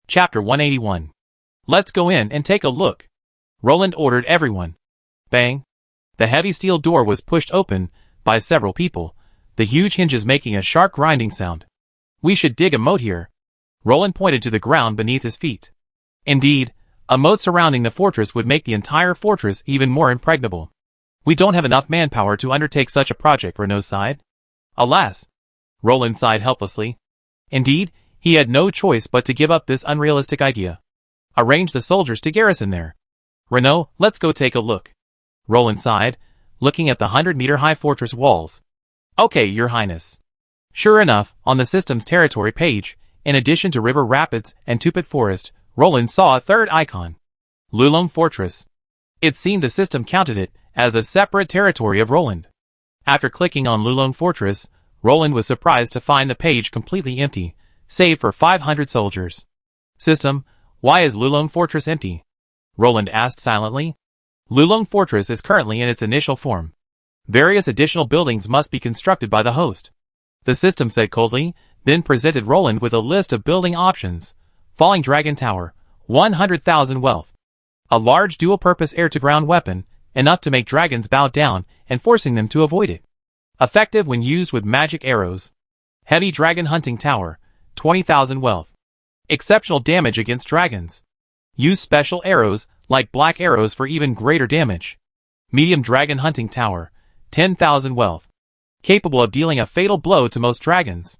Chapter 181. Let's go in and take a look. Roland ordered everyone. Bang! The heavy steel door was pushed open by several people, the huge hinges making a sharp grinding sound. We should dig a moat here. Roland pointed to the ground beneath his feet. Indeed, a moat surrounding the fortress would make the entire fortress even more impregnable. We don't have enough manpower to undertake such a project, Renault sighed. Alas! Roland sighed helplessly. Indeed, he had no choice but to give up this unrealistic idea. Arrange the soldiers to garrison there. Renault, let's go take a look. Roland sighed, looking at the 100-meter-high fortress walls. Okay, Your Highness. Sure enough, on the system's territory page, in addition to river rapids and Tupit Forest, Roland saw a third icon. Lulong Fortress. It seemed the system counted it as a separate territory of Roland. After clicking on Lulong Fortress, Roland was surprised to find the page completely empty, save for 500 soldiers. System, why is Lulong Fortress empty? Roland asked silently. Lulong Fortress is currently in its initial form. Various additional buildings must be constructed by the host. The system said coldly, then presented Roland with a list of building options. Falling Dragon Tower, 100,000 wealth. A large dual-purpose air-to-ground weapon, enough to make dragons bow down and forcing them to avoid it. Effective when used with magic arrows. Heavy Dragon Hunting Tower, 20,000 wealth. Exceptional damage against dragons. Use special arrows, like black arrows for even greater damage. Medium Dragon Hunting Tower, 10,000 wealth. Capable of dealing a fatal blow to most dragons.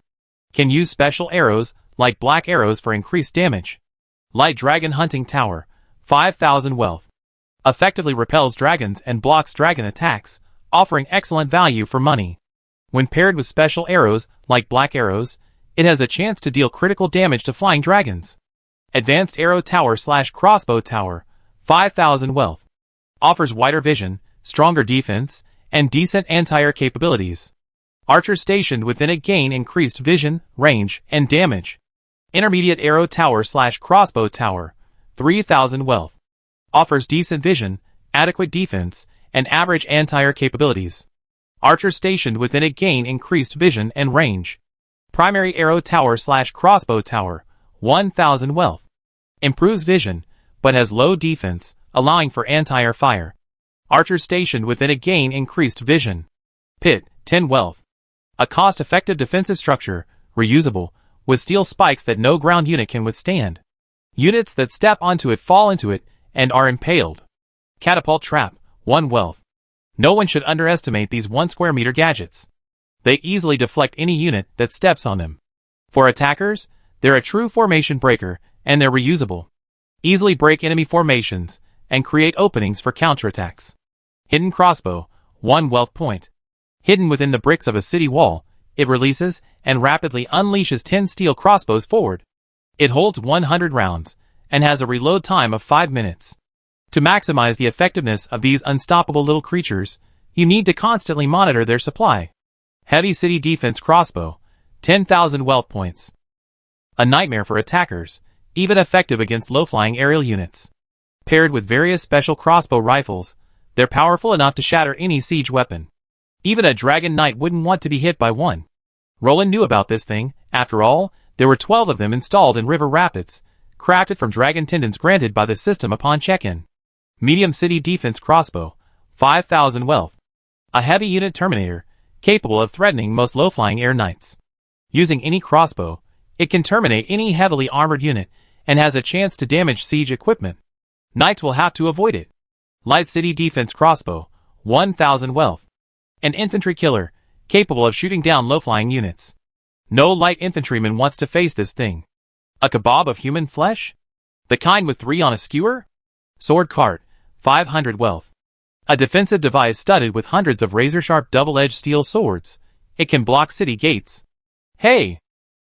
Can use special arrows, like black arrows for increased damage. Light Dragon Hunting Tower, 5,000 wealth. Effectively repels dragons and blocks dragon attacks, offering excellent value for money. When paired with special arrows, like black arrows, it has a chance to deal critical damage to flying dragons. Advanced Arrow Tower/Crossbow Tower, 5,000 wealth. Offers wider vision, stronger defense, and decent anti-air capabilities. Archers stationed within it gain increased vision, range, and damage. Intermediate Arrow Tower/Crossbow Tower, 3,000 wealth. Offers decent vision, adequate defense, and average anti-air capabilities. Archers stationed within it gain increased vision and range. Primary Arrow Tower/Crossbow Tower, 1,000 wealth. Improves vision, but has low defense, allowing for anti-air fire. Archers stationed within it gain increased vision. Pit, 10 wealth. A cost-effective defensive structure, reusable, with steel spikes that no ground unit can withstand. Units that step onto it fall into it and are impaled. Catapult Trap, 1 wealth. No one should underestimate these 1 square meter gadgets. They easily deflect any unit that steps on them. For attackers, they're a true formation breaker, and they're reusable. Easily break enemy formations, and create openings for counterattacks. Hidden Crossbow, 1 wealth point. Hidden within the bricks of a city wall, it releases and rapidly unleashes 10 steel crossbows forward. It holds 100 rounds, and has a reload time of 5 minutes. To maximize the effectiveness of these unstoppable little creatures, you need to constantly monitor their supply. Heavy City Defense Crossbow, 10,000 wealth points. A nightmare for attackers, even effective against low-flying aerial units. Paired with various special crossbow rifles, they're powerful enough to shatter any siege weapon. Even a dragon knight wouldn't want to be hit by one. Roland knew about this thing. After all, there were 12 of them installed in river rapids, crafted from dragon tendons granted by the system upon check-in. Medium City Defense Crossbow, 5,000 wealth. A heavy unit terminator, capable of threatening most low-flying air knights. Using any crossbow, it can terminate any heavily armored unit, and has a chance to damage siege equipment. Knights will have to avoid it. Light City Defense Crossbow, 1,000 wealth. An infantry killer, capable of shooting down low-flying units. No light infantryman wants to face this thing. A kebab of human flesh? The kind with 3 on a skewer? Sword Cart, 500 wealth. A defensive device studded with hundreds of razor-sharp double-edged steel swords. It can block city gates. Hey!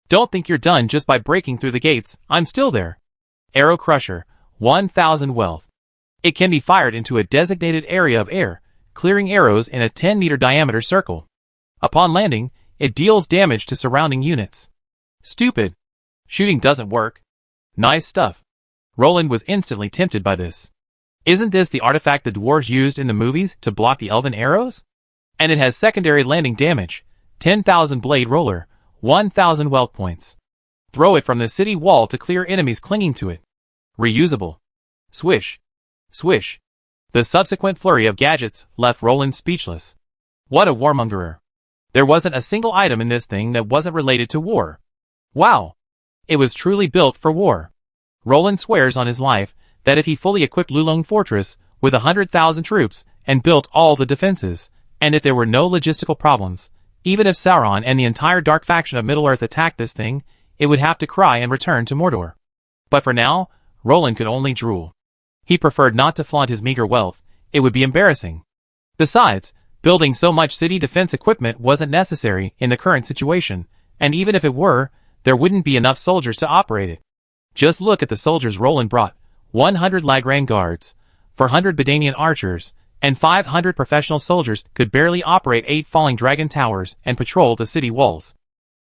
Don't think you're done just by breaking through the gates, I'm still there. Arrow Crusher, 1,000 wealth. It can be fired into a designated area of air, clearing arrows in a 10-meter diameter circle. Upon landing, it deals damage to surrounding units. Stupid. Shooting doesn't work. Nice stuff. Roland was instantly tempted by this. Isn't this the artifact the dwarves used in the movies to block the elven arrows? And it has secondary landing damage, 10,000 blade roller, 1,000 wealth points. Throw it from the city wall to clear enemies clinging to it. Reusable. Swish. Swish. The subsequent flurry of gadgets left Roland speechless. What a warmongerer. There wasn't a single item in this thing that wasn't related to war. Wow. It was truly built for war. Roland swears on his life that if he fully equipped Lulong Fortress with 100,000 troops and built all the defenses, and if there were no logistical problems, even if Sauron and the entire dark faction of Middle-earth attacked this thing, it would have to cry and return to Mordor. But for now, Roland could only drool. He preferred not to flaunt his meager wealth. It would be embarrassing. Besides, building so much city defense equipment wasn't necessary in the current situation, and even if it were, there wouldn't be enough soldiers to operate it. Just look at the soldiers Roland brought. 100 Lagran guards, 400 Bedanian archers, and 500 professional soldiers could barely operate 8 falling dragon towers and patrol the city walls.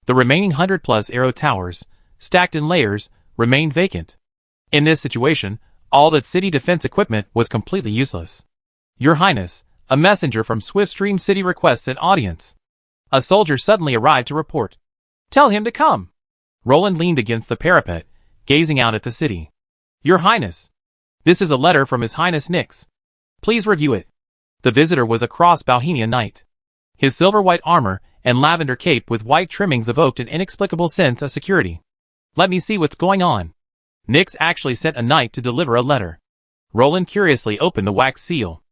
The remaining 100-plus arrow towers, stacked in layers, remained vacant. In this situation, all that city defense equipment was completely useless. Your Highness, a messenger from Swiftstream City requests an audience. A soldier suddenly arrived to report. Tell him to come. Roland leaned against the parapet, gazing out at the city. Your Highness. This is a letter from His Highness Nyx. Please review it. The visitor was a cross-Bohemian knight. His silver-white armor and lavender cape with white trimmings evoked an inexplicable sense of security. Let me see what's going on. Nyx actually sent a knight to deliver a letter. Roland curiously opened the wax seal.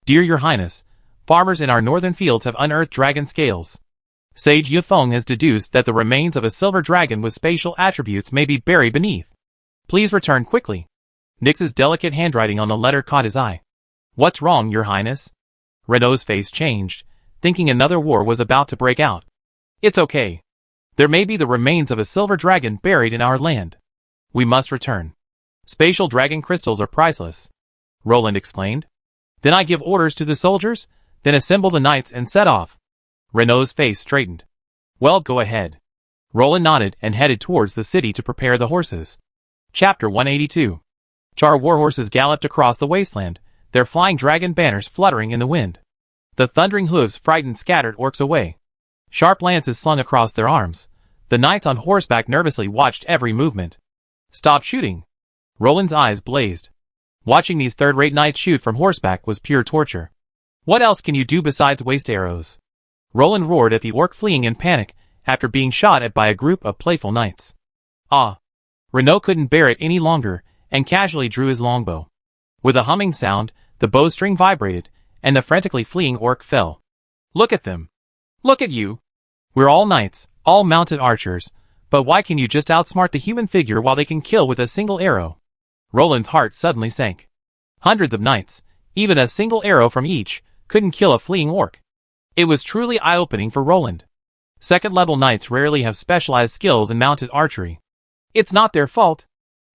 Dear Your Highness, farmers in our northern fields have unearthed dragon scales. Sage Yufeng has deduced that the remains of a silver dragon with spatial attributes may be buried beneath. Please return quickly. Nyx's delicate handwriting on the letter caught his eye. What's wrong, Your Highness? Renault's face changed, thinking another war was about to break out. It's okay. There may be the remains of a silver dragon buried in our land. We must return. Spatial dragon crystals are priceless. Roland exclaimed. Then I give orders to the soldiers, then assemble the knights and set off. Renault's face straightened. Well, go ahead. Roland nodded and headed towards the city to prepare the horses. Chapter 182. Char warhorses galloped across the wasteland, their flying dragon banners fluttering in the wind. The thundering hooves frightened scattered orcs away. Sharp lances slung across their arms. The knights on horseback nervously watched every movement. Stop shooting. Roland's eyes blazed. Watching these third-rate knights shoot from horseback was pure torture. What else can you do besides waste arrows? Roland roared at the orc fleeing in panic after being shot at by a group of playful knights. Ah! Renault couldn't bear it any longer and casually drew his longbow. With a humming sound, the bowstring vibrated, and the frantically fleeing orc fell. Look at them. Look at you. We're all knights, all mounted archers, but why can you just outsmart the human figure while they can kill with a single arrow? Roland's heart suddenly sank. Hundreds of knights, even a single arrow from each, couldn't kill a fleeing orc. It was truly eye-opening for Roland. Second-level knights rarely have specialized skills in mounted archery. It's not their fault.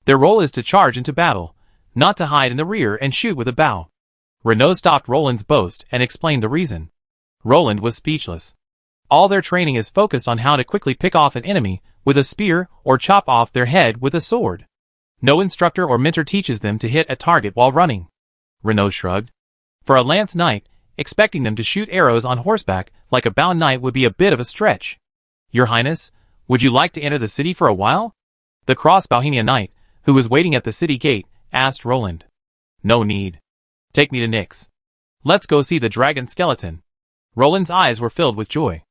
Their role is to charge into battle, not to hide in the rear and shoot with a bow. Renault stopped Roland's boast and explained the reason. Roland was speechless. All their training is focused on how to quickly pick off an enemy with a spear or chop off their head with a sword. No instructor or mentor teaches them to hit a target while running. Renault shrugged. For a lance knight, expecting them to shoot arrows on horseback like a bound knight would be a bit of a stretch. Your Highness, would you like to enter the city for a while? The cross-Bohemian knight, who was waiting at the city gate, asked Roland. No need. Take me to Nyx. Let's go see the dragon skeleton. Roland's eyes were filled with joy.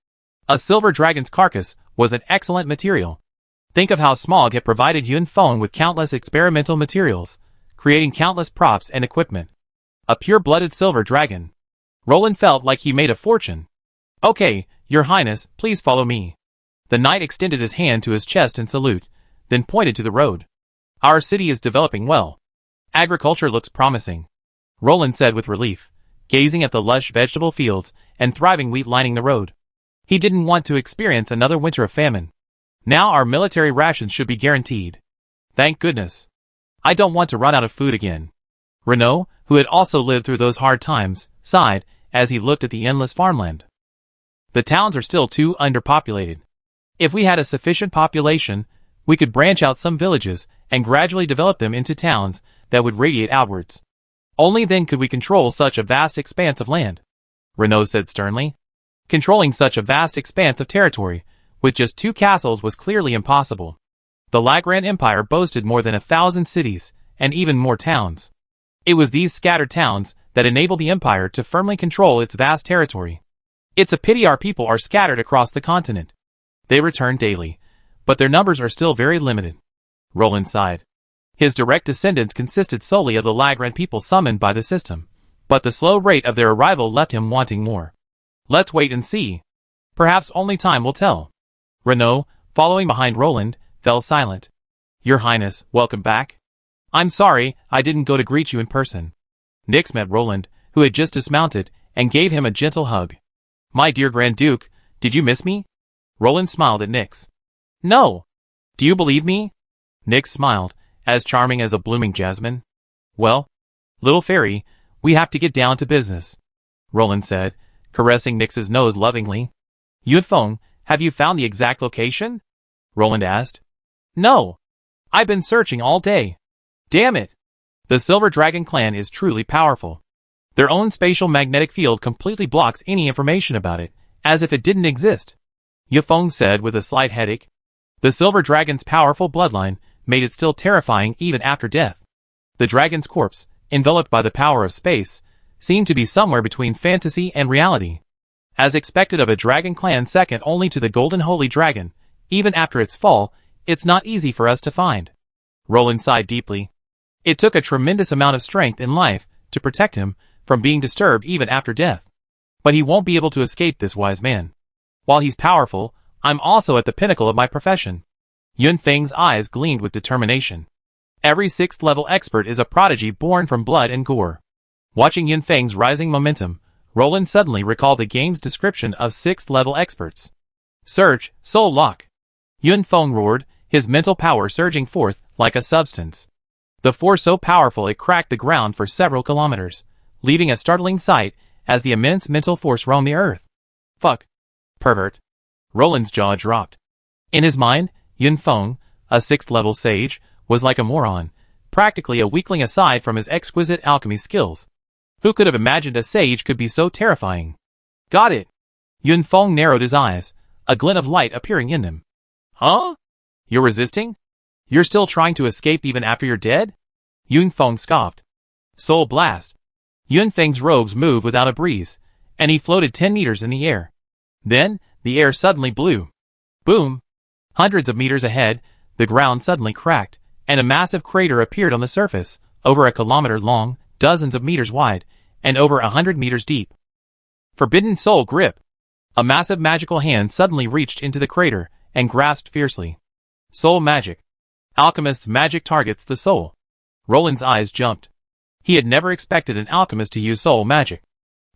A silver dragon's carcass was an excellent material. Think of how Smaug had provided Yunfeng with countless experimental materials, creating countless props and equipment. A pure-blooded silver dragon. Roland felt like he made a fortune. Okay, Your Highness, please follow me. The knight extended his hand to his chest in salute, then pointed to the road. Our city is developing well. Agriculture looks promising. Roland said with relief, gazing at the lush vegetable fields and thriving wheat lining the road. He didn't want to experience another winter of famine. Now our military rations should be guaranteed. Thank goodness. I don't want to run out of food again. Renault, who had also lived through those hard times, sighed as he looked at the endless farmland. The towns are still too underpopulated. If we had a sufficient population, we could branch out some villages and gradually develop them into towns that would radiate outwards. Only then could we control such a vast expanse of land. Renault said sternly. Controlling such a vast expanse of territory with just 2 castles was clearly impossible. The Lagran Empire boasted more than 1,000 cities, and even more towns. It was these scattered towns that enabled the Empire to firmly control its vast territory. It's a pity our people are scattered across the continent. They return daily, but their numbers are still very limited. Roland sighed. His direct descendants consisted solely of the Lagran people summoned by the system, but the slow rate of their arrival left him wanting more. Let's wait and see. Perhaps only time will tell. Renaud, following behind Roland, fell silent. Your Highness, welcome back. I'm sorry, I didn't go to greet you in person. Nix met Roland, who had just dismounted, and gave him a gentle hug. My dear Grand Duke, did you miss me? Roland smiled at Nix. No. Do you believe me? Nix smiled, as charming as a blooming jasmine. Well, little fairy, we have to get down to business, Roland said, caressing Nix's nose lovingly. Yunfeng, have you found the exact location? Roland asked. No. I've been searching all day. Damn it. The Silver Dragon clan is truly powerful. Their own spatial magnetic field completely blocks any information about it, as if it didn't exist, Yunfeng said with a slight headache. The Silver Dragon's powerful bloodline made it still terrifying even after death. The dragon's corpse, enveloped by the power of space, seemed to be somewhere between fantasy and reality. As expected of a dragon clan second only to the Golden Holy Dragon, even after its fall, it's not easy for us to find. Roland sighed deeply. It took a tremendous amount of strength in life to protect him from being disturbed even after death. But he won't be able to escape this wise man. While he's powerful, I'm also at the pinnacle of my profession. Yunfeng's eyes gleamed with determination. Every 6th level expert is a prodigy born from blood and gore. Watching Yunfeng's rising momentum, Roland suddenly recalled the game's description of 6th level experts. Surge, Soul Lock. Yunfeng roared, his mental power surging forth like a substance. The force so powerful it cracked the ground for several kilometers, leaving a startling sight as the immense mental force roamed the earth. Fuck. Pervert. Roland's jaw dropped. In his mind, Yunfeng, a 6th level sage, was like a moron, practically a weakling aside from his exquisite alchemy skills. Who could have imagined a sage could be so terrifying? Got it. Yunfeng narrowed his eyes, a glint of light appearing in them. Huh? You're resisting? You're still trying to escape even after you're dead? Yunfeng scoffed. Soul Blast. Yunfeng's robes moved without a breeze, and he floated 10 meters in the air. Then, the air suddenly blew. Boom! Hundreds of meters ahead, the ground suddenly cracked, and a massive crater appeared on the surface, over a kilometer long, dozens of meters wide, and over 100 meters deep. Forbidden Soul Grip! A massive magical hand suddenly reached into the crater, and grasped fiercely. Soul Magic. Alchemist's magic targets the soul. Roland's eyes jumped. He had never expected an alchemist to use soul magic.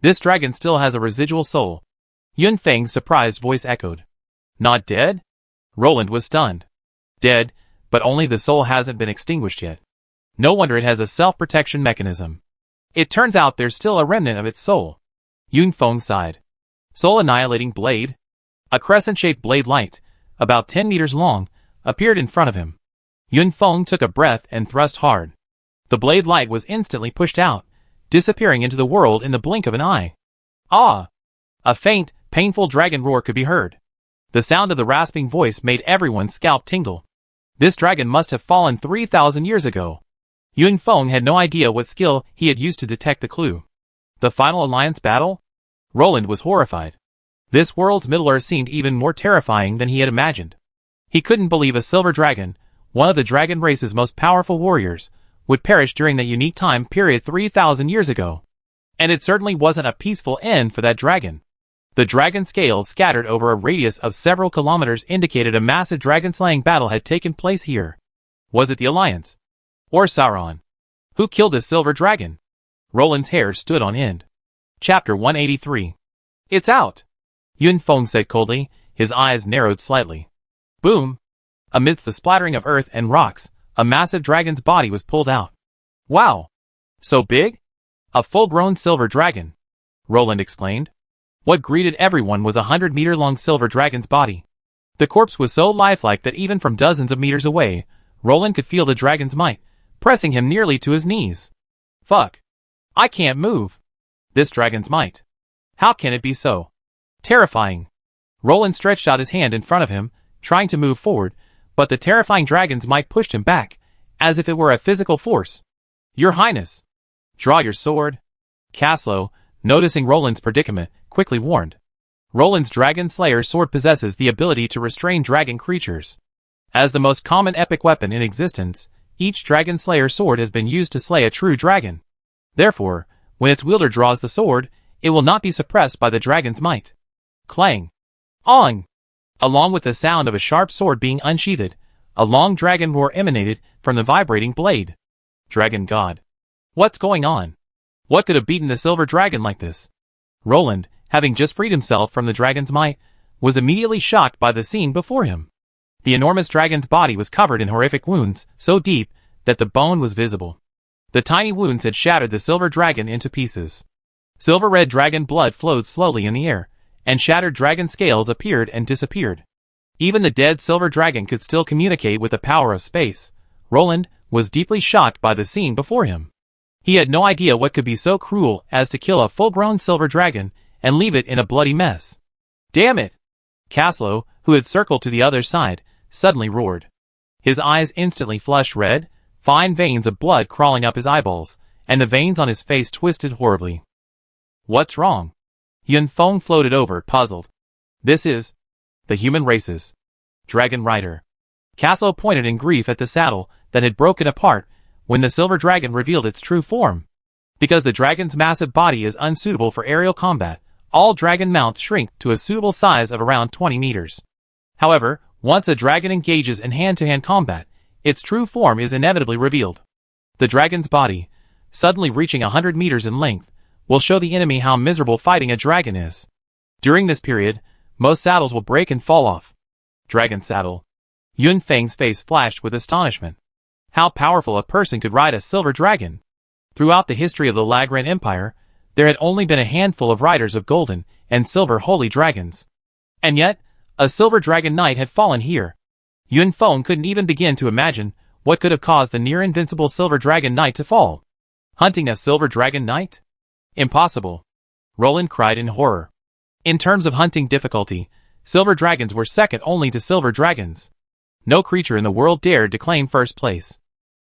This dragon still has a residual soul. Yunfeng's surprised voice echoed. Not dead? Roland was stunned. Dead, but only the soul hasn't been extinguished yet. No wonder it has a self-protection mechanism. It turns out there's still a remnant of its soul. Yunfeng sighed. Soul Annihilating Blade? A crescent-shaped blade light, about 10 meters long, appeared in front of him. Yunfeng took a breath and thrust hard. The blade light was instantly pushed out, disappearing into the world in the blink of an eye. Ah! A faint, painful dragon roar could be heard. The sound of the rasping voice made everyone's scalp tingle. This dragon must have fallen 3,000 years ago. Yunfeng had no idea what skill he had used to detect the clue. The final alliance battle? Roland was horrified. This world's Middle-earth seemed even more terrifying than he had imagined. He couldn't believe a silver dragon, one of the dragon race's most powerful warriors, would perish during that unique time period 3,000 years ago. And it certainly wasn't a peaceful end for that dragon. The dragon scales scattered over a radius of several kilometers indicated a massive dragon-slaying battle had taken place here. Was it the Alliance? Or Sauron? Who killed this silver dragon? Roland's hair stood on end. Chapter 183. It's out! Yunfeng said coldly, his eyes narrowed slightly. Boom! Amidst the splattering of earth and rocks, a massive dragon's body was pulled out. Wow! So big? A full-grown silver dragon! Roland exclaimed. What greeted everyone was a 100-meter-long silver dragon's body. The corpse was so lifelike that even from dozens of meters away, Roland could feel the dragon's might, pressing him nearly to his knees. Fuck! I can't move! This dragon's might. How can it be so terrifying? Roland stretched out his hand in front of him, trying to move forward, but the terrifying dragon's might pushed him back, as if it were a physical force. "Your Highness! Draw your sword." Caslow, noticing Roland's predicament, quickly warned. Roland's Dragon Slayer sword possesses the ability to restrain dragon creatures. As the most common epic weapon in existence, each Dragon Slayer sword has been used to slay a true dragon. Therefore, when its wielder draws the sword, it will not be suppressed by the dragon's might. Clang! Ong! Along with the sound of a sharp sword being unsheathed, a long dragon roar emanated from the vibrating blade. Dragon God. What's going on? What could have beaten the silver dragon like this? Roland, having just freed himself from the dragon's might, was immediately shocked by the scene before him. The enormous dragon's body was covered in horrific wounds, so deep that the bone was visible. The tiny wounds had shattered the silver dragon into pieces. Silver-red dragon blood flowed slowly in the air, and shattered dragon scales appeared and disappeared. Even the dead silver dragon could still communicate with the power of space. Roland was deeply shocked by the scene before him. He had no idea what could be so cruel as to kill a full-grown silver dragon and leave it in a bloody mess. "Damn it!" Caslow, who had circled to the other side, suddenly roared. His eyes instantly flushed red, fine veins of blood crawling up his eyeballs, and the veins on his face twisted horribly. "What's wrong?" Yun Feng floated over, puzzled. "This is the human races. Dragon Rider." Caslow pointed in grief at the saddle that had broken apart when the silver dragon revealed its true form. Because the dragon's massive body is unsuitable for aerial combat, all dragon mounts shrink to a suitable size of around 20 meters. However, once a dragon engages in hand-to-hand combat, its true form is inevitably revealed. The dragon's body, suddenly reaching 100 meters in length, will show the enemy how miserable fighting a dragon is. During this period, most saddles will break and fall off. Dragon saddle. Yun Feng's face flashed with astonishment. How powerful a person could ride a silver dragon! Throughout the history of the Lagran Empire, there had only been a handful of riders of golden and silver holy dragons. And yet, a silver dragon knight had fallen here. Yun Feng couldn't even begin to imagine what could have caused the near-invincible silver dragon knight to fall. Hunting a silver dragon knight? Impossible. Roland cried in horror. In terms of hunting difficulty, silver dragons were second only to silver dragons. No creature in the world dared to claim first place.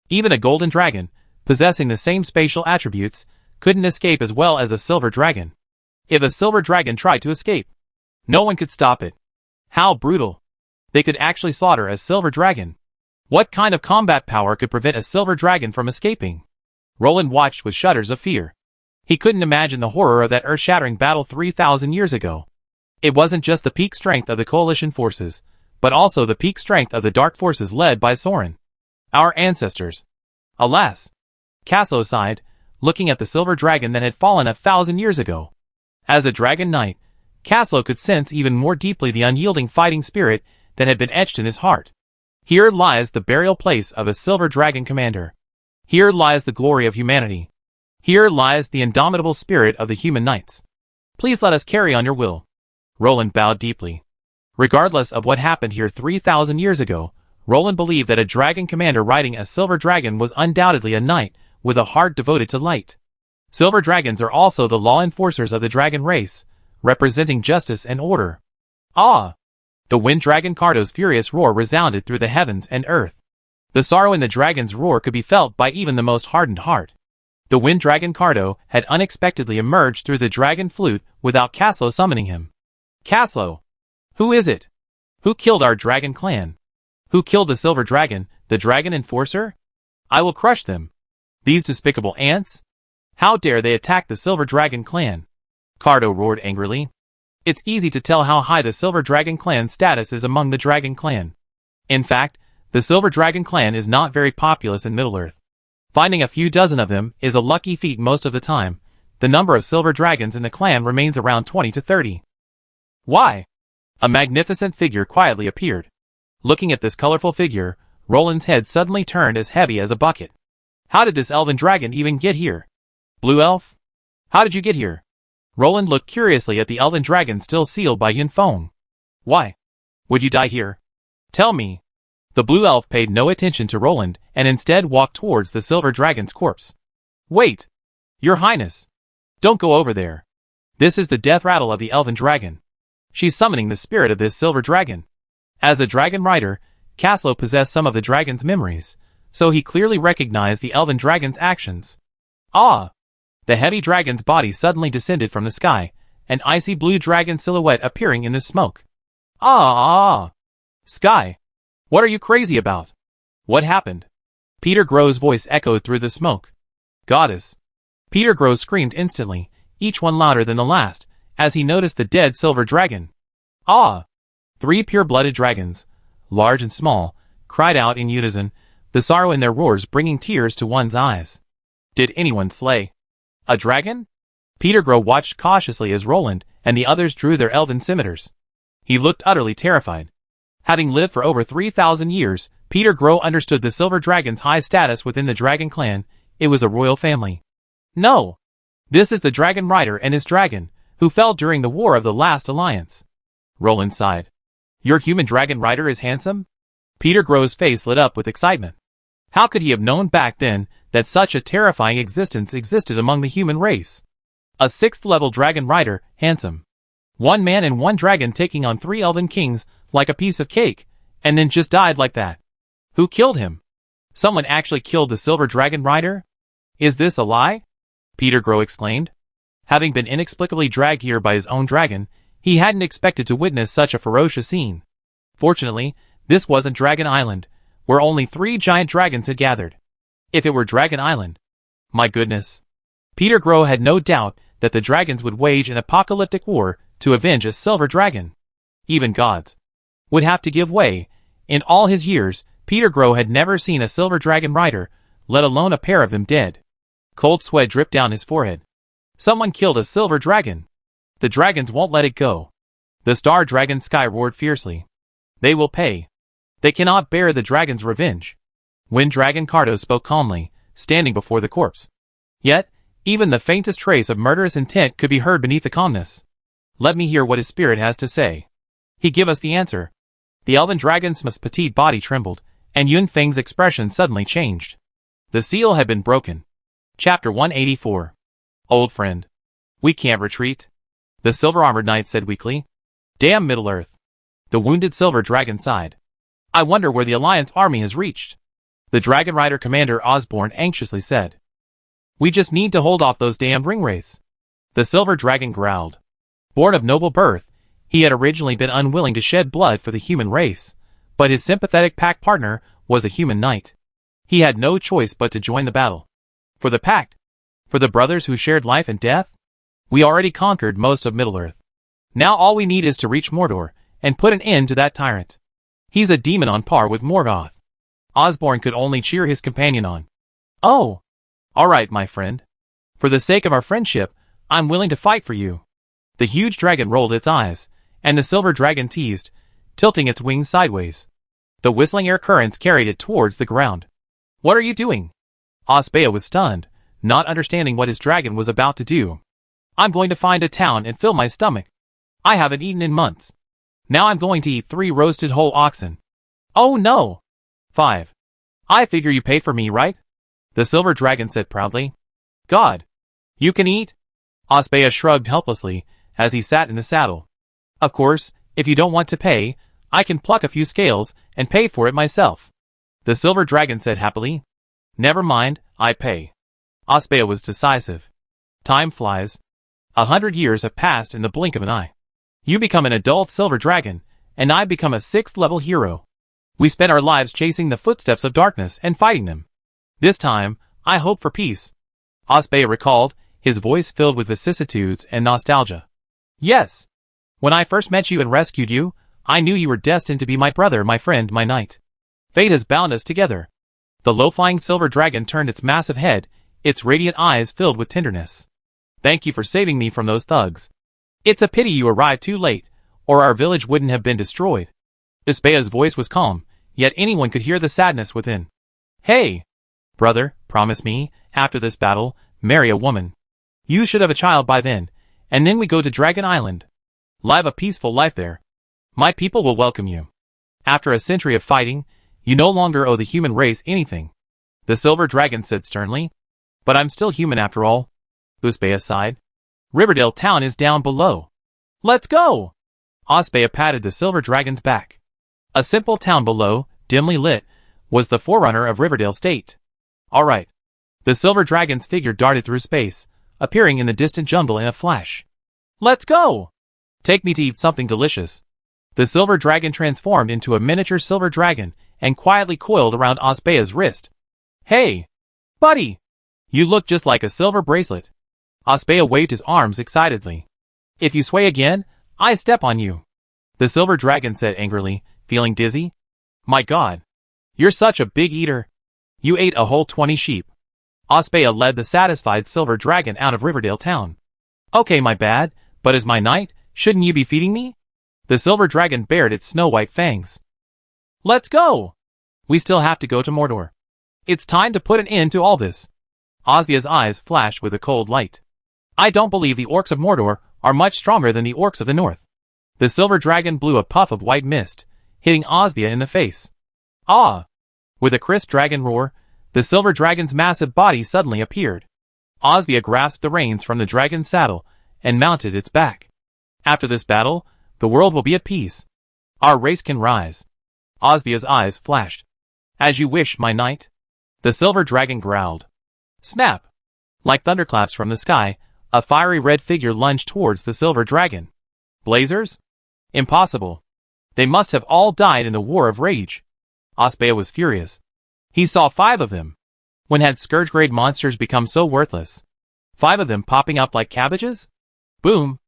Even a golden dragon, possessing the same spatial attributes, couldn't escape as well as a silver dragon. If a silver dragon tried to escape, no one could stop it. How brutal! They could actually slaughter a silver dragon. What kind of combat power could prevent a silver dragon from escaping? Roland watched with shudders of fear. He couldn't imagine the horror of that earth-shattering battle 3,000 years ago. It wasn't just the peak strength of the coalition forces, but also the peak strength of the dark forces led by Soren. Our ancestors. Alas! Caslow sighed, looking at the silver dragon that had fallen 1,000 years ago. As a dragon knight, Caslow could sense even more deeply the unyielding fighting spirit that had been etched in his heart. Here lies the burial place of a silver dragon commander. Here lies the glory of humanity. Here lies the indomitable spirit of the human knights. Please let us carry on your will. Roland bowed deeply. Regardless of what happened here 3,000 years ago, Roland believed that a dragon commander riding a silver dragon was undoubtedly a knight with a heart devoted to light. Silver dragons are also the law enforcers of the dragon race, representing justice and order. Ah! The wind dragon Cardo's furious roar resounded through the heavens and earth. The sorrow in the dragon's roar could be felt by even the most hardened heart. The wind dragon Cardo had unexpectedly emerged through the dragon flute without Caslow summoning him. Caslow! Who is it? Who killed our dragon clan? Who killed the silver dragon, the dragon enforcer? I will crush them. These despicable ants? How dare they attack the silver dragon clan? Cardo roared angrily. It's easy to tell how high the silver dragon clan's status is among the dragon clan. In fact, the silver dragon clan is not very populous in Middle-earth. Finding a few dozen of them is a lucky feat most of the time. The number of silver dragons in the clan remains around 20 to 30. Why? A magnificent figure quietly appeared. Looking at this colorful figure, Roland's head suddenly turned as heavy as a bucket. How did this elven dragon even get here? Blue elf? How did you get here? Roland looked curiously at the elven dragon still sealed by Yun Feng. Why? Would you die here? Tell me. The blue elf paid no attention to Roland and instead walked towards the silver dragon's corpse. Wait! Your Highness! Don't go over there. This is the death rattle of the elven dragon. She's summoning the spirit of this silver dragon. As a dragon rider, Caslo possessed some of the dragon's memories, so he clearly recognized the elven dragon's actions. Ah! The heavy dragon's body suddenly descended from the sky, an icy blue dragon silhouette appearing in the smoke. Ah! Sky! What are you crazy about? What happened? Peter Grow's voice echoed through the smoke. Goddess! Peter Grow screamed instantly, each one louder than the last, as he noticed the dead silver dragon. Ah! 3 pure-blooded dragons, large and small, cried out in unison, the sorrow in their roars bringing tears to one's eyes. Did anyone slay a dragon? Peter Grow watched cautiously as Roland and the others drew their elven scimitars. He looked utterly terrified. Having lived for over 3,000 years, Peter Grow understood the silver dragon's high status within the dragon clan. It was a royal family. No! This is the dragon rider and his dragon, who fell during the War of the Last Alliance. Roland sighed. Your human dragon rider is handsome? Peter Grow's face lit up with excitement. How could he have known back then that such a terrifying existence existed among the human race? A 6th-level dragon rider, handsome. 1 man and 1 dragon taking on 3 elven kings like a piece of cake, and then just died like that. Who killed him? Someone actually killed the silver dragon rider? Is this a lie? Peter Grow exclaimed. Having been inexplicably dragged here by his own dragon, he hadn't expected to witness such a ferocious scene. Fortunately, this wasn't Dragon Island, where only 3 giant dragons had gathered. If it were Dragon Island, my goodness. Peter Grow had no doubt that the dragons would wage an apocalyptic war to avenge a silver dragon. Even gods would have to give way. In all his years, Peter Grow had never seen a silver dragon rider, let alone a pair of them dead. Cold sweat dripped down his forehead. Someone killed a silver dragon. The dragons won't let it go. The star dragon Sky roared fiercely. They will pay. They cannot bear the dragon's revenge. Wind Dragon Cardo spoke calmly, standing before the corpse. Yet, even the faintest trace of murderous intent could be heard beneath the calmness. Let me hear what his spirit has to say. He give us the answer. The elven dragon's petite body trembled, and Yun Feng's expression suddenly changed. The seal had been broken. Chapter 184. Old friend. We can't retreat. The silver-armored knight said weakly. Damn Middle-earth. The wounded silver dragon sighed. I wonder where the Alliance army has reached. The Dragon Rider Commander Osborne anxiously said. We just need to hold off those damned ringwraiths. The silver dragon growled. Born of noble birth, he had originally been unwilling to shed blood for the human race, but his sympathetic pack partner was a human knight. He had no choice but to join the battle. For the pact? For the brothers who shared life and death? We already conquered most of Middle-earth. Now all we need is to reach Mordor, and put an end to that tyrant. He's a demon on par with Morgoth. Osborne could only cheer his companion on. Oh! All right, my friend. For the sake of our friendship, I'm willing to fight for you. The huge dragon rolled its eyes, and the silver dragon teased, tilting its wings sideways. The whistling air currents carried it towards the ground. What are you doing? Osbea was stunned, not understanding what his dragon was about to do. I'm going to find a town and fill my stomach. I haven't eaten in months. Now I'm going to eat 3 roasted whole oxen. Oh no! 5. I figure you paid for me, right? The silver dragon said proudly. God! You can eat? Osbea shrugged helplessly as he sat in the saddle. Of course, if you don't want to pay, I can pluck a few scales and pay for it myself. The silver dragon said happily. Never mind, I pay. Osbea was decisive. Time flies. 100 years have passed in the blink of an eye. You become an adult silver dragon, and I become a 6th-level hero. We spent our lives chasing the footsteps of darkness and fighting them. This time, I hope for peace. Osbea recalled, his voice filled with vicissitudes and nostalgia. Yes. When I first met you and rescued you, I knew you were destined to be my brother, my friend, my knight. Fate has bound us together. The low-flying silver dragon turned its massive head, its radiant eyes filled with tenderness. Thank you for saving me from those thugs. It's a pity you arrived too late, or our village wouldn't have been destroyed. Osbea's voice was calm, yet anyone could hear the sadness within. Hey! Brother, promise me, after this battle, marry a woman. You should have a child by then, and then we go to Dragon Island. Live a peaceful life there. My people will welcome you. After a century of fighting, you no longer owe the human race anything. The silver dragon said sternly. But I'm still human after all. Osbea sighed. Riverdale town is down below. Let's go! Osbea patted the silver dragon's back. A simple town below, dimly lit, was the forerunner of Riverdale State. All right. The silver dragon's figure darted through space, appearing in the distant jungle in a flash. Let's go! Take me to eat something delicious. The silver dragon transformed into a miniature silver dragon and quietly coiled around Osbea's wrist. Hey! Buddy! You look just like a silver bracelet. Osbea waved his arms excitedly. If you sway again, I step on you. The silver dragon said angrily, feeling dizzy. My god. You're such a big eater. You ate a whole 20 sheep. Osbea led the satisfied silver dragon out of Riverdale town. Okay, my bad, but as my knight, shouldn't you be feeding me? The silver dragon bared its snow-white fangs. Let's go! We still have to go to Mordor. It's time to put an end to all this. Osbea's eyes flashed with a cold light. I don't believe the orcs of Mordor are much stronger than the orcs of the north. The silver dragon blew a puff of white mist, hitting Osbea in the face. Ah! With a crisp dragon roar, the silver dragon's massive body suddenly appeared. Osbea grasped the reins from the dragon's saddle and mounted its back. After this battle, the world will be at peace. Our race can rise. Osbea's eyes flashed. As you wish, my knight. The silver dragon growled. Snap! Like thunderclaps from the sky, a fiery red figure lunged towards the silver dragon. Blazers? Impossible. They must have all died in the War of Rage. Osbea was furious. He saw 5 of them. When had Scourge-grade monsters become so worthless? 5 of them popping up like cabbages? Boom!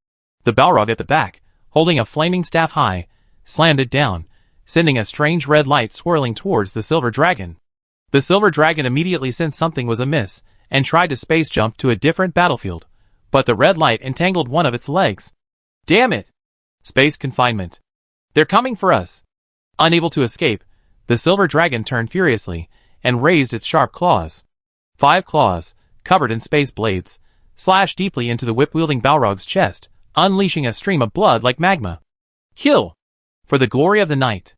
The Balrog at the back, holding a flaming staff high, slammed it down, sending a strange red light swirling towards the silver dragon. The silver dragon immediately sensed something was amiss, and tried to space jump to a different battlefield, but the red light entangled one of its legs. Damn it! Space confinement. They're coming for us. Unable to escape, the silver dragon turned furiously, and raised its sharp claws. 5 claws, covered in space blades, slashed deeply into the whip-wielding Balrog's chest, unleashing a stream of blood like magma. Kill! For the glory of the night.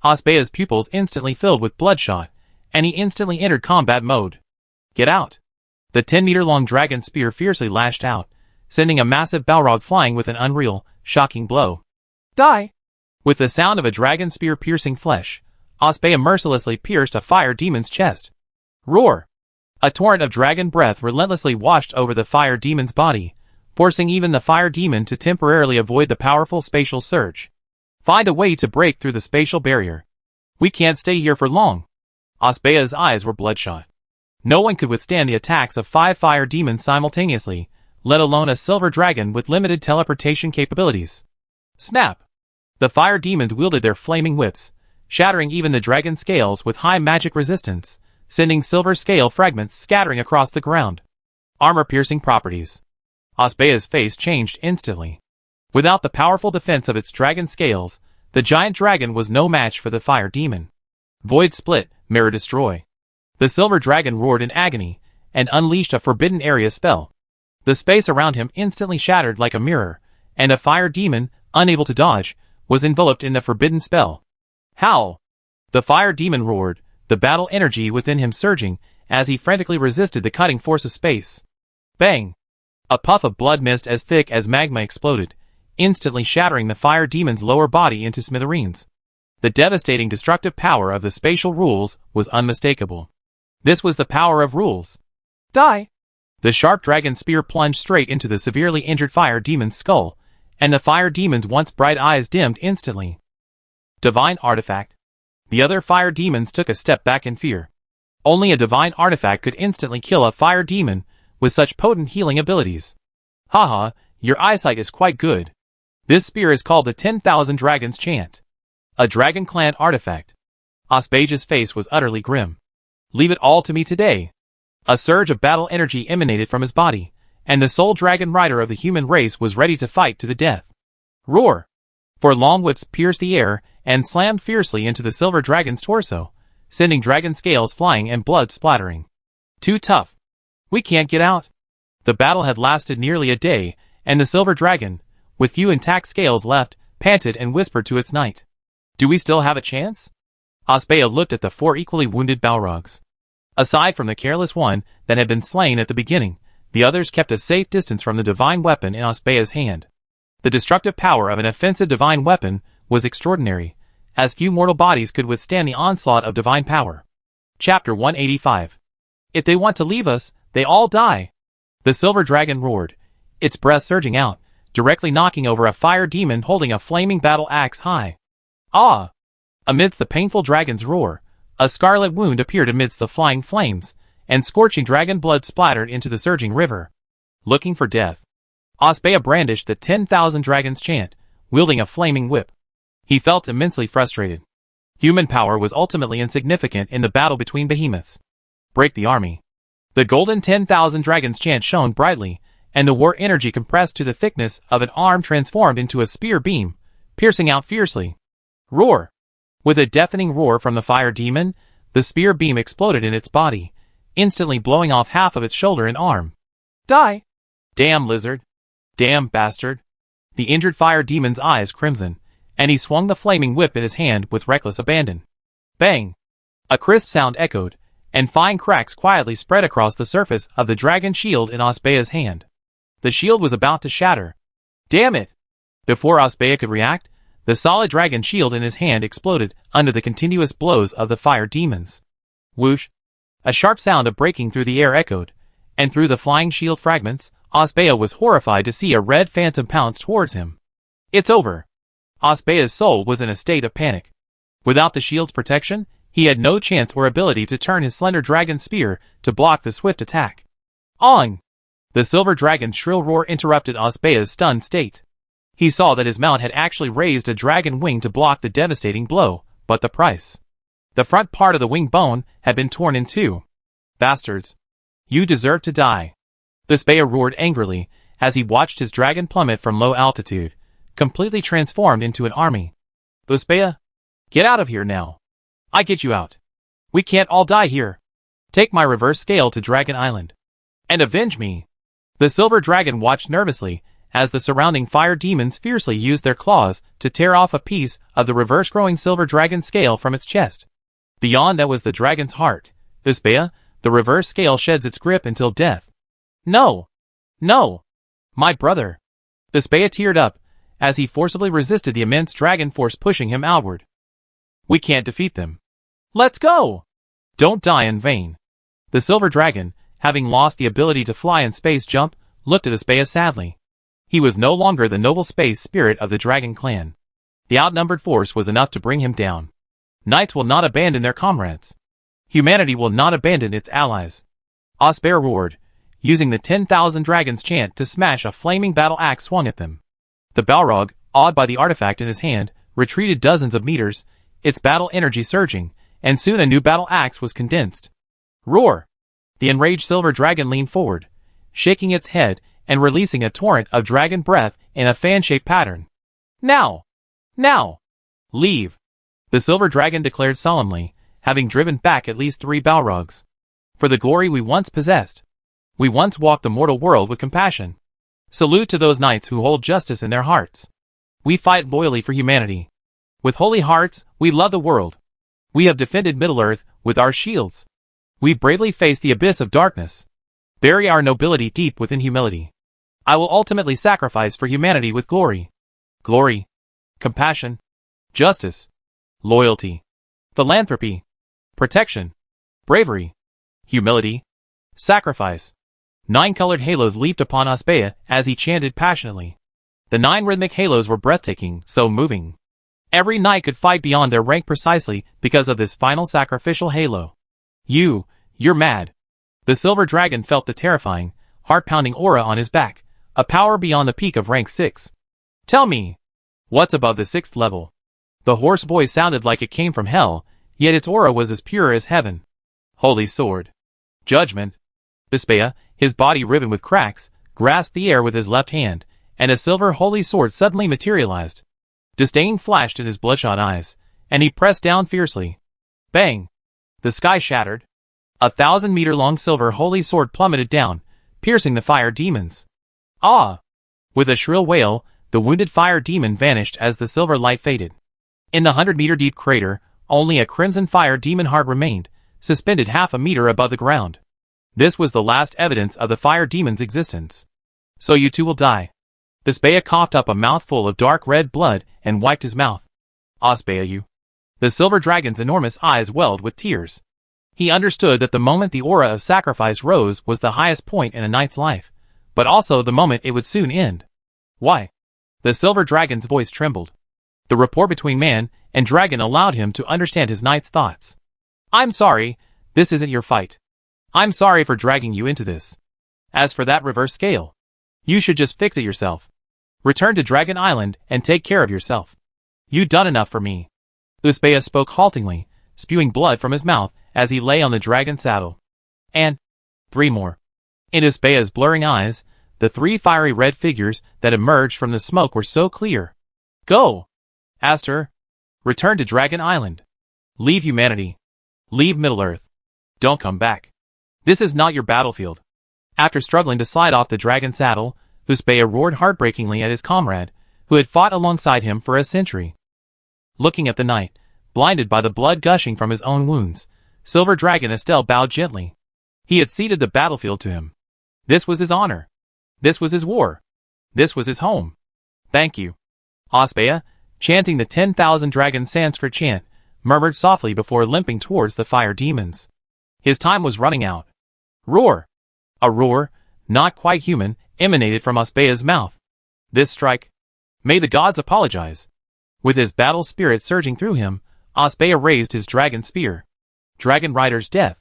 Osbea's pupils instantly filled with bloodshot, and he instantly entered combat mode. Get out! The 10-meter-long dragon spear fiercely lashed out, sending a massive Balrog flying with an unreal, shocking blow. Die! With the sound of a dragon spear piercing flesh, Osbea mercilessly pierced a fire demon's chest. Roar! A torrent of dragon breath relentlessly washed over the fire demon's body, forcing even the fire demon to temporarily avoid the powerful spatial surge. Find a way to break through the spatial barrier. We can't stay here for long. Osbea's eyes were bloodshot. No one could withstand the attacks of 5 fire demons simultaneously, let alone a silver dragon with limited teleportation capabilities. Snap! The fire demons wielded their flaming whips, shattering even the dragon scales with high magic resistance, sending silver scale fragments scattering across the ground. Armor-piercing properties. Osbea's face changed instantly. Without the powerful defense of its dragon scales, the giant dragon was no match for the fire demon. Void split, mirror destroy. The silver dragon roared in agony, and unleashed a forbidden area spell. The space around him instantly shattered like a mirror, and a fire demon, unable to dodge, was enveloped in the forbidden spell. Howl! The fire demon roared, the battle energy within him surging, as he frantically resisted the cutting force of space. Bang! A puff of blood mist as thick as magma exploded, instantly shattering the fire demon's lower body into smithereens. The devastating destructive power of the spatial rules was unmistakable. This was the power of rules. Die! The sharp dragon spear plunged straight into the severely injured fire demon's skull, and the fire demon's once bright eyes dimmed instantly. Divine artifact. The other fire demons took a step back in fear. Only a divine artifact could instantly kill a fire demon with such potent healing abilities. Haha, your eyesight is quite good. This spear is called the 10,000 Dragons Chant. A Dragon Clan artifact. Osbea's face was utterly grim. Leave it all to me today. A surge of battle energy emanated from his body, and the sole dragon rider of the human race was ready to fight to the death. Roar! For long whips pierced the air and slammed fiercely into the silver dragon's torso, sending dragon scales flying and blood splattering. Too tough. We can't get out. The battle had lasted nearly a day, and the silver dragon, with few intact scales left, panted and whispered to its knight. Do we still have a chance? Osbea looked at the 4 equally wounded Balrogs. Aside from the careless one that had been slain at the beginning, the others kept a safe distance from the divine weapon in Osbea's hand. The destructive power of an offensive divine weapon was extraordinary, as few mortal bodies could withstand the onslaught of divine power. Chapter 185. If they want to leave us, they all die. The silver dragon roared, its breath surging out, directly knocking over a fire demon holding a flaming battle axe high. Ah! Amidst the painful dragon's roar, a scarlet wound appeared amidst the flying flames, and scorching dragon blood splattered into the surging river. Looking for death, Osbeah brandished the 10,000 dragons chant, wielding a flaming whip. He felt immensely frustrated. Human power was ultimately insignificant in the battle between behemoths. Break the army. The golden 10,000 dragons chant shone brightly, and the war energy compressed to the thickness of an arm transformed into a spear beam, piercing out fiercely. Roar! With a deafening roar from the fire demon, the spear beam exploded in its body, instantly blowing off half of its shoulder and arm. Die! Damn lizard! Damn bastard! The injured fire demon's eyes crimson, and he swung the flaming whip in his hand with reckless abandon. Bang! A crisp sound echoed, and fine cracks quietly spread across the surface of the dragon shield in Osbeah's hand. The shield was about to shatter. Damn it! Before Osbeah could react, the solid dragon shield in his hand exploded under the continuous blows of the fire demons. Whoosh! A sharp sound of breaking through the air echoed, and through the flying shield fragments, Osbeah was horrified to see a red phantom pounce towards him. It's over! Osbeah's soul was in a state of panic. Without the shield's protection, he had no chance or ability to turn his slender dragon spear to block the swift attack. On! The silver dragon's shrill roar interrupted Osbeah's stunned state. He saw that his mount had actually raised a dragon wing to block the devastating blow, but the price. The front part of the wing bone had been torn in two. Bastards! You deserve to die! Osbeah roared angrily as he watched his dragon plummet from low altitude, completely transformed into an army. Osbeah, get out of here now. I get you out. We can't all die here. Take my reverse scale to Dragon Island. And avenge me. The silver dragon watched nervously as the surrounding fire demons fiercely used their claws to tear off a piece of the reverse-growing silver dragon scale from its chest. Beyond that was the dragon's heart. Osbeah, the reverse scale sheds its grip until death. No! No! My brother! Osbeah teared up as he forcibly resisted the immense dragon force pushing him outward. We can't defeat them. Let's go! Don't die in vain. The silver dragon, having lost the ability to fly and space jump, looked at Osbeah sadly. He was no longer the noble space spirit of the dragon clan. The outnumbered force was enough to bring him down. Knights will not abandon their comrades. Humanity will not abandon its allies. Osbeah roared, using the 10,000 dragons chant to smash a flaming battle axe swung at them. The Balrog, awed by the artifact in his hand, retreated dozens of meters, its battle energy surging, and soon a new battle axe was condensed. Roar! The enraged silver dragon leaned forward, shaking its head and releasing a torrent of dragon breath in a fan-shaped pattern. Now! Now! Leave! The silver dragon declared solemnly, having driven back at least 3 Balrogs. For the glory we once possessed. We once walked the mortal world with compassion. Salute to those knights who hold justice in their hearts. We fight loyally for humanity. With holy hearts, we love the world. We have defended Middle-earth with our shields. We bravely face the abyss of darkness. Bury our nobility deep within humility. I will ultimately sacrifice for humanity with glory. Glory. Compassion. Justice. Loyalty. Philanthropy. Protection. Bravery. Humility. Sacrifice. 9 colored halos leaped upon Osbeah as he chanted passionately. The 9 rhythmic halos were breathtaking, so moving. Every knight could fight beyond their rank precisely because of this final sacrificial halo. You're mad. The silver dragon felt the terrifying, heart-pounding aura on his back, a power beyond the peak of rank 6. Tell me, what's above the 6th level? The hoarse voice sounded like it came from hell, yet its aura was as pure as heaven. Holy sword. Judgment. Osbeah, his body riven with cracks, grasped the air with his left hand, and a silver holy sword suddenly materialized. Disdain flashed in his bloodshot eyes, and he pressed down fiercely. Bang! The sky shattered. 1,000-meter-long silver holy sword plummeted down, piercing the fire demons. Ah! With a shrill wail, the wounded fire demon vanished as the silver light faded. In the 100-meter-deep crater, only a crimson fire demon heart remained, suspended half a meter above the ground. This was the last evidence of the fire demon's existence. So you too will die. Osbeah coughed up a mouthful of dark red blood and wiped his mouth. Osbeah, you. The silver dragon's enormous eyes welled with tears. He understood that the moment the aura of sacrifice rose was the highest point in a knight's life, but also the moment it would soon end. Why? The silver dragon's voice trembled. The rapport between man and dragon allowed him to understand his knight's thoughts. I'm sorry, this isn't your fight. I'm sorry for dragging you into this. As for that reverse scale, you should just fix it yourself. Return to Dragon Island and take care of yourself. You've done enough for me. Uspeya spoke haltingly, spewing blood from his mouth as he lay on the dragon's saddle. And 3 more. In Uspeya's blurring eyes, the 3 fiery red figures that emerged from the smoke were so clear. Go! Aster. Return to Dragon Island. Leave humanity. Leave Middle-earth. Don't come back. This is not your battlefield. After struggling to slide off the dragon saddle, Uspeya roared heartbreakingly at his comrade, who had fought alongside him for a century. Looking at the knight, blinded by the blood gushing from his own wounds, Silver Dragon Estelle bowed gently. He had ceded the battlefield to him. This was his honor. This was his war. This was his home. Thank you. Uspeya, chanting the 10,000 dragon Sanskrit chant, murmured softly before limping towards the fire demons. His time was running out. Roar! A roar, not quite human, emanated from Uspeya's mouth. This strike. May the gods apologize. With his battle spirit surging through him, Uspeya raised his dragon spear. Dragon Rider's death.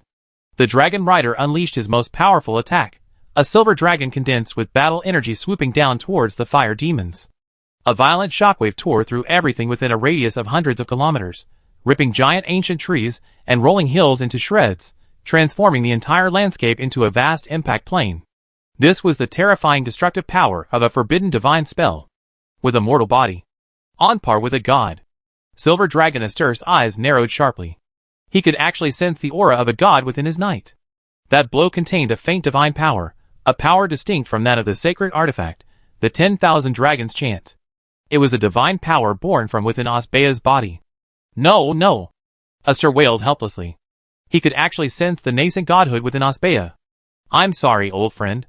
The Dragon Rider unleashed his most powerful attack, a silver dragon condensed with battle energy swooping down towards the fire demons. A violent shockwave tore through everything within a radius of hundreds of kilometers, ripping giant ancient trees and rolling hills into shreds, transforming the entire landscape into a vast impact plain. This was the terrifying destructive power of a forbidden divine spell. With a mortal body, on par with a god. Silver Dragon Aster's eyes narrowed sharply. He could actually sense the aura of a god within his knight. That blow contained a faint divine power, a power distinct from that of the sacred artifact, the 10,000 dragons chant. It was a divine power born from within Uspeya's body. No, no! Aster wailed helplessly. He could actually sense the nascent godhood within Uspeya. I'm sorry, old friend.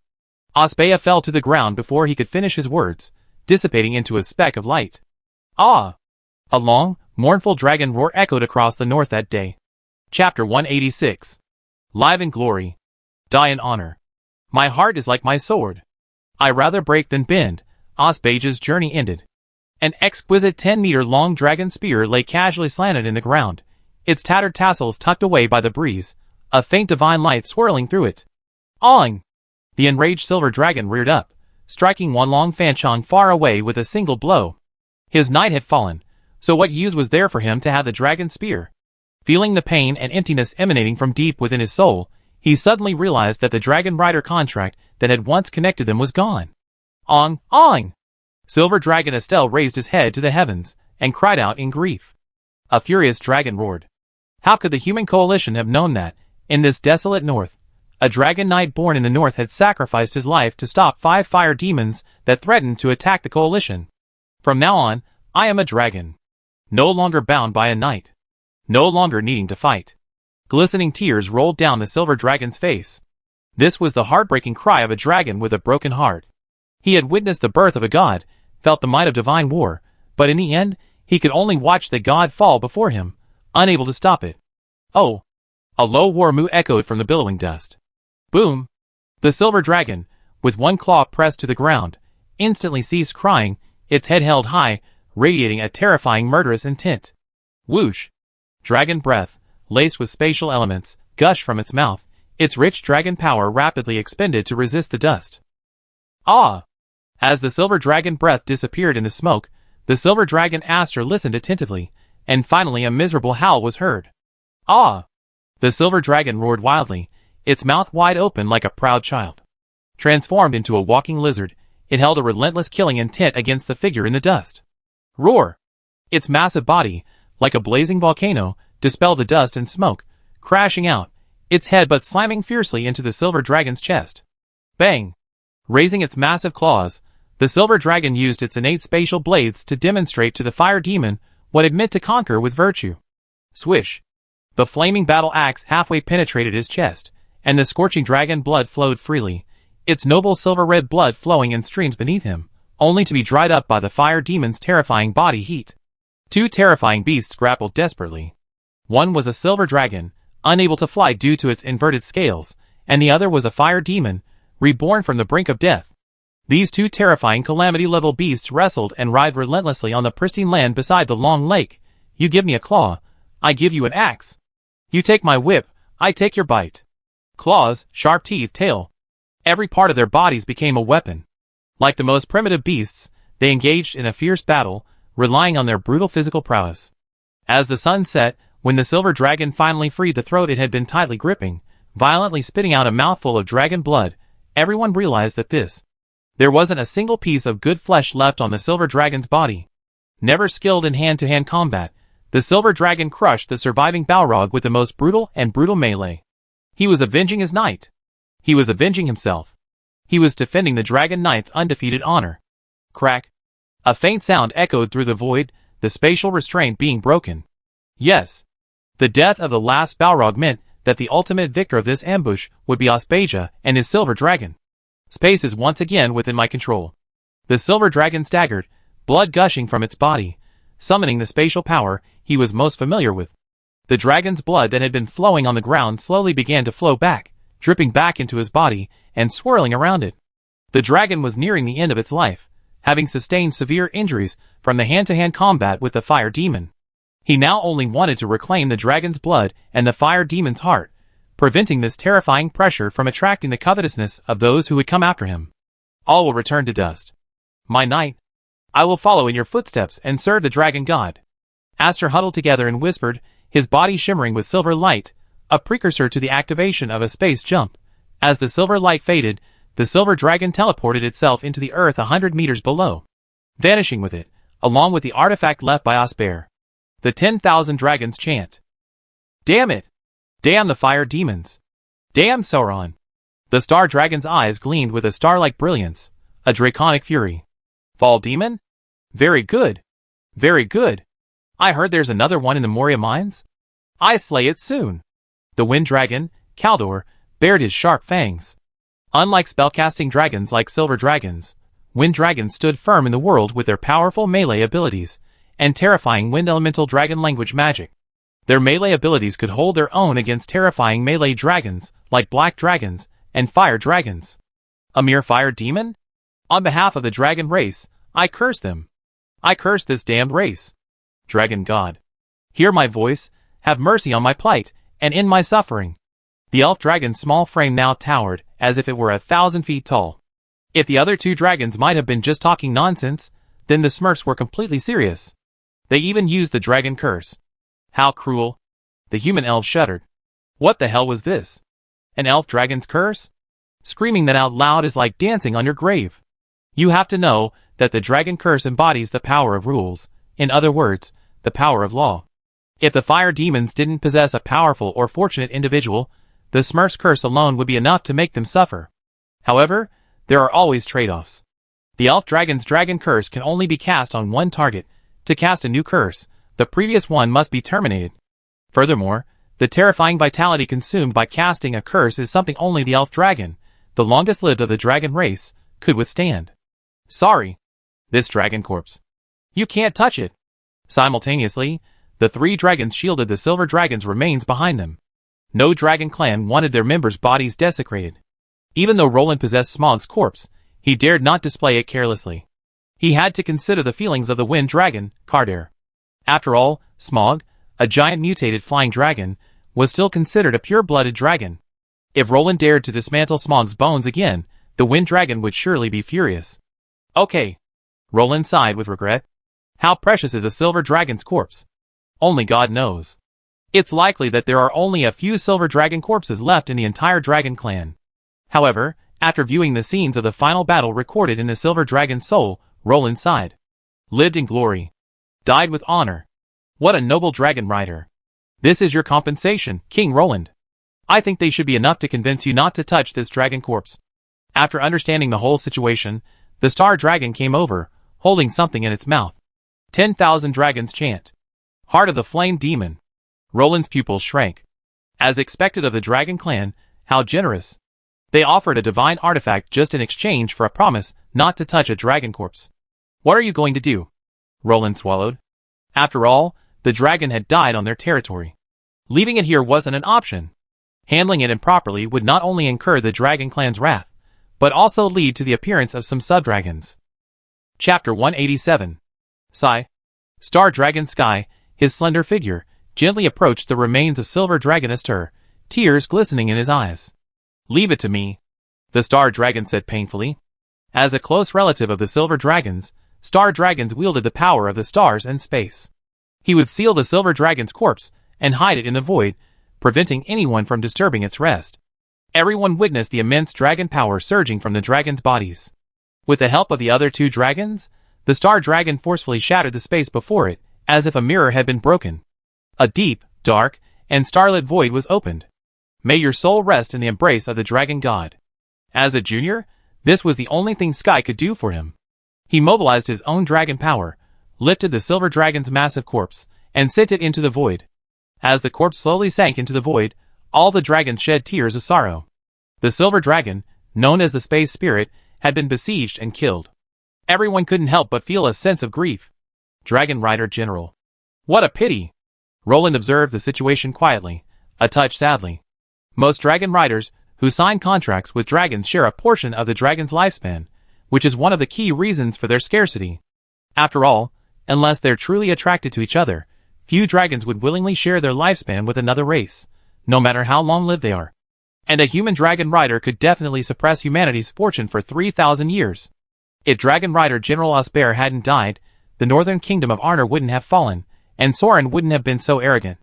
Uspeya fell to the ground before he could finish his words, dissipating into a speck of light. Ah! A long, mournful dragon roar echoed across the north that day. Chapter 186. Live in glory. Die in honor. My heart is like my sword. I rather break than bend. Uspeya's journey ended. An exquisite 10-meter-long dragon spear lay casually slanted in the ground, its tattered tassels tucked away by the breeze, a faint divine light swirling through it. Awing! The enraged silver dragon reared up, striking one long fanchong far away with a single blow. His knight had fallen, so what use was there for him to have the dragon spear? Feeling the pain and emptiness emanating from deep within his soul, he suddenly realized that the Dragon Rider contract that had once connected them was gone. Ong! Ong! Silver Dragon Estelle raised his head to the heavens and cried out in grief. A furious dragon roared. How could the human coalition have known that, in this desolate north, a dragon knight born in the north had sacrificed his life to stop 5 fire demons that threatened to attack the coalition? From now on, I am a dragon. No longer bound by a knight. No longer needing to fight. Glistening tears rolled down the silver dragon's face. This was the heartbreaking cry of a dragon with a broken heart. He had witnessed the birth of a god, felt the might of divine war, but in the end, he could only watch the god fall before him, unable to stop it. Oh! A low war moo echoed from the billowing dust. Boom! The silver dragon, with one claw pressed to the ground, instantly ceased crying, its head held high, radiating a terrifying murderous intent. Whoosh! Dragon breath, laced with spatial elements, gushed from its mouth, its rich dragon power rapidly expended to resist the dust. Ah! As the silver dragon breath disappeared in the smoke, the silver dragon Aster listened attentively, and finally a miserable howl was heard. Ah! The silver dragon roared wildly, its mouth wide open like a proud child. Transformed into a walking lizard, it held a relentless killing intent against the figure in the dust. Roar! Its massive body, like a blazing volcano, dispelled the dust and smoke, crashing out, its headbutt slamming fiercely into the silver dragon's chest. Bang! Raising its massive claws, the silver dragon used its innate spatial blades to demonstrate to the fire demon what it meant to conquer with virtue. Swish! The flaming battle axe halfway penetrated his chest, and the scorching dragon blood flowed freely, its noble silver-red blood flowing in streams beneath him, only to be dried up by the fire demon's terrifying body heat. Two terrifying beasts grappled desperately. One was a silver dragon, unable to fly due to its inverted scales, and the other was a fire demon, reborn from the brink of death. These two terrifying calamity-level beasts wrestled and writhed relentlessly on the pristine land beside the long lake. You give me a claw, I give you an axe. You take my whip, I take your bite. Claws, sharp teeth, tail. Every part of their bodies became a weapon. Like the most primitive beasts, they engaged in a fierce battle, relying on their brutal physical prowess. As the sun set, when the silver dragon finally freed the throat it had been tightly gripping, violently spitting out a mouthful of dragon blood, everyone realized that there wasn't a single piece of good flesh left on the silver dragon's body. Never skilled in hand-to-hand combat, the silver dragon crushed the surviving Balrog with the most brutal melee. He was avenging his knight. He was avenging himself. He was defending the Dragon Knight's undefeated honor. Crack. A faint sound echoed through the void, the spatial restraint being broken. Yes. The death of the last Balrog meant that the ultimate victor of this ambush would be Aspasia and his silver dragon. Space is once again within my control. The silver dragon staggered, blood gushing from its body, summoning the spatial power he was most familiar with. The dragon's blood that had been flowing on the ground slowly began to flow back, dripping back into his body and swirling around it. The dragon was nearing the end of its life, having sustained severe injuries from the hand-to-hand combat with the fire demon. He now only wanted to reclaim the dragon's blood and the fire demon's heart, preventing this terrifying pressure from attracting the covetousness of those who would come after him. All will return to dust. My knight, I will follow in your footsteps and serve the dragon god. Aster huddled together and whispered, his body shimmering with silver light, a precursor to the activation of a space jump. As the silver light faded, the silver dragon teleported itself into the earth 100 meters below, vanishing with it, along with the artifact left by Asper. The 10,000 dragons chant. Damn it! Damn the fire demons! Damn Sauron! The star dragon's eyes gleamed with a star-like brilliance, a draconic fury. Fall demon? Very good. Very good. I heard there's another one in the Moria mines? I slay it soon. The wind dragon, Kaldor, bared his sharp fangs. Unlike spellcasting dragons like silver dragons, wind dragons stood firm in the world with their powerful melee abilities and terrifying wind elemental dragon language magic. Their melee abilities could hold their own against terrifying melee dragons like black dragons and fire dragons. A mere fire demon? On behalf of the dragon race, I curse them. I curse this damned race. Dragon god, hear my voice, have mercy on my plight, and end my suffering. The elf dragon's small frame now towered, as if it were 1,000 feet tall. If the other two dragons might have been just talking nonsense, then the Smurfs were completely serious. They even used the dragon curse. How cruel. The human elf shuddered. What the hell was this? An elf dragon's curse? Screaming that out loud is like dancing on your grave. You have to know that the dragon curse embodies the power of rules, in other words, the power of law. If the fire demons didn't possess a powerful or fortunate individual, the Smurf's curse alone would be enough to make them suffer. However, there are always trade-offs. The elf dragon's dragon curse can only be cast on one target. To cast a new curse, the previous one must be terminated. Furthermore, the terrifying vitality consumed by casting a curse is something only the elf dragon, the longest lived of the dragon race, could withstand. Sorry. This dragon corpse. You can't touch it. Simultaneously, the three dragons shielded the silver dragon's remains behind them. No dragon clan wanted their members' bodies desecrated. Even though Roland possessed Smog's corpse, he dared not display it carelessly. He had to consider the feelings of the wind dragon, Kardar. After all, Smog, a giant mutated flying dragon, was still considered a pure-blooded dragon. If Roland dared to dismantle Smog's bones again, the wind dragon would surely be furious. Okay. Roland sighed with regret. How precious is a silver dragon's corpse? Only God knows. It's likely that there are only a few silver dragon corpses left in the entire dragon clan. However, after viewing the scenes of the final battle recorded in the silver dragon's soul, Roland sighed. Lived in glory. Died with honor. What a noble dragon rider. This is your compensation, King Roland. I think they should be enough to convince you not to touch this dragon corpse. After understanding the whole situation, the star dragon came over, holding something in its mouth. 10,000 dragons chant. Heart of the flame demon. Roland's pupils shrank. As expected of the dragon clan, how generous. They offered a divine artifact just in exchange for a promise not to touch a dragon corpse. What are you going to do? Roland swallowed. After all, the dragon had died on their territory. Leaving it here wasn't an option. Handling it improperly would not only incur the dragon clan's wrath, but also lead to the appearance of some subdragons. Chapter 187. Sigh. Star Dragon Sky, his slender figure, gently approached the remains of Silver Dragon Astur, tears glistening in his eyes. Leave it to me, the Star Dragon said painfully. As a close relative of the Silver Dragons, Star Dragons wielded the power of the stars and space. He would seal the Silver Dragon's corpse and hide it in the void, preventing anyone from disturbing its rest. Everyone witnessed the immense dragon power surging from the dragons' bodies. With the help of the other two dragons, the Star Dragon forcefully shattered the space before it, as if a mirror had been broken. A deep, dark, and starlit void was opened. May your soul rest in the embrace of the dragon god. As a junior, this was the only thing Sky could do for him. He mobilized his own dragon power, lifted the Silver Dragon's massive corpse, and sent it into the void. As the corpse slowly sank into the void, all the dragons shed tears of sorrow. The Silver Dragon, known as the Space Spirit, had been besieged and killed. Everyone couldn't help but feel a sense of grief. Dragon Rider General. What a pity! Roland observed the situation quietly, a touch sadly. Most dragon riders who sign contracts with dragons share a portion of the dragon's lifespan, which is one of the key reasons for their scarcity. After all, unless they're truly attracted to each other, few dragons would willingly share their lifespan with another race, no matter how long-lived they are. And a human dragon rider could definitely suppress humanity's fortune for 3,000 years. If Dragon Rider General Osbear hadn't died, the northern kingdom of Arnor wouldn't have fallen, and Soren wouldn't have been so arrogant.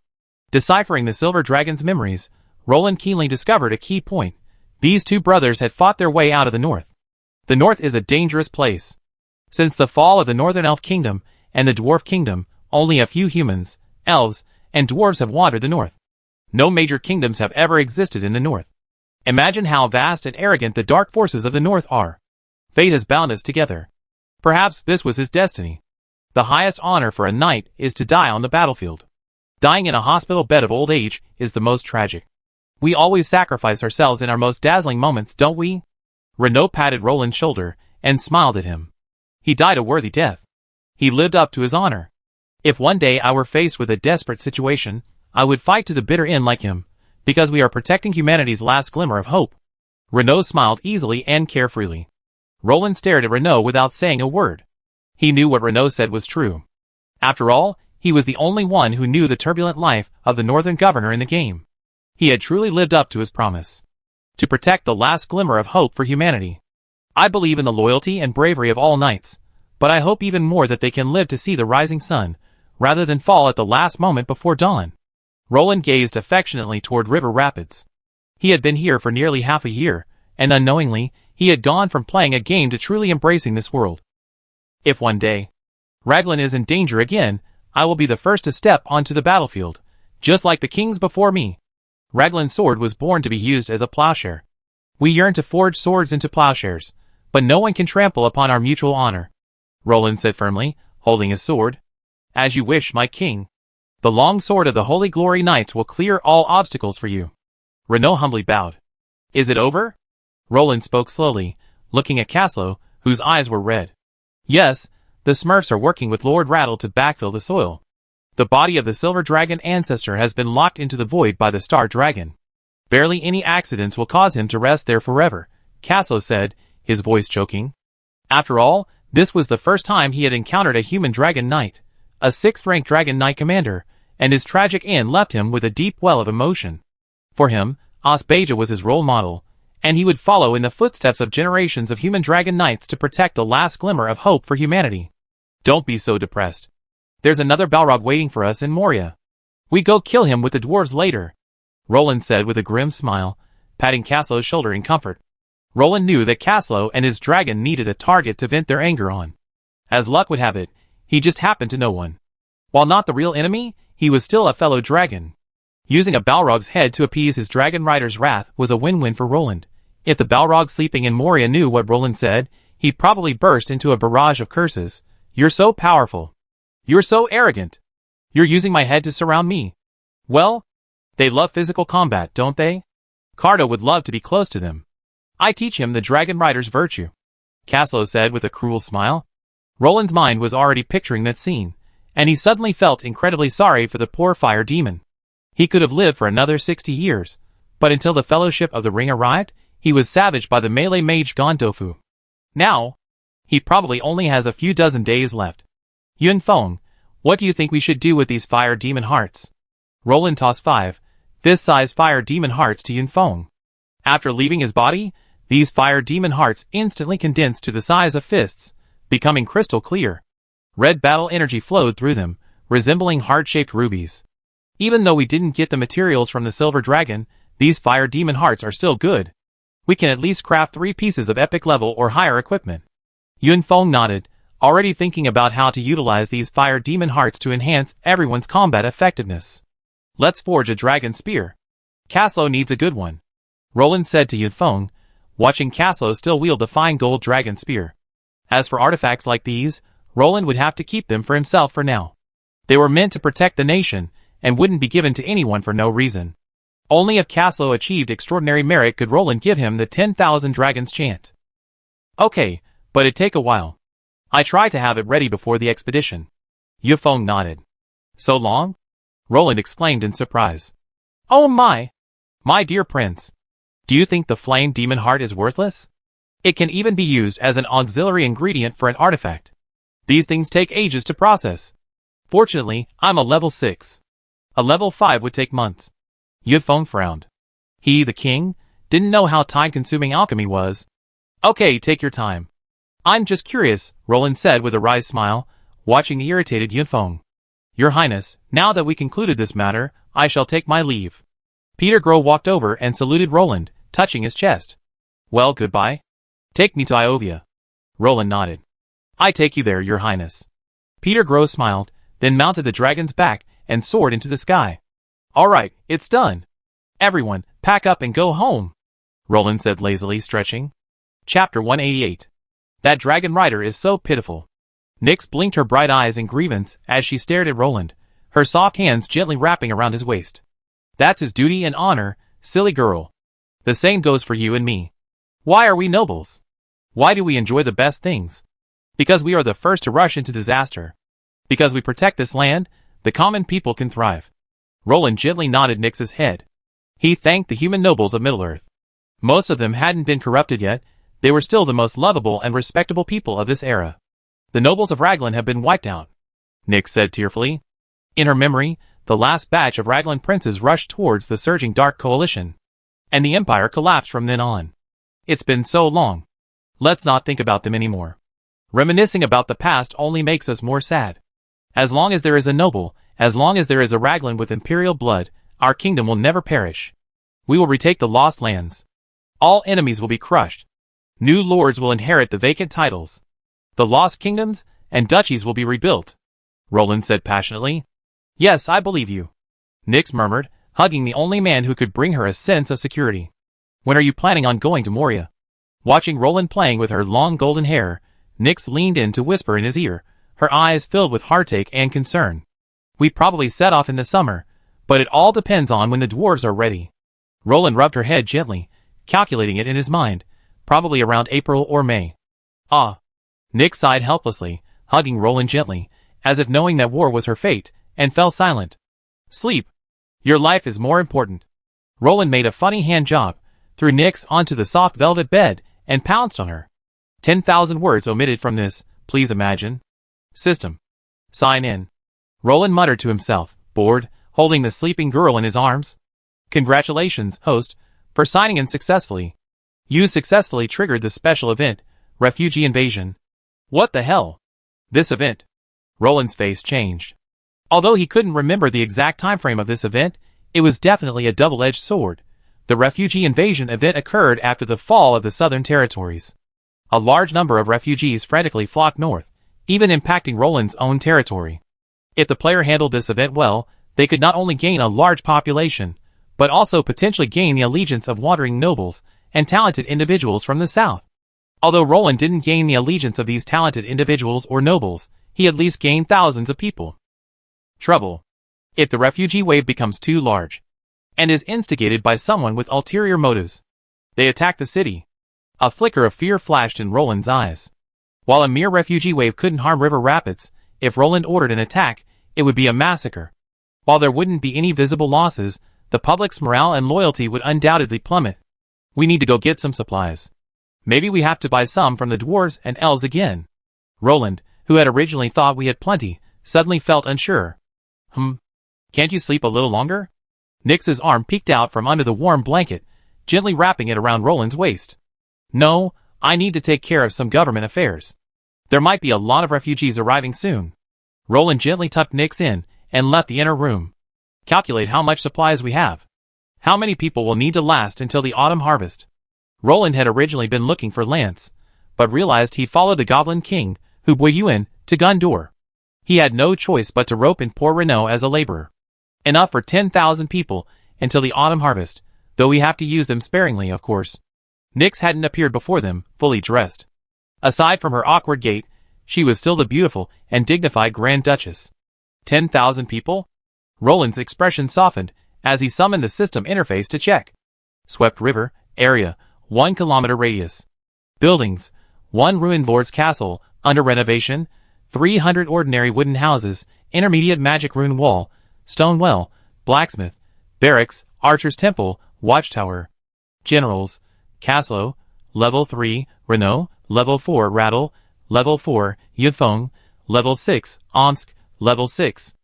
Deciphering the Silver Dragon's memories, Roland keenly discovered a key point. These two brothers had fought their way out of the north. The north is a dangerous place. Since the fall of the Northern Elf Kingdom and the Dwarf Kingdom, only a few humans, elves, and dwarves have wandered the north. No major kingdoms have ever existed in the north. Imagine how vast and arrogant the dark forces of the north are. Fate has bound us together. Perhaps this was his destiny. The highest honor for a knight is to die on the battlefield. Dying in a hospital bed of old age is the most tragic. We always sacrifice ourselves in our most dazzling moments, don't we? Renaud patted Roland's shoulder and smiled at him. He died a worthy death. He lived up to his honor. If one day I were faced with a desperate situation, I would fight to the bitter end like him, because we are protecting humanity's last glimmer of hope. Renaud smiled easily and carefreely. Roland stared at Renaud without saying a word. He knew what Renaud said was true. After all, he was the only one who knew the turbulent life of the northern governor in the game. He had truly lived up to his promise. To protect the last glimmer of hope for humanity. I believe in the loyalty and bravery of all knights, but I hope even more that they can live to see the rising sun, rather than fall at the last moment before dawn. Roland gazed affectionately toward River Rapids. He had been here for nearly half a year, and unknowingly, he had gone from playing a game to truly embracing this world. If one day, Raglan is in danger again, I will be the first to step onto the battlefield, just like the kings before me. Raglan's sword was born to be used as a plowshare. We yearn to forge swords into plowshares, but no one can trample upon our mutual honor. Roland said firmly, holding his sword. As you wish, my king. The long sword of the Holy Glory Knights will clear all obstacles for you. Renaud humbly bowed. Is it over? Roland spoke slowly, looking at Caslo, whose eyes were red. Yes, the Smurfs are working with Lord Rattle to backfill the soil. The body of the Silver Dragon ancestor has been locked into the void by the Star Dragon. Barely any accidents will cause him to rest there forever, Caslo said, his voice choking. After all, this was the first time he had encountered a human dragon knight, a 6th-rank dragon knight commander, and his tragic end left him with a deep well of emotion. For him, Osbeja was his role model, and he would follow in the footsteps of generations of human dragon knights to protect the last glimmer of hope for humanity. Don't be so depressed. There's another Balrog waiting for us in Moria. We go kill him with the dwarves later, Roland said with a grim smile, patting Caslo's shoulder in comfort. Roland knew that Caslo and his dragon needed a target to vent their anger on. As luck would have it, he just happened to know one. While not the real enemy, he was still a fellow dragon. Using a Balrog's head to appease his dragon rider's wrath was a win-win for Roland. If the Balrog sleeping in Moria knew what Roland said, he'd probably burst into a barrage of curses. You're so powerful. You're so arrogant. You're using my head to surround me. Well, they love physical combat, don't they? Cardo would love to be close to them. I teach him the dragon rider's virtue, Caslo said with a cruel smile. Roland's mind was already picturing that scene, and he suddenly felt incredibly sorry for the poor fire demon. He could have lived for another 60 years, but until the Fellowship of the Ring arrived, he was savaged by the melee mage Gondofu. Now, he probably only has a few dozen days left. Yunfeng, what do you think we should do with these fire demon hearts? Roland tossed 5 this size fire demon hearts to Yunfeng. After leaving his body, these fire demon hearts instantly condensed to the size of fists, becoming crystal clear. Red battle energy flowed through them, resembling heart-shaped rubies. Even though we didn't get the materials from the silver dragon, these fire demon hearts are still good. We can at least craft 3 pieces of epic level or higher equipment. Yunfeng nodded, already thinking about how to utilize these fire demon hearts to enhance everyone's combat effectiveness. Let's forge a dragon spear. Caslo needs a good one, Roland said to Yunfeng, watching Caslo still wield the fine gold dragon spear. As for artifacts like these, Roland would have to keep them for himself for now. They were meant to protect the nation, and wouldn't be given to anyone for no reason. Only if Caslo achieved extraordinary merit could Roland give him the 10,000 dragons chant. Okay, but it'd take a while. I try to have it ready before the expedition. Yunfeng nodded. So long? Roland exclaimed in surprise. Oh my! My dear prince. Do you think the flame demon heart is worthless? It can even be used as an auxiliary ingredient for an artifact. These things take ages to process. Fortunately, I'm a level 6. A level 5 would take months. Yunfeng frowned. He, the king, didn't know how time-consuming alchemy was. Okay, take your time. I'm just curious, Roland said with a wry smile, watching the irritated Yunfeng. Your Highness, now that we concluded this matter, I shall take my leave. Peter Grow walked over and saluted Roland, touching his chest. Well, goodbye. Take me to Iovia. Roland nodded. I take you there, Your Highness. Peter Grow smiled, then mounted the dragon's back and soared into the sky. All right, it's done. Everyone, pack up and go home, Roland said lazily, stretching. Chapter 188. That dragon rider is so pitiful. Nyx blinked her bright eyes in grievance as she stared at Roland, her soft hands gently wrapping around his waist. That's his duty and honor, silly girl. The same goes for you and me. Why are we nobles? Why do we enjoy the best things? Because we are the first to rush into disaster. Because we protect this land, the common people can thrive. Roland gently nodded Nyx's head. He thanked the human nobles of Middle-earth. Most of them hadn't been corrupted yet, they were still the most lovable and respectable people of this era. The nobles of Raglan have been wiped out, Nyx said tearfully. In her memory, the last batch of Raglan princes rushed towards the surging Dark Coalition. And the empire collapsed from then on. It's been so long. Let's not think about them anymore. Reminiscing about the past only makes us more sad. As long as there is a noble, as long as there is a Raglan with imperial blood, our kingdom will never perish. We will retake the lost lands. All enemies will be crushed. New lords will inherit the vacant titles. The lost kingdoms and duchies will be rebuilt, Roland said passionately. Yes, I believe you, Nyx murmured, hugging the only man who could bring her a sense of security. When are you planning on going to Moria? Watching Roland playing with her long golden hair, Nyx leaned in to whisper in his ear, her eyes filled with heartache and concern. We probably set off in the summer, but it all depends on when the dwarves are ready. Roland rubbed her head gently, calculating it in his mind, probably around April or May. Ah. Nyx sighed helplessly, hugging Roland gently, as if knowing that war was her fate, and fell silent. Sleep. Your life is more important. Roland made a funny hand job, threw Nyx onto the soft velvet bed, and pounced on her. 10,000 words omitted from this, please imagine. System. Sign in. Roland muttered to himself, bored, holding the sleeping girl in his arms. Congratulations, host, for signing in successfully. You successfully triggered the special event, Refugee Invasion. What the hell? This event? Roland's face changed. Although he couldn't remember the exact time frame of this event, it was definitely a double-edged sword. The refugee invasion event occurred after the fall of the Southern Territories. A large number of refugees frantically flocked north, even impacting Roland's own territory. If the player handled this event well, they could not only gain a large population, but also potentially gain the allegiance of wandering nobles and talented individuals from the south. Although Roland didn't gain the allegiance of these talented individuals or nobles, he at least gained thousands of people. Trouble. If the refugee wave becomes too large, and is instigated by someone with ulterior motives, they attack the city. A flicker of fear flashed in Roland's eyes. While a mere refugee wave couldn't harm River Rapids, if Roland ordered an attack, it would be a massacre. While there wouldn't be any visible losses, the public's morale and loyalty would undoubtedly plummet. We need to go get some supplies. Maybe we have to buy some from the dwarves and elves again. Roland, who had originally thought we had plenty, suddenly felt unsure. Can't you sleep a little longer? Nyx's arm peeked out from under the warm blanket, gently wrapping it around Roland's waist. No, I need to take care of some government affairs. There might be a lot of refugees arriving soon. Roland gently tucked Nyx in and left the inner room. Calculate how much supplies we have. How many people will need to last until the autumn harvest? Roland had originally been looking for Lance, but realized he'd followed the Goblin King, Hu Buiyuan, to Gondor. He had no choice but to rope in poor Renault as a laborer. Enough for 10,000 people until the autumn harvest, though we have to use them sparingly, of course. Nyx hadn't appeared before them, fully dressed. Aside from her awkward gait, she was still the beautiful and dignified Grand Duchess. 10,000 people? Roland's expression softened as he summoned the system interface to check. Swept river, area, 1 kilometer radius. Buildings, 1 ruined lord's castle, under renovation, 300 ordinary wooden houses, intermediate magic rune wall, stone well, blacksmith, barracks, archer's temple, watchtower. Generals, Caslo, level 3, Renault, level 4, Rattle, level 4, Yufeng, level 6, Omsk, level 6.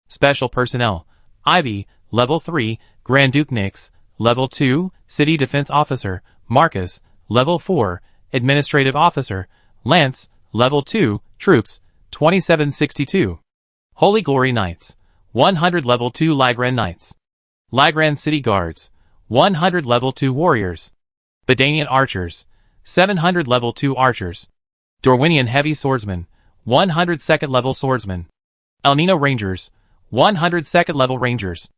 Special personnel, Ivy, level 3, Grand Duke Nyx, level 2, City Defense Officer, Marcus, level 4, Administrative Officer, Lance, level 2, Troops, 2762. Holy Glory Knights, 100 level 2 Lagran Knights. Lagran City Guards, 100 level 2 Warriors. Bedanian Archers, 700 level 2 Archers. Dorwinian Heavy Swordsmen, 100 second level Swordsmen. El Nino Rangers, 100 second level Rangers.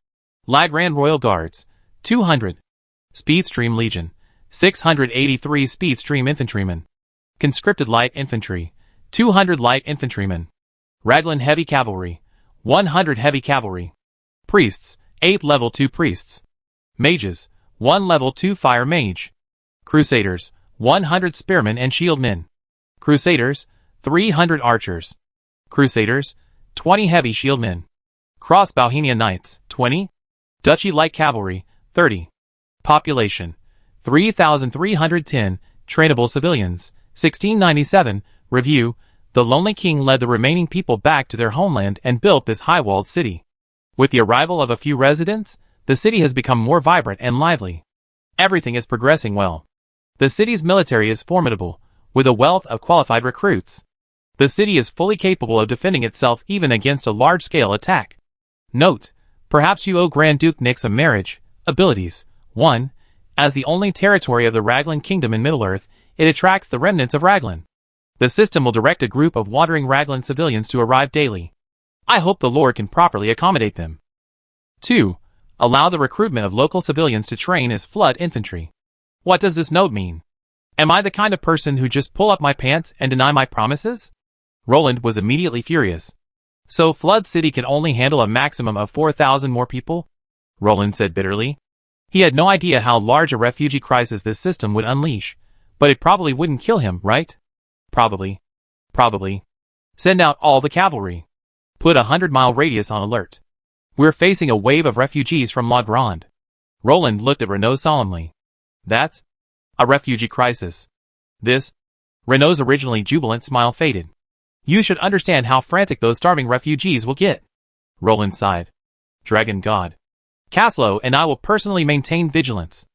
Lagran Royal Guards, 200. Speedstream Legion, 683 Speedstream Infantrymen. Conscripted Light Infantry, 200 Light Infantrymen. Raglan Heavy Cavalry, 100 Heavy Cavalry. Priests, 8 level 2 Priests. Mages, 1 level 2 Fire Mage. Crusaders, 100 Spearmen and Shieldmen. Crusaders, 300 Archers. Crusaders, 20 Heavy Shieldmen. Cross-Bohemia Knights, 20. Duchy Light Cavalry, 30. Population, 3,310. Trainable civilians, 1697. Review: the Lonely King led the remaining people back to their homeland and built this high-walled city. With the arrival of a few residents, the city has become more vibrant and lively. Everything is progressing well. The city's military is formidable, with a wealth of qualified recruits. The city is fully capable of defending itself even against a large-scale attack. Note: perhaps you owe Grand Duke Nyx a marriage. Abilities: 1. As the only territory of the Raglan Kingdom in Middle-earth, it attracts the remnants of Raglan. The system will direct a group of wandering Raglan civilians to arrive daily. I hope the Lord can properly accommodate them. 2. Allow the recruitment of local civilians to train as flood infantry. What does this note mean? Am I the kind of person who just pull up my pants and deny my promises? Roland was immediately furious. So Flood City can only handle a maximum of 4,000 more people? Roland said bitterly. He had no idea how large a refugee crisis this system would unleash, but it probably wouldn't kill him, right? Probably. Send out all the cavalry. Put a 100-mile radius on alert. We're facing a wave of refugees from La Grande. Roland looked at Renault solemnly. That's a refugee crisis. This? Renault's originally jubilant smile faded. You should understand how frantic those starving refugees will get. Roland sighed. Dragon God. Caslo and I will personally maintain vigilance.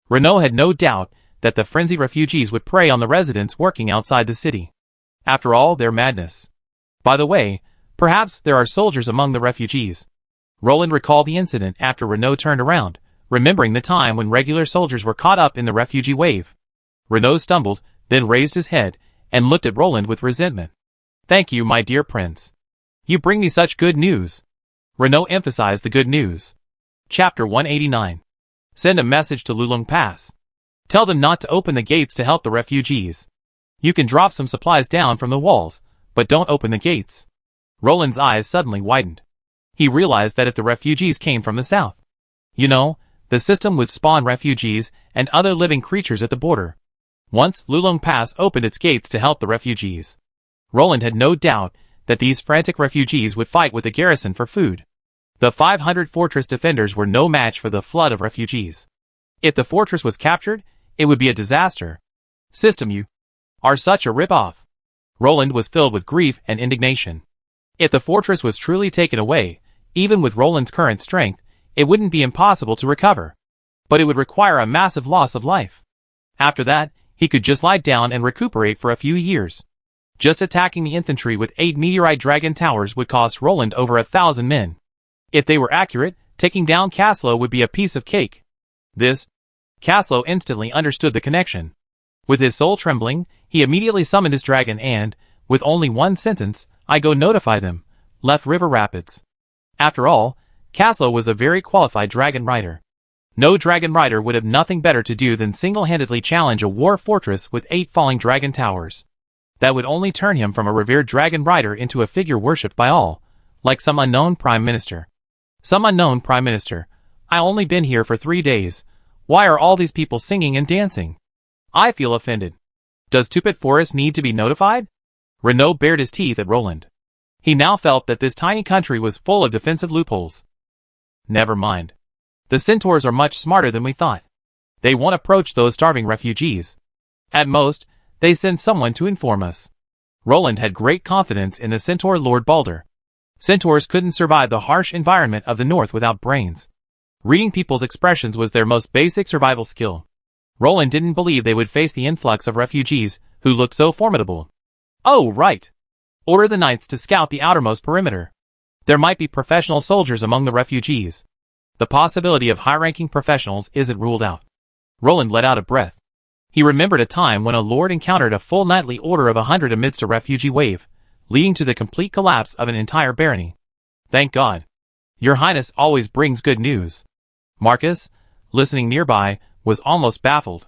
Renault had no doubt that the frenzied refugees would prey on the residents working outside the city. After all, their madness. By the way, perhaps there are soldiers among the refugees. Roland recalled the incident after Renault turned around, remembering the time when regular soldiers were caught up in the refugee wave. Renault stumbled, then raised his head, and looked at Roland with resentment. Thank you, my dear prince. You bring me such good news. Renault emphasized the good news. Chapter 189. Send a message to Lulong Pass. Tell them not to open the gates to help the refugees. You can drop some supplies down from the walls, but don't open the gates. Roland's eyes suddenly widened. He realized that if the refugees came from the south, the system would spawn refugees and other living creatures at the border. Once Lulong Pass opened its gates to help the refugees, Roland had no doubt that these frantic refugees would fight with the garrison for food. The 500 fortress defenders were no match for the flood of refugees. If the fortress was captured, it would be a disaster. System, you are such a rip-off. Roland was filled with grief and indignation. If the fortress was truly taken away, even with Roland's current strength, it wouldn't be impossible to recover. But it would require a massive loss of life. After that, he could just lie down and recuperate for a few years. Just attacking the infantry with 8 meteorite dragon towers would cost Roland over 1,000 men. If they were accurate, taking down Caslow would be a piece of cake. Caslow instantly understood the connection. With his soul trembling, he immediately summoned his dragon and, with only one sentence, "I go notify them," left River Rapids. After all, Caslow was a very qualified dragon rider. No dragon rider would have nothing better to do than single-handedly challenge a war fortress with 8 falling dragon towers. That would only turn him from a revered dragon rider into a figure worshipped by all, like some unknown prime minister. Some unknown prime minister. I only been here for 3 days. Why are all these people singing and dancing? I feel offended. Does Tupit Forest need to be notified? Renault bared his teeth at Roland. He now felt that this tiny country was full of defensive loopholes. Never mind. The centaurs are much smarter than we thought. They won't approach those starving refugees. At most, they send someone to inform us. Roland had great confidence in the centaur Lord Balder. Centaurs couldn't survive the harsh environment of the north without brains. Reading people's expressions was their most basic survival skill. Roland didn't believe they would face the influx of refugees, who looked so formidable. Oh, right. Order the knights to scout the outermost perimeter. There might be professional soldiers among the refugees. The possibility of high-ranking professionals isn't ruled out. Roland let out a breath. He remembered a time when a lord encountered a full knightly order of 100 amidst a refugee wave, leading to the complete collapse of an entire barony. Thank God. Your Highness always brings good news. Marcus, listening nearby, was almost baffled.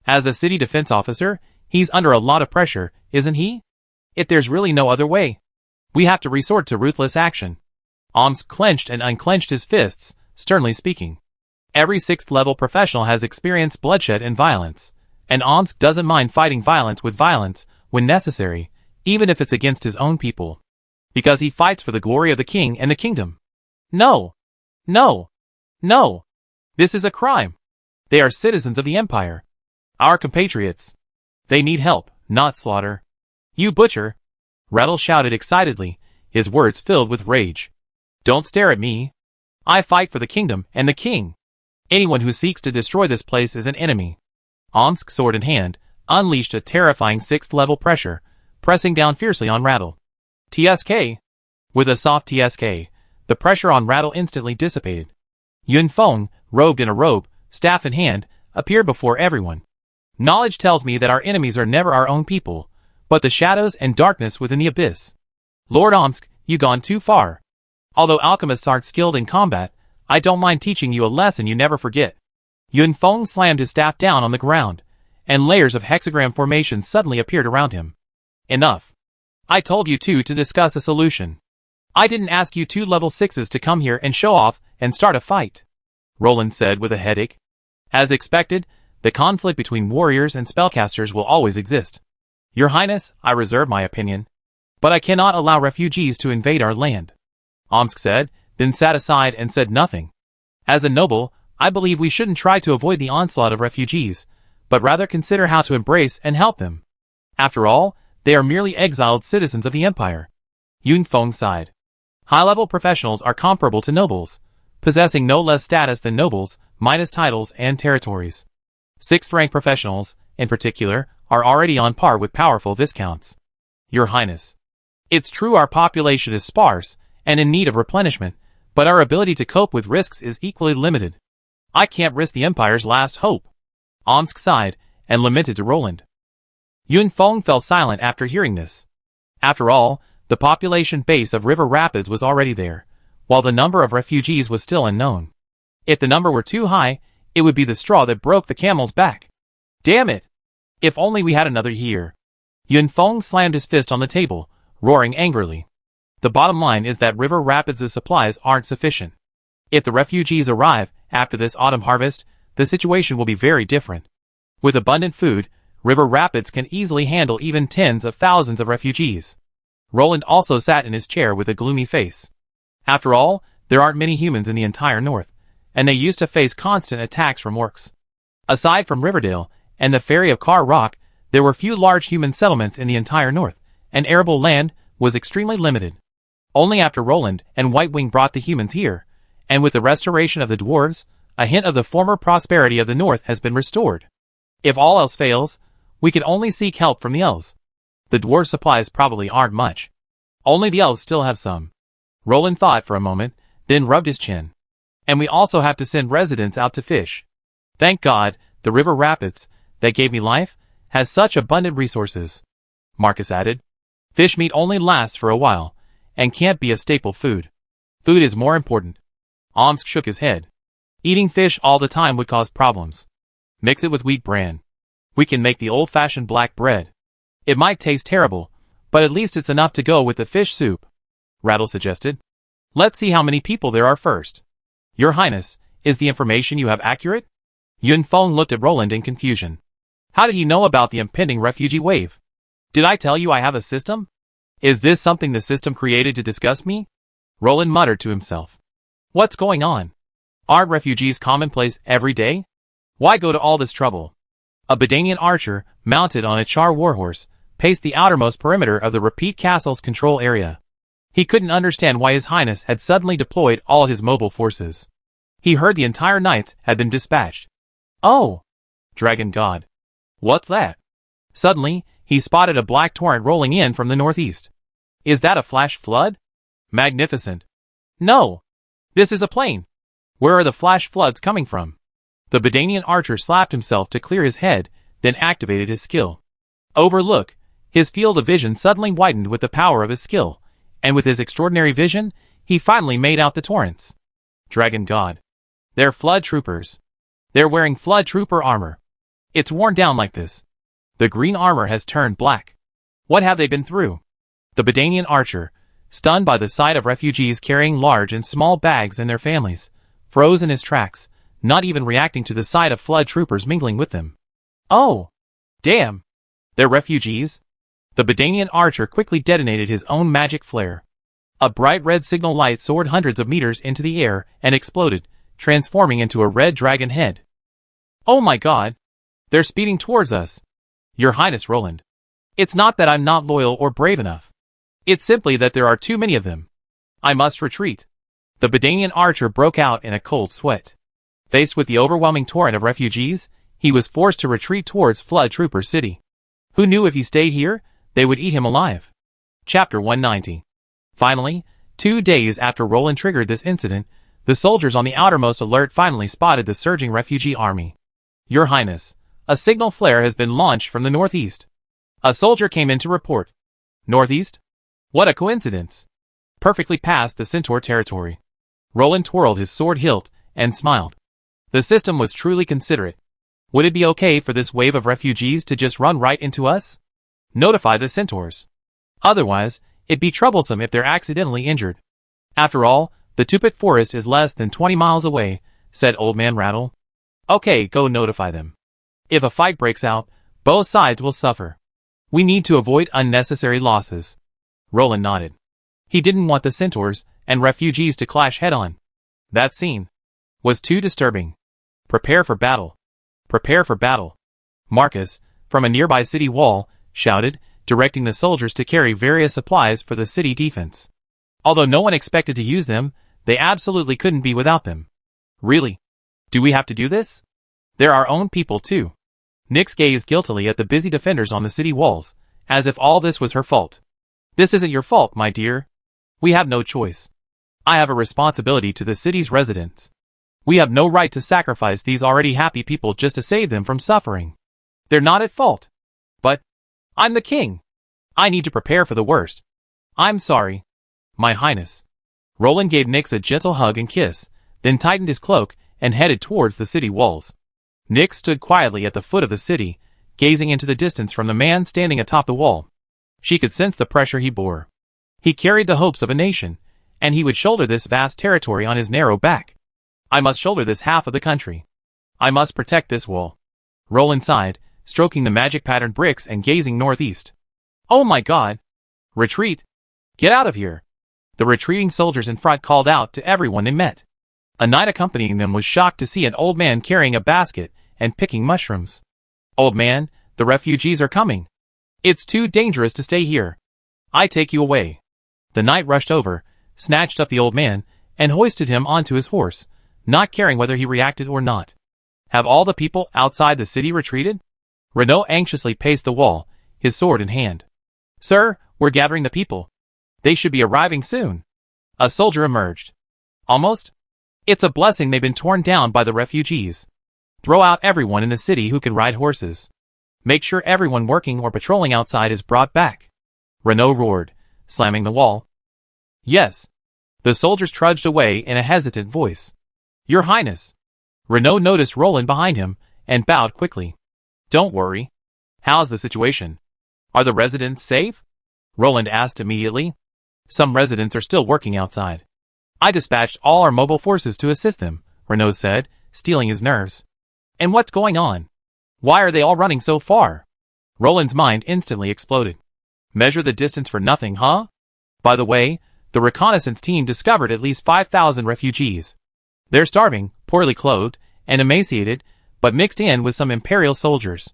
As a city defense officer, he's under a lot of pressure, isn't he? If there's really no other way, we have to resort to ruthless action. Omsk clenched and unclenched his fists, sternly speaking. Every 6th level professional has experienced bloodshed and violence, and Omsk doesn't mind fighting violence with violence when necessary, even if it's against his own people. Because he fights for the glory of the king and the kingdom. No! No! No! This is a crime. They are citizens of the Empire. Our compatriots. They need help, not slaughter. You butcher! Rattle shouted excitedly, his words filled with rage. Don't stare at me. I fight for the kingdom and the king. Anyone who seeks to destroy this place is an enemy. Omsk, sword in hand, unleashed a terrifying 6th level pressure, pressing down fiercely on Rattle. TSK! With a soft TSK, the pressure on Rattle instantly dissipated. Yun Feng, robed in a robe, staff in hand, appeared before everyone. Knowledge tells me that our enemies are never our own people, but the shadows and darkness within the abyss. Lord Omsk, you gone too far. Although alchemists aren't skilled in combat, I don't mind teaching you a lesson you never forget. Yun Feng slammed his staff down on the ground, and layers of hexagram formation suddenly appeared around him. Enough. I told you two to discuss a solution. I didn't ask you 2 level 6s to come here and show off and start a fight, Roland said with a headache. As expected, the conflict between warriors and spellcasters will always exist. Your Highness, I reserve my opinion. But I cannot allow refugees to invade our land, Omsk said, then sat aside and said nothing. As a noble, I believe we shouldn't try to avoid the onslaught of refugees, but rather consider how to embrace and help them. After all, they are merely exiled citizens of the Empire. Yun Feng sighed. High-level professionals are comparable to nobles, possessing no less status than nobles, minus titles and territories. 6th-rank professionals, in particular, are already on par with powerful viscounts. Your Highness. It's true our population is sparse and in need of replenishment, but our ability to cope with risks is equally limited. I can't risk the Empire's last hope. Omsk sighed and lamented to Roland. Yun Feng fell silent after hearing this. After all, the population base of River Rapids was already there, while the number of refugees was still unknown. If the number were too high, it would be the straw that broke the camel's back. Damn it! If only we had another year. Yun Feng slammed his fist on the table, roaring angrily. The bottom line is that River Rapids' supplies aren't sufficient. If the refugees arrive after this autumn harvest, the situation will be very different. With abundant food, River Rapids can easily handle even tens of thousands of refugees. Roland also sat in his chair with a gloomy face. After all, there aren't many humans in the entire north, and they used to face constant attacks from orcs. Aside from Riverdale and the ferry of Car Rock, there were few large human settlements in the entire north, and arable land was extremely limited. Only after Roland and White Wing brought the humans here, and with the restoration of the dwarves, a hint of the former prosperity of the north has been restored. If all else fails, we can only seek help from the elves. The dwarf supplies probably aren't much. Only the elves still have some. Roland thought for a moment, then rubbed his chin. And we also have to send residents out to fish. Thank God, the river rapids, that gave me life, has such abundant resources. Marcus added. Fish meat only lasts for a while, and can't be a staple food. Food is more important. Omsk shook his head. Eating fish all the time would cause problems. Mix it with wheat bran. We can make the old-fashioned black bread. It might taste terrible, but at least it's enough to go with the fish soup. Rattle suggested. Let's see how many people there are first. Your Highness, is the information you have accurate? Yun Feng looked at Roland in confusion. How did he know about the impending refugee wave? Did I tell you I have a system? Is this something the system created to disgust me? Roland muttered to himself. What's going on? Aren't refugees commonplace every day? Why go to all this trouble? A Bedanian archer, mounted on a Char warhorse, paced the outermost perimeter of the Repeat Castle's control area. He couldn't understand why His Highness had suddenly deployed all his mobile forces. He heard the entire knights had been dispatched. Oh! Dragon God. What's that? Suddenly, he spotted a black torrent rolling in from the northeast. Is that a flash flood? Magnificent. No! This is a plane. Where are the flash floods coming from? The Bedanian archer slapped himself to clear his head, then activated his skill. Overlook, his field of vision suddenly widened with the power of his skill, and with his extraordinary vision, he finally made out the torrents. Dragon God. They're flood troopers. They're wearing flood trooper armor. It's worn down like this. The green armor has turned black. What have they been through? The Bedanian archer, stunned by the sight of refugees carrying large and small bags and their families, froze in his tracks, not even reacting to the sight of flood troopers mingling with them. Oh! Damn! They're refugees? The Bedanian archer quickly detonated his own magic flare. A bright red signal light soared hundreds of meters into the air and exploded, transforming into a red dragon head. Oh my God! They're speeding towards us. Your Highness Roland. It's not that I'm not loyal or brave enough. It's simply that there are too many of them. I must retreat. The Bedanian archer broke out in a cold sweat. Faced with the overwhelming torrent of refugees, he was forced to retreat towards Flood Trooper City. Who knew if he stayed here, they would eat him alive? Chapter 190. Finally, 2 days after Roland triggered this incident, the soldiers on the outermost alert finally spotted the surging refugee army. Your Highness, a signal flare has been launched from the northeast. A soldier came in to report. Northeast? What a coincidence. Perfectly past the Centaur territory. Roland twirled his sword hilt and smiled. The system was truly considerate. Would it be okay for this wave of refugees to just run right into us? Notify the Centaurs. Otherwise, it'd be troublesome if they're accidentally injured. After all, the Tupit Forest is less than 20 miles away, said Old Man Rattle. Okay, go notify them. If a fight breaks out, both sides will suffer. We need to avoid unnecessary losses. Roland nodded. He didn't want the Centaurs and refugees to clash head-on. That scene was too disturbing. Prepare for battle. Prepare for battle. Marcus, from a nearby city wall, shouted, directing the soldiers to carry various supplies for the city defense. Although no one expected to use them, they absolutely couldn't be without them. Really? Do we have to do this? They're our own people too. Nyx gazed guiltily at the busy defenders on the city walls, as if all this was her fault. This isn't your fault, my dear. We have no choice. I have a responsibility to the city's residents. We have no right to sacrifice these already happy people just to save them from suffering. They're not at fault. But I'm the king. I need to prepare for the worst. I'm sorry, my highness. Roland gave Nyx a gentle hug and kiss, then tightened his cloak and headed towards the city walls. Nyx stood quietly at the foot of the city, gazing into the distance from the man standing atop the wall. She could sense the pressure he bore. He carried the hopes of a nation, and he would shoulder this vast territory on his narrow back. I must shoulder this half of the country. I must protect this wall. Roland sighed, stroking the magic-patterned bricks and gazing northeast. Oh my God! Retreat, Get out of here! The retreating soldiers in front called out to everyone they met. A knight accompanying them was shocked to see an old man carrying a basket and picking mushrooms. Old man, the refugees are coming. It's too dangerous to stay here. I take you away. The knight rushed over, snatched up the old man, and hoisted him onto his horse, not caring whether he reacted or not. Have all the people outside the city retreated? Renaud anxiously paced the wall, his sword in hand. Sir, we're gathering the people. They should be arriving soon. A soldier emerged. Almost? It's a blessing they've been torn down by the refugees. Throw out everyone in the city who can ride horses. Make sure everyone working or patrolling outside is brought back. Renaud roared, slamming the wall. Yes. The soldiers trudged away in a hesitant voice. Your Highness. Renaud noticed Roland behind him and bowed quickly. Don't worry. How's the situation? Are the residents safe? Roland asked immediately. Some residents are still working outside. I dispatched all our mobile forces to assist them, Renaud said, steeling his nerves. And what's going on? Why are they all running so far? Roland's mind instantly exploded. Measure the distance for nothing, huh? By the way, the reconnaissance team discovered at least 5,000 refugees. They're starving, poorly clothed, and emaciated, but mixed in with some Imperial soldiers.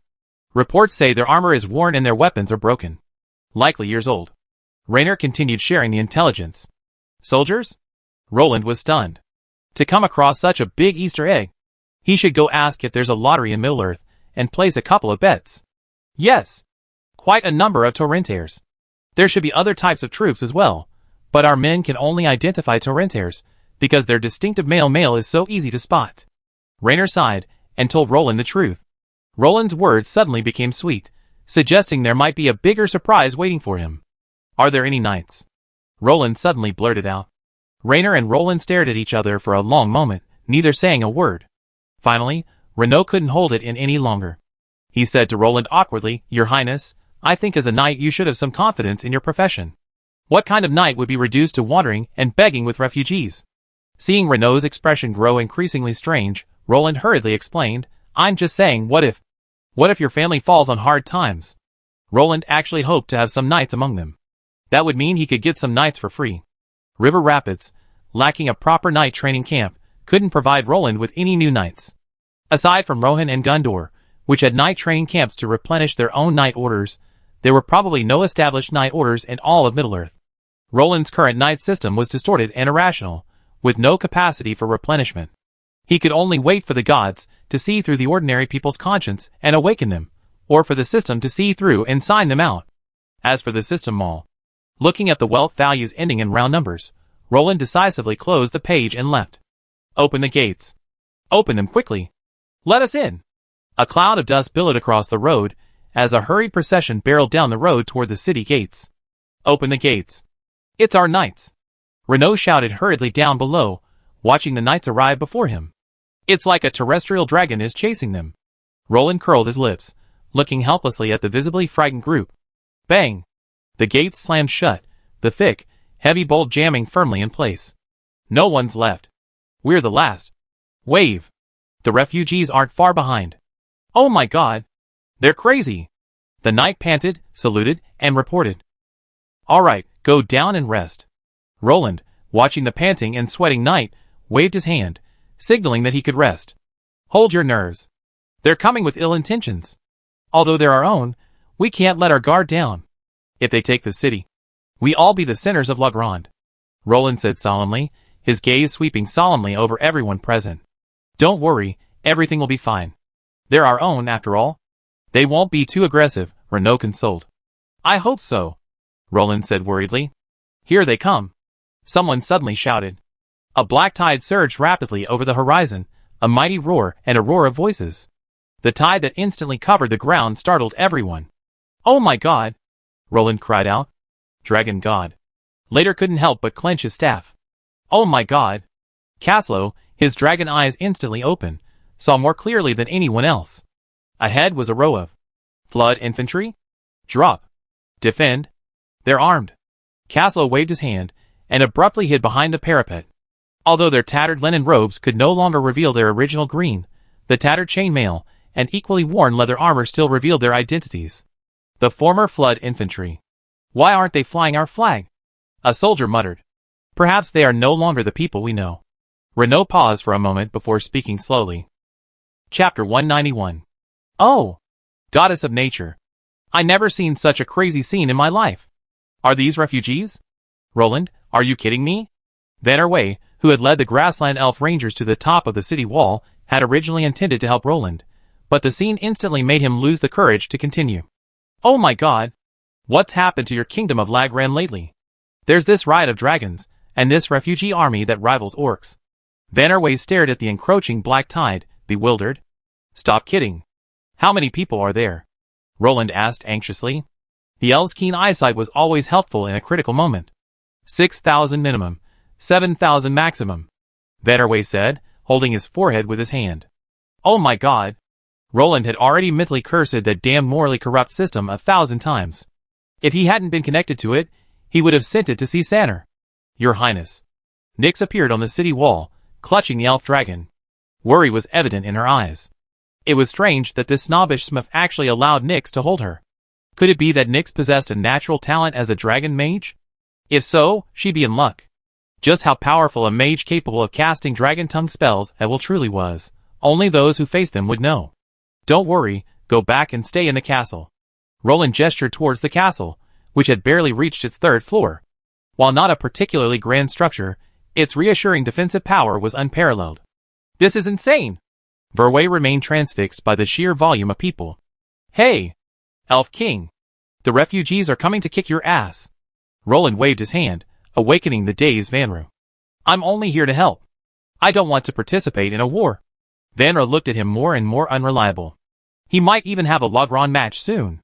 Reports say their armor is worn and their weapons are broken. Likely years old. Raynor continued sharing the intelligence. Soldiers? Roland was stunned. To come across such a big Easter egg. He should go ask if there's a lottery in Middle-earth, and place a couple of bets. Yes. Quite a number of Torrentaires. There should be other types of troops as well, but our men can only identify Torrentaires, because their distinctive male is so easy to spot. Raynor sighed, and told Roland the truth. Roland's words suddenly became sweet, suggesting there might be a bigger surprise waiting for him. Are there any knights? Roland suddenly blurted out. Raynor and Roland stared at each other for a long moment, neither saying a word. Finally, Renaud couldn't hold it in any longer. He said to Roland awkwardly, Your Highness, I think as a knight you should have some confidence in your profession. What kind of knight would be reduced to wandering and begging with refugees? Seeing Renaud's expression grow increasingly strange, Roland hurriedly explained, I'm just saying, what if your family falls on hard times? Roland actually hoped to have some knights among them. That would mean he could get some knights for free. River Rapids, lacking a proper knight training camp, couldn't provide Roland with any new knights. Aside from Rohan and Gundor, which had knight training camps to replenish their own knight orders, there were probably no established knight orders in all of Middle-earth. Roland's current knight system was distorted and irrational, with no capacity for replenishment. He could only wait for the gods to see through the ordinary people's conscience and awaken them, or for the system to see through and sign them out. As for the system mall, looking at the wealth values ending in round numbers, Roland decisively closed the page and left. Open the gates. Open them quickly. Let us in. A cloud of dust billowed across the road as a hurried procession barreled down the road toward the city gates. Open the gates. It's our knights. Renaud shouted hurriedly down below, watching the knights arrive before him. It's like a terrestrial dragon is chasing them. Roland curled his lips, looking helplessly at the visibly frightened group. Bang! The gates slammed shut, the thick, heavy bolt jamming firmly in place. No one's left. We're the last. Wave! The refugees aren't far behind. Oh my God! They're crazy! The knight panted, saluted, and reported. All right, go down and rest. Roland, watching the panting and sweating knight, waved his hand, signaling that he could rest. Hold your nerves. They're coming with ill intentions. Although they're our own, we can't let our guard down. If they take the city, we all be the sinners of La Grande. Roland said solemnly, his gaze sweeping solemnly over everyone present. Don't worry, everything will be fine. They're our own, after all. They won't be too aggressive, Renaud consoled. I hope so, Roland said worriedly. Here they come. Someone suddenly shouted. A black tide surged rapidly over the horizon, a mighty roar and a roar of voices. The tide that instantly covered the ground startled everyone. Oh my God! Roland cried out. Dragon God. Later couldn't help but clench his staff. Oh my God! Caslow, his dragon eyes instantly open, saw more clearly than anyone else. Ahead was a row of flood infantry. Drop. Defend. They're armed. Caslow waved his hand, and abruptly hid behind the parapet. Although their tattered linen robes could no longer reveal their original green, the tattered chainmail and equally worn leather armor still revealed their identities. The former flood infantry. Why aren't they flying our flag? A soldier muttered. Perhaps they are no longer the people we know. Renault paused for a moment before speaking slowly. Chapter 191. Oh! Goddess of Nature. I never seen such a crazy scene in my life. Are these refugees? Roland, are you kidding me? Vanderway, who had led the grassland elf rangers to the top of the city wall, had originally intended to help Roland, but the scene instantly made him lose the courage to continue. Oh my god! What's happened to your kingdom of Lagran lately? There's this riot of dragons, and this refugee army that rivals orcs. Vanderway stared at the encroaching black tide, bewildered. Stop kidding. How many people are there? Roland asked anxiously. The elf's keen eyesight was always helpful in a critical moment. 6,000 minimum, 7,000 maximum, Vanderway said, holding his forehead with his hand. Oh my god. Roland had already mentally cursed that damn morally corrupt system 1,000 times. If he hadn't been connected to it, he would have sent it to see Sanner. Your Highness. Nyx appeared on the city wall, clutching the elf dragon. Worry was evident in her eyes. It was strange that this snobbish smith actually allowed Nyx to hold her. Could it be that Nyx possessed a natural talent as a dragon mage? If so, she'd be in luck. Just how powerful a mage capable of casting dragon-tongue spells Ewell truly was, only those who faced them would know. Don't worry, go back and stay in the castle. Roland gestured towards the castle, which had barely reached its 3rd floor. While not a particularly grand structure, its reassuring defensive power was unparalleled. This is insane! Verway remained transfixed by the sheer volume of people. Hey! Elf King! The refugees are coming to kick your ass! Roland waved his hand, awakening the dazed Vanru. I'm only here to help. I don't want to participate in a war. Vanra looked at him more and more unreliable. He might even have a Lagran match soon.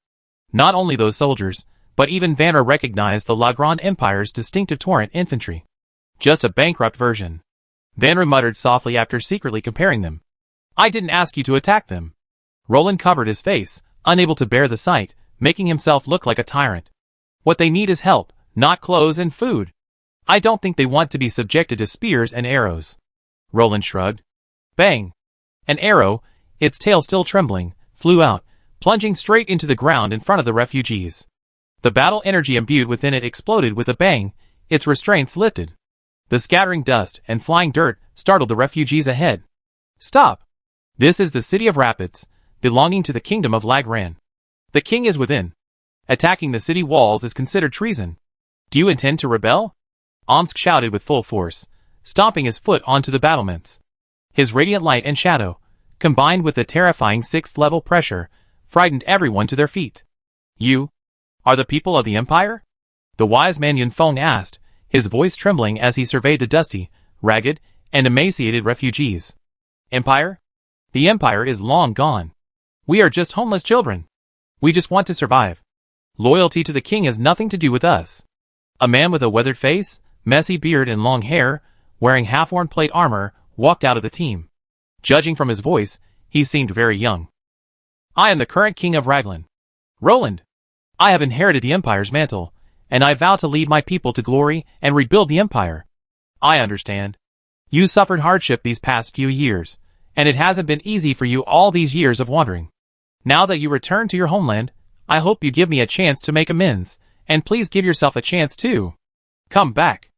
Not only those soldiers, but even Vanra recognized the Lagran Empire's distinctive torrent infantry. Just a bankrupt version. Vanra muttered softly after secretly comparing them. I didn't ask you to attack them. Roland covered his face, unable to bear the sight, making himself look like a tyrant. What they need is help, not clothes and food. I don't think they want to be subjected to spears and arrows. Roland shrugged. Bang! An arrow, its tail still trembling, flew out, plunging straight into the ground in front of the refugees. The battle energy imbued within it exploded with a bang, its restraints lifted. The scattering dust and flying dirt startled the refugees ahead. Stop! This is the city of Rapids, belonging to the kingdom of Lagran. The king is within. Attacking the city walls is considered treason. Do you intend to rebel? Omsk shouted with full force, stomping his foot onto the battlements. His radiant light and shadow, combined with the terrifying 6th-level pressure, frightened everyone to their feet. You are the people of the Empire? The wise man Yunfeng asked, his voice trembling as he surveyed the dusty, ragged, and emaciated refugees. Empire? The Empire is long gone. We are just homeless children. We just want to survive. Loyalty to the king has nothing to do with us. A man with a weathered face, messy beard and long hair, wearing half-worn plate armor, walked out of the team. Judging from his voice, he seemed very young. I am the current king of Raglan. Roland. I have inherited the Empire's mantle, and I vow to lead my people to glory and rebuild the Empire. I understand. You suffered hardship these past few years, and it hasn't been easy for you all these years of wandering. Now that you return to your homeland, I hope you give me a chance to make amends, and please give yourself a chance too. Come back.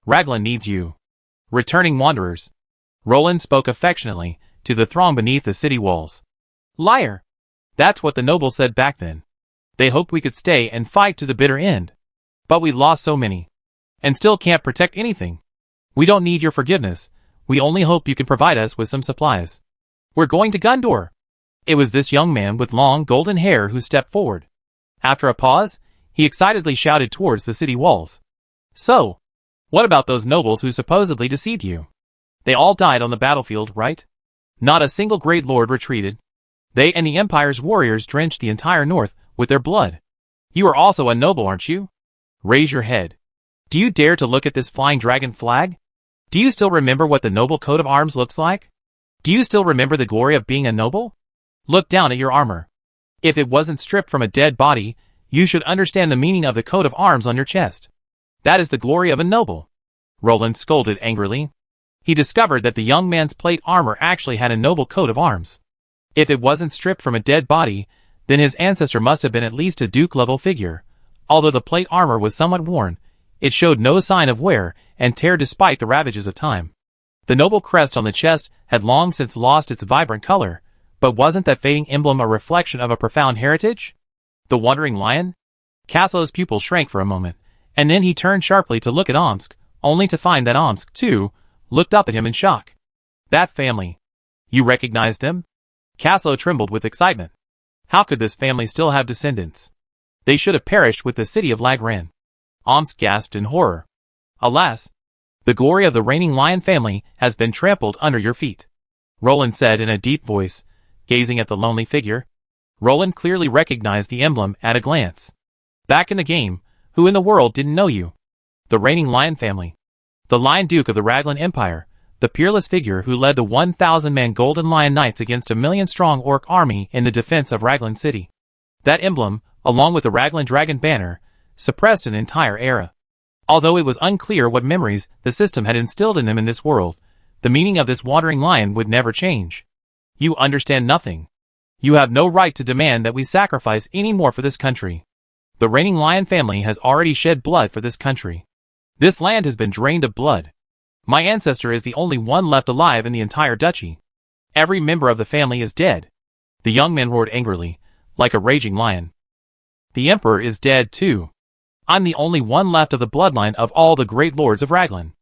Raglan needs you. Returning wanderers. Roland spoke affectionately to the throng beneath the city walls. Liar. That's what the nobles said back then. They hoped we could stay and fight to the bitter end. But we lost so many. And still can't protect anything. We don't need your forgiveness. We only hope you can provide us with some supplies. We're going to Gundor. It was this young man with long golden hair who stepped forward. After a pause, he excitedly shouted towards the city walls. So, what about those nobles who supposedly deceived you? They all died on the battlefield, right? Not a single great lord retreated. They and the Empire's warriors drenched the entire north with their blood. You are also a noble, aren't you? Raise your head. Do you dare to look at this flying dragon flag? Do you still remember what the noble coat of arms looks like? Do you still remember the glory of being a noble? Look down at your armor. If it wasn't stripped from a dead body, you should understand the meaning of the coat of arms on your chest. That is the glory of a noble. Roland scolded angrily. He discovered that the young man's plate armor actually had a noble coat of arms. If it wasn't stripped from a dead body, then his ancestor must have been at least a duke-level figure. Although the plate armor was somewhat worn, It showed no sign of wear and tear despite the ravages of time. The noble crest on the chest had long since lost its vibrant color, but wasn't that fading emblem a reflection of a profound heritage? The wandering lion? Caslo's pupil shrank for a moment, and then he turned sharply to look at Omsk, only to find that Omsk, too, looked up at him in shock. That family. You recognized them? Caslo trembled with excitement. How could this family still have descendants? They should have perished with the city of Lagran. Omsk gasped in horror. Alas! The glory of the reigning lion family has been trampled under your feet, Roland said in a deep voice, gazing at the lonely figure. Roland clearly recognized the emblem at a glance. Back in the game, who in the world didn't know you? The reigning lion family. The Lion Duke of the Raglan Empire, the peerless figure who led the 1,000-man Golden Lion Knights against a million-strong orc army in the defense of Raglan City. That emblem, along with the Raglan Dragon banner, suppressed an entire era. Although it was unclear what memories the system had instilled in them in this world, the meaning of this wandering lion would never change. You understand nothing. You have no right to demand that we sacrifice any more for this country. The reigning lion family has already shed blood for this country. This land has been drained of blood. My ancestor is the only one left alive in the entire duchy. Every member of the family is dead. The young man roared angrily, like a raging lion. The emperor is dead too. I'm the only one left of the bloodline of all the great lords of Raglan.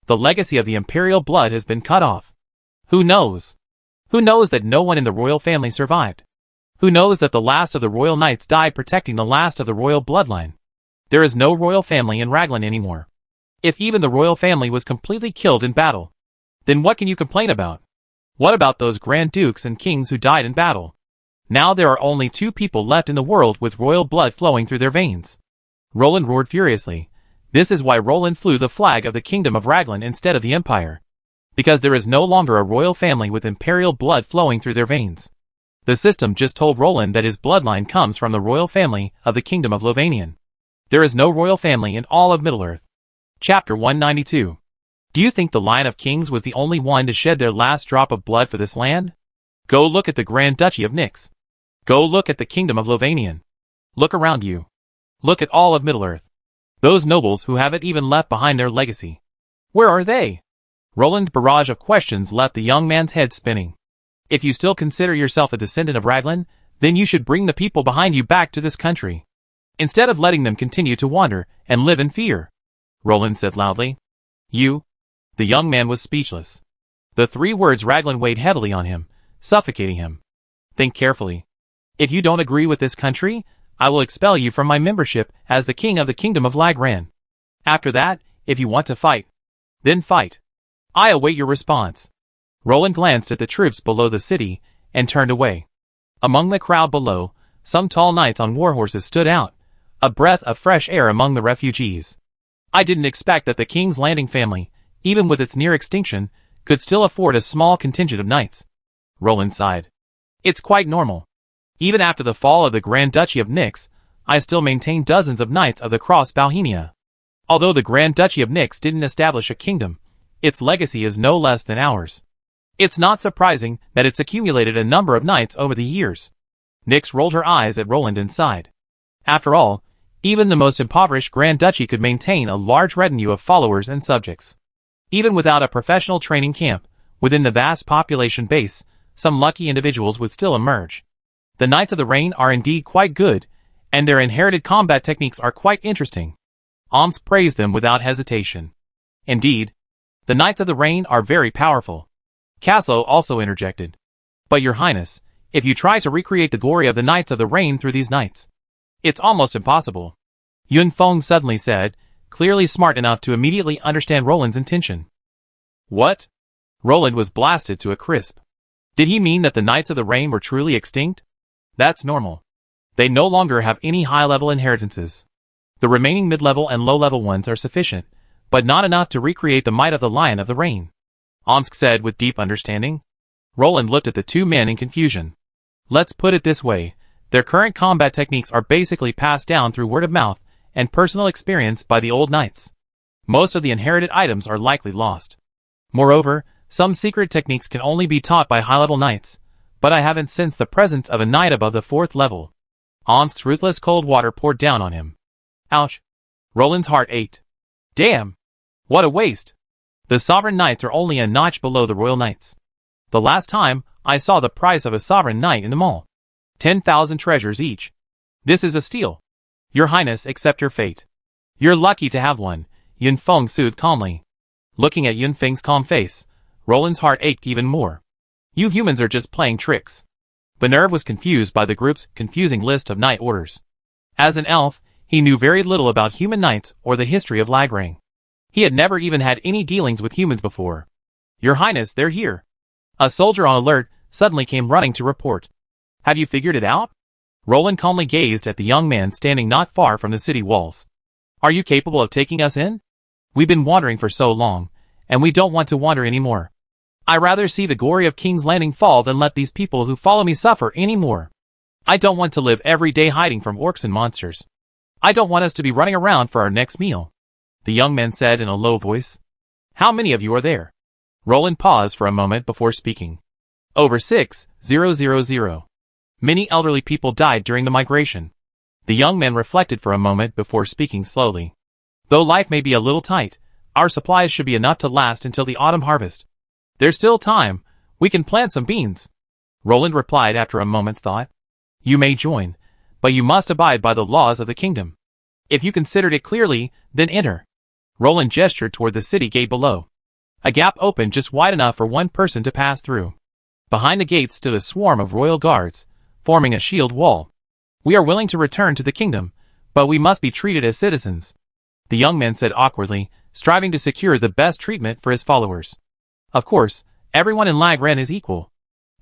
The legacy of the imperial blood has been cut off. Who knows? Who knows that no one in the royal family survived? Who knows that the last of the royal knights died protecting the last of the royal bloodline? There is no royal family in Raglan anymore. If even the royal family was completely killed in battle, then what can you complain about? What about those grand dukes and kings who died in battle? Now there are only 2 people left in the world with royal blood flowing through their veins. Roland roared furiously. This is why Roland flew the flag of the kingdom of Raglan instead of the empire. Because there is no longer a royal family with imperial blood flowing through their veins. The system just told Roland that his bloodline comes from the royal family of the kingdom of Lovanian. There is no royal family in all of Middle-earth. Chapter 192. Do you think the Lion of Kings was the only one to shed their last drop of blood for this land? Go look at the Grand Duchy of Nyx. Go look at the kingdom of Lovanian. Look around you. Look at all of Middle-earth. Those nobles who haven't even left behind their legacy. Where are they? Roland's barrage of questions left the young man's head spinning. If you still consider yourself a descendant of Raglan, then you should bring the people behind you back to this country, instead of letting them continue to wander and live in fear, Roland said loudly. You? The young man was speechless. The 3 words Raglan weighed heavily on him, suffocating him. Think carefully. If you don't agree with this country, I will expel you from my membership as the king of the kingdom of Lagran. After that, if you want to fight, then fight. I await your response. Roland glanced at the troops below the city and turned away. Among the crowd below, some tall knights on warhorses stood out, a breath of fresh air among the refugees. I didn't expect that the King's Landing family, even with its near extinction, could still afford a small contingent of knights. Roland sighed. It's quite normal. Even after the fall of the Grand Duchy of Nyx, I still maintain dozens of Knights of the Cross Bohemia. Although the Grand Duchy of Nyx didn't establish a kingdom, its legacy is no less than ours. It's not surprising that it's accumulated a number of knights over the years. Nyx rolled her eyes at Roland and sighed. After all, even the most impoverished Grand Duchy could maintain a large retinue of followers and subjects. Even without a professional training camp, within the vast population base, some lucky individuals would still emerge. The Knights of the Rain are indeed quite good, and their inherited combat techniques are quite interesting. Omsk praised them without hesitation. Indeed, the Knights of the Rain are very powerful. Caslo also interjected. But Your Highness, if you try to recreate the glory of the Knights of the Rain through these knights, it's almost impossible. Yun Feng suddenly said, clearly smart enough to immediately understand Roland's intention. What? Roland was blasted to a crisp. Did he mean that the Knights of the Rain were truly extinct? That's normal. They no longer have any high-level inheritances. The remaining mid-level and low-level ones are sufficient, but not enough to recreate the might of the Lion of the Rain, Omsk said with deep understanding. Roland looked at the 2 men in confusion. Let's put it this way, their current combat techniques are basically passed down through word of mouth and personal experience by the old knights. Most of the inherited items are likely lost. Moreover, some secret techniques can only be taught by high-level knights, but I haven't sensed the presence of a knight above the 4th level. Omsk's ruthless cold water poured down on him. Ouch. Roland's heart ached. Damn! What a waste! The Sovereign Knights are only a notch below the Royal Knights. The last time, I saw the price of a Sovereign Knight in the mall. 10,000 treasures each. This is a steal. Your Highness, accept your fate. You're lucky to have one, Yun Feng soothed calmly. Looking at Yun Feng's calm face, Roland's heart ached even more. You humans are just playing tricks. Benerve was confused by the group's confusing list of knight orders. As an elf, he knew very little about human knights or the history of Lagrang. He had never even had any dealings with humans before. Your Highness, they're here. A soldier on alert suddenly came running to report. Have you figured it out? Roland calmly gazed at the young man standing not far from the city walls. Are you capable of taking us in? We've been wandering for so long, and we don't want to wander anymore. I rather see the glory of King's Landing fall than let these people who follow me suffer anymore. I don't want to live every day hiding from orcs and monsters. I don't want us to be running around for our next meal, the young man said in a low voice. How many of you are there? Roland paused for a moment before speaking. Over 6,000. Many elderly people died during the migration. The young man reflected for a moment before speaking slowly. Though life may be a little tight, our supplies should be enough to last until the autumn harvest. There's still time. We can plant some beans. Roland replied after a moment's thought. You may join, but you must abide by the laws of the kingdom. If you considered it clearly, then enter. Roland gestured toward the city gate below. A gap opened just wide enough for one person to pass through. Behind the gate stood a swarm of royal guards, forming a shield wall. We are willing to return to the kingdom, but we must be treated as citizens, the young man said awkwardly, striving to secure the best treatment for his followers. Of course, everyone in Lagren is equal.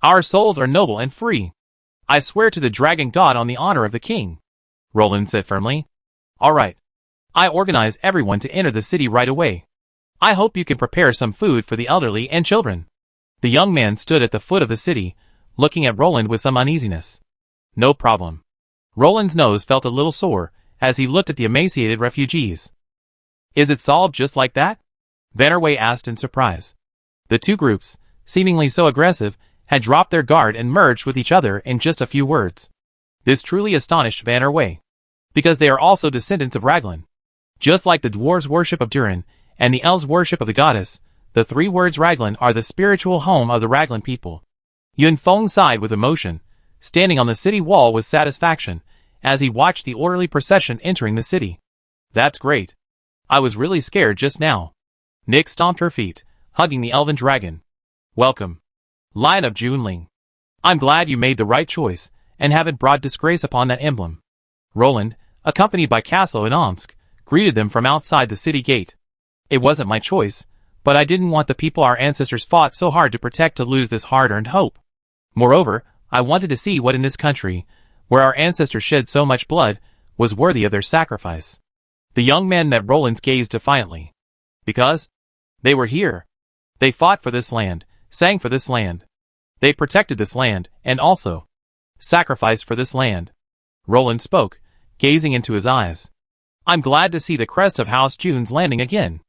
Our souls are noble and free. I swear to the dragon god on the honor of the king, Roland said firmly. All right. I organize everyone to enter the city right away. I hope you can prepare some food for the elderly and children. The young man stood at the foot of the city, looking at Roland with some uneasiness. No problem. Roland's nose felt a little sore as he looked at the emaciated refugees. Is it solved just like that? Vannerway asked in surprise. The two groups, seemingly so aggressive, had dropped their guard and merged with each other in just a few words. This truly astonished Vannerway, because they are also descendants of Raglan. Just like the dwarves' worship of Durin and the elves' worship of the goddess, the three words Raglan are the spiritual home of the Raglan people. Yun Feng sighed with emotion, standing on the city wall with satisfaction, as he watched the orderly procession entering the city. That's great. I was really scared just now. Nick stomped her feet, hugging the elven dragon. Welcome, Lion of Junling. I'm glad you made the right choice, and haven't brought disgrace upon that emblem. Roland, accompanied by Castle and Omsk, greeted them from outside the city gate. It wasn't my choice, but I didn't want the people our ancestors fought so hard to protect to lose this hard-earned hope. Moreover, I wanted to see what in this country, where our ancestors shed so much blood, was worthy of their sacrifice. The young man met Roland's gaze defiantly. Because they were here. They fought for this land, sang for this land. They protected this land, and also sacrificed for this land. Roland spoke, gazing into his eyes. I'm glad to see the crest of House June's Landing again.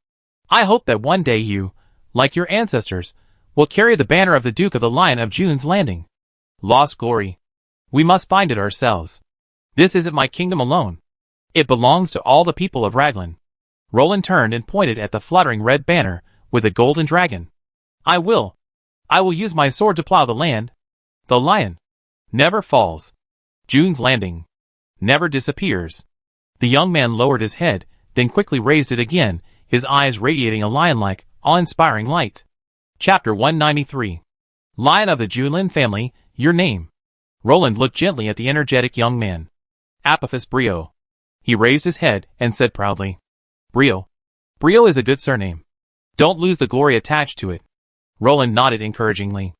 I hope that one day you, like your ancestors, will carry the banner of the Duke of the Lion of June's Landing. Lost glory. We must find it ourselves. This isn't my kingdom alone. It belongs to all the people of Raglan. Roland turned and pointed at the fluttering red banner with a golden dragon. I will use my sword to plow the land. The lion never falls. June's Landing never disappears. The young man lowered his head, then quickly raised it again, his eyes radiating a lion-like, awe-inspiring light. Chapter 193. Lion of the Junlin family, your name. Roland looked gently at the energetic young man. Apophis Brio. He raised his head and said proudly. Brio. Brio is a good surname. Don't lose the glory attached to it. Roland nodded encouragingly.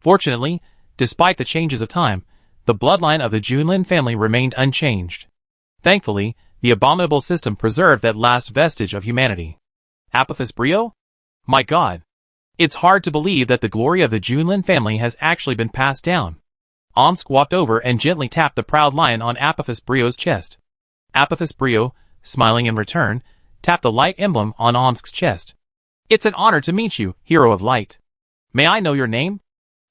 Fortunately, despite the changes of time, the bloodline of the Junlin family remained unchanged. Thankfully, the abominable system preserved that last vestige of humanity. Apophis Brio? My God. It's hard to believe that the glory of the Junlin family has actually been passed down. Omsk walked over and gently tapped the proud lion on Apophis Brio's chest. Apophis Brio, smiling in return, tapped the light emblem on Omsk's chest. It's an honor to meet you, hero of light. May I know your name?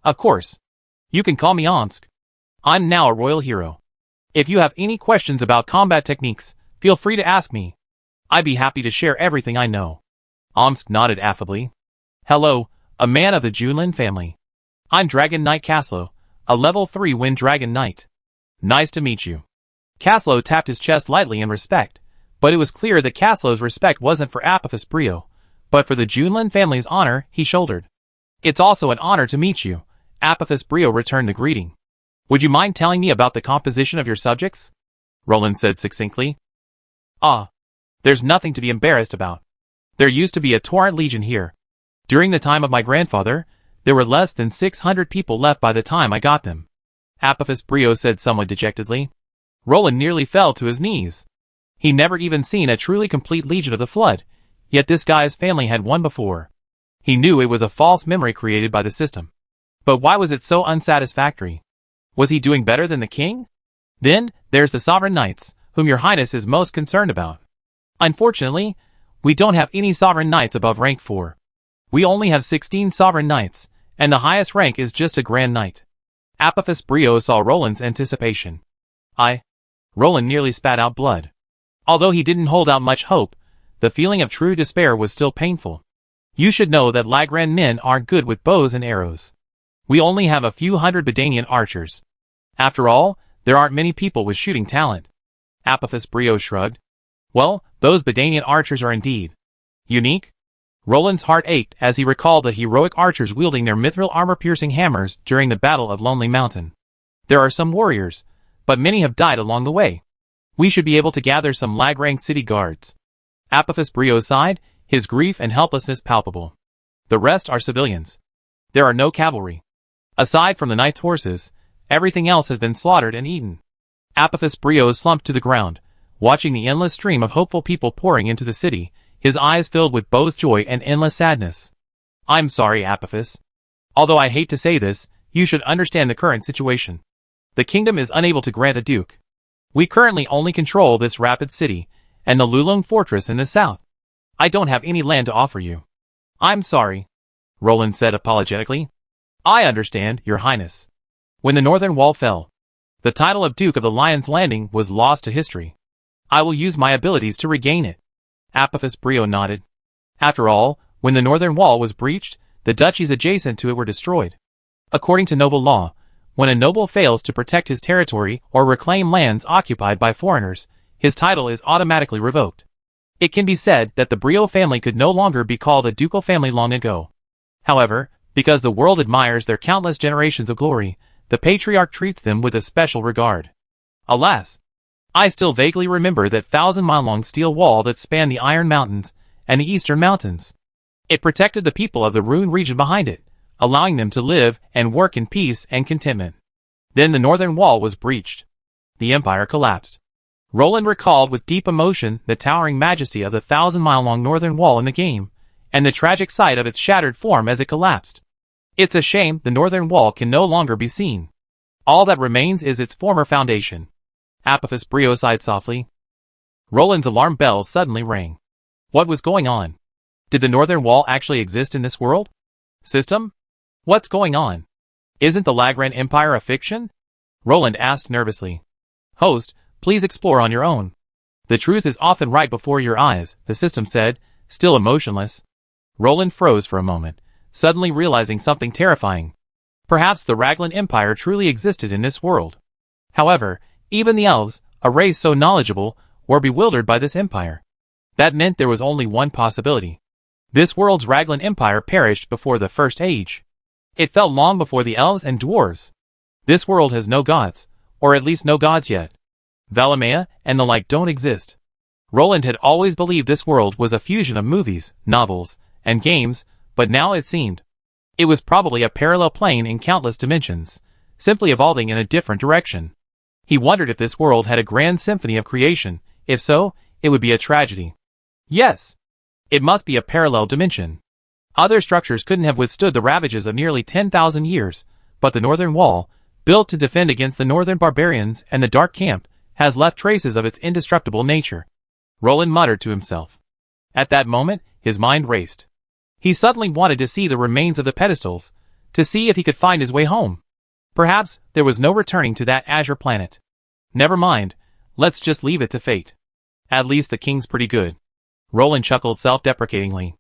Of course. You can call me Omsk. I'm now a royal hero. If you have any questions about combat techniques, feel free to ask me. I'd be happy to share everything I know. Omsk nodded affably. Hello, a man of the Junlin family. I'm Dragon Knight Kaslo, a level 3 Wind Dragon Knight. Nice to meet you. Kaslo tapped his chest lightly in respect, but it was clear that Kaslo's respect wasn't for Apophis Brio, but for the Junlin family's honor he shouldered. It's also an honor to meet you, Apophis Brio returned the greeting. Would you mind telling me about the composition of your subjects? Roland said succinctly. There's nothing to be embarrassed about. There used to be a torrent legion here. During the time of my grandfather, there were less than 600 people left by the time I got them. Apophis Brio said somewhat dejectedly. Roland nearly fell to his knees. He never even seen a truly complete Legion of the Flood, yet this guy's family had one before. He knew it was a false memory created by the system. But why was it so unsatisfactory? Was he doing better than the king? Then, there's the Sovereign Knights, whom your highness is most concerned about. Unfortunately, we don't have any Sovereign Knights above rank 4. We only have 16 Sovereign Knights, and the highest rank is just a Grand Knight. Apophis Brio saw Roland's anticipation. Roland nearly spat out blood. Although he didn't hold out much hope, the feeling of true despair was still painful. You should know that Lagran men aren't good with bows and arrows. We only have a few hundred Bedanian archers. After all, there aren't many people with shooting talent. Apophis Brio shrugged. Well, those Bedanian archers are indeed unique. Roland's heart ached as he recalled the heroic archers wielding their mithril armor-piercing hammers during the Battle of Lonely Mountain. There are some warriors, but many have died along the way. We should be able to gather some Lagrang city guards. Apophis Brio sighed, his grief and helplessness palpable. The rest are civilians. There are no cavalry. Aside from the knight's horses, everything else has been slaughtered and eaten. Apophis Brio slumped to the ground, watching the endless stream of hopeful people pouring into the city, his eyes filled with both joy and endless sadness. I'm sorry, Apophis. Although I hate to say this, you should understand the current situation. The kingdom is unable to grant a duke. We currently only control this rapid city, and the Lulung fortress in the south. I don't have any land to offer you. I'm sorry, Roland said apologetically. I understand, your highness. When the northern wall fell, the title of Duke of the Lion's Landing was lost to history. I will use my abilities to regain it. Apophis Brio nodded. After all, when the northern wall was breached, the duchies adjacent to it were destroyed. According to noble law, when a noble fails to protect his territory or reclaim lands occupied by foreigners, his title is automatically revoked. It can be said that the Brio family could no longer be called a ducal family long ago. However, because the world admires their countless generations of glory, the patriarch treats them with a special regard. Alas! I still vaguely remember that 1,000-mile-long steel wall that spanned the Iron Mountains and the Eastern Mountains. It protected the people of the Rune region behind it, allowing them to live and work in peace and contentment. Then the northern wall was breached. The empire collapsed. Roland recalled with deep emotion the towering majesty of the 1,000-mile-long northern wall in the game, and the tragic sight of its shattered form as it collapsed. It's a shame the northern wall can no longer be seen. All that remains is its former foundation. Apophis Brio sighed softly. Roland's alarm bells suddenly rang. What was going on? Did the northern wall actually exist in this world? System? What's going on? Isn't the Lagran Empire a fiction? Roland asked nervously. Host, please explore on your own. The truth is often right before your eyes, the system said, still emotionless. Roland froze for a moment, suddenly realizing something terrifying. Perhaps the Raglan Empire truly existed in this world. However, even the elves, a race so knowledgeable, were bewildered by this empire. That meant there was only one possibility. This world's Raglan Empire perished before the First Age. It fell long before the elves and dwarves. This world has no gods, or at least no gods yet. Valamea and the like don't exist. Roland had always believed this world was a fusion of movies, novels, and games, but now it seemed. It was probably a parallel plane in countless dimensions, simply evolving in a different direction. He wondered if this world had a grand symphony of creation. If so, it would be a tragedy. Yes! It must be a parallel dimension. Other structures couldn't have withstood the ravages of nearly 10,000 years, but the northern wall, built to defend against the northern barbarians and the Dark Camp, has left traces of its indestructible nature. Roland muttered to himself. At that moment, his mind raced. He suddenly wanted to see the remains of the pedestals, to see if he could find his way home. Perhaps there was no returning to that azure planet. Never mind, let's just leave it to fate. At least the king's pretty good. Roland chuckled self-deprecatingly.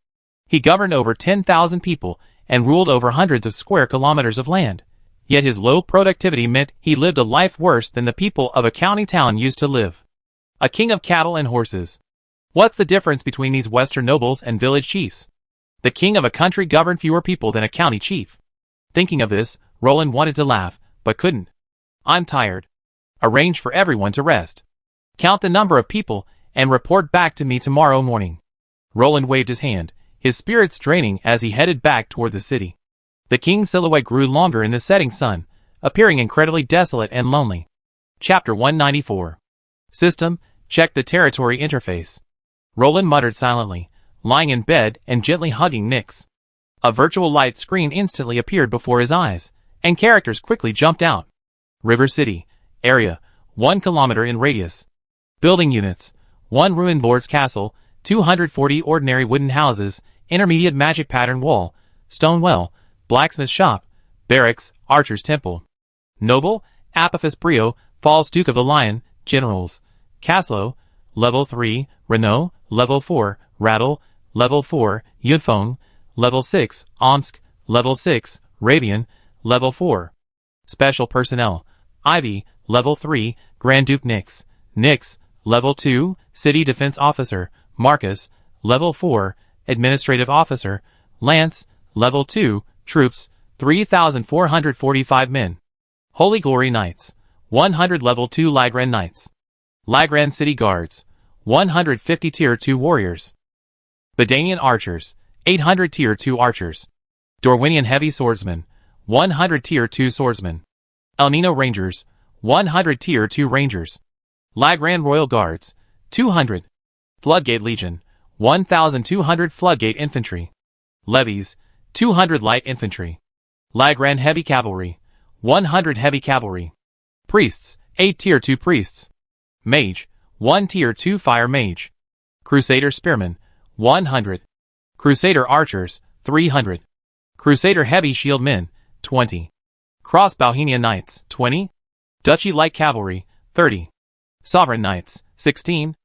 He governed over 10,000 people and ruled over hundreds of square kilometers of land. Yet his low productivity meant he lived a life worse than the people of a county town used to live. A king of cattle and horses. What's the difference between these western nobles and village chiefs? The king of a country governed fewer people than a county chief. Thinking of this, Roland wanted to laugh, but couldn't. I'm tired. Arrange for everyone to rest. Count the number of people and report back to me tomorrow morning. Roland waved his hand, his spirits draining as he headed back toward the city. The king's silhouette grew longer in the setting sun, appearing incredibly desolate and lonely. Chapter 194. System, check the territory interface. Roland muttered silently, lying in bed and gently hugging Nyx. A virtual light screen instantly appeared before his eyes, and characters quickly jumped out. River City. Area, 1 kilometer in radius. Building units, 1 ruined lord's castle, 240 ordinary wooden houses, intermediate magic pattern wall, stone well, blacksmith shop, barracks, archer's temple. Noble, Apophis Brio, false duke of the lion, generals. Caslo, level 3, Renault, level 4, Rattle, level 4, Yunfeng, level 6, Omsk, level 6, Rabian, level 4. Special personnel, Ivy, level 3, Grand Duke Nyx. Nyx, level 2, City Defense Officer, Marcus, level 4, Administrative Officer, Lance, level 2, Troops, 3,445 men. Holy Glory Knights, 100 level 2 Lagran Knights. Lagran City Guards, 150 Tier 2 Warriors. Badanian Archers, 800 Tier 2 Archers. Dorwinian Heavy Swordsmen, 100 Tier 2 Swordsmen. El Nino Rangers, 100 Tier 2 Rangers. Lagran Royal Guards, 200. Floodgate Legion, 1,200 Floodgate Infantry. Levies, 200 Light Infantry. Lagran Heavy Cavalry, 100 Heavy Cavalry. Priests, 8 Tier 2 Priests. Mage, 1 Tier 2 Fire Mage. Crusader Spearmen, 100. Crusader Archers, 300. Crusader Heavy Shield Men, 20. Crossbowhenia Knights, 20. Duchy Light Cavalry, 30. Sovereign Knights, 16.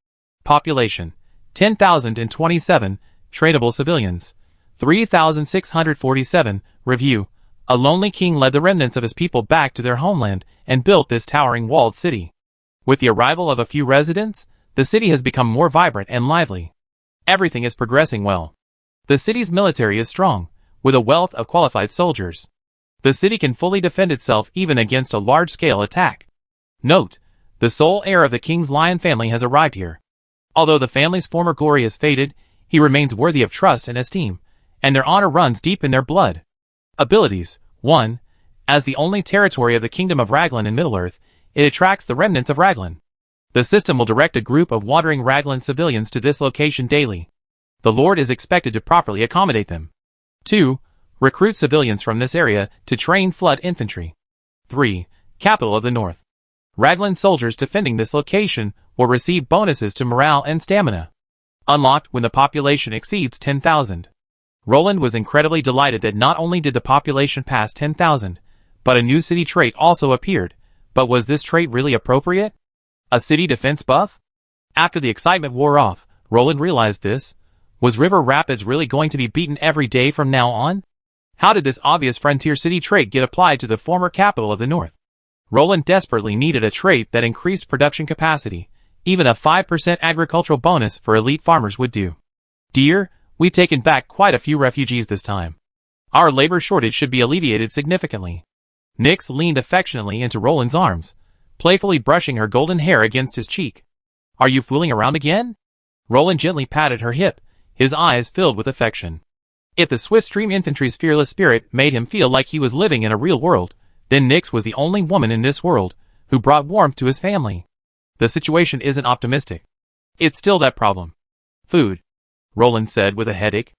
Population, 10,027. Trainable Civilians, 3,647. Review. A lonely king led the remnants of his people back to their homeland and built this towering walled city. With the arrival of a few residents, the city has become more vibrant and lively. Everything is progressing well. The city's military is strong, with a wealth of qualified soldiers. The city can fully defend itself even against a large-scale attack. Note: the sole heir of the king's lion family has arrived here. Although the family's former glory has faded, he remains worthy of trust and esteem, and their honor runs deep in their blood. Abilities: 1. As the only territory of the Kingdom of Raglan in Middle-earth, it attracts the remnants of Raglan. The system will direct a group of wandering Raglan civilians to this location daily. The Lord is expected to properly accommodate them. 2. Recruit civilians from this area to train flood infantry. 3. Capital of the North. Raglan soldiers defending this location will receive bonuses to morale and stamina. Unlocked when the population exceeds 10,000. Roland was incredibly delighted that not only did the population pass 10,000, but a new city trait also appeared. But was this trait really appropriate? A city defense buff? After the excitement wore off, Roland realized this. Was River Rapids really going to be beaten every day from now on? How did this obvious frontier city trait get applied to the former capital of the North? Roland desperately needed a trait that increased production capacity. Even a 5% agricultural bonus for elite farmers would do. Dear, we've taken back quite a few refugees this time. Our labor shortage should be alleviated significantly. Nyx leaned affectionately into Roland's arms, playfully brushing her golden hair against his cheek. Are you fooling around again? Roland gently patted her hip, his eyes filled with affection. If the Swiftstream Infantry's fearless spirit made him feel like he was living in a real world, then Nyx was the only woman in this world who brought warmth to his family. The situation isn't optimistic. It's still that problem. Food, Roland said with a headache.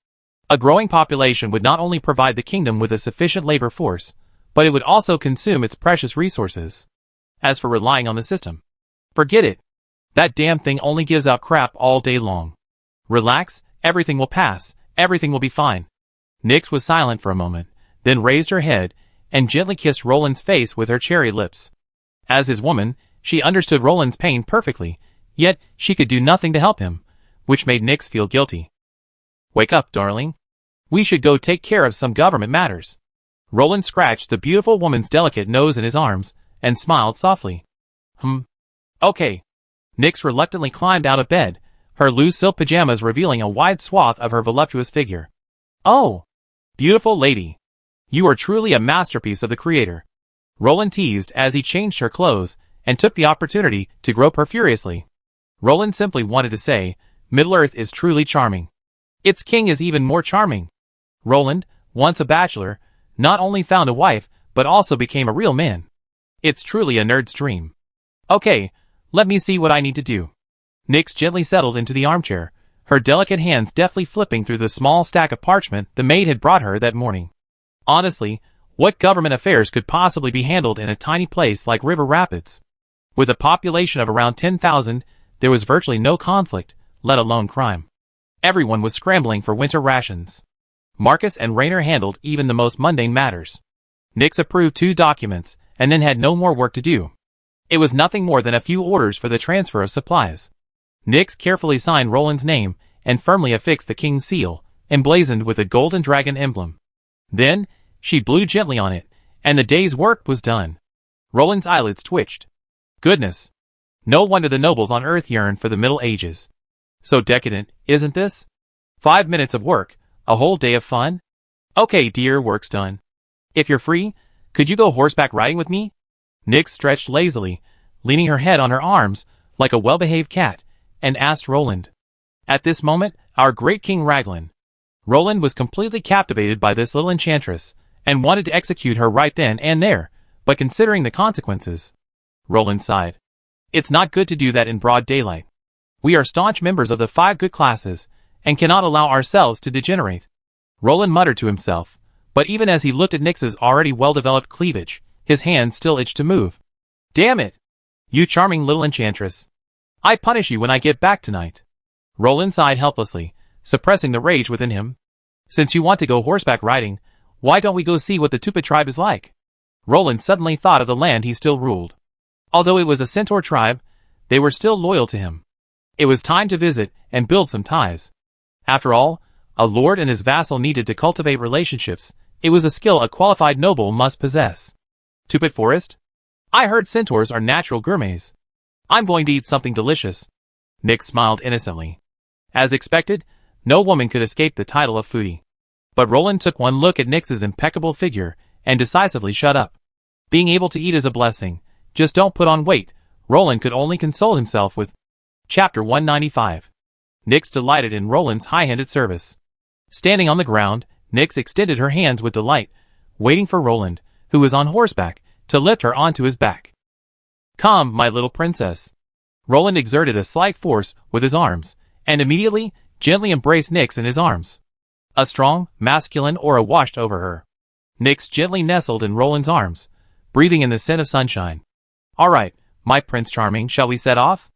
A growing population would not only provide the kingdom with a sufficient labor force, but it would also consume its precious resources. As for relying on the system, forget it. That damn thing only gives out crap all day long. Relax, everything will pass, everything will be fine. Nyx was silent for a moment, then raised her head and gently kissed Roland's face with her cherry lips. As his woman, she understood Roland's pain perfectly, yet she could do nothing to help him. which made Nix feel guilty. Wake up, darling. We should go take care of some government matters. Roland scratched the beautiful woman's delicate nose in his arms and smiled softly. Okay. Nix reluctantly climbed out of bed, her loose silk pajamas revealing a wide swath of her voluptuous figure. Oh, beautiful lady. You are truly a masterpiece of the creator. Roland teased as he changed her clothes and took the opportunity to grope her furiously. Roland simply wanted to say, Middle-earth is truly charming. Its king is even more charming. Roland, once a bachelor, not only found a wife, but also became a real man. It's truly a nerd's dream. Okay, let me see what I need to do. Nix gently settled into the armchair, her delicate hands deftly flipping through the small stack of parchment the maid had brought her that morning. Honestly, what government affairs could possibly be handled in a tiny place like River Rapids? With a population of around 10,000, there was virtually no conflict, let alone crime. Everyone was scrambling for winter rations. Marcus and Raynor handled even the most mundane matters. Nix approved 2 documents, and then had no more work to do. It was nothing more than a few orders for the transfer of supplies. Nix carefully signed Roland's name and firmly affixed the king's seal, emblazoned with a golden dragon emblem. Then, she blew gently on it, and the day's work was done. Roland's eyelids twitched. Goodness. No wonder the nobles on Earth yearned for the Middle Ages. So decadent, isn't this? 5 minutes of work, a whole day of fun? Okay, dear, work's done. If you're free, could you go horseback riding with me? Nix stretched lazily, leaning her head on her arms, like a well-behaved cat, and asked Roland. At this moment, our great King Raglan. Roland was completely captivated by this little enchantress, and wanted to execute her right then and there, but considering the consequences. Roland sighed. It's not good to do that in broad daylight. We are staunch members of the 5 good classes, and cannot allow ourselves to degenerate. Roland muttered to himself, but even as he looked at Nix's already well-developed cleavage, his hands still itched to move. Damn it! You charming little enchantress. I punish you when I get back tonight. Roland sighed helplessly, suppressing the rage within him. Since you want to go horseback riding, why don't we go see what the Tupa tribe is like? Roland suddenly thought of the land he still ruled. Although it was a centaur tribe, they were still loyal to him. It was time to visit and build some ties. After all, a lord and his vassal needed to cultivate relationships. It was a skill a qualified noble must possess. Tupit Forest? I heard centaurs are natural gourmets. I'm going to eat something delicious. Nix smiled innocently. As expected, no woman could escape the title of foodie. But Roland took one look at Nix's impeccable figure and decisively shut up. Being able to eat is a blessing. Just don't put on weight. Roland could only console himself with. Chapter 195. Nix delighted in Roland's high-handed service. Standing on the ground, Nix extended her hands with delight, waiting for Roland, who was on horseback, to lift her onto his back. Come, my little princess. Roland exerted a slight force with his arms, and immediately, gently embraced Nix in his arms. A strong, masculine aura washed over her. Nix gently nestled in Roland's arms, breathing in the scent of sunshine. All right, my Prince Charming, shall we set off?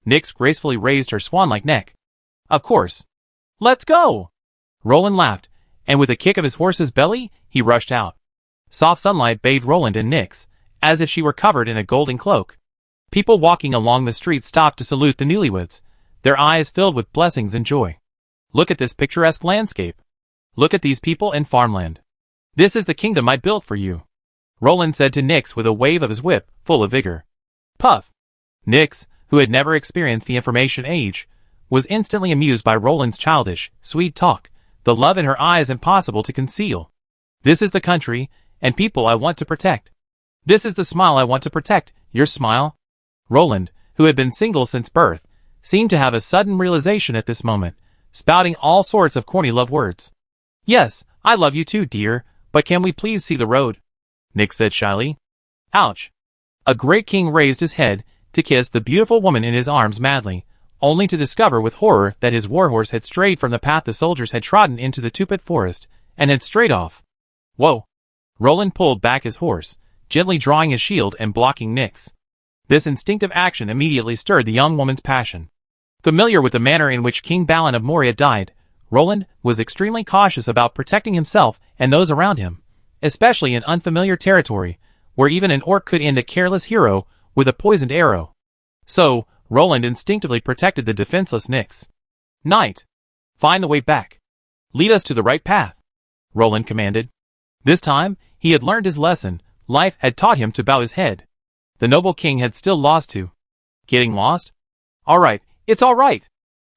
Nix gracefully raised her swan-like neck. Of course. Let's go! Roland laughed, and with a kick of his horse's belly, he rushed out. Soft sunlight bathed Roland and Nix, as if she were covered in a golden cloak. People walking along the street stopped to salute the newlyweds, their eyes filled with blessings and joy. Look at this picturesque landscape. Look at these people and farmland. This is the kingdom I built for you. Roland said to Nix with a wave of his whip, full of vigor. Puff! Nix, who had never experienced the information age, was instantly amused by Roland's childish, sweet talk, the love in her eyes impossible to conceal. This is the country and people I want to protect. This is the smile I want to protect, your smile. Roland, who had been single since birth, seemed to have a sudden realization at this moment, spouting all sorts of corny love words. Yes, I love you too, dear, but can we please see the road? Nix said shyly. Ouch. A great king raised his head to kiss the beautiful woman in his arms madly, only to discover with horror that his warhorse had strayed from the path the soldiers had trodden into the Tupit forest, and had strayed off. Whoa! Roland pulled back his horse, gently drawing his shield and blocking Nix. This instinctive action immediately stirred the young woman's passion. Familiar with the manner in which King Balan of Moria died, Roland was extremely cautious about protecting himself and those around him, especially in unfamiliar territory, where even an orc could end a careless hero with a poisoned arrow. So, Roland instinctively protected the defenseless Nix. Knight, find the way back. Lead us to the right path, Roland commanded. This time, he had learned his lesson. Life had taught him to bow his head. The noble king had still lost to. Getting lost? All right, it's all right.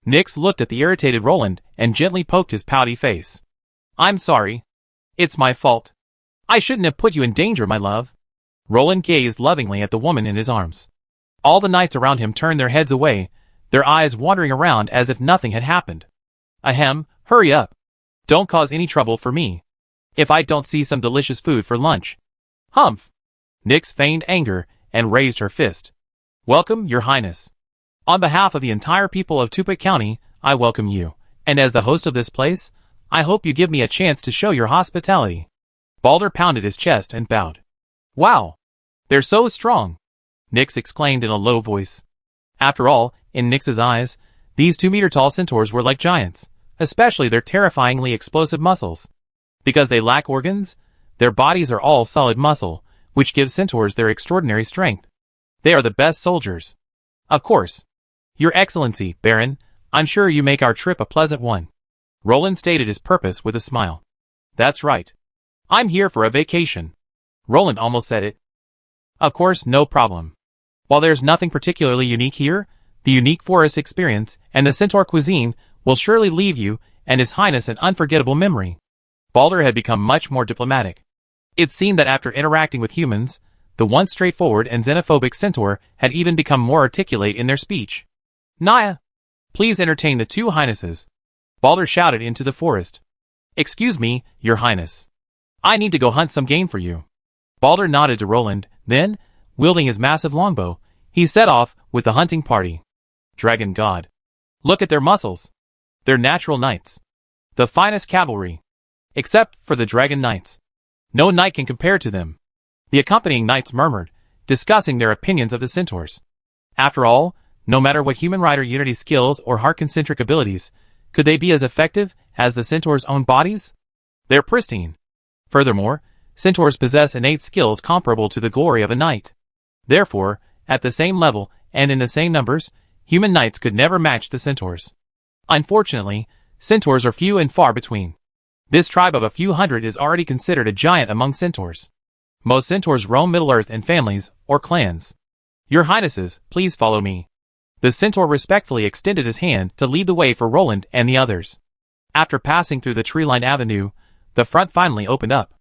Nyx looked at the irritated Roland and gently poked his pouty face. I'm sorry. It's my fault. I shouldn't have put you in danger, my love. Roland gazed lovingly at the woman in his arms. All the knights around him turned their heads away, their eyes wandering around as if nothing had happened. Ahem, hurry up. Don't cause any trouble for me. If I don't see some delicious food for lunch. Humph. Nyx feigned anger and raised her fist. Welcome, your highness. On behalf of the entire people of Tupic County, I welcome you, and as the host of this place, I hope you give me a chance to show your hospitality. Balder pounded his chest and bowed. Wow! They're so strong! Nyx exclaimed in a low voice. After all, in Nyx's eyes, these 2-meter-tall centaurs were like giants, especially their terrifyingly explosive muscles. Because they lack organs, their bodies are all solid muscle, which gives centaurs their extraordinary strength. They are the best soldiers. Of course. Your Excellency, Baron, I'm sure you make our trip a pleasant one. Roland stated his purpose with a smile. That's right. I'm here for a vacation. Roland almost said it. Of course, no problem. While there's nothing particularly unique here, the unique forest experience and the centaur cuisine will surely leave you and His Highness an unforgettable memory. Balder had become much more diplomatic. It seemed that after interacting with humans, the once straightforward and xenophobic centaur had even become more articulate in their speech. Naya, please entertain the 2 highnesses. Balder shouted into the forest. Excuse me, your highness. I need to go hunt some game for you. Balder nodded to Roland, then, wielding his massive longbow, he set off with the hunting party. Dragon God. Look at their muscles. They're natural knights. The finest cavalry. Except for the dragon knights. No knight can compare to them. The accompanying knights murmured, discussing their opinions of the centaurs. After all, no matter what human rider Unity's skills or heart-concentric abilities, could they be as effective as the centaurs' own bodies? They're pristine. Furthermore, centaurs possess innate skills comparable to the glory of a knight. Therefore, at the same level and in the same numbers, human knights could never match the centaurs. Unfortunately, centaurs are few and far between. This tribe of a few hundred is already considered a giant among centaurs. Most centaurs roam Middle-earth in families or clans. Your highnesses, please follow me. The centaur respectfully extended his hand to lead the way for Roland and the others. After passing through the tree-lined avenue, the front finally opened up.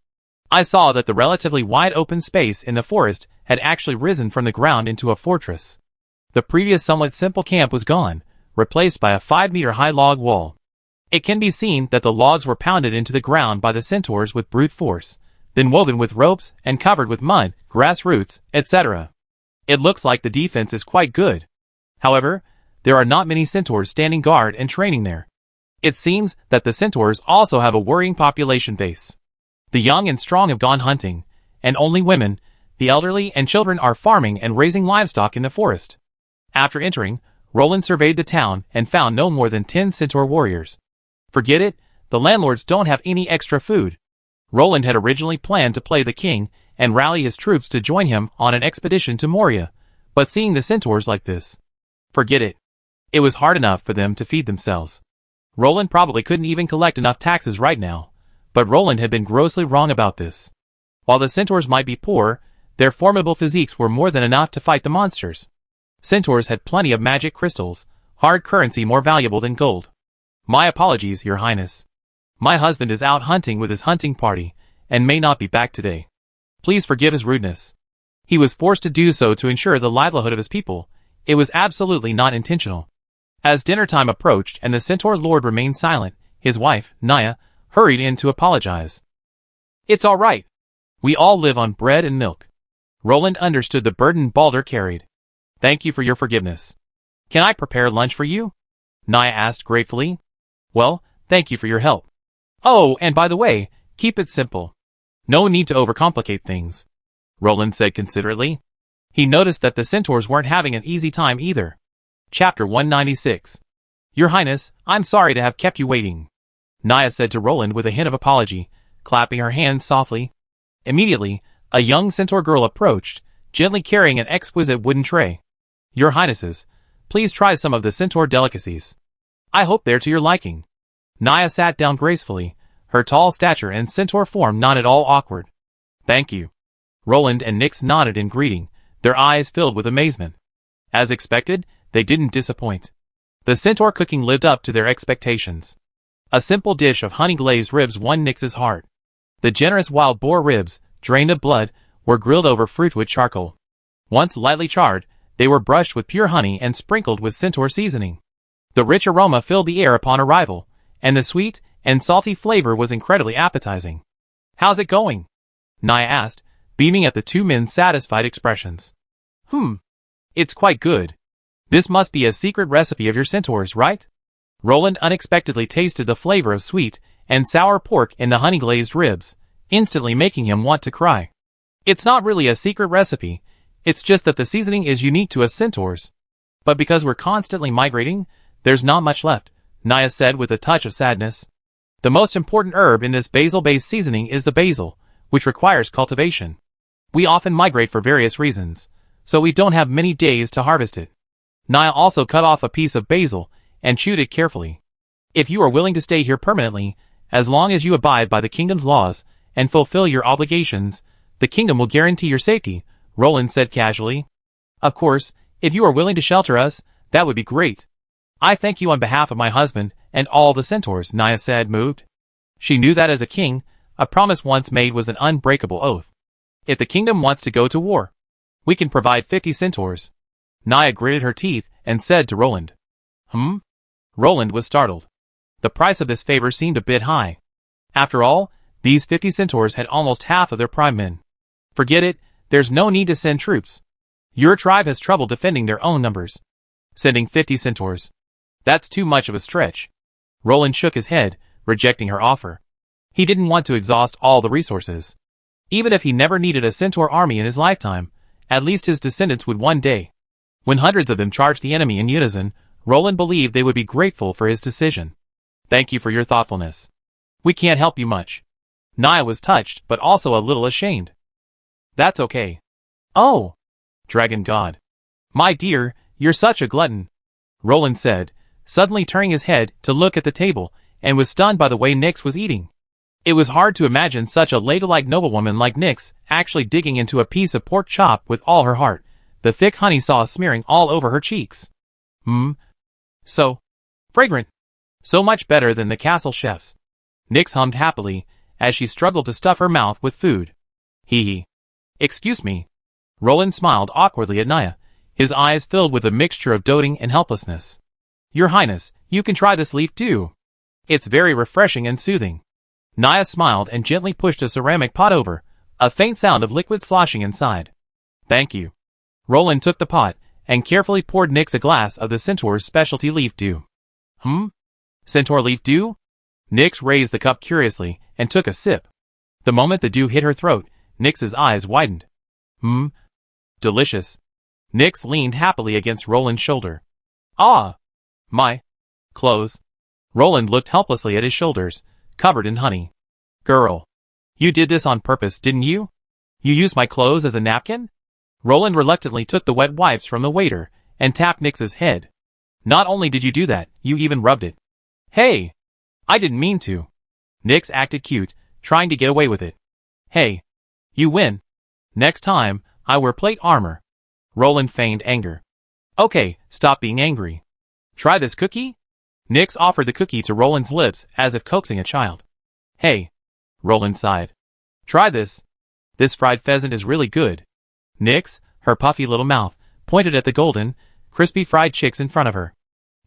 I saw that the relatively wide open space in the forest had actually risen from the ground into a fortress. The previous somewhat simple camp was gone, replaced by a 5-meter-high log wall. It can be seen that the logs were pounded into the ground by the centaurs with brute force, then woven with ropes and covered with mud, grass roots, etc. It looks like the defense is quite good. However, there are not many centaurs standing guard and training there. It seems that the centaurs also have a worrying population base. The young and strong have gone hunting, and only women, the elderly and children are farming and raising livestock in the forest. After entering, Roland surveyed the town and found no more than 10 centaur warriors. Forget it, the landlords don't have any extra food. Roland had originally planned to play the king and rally his troops to join him on an expedition to Moria, but seeing the centaurs like this, forget it. It was hard enough for them to feed themselves. Roland probably couldn't even collect enough taxes right now, but Roland had been grossly wrong about this. While the centaurs might be poor, their formidable physiques were more than enough to fight the monsters. Centaurs had plenty of magic crystals, hard currency more valuable than gold. My apologies, your highness. My husband is out hunting with his hunting party, and may not be back today. Please forgive his rudeness. He was forced to do so to ensure the livelihood of his people. It was absolutely not intentional. As dinner time approached and the centaur lord remained silent, his wife, Naya, hurried in to apologize. It's all right. We all live on bread and milk. Roland understood the burden Balder carried. Thank you for your forgiveness. Can I prepare lunch for you? Naya asked gratefully. Well, thank you for your help. Oh, and by the way, keep it simple. No need to overcomplicate things. Roland said considerately. He noticed that the centaurs weren't having an easy time either. Chapter 196. Your Highness, I'm sorry to have kept you waiting. Naya said to Roland with a hint of apology, clapping her hands softly. Immediately, a young centaur girl approached, gently carrying an exquisite wooden tray. Your Highnesses, please try some of the centaur delicacies. I hope they're to your liking. Naya sat down gracefully, her tall stature and centaur form not at all awkward. Thank you. Roland and Nyx nodded in greeting, their eyes filled with amazement. As expected, they didn't disappoint. The centaur cooking lived up to their expectations. A simple dish of honey-glazed ribs won Nyx's heart. The generous wild boar ribs, drained of blood, were grilled over fruitwood charcoal. Once lightly charred, they were brushed with pure honey and sprinkled with centaur seasoning. The rich aroma filled the air upon arrival, and the sweet and salty flavor was incredibly appetizing. How's it going? Naya asked, beaming at the two men's satisfied expressions. It's quite good. This must be a secret recipe of your centaurs, right? Roland unexpectedly tasted the flavor of sweet and sour pork in the honey-glazed ribs, instantly making him want to cry. It's not really a secret recipe, it's just that the seasoning is unique to us centaurs. But because we're constantly migrating, there's not much left, Naya said with a touch of sadness. The most important herb in this basil-based seasoning is the basil, which requires cultivation. We often migrate for various reasons, so we don't have many days to harvest it. Naya also cut off a piece of basil and chewed it carefully. If you are willing to stay here permanently, as long as you abide by the kingdom's laws and fulfill your obligations, the kingdom will guarantee your safety, Roland said casually. Of course, if you are willing to shelter us, that would be great. I thank you on behalf of my husband and all the centaurs, Naya said, moved. She knew that as a king, a promise once made was an unbreakable oath. If the kingdom wants to go to war, we can provide 50 centaurs. Naya gritted her teeth and said to Roland. Roland was startled. The price of this favor seemed a bit high. After all, these 50 centaurs had almost half of their prime men. Forget it, there's no need to send troops. Your tribe has trouble defending their own numbers. Sending 50 centaurs. That's too much of a stretch. Roland shook his head, rejecting her offer. He didn't want to exhaust all the resources. Even if he never needed a centaur army in his lifetime, at least his descendants would one day. When hundreds of them charged the enemy in unison, Roland believed they would be grateful for his decision. Thank you for your thoughtfulness. We can't help you much. Naya was touched, but also a little ashamed. That's okay. Oh, Dragon God. My dear, you're such a glutton, Roland said, suddenly turning his head to look at the table, and was stunned by the way Nyx was eating. It was hard to imagine such a ladylike noblewoman like Nyx actually digging into a piece of pork chop with all her heart, the thick honey sauce smearing all over her cheeks. So fragrant. So much better than the castle chef's. Nyx hummed happily, as she struggled to stuff her mouth with food. Hee. Excuse me. Roland smiled awkwardly at Naya, his eyes filled with a mixture of doting and helplessness. Your Highness, you can try this leaf too. It's very refreshing and soothing. Naya smiled and gently pushed a ceramic pot over, a faint sound of liquid sloshing inside. Thank you. Roland took the pot and carefully poured Nyx a glass of the centaur's specialty leaf dew. Centaur leaf dew? Nyx raised the cup curiously and took a sip. The moment the dew hit her throat, Nyx's eyes widened. Delicious. Nyx leaned happily against Roland's shoulder. Ah! My clothes. Roland looked helplessly at his shoulders, covered in honey. Girl. You did this on purpose, didn't you? You used my clothes as a napkin? Roland reluctantly took the wet wipes from the waiter and tapped Nyx's head. Not only did you do that, you even rubbed it. Hey! I didn't mean to. Nyx acted cute, trying to get away with it. Hey! You win. Next time, I wear plate armor. Roland feigned anger. Okay, stop being angry. Try this cookie? Nyx offered the cookie to Roland's lips as if coaxing a child. Hey! Roland sighed. Try this. This fried pheasant is really good. Nyx, her puffy little mouth, pointed at the golden, crispy fried chicks in front of her.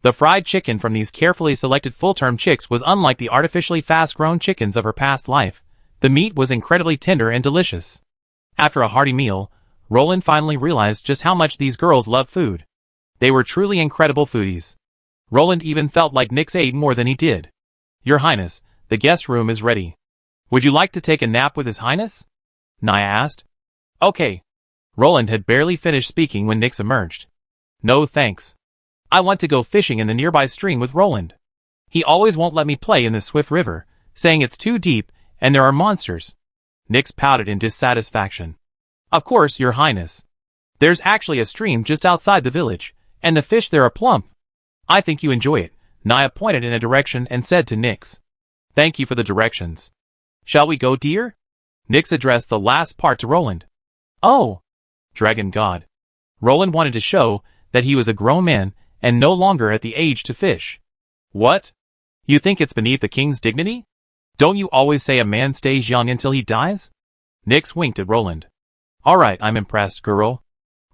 The fried chicken from these carefully selected full-term chicks was unlike the artificially fast-grown chickens of her past life. The meat was incredibly tender and delicious. After a hearty meal, Roland finally realized just how much these girls loved food. They were truly incredible foodies. Roland even felt like Nyx ate more than he did. Your Highness, the guest room is ready. Would you like to take a nap with His Highness? Naya asked. Okay. Roland had barely finished speaking when Nyx emerged. No thanks. I want to go fishing in the nearby stream with Roland. He always won't let me play in the swift river, saying it's too deep and there are monsters. Nyx pouted in dissatisfaction. Of course, Your Highness. There's actually a stream just outside the village, and the fish there are plump. I think you enjoy it, Naya pointed in a direction and said to Nyx, "Thank you for the directions. Shall we go, dear?" Nyx addressed the last part to Roland. "Oh, dragon god." Roland wanted to show that he was a grown man and no longer at the age to fish. "What? You think it's beneath the king's dignity? Don't you always say a man stays young until he dies?" Nyx winked at Roland. "Alright, I'm impressed, girl."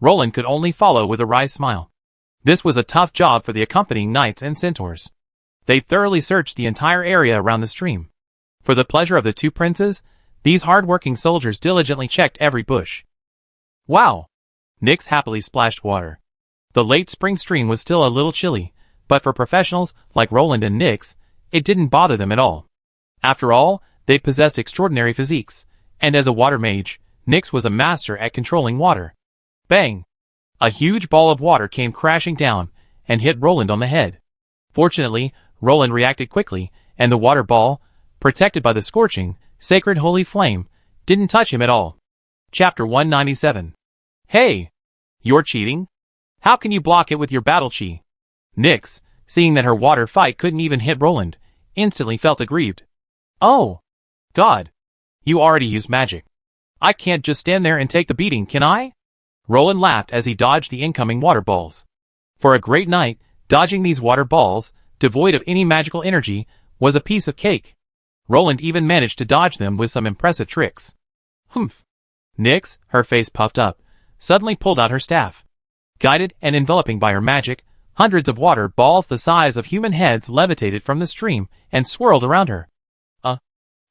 Roland could only follow with a wry smile. This was a tough job for the accompanying knights and centaurs. They thoroughly searched the entire area around the stream. For the pleasure of the two princes, these hard-working soldiers diligently checked every bush. "Wow!" Nyx happily splashed water. The late spring stream was still a little chilly, but for professionals like Roland and Nyx, it didn't bother them at all. After all, they possessed extraordinary physiques, and as a water mage, Nyx was a master at controlling water. Bang! A huge ball of water came crashing down and hit Roland on the head. Fortunately, Roland reacted quickly, and the water ball, protected by the scorching, sacred holy flame, didn't touch him at all. Chapter 197. Hey! You're cheating? How can you block it with your battle chi? Nyx, seeing that her water fight couldn't even hit Roland, instantly felt aggrieved. Oh! God! You already used magic. I can't just stand there and take the beating, can I? Roland laughed as he dodged the incoming water balls. For a great knight, dodging these water balls, devoid of any magical energy, was a piece of cake. Roland even managed to dodge them with some impressive tricks. Humph! Nyx, her face puffed up, suddenly pulled out her staff. Guided and enveloping by her magic, hundreds of water balls the size of human heads levitated from the stream and swirled around her.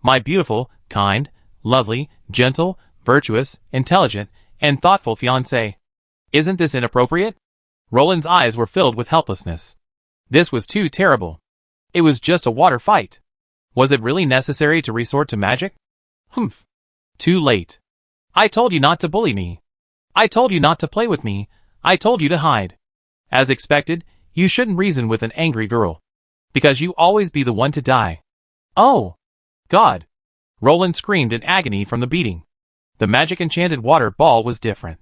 My beautiful, kind, lovely, gentle, virtuous, intelligent, and thoughtful fiancé. Isn't this inappropriate? Roland's eyes were filled with helplessness. This was too terrible. It was just a water fight. Was it really necessary to resort to magic? Humph. Too late. I told you not to bully me. I told you not to play with me. I told you to hide. As expected, you shouldn't reason with an angry girl. Because you always be the one to die. Oh! God! Roland screamed in agony from the beating. The magic enchanted water ball was different.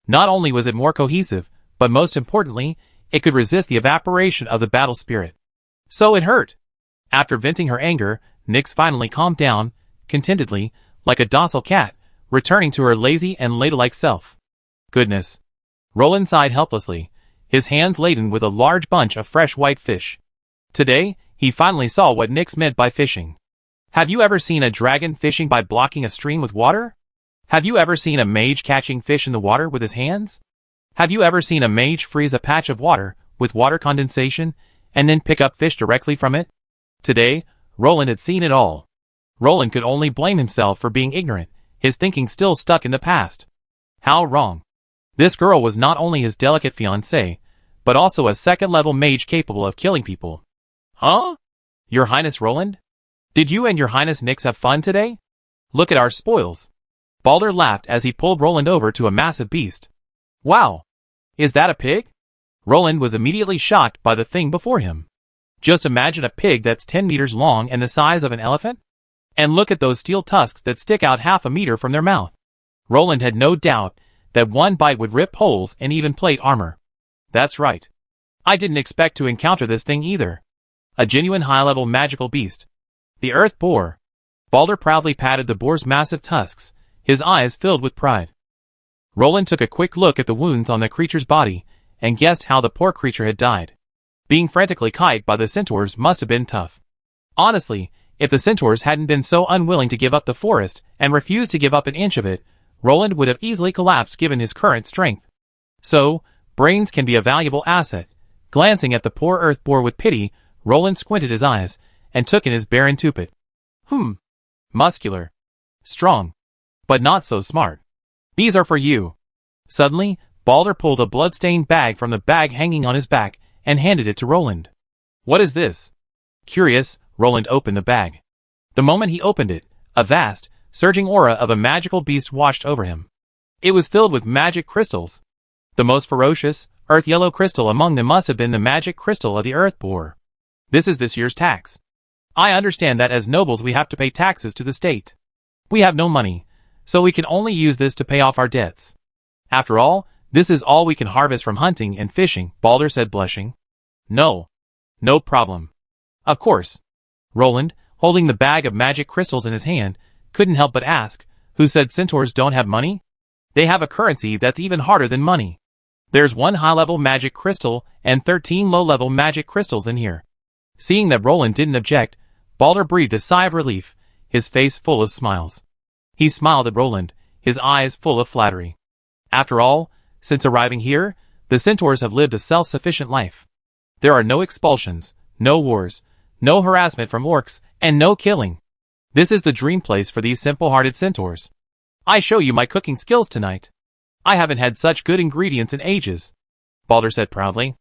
Not only was it more cohesive, but most importantly, it could resist the evaporation of the battle spirit. So it hurt. After venting her anger, Nyx finally calmed down, contentedly, like a docile cat, returning to her lazy and ladylike self. Goodness. Roland sighed helplessly, his hands laden with a large bunch of fresh white fish. Today, he finally saw what Nyx meant by fishing. Have you ever seen a dragon fishing by blocking a stream with water? Have you ever seen a mage catching fish in the water with his hands? Have you ever seen a mage freeze a patch of water with water condensation and then pick up fish directly from it? Today, Roland had seen it all. Roland could only blame himself for being ignorant, his thinking still stuck in the past. How wrong. This girl was not only his delicate fiancée, but also a second-level mage capable of killing people. Huh? Your Highness Roland? Did you and your Highness Nyx have fun today? Look at our spoils. Balder laughed as he pulled Roland over to a massive beast. Wow! Is that a pig? Roland was immediately shocked by the thing before him. Just imagine a pig that's 10 meters long and the size of an elephant? And look at those steel tusks that stick out half a meter from their mouth. Roland had no doubt that one bite would rip holes in even plate armor. That's right. I didn't expect to encounter this thing either. A genuine high-level magical beast. The earth boar. Balder proudly patted the boar's massive tusks, his eyes filled with pride. Roland took a quick look at the wounds on the creature's body and guessed how the poor creature had died. Being frantically kited by the centaurs must have been tough. Honestly, if the centaurs hadn't been so unwilling to give up the forest and refused to give up an inch of it, Roland would have easily collapsed given his current strength. So, brains can be a valuable asset. Glancing at the poor earth boar with pity, Roland squinted his eyes and took in his barren tupet. Muscular. Strong. But not so smart. These are for you. Suddenly, Balder pulled a blood-stained bag from the bag hanging on his back and handed it to Roland. What is this? Curious, Roland opened the bag. The moment he opened it, a vast, surging aura of a magical beast washed over him. It was filled with magic crystals. The most ferocious, earth-yellow crystal among them must have been the magic crystal of the earth boar. This is this year's tax. I understand that as nobles we have to pay taxes to the state. We have no money, so we can only use this to pay off our debts. After all, this is all we can harvest from hunting and fishing, Balder said blushing. No. No problem. Of course. Roland, holding the bag of magic crystals in his hand, couldn't help but ask, who said centaurs don't have money? They have a currency that's even harder than money. There's 1 high-level magic crystal and 13 low-level magic crystals in here. Seeing that Roland didn't object, Balder breathed a sigh of relief, his face full of smiles. He smiled at Roland, his eyes full of flattery. After all, since arriving here, the centaurs have lived a self-sufficient life. There are no expulsions, no wars, no harassment from orcs, and no killing. This is the dream place for these simple-hearted centaurs. I show you my cooking skills tonight. I haven't had such good ingredients in ages, Balder said proudly.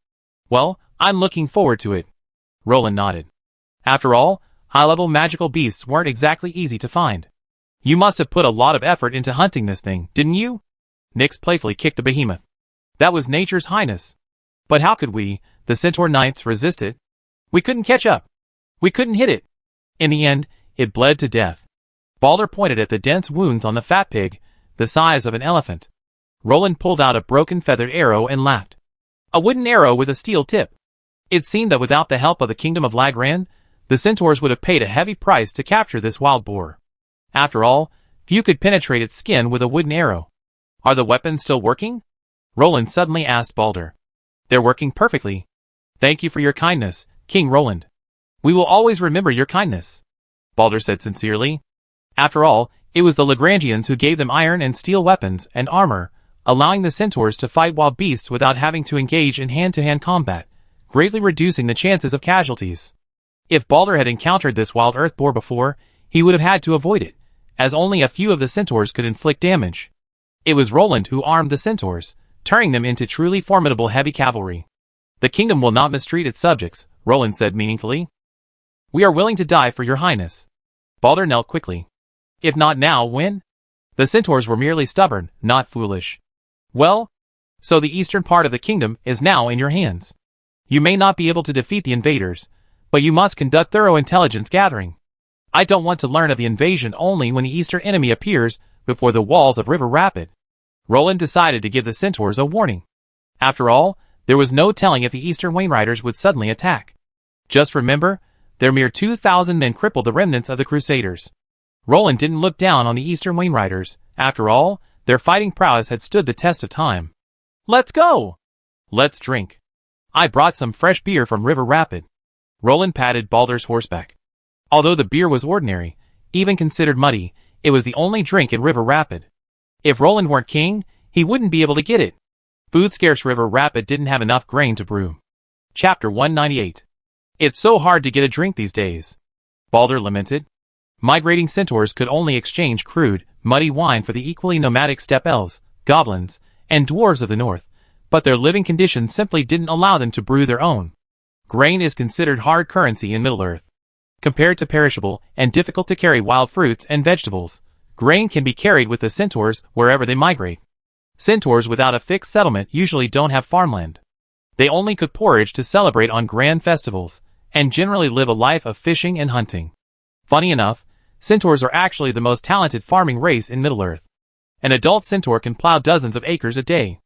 Well, I'm looking forward to it. Roland nodded. After all, high-level magical beasts weren't exactly easy to find. You must have put a lot of effort into hunting this thing, didn't you? Nyx playfully kicked the behemoth. That was nature's highness. But how could we, the centaur knights, resist it? We couldn't catch up. We couldn't hit it. In the end, it bled to death. Balder pointed at the dense wounds on the fat pig, the size of an elephant. Roland pulled out a broken feathered arrow and laughed. A wooden arrow with a steel tip. It seemed that without the help of the kingdom of Lagran, the centaurs would have paid a heavy price to capture this wild boar. After all, few could penetrate its skin with a wooden arrow. Are the weapons still working? Roland suddenly asked Balder. They're working perfectly. Thank you for your kindness, King Roland. We will always remember your kindness, Balder said sincerely. After all, it was the Lagrangians who gave them iron and steel weapons and armor, allowing the centaurs to fight wild beasts without having to engage in hand-to-hand combat, greatly reducing the chances of casualties. If Balder had encountered this wild earth boar before, he would have had to avoid it, as only a few of the centaurs could inflict damage. It was Roland who armed the centaurs, turning them into truly formidable heavy cavalry. The kingdom will not mistreat its subjects, Roland said meaningfully. We are willing to die for your highness. Balder knelt quickly. If not now, when? The centaurs were merely stubborn, not foolish. Well, so the eastern part of the kingdom is now in your hands. You may not be able to defeat the invaders, but you must conduct thorough intelligence gathering. I don't want to learn of the invasion only when the eastern enemy appears before the walls of River Rapid. Roland decided to give the centaurs a warning. After all, there was no telling if the eastern Wainriders would suddenly attack. Just remember, their mere 2,000 men crippled the remnants of the Crusaders. Roland didn't look down on the eastern Wainriders. After all, their fighting prowess had stood the test of time. Let's go! Let's drink. I brought some fresh beer from River Rapid. Roland patted Balder's horseback. Although the beer was ordinary, even considered muddy, it was the only drink in River Rapid. If Roland weren't king, he wouldn't be able to get it. Food-scarce River Rapid didn't have enough grain to brew. Chapter 198. It's so hard to get a drink these days, Balder lamented. Migrating centaurs could only exchange crude, muddy wine for the equally nomadic steppe elves, goblins, and dwarves of the north, but their living conditions simply didn't allow them to brew their own. Grain is considered hard currency in Middle-earth. Compared to perishable and difficult to carry wild fruits and vegetables, grain can be carried with the centaurs wherever they migrate. Centaurs without a fixed settlement usually don't have farmland. They only cook porridge to celebrate on grand festivals, and generally live a life of fishing and hunting. Funny enough, centaurs are actually the most talented farming race in Middle-earth. An adult centaur can plow dozens of acres a day.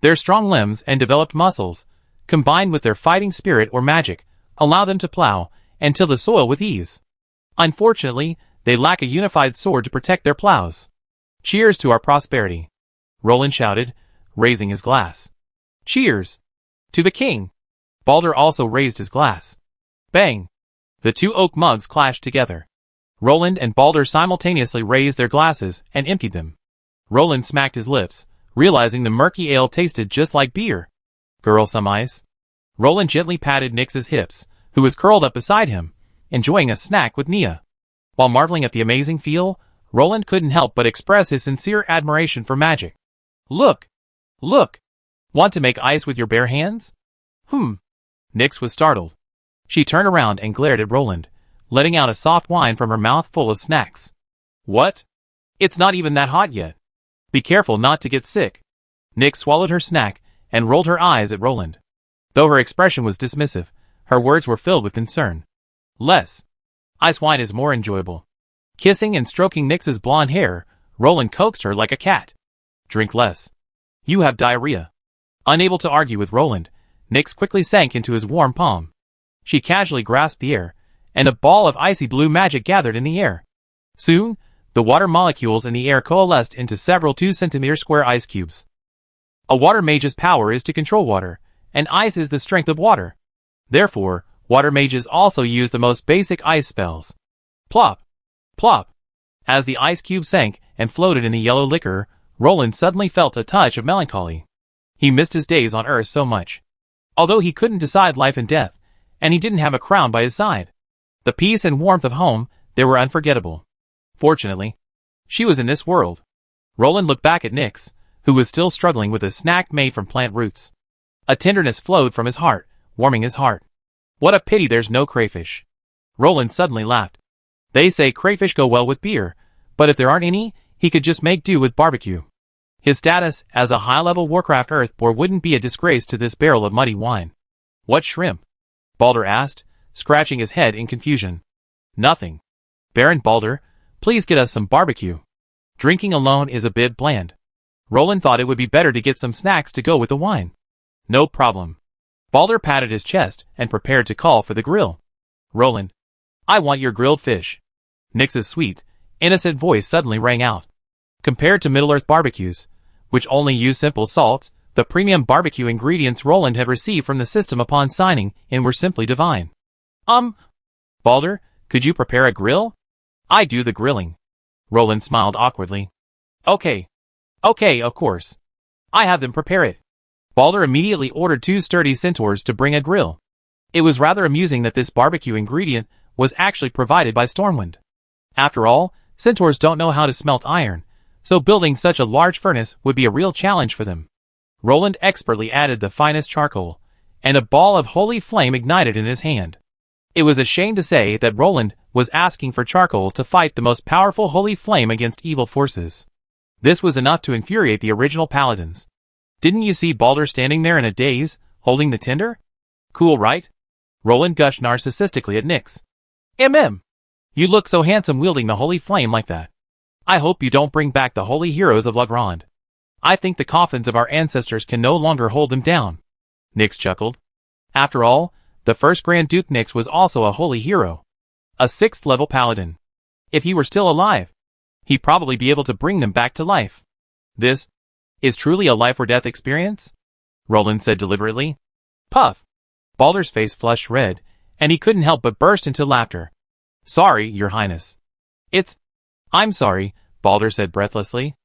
Their strong limbs and developed muscles, combined with their fighting spirit or magic, allow them to plow and till the soil with ease. Unfortunately, they lack a unified sword to protect their plows. Cheers to our prosperity, Roland shouted, raising his glass. Cheers! To the king! Balder also raised his glass. Bang! The two oak mugs clashed together. Roland and Balder simultaneously raised their glasses and emptied them. Roland smacked his lips, realizing the murky ale tasted just like beer. Girl, some ice? Roland gently patted Nyx's hips, who was curled up beside him, enjoying a snack with Nia. While marveling at the amazing feel, Roland couldn't help but express his sincere admiration for magic. Look! Look! Want to make ice with your bare hands? Nyx was startled. She turned around and glared at Roland, letting out a soft whine from her mouth full of snacks. What? It's not even that hot yet. Be careful not to get sick. Nyx swallowed her snack and rolled her eyes at Roland. Though her expression was dismissive, her words were filled with concern. Less. Ice wine is more enjoyable. Kissing and stroking Nyx's blonde hair, Roland coaxed her like a cat. Drink less. You have diarrhea. Unable to argue with Roland, Nyx quickly sank into his warm palm. She casually grasped the air, and a ball of icy blue magic gathered in the air. Soon, the water molecules in the air coalesced into several 2-centimeter square ice cubes. A water mage's power is to control water, and ice is the strength of water. Therefore, water mages also use the most basic ice spells. Plop! Plop! As the ice cube sank and floated in the yellow liquor, Roland suddenly felt a touch of melancholy. He missed his days on Earth so much. Although he couldn't decide life and death, and he didn't have a crown by his side, the peace and warmth of home, they were unforgettable. Fortunately, she was in this world. Roland looked back at Nyx, who was still struggling with a snack made from plant roots. A tenderness flowed from his heart, warming his heart. What a pity there's no crayfish. Roland suddenly laughed. They say crayfish go well with beer, but if there aren't any, he could just make do with barbecue. His status as a high-level Warcraft Earthboar wouldn't be a disgrace to this barrel of muddy wine. What shrimp? Balder asked, scratching his head in confusion. Nothing. Baron Balder, please get us some barbecue. Drinking alone is a bit bland. Roland thought it would be better to get some snacks to go with the wine. No problem. Balder patted his chest and prepared to call for the grill. Roland, I want your grilled fish. Nyx's sweet, innocent voice suddenly rang out. Compared to Middle-earth barbecues, which only use simple salt, the premium barbecue ingredients Roland had received from the system upon signing in were simply divine. Balder, could you prepare a grill? I do the grilling. Roland smiled awkwardly. Okay, of course. I have them prepare it. Balder immediately ordered 2 sturdy centaurs to bring a grill. It was rather amusing that this barbecue ingredient was actually provided by Stormwind. After all, centaurs don't know how to smelt iron, so building such a large furnace would be a real challenge for them. Roland expertly added the finest charcoal, and a ball of holy flame ignited in his hand. It was a shame to say that Roland was asking for charcoal to fight the most powerful holy flame against evil forces. This was enough to infuriate the original paladins. Didn't you see Balder standing there in a daze, holding the tinder? Cool, right? Roland gushed narcissistically at Nyx. You look so handsome wielding the holy flame like that. I hope you don't bring back the holy heroes of La Grande. I think the coffins of our ancestors can no longer hold them down. Nyx chuckled. After all, the first Grand Duke Nyx was also a holy hero. A 6th-level paladin. If he were still alive, he'd probably be able to bring them back to life. This is truly a life-or-death experience? Roland said deliberately. Puff. Balder's face flushed red, and he couldn't help but burst into laughter. Sorry, Your Highness. I'm sorry, Balder said breathlessly.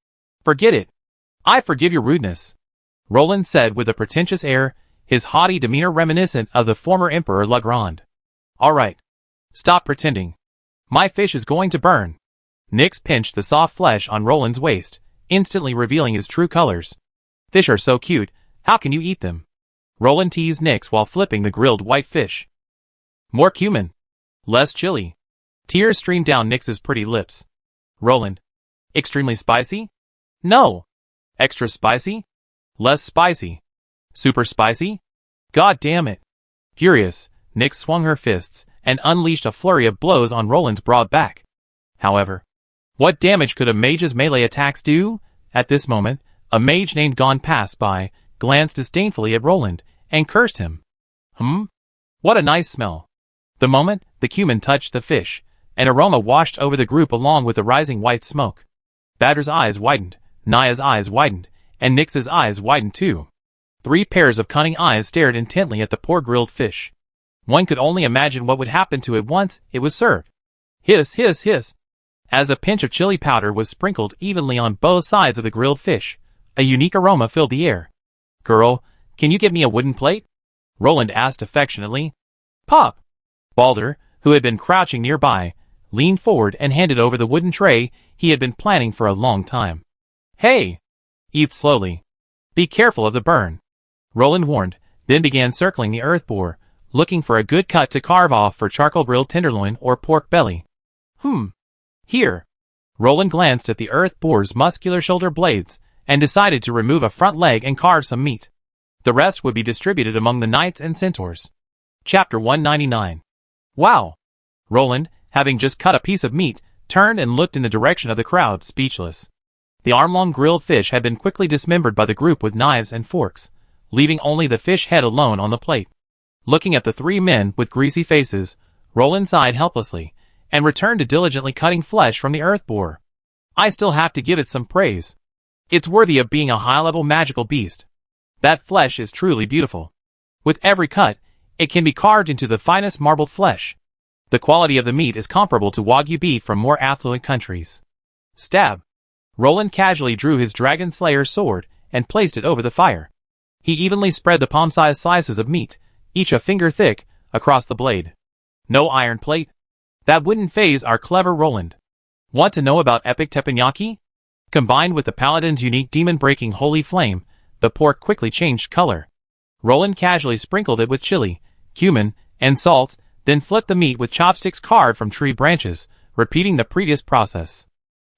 Forget it. I forgive your rudeness. Roland said with a pretentious air, his haughty demeanor reminiscent of the former Emperor La Grande. All right. Stop pretending. My fish is going to burn. Nyx pinched the soft flesh on Roland's waist, instantly revealing his true colors. Fish are so cute, how can you eat them? Roland teased Nyx while flipping the grilled white fish. More cumin. Less chili. Tears streamed down Nyx's pretty lips. Roland. Extremely spicy? No. Extra spicy? Less spicy. Super spicy? God damn it. Furious, Nyx swung her fists and unleashed a flurry of blows on Roland's broad back. However, what damage could a mage's melee attacks do? At this moment, a mage named Gon passed by, glanced disdainfully at Roland, and cursed him. What a nice smell. The moment the cumin touched the fish, an aroma washed over the group along with the rising white smoke. Badger's eyes widened, Naya's eyes widened, and Nyx's eyes widened too. 3 pairs of cunning eyes stared intently at the poor grilled fish. One could only imagine what would happen to it once it was served. Hiss, hiss, hiss. As a pinch of chili powder was sprinkled evenly on both sides of the grilled fish, a unique aroma filled the air. Girl, can you get me a wooden plate? Roland asked affectionately. Pop! Balder, who had been crouching nearby, leaned forward and handed over the wooden tray he had been planning for a long time. Hey! Eat slowly. Be careful of the burn. Roland warned, then began circling the earth boar, looking for a good cut to carve off for charcoal grilled tenderloin or pork belly. Here. Roland glanced at the earth boar's muscular shoulder blades and decided to remove a front leg and carve some meat. The rest would be distributed among the knights and centaurs. Chapter 199. Wow! Roland, having just cut a piece of meat, turned and looked in the direction of the crowd, speechless. The arm-long grilled fish had been quickly dismembered by the group with knives and forks, leaving only the fish head alone on the plate. Looking at the three men with greasy faces, Roland sighed helplessly, and returned to diligently cutting flesh from the earth boar. I still have to give it some praise. It's worthy of being a high-level magical beast. That flesh is truly beautiful. With every cut, it can be carved into the finest marbled flesh. The quality of the meat is comparable to Wagyu beef from more affluent countries. Stab. Roland casually drew his dragon slayer sword and placed it over the fire. He evenly spread the palm-sized slices of meat, each a finger thick, across the blade. No iron plate? That wouldn't faze our clever Roland. Want to know about epic teppanyaki? Combined with the paladin's unique demon-breaking holy flame, the pork quickly changed color. Roland casually sprinkled it with chili, cumin, and salt, then flipped the meat with chopsticks carved from tree branches, repeating the previous process.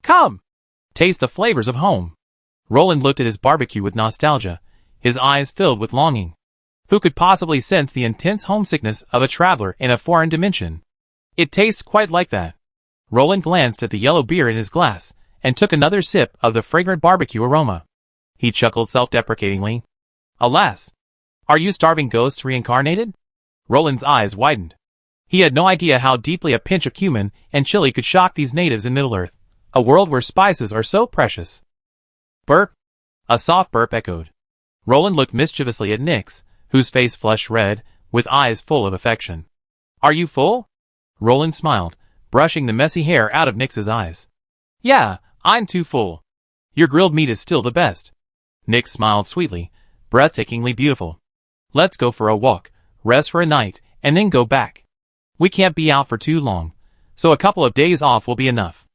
Come! Taste the flavors of home. Roland looked at his barbecue with nostalgia, his eyes filled with longing. Who could possibly sense the intense homesickness of a traveler in a foreign dimension? It tastes quite like that. Roland glanced at the yellow beer in his glass, and took another sip of the fragrant barbecue aroma. He chuckled self-deprecatingly. Alas! Are you starving ghosts reincarnated? Roland's eyes widened. He had no idea how deeply a pinch of cumin and chili could shock these natives in Middle-earth, a world where spices are so precious. Burp! A soft burp echoed. Roland looked mischievously at Nyx, whose face flushed red, with eyes full of affection. Are you full? Roland smiled, brushing the messy hair out of Nyx's eyes. Yeah, I'm too full. Your grilled meat is still the best. Nyx smiled sweetly, breathtakingly beautiful. Let's go for a walk, rest for a night, and then go back. We can't be out for too long, so a couple of days off will be enough.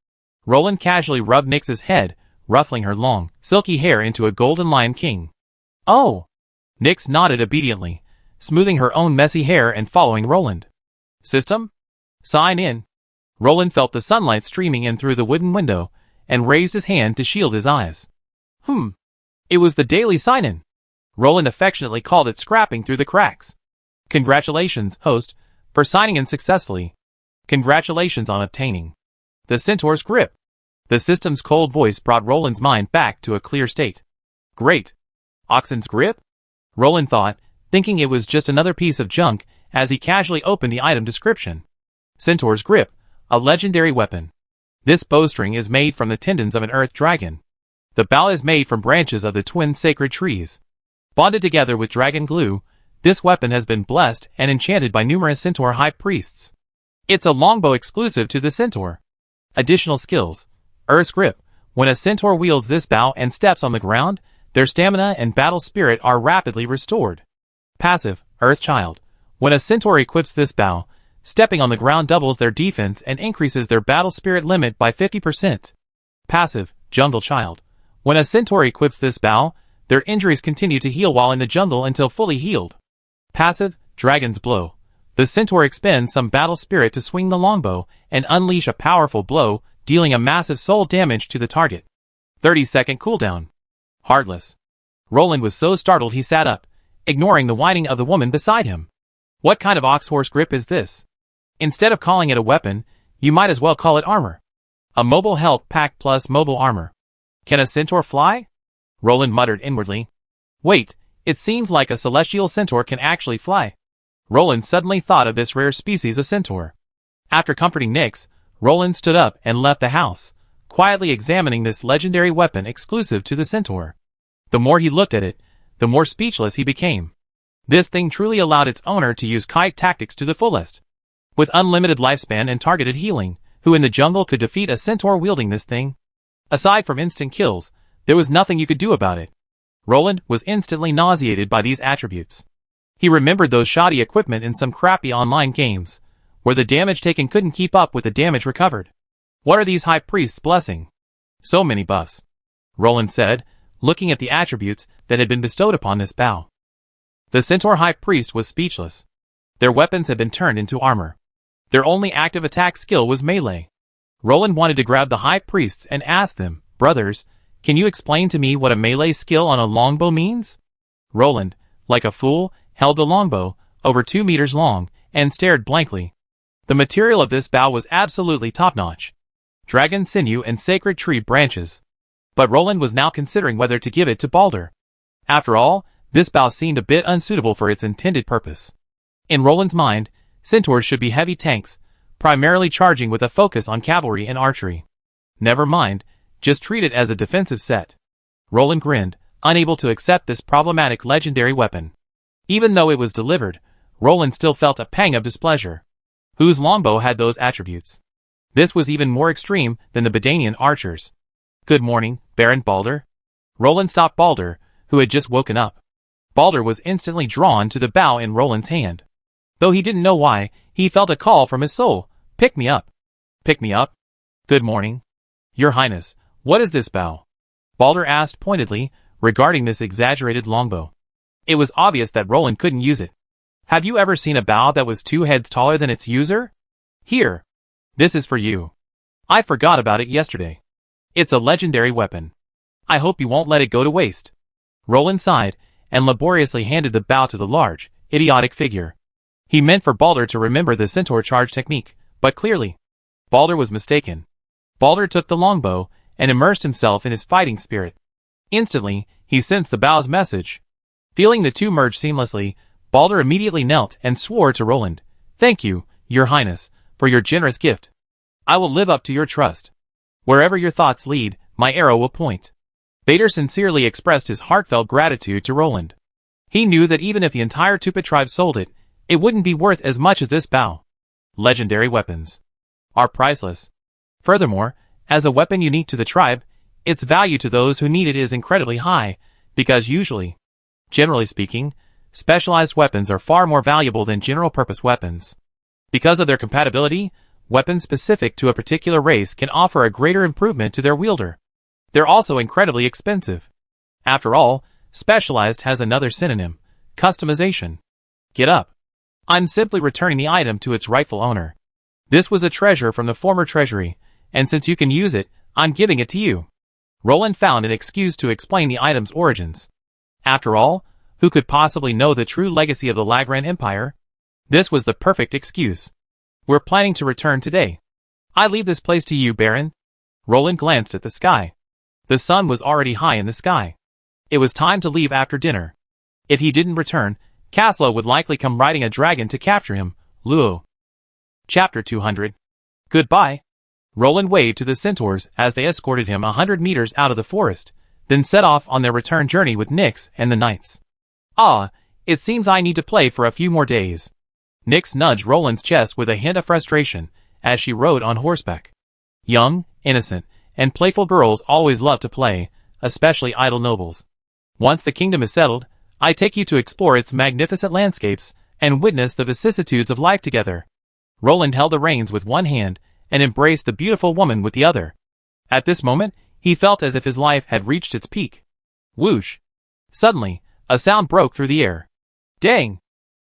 Roland casually rubbed Nyx's head, ruffling her long, silky hair into a golden lion king. Oh! Nyx nodded obediently, smoothing her own messy hair and following Roland. System? Sign in. Roland felt the sunlight streaming in through the wooden window, and raised his hand to shield his eyes. It was the daily sign-in. Roland affectionately called it, scrapping through the cracks. Congratulations, host, for signing in successfully. Congratulations on obtaining the Centaur's grip. The system's cold voice brought Roland's mind back to a clear state. Great. Oxen's grip? Roland thought, thinking it was just another piece of junk as he casually opened the item description. Centaur's grip, a legendary weapon. This bowstring is made from the tendons of an earth dragon. The bow is made from branches of the twin sacred trees. Bonded together with dragon glue, this weapon has been blessed and enchanted by numerous centaur high priests. It's a longbow exclusive to the centaur. Additional skills. Earth's grip. When a centaur wields this bow and steps on the ground, their stamina and battle spirit are rapidly restored. Passive. Earth Child. When a centaur equips this bow, stepping on the ground doubles their defense and increases their battle spirit limit by 50%. Passive. Jungle Child. When a centaur equips this bow, their injuries continue to heal while in the jungle until fully healed. Passive. Dragon's Blow. The centaur expends some battle spirit to swing the longbow and unleash a powerful blow, dealing a massive soul damage to the target. 30-second cooldown. Heartless. Roland was so startled he sat up, ignoring the whining of the woman beside him. What kind of ox-horse grip is this? Instead of calling it a weapon, you might as well call it armor. A mobile health pack plus mobile armor. Can a centaur fly? Roland muttered inwardly. Wait, it seems like a celestial centaur can actually fly. Roland suddenly thought of this rare species of centaur. After comforting Nyx, Roland stood up and left the house, quietly examining this legendary weapon exclusive to the centaur. The more he looked at it, the more speechless he became. This thing truly allowed its owner to use kite tactics to the fullest. With unlimited lifespan and targeted healing, who in the jungle could defeat a centaur wielding this thing? Aside from instant kills, there was nothing you could do about it. Roland was instantly nauseated by these attributes. He remembered those shoddy equipment in some crappy online games, where the damage taken couldn't keep up with the damage recovered. What are these high priests blessing? So many buffs. Roland said, looking at the attributes that had been bestowed upon this bow. The centaur high priest was speechless. Their weapons had been turned into armor. Their only active attack skill was melee. Roland wanted to grab the high priests and ask them, brothers, can you explain to me what a melee skill on a longbow means? Roland, like a fool, held the longbow, over 2 meters long, and stared blankly. The material of this bow was absolutely top-notch. Dragon sinew and sacred tree branches. But Roland was now considering whether to give it to Balder. After all, this bow seemed a bit unsuitable for its intended purpose. In Roland's mind, centaurs should be heavy tanks, primarily charging with a focus on cavalry and archery. Never mind, just treat it as a defensive set. Roland grinned, unable to accept this problematic legendary weapon. Even though it was delivered, Roland still felt a pang of displeasure. Whose longbow had those attributes? This was even more extreme than the Bedanian archers. Good morning, Baron Balder. Roland stopped Balder, who had just woken up. Balder was instantly drawn to the bow in Roland's hand. Though he didn't know why, he felt a call from his soul. Pick me up. Pick me up? Good morning. Your Highness, what is this bow? Balder asked pointedly, regarding this exaggerated longbow. It was obvious that Roland couldn't use it. Have you ever seen a bow that was 2 heads taller than its user? Here. This is for you. I forgot about it yesterday. It's a legendary weapon. I hope you won't let it go to waste. Roland sighed, and laboriously handed the bow to the large, idiotic figure. He meant for Balder to remember the centaur charge technique, but clearly, Balder was mistaken. Balder took the longbow, and immersed himself in his fighting spirit. Instantly, he sensed the bow's message. Feeling the two merge seamlessly, Balder immediately knelt and swore to Roland, "Thank you, Your Highness, for your generous gift. I will live up to your trust. Wherever your thoughts lead, my arrow will point." Vader sincerely expressed his heartfelt gratitude to Roland. He knew that even if the entire Tupa tribe sold it, it wouldn't be worth as much as this bow. Legendary weapons are priceless. Furthermore, as a weapon unique to the tribe, its value to those who need it is incredibly high, because generally speaking, specialized weapons are far more valuable than general-purpose weapons. Because of their compatibility, weapons specific to a particular race can offer a greater improvement to their wielder. They're also incredibly expensive. After all, specialized has another synonym: customization. Get up. I'm simply returning the item to its rightful owner. This was a treasure from the former treasury, and since you can use it, I'm giving it to you. Roland found an excuse to explain the item's origins. After all, who could possibly know the true legacy of the Lagran Empire? This was the perfect excuse. We're planning to return today. I leave this place to you, Baron. Roland glanced at the sky. The sun was already high in the sky. It was time to leave after dinner. If he didn't return, Caslo would likely come riding a dragon to capture him. Luo. Chapter 200. Goodbye. Roland waved to the centaurs as they escorted him 100 meters out of the forest, then set off on their return journey with Nyx and the knights. Ah, it seems I need to play for a few more days. Nyx nudged Roland's chest with a hint of frustration as she rode on horseback. Young, innocent, and playful girls always love to play, especially idle nobles. Once the kingdom is settled, I take you to explore its magnificent landscapes and witness the vicissitudes of life together. Roland held the reins with one hand and embraced the beautiful woman with the other. At this moment, he felt as if his life had reached its peak. Whoosh! Suddenly, a sound broke through the air. Dang!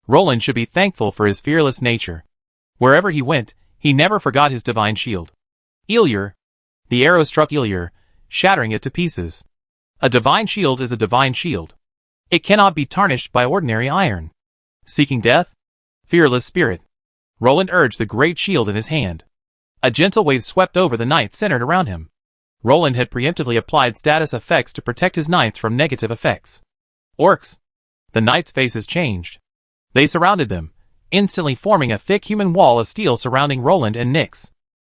Roland should be thankful for his fearless nature. Wherever he went, he never forgot his divine shield. Ilyur! The arrow struck Ilyur, shattering it to pieces. A divine shield is a divine shield. It cannot be tarnished by ordinary iron. Seeking death? Fearless spirit. Roland urged the great shield in his hand. A gentle wave swept over the knights centered around him. Roland had preemptively applied status effects to protect his knights from negative effects. Orcs. The knights' faces changed. They surrounded them, instantly forming a thick human wall of steel surrounding Roland and Nyx.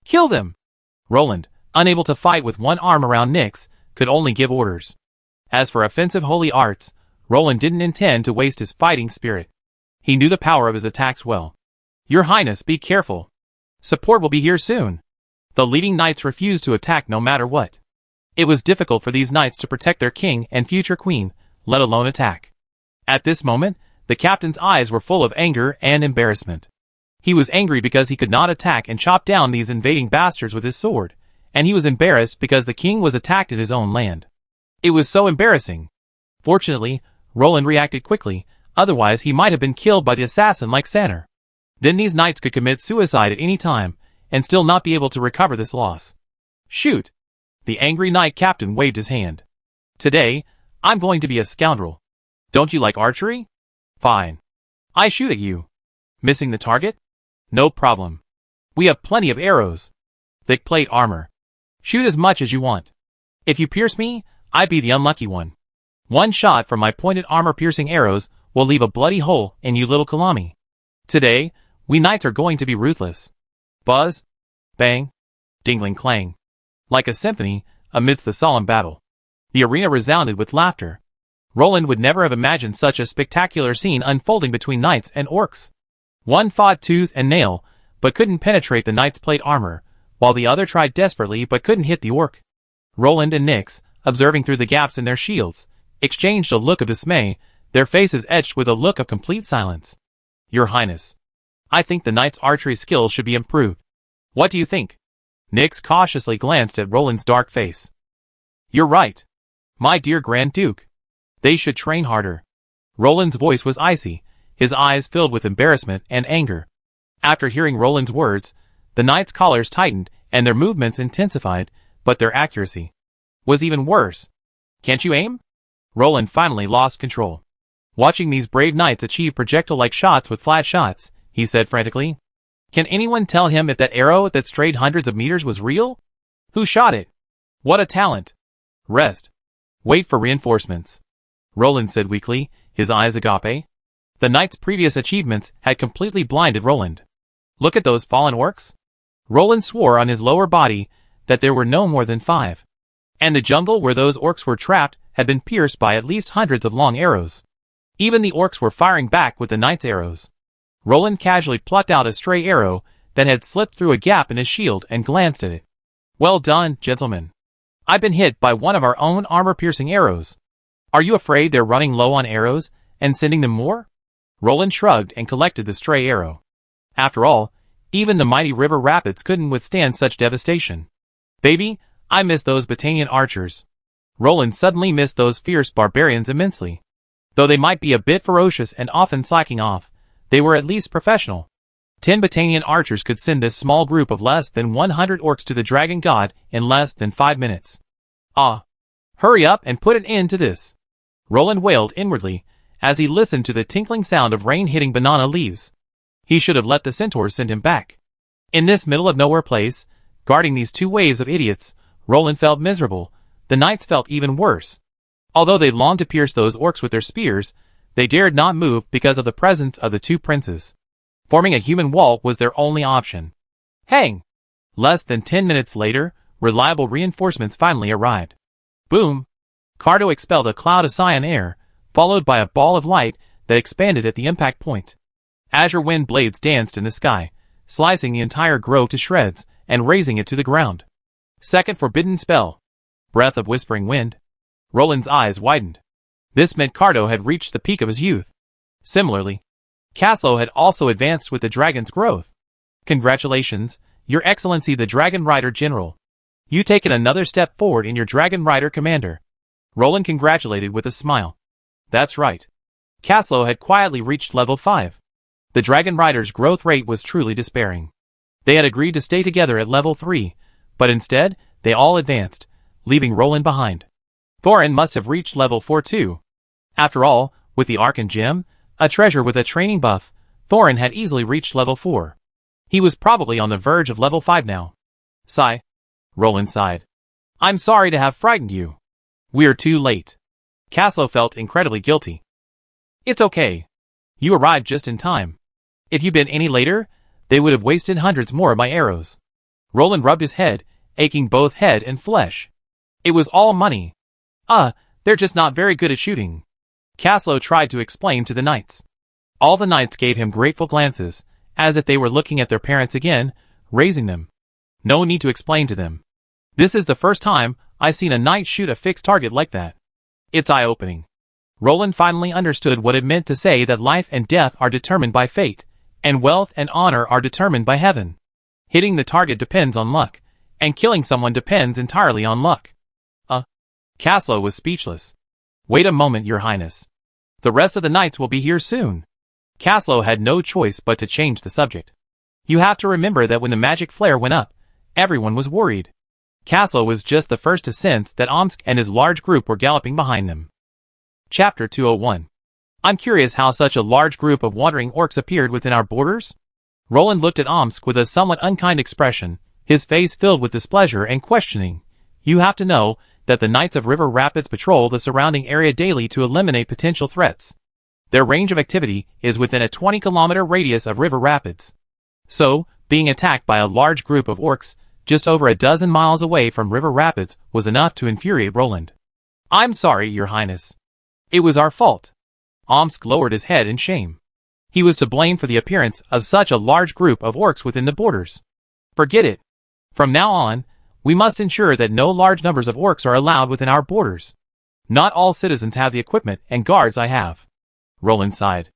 Kill them! Roland, unable to fight with one arm around Nyx, could only give orders. As for offensive holy arts, Roland didn't intend to waste his fighting spirit. He knew the power of his attacks well. Your Highness, be careful. Support will be here soon. The leading knights refused to attack no matter what. It was difficult for these knights to protect their king and future queen, let alone attack. At this moment, the captain's eyes were full of anger and embarrassment. He was angry because he could not attack and chop down these invading bastards with his sword, and he was embarrassed because the king was attacked in his own land. It was so embarrassing. Fortunately, Roland reacted quickly, otherwise he might have been killed by the assassin like Sanner. Then these knights could commit suicide at any time, and still not be able to recover this loss. Shoot! The angry knight captain waved his hand. Today, I'm going to be a scoundrel. Don't you like archery? Fine. I shoot at you. Missing the target? No problem. We have plenty of arrows. Thick plate armor. Shoot as much as you want. If you pierce me, I'd be the unlucky one. One shot from my pointed armor-piercing arrows will leave a bloody hole in you, little Kalami. Today, we knights are going to be ruthless. Buzz, bang, dingling clang. Like a symphony, amidst the solemn battle. The arena resounded with laughter. Roland would never have imagined such a spectacular scene unfolding between knights and orcs. One fought tooth and nail, but couldn't penetrate the knight's plate armor, while the other tried desperately but couldn't hit the orc. Roland and Nyx, observing through the gaps in their shields, exchanged a look of dismay, their faces etched with a look of complete silence. Your Highness, I think the knight's archery skills should be improved. What do you think? Nyx cautiously glanced at Roland's dark face. You're right. My dear Grand Duke. They should train harder. Roland's voice was icy, his eyes filled with embarrassment and anger. After hearing Roland's words, the knights' collars tightened and their movements intensified, but their accuracy was even worse. Can't you aim? Roland finally lost control. Watching these brave knights achieve projectile-like shots with flat shots, he said frantically. Can anyone tell him if that arrow that strayed hundreds of meters was real? Who shot it? What a talent! Rest. Wait for reinforcements. Roland said weakly, his eyes agape. The knight's previous achievements had completely blinded Roland. Look at those fallen orcs. Roland swore on his lower body that there were no more than 5. And the jungle where those orcs were trapped had been pierced by at least hundreds of long arrows. Even the orcs were firing back with the knight's arrows. Roland casually plucked out a stray arrow that had slipped through a gap in his shield and glanced at it. Well done, gentlemen. I've been hit by one of our own armor-piercing arrows. Are you afraid they're running low on arrows and sending them more? Roland shrugged and collected the stray arrow. After all, even the mighty river rapids couldn't withstand such devastation. Baby, I miss those Battanian archers. Roland suddenly missed those fierce barbarians immensely. Though they might be a bit ferocious and often slacking off, they were at least professional. 10 Battanian archers could send this small group of less than 100 orcs to the dragon god in less than 5 minutes. Ah! Hurry up and put an end to this! Roland wailed inwardly, as he listened to the tinkling sound of rain hitting banana leaves. He should have let the centaurs send him back. In this middle-of-nowhere place, guarding these 2 waves of idiots, Roland felt miserable. The knights felt even worse. Although they longed to pierce those orcs with their spears, they dared not move because of the presence of the 2 princes. Forming a human wall was their only option. Hang! Less than 10 minutes later, reliable reinforcements finally arrived. Boom! Cardo expelled a cloud of cyan air, followed by a ball of light that expanded at the impact point. Azure wind blades danced in the sky, slicing the entire grove to shreds and razing it to the ground. Second forbidden spell. Breath of whispering wind. Roland's eyes widened. This meant Cardo had reached the peak of his youth. Similarly, Caslo had also advanced with the dragon's growth. Congratulations, Your Excellency the Dragon Rider General. You've taken another step forward in your Dragon Rider Commander. Roland congratulated with a smile. That's right. Caslo had quietly reached level 5. The Dragon Rider's growth rate was truly despairing. They had agreed to stay together at level 3, but instead, they all advanced, leaving Roland behind. Thorin must have reached level 4 too. After all, with the Arcane Gem, a treasure with a training buff, Thorin had easily reached level 4. He was probably on the verge of level 5 now. Sigh. Roland sighed. I'm sorry to have frightened you. We're too late. Caslo felt incredibly guilty. It's okay. You arrived just in time. If you'd been any later, they would have wasted hundreds more of my arrows. Roland rubbed his head, aching both head and flesh. It was all money. They're just not very good at shooting. Caslo tried to explain to the knights. All the knights gave him grateful glances, as if they were looking at their parents again, raising them. No need to explain to them. This is the first time I've seen a knight shoot a fixed target like that. It's eye-opening. Roland finally understood what it meant to say that life and death are determined by fate, and wealth and honor are determined by heaven. Hitting the target depends on luck, and killing someone depends entirely on luck. Caslo was speechless. Wait a moment, Your Highness. The rest of the knights will be here soon. Caslo had no choice but to change the subject. You have to remember that when the magic flare went up, everyone was worried. Caslo was just the first to sense that Omsk and his large group were galloping behind them. Chapter 201. I'm curious how such a large group of wandering orcs appeared within our borders. Roland looked at Omsk with a somewhat unkind expression, his face filled with displeasure and questioning. You have to know that the Knights of River Rapids patrol the surrounding area daily to eliminate potential threats. Their range of activity is within a 20-kilometer radius of river rapids. So, being attacked by a large group of orcs just over a dozen miles away from river rapids was enough to infuriate Roland. "I'm sorry, Your Highness. It was our fault." Omsk lowered his head in shame. He was to blame for the appearance of such a large group of orcs within the borders. "Forget it. From now on, we must ensure that no large numbers of orcs are allowed within our borders. Not all citizens have the equipment and guards I have." Roland sighed.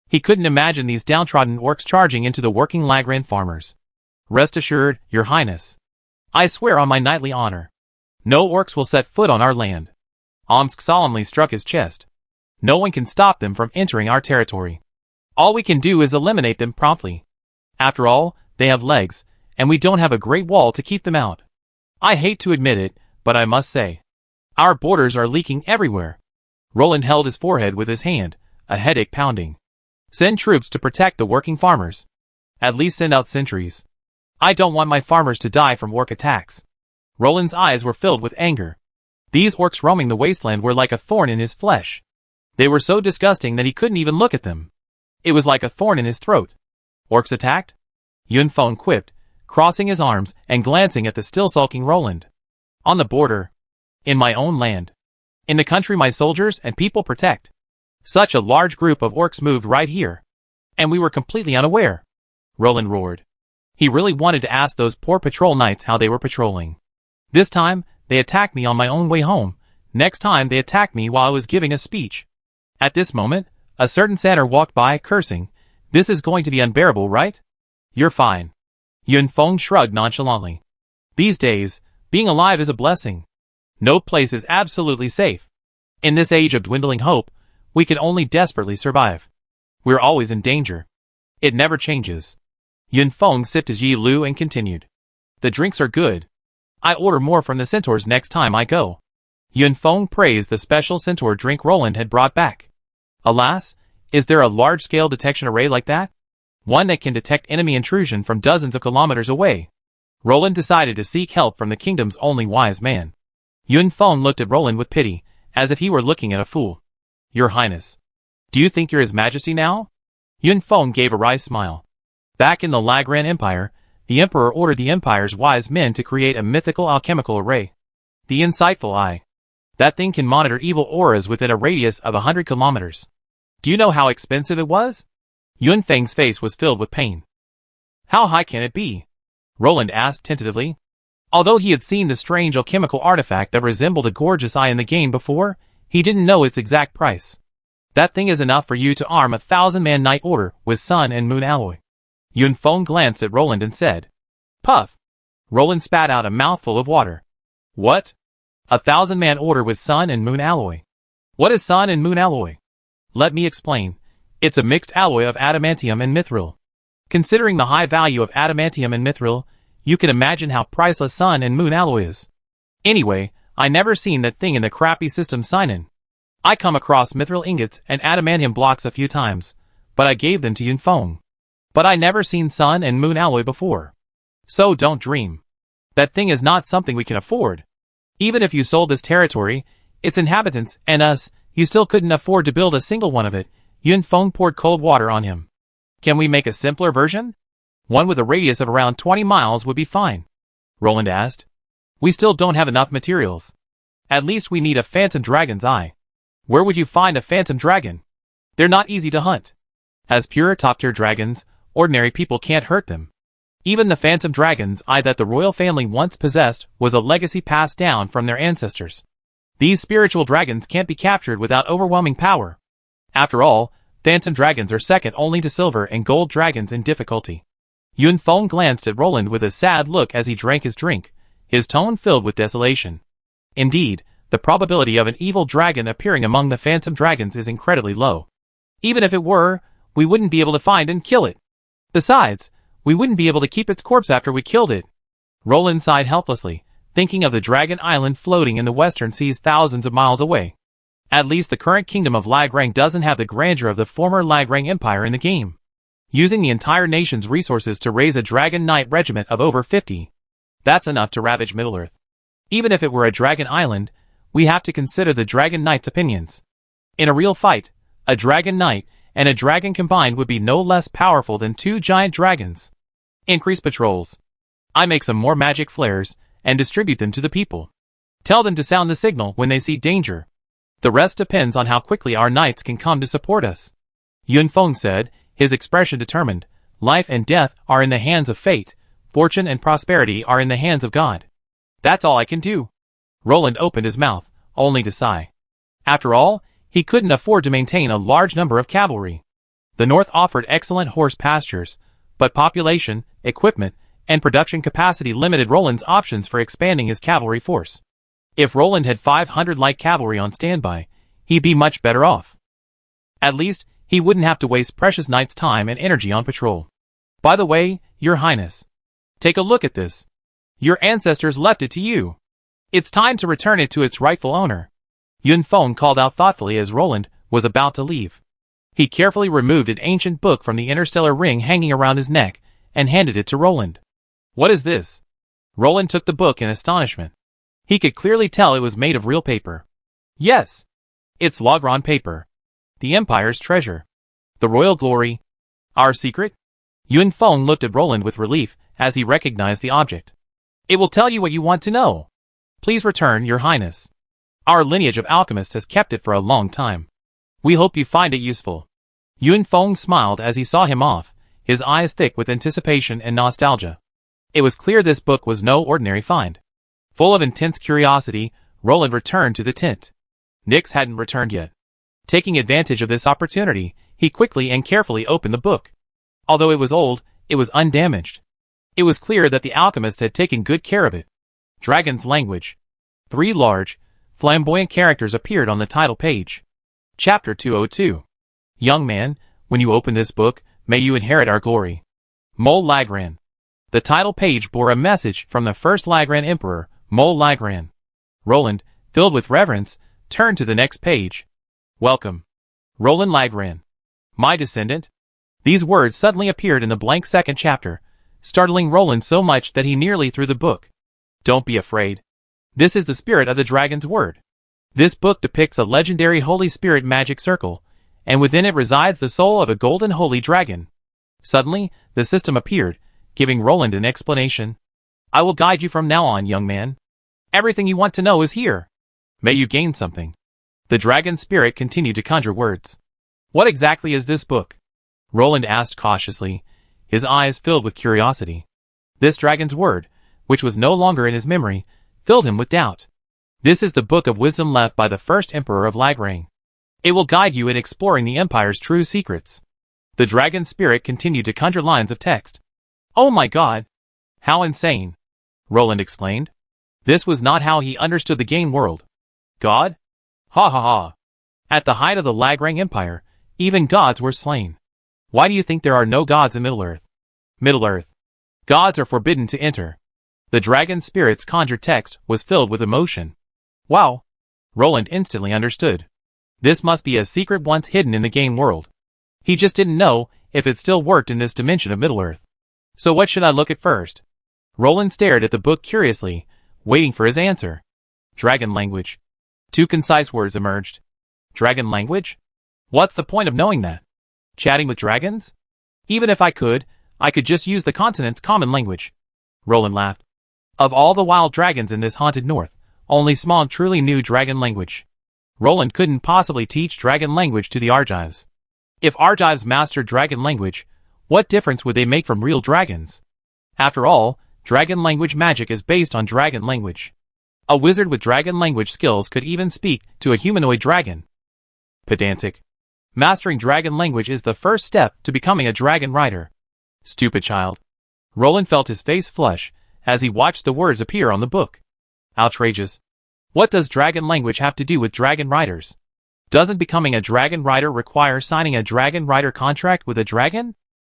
He couldn't imagine these downtrodden orcs charging into the working Lagran farmers. "Rest assured, Your Highness. I swear on my knightly honor. No orcs will set foot on our land." Omsk solemnly struck his chest. "No one can stop them from entering our territory. All we can do is eliminate them promptly. After all, they have legs, and we don't have a great wall to keep them out. I hate to admit it, but I must say, our borders are leaking everywhere." Roland held his forehead with his hand, a headache pounding. "Send troops to protect the working farmers. At least send out sentries. I don't want my farmers to die from orc attacks." Roland's eyes were filled with anger. These orcs roaming the wasteland were like a thorn in his flesh. They were so disgusting that he couldn't even look at them. It was like a thorn in his throat. "Orcs attacked?" Yunfeng quipped, crossing his arms and glancing at the still sulking Roland. "On the border. In my own land. In the country my soldiers and people protect. Such a large group of orcs moved right here. And we were completely unaware." Roland roared. He really wanted to ask those poor patrol knights how they were patrolling. "This time, they attacked me on my own way home. Next time they attacked me while I was giving a speech." At this moment, a certain satyr walked by, cursing. "This is going to be unbearable, right?" "You're fine." Yunfeng shrugged nonchalantly. "These days, being alive is a blessing. No place is absolutely safe. In this age of dwindling hope, we can only desperately survive. We're always in danger. It never changes." Yunfeng sipped his Yi Lu and continued. "The drinks are good. I order more from the centaurs next time I go." Yunfeng praised the special centaur drink Roland had brought back. "Alas, is there a large-scale detection array like that? One that can detect enemy intrusion from dozens of kilometers away?" Roland decided to seek help from the kingdom's only wise man. Yunfeng looked at Roland with pity, as if he were looking at a fool. "Your Highness. Do you think you're His Majesty now?" Yunfeng gave a wry smile. "Back in the Lagran Empire, the Emperor ordered the Empire's wise men to create a mythical alchemical array. The Insightful Eye. That thing can monitor evil auras within a radius of 100 kilometers. Do you know how expensive it was?" Yunfeng's face was filled with pain. "How high can it be?" Roland asked tentatively. Although he had seen the strange alchemical artifact that resembled a gorgeous eye in the game before, he didn't know its exact price. "That thing is enough for you to arm a 1,000-man knight order with sun and moon alloy." Yunfeng glanced at Roland and said. "Puff." Roland spat out a mouthful of water. "What? A 1,000-man order with sun and moon alloy? What is sun and moon alloy?" "Let me explain. It's a mixed alloy of adamantium and mithril. Considering the high value of adamantium and mithril, you can imagine how priceless sun and moon alloy is. Anyway, I never seen that thing in the crappy system sign-in. I come across mithril ingots and adamantium blocks a few times, but I gave them to Yunfeng. But I never seen sun and moon alloy before. So don't dream. That thing is not something we can afford. Even if you sold this territory, its inhabitants, and us, you still couldn't afford to build a single one of it." Yunfeng poured cold water on him. "Can we make a simpler version? One with a radius of around 20 miles would be fine," Roland asked. "We still don't have enough materials. At least we need a phantom dragon's eye." "Where would you find a phantom dragon? They're not easy to hunt. As pure top-tier dragons, ordinary people can't hurt them. Even the phantom dragon's eye that the royal family once possessed was a legacy passed down from their ancestors. These spiritual dragons can't be captured without overwhelming power. After all, phantom dragons are second only to silver and gold dragons in difficulty." Yunfeng glanced at Roland with a sad look as he drank his drink, his tone filled with desolation. Indeed, the probability of an evil dragon appearing among the phantom dragons is incredibly low. Even if it were, we wouldn't be able to find and kill it. Besides, we wouldn't be able to keep its corpse after we killed it. Roland sighed helplessly, thinking of the dragon island floating in the western seas thousands of miles away. At least the current kingdom of Lagrang doesn't have the grandeur of the former Lagrang Empire in the game. Using the entire nation's resources to raise a Dragon Knight regiment of over 50. That's enough to ravage Middle-earth. Even if it were a Dragon Island, we have to consider the Dragon Knight's opinions. In a real fight, A dragon knight and a dragon combined would be no less powerful than two giant dragons. Increase patrols. I make some more magic flares and distribute them to the people. Tell them to sound the signal when they see danger. The rest depends on how quickly our knights can come to support us. Yunfeng said, his expression determined. Life and death are in the hands of fate. Fortune and prosperity are in the hands of God. That's all I can do. Roland opened his mouth, only to sigh. After all, he couldn't afford to maintain a large number of cavalry. The north offered excellent horse pastures, but population, equipment, and production capacity limited Roland's options for expanding his cavalry force. If Roland had 500 light cavalry on standby, he'd be much better off. At least, he wouldn't have to waste precious knights' time and energy on patrol. By the way, Your Highness, take a look at this. Your ancestors left it to you. It's time to return it to its rightful owner. Yunfeng called out thoughtfully as Roland was about to leave. He carefully removed an ancient book from the interstellar ring hanging around his neck and handed it to Roland. What is this? Roland took the book in astonishment. He could clearly tell it was made of real paper. Yes, it's Logron paper. The Empire's treasure. The royal glory. Our secret? Yunfeng looked at Roland with relief as he recognized the object. It will tell you what you want to know. Please return, Your Highness. Our lineage of alchemists has kept it for a long time. We hope you find it useful. Yunfeng smiled as he saw him off, his eyes thick with anticipation and nostalgia. It was clear this book was no ordinary find. Full of intense curiosity, Roland returned to the tent. Nyx hadn't returned yet. Taking advantage of this opportunity, he quickly and carefully opened the book. Although it was old, it was undamaged. It was clear that the alchemist had taken good care of it. Dragon's language. 3 large, flamboyant characters appeared on the title page. Chapter 202. Young man, when you open this book, may you inherit our glory. Mol Lagran. The title page bore a message from the first Lagran emperor, Mol Lagran. Roland, filled with reverence, turned to the next page. Welcome. Roland Lagran. My descendant? These words suddenly appeared in the blank second chapter, startling Roland so much that he nearly threw the book. Don't be afraid. This is the spirit of the dragon's word. This book depicts a legendary Holy Spirit magic circle, and within it resides the soul of a golden holy dragon. Suddenly, the system appeared, giving Roland an explanation. I will guide you from now on, young man. Everything you want to know is here. May you gain something. The dragon's spirit continued to conjure words. What exactly is this book? Roland asked cautiously, his eyes filled with curiosity. This dragon's word, which was no longer in his memory, filled him with doubt. This is the book of wisdom left by the first emperor of Lagrang. It will guide you in exploring the Empire's true secrets. The dragon's spirit continued to conjure lines of text. Oh my god! How insane! Roland exclaimed. This was not how he understood the game world. God? Ha ha ha! At the height of the Lagrang Empire, even gods were slain. Why do you think there are no gods in Middle-earth? Middle-earth. Gods are forbidden to enter. The dragon's spirit's conjured text was filled with emotion. Wow! Roland instantly understood. This must be a secret once hidden in the game world. He just didn't know if it still worked in this dimension of Middle-earth. So what should I look at first? Roland stared at the book curiously, waiting for his answer. Dragon language. 2 concise words emerged. Dragon language? What's the point of knowing that? Chatting with dragons? Even if I could just use the continent's common language. Roland laughed. Of all the wild dragons in this haunted north, only Smog truly knew dragon language. Roland couldn't possibly teach dragon language to the Argives. If Argives mastered dragon language, what difference would they make from real dragons? After all, dragon language magic is based on dragon language. A wizard with dragon language skills could even speak to a humanoid dragon. Pedantic. Mastering dragon language is the first step to becoming a dragon rider. Stupid child. Roland felt his face flush as he watched the words appear on the book. Outrageous. What does dragon language have to do with dragon riders? Doesn't becoming a dragon rider require signing a dragon rider contract with a dragon?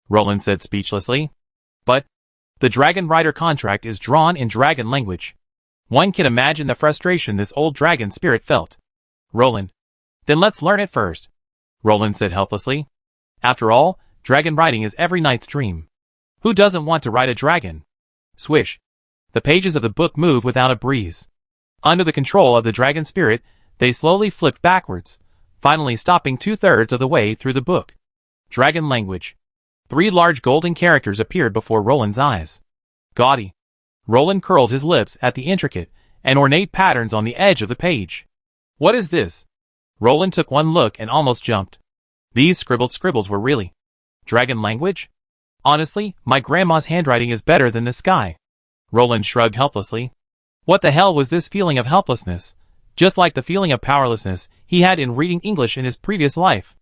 Roland said speechlessly. But the dragon rider contract is drawn in dragon language. One can imagine the frustration this old dragon spirit felt. Roland. Then let's learn it first. Roland said helplessly. After all, dragon riding is every knight's dream. Who doesn't want to ride a dragon? Swish. The pages of the book moved without a breeze. Under the control of the dragon spirit, they slowly flipped backwards, finally stopping 2/3 of the way through the book. Dragon language. 3 large golden characters appeared before Roland's eyes. Gaudy. Roland curled his lips at the intricate and ornate patterns on the edge of the page. What is this? Roland took one look and almost jumped. These scribbled scribbles were really dragon language? Honestly, my grandma's handwriting is better than this guy. Roland shrugged helplessly. What the hell was this feeling of helplessness? Just like the feeling of powerlessness he had in reading English in his previous life.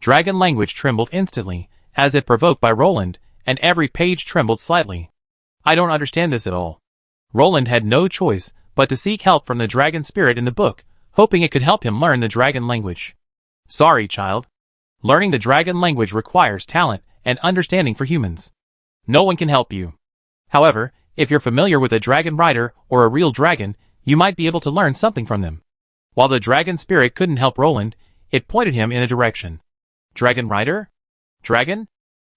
Dragon language trembled instantly, as if provoked by Roland, and every page trembled slightly. I don't understand this at all. Roland had no choice but to seek help from the dragon spirit in the book, hoping it could help him learn the dragon language. Sorry, child. Learning the dragon language requires talent and understanding for humans. No one can help you. However, if you're familiar with a dragon rider or a real dragon, you might be able to learn something from them. While the dragon spirit couldn't help Roland, it pointed him in a direction. Dragon rider? Dragon?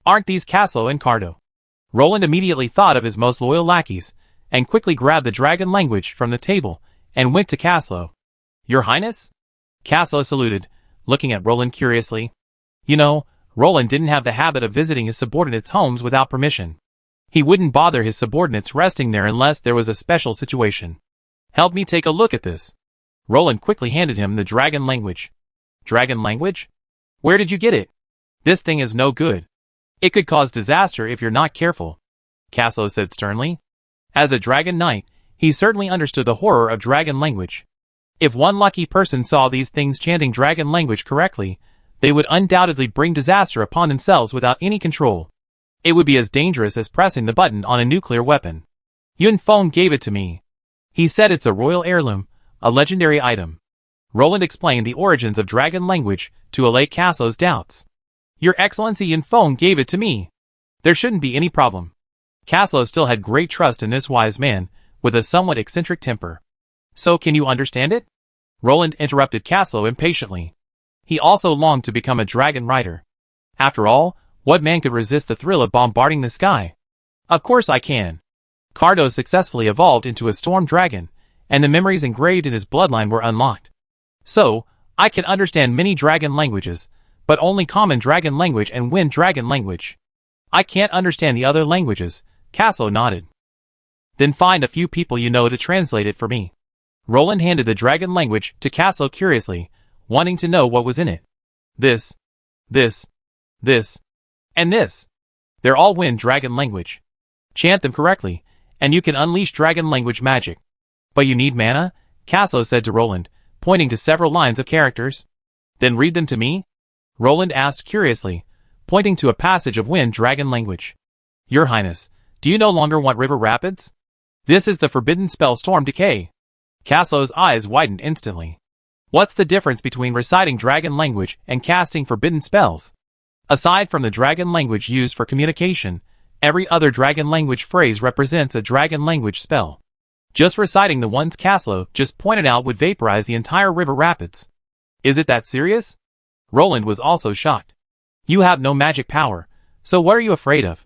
Aren't these Caslo and Cardo? Roland immediately thought of his most loyal lackeys, and quickly grabbed the dragon language from the table, and went to Caslo. Your Highness? Caslo saluted, looking at Roland curiously. You know, Roland didn't have the habit of visiting his subordinates' homes without permission. He wouldn't bother his subordinates resting there unless there was a special situation. Help me take a look at this. Roland quickly handed him the dragon language. Dragon language? Where did you get it? This thing is no good. It could cause disaster if you're not careful, Caslo said sternly. As a dragon knight, he certainly understood the horror of dragon language. If one lucky person saw these things chanting dragon language correctly, they would undoubtedly bring disaster upon themselves without any control. It would be as dangerous as pressing the button on a nuclear weapon. Yun Feng gave it to me. He said it's a royal heirloom, a legendary item. Roland explained the origins of dragon language to allay Caslo's doubts. Your Excellency Yun Feng gave it to me. There shouldn't be any problem. Caslo still had great trust in this wise man, with a somewhat eccentric temper. So can you understand it? Roland interrupted Caslo impatiently. He also longed to become a dragon rider. After all, what man could resist the thrill of bombarding the sky? Of course I can. Cardo successfully evolved into a storm dragon, and the memories engraved in his bloodline were unlocked. So, I can understand many dragon languages, but only common dragon language and wind dragon language. I can't understand the other languages, Caslo nodded. Then find a few people you know to translate it for me. Roland handed the dragon language to Caslo curiously, wanting to know what was in it. This, and this. They're all wind dragon language. Chant them correctly, and you can unleash dragon language magic. But you need mana? Caslo said to Roland, pointing to several lines of characters. Then read them to me? Roland asked curiously, pointing to a passage of wind dragon language. Your Highness, do you no longer want river rapids? This is the forbidden spell Storm Decay. Caslo's eyes widened instantly. What's the difference between reciting dragon language and casting forbidden spells? Aside from the dragon language used for communication, every other dragon language phrase represents a dragon language spell. Just reciting the ones Caslo just pointed out would vaporize the entire river rapids. Is it that serious? Roland was also shocked. You have no magic power, so what are you afraid of?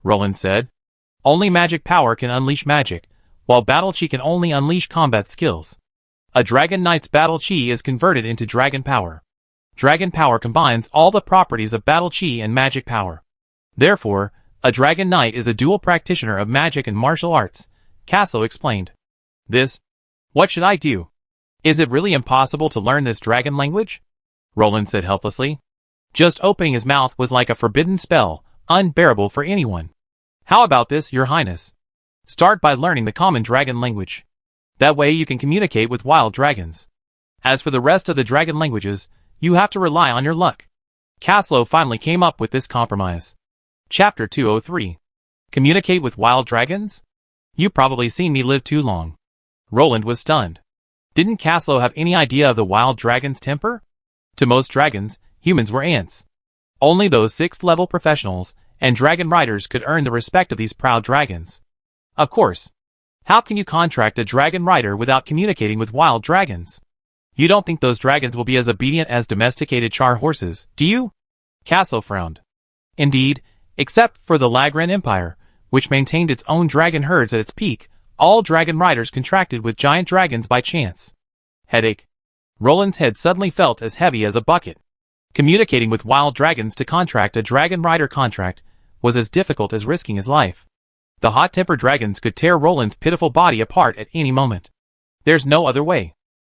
Roland said. Only magic power can unleash magic, while battle chi can only unleash combat skills. A dragon knight's battle chi is converted into dragon power. Dragon power combines all the properties of battle chi and magic power. Therefore, a dragon knight is a dual practitioner of magic and martial arts, Caslo explained. What should I do? Is it really impossible to learn this dragon language? Roland said helplessly. Just opening his mouth was like a forbidden spell, unbearable for anyone. How about this, Your Highness? Start by learning the common dragon language. That way you can communicate with wild dragons. As for the rest of the dragon languages, you have to rely on your luck. Caslo finally came up with this compromise. Chapter 203. Communicate with wild dragons? You've probably seen me live too long. Roland was stunned. Didn't Caslo have any idea of the wild dragon's temper? To most dragons, humans were ants. Only those 6th level professionals and dragon riders could earn the respect of these proud dragons. Of course. How can you contract a dragon rider without communicating with wild dragons? You don't think those dragons will be as obedient as domesticated char horses, do you? Caslo frowned. Indeed, except for the Lagran Empire, which maintained its own dragon herds at its peak, all dragon riders contracted with giant dragons by chance. Headache. Roland's head suddenly felt as heavy as a bucket. Communicating with wild dragons to contract a dragon rider contract was as difficult as risking his life. The hot-tempered dragons could tear Roland's pitiful body apart at any moment. There's no other way.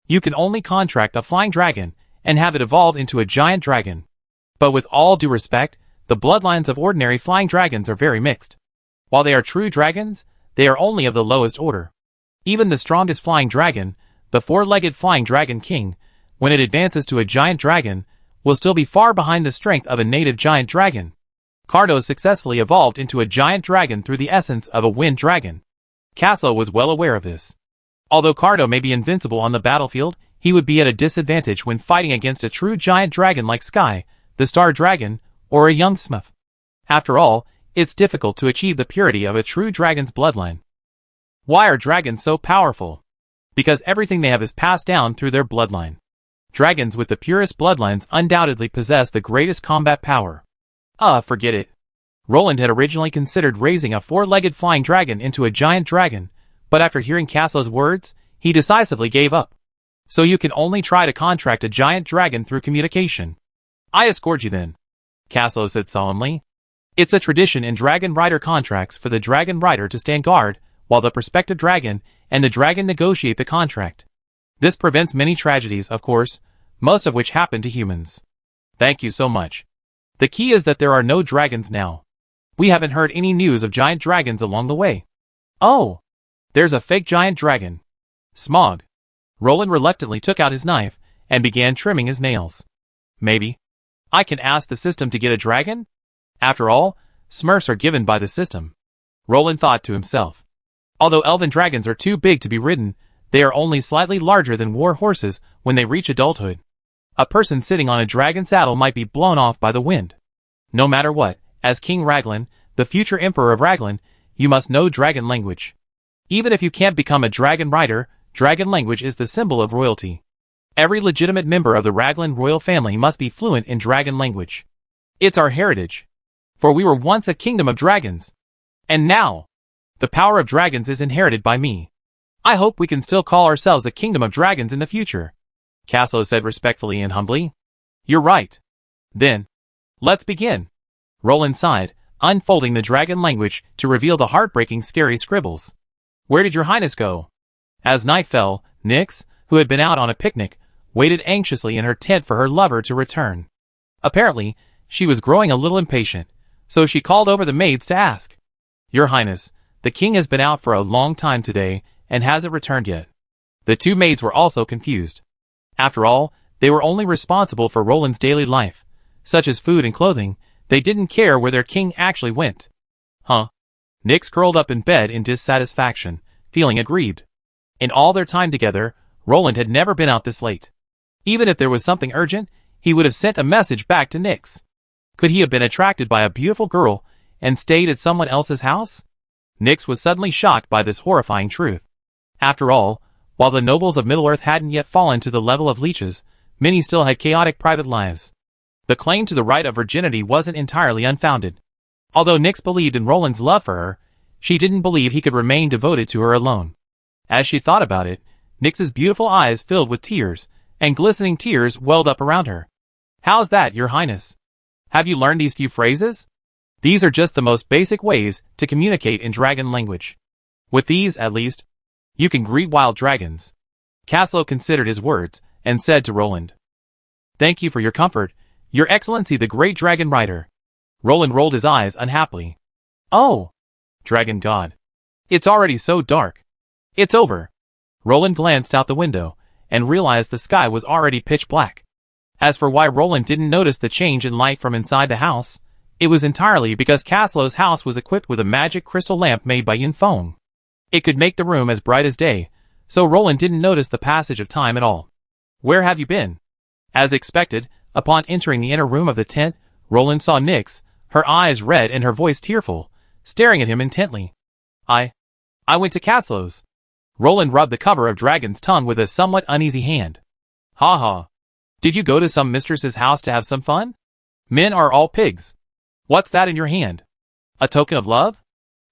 You can only contract a flying dragon and have it evolve into a giant dragon. But with all due respect, the bloodlines of ordinary flying dragons are very mixed. While they are true dragons, they are only of the lowest order. Even the strongest flying dragon, the four-legged flying dragon king, when it advances to a giant dragon, will still be far behind the strength of a native giant dragon. Cardo successfully evolved into a giant dragon through the essence of a wind dragon. Caslo was well aware of this. Although Cardo may be invincible on the battlefield, he would be at a disadvantage when fighting against a true giant dragon like Sky, the Star Dragon, or a young Smurf. After all, it's difficult to achieve the purity of a true dragon's bloodline. Why are dragons so powerful? Because everything they have is passed down through their bloodline. Dragons with the purest bloodlines undoubtedly possess the greatest combat power. Forget it. Roland had originally considered raising a four-legged flying dragon into a giant dragon, but after hearing Caslo's words, he decisively gave up. So you can only try to contract a giant dragon through communication. I escort you then, Caslo said solemnly. It's a tradition in dragon rider contracts for the dragon rider to stand guard, while the prospective dragon and the dragon negotiate the contract. This prevents many tragedies, of course, most of which happen to humans. Thank you so much. The key is that there are no dragons now. We haven't heard any news of giant dragons along the way. Oh! There's a fake giant dragon. Smog. Roland reluctantly took out his knife and began trimming his nails. Maybe I can ask the system to get a dragon? After all, Smurfs are given by the system. Roland thought to himself. Although elven dragons are too big to be ridden, they are only slightly larger than war horses when they reach adulthood. A person sitting on a dragon saddle might be blown off by the wind. No matter what, as King Raglan, the future Emperor of Raglan, you must know dragon language. Even if you can't become a dragon rider, dragon language is the symbol of royalty. Every legitimate member of the Raglan royal family must be fluent in dragon language. It's our heritage. For we were once a kingdom of dragons. And now, the power of dragons is inherited by me. I hope we can still call ourselves a kingdom of dragons in the future, Caslo said respectfully and humbly. You're right. Then, let's begin. Roland sighed, unfolding the dragon language to reveal the heartbreaking scary scribbles. Where did your highness go? As night fell, Nyx, who had been out on a picnic, waited anxiously in her tent for her lover to return. Apparently, she was growing a little impatient, so she called over the maids to ask. Your highness, the king has been out for a long time today and hasn't returned yet. The two maids were also confused. After all, they were only responsible for Roland's daily life, such as food and clothing. They didn't care where their king actually went. Huh? Nyx curled up in bed in dissatisfaction, feeling aggrieved. In all their time together, Roland had never been out this late. Even if there was something urgent, he would have sent a message back to Nyx. Could he have been attracted by a beautiful girl and stayed at someone else's house? Nyx was suddenly shocked by this horrifying truth. After all, while the nobles of Middle-earth hadn't yet fallen to the level of leeches, many still had chaotic private lives. The claim to the right of virginity wasn't entirely unfounded. Although Nyx believed in Roland's love for her, she didn't believe he could remain devoted to her alone. As she thought about it, Nyx's beautiful eyes filled with tears, and glistening tears welled up around her. How's that, your highness? Have you learned these few phrases? These are just the most basic ways to communicate in dragon language. With these, at least, you can greet wild dragons. Caslo considered his words, and said to Roland. Thank you for your comfort, your excellency the great dragon rider. Roland rolled his eyes unhappily. Oh! Dragon god. It's already so dark. It's over. Roland glanced out the window, and realized the sky was already pitch black. As for why Roland didn't notice the change in light from inside the house, it was entirely because Caslo's house was equipped with a magic crystal lamp made by Yin Feng. It could make the room as bright as day, so Roland didn't notice the passage of time at all. Where have you been? As expected, upon entering the inner room of the tent, Roland saw Nyx, her eyes red and her voice tearful, staring at him intently. I went to Caslo's. Roland rubbed the cover of Dragon's tongue with a somewhat uneasy hand. Ha ha. Did you go to some mistress's house to have some fun? Men are all pigs. What's that in your hand? A token of love?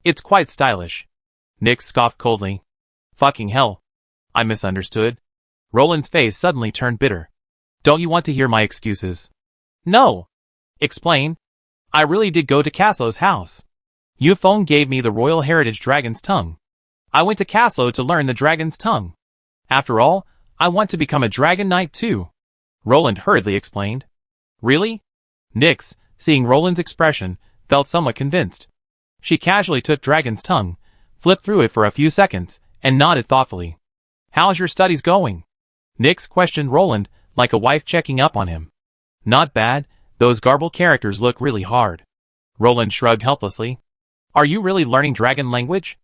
It's quite stylish. Nyx scoffed coldly. Fucking hell. I misunderstood. Roland's face suddenly turned bitter. Don't you want to hear my excuses? No. Explain. I really did go to Caslo's house. Yufeng gave me the Royal Heritage Dragon's Tongue. I went to Caslo to learn the Dragon's Tongue. After all, I want to become a Dragon Knight too. Roland hurriedly explained. Really? Nyx, seeing Roland's expression, felt somewhat convinced. She casually took Dragon's Tongue, flipped through it for a few seconds, and nodded thoughtfully. How's your studies going? Nyx questioned Roland, like a wife checking up on him. Not bad, those garbled characters look really hard. Roland shrugged helplessly. Are you really learning dragon language?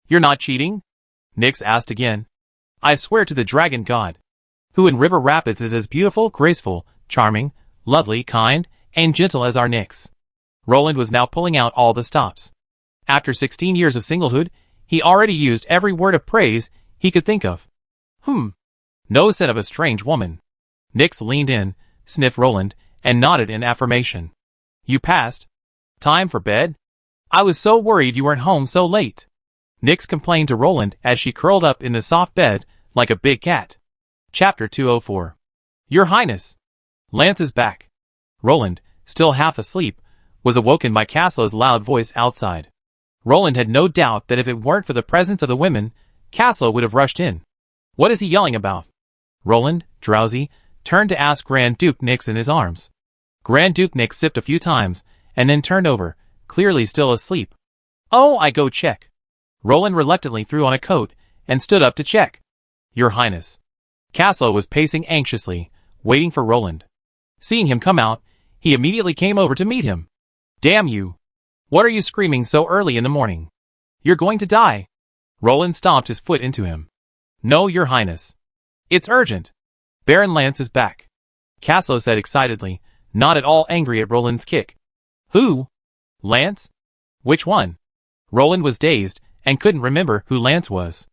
You're not cheating? Nyx asked again. I swear to the dragon god. Who in River Rapids is as beautiful, graceful, charming, lovely, kind, and gentle as our Nyx. Roland was now pulling out all the stops. After 16 years of singlehood, he already used every word of praise he could think of. No said of a strange woman. Nyx leaned in, sniffed Roland, and nodded in affirmation. You passed? Time for bed? I was so worried you weren't home so late. Nyx complained to Roland as she curled up in the soft bed like a big cat. Chapter 204. Your Highness. Lance is back. Roland, still half asleep, was awoken by Caslo's loud voice outside. Roland had no doubt that if it weren't for the presence of the women, Caslo would have rushed in. What is he yelling about? Roland, drowsy, turned to ask Grand Duke Nyx in his arms. Grand Duke Nyx sipped a few times, and then turned over, clearly still asleep. Oh, I go check. Roland reluctantly threw on a coat, and stood up to check. Your Highness. Caslo was pacing anxiously, waiting for Roland. Seeing him come out, he immediately came over to meet him. Damn you! What are you screaming so early in the morning? You're going to die. Roland stomped his foot into him. No, Your Highness. It's urgent. Baron Lance is back. Caslo said excitedly, not at all angry at Roland's kick. Who? Lance? Which one? Roland was dazed, and couldn't remember who Lance was.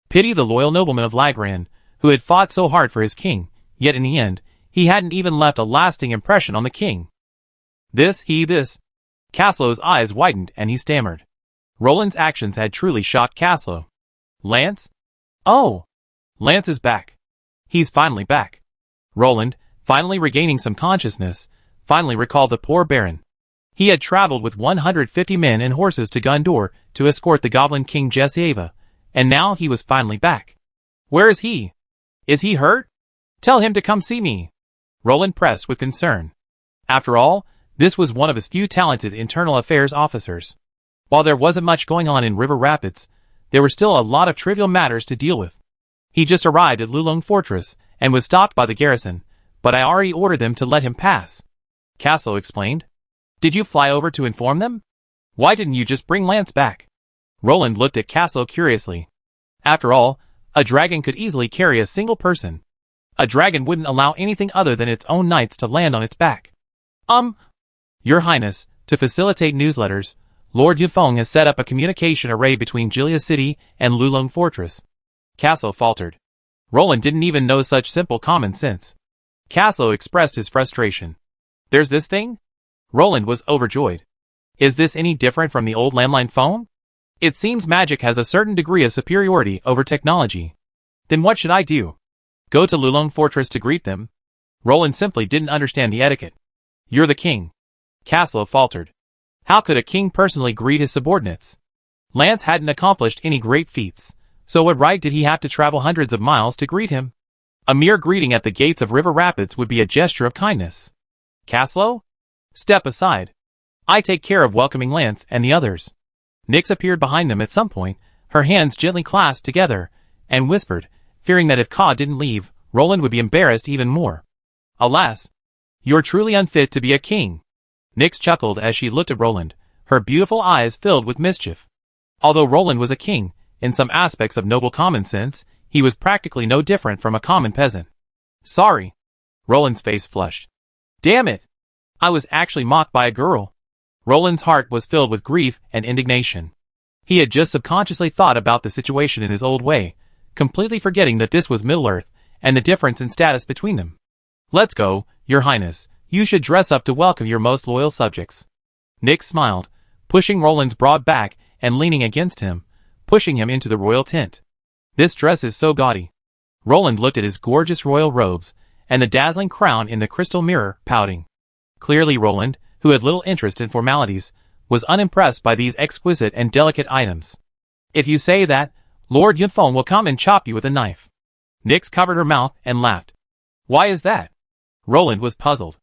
Pity the loyal nobleman of Lagran, who had fought so hard for his king, yet in the end, he hadn't even left a lasting impression on the king. This. Caslo's eyes widened and he stammered. Roland's actions had truly shocked Caslo. Lance? Oh! Lance is back. He's finally back. Roland, finally regaining some consciousness, finally recalled the poor Baron. He had traveled with 150 men and horses to Gondor to escort the Goblin King Jesieva, and now he was finally back. Where is he? Is he hurt? Tell him to come see me. Roland pressed with concern. After all, this was one of his few talented internal affairs officers. While there wasn't much going on in River Rapids, there were still a lot of trivial matters to deal with. He just arrived at Lulong Fortress and was stopped by the garrison, but I already ordered them to let him pass. Caslo explained. Did you fly over to inform them? Why didn't you just bring Lance back? Roland looked at Caslo curiously. After all, a dragon could easily carry a single person. A dragon wouldn't allow anything other than its own knights to land on its back. Your Highness, to facilitate newsletters, Lord Yufeng has set up a communication array between Gilia City and Lulong Fortress. Caslo faltered. Roland didn't even know such simple common sense. Caslo expressed his frustration. There's this thing? Roland was overjoyed. Is this any different from the old landline phone? It seems magic has a certain degree of superiority over technology. Then what should I do? Go to Lulong Fortress to greet them? Roland simply didn't understand the etiquette. You're the king. Caslo faltered. How could a king personally greet his subordinates? Lance hadn't accomplished any great feats, so what right did he have to travel hundreds of miles to greet him? A mere greeting at the gates of River Rapids would be a gesture of kindness. Caslo? Step aside. I take care of welcoming Lance and the others. Nyx appeared behind them at some point, her hands gently clasped together, and whispered, fearing that if Ka didn't leave, Roland would be embarrassed even more. Alas! You're truly unfit to be a king. Nyx chuckled as she looked at Roland, her beautiful eyes filled with mischief. Although Roland was a king, in some aspects of noble common sense, he was practically no different from a common peasant. Sorry. Roland's face flushed. Damn it! I was actually mocked by a girl. Roland's heart was filled with grief and indignation. He had just subconsciously thought about the situation in his old way, completely forgetting that this was Middle-earth, and the difference in status between them. Let's go, Your Highness. You should dress up to welcome your most loyal subjects. Nyx smiled, pushing Roland's broad back and leaning against him, pushing him into the royal tent. This dress is so gaudy. Roland looked at his gorgeous royal robes and the dazzling crown in the crystal mirror, pouting. Clearly Roland, who had little interest in formalities, was unimpressed by these exquisite and delicate items. If you say that, Lord Yunfeng will come and chop you with a knife. Nyx covered her mouth and laughed. Why is that? Roland was puzzled.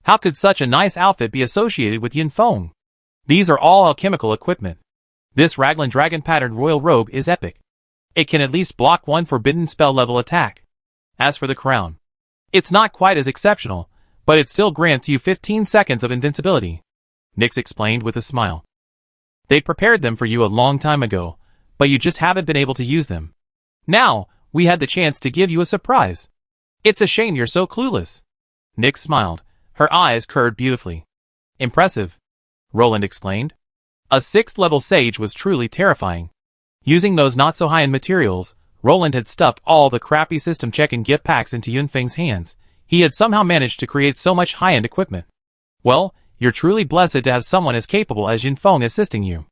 How could such a nice outfit be associated with Yunfeng? These are all alchemical equipment. This raglan dragon patterned royal robe is epic. It can at least block one forbidden spell level attack. As for the crown, it's not quite as exceptional, but it still grants you 15 seconds of invincibility. Nyx explained with a smile. They'd prepared them for you a long time ago, but you just haven't been able to use them. Now, we had the chance to give you a surprise. It's a shame you're so clueless. Nyx smiled, her eyes curved beautifully. Impressive, Roland exclaimed. A 6th level sage was truly terrifying. Using those not-so-high-end materials, Roland had stuffed all the crappy system check and gift packs into Yunfeng's hands. He had somehow managed to create so much high-end equipment. Well, you're truly blessed to have someone as capable as Yunfeng assisting you.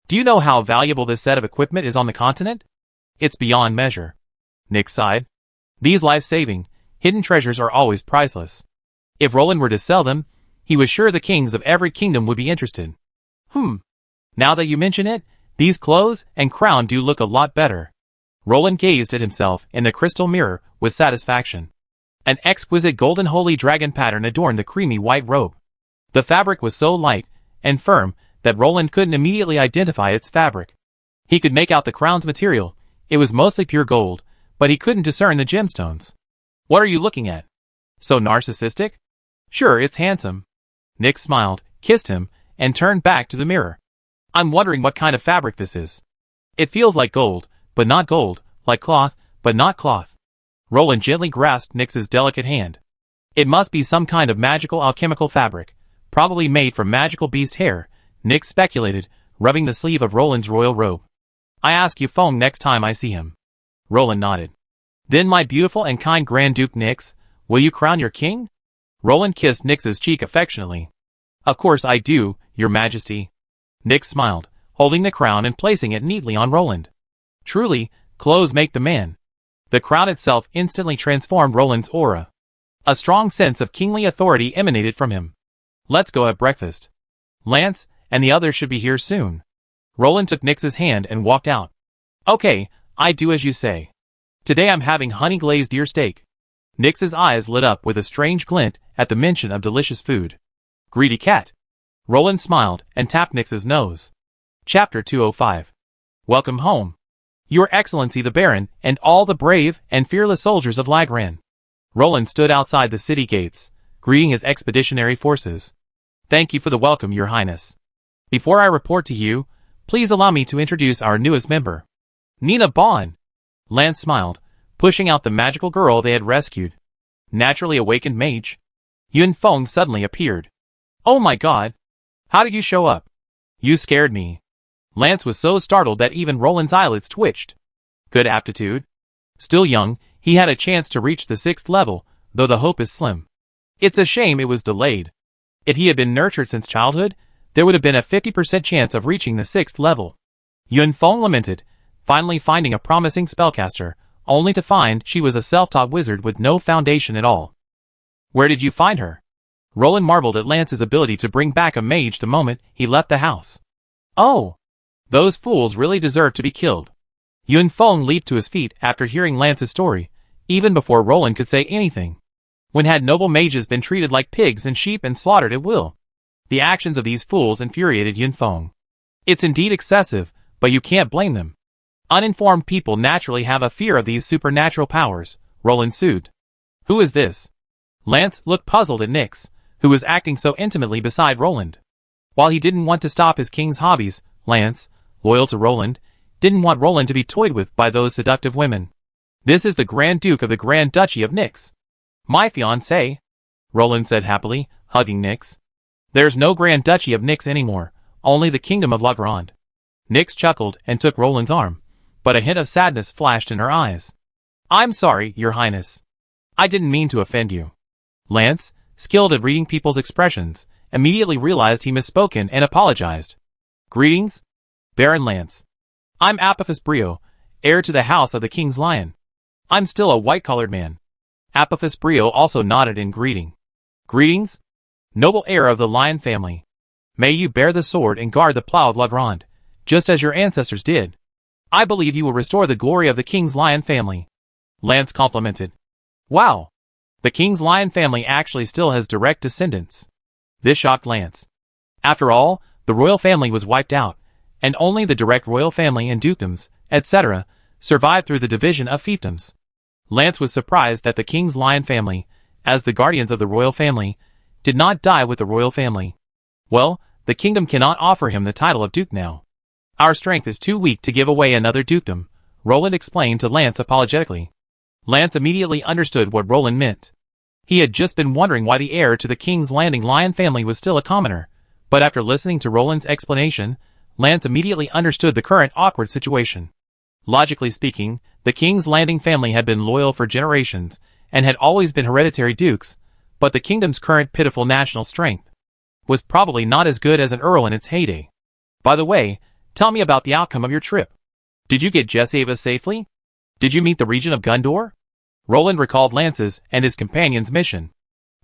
Do you know how valuable this set of equipment is on the continent? It's beyond measure. Nyx sighed. These life-saving, hidden treasures are always priceless. If Roland were to sell them, he was sure the kings of every kingdom would be interested. Now that you mention it, these clothes and crown do look a lot better. Roland gazed at himself in the crystal mirror with satisfaction. An exquisite golden holy dragon pattern adorned the creamy white robe. The fabric was so light and firm that Roland couldn't immediately identify its fabric. He could make out the crown's material. It was mostly pure gold, but he couldn't discern the gemstones. What are you looking at? So narcissistic? Sure, it's handsome. Nyx smiled, kissed him, and turned back to the mirror. I'm wondering what kind of fabric this is. It feels like gold, but not gold, like cloth, but not cloth. Roland gently grasped Nyx's delicate hand. It must be some kind of magical alchemical fabric, probably made from magical beast hair, Nyx speculated, rubbing the sleeve of Roland's royal robe. I ask Yunfeng next time I see him. Roland nodded. Then my beautiful and kind Grand Duke Nyx, will you crown your king? Roland kissed Nyx's cheek affectionately. Of course I do, your majesty. Nyx smiled, holding the crown and placing it neatly on Roland. Truly, clothes make the man. The crown itself instantly transformed Roland's aura. A strong sense of kingly authority emanated from him. Let's go have breakfast. Lance and the others should be here soon. Roland took Nyx's hand and walked out. Okay, I do as you say. Today I'm having honey-glazed deer steak. Nyx's eyes lit up with a strange glint at the mention of delicious food. Greedy cat. Roland smiled and tapped Nyx's nose. Chapter 205. Welcome home. Your Excellency the Baron and all the brave and fearless soldiers of Lagran. Roland stood outside the city gates, greeting his expeditionary forces. Thank you for the welcome, Your Highness. Before I report to you, please allow me to introduce our newest member. Nina Bond. Lance smiled, pushing out the magical girl they had rescued. Naturally awakened mage. Yunfeng suddenly appeared. Oh my god. How did you show up? You scared me. Lance was so startled that even Roland's eyelids twitched. Good aptitude. Still young, he had a chance to reach the 6th level, though the hope is slim. It's a shame it was delayed. If he had been nurtured since childhood, there would have been a 50% chance of reaching the 6th level. Yunfeng lamented, finally finding a promising spellcaster, only to find she was a self-taught wizard with no foundation at all. Where did you find her? Roland marveled at Lance's ability to bring back a mage the moment he left the house. Oh! Those fools really deserve to be killed. Yunfeng leaped to his feet after hearing Lance's story, even before Roland could say anything. When had noble mages been treated like pigs and sheep and slaughtered at will? The actions of these fools infuriated Yunfeng. It's indeed excessive, but you can't blame them. Uninformed people naturally have a fear of these supernatural powers, Roland soothed. Who is this? Lance looked puzzled at Nyx, who was acting so intimately beside Roland. While he didn't want to stop his king's hobbies, Lance, loyal to Roland, didn't want Roland to be toyed with by those seductive women. This is the Grand Duke of the Grand Duchy of Nyx. My fiancé, Roland said happily, hugging Nyx. There's no Grand Duchy of Nyx anymore, only the Kingdom of Lagrange. Nyx chuckled and took Roland's arm, but a hint of sadness flashed in her eyes. I'm sorry, Your Highness. I didn't mean to offend you. Lance, skilled at reading people's expressions, immediately realized he misspoken and apologized. Greetings, Baron Lance. I'm Apophis Brio, heir to the House of the King's Lion. I'm still a white-collared man. Apophis Brio also nodded in greeting. Greetings, noble heir of the lion family. May you bear the sword and guard the plough of La Grande, just as your ancestors did. I believe you will restore the glory of the king's lion family. Lance complimented. Wow! The king's lion family actually still has direct descendants. This shocked Lance. After all, the royal family was wiped out, and only the direct royal family and dukedoms, etc., survived through the division of fiefdoms. Lance was surprised that the king's lion family, as the guardians of the royal family, did not die with the royal family. Well, the kingdom cannot offer him the title of duke now. Our strength is too weak to give away another dukedom, Roland explained to Lance apologetically. Lance immediately understood what Roland meant. He had just been wondering why the heir to the King's Landing lion family was still a commoner, but after listening to Roland's explanation, Lance immediately understood the current awkward situation. Logically speaking, the King's Landing family had been loyal for generations, and had always been hereditary dukes, but the kingdom's current pitiful national strength was probably not as good as an earl in its heyday. By the way, tell me about the outcome of your trip. Did you get Jessava safely? Did you meet the region of Gundor? Roland recalled Lance's and his companion's mission.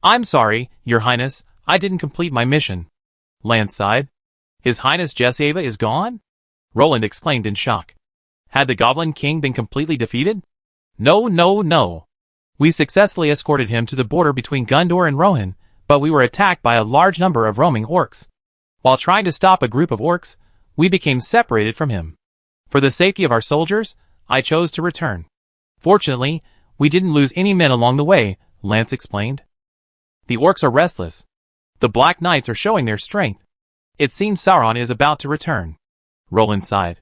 I'm sorry, Your Highness, I didn't complete my mission. Lance sighed. His Highness Jessava is gone? Roland exclaimed in shock. Had the Goblin King been completely defeated? No. We successfully escorted him to the border between Gundor and Rohan, but we were attacked by a large number of roaming orcs. While trying to stop a group of orcs, we became separated from him. For the safety of our soldiers, I chose to return. Fortunately, we didn't lose any men along the way, Lance explained. The orcs are restless. The Black Knights are showing their strength. It seems Sauron is about to return. Roland sighed.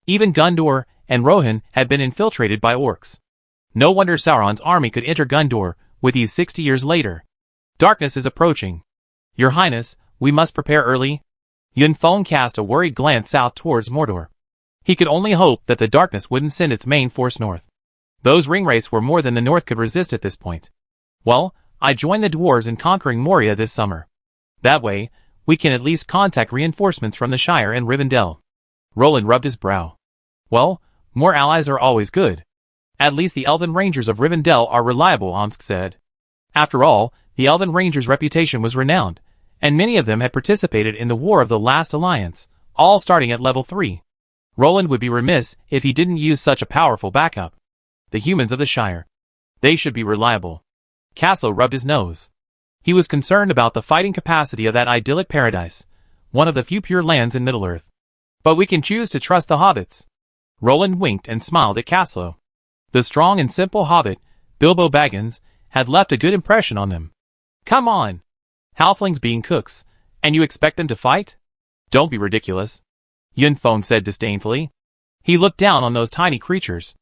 Even Gundor and Rohan had been infiltrated by orcs. No wonder Sauron's army could enter Gundor with these 60 years later. Darkness is approaching. Your Highness, we must prepare early. Yunfeng cast a worried glance south towards Mordor. He could only hope that the darkness wouldn't send its main force north. Those ringwraiths were more than the north could resist at this point. Well, I joined the dwarves in conquering Moria this summer. That way, we can at least contact reinforcements from the Shire and Rivendell. Roland rubbed his brow. Well, more allies are always good. At least the Elven Rangers of Rivendell are reliable, Omsk said. After all, the Elven Rangers' reputation was renowned, and many of them had participated in the War of the Last Alliance, all starting at level 3. Roland would be remiss if he didn't use such a powerful backup. The humans of the Shire. They should be reliable. Castle rubbed his nose. He was concerned about the fighting capacity of that idyllic paradise, one of the few pure lands in Middle-earth. But we can choose to trust the hobbits. Roland winked and smiled at Caslo. The strong and simple hobbit, Bilbo Baggins, had left a good impression on them. Come on! Halflings being cooks, and you expect them to fight? Don't be ridiculous. Yunfeng said disdainfully. He looked down on those tiny creatures.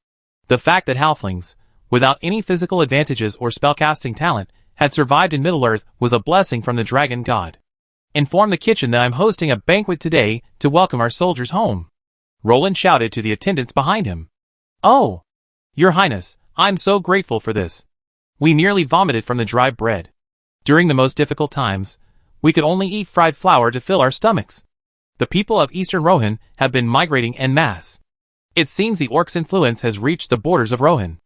The fact that halflings, without any physical advantages or spellcasting talent, had survived in Middle-earth was a blessing from the dragon god. Inform the kitchen that I'm hosting a banquet today to welcome our soldiers home. Roland shouted to the attendants behind him. Oh! Your Highness, I'm so grateful for this. We nearly vomited from the dry bread. During the most difficult times, we could only eat fried flour to fill our stomachs. The people of Eastern Rohan have been migrating en masse. It seems the orcs' influence has reached the borders of Rohan.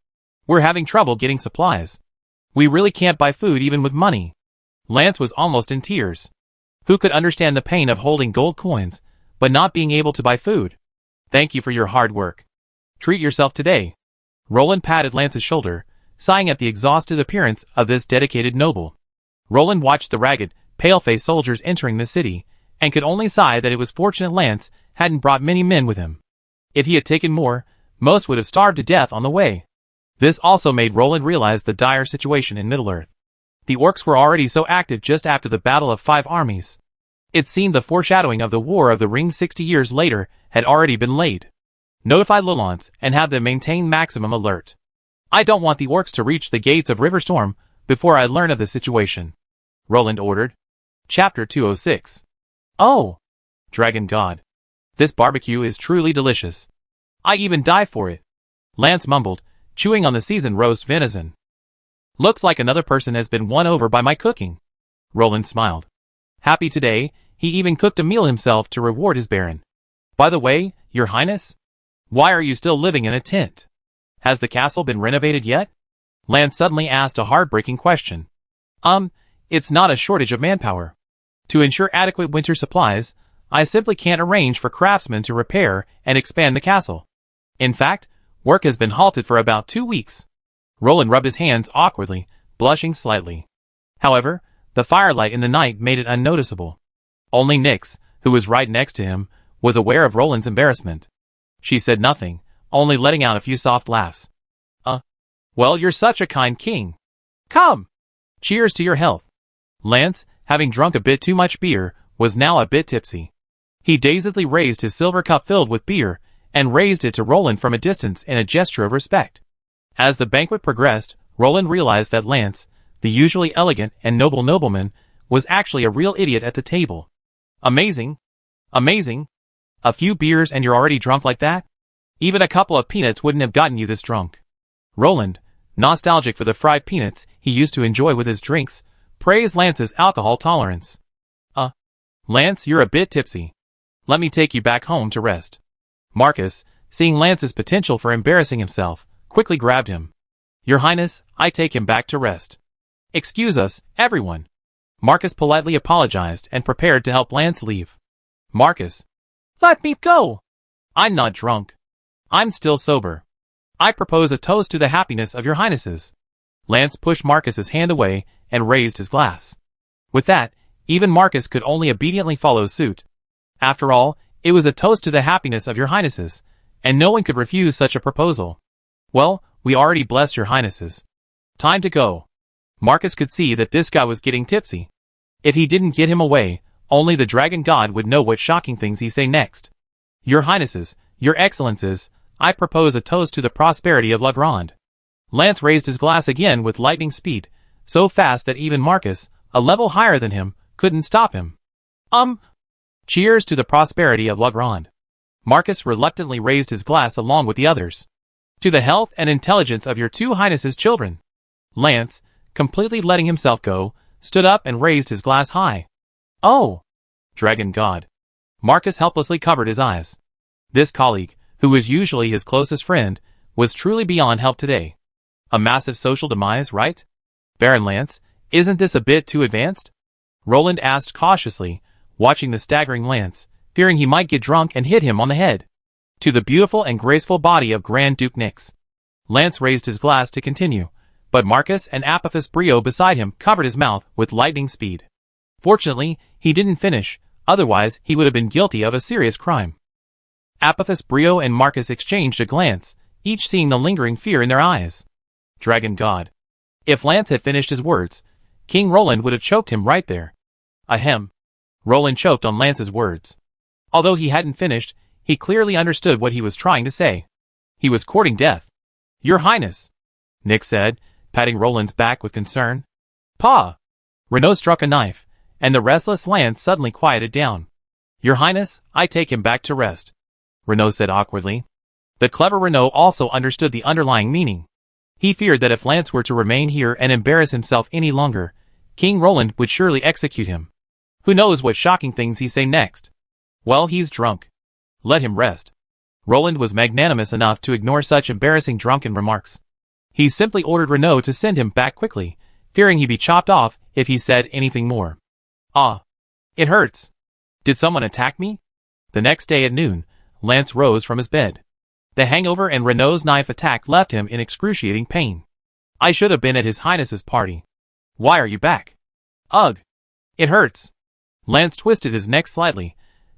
We're having trouble getting supplies. We really can't buy food even with money. Lance was almost in tears. Who could understand the pain of holding gold coins, but not being able to buy food? Thank you for your hard work. Treat yourself today. Roland patted Lance's shoulder, sighing at the exhausted appearance of this dedicated noble. Roland watched the ragged, pale-faced soldiers entering the city, and could only sigh that it was fortunate Lance hadn't brought many men with him. If he had taken more, most would have starved to death on the way. This also made Roland realize the dire situation in Middle-earth. The orcs were already so active just after the Battle of 5 Armies. It seemed the foreshadowing of the War of the Ring 60 years later had already been laid. Notify Lolance and have them maintain maximum alert. I don't want the orcs to reach the gates of Riverstorm before I learn of the situation. Roland ordered. Chapter 206. Oh! Dragon God. This barbecue is truly delicious. I even die for it. Lance mumbled, chewing on the seasoned roast venison. Looks like another person has been won over by my cooking. Roland smiled. Happy today, he even cooked a meal himself to reward his baron. By the way, Your Highness? Why are you still living in a tent? Has the castle been renovated yet? Lance suddenly asked a heartbreaking question. It's not a shortage of manpower. To ensure adequate winter supplies, I simply can't arrange for craftsmen to repair and expand the castle. In fact, work has been halted for about 2 weeks. Roland rubbed his hands awkwardly, blushing slightly. However, the firelight in the night made it unnoticeable. Only Nyx, who was right next to him, was aware of Roland's embarrassment. She said nothing, only letting out a few soft laughs. Well, you're such a kind king. Come! Cheers to your health. Lance, having drunk a bit too much beer, was now a bit tipsy. He dazedly raised his silver cup filled with beer, and raised it to Roland from a distance in a gesture of respect. As the banquet progressed, Roland realized that Lance, the usually elegant and noble nobleman, was actually a real idiot at the table. Amazing. Amazing. A few beers and you're already drunk like that? Even a couple of peanuts wouldn't have gotten you this drunk. Roland, nostalgic for the fried peanuts he used to enjoy with his drinks, praised Lance's alcohol tolerance. Lance, you're a bit tipsy. Let me take you back home to rest. Marcus, seeing Lance's potential for embarrassing himself, quickly grabbed him. Your Highness, I take him back to rest. Excuse us, everyone. Marcus politely apologized and prepared to help Lance leave. Marcus. Let me go. I'm not drunk. I'm still sober. I propose a toast to the happiness of your highnesses. Lance pushed Marcus's hand away and raised his glass. With that, even Marcus could only obediently follow suit. After all, it was a toast to the happiness of your highnesses, and no one could refuse such a proposal. Well, we already blessed your highnesses. Time to go. Marcus could see that this guy was getting tipsy. If he didn't get him away, only the dragon god would know what shocking things he'd say next. Your highnesses, your excellences, I propose a toast to the prosperity of La Grande. Lance raised his glass again with lightning speed, so fast that even Marcus, a level higher than him, couldn't stop him. Cheers to the prosperity of La Grande. Marcus reluctantly raised his glass along with the others. To the health and intelligence of your two highnesses' children. Lance, completely letting himself go, stood up and raised his glass high. Oh! Dragon god. Marcus helplessly covered his eyes. This colleague, who was usually his closest friend, was truly beyond help today. A massive social demise, right? Baron Lance, isn't this a bit too advanced? Roland asked cautiously, watching the staggering Lance, fearing he might get drunk and hit him on the head. To the beautiful and graceful body of Grand Duke Nyx. Lance raised his glass to continue, but Marcus and Apophis Brio beside him covered his mouth with lightning speed. Fortunately, he didn't finish, otherwise he would have been guilty of a serious crime. Apophis Brio and Marcus exchanged a glance, each seeing the lingering fear in their eyes. Dragon god. If Lance had finished his words, King Roland would have choked him right there. Ahem. Roland choked on Lance's words. Although he hadn't finished, he clearly understood what he was trying to say. He was courting death. Your Highness, Nyx said, patting Roland's back with concern. Pa! Renaud struck a knife, and the restless Lance suddenly quieted down. Your Highness, I take him back to rest, Renaud said awkwardly. The clever Renaud also understood the underlying meaning. He feared that if Lance were to remain here and embarrass himself any longer, King Roland would surely execute him. Who knows what shocking things he'd say next? Well, he's drunk. Let him rest. Roland was magnanimous enough to ignore such embarrassing drunken remarks. He simply ordered Renaud to send him back quickly, fearing he'd be chopped off if he said anything more. It hurts. Did someone attack me? The next day at noon, Lance rose from his bed. The hangover and Renaud's knife attack left him in excruciating pain. I should have been at His Highness's party. Why are you back? Ugh. It hurts. Lance twisted his neck slightly,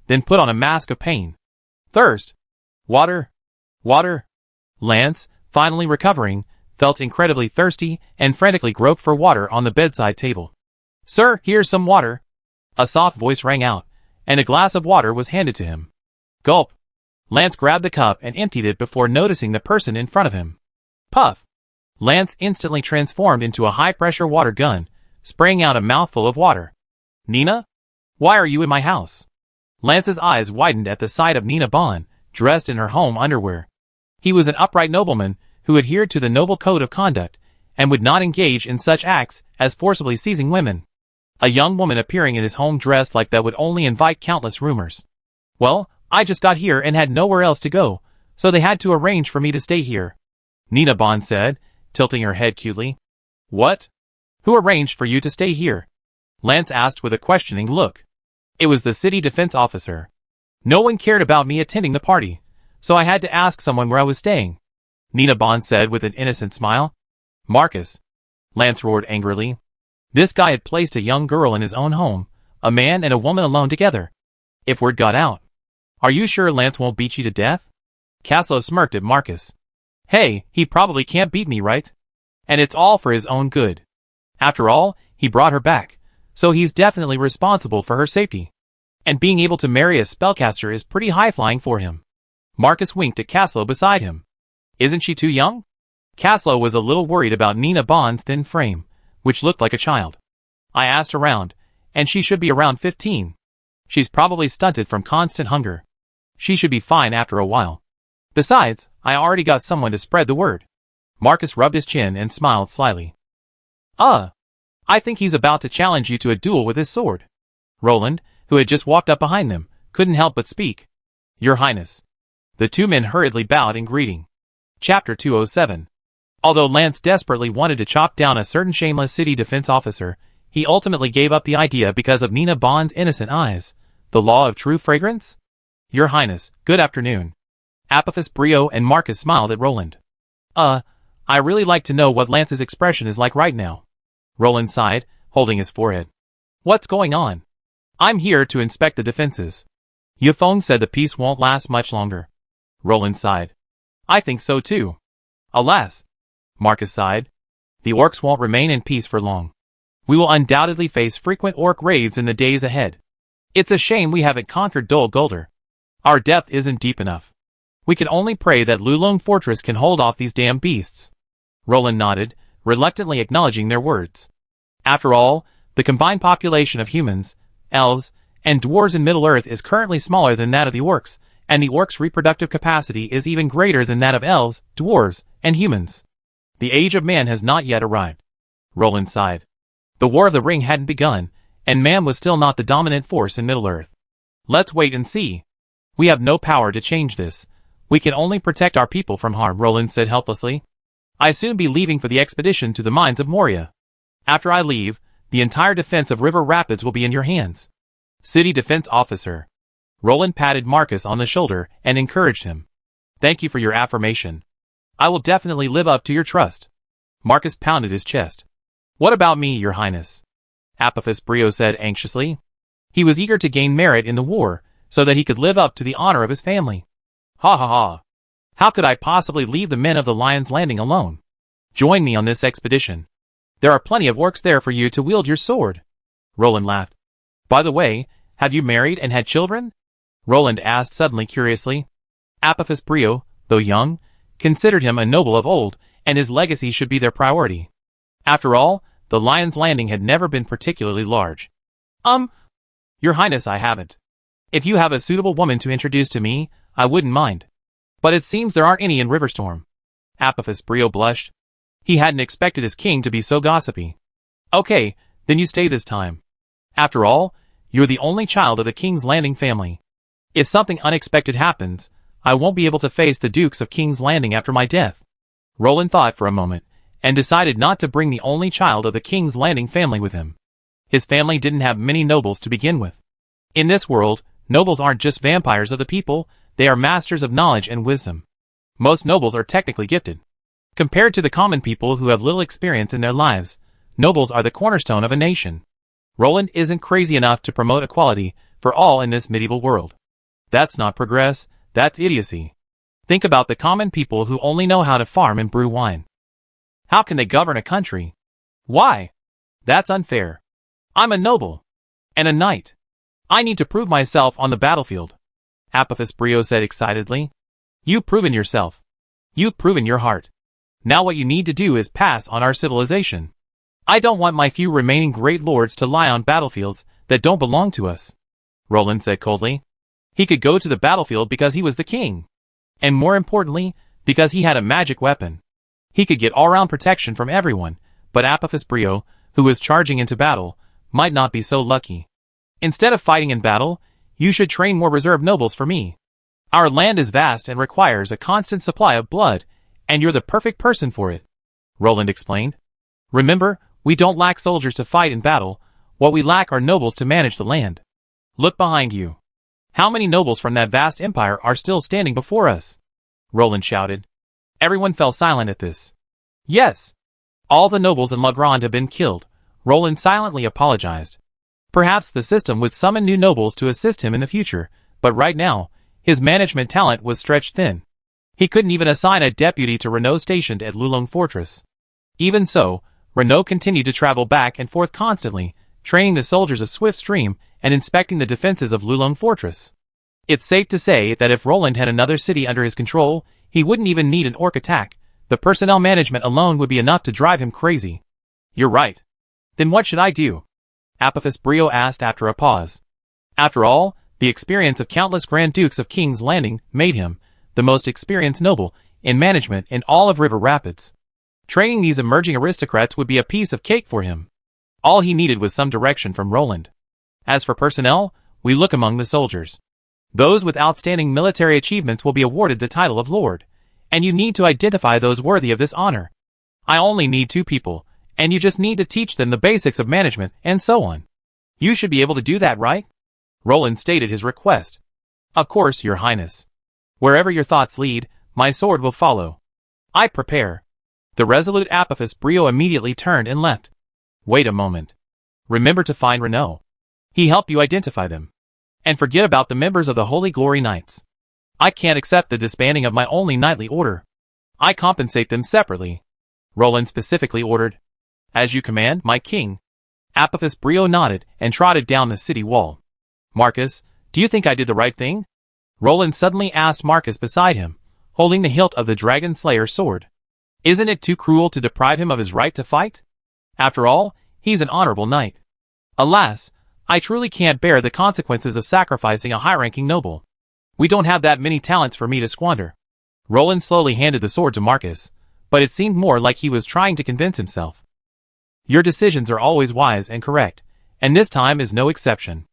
then put on a mask of pain. Thirst. Water. Water. Lance, finally recovering, felt incredibly thirsty and frantically groped for water on the bedside table. Sir, here's some water. A soft voice rang out, and a glass of water was handed to him. Gulp. Lance grabbed the cup and emptied it before noticing the person in front of him. Puff. Lance instantly transformed into a high-pressure water gun, spraying out a mouthful of water. Nina? Why are you in my house? Lance's eyes widened at the sight of Nina Bond, dressed in her home underwear. He was an upright nobleman who adhered to the noble code of conduct and would not engage in such acts as forcibly seizing women. A young woman appearing in his home dressed like that would only invite countless rumors. Well, I just got here and had nowhere else to go, so they had to arrange for me to stay here. Nina Bond said, tilting her head cutely. What? Who arranged for you to stay here? Lance asked with a questioning look. It was the city defense officer. No one cared about me attending the party, so I had to ask someone where I was staying, Nina Bond said with an innocent smile. Marcus, Lance roared angrily. This guy had placed a young girl in his own home, a man and a woman alone together. If word got out. Are you sure Lance won't beat you to death? Caslow smirked at Marcus. Hey, he probably can't beat me, right? And it's all for his own good. After all, he brought her back, so he's definitely responsible for her safety. And being able to marry a spellcaster is pretty high-flying for him. Marcus winked at Caslow beside him. Isn't she too young? Caslow was a little worried about Nina Bond's thin frame, which looked like a child. I asked around, and she should be around 15. She's probably stunted from constant hunger. She should be fine after a while. Besides, I already got someone to spread the word. Marcus rubbed his chin and smiled slyly. I think he's about to challenge you to a duel with his sword. Roland, who had just walked up behind them, couldn't help but speak. Your Highness. The two men hurriedly bowed in greeting. Chapter 207. Although Lance desperately wanted to chop down a certain shameless city defense officer, he ultimately gave up the idea because of Nina Bond's innocent eyes. The law of true fragrance? Your Highness, good afternoon. Apophis Brio and Marcus smiled at Roland. I really like to know what Lance's expression is like right now. Roland sighed, holding his forehead. What's going on? I'm here to inspect the defenses. Yifeng said the peace won't last much longer. Roland sighed. I think so too. Alas. Marcus sighed. The orcs won't remain in peace for long. We will undoubtedly face frequent orc raids in the days ahead. It's a shame we haven't conquered Dol Guldur. Our depth isn't deep enough. We can only pray that Lulong Fortress can hold off these damn beasts. Roland nodded, reluctantly acknowledging their words. After all, the combined population of humans, elves, and dwarves in Middle-earth is currently smaller than that of the orcs, and the orcs' reproductive capacity is even greater than that of elves, dwarves, and humans. The age of man has not yet arrived. Roland sighed. The War of the Ring hadn't begun, and man was still not the dominant force in Middle-earth. Let's wait and see. We have no power to change this. We can only protect our people from harm, Roland said helplessly. I'll soon be leaving for the expedition to the mines of Moria. After I leave, the entire defense of River Rapids will be in your hands. City Defense Officer. Roland patted Marcus on the shoulder and encouraged him. Thank you for your affirmation. I will definitely live up to your trust. Marcus pounded his chest. What about me, Your Highness? Apophis Brio said anxiously. He was eager to gain merit in the war, so that he could live up to the honor of his family. Ha ha ha. How could I possibly leave the men of the Lion's Landing alone? Join me on this expedition. There are plenty of orcs there for you to wield your sword. Roland laughed. By the way, have you married and had children? Roland asked suddenly curiously. Apophis Brio, though young, considered him a noble of old, and his legacy should be their priority. After all, the Lion's Landing had never been particularly large. Your Highness, I haven't. If you have a suitable woman to introduce to me, I wouldn't mind. But it seems there aren't any in Riverstorm. Apophis Brio blushed. He hadn't expected his king to be so gossipy. Okay, then you stay this time. After all, you're the only child of the King's Landing family. If something unexpected happens, I won't be able to face the Dukes of King's Landing after my death. Roland thought for a moment, and decided not to bring the only child of the King's Landing family with him. His family didn't have many nobles to begin with. In this world, nobles aren't just vampires of the people, they are masters of knowledge and wisdom. Most nobles are technically gifted. Compared to the common people who have little experience in their lives, nobles are the cornerstone of a nation. Roland isn't crazy enough to promote equality for all in this medieval world. That's not progress, that's idiocy. Think about the common people who only know how to farm and brew wine. How can they govern a country? Why? That's unfair. I'm a noble. And a knight. I need to prove myself on the battlefield. Apophis Brio said excitedly. You've proven yourself. You've proven your heart. Now what you need to do is pass on our civilization. I don't want my few remaining great lords to lie on battlefields that don't belong to us. Roland said coldly. He could go to the battlefield because he was the king. And more importantly, because he had a magic weapon. He could get all-round protection from everyone, but Apophis Brio, who was charging into battle, might not be so lucky. Instead of fighting in battle, you should train more reserve nobles for me. Our land is vast and requires a constant supply of blood, And you're the perfect person for it, Roland explained. Remember, we don't lack soldiers to fight in battle, what we lack are nobles to manage the land. Look behind you. How many nobles from that vast empire are still standing before us? Roland shouted. Everyone fell silent at this. Yes. All the nobles in La Grande have been killed, Roland silently apologized. Perhaps the system would summon new nobles to assist him in the future, but right now, his management talent was stretched thin. He couldn't even assign a deputy to Renault stationed at Lulong Fortress. Even so, Renault continued to travel back and forth constantly, training the soldiers of Swift Stream and inspecting the defenses of Lulong Fortress. It's safe to say that if Roland had another city under his control, he wouldn't even need an orc attack. The personnel management alone would be enough to drive him crazy. You're right. Then what should I do? Apophis Brio asked after a pause. After all, the experience of countless Grand Dukes of King's Landing made him the most experienced noble in management in all of River Rapids. Training these emerging aristocrats would be a piece of cake for him. All he needed was some direction from Roland. As for personnel, we look among the soldiers. Those with outstanding military achievements will be awarded the title of Lord, and you need to identify those worthy of this honor. I only need 2 people, and you just need to teach them the basics of management and so on. You should be able to do that, right? Roland stated his request. Of course, Your Highness. Wherever your thoughts lead, my sword will follow. I prepare. The resolute Apophis Brio immediately turned and left. Wait a moment. Remember to find Renault. He helped you identify them. And forget about the members of the Holy Glory Knights. I can't accept the disbanding of my only knightly order. I compensate them separately. Roland specifically ordered. As you command, my king. Apophis Brio nodded and trotted down the city wall. Marcus, do you think I did the right thing? Roland suddenly asked Marcus beside him, holding the hilt of the Dragon Slayer's sword. Isn't it too cruel to deprive him of his right to fight? After all, he's an honorable knight. Alas, I truly can't bear the consequences of sacrificing a high-ranking noble. We don't have that many talents for me to squander. Roland slowly handed the sword to Marcus, but it seemed more like he was trying to convince himself. Your decisions are always wise and correct, and this time is no exception.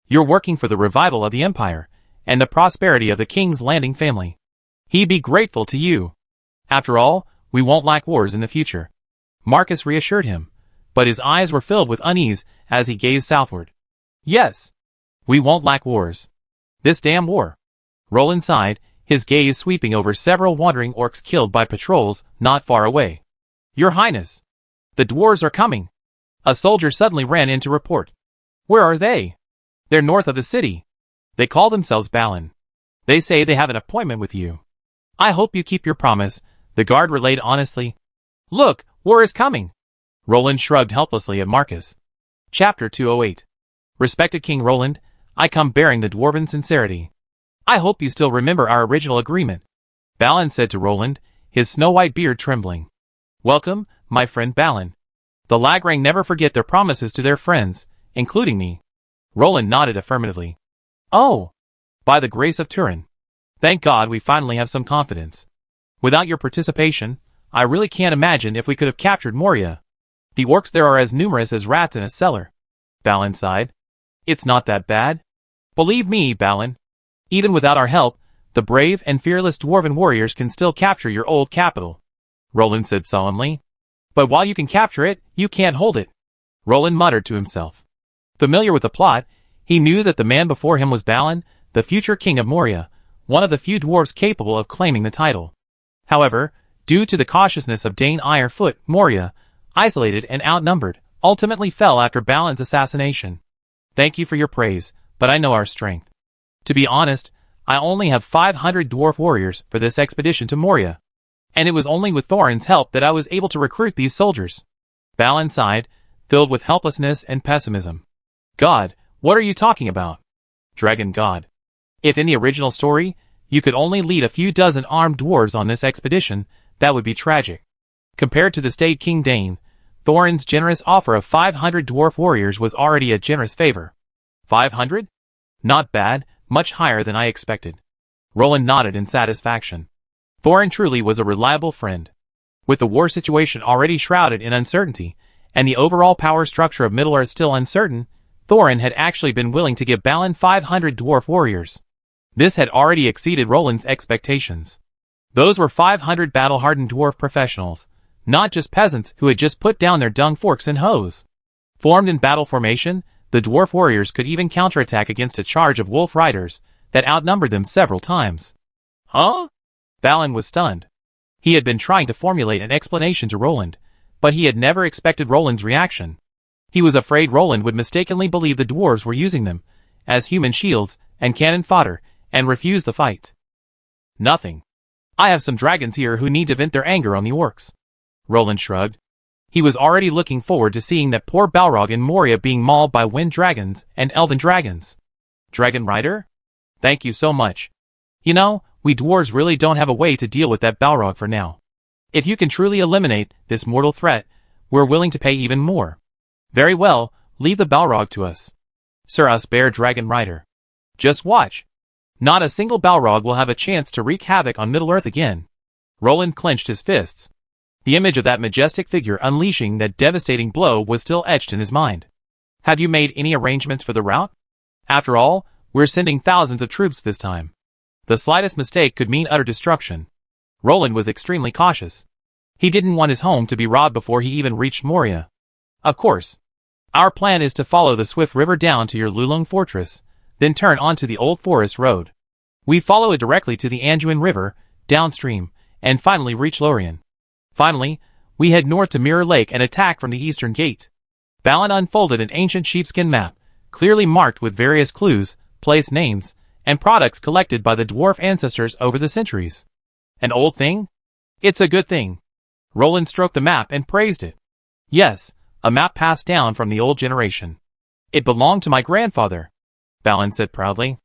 You're working for the revival of the Empire, and the prosperity of the King's Landing family. He'd be grateful to you. After all, we won't lack wars in the future. Marcus reassured him, but his eyes were filled with unease as he gazed southward. Yes. We won't lack wars. This damn war. Roland sighed, his gaze sweeping over several wandering orcs killed by patrols not far away. Your Highness. The dwarves are coming. A soldier suddenly ran in to report. Where are they? They're north of the city. They call themselves Balin. They say they have an appointment with you. I hope you keep your promise, the guard relayed honestly. Look, war is coming. Roland shrugged helplessly at Marcus. Chapter 208. Respected King Roland, I come bearing the dwarven sincerity. I hope you still remember our original agreement. Balin said to Roland, his snow-white beard trembling. Welcome, my friend Balin. The Lagrang never forget their promises to their friends, including me. Roland nodded affirmatively. Oh! By the grace of Turin. Thank God we finally have some confidence. Without your participation, I really can't imagine if we could have captured Moria. The orcs there are as numerous as rats in a cellar. Balin sighed. It's not that bad. Believe me, Balin. Even without our help, the brave and fearless dwarven warriors can still capture your old capital. Roland said solemnly. But while you can capture it, you can't hold it. Roland muttered to himself. Familiar with the plot, he knew that the man before him was Balin, the future king of Moria, one of the few dwarves capable of claiming the title. However, due to the cautiousness of Dane Ironfoot, Moria, isolated and outnumbered, ultimately fell after Balin's assassination. Thank you for your praise, but I know our strength. To be honest, I only have 500 dwarf warriors for this expedition to Moria. And it was only with Thorin's help that I was able to recruit these soldiers. Balin sighed, filled with helplessness and pessimism. God, what are you talking about? Dragon God. If in the original story, you could only lead a few dozen armed dwarves on this expedition, that would be tragic. Compared to the staid King Dane, Thorin's generous offer of 500 dwarf warriors was already a generous favor. 500? Not bad, much higher than I expected. Roland nodded in satisfaction. Thorin truly was a reliable friend. With the war situation already shrouded in uncertainty, and the overall power structure of Middle-earth still uncertain, Thorin had actually been willing to give Balin 500 dwarf warriors. This had already exceeded Roland's expectations. Those were 500 battle-hardened dwarf professionals, not just peasants who had just put down their dung forks and hoes. Formed in battle formation, the dwarf warriors could even counterattack against a charge of wolf riders that outnumbered them several times. Huh? Balin was stunned. He had been trying to formulate an explanation to Roland, but he had never expected Roland's reaction. He was afraid Roland would mistakenly believe the dwarves were using them as human shields and cannon fodder and refuse the fight. Nothing. I have some dragons here who need to vent their anger on the orcs. Roland shrugged. He was already looking forward to seeing that poor Balrog and Moria being mauled by wind dragons and elven dragons. Dragon Rider? Thank you so much. You know, we dwarves really don't have a way to deal with that Balrog for now. If you can truly eliminate this mortal threat, we're willing to pay even more. Very well, leave the Balrog to us. Sir Us Bear Dragon Rider. Just watch. Not a single Balrog will have a chance to wreak havoc on Middle-earth again. Roland clenched his fists. The image of that majestic figure unleashing that devastating blow was still etched in his mind. Have you made any arrangements for the route? After all, we're sending thousands of troops this time. The slightest mistake could mean utter destruction. Roland was extremely cautious. He didn't want his home to be robbed before he even reached Moria. Of course. Our plan is to follow the swift river down to your Lulung fortress, then turn onto the Old Forest Road. We follow it directly to the Anduin River, downstream, and finally reach Lorien. Finally, we head north to Mirror Lake and attack from the eastern gate. Balin unfolded an ancient sheepskin map, clearly marked with various clues, place names, and products collected by the dwarf ancestors over the centuries. An old thing? It's a good thing. Roland stroked the map and praised it. Yes, a map passed down from the old generation. It belonged to my grandfather, Balin said proudly.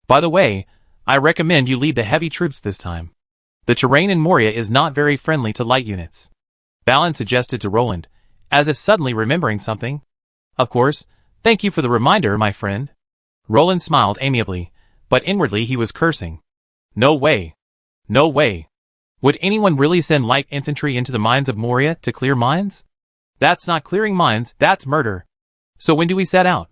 By the way, I recommend you lead the heavy troops this time. The terrain in Moria is not very friendly to light units. Balin suggested to Roland, as if suddenly remembering something. Of course, thank you for the reminder, my friend. Roland smiled amiably, but inwardly he was cursing. No way. No way. Would anyone really send light infantry into the mines of Moria to clear mines? That's not clearing mines, that's murder. So when do we set out?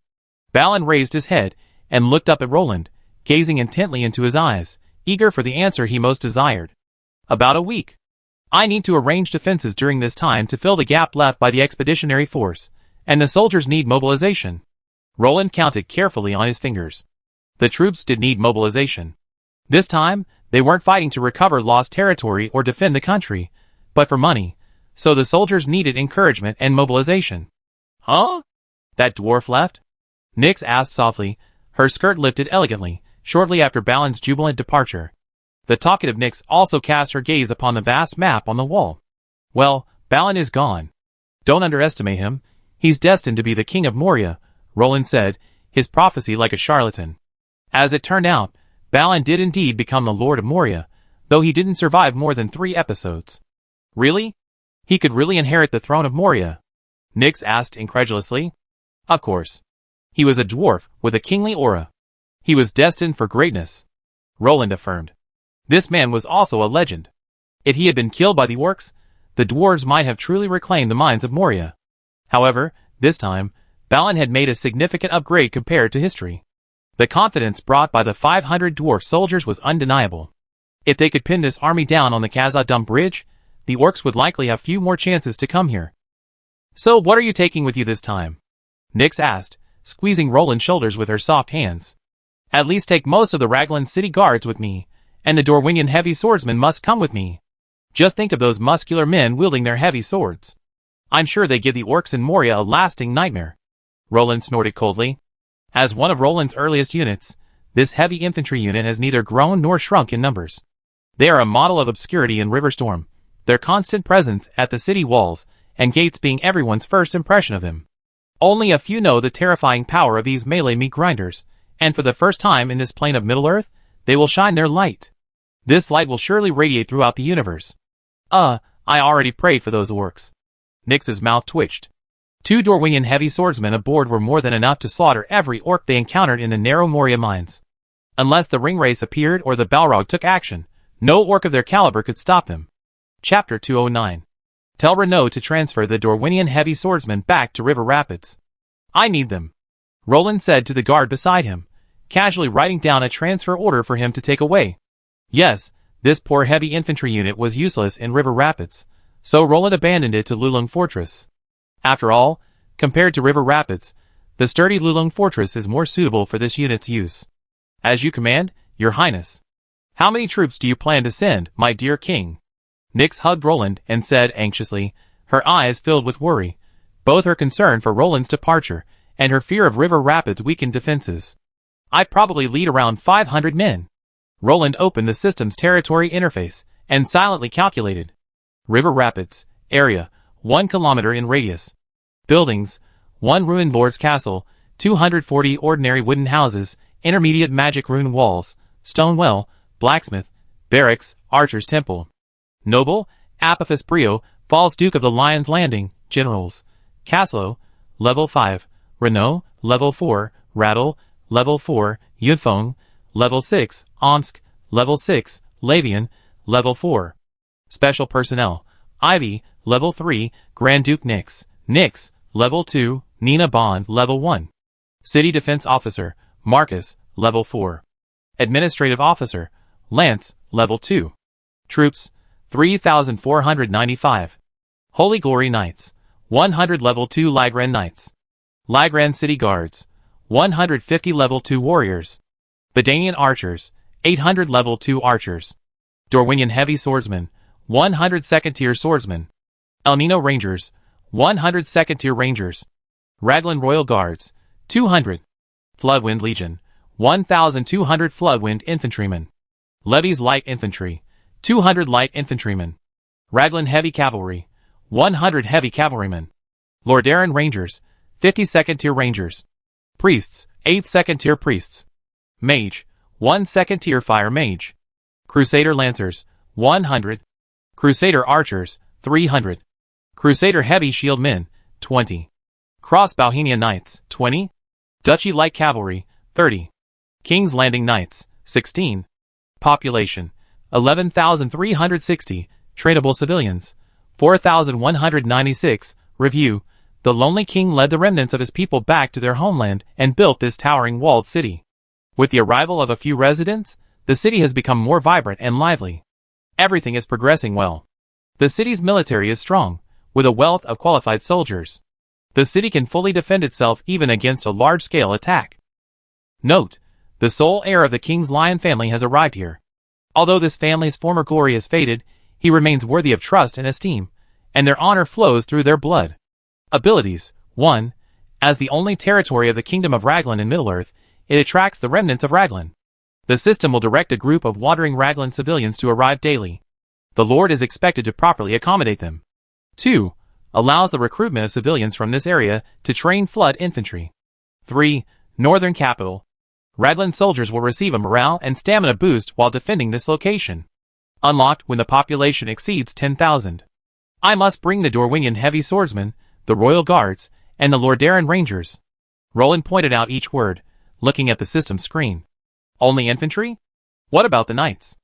Balin raised his head and looked up at Roland, gazing intently into his eyes, eager for the answer he most desired. About a week. I need to arrange defenses during this time to fill the gap left by the expeditionary force, and the soldiers need mobilization. Roland counted carefully on his fingers. The troops did need mobilization. This time, they weren't fighting to recover lost territory or defend the country, but for money, so the soldiers needed encouragement and mobilization. Huh? That dwarf left? Nyx asked softly, her skirt lifted elegantly, shortly after Balin's jubilant departure. The talkative Nyx also cast her gaze upon the vast map on the wall. Well, Balin is gone. Don't underestimate him. He's destined to be the king of Moria, Roland said, his prophecy like a charlatan. As it turned out, Balin did indeed become the Lord of Moria, though he didn't survive more than 3 episodes. Really? He could really inherit the throne of Moria? Nyx asked incredulously. Of course. He was a dwarf with a kingly aura. He was destined for greatness, Roland affirmed. This man was also a legend. If he had been killed by the orcs, the dwarves might have truly reclaimed the mines of Moria. However, this time, Balin had made a significant upgrade compared to history. The confidence brought by the 500 dwarf soldiers was undeniable. If they could pin this army down on the Khazad-dûm bridge, the orcs would likely have few more chances to come here. So what are you taking with you this time? Nyx asked, squeezing Roland's shoulders with her soft hands. At least take most of the Raglan city guards with me, and the Dorwinian heavy swordsmen must come with me. Just think of those muscular men wielding their heavy swords. I'm sure they give the orcs in Moria a lasting nightmare. Roland snorted coldly. As one of Roland's earliest units, this heavy infantry unit has neither grown nor shrunk in numbers. They are a model of obscurity in Riverstorm, their constant presence at the city walls and gates being everyone's first impression of them. Only a few know the terrifying power of these melee meat grinders, and for the first time in this plane of Middle-earth, they will shine their light. This light will surely radiate throughout the universe. I already prayed for those orcs. Nyx's mouth twitched. 2 Dorwinian heavy swordsmen aboard were more than enough to slaughter every orc they encountered in the narrow Moria mines. Unless the Ringwraiths appeared or the Balrog took action, no orc of their caliber could stop them. Chapter 209. Tell Renaud to transfer the Dorwinian heavy swordsmen back to River Rapids. I need them, Roland said to the guard beside him, casually writing down a transfer order for him to take away. Yes, This poor heavy infantry unit was useless in River Rapids, so Roland abandoned it to Lulung Fortress. After all, compared to River Rapids, the sturdy Lulung Fortress is more suitable for this unit's use. As you command, Your Highness. How many troops do you plan to send, my dear king? Nyx hugged Roland and said anxiously, her eyes filled with worry, both her concern for Roland's departure and her fear of River Rapids' weakened defenses. I probably lead around 500 men. Roland opened the system's territory interface and silently calculated. River Rapids, area, 1 kilometer in radius. Buildings, 1 ruined lord's castle, 240 ordinary wooden houses, intermediate magic rune walls, stone well, blacksmith, barracks, archer's temple. Noble, Apophis Brio, Falls Duke of the Lion's Landing, generals. Caslo, level 5, Renault, level 4, Rattle, level 4, Yunfeng, level 6, Omsk, level 6, Lavian, level 4. Special personnel, Ivy, level 3, Grand Duke Nyx, level 2, Nina Bond, level 1. City Defense Officer, Marcus, level 4. Administrative Officer, Lance, level 2. Troops, 3,495. Holy Glory Knights, 100 level 2 Ligran Knights. Ligran City Guards, 150 level 2 Warriors. Bedanian Archers, 800 level 2 Archers. Dorwinian Heavy Swordsmen, 100 second tier Swordsmen. El Nino Rangers, 100 second tier Rangers. Raglan Royal Guards, 200. Floodwind Legion, 1,200 Floodwind Infantrymen. Levy's Light Infantry, 200 Light Infantrymen. Raglan Heavy Cavalry, 100 Heavy Cavalrymen. Lordaeron Rangers, 50 second tier Rangers. Priests, 8 second tier Priests. Mage, 1 second tier Fire Mage. Crusader Lancers, 100. Crusader Archers, 300. Crusader Heavy Shield Men, 20. Cross Bohemia Knights, 20. Duchy Light Cavalry, 30. King's Landing Knights, 16. Population, 11,360. Trainable civilians, 4,196. Review, the Lonely King led the remnants of his people back to their homeland and built this towering walled city. With the arrival of a few residents, the city has become more vibrant and lively. Everything is progressing well. The city's military is strong, with a wealth of qualified soldiers. The city can fully defend itself even against a large-scale attack. Note, the sole heir of the King's Lion family has arrived here. Although this family's former glory has faded, he remains worthy of trust and esteem, and their honor flows through their blood. Abilities, 1. As the only territory of the Kingdom of Raglan in Middle-earth, it attracts the remnants of Raglan. The system will direct a group of wandering Raglan civilians to arrive daily. The Lord is expected to properly accommodate them. 2. Allows the recruitment of civilians from this area to train flood infantry. 3. Northern Capital. Raglan soldiers will receive a morale and stamina boost while defending this location. Unlocked when the population exceeds 10,000. I must bring the Dorwinian Heavy Swordsmen, the Royal Guards, and the Lordaeron Rangers. Roland pointed out each word, looking at the system screen. Only infantry? What about the knights?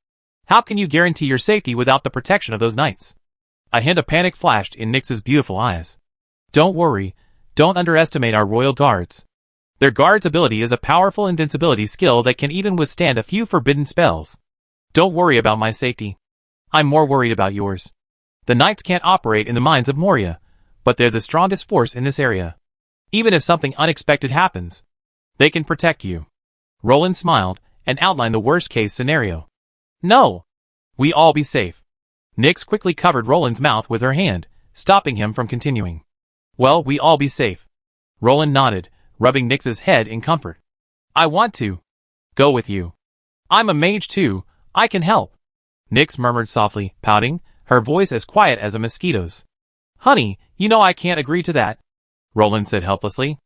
How can you guarantee your safety without the protection of those knights? A hint of panic flashed in Nyx's beautiful eyes. Don't worry, don't underestimate our Royal Guards. Their guard's ability is a powerful invincibility skill that can even withstand a few forbidden spells. Don't worry about my safety. I'm more worried about yours. The knights can't operate in the mines of Moria, but they're the strongest force in this area. Even if something unexpected happens, they can protect you. Roland smiled and outlined the worst-case scenario. No! We all be safe. Nyx quickly covered Roland's mouth with her hand, stopping him from continuing. Well, we all be safe. Roland nodded, rubbing Nyx's head in comfort. I want to go with you. I'm a mage too, I can help. Nyx murmured softly, pouting, her voice as quiet as a mosquito's. Honey, you know I can't agree to that, Roland said helplessly.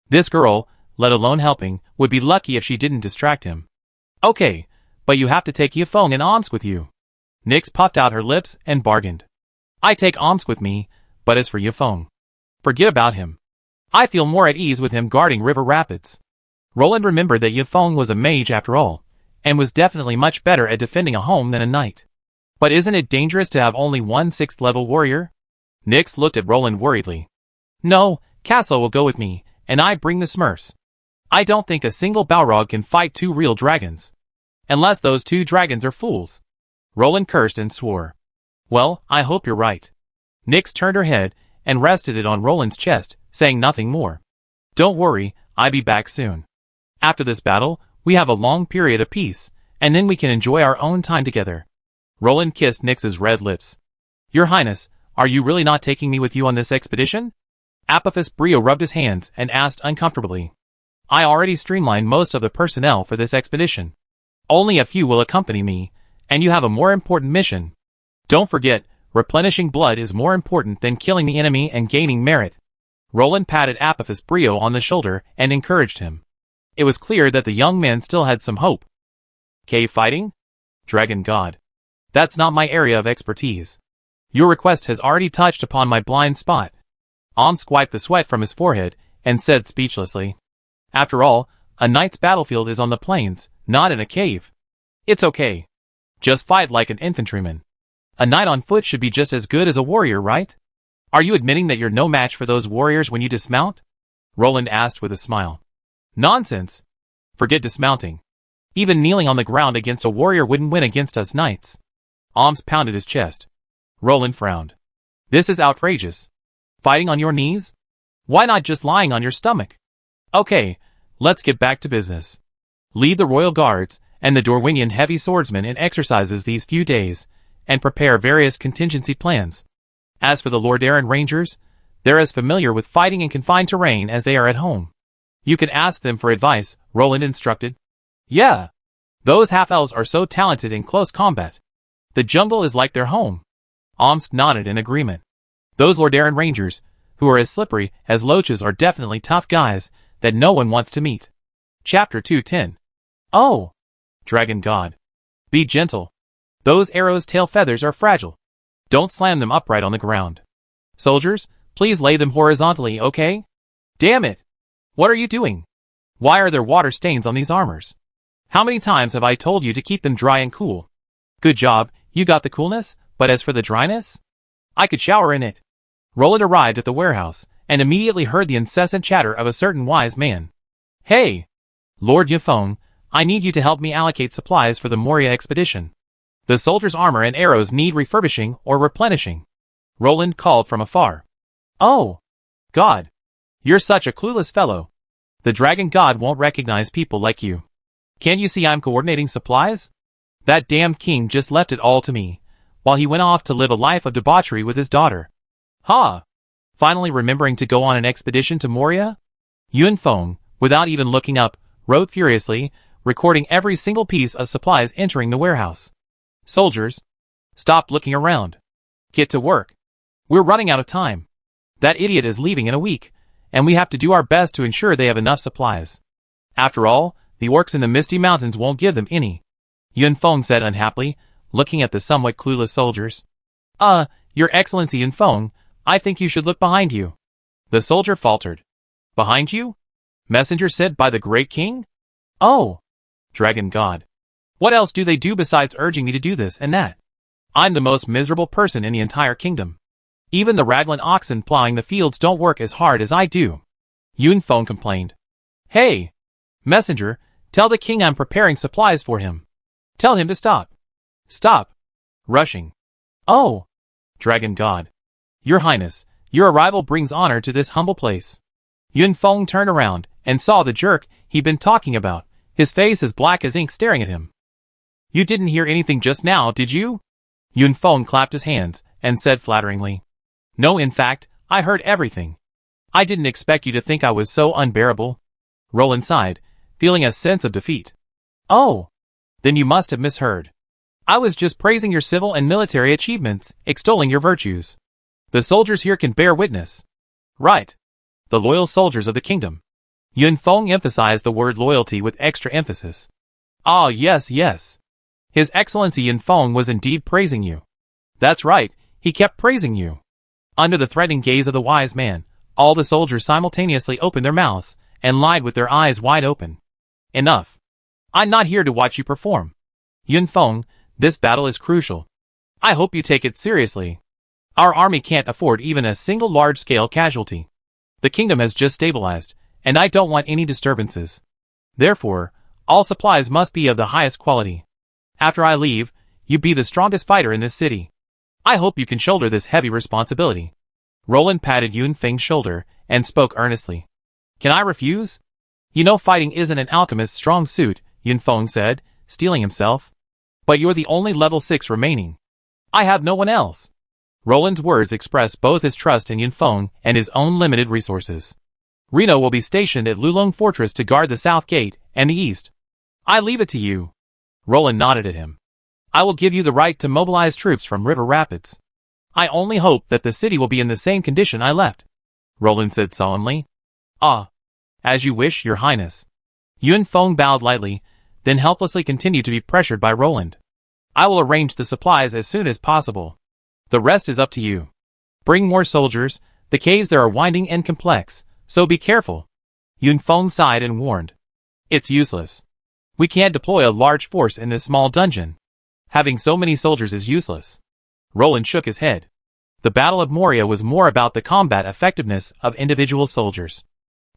This girl, let alone helping, would be lucky if she didn't distract him. Okay, but you have to take Yifeng and Omsk with you. Nyx puffed out her lips and bargained. I take Omsk with me, but as for Yifeng, forget about him. I feel more at ease with him guarding River Rapids. Roland remembered that Yifeng was a mage after all, and was definitely much better at defending a home than a knight. But isn't it dangerous to have only one 6th level warrior? Nyx looked at Roland worriedly. No, Castle will go with me, and I bring the Smurfs. I don't think a single Balrog can fight 2 real dragons. Unless those 2 dragons are fools. Roland cursed and swore. Well, I hope you're right. Nyx turned her head and rested it on Roland's chest, saying nothing more. Don't worry, I'll be back soon. After this battle, we have a long period of peace, and then we can enjoy our own time together. Roland kissed Nyx's red lips. Your Highness, are you really not taking me with you on this expedition? Apophis Brio rubbed his hands and asked uncomfortably. I already streamlined most of the personnel for this expedition. Only a few will accompany me, and you have a more important mission. Don't forget, replenishing blood is more important than killing the enemy and gaining merit. Roland patted Apophis Brio on the shoulder and encouraged him. It was clear that the young man still had some hope. Cave fighting? Dragon God. That's not my area of expertise. Your request has already touched upon my blind spot. Omsk wiped the sweat from his forehead and said speechlessly. After all, a knight's battlefield is on the plains, not in a cave. It's okay. Just fight like an infantryman. A knight on foot should be just as good as a warrior, right? Are you admitting that you're no match for those warriors when you dismount? Roland asked with a smile. Nonsense. Forget dismounting. Even kneeling on the ground against a warrior wouldn't win against us knights. Omsk pounded his chest. Roland frowned. This is outrageous. Fighting on your knees? Why not just lying on your stomach? Okay, let's get back to business. Lead the royal guards and the Dorwinian heavy swordsmen in exercises these few days, and prepare various contingency plans. As for the Lordaeron Rangers, they're as familiar with fighting in confined terrain as they are at home. You can ask them for advice, Roland instructed. Yeah. Those half-elves are so talented in close combat. The jungle is like their home. Omsk nodded in agreement. Those Lordaeron Rangers, who are as slippery as loaches, are definitely tough guys that no one wants to meet. Chapter 210. Oh! Dragon God. Be gentle. Those arrows' tail feathers are fragile. Don't slam them upright on the ground. Soldiers, please lay them horizontally, okay? Damn it! What are you doing? Why are there water stains on these armors? How many times have I told you to keep them dry and cool? Good job, you got the coolness, but as for the dryness? I could shower in it. Roland arrived at the warehouse, and immediately heard the incessant chatter of a certain wise man. Hey! Lord Yifeng, I need you to help me allocate supplies for the Moria expedition. The soldiers' armor and arrows need refurbishing or replenishing. Roland called from afar. Oh! God! You're such a clueless fellow. The Dragon God won't recognize people like you. Can't you see I'm coordinating supplies? That damned king just left it all to me, while he went off to live a life of debauchery with his daughter. Ha! Finally remembering to go on an expedition to Moria? Yunfeng, without even looking up, wrote furiously, recording every single piece of supplies entering the warehouse. Soldiers, stop looking around. Get to work. We're running out of time. That idiot is leaving in a week, and we have to do our best to ensure they have enough supplies. After all, the orcs in the Misty Mountains won't give them any. Yunfeng said unhappily, looking at the somewhat clueless soldiers. Your Excellency Yunfeng, I think you should look behind you. The soldier faltered. Behind you? Messenger sent by the great king? Oh! Dragon God. What else do they do besides urging me to do this and that? I'm the most miserable person in the entire kingdom. Even the Raglan oxen plowing the fields don't work as hard as I do. Yunfeng complained. Hey! Messenger, tell the king I'm preparing supplies for him. Tell him to stop. Stop. Rushing. Oh! Dragon God. Your Highness, your arrival brings honor to this humble place. Yunfeng turned around and saw the jerk he'd been talking about, his face as black as ink staring at him. You didn't hear anything just now, did you? Yunfeng clapped his hands and said flatteringly. No, in fact, I heard everything. I didn't expect you to think I was so unbearable. Roland sighed, feeling a sense of defeat. Oh! Then you must have misheard. I was just praising your civil and military achievements, extolling your virtues. The soldiers here can bear witness. Right. The loyal soldiers of the kingdom. Yunfeng emphasized the word loyalty with extra emphasis. Ah, yes, yes. His Excellency Yunfeng was indeed praising you. That's right, he kept praising you. Under the threatening gaze of the wise man, all the soldiers simultaneously opened their mouths and lied with their eyes wide open. Enough. I'm not here to watch you perform. Yunfeng, this battle is crucial. I hope you take it seriously. Our army can't afford even a single large-scale casualty. The kingdom has just stabilized, and I don't want any disturbances. Therefore, all supplies must be of the highest quality. After I leave, You be the strongest fighter in this city. I hope you can shoulder this heavy responsibility. Roland patted Yun Feng's shoulder and spoke earnestly. Can I refuse? You know fighting isn't an alchemist's strong suit, Yun Feng said, steeling himself. But you're the only level 6 remaining. I have no one else. Roland's words expressed both his trust in Yun Feng and his own limited resources. Reno will be stationed at Lulong Fortress to guard the south gate and the east. I leave it to you. Roland nodded at him. I will give you the right to mobilize troops from River Rapids. I only hope that the city will be in the same condition I left, Roland said solemnly. Ah. As you wish, your highness. Yun Feng bowed lightly, then helplessly continued to be pressured by Roland. I will arrange the supplies as soon as possible. The rest is up to you. Bring more soldiers, the caves there are winding and complex, so be careful. Yun Feng sighed and warned. It's useless. We can't deploy a large force in this small dungeon. Having so many soldiers is useless. Roland shook his head. The Battle of Moria was more about the combat effectiveness of individual soldiers.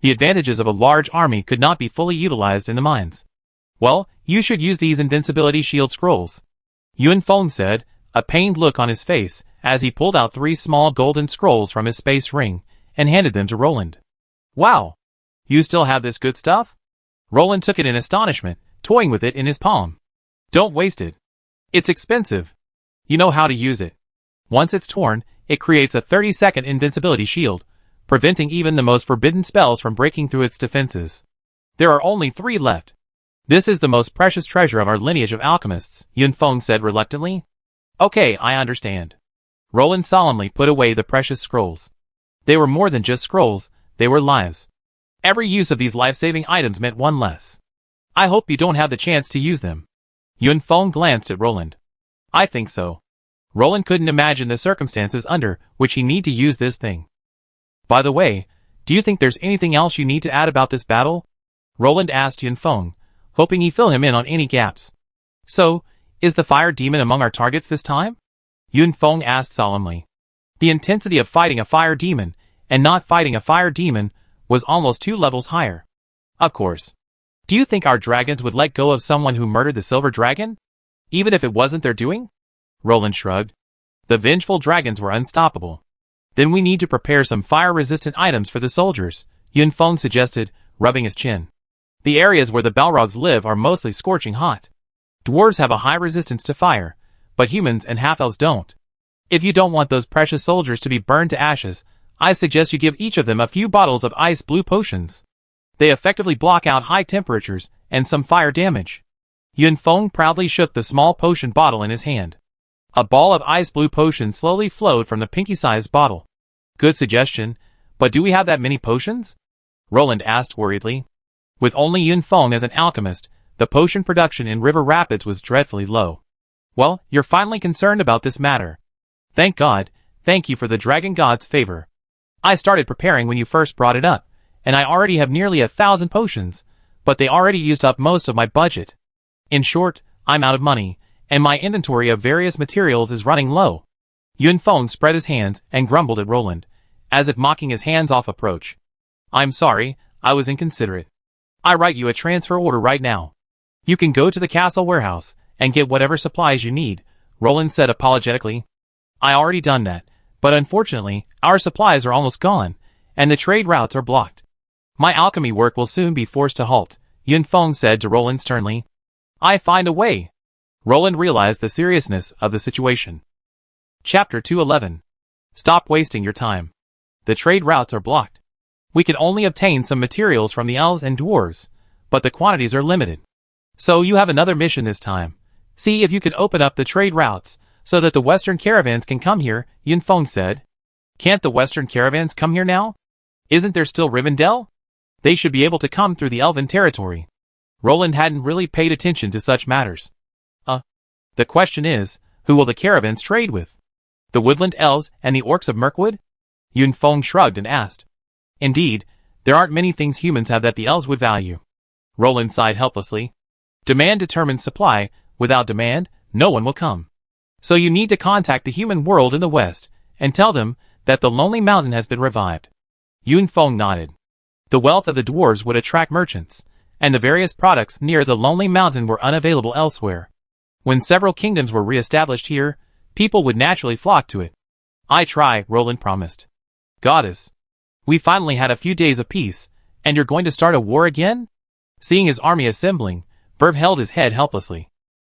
The advantages of a large army could not be fully utilized in the mines. Well, you should use these invincibility shield scrolls. Yun Feng said, a pained look on his face as he pulled out 3 small golden scrolls from his space ring and handed them to Roland. Wow! You still have this good stuff? Roland took it in astonishment, toying with it in his palm. Don't waste it. It's expensive. You know how to use it. Once it's torn, it creates a 30-second invincibility shield, preventing even the most forbidden spells from breaking through its defenses. There are only 3 left. This is the most precious treasure of our lineage of alchemists, Yun Feng said reluctantly. Okay, I understand. Roland solemnly put away the precious scrolls. They were more than just scrolls, they were lives. Every use of these life-saving items meant one less. I hope you don't have the chance to use them. Yun Feng glanced at Roland. I think so. Roland couldn't imagine the circumstances under which he need to use this thing. By the way, do you think there's anything else you need to add about this battle? Roland asked Yun Feng, hoping he'd fill him in on any gaps. So, is the fire demon among our targets this time? Yun Feng asked solemnly. The intensity of fighting a fire demon and not fighting a fire demon was almost 2 levels higher. Of course. Do you think our dragons would let go of someone who murdered the silver dragon? Even if it wasn't their doing? Roland shrugged. The vengeful dragons were unstoppable. Then we need to prepare some fire-resistant items for the soldiers, Yun Feng suggested, rubbing his chin. The areas where the Balrogs live are mostly scorching hot. Dwarves have a high resistance to fire, but humans and half-elves don't. If you don't want those precious soldiers to be burned to ashes, I suggest you give each of them a few bottles of ice blue potions. They effectively block out high temperatures and some fire damage. Yun Feng proudly shook the small potion bottle in his hand. A ball of ice blue potion slowly flowed from the pinky-sized bottle. Good suggestion, but do we have that many potions? Roland asked worriedly. With only Yun Feng as an alchemist, the potion production in River Rapids was dreadfully low. Well, you're finally concerned about this matter. Thank God, thank you for the Dragon God's favor. I started preparing when you first brought it up, and I already have nearly 1,000 potions, but they already used up most of my budget. In short, I'm out of money, and my inventory of various materials is running low. Yun Feng spread his hands and grumbled at Roland, as if mocking his hands-off approach. I'm sorry, I was inconsiderate. I write you a transfer order right now. You can go to the castle warehouse and get whatever supplies you need, Roland said apologetically. I already done that, but unfortunately, our supplies are almost gone, and the trade routes are blocked. My alchemy work will soon be forced to halt, Yun Feng said to Roland sternly. I find a way. Roland realized the seriousness of the situation. Chapter 211. Stop wasting your time. The trade routes are blocked. We can only obtain some materials from the elves and dwarves, but the quantities are limited. So you have another mission this time. See if you can open up the trade routes, so that the western caravans can come here, Yun Feng said. Can't the western caravans come here now? Isn't there still Rivendell? They should be able to come through the elven territory. Roland hadn't really paid attention to such matters. The question is, who will the caravans trade with? The woodland elves and the orcs of Mirkwood? Yun Feng shrugged and asked. Indeed, there aren't many things humans have that the elves would value. Roland sighed helplessly. Demand determines supply. Without demand, no one will come. So you need to contact the human world in the west, and tell them that the Lonely Mountain has been revived. Yun Feng nodded. The wealth of the dwarves would attract merchants, and the various products near the Lonely Mountain were unavailable elsewhere. When several kingdoms were re-established here, people would naturally flock to it. I try, Roland promised. Goddess. We finally had a few days of peace, and you're going to start a war again? Seeing his army assembling, Verv held his head helplessly.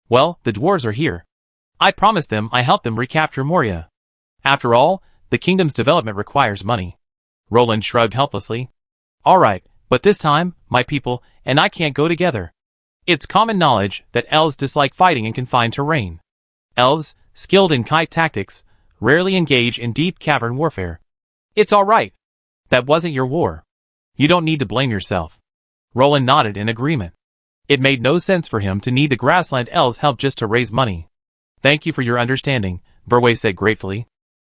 Well, the dwarves are here. I promised them I helped them recapture Moria. After all, the kingdom's development requires money. Roland shrugged helplessly. All right, but this time, my people and I can't go together. It's common knowledge that elves dislike fighting in confined terrain. Elves, skilled in kite tactics, rarely engage in deep cavern warfare. It's all right. That wasn't your war. You don't need to blame yourself. Roland nodded in agreement. It made no sense for him to need the grassland elves' help just to raise money. Thank you for your understanding, Verway said gratefully.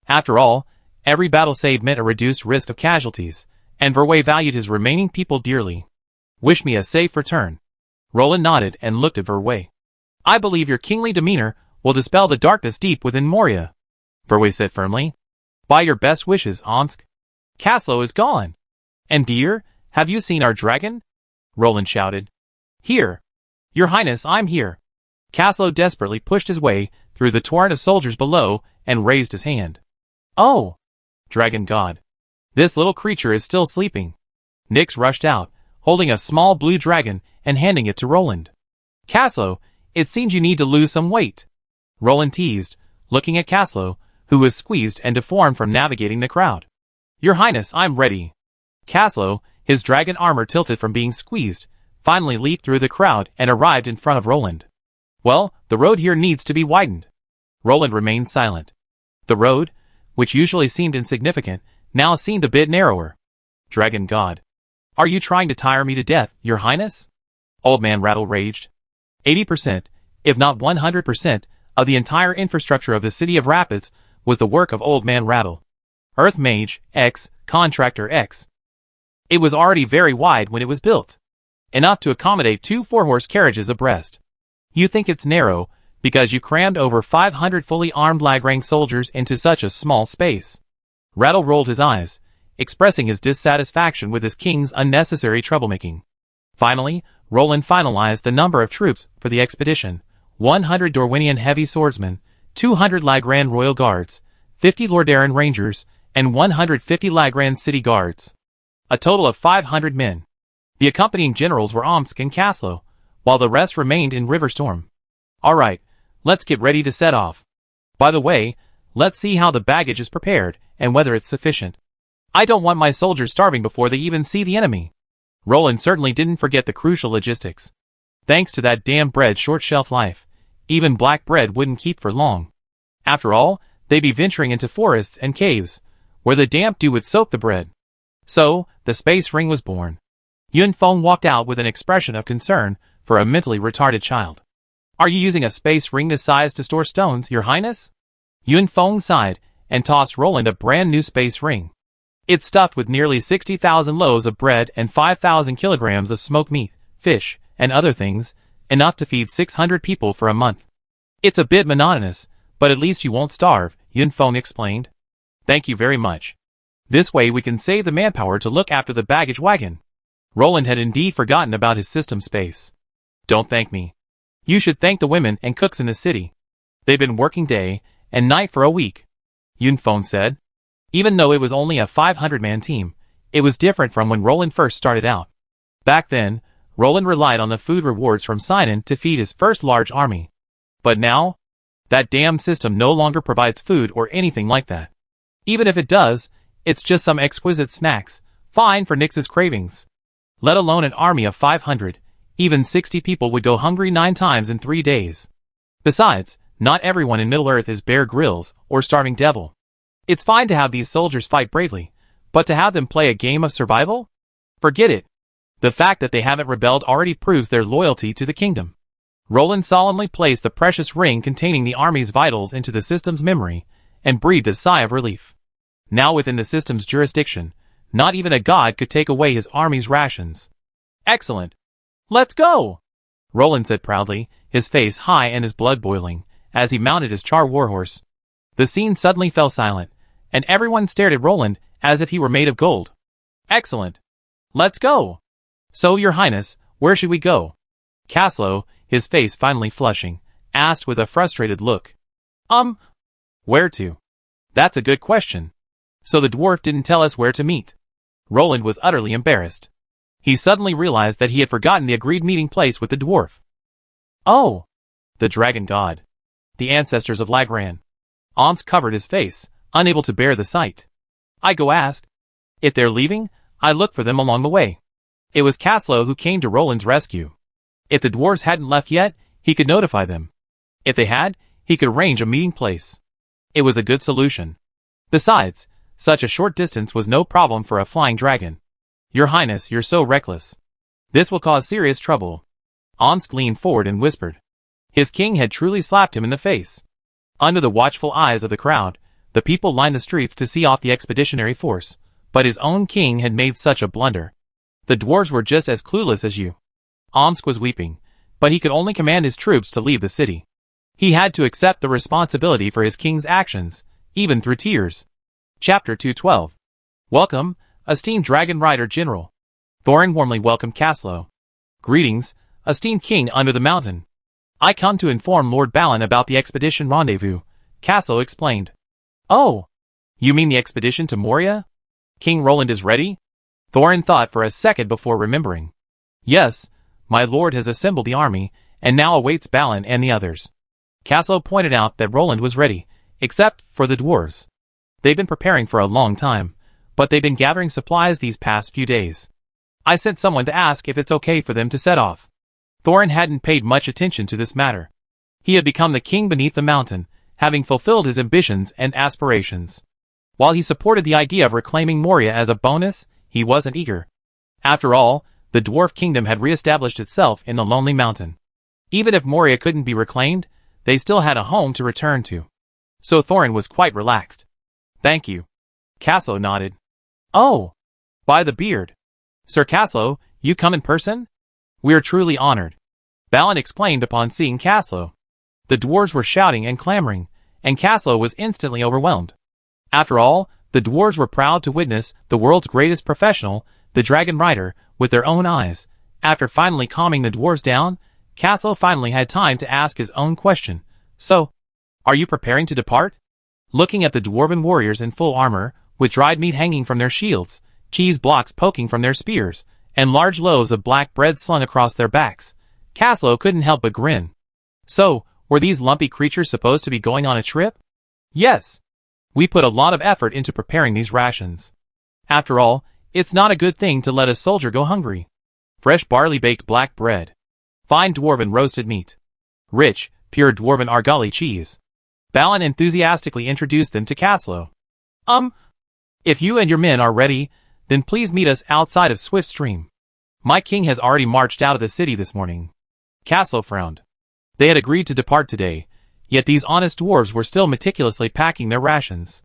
After all, every battle saved meant a reduced risk of casualties, and Verway valued his remaining people dearly. Wish me a safe return. Roland nodded and looked at Verway. I believe your kingly demeanor will dispel the darkness deep within Moria, Verway said firmly. By your best wishes, Omsk. Caslo is gone. And dear, have you seen our dragon? Roland shouted. Here. Your Highness, I'm here. Caslo desperately pushed his way through the torrent of soldiers below and raised his hand. Oh! Dragon God. This little creature is still sleeping. Nyx rushed out, holding a small blue dragon and handing it to Roland. Caslo, it seems you need to lose some weight. Roland teased, looking at Caslo, who was squeezed and deformed from navigating the crowd. Your Highness, I'm ready. Caslo, his dragon armor tilted from being squeezed, finally leaped through the crowd and arrived in front of Roland. Well, the road here needs to be widened. Roland remained silent. The road, which usually seemed insignificant, now seemed a bit narrower. Dragon God. Are you trying to tire me to death, Your Highness? Old Man Rattle raged. 80%, if not 100%, of the entire infrastructure of the city of Rapids was the work of Old Man Rattle. Earth Mage, X, Contractor X. It was already very wide when it was built. Enough to accommodate 2 4-horse carriages abreast. You think it's narrow, because you crammed over 500 fully armed Lagrang soldiers into such a small space. Rattle rolled his eyes, expressing his dissatisfaction with his king's unnecessary troublemaking. Finally, Roland finalized the number of troops for the expedition: 100 Dorwinian heavy swordsmen, 200 Lagran royal guards, 50 Lordaeron rangers, and 150 Lagran city guards. A total of 500 men. The accompanying generals were Omsk and Caslo, while the rest remained in Riverstorm. All right, let's get ready to set off. By the way, let's see how the baggage is prepared and whether it's sufficient. I don't want my soldiers starving before they even see the enemy. Roland certainly didn't forget the crucial logistics. Thanks to that damn bread's short shelf life, even black bread wouldn't keep for long. After all, they'd be venturing into forests and caves, where the damp dew would soak the bread. So, the space ring was born. Yun Feng walked out with an expression of concern for a mentally retarded child. Are you using a space ring this size to store stones, Your Highness? Yun Feng sighed and tossed Roland a brand new space ring. It's stuffed with nearly 60,000 loaves of bread and 5,000 kilograms of smoked meat, fish, and other things, enough to feed 600 people for a month. It's a bit monotonous, but at least you won't starve, Yun Feng explained. Thank you very much. This way we can save the manpower to look after the baggage wagon. Roland had indeed forgotten about his system space. Don't thank me. You should thank the women and cooks in the city. They've been working day and night for a week, Yun Feng said. Even though it was only a 500-man team, it was different from when Roland first started out. Back then, Roland relied on the food rewards from Sinan to feed his first large army. But now, that damn system no longer provides food or anything like that. Even if it does, it's just some exquisite snacks, fine for Nyx's cravings. Let alone an army of 500, even 60 people would go hungry 9 times in 3 days. Besides, not everyone in Middle-earth is Bear Grylls or Starving Devil. It's fine to have these soldiers fight bravely, but to have them play a game of survival? Forget it. The fact that they haven't rebelled already proves their loyalty to the kingdom. Roland solemnly placed the precious ring containing the army's vitals into the system's memory, and breathed a sigh of relief. Now within the system's jurisdiction, not even a god could take away his army's rations. Excellent. Let's go! Roland said proudly, his face high and his blood boiling, as he mounted his char warhorse. The scene suddenly fell silent, and everyone stared at Roland as if he were made of gold. Excellent. Let's go! So, Your Highness, where should we go? Caslo, his face finally flushing, asked with a frustrated look. Where to? That's a good question. So the dwarf didn't tell us where to meet. Roland was utterly embarrassed. He suddenly realized that he had forgotten the agreed meeting place with the dwarf. Oh! The dragon god. The ancestors of Lagran. Omsk covered his face, unable to bear the sight. I go ask. If they're leaving, I look for them along the way. It was Caslow who came to Roland's rescue. If the dwarves hadn't left yet, he could notify them. If they had, he could arrange a meeting place. It was a good solution. Besides, such a short distance was no problem for a flying dragon. Your Highness, you're so reckless. This will cause serious trouble. Omsk leaned forward and whispered. His king had truly slapped him in the face. Under the watchful eyes of the crowd, the people lined the streets to see off the expeditionary force, but his own king had made such a blunder. The dwarves were just as clueless as you. Omsk was weeping, but he could only command his troops to leave the city. He had to accept the responsibility for his king's actions, even through tears. Chapter 212. Welcome, esteemed Dragon Rider General. Thorin warmly welcomed Caslow. Greetings, esteemed King under the mountain. I come to inform Lord Balin about the expedition rendezvous, Caslow explained. Oh, you mean the expedition to Moria? King Roland is ready? Thorin thought for a second before remembering. Yes, my lord has assembled the army, and now awaits Balin and the others. Caslow pointed out that Roland was ready, except for the dwarves. They've been preparing for a long time, but they've been gathering supplies these past few days. I sent someone to ask if it's okay for them to set off. Thorin hadn't paid much attention to this matter. He had become the king beneath the mountain, having fulfilled his ambitions and aspirations. While he supported the idea of reclaiming Moria as a bonus, he wasn't eager. After all, the dwarf kingdom had re-established itself in the lonely mountain. Even if Moria couldn't be reclaimed, they still had a home to return to. So Thorin was quite relaxed. Thank you. Caslow nodded. Oh! By the beard. Sir Caslow, you come in person? We're truly honored. Balin explained upon seeing Caslow. The dwarves were shouting and clamoring, and Caslow was instantly overwhelmed. After all, the dwarves were proud to witness the world's greatest professional, the dragon rider, with their own eyes. After finally calming the dwarves down, Caslow finally had time to ask his own question. So, are you preparing to depart? Looking at the dwarven warriors in full armor, with dried meat hanging from their shields, cheese blocks poking from their spears, and large loaves of black bread slung across their backs, Caslow couldn't help but grin. So, were these lumpy creatures supposed to be going on a trip? Yes. We put a lot of effort into preparing these rations. After all, it's not a good thing to let a soldier go hungry. Fresh barley-baked black bread. Fine dwarven roasted meat. Rich, pure dwarven argali cheese. Balin enthusiastically introduced them to Caslow. If you and your men are ready, then please meet us outside of Swift Stream. My king has already marched out of the city this morning. Caslow frowned. They had agreed to depart today, yet these honest dwarves were still meticulously packing their rations.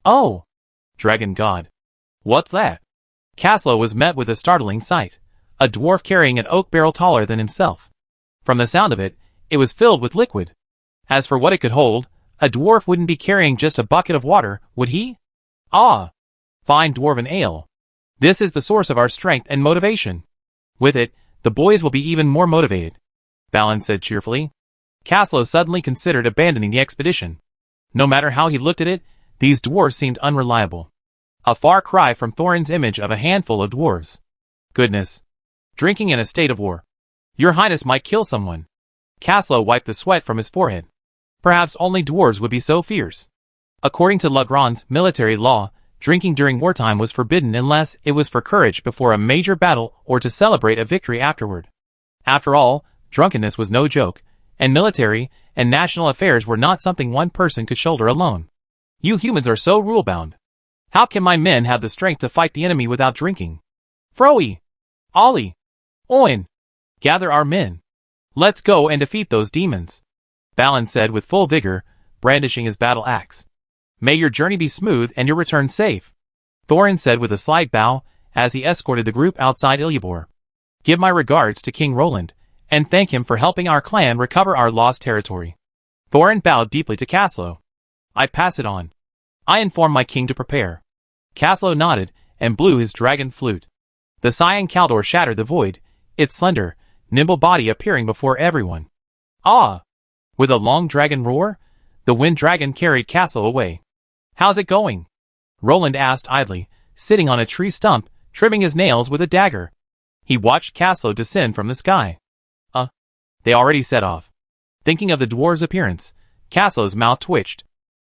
Oh! Dragon God. What's that? Caslow was met with a startling sight. A dwarf carrying an oak barrel taller than himself. From the sound of it, it was filled with liquid. As for what it could hold, a dwarf wouldn't be carrying just a bucket of water, would he? Ah! Fine dwarven ale. This is the source of our strength and motivation. With it, the boys will be even more motivated, Balin said cheerfully. Caslow suddenly considered abandoning the expedition. No matter how he looked at it, these dwarves seemed unreliable. A far cry from Thorin's image of a handful of dwarves. Goodness. Drinking in a state of war. Your Highness might kill someone. Caslow wiped the sweat from his forehead. Perhaps only dwarves would be so fierce. According to Lagran's military law, drinking during wartime was forbidden unless it was for courage before a major battle or to celebrate a victory afterward. After all, drunkenness was no joke, and military and national affairs were not something one person could shoulder alone. You humans are so rule-bound. How can my men have the strength to fight the enemy without drinking? Froey! Ollie! Owen! Gather our men. Let's go and defeat those demons, Balin said with full vigor, brandishing his battle axe. May your journey be smooth and your return safe, Thorin said with a slight bow as he escorted the group outside Ilyabor. Give my regards to King Roland, and thank him for helping our clan recover our lost territory. Thorin bowed deeply to Caslow. I pass it on. I inform my king to prepare. Caslow nodded and blew his dragon flute. The sighing Kaldor shattered the void, its slender, nimble body appearing before everyone. Ah! With a long dragon roar, the wind dragon carried Castle away. How's it going? Roland asked idly, sitting on a tree stump, trimming his nails with a dagger. He watched Castle descend from the sky. They already set off. Thinking of the dwarf's appearance, Castle's mouth twitched.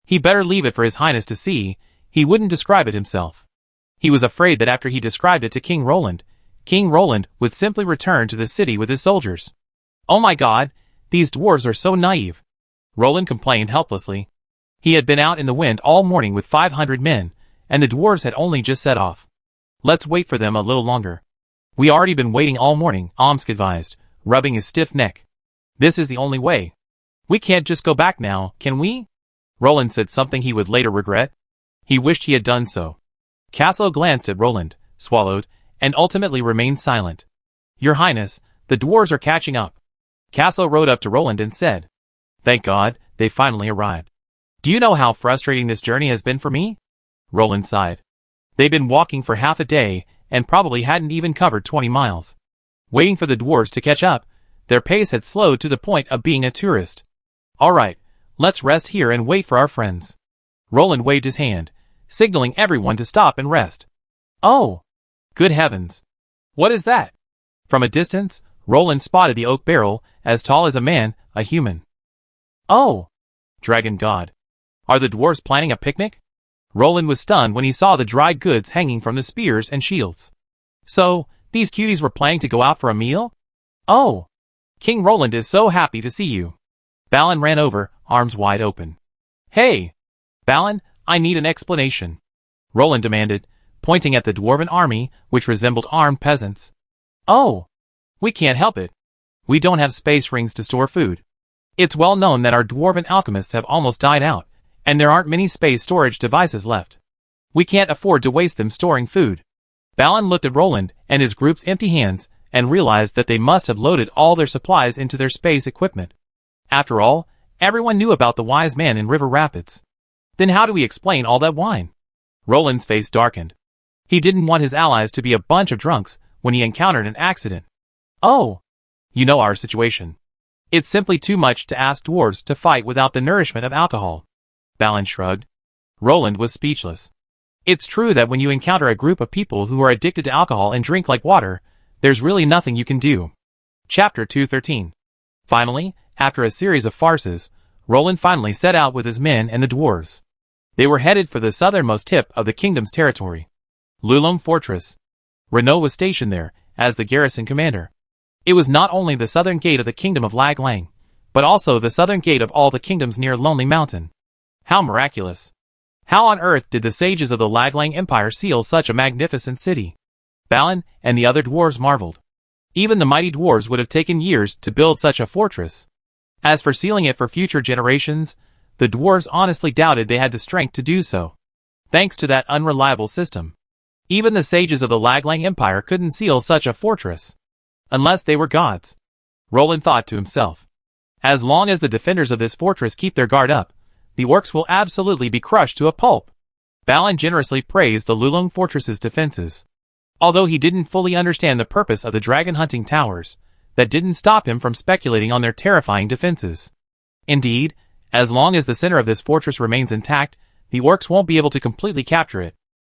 He better leave it for His Highness to see, he wouldn't describe it himself. He was afraid that after he described it to King Roland would simply return to the city with his soldiers. Oh my god, these dwarves are so naive. Roland complained helplessly. He had been out in the wind all morning with 500 men, and the dwarves had only just set off. Let's wait for them a little longer. We already been waiting all morning, Omsk advised, rubbing his stiff neck. This is the only way. We can't just go back now, can we? Roland said something he would later regret. He wished he had done so. Castle glanced at Roland, swallowed, and ultimately remained silent. Your Highness, the dwarves are catching up. Castle rode up to Roland and said, Thank God, they finally arrived. Do you know how frustrating this journey has been for me? Roland sighed. They'd been walking for half a day, and probably hadn't even covered 20 miles. Waiting for the dwarves to catch up, their pace had slowed to the point of being a tourist. All right, let's rest here and wait for our friends. Roland waved his hand, signaling everyone to stop and rest. Oh! Good heavens! What is that? From a distance, Roland spotted the oak barrel, as tall as a man, a human. Oh! Dragon God! Are the dwarves planning a picnic? Roland was stunned when he saw the dried goods hanging from the spears and shields. So, these cuties were planning to go out for a meal? Oh! King Roland is so happy to see you. Balin ran over, arms wide open. Hey! Balin, I need an explanation. Roland demanded, pointing at the dwarven army, which resembled armed peasants. Oh! We can't help it. We don't have space rings to store food. It's well known that our dwarven alchemists have almost died out, and there aren't many space storage devices left. We can't afford to waste them storing food. Balin looked at Roland and his group's empty hands, and realized that they must have loaded all their supplies into their space equipment. After all, everyone knew about the wise man in River Rapids. Then how do we explain all that wine? Roland's face darkened. He didn't want his allies to be a bunch of drunks when he encountered an accident. Oh! You know our situation. It's simply too much to ask dwarves to fight without the nourishment of alcohol. Balin shrugged. Roland was speechless. It's true that when you encounter a group of people who are addicted to alcohol and drink like water, there's really nothing you can do. Chapter 213. Finally, after a series of farces, Roland finally set out with his men and the dwarves. They were headed for the southernmost tip of the kingdom's territory. Lulum Fortress. Renault was stationed there, as the garrison commander. It was not only the southern gate of the kingdom of Lag Lang, but also the southern gate of all the kingdoms near Lonely Mountain. How miraculous! How on earth did the sages of the Lag Lang Empire seal such a magnificent city? Balin and the other dwarves marveled. Even the mighty dwarves would have taken years to build such a fortress. As for sealing it for future generations, the dwarves honestly doubted they had the strength to do so. Thanks to that unreliable system. Even the sages of the Lag Lang Empire couldn't seal such a fortress. Unless they were gods. Roland thought to himself. As long as the defenders of this fortress keep their guard up, the orcs will absolutely be crushed to a pulp. Balin generously praised the Lulung Fortress's defenses. Although he didn't fully understand the purpose of the dragon hunting towers, that didn't stop him from speculating on their terrifying defenses. Indeed, as long as the center of this fortress remains intact, the orcs won't be able to completely capture it.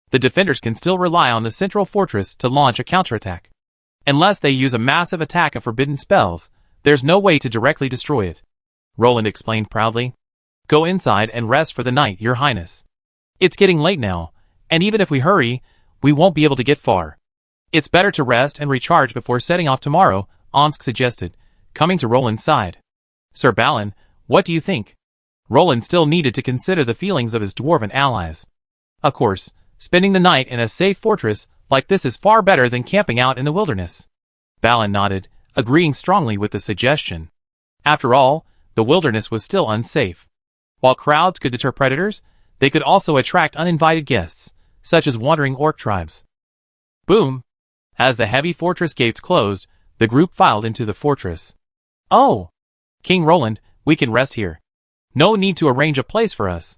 The defenders can still rely on the central fortress to launch a counterattack. Unless they use a massive attack of forbidden spells, there's no way to directly destroy it. Roland explained proudly. Go inside and rest for the night, Your Highness. It's getting late now, and even if we hurry, we won't be able to get far. It's better to rest and recharge before setting off tomorrow, Omsk suggested, coming to Roland's side. Sir Balin, what do you think? Roland still needed to consider the feelings of his dwarven allies. Of course, spending the night in a safe fortress like this is far better than camping out in the wilderness. Balin nodded, agreeing strongly with the suggestion. After all, the wilderness was still unsafe. While crowds could deter predators, they could also attract uninvited guests, such as wandering orc tribes. Boom! As the heavy fortress gates closed, the group filed into the fortress. Oh! King Roland, we can rest here. No need to arrange a place for us.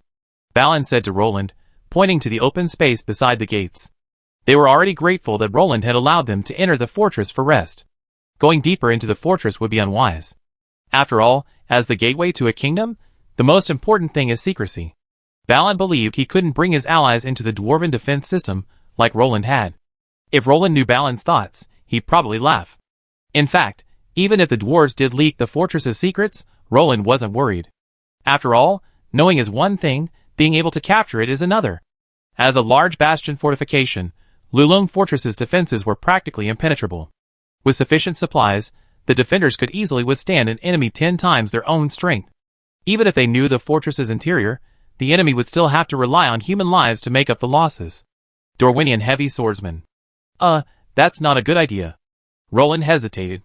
Balin said to Roland, pointing to the open space beside the gates. They were already grateful that Roland had allowed them to enter the fortress for rest. Going deeper into the fortress would be unwise. After all, as the gateway to a kingdom, the most important thing is secrecy. Balin believed he couldn't bring his allies into the dwarven defense system like Roland had. If Roland knew Balin's thoughts, he'd probably laugh. In fact, even if the dwarves did leak the fortress's secrets, Roland wasn't worried. After all, knowing is one thing, being able to capture it is another. As a large bastion fortification, Lulung Fortress's defenses were practically impenetrable. With sufficient supplies, the defenders could easily withstand an enemy 10 times their own strength. Even if they knew the fortress's interior, the enemy would still have to rely on human lives to make up the losses. Dorwinian heavy swordsman. That's not a good idea. Roland hesitated.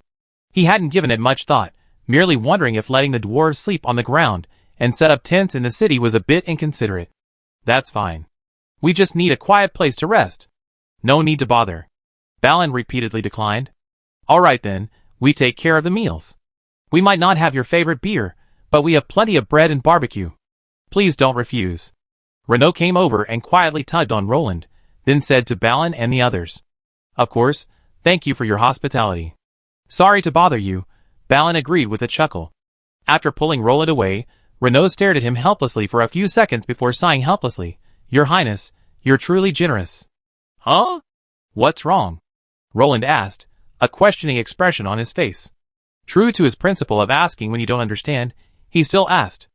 He hadn't given it much thought, merely wondering if letting the dwarves sleep on the ground and set up tents in the city was a bit inconsiderate. That's fine. We just need a quiet place to rest. No need to bother. Balin repeatedly declined. All right then, we take care of the meals. We might not have your favorite beer, but we have plenty of bread and barbecue. Please don't refuse. Renaud came over and quietly tugged on Roland, then said to Balin and the others. Of course, thank you for your hospitality. Sorry to bother you, Balin agreed with a chuckle. After pulling Roland away, Renaud stared at him helplessly for a few seconds before sighing helplessly. Your Highness, you're truly generous. Huh? What's wrong? Roland asked, a questioning expression on his face. True to his principle of asking when you don't understand, he still asked.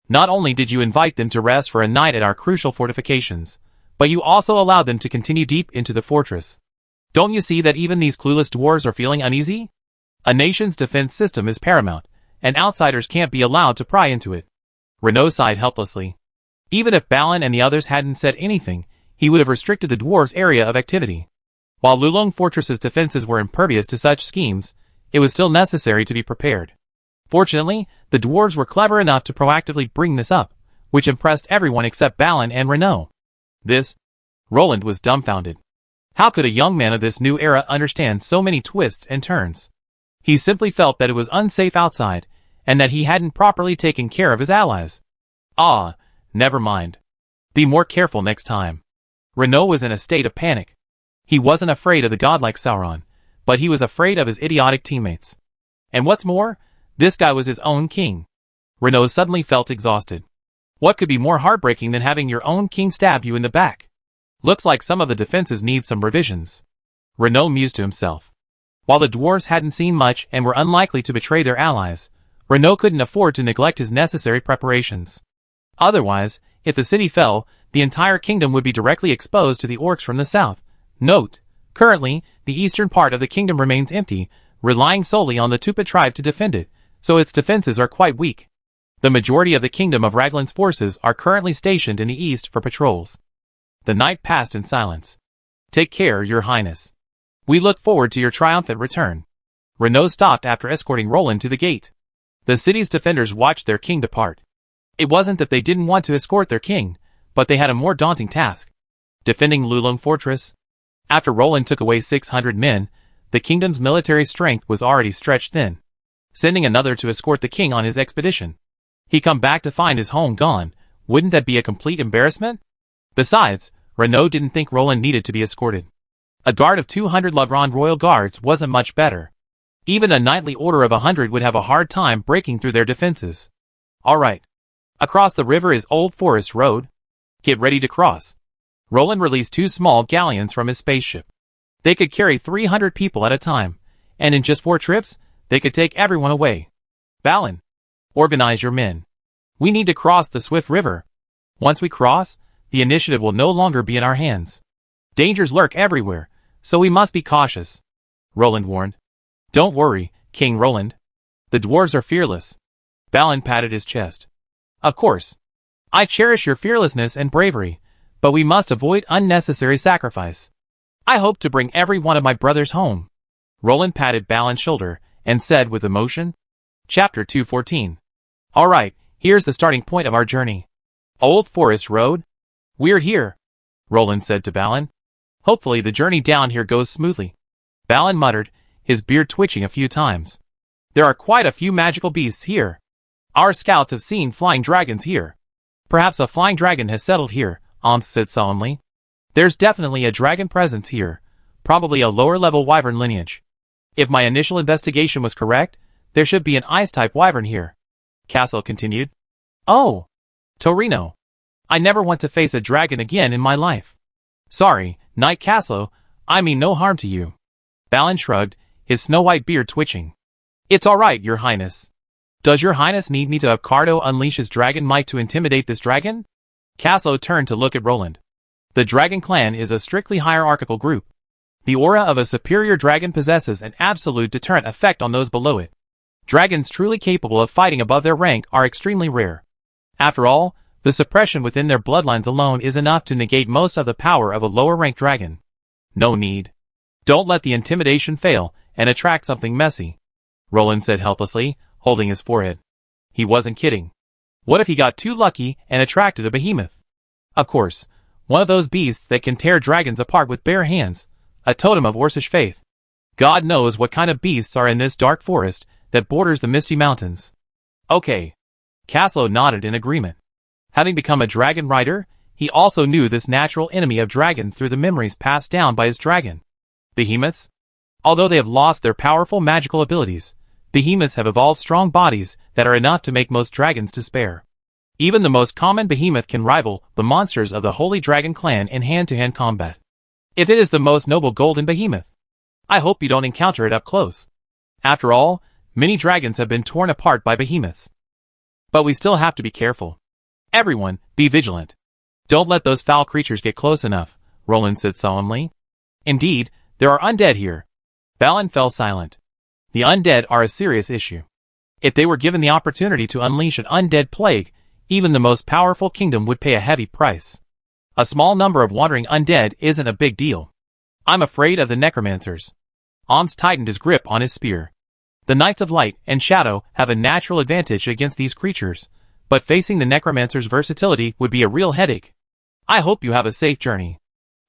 Not only did you invite them to rest for a night at our crucial fortifications, but you also allowed them to continue deep into the fortress. Don't you see that even these clueless dwarves are feeling uneasy? A nation's defense system is paramount, and outsiders can't be allowed to pry into it. Renaud sighed helplessly. Even if Balin and the others hadn't said anything, he would have restricted the dwarves' area of activity. While Lulung Fortress's defenses were impervious to such schemes, it was still necessary to be prepared. Fortunately, the dwarves were clever enough to proactively bring this up, which impressed everyone except Balin and Renaud. Roland was dumbfounded. How could a young man of this new era understand so many twists and turns? He simply felt that it was unsafe outside, and that he hadn't properly taken care of his allies. Never mind. Be more careful next time. Renaud was in a state of panic. He wasn't afraid of the godlike Sauron, but he was afraid of his idiotic teammates. And what's more, this guy was his own king. Renaud suddenly felt exhausted. What could be more heartbreaking than having your own king stab you in the back? Looks like some of the defenses need some revisions. Renaud mused to himself. While the dwarves hadn't seen much and were unlikely to betray their allies, Renaud couldn't afford to neglect his necessary preparations. Otherwise, if the city fell, the entire kingdom would be directly exposed to the orcs from the south. Note, currently, the eastern part of the kingdom remains empty, relying solely on the Tupa tribe to defend it, so its defenses are quite weak. The majority of the kingdom of Raglan's forces are currently stationed in the east for patrols. The night passed in silence. Take care, Your Highness. We look forward to your triumphant return. Renaud stopped after escorting Roland to the gate. The city's defenders watched their king depart. It wasn't that they didn't want to escort their king, but they had a more daunting task. Defending Lulung Fortress. After Roland took away 600 men, the kingdom's military strength was already stretched thin. Sending another to escort the king on his expedition. He'd come back to find his home gone. Wouldn't that be a complete embarrassment? Besides, Renaud didn't think Roland needed to be escorted. A guard of 200 Lagrand royal guards wasn't much better. Even a knightly order of 100 would have a hard time breaking through their defenses. All right. Across the river is Old Forest Road. Get ready to cross. Roland released 2 small galleons from his spaceship. They could carry 300 people at a time, and in just 4 trips, they could take everyone away. Balin, organize your men. We need to cross the swift river. Once we cross, the initiative will no longer be in our hands. Dangers lurk everywhere, so we must be cautious. Roland warned. Don't worry, King Roland. The dwarves are fearless. Balin patted his chest. Of course. I cherish your fearlessness and bravery, but we must avoid unnecessary sacrifice. I hope to bring every one of my brothers home. Roland patted Balin's shoulder and said with emotion. Chapter 214. All right, here's the starting point of our journey. Old Forest Road? We're here, Roland said to Balin. Hopefully the journey down here goes smoothly. Balin muttered, his beard twitching a few times. There are quite a few magical beasts here. Our scouts have seen flying dragons here. Perhaps a flying dragon has settled here, Oms said solemnly. There's definitely a dragon presence here, probably a lower-level wyvern lineage. If my initial investigation was correct, there should be an ice-type wyvern here. Castle continued. Oh, Torino. I never want to face a dragon again in my life. Sorry, Knight Castle, I mean no harm to you. Balin shrugged, his snow-white beard twitching. It's all right, Your Highness. Does Your Highness need me to have Cardo unleash his dragon might to intimidate this dragon? Castle turned to look at Roland. The Dragon Clan is a strictly hierarchical group. The aura of a superior dragon possesses an absolute deterrent effect on those below it. Dragons truly capable of fighting above their rank are extremely rare. After all, the suppression within their bloodlines alone is enough to negate most of the power of a lower-ranked dragon. No need. Don't let the intimidation fail and attract something messy, Roland said helplessly, holding his forehead. He wasn't kidding. What if he got too lucky and attracted a behemoth? Of course, one of those beasts that can tear dragons apart with bare hands, a totem of Orcish faith. God knows what kind of beasts are in this dark forest that borders the Misty Mountains. Okay. Caslo nodded in agreement. Having become a dragon rider, he also knew this natural enemy of dragons through the memories passed down by his dragon. Behemoths? Although they have lost their powerful magical abilities, behemoths have evolved strong bodies that are enough to make most dragons despair. Even the most common behemoth can rival the monsters of the Holy Dragon Clan in hand-to-hand combat. If it is the most noble golden behemoth, I hope you don't encounter it up close. After all, many dragons have been torn apart by behemoths. But we still have to be careful. Everyone, be vigilant. Don't let those foul creatures get close enough, Roland said solemnly. Indeed, there are undead here. Balin fell silent. The undead are a serious issue. If they were given the opportunity to unleash an undead plague, even the most powerful kingdom would pay a heavy price. A small number of wandering undead isn't a big deal. I'm afraid of the necromancers. Oms tightened his grip on his spear. The Knights of Light and Shadow have a natural advantage against these creatures, but facing the necromancer's versatility would be a real headache. I hope you have a safe journey.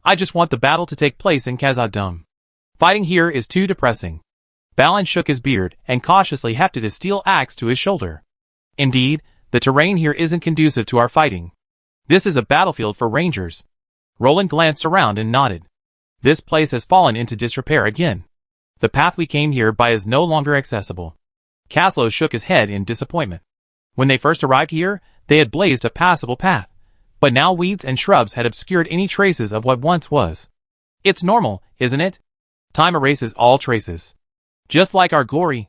I just want the battle to take place in Khazad-dûm. Fighting here is too depressing. Balin shook his beard and cautiously hefted his steel axe to his shoulder. Indeed, the terrain here isn't conducive to our fighting. This is a battlefield for rangers. Roland glanced around and nodded. This place has fallen into disrepair again. The path we came here by is no longer accessible. Caslo shook his head in disappointment. When they first arrived here, they had blazed a passable path, but now weeds and shrubs had obscured any traces of what once was. It's normal, isn't it? Time erases all traces. Just like our glory.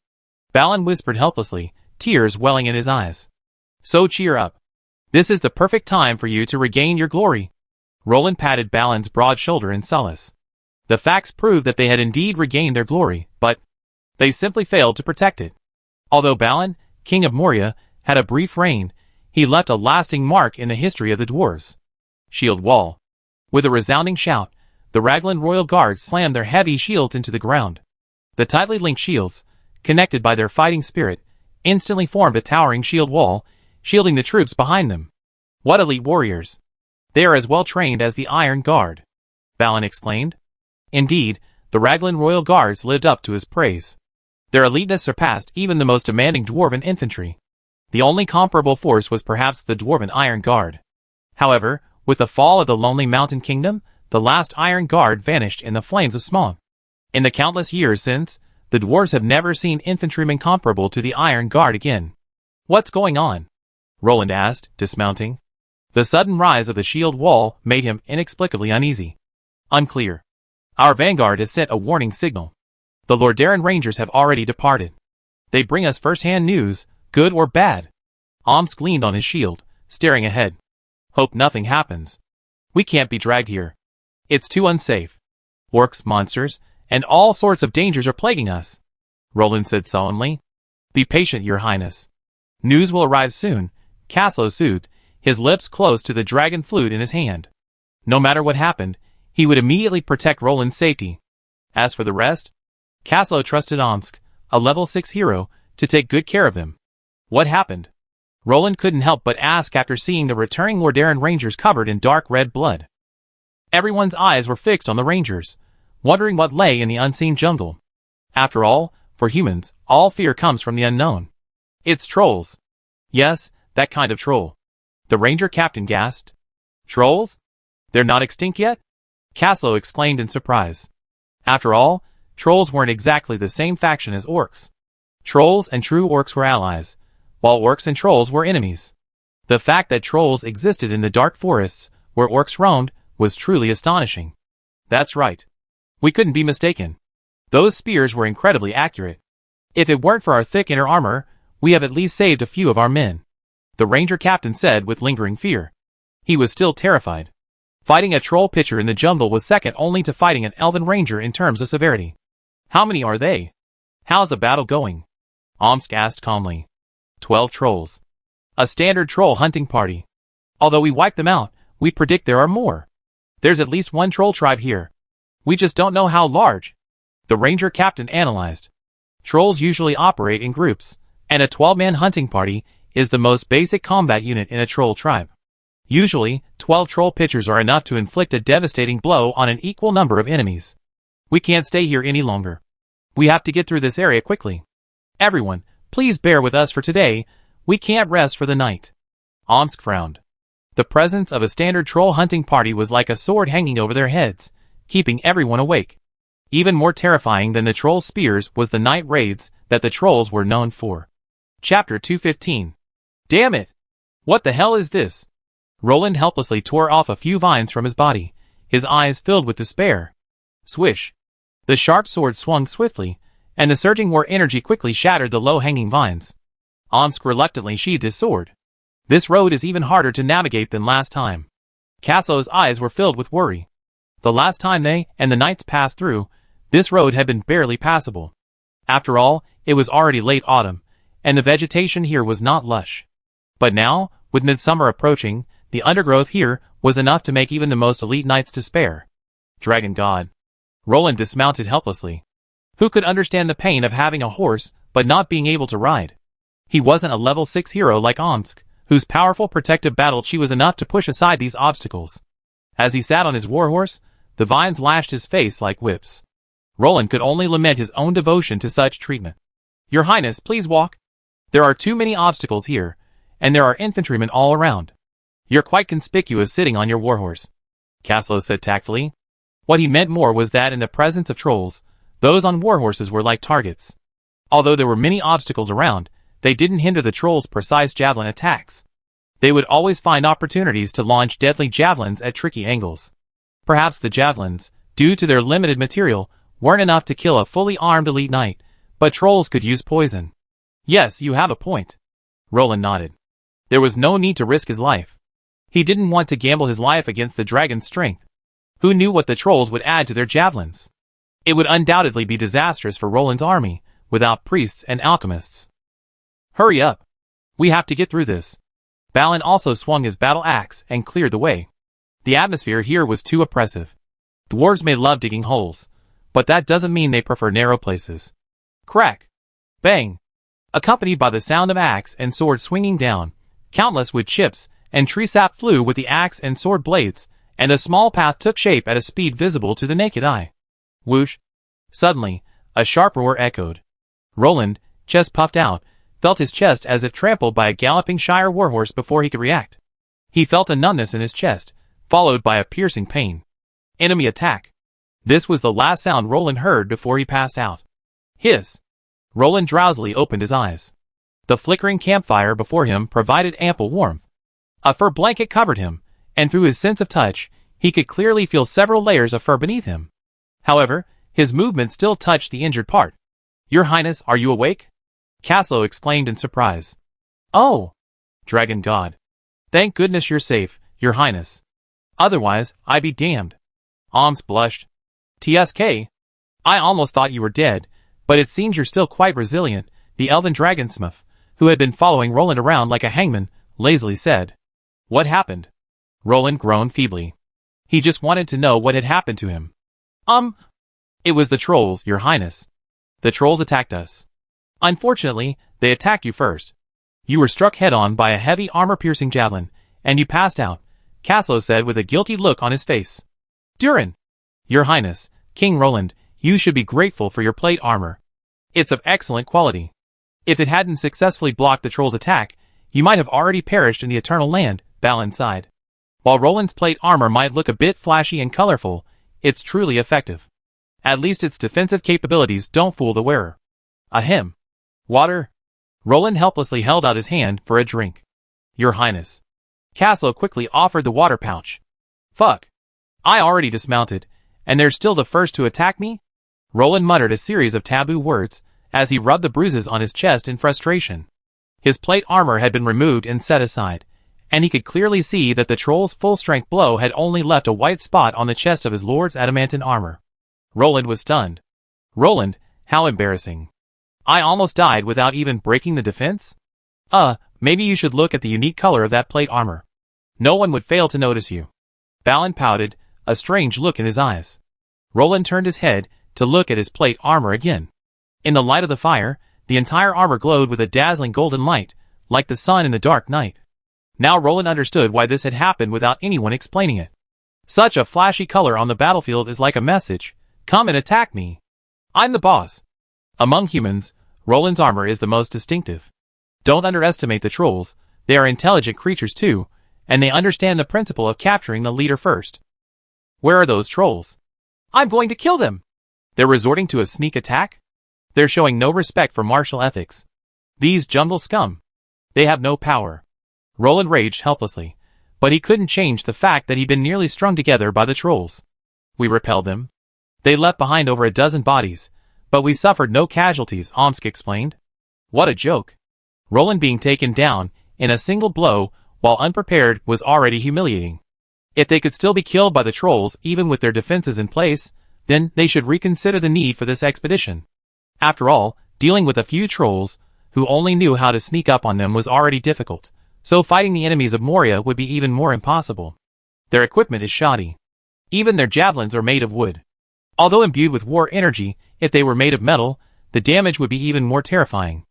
Balin whispered helplessly, tears welling in his eyes. So cheer up. This is the perfect time for you to regain your glory. Roland patted Balin's broad shoulder in solace. The facts proved that they had indeed regained their glory, but they simply failed to protect it. Although Balin, king of Moria, had a brief reign, he left a lasting mark in the history of the dwarves. Shield wall. With a resounding shout, the Raglan Royal Guard slammed their heavy shields into the ground. The tightly linked shields, connected by their fighting spirit, instantly formed a towering shield wall, shielding the troops behind them. What elite warriors! They are as well trained as the Iron Guard, Balin exclaimed. Indeed, the Raglan Royal Guards lived up to his praise. Their eliteness surpassed even the most demanding dwarven infantry. The only comparable force was perhaps the dwarven Iron Guard. However, with the fall of the Lonely Mountain Kingdom, the last Iron Guard vanished in the flames of smog. In the countless years since, the dwarves have never seen infantrymen comparable to the Iron Guard again. What's going on? Roland asked, dismounting. The sudden rise of the shield wall made him inexplicably uneasy. Unclear. Our vanguard has sent a warning signal. The Lordaeron Rangers have already departed. They bring us first-hand news, good or bad. Oms gleamed on his shield, staring ahead. Hope nothing happens. We can't be dragged here. It's too unsafe. Orcs, monsters, and all sorts of dangers are plaguing us, Roland said solemnly. Be patient, Your Highness. News will arrive soon, Caslo soothed, his lips close to the dragon flute in his hand. No matter what happened, he would immediately protect Roland's safety. As for the rest, Caslo trusted Omsk, a level 6 hero, to take good care of them. What happened? Roland couldn't help but ask after seeing the returning Lordaeron Rangers covered in dark red blood. Everyone's eyes were fixed on the Rangers, wondering what lay in the unseen jungle. After all, for humans, all fear comes from the unknown. It's trolls. Yes, that kind of troll. The Ranger captain gasped. Trolls? They're not extinct yet? Caslo exclaimed in surprise. After all, trolls weren't exactly the same faction as orcs. Trolls and true orcs were allies, while orcs and trolls were enemies. The fact that trolls existed in the dark forests where orcs roamed was truly astonishing. That's right. We couldn't be mistaken. Those spears were incredibly accurate. If it weren't for our thick inner armor, we have at least saved a few of our men, the ranger captain said with lingering fear. He was still terrified. Fighting a troll pitcher in the jungle was second only to fighting an elven ranger in terms of severity. How many are they? How's the battle going? Omsk asked calmly. 12 trolls. A standard troll hunting party. Although we wiped them out, we predict there are more. There's at least one troll tribe here. We just don't know how large. The ranger captain analyzed. Trolls usually operate in groups, and a 12-man hunting party is the most basic combat unit in a troll tribe. Usually, 12 troll pitchers are enough to inflict a devastating blow on an equal number of enemies. We can't stay here any longer. We have to get through this area quickly. Everyone, please bear with us for today. We can't rest for the night. Omsk frowned. The presence of a standard troll hunting party was like a sword hanging over their heads, keeping everyone awake. Even more terrifying than the troll spears was the night raids that the trolls were known for. Chapter 215. Damn it! What the hell is this? Roland helplessly tore off a few vines from his body, his eyes filled with despair. Swish! The sharp sword swung swiftly, and the surging war energy quickly shattered the low-hanging vines. Omsk reluctantly sheathed his sword. This road is even harder to navigate than last time. Caslo's eyes were filled with worry. The last time they and the knights passed through, this road had been barely passable. After all, it was already late autumn, and the vegetation here was not lush. But now, with midsummer approaching, the undergrowth here was enough to make even the most elite knights despair. Dragon God. Roland dismounted helplessly. Who could understand the pain of having a horse but not being able to ride? He wasn't a level 6 hero like Omsk, whose powerful protective battle chi was enough to push aside these obstacles. As he sat on his warhorse, the vines lashed his face like whips. Roland could only lament his own devotion to such treatment. Your Highness, please walk. There are too many obstacles here, and there are infantrymen all around. You're quite conspicuous sitting on your warhorse, Caslo said tactfully. What he meant more was that in the presence of trolls, those on warhorses were like targets. Although there were many obstacles around, they didn't hinder the trolls' precise javelin attacks. They would always find opportunities to launch deadly javelins at tricky angles. Perhaps the javelins, due to their limited material, weren't enough to kill a fully armed elite knight, but trolls could use poison. Yes, you have a point. Roland nodded. There was no need to risk his life. He didn't want to gamble his life against the dragon's strength. Who knew what the trolls would add to their javelins? It would undoubtedly be disastrous for Roland's army, without priests and alchemists. Hurry up. We have to get through this. Balin also swung his battle axe and cleared the way. The atmosphere here was too oppressive. Dwarves may love digging holes, but that doesn't mean they prefer narrow places. Crack! Bang! Accompanied by the sound of axe and sword swinging down, countless wood chips and tree sap flew with the axe and sword blades, and a small path took shape at a speed visible to the naked eye. Whoosh! Suddenly, a sharp roar echoed. Roland, chest puffed out, felt his chest as if trampled by a galloping Shire warhorse before he could react. He felt a numbness in his chest, followed by a piercing pain. Enemy attack. This was the last sound Roland heard before he passed out. Hiss! Roland drowsily opened his eyes. The flickering campfire before him provided ample warmth. A fur blanket covered him, and through his sense of touch, he could clearly feel several layers of fur beneath him. However, his movement still touched the injured part. Your Highness, are you awake? Caslo exclaimed in surprise. Oh! Dragon God. Thank goodness you're safe, Your Highness. Otherwise, I'd be damned. Omsk blushed. TSK? I almost thought you were dead, but it seems you're still quite resilient, the elven dragonsmith, who had been following Roland around like a hangman, lazily said. What happened? Roland groaned feebly. He just wanted to know what had happened to him. It was the trolls, Your Highness. The trolls attacked us. Unfortunately, they attacked you first. You were struck head-on by a heavy armor-piercing javelin, and you passed out, Caslo said with a guilty look on his face. Durin! Your Highness, King Roland, you should be grateful for your plate armor. It's of excellent quality. If it hadn't successfully blocked the troll's attack, you might have already perished in the Eternal Land, Balin sighed. While Roland's plate armor might look a bit flashy and colorful, it's truly effective. At least its defensive capabilities don't fool the wearer. Ahem. Water? Roland helplessly held out his hand for a drink. Your Highness. Caslow quickly offered the water pouch. Fuck. I already dismounted, and they're still the first to attack me? Roland muttered a series of taboo words as he rubbed the bruises on his chest in frustration. His plate armor had been removed and set aside, and he could clearly see that the troll's full-strength blow had only left a white spot on the chest of his lord's adamantine armor. Roland was stunned. Roland, how embarrassing. I almost died without even breaking the defense? Maybe you should look at the unique color of that plate armor. No one would fail to notice you. Balin pouted, a strange look in his eyes. Roland turned his head to look at his plate armor again. In the light of the fire, the entire armor glowed with a dazzling golden light, like the sun in the dark night. Now Roland understood why this had happened without anyone explaining it. Such a flashy color on the battlefield is like a message. Come and attack me. I'm the boss. Among humans, Roland's armor is the most distinctive. Don't underestimate the trolls, they are intelligent creatures too, and they understand the principle of capturing the leader first. Where are those trolls? I'm going to kill them. They're resorting to a sneak attack? They're showing no respect for martial ethics. These jungle scum. They have no power. Roland raged helplessly, but he couldn't change the fact that he'd been nearly strung together by the trolls. We repelled them. They left behind over a dozen bodies, but we suffered no casualties, Omsk explained. What a joke. Roland being taken down in a single blow while unprepared was already humiliating. If they could still be killed by the trolls even with their defenses in place, then they should reconsider the need for this expedition. After all, dealing with a few trolls who only knew how to sneak up on them was already difficult, so fighting the enemies of Moria would be even more impossible. Their equipment is shoddy. Even their javelins are made of wood. Although imbued with war energy, if they were made of metal, the damage would be even more terrifying.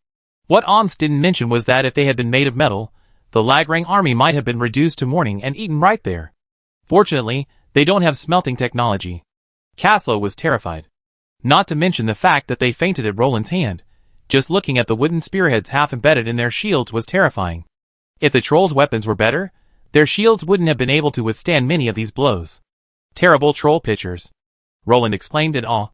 What Omsk didn't mention was that if they had been made of metal, the Lagrang army might have been reduced to mourning and eaten right there. Fortunately, they don't have smelting technology. Caslow was terrified. Not to mention the fact that they fainted at Roland's hand. Just looking at the wooden spearheads half embedded in their shields was terrifying. If the trolls' weapons were better, their shields wouldn't have been able to withstand many of these blows. Terrible troll pitchers. Roland exclaimed in awe.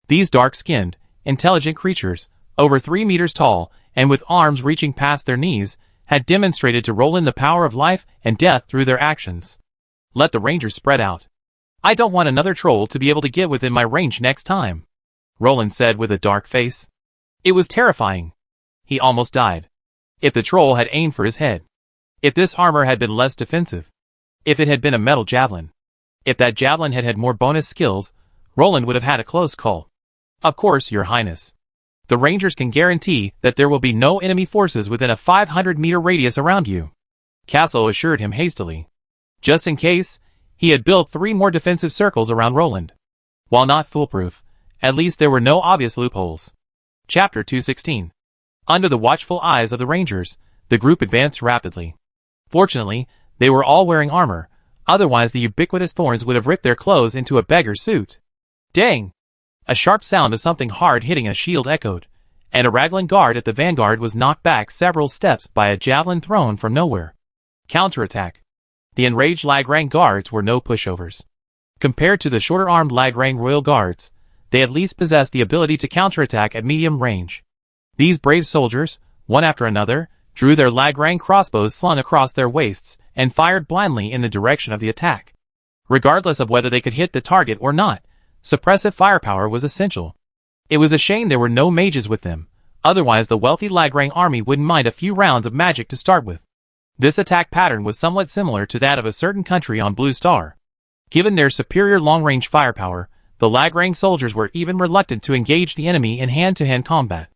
These dark-skinned, intelligent creatures, over 3 meters tall, and with arms reaching past their knees, had demonstrated to Roland the power of life and death through their actions. Let the rangers spread out. I don't want another troll to be able to get within my range next time, Roland said with a dark face. It was terrifying. He almost died. If the troll had aimed for his head. If this armor had been less defensive. If it had been a metal javelin. If that javelin had had more bonus skills, Roland would have had a close call. Of course, Your Highness. The Rangers can guarantee that there will be no enemy forces within a 500-meter radius around you, Caslow assured him hastily. Just in case, he had built 3 more defensive circles around Roland. While not foolproof, at least there were no obvious loopholes. Chapter 216. Under the watchful eyes of the Rangers, the group advanced rapidly. Fortunately, they were all wearing armor, otherwise the ubiquitous thorns would have ripped their clothes into a beggar's suit. Dang! A sharp sound of something hard hitting a shield echoed, and a Raglan guard at the vanguard was knocked back several steps by a javelin thrown from nowhere. Counterattack. The enraged Lagrang guards were no pushovers. Compared to the shorter-armed Lagrang royal guards, they at least possessed the ability to counterattack at medium range. These brave soldiers, one after another, drew their Lagrang crossbows slung across their waists and fired blindly in the direction of the attack. Regardless of whether they could hit the target or not, suppressive firepower was essential. It was a shame there were no mages with them, otherwise the wealthy Lagrang army wouldn't mind a few rounds of magic to start with. This attack pattern was somewhat similar to that of a certain country on Blue Star. Given their superior long-range firepower, the Lagrang soldiers were even reluctant to engage the enemy in hand-to-hand combat.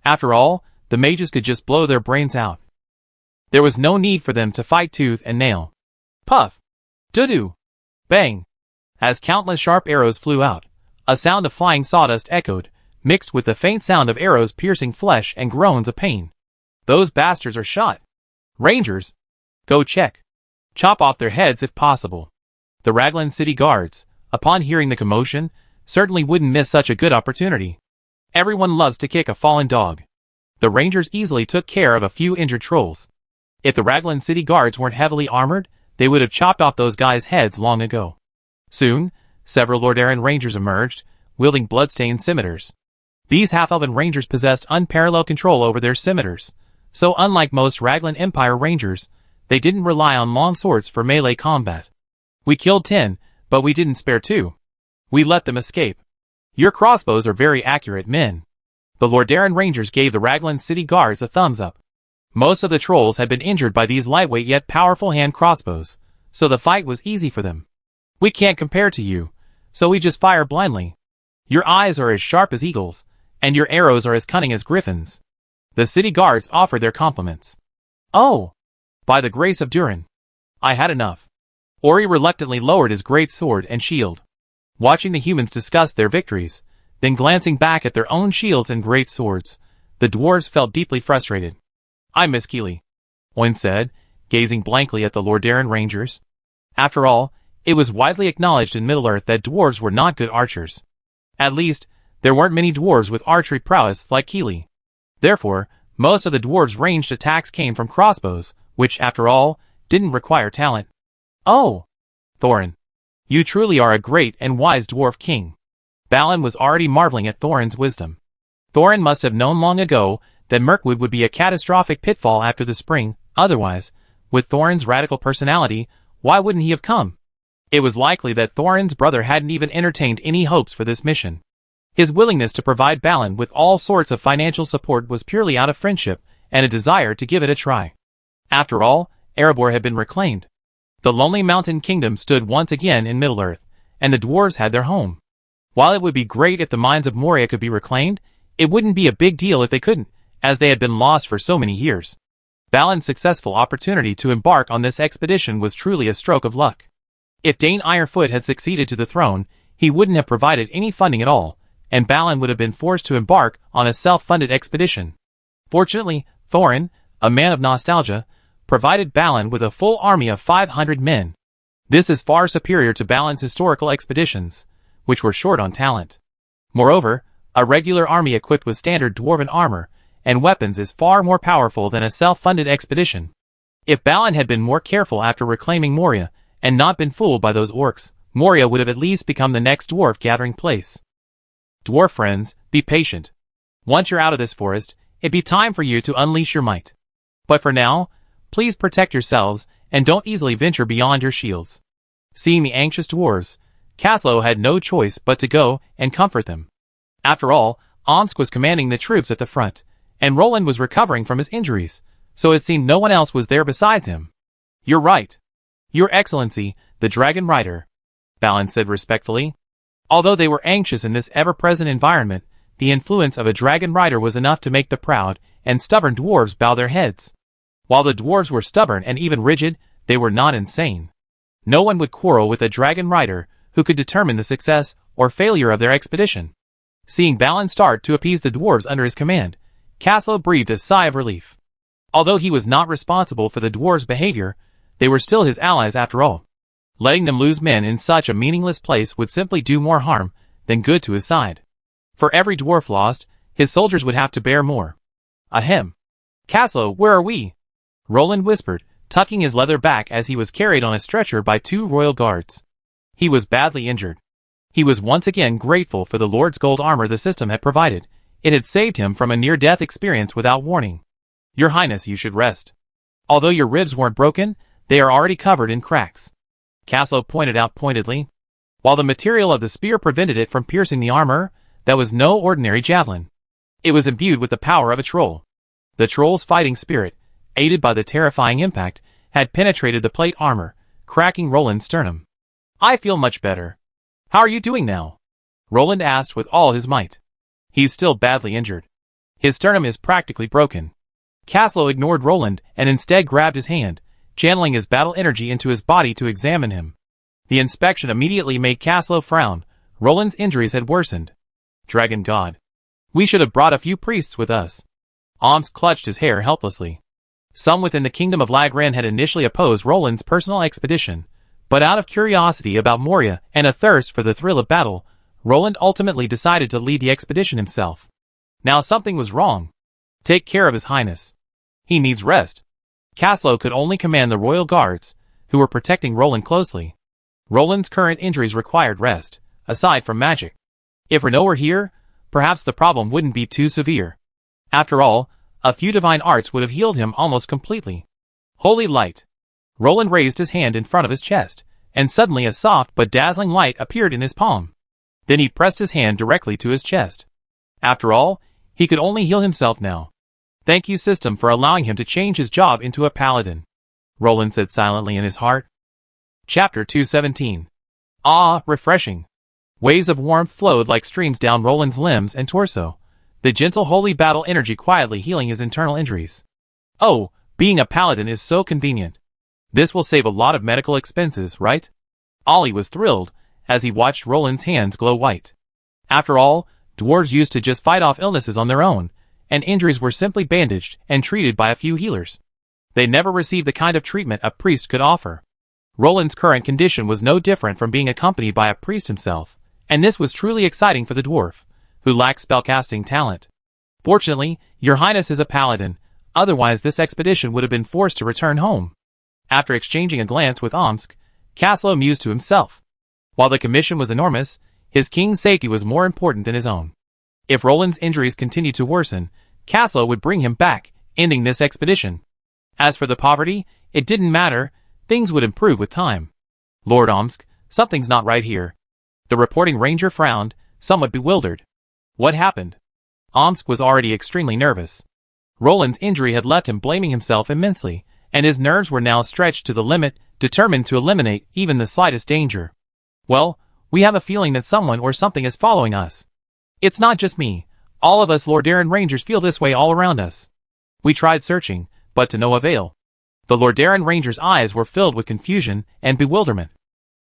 After all, the mages could just blow their brains out. There was no need for them to fight tooth and nail. Puff! Doo-doo! Bang! As countless sharp arrows flew out, a sound of flying sawdust echoed, mixed with the faint sound of arrows piercing flesh and groans of pain. Those bastards are shot. Rangers! Go check. Chop off their heads if possible. The Raglan city guards, upon hearing the commotion, certainly wouldn't miss such a good opportunity. Everyone loves to kick a fallen dog. The Rangers easily took care of a few injured trolls. If the Raglan city guards weren't heavily armored, they would have chopped off those guys' heads long ago. Soon, several Lordaeron Rangers emerged, wielding blood-stained scimitars. These half-elven Rangers possessed unparalleled control over their scimitars, So unlike most Raglan Empire Rangers, they didn't rely on long swords for melee combat. We killed 10, but we didn't spare 2. We let them escape. Your crossbows are very accurate, men. The Lordaeron Rangers gave the Raglan City Guards a thumbs up. Most of the trolls had been injured by these lightweight yet powerful hand crossbows, so the fight was easy for them. We can't compare to you, so we just fire blindly. Your eyes are as sharp as eagles, and your arrows are as cunning as griffins. The city guards offered their compliments. Oh! By the grace of Durin. I had enough. Ori reluctantly lowered his great sword and shield. Watching the humans discuss their victories, then glancing back at their own shields and great swords, the dwarves felt deeply frustrated. I miss Keely, Oin said, gazing blankly at the Lordaeron Rangers. After all, it was widely acknowledged in Middle-earth that dwarves were not good archers. At least, there weren't many dwarves with archery prowess like Keely. Therefore, most of the dwarves' ranged attacks came from crossbows, which, after all, didn't require talent. Oh! Thorin. You truly are a great and wise dwarf king. Balin was already marveling at Thorin's wisdom. Thorin must have known long ago that Mirkwood would be a catastrophic pitfall after the spring, otherwise, with Thorin's radical personality, why wouldn't he have come? It was likely that Thorin's brother hadn't even entertained any hopes for this mission. His willingness to provide Balin with all sorts of financial support was purely out of friendship and a desire to give it a try. After all, Erebor had been reclaimed. The Lonely Mountain Kingdom stood once again in Middle-earth, and the dwarves had their home. While it would be great if the mines of Moria could be reclaimed, it wouldn't be a big deal if they couldn't, as they had been lost for so many years. Balin's successful opportunity to embark on this expedition was truly a stroke of luck. If Dane Ironfoot had succeeded to the throne, he wouldn't have provided any funding at all, and Balin would have been forced to embark on a self-funded expedition. Fortunately, Thorin, a man of nostalgia, provided Balin with a full army of 500 men. This is far superior to Balin's historical expeditions, which were short on talent. Moreover, a regular army equipped with standard dwarven armor and weapons is far more powerful than a self-funded expedition. If Balin had been more careful after reclaiming Moria, and not been fooled by those orcs, Moria would have at least become the next dwarf gathering place. Dwarf friends, be patient. Once you're out of this forest, it'd be time for you to unleash your might. But for now, please protect yourselves and don't easily venture beyond your shields. Seeing the anxious dwarves, Caslo had no choice but to go and comfort them. After all, Omsk was commanding the troops at the front, and Roland was recovering from his injuries, so it seemed no one else was there besides him. You're right. Your Excellency, the Dragon Rider, Balin said respectfully. Although they were anxious in this ever-present environment, the influence of a Dragon Rider was enough to make the proud and stubborn dwarves bow their heads. While the dwarves were stubborn and even rigid, they were not insane. No one would quarrel with a Dragon Rider who could determine the success or failure of their expedition. Seeing Balin start to appease the dwarves under his command, Caslo breathed a sigh of relief. Although he was not responsible for the dwarves' behavior, they were still his allies after all. Letting them lose men in such a meaningless place would simply do more harm than good to his side. For every dwarf lost, his soldiers would have to bear more. Ahem. Caslo, where are we? Roland whispered, tucking his leather back as he was carried on a stretcher by 2 royal guards. He was badly injured. He was once again grateful for the Lord's gold armor the system had provided. It had saved him from a near-death experience without warning. Your Highness, you should rest. Although your ribs weren't broken, they are already covered in cracks. Caslo pointed out pointedly. While the material of the spear prevented it from piercing the armor, that was no ordinary javelin. It was imbued with the power of a troll. The troll's fighting spirit, aided by the terrifying impact, had penetrated the plate armor, cracking Roland's sternum. I feel much better. How are you doing now? Roland asked with all his might. He's still badly injured. His sternum is practically broken. Caslo ignored Roland and instead grabbed his hand, channeling his battle energy into his body to examine him. The inspection immediately made Caslo frown. Roland's injuries had worsened. Dragon God. We should have brought a few priests with us. Omsk clutched his hair helplessly. Some within the kingdom of Lagran had initially opposed Roland's personal expedition, but out of curiosity about Moria and a thirst for the thrill of battle, Roland ultimately decided to lead the expedition himself. Now something was wrong. Take care of His Highness. He needs rest. Caslo could only command the royal guards, who were protecting Roland closely. Roland's current injuries required rest, aside from magic. If Renault were here, perhaps the problem wouldn't be too severe. After all, A few divine arts would have healed him almost completely. Holy light! Roland raised his hand in front of his chest, and suddenly a soft but dazzling light appeared in his palm. Then he pressed his hand directly to his chest. After all, he could only heal himself now. Thank you, system, for allowing him to change his job into a paladin, Roland said silently in his heart. Chapter 217. Ah, refreshing. Waves of warmth flowed like streams down Roland's limbs and torso, the gentle holy battle energy quietly healing his internal injuries. Oh, being a paladin is so convenient. This will save a lot of medical expenses, right? Ollie was thrilled as he watched Roland's hands glow white. After all, dwarves used to just fight off illnesses on their own, and injuries were simply bandaged and treated by a few healers. They never received the kind of treatment a priest could offer. Roland's current condition was no different from being accompanied by a priest himself, and this was truly exciting for the dwarf, who lacked spellcasting talent. Fortunately, your highness is a paladin, otherwise this expedition would have been forced to return home. After exchanging a glance with Omsk, Caslow mused to himself. While the commission was enormous, his king's safety was more important than his own. If Roland's injuries continued to worsen, Caslow would bring him back, ending this expedition. As for the poverty, it didn't matter, things would improve with time. Lord Omsk, something's not right here. The reporting ranger frowned, somewhat bewildered. What happened? Omsk was already extremely nervous. Roland's injury had left him blaming himself immensely, and his nerves were now stretched to the limit, determined to eliminate even the slightest danger. Well, we have a feeling that someone or something is following us. It's not just me. All of us Lordaeron Rangers feel this way all around us. We tried searching, but to no avail. The Lordaeron Rangers' eyes were filled with confusion and bewilderment.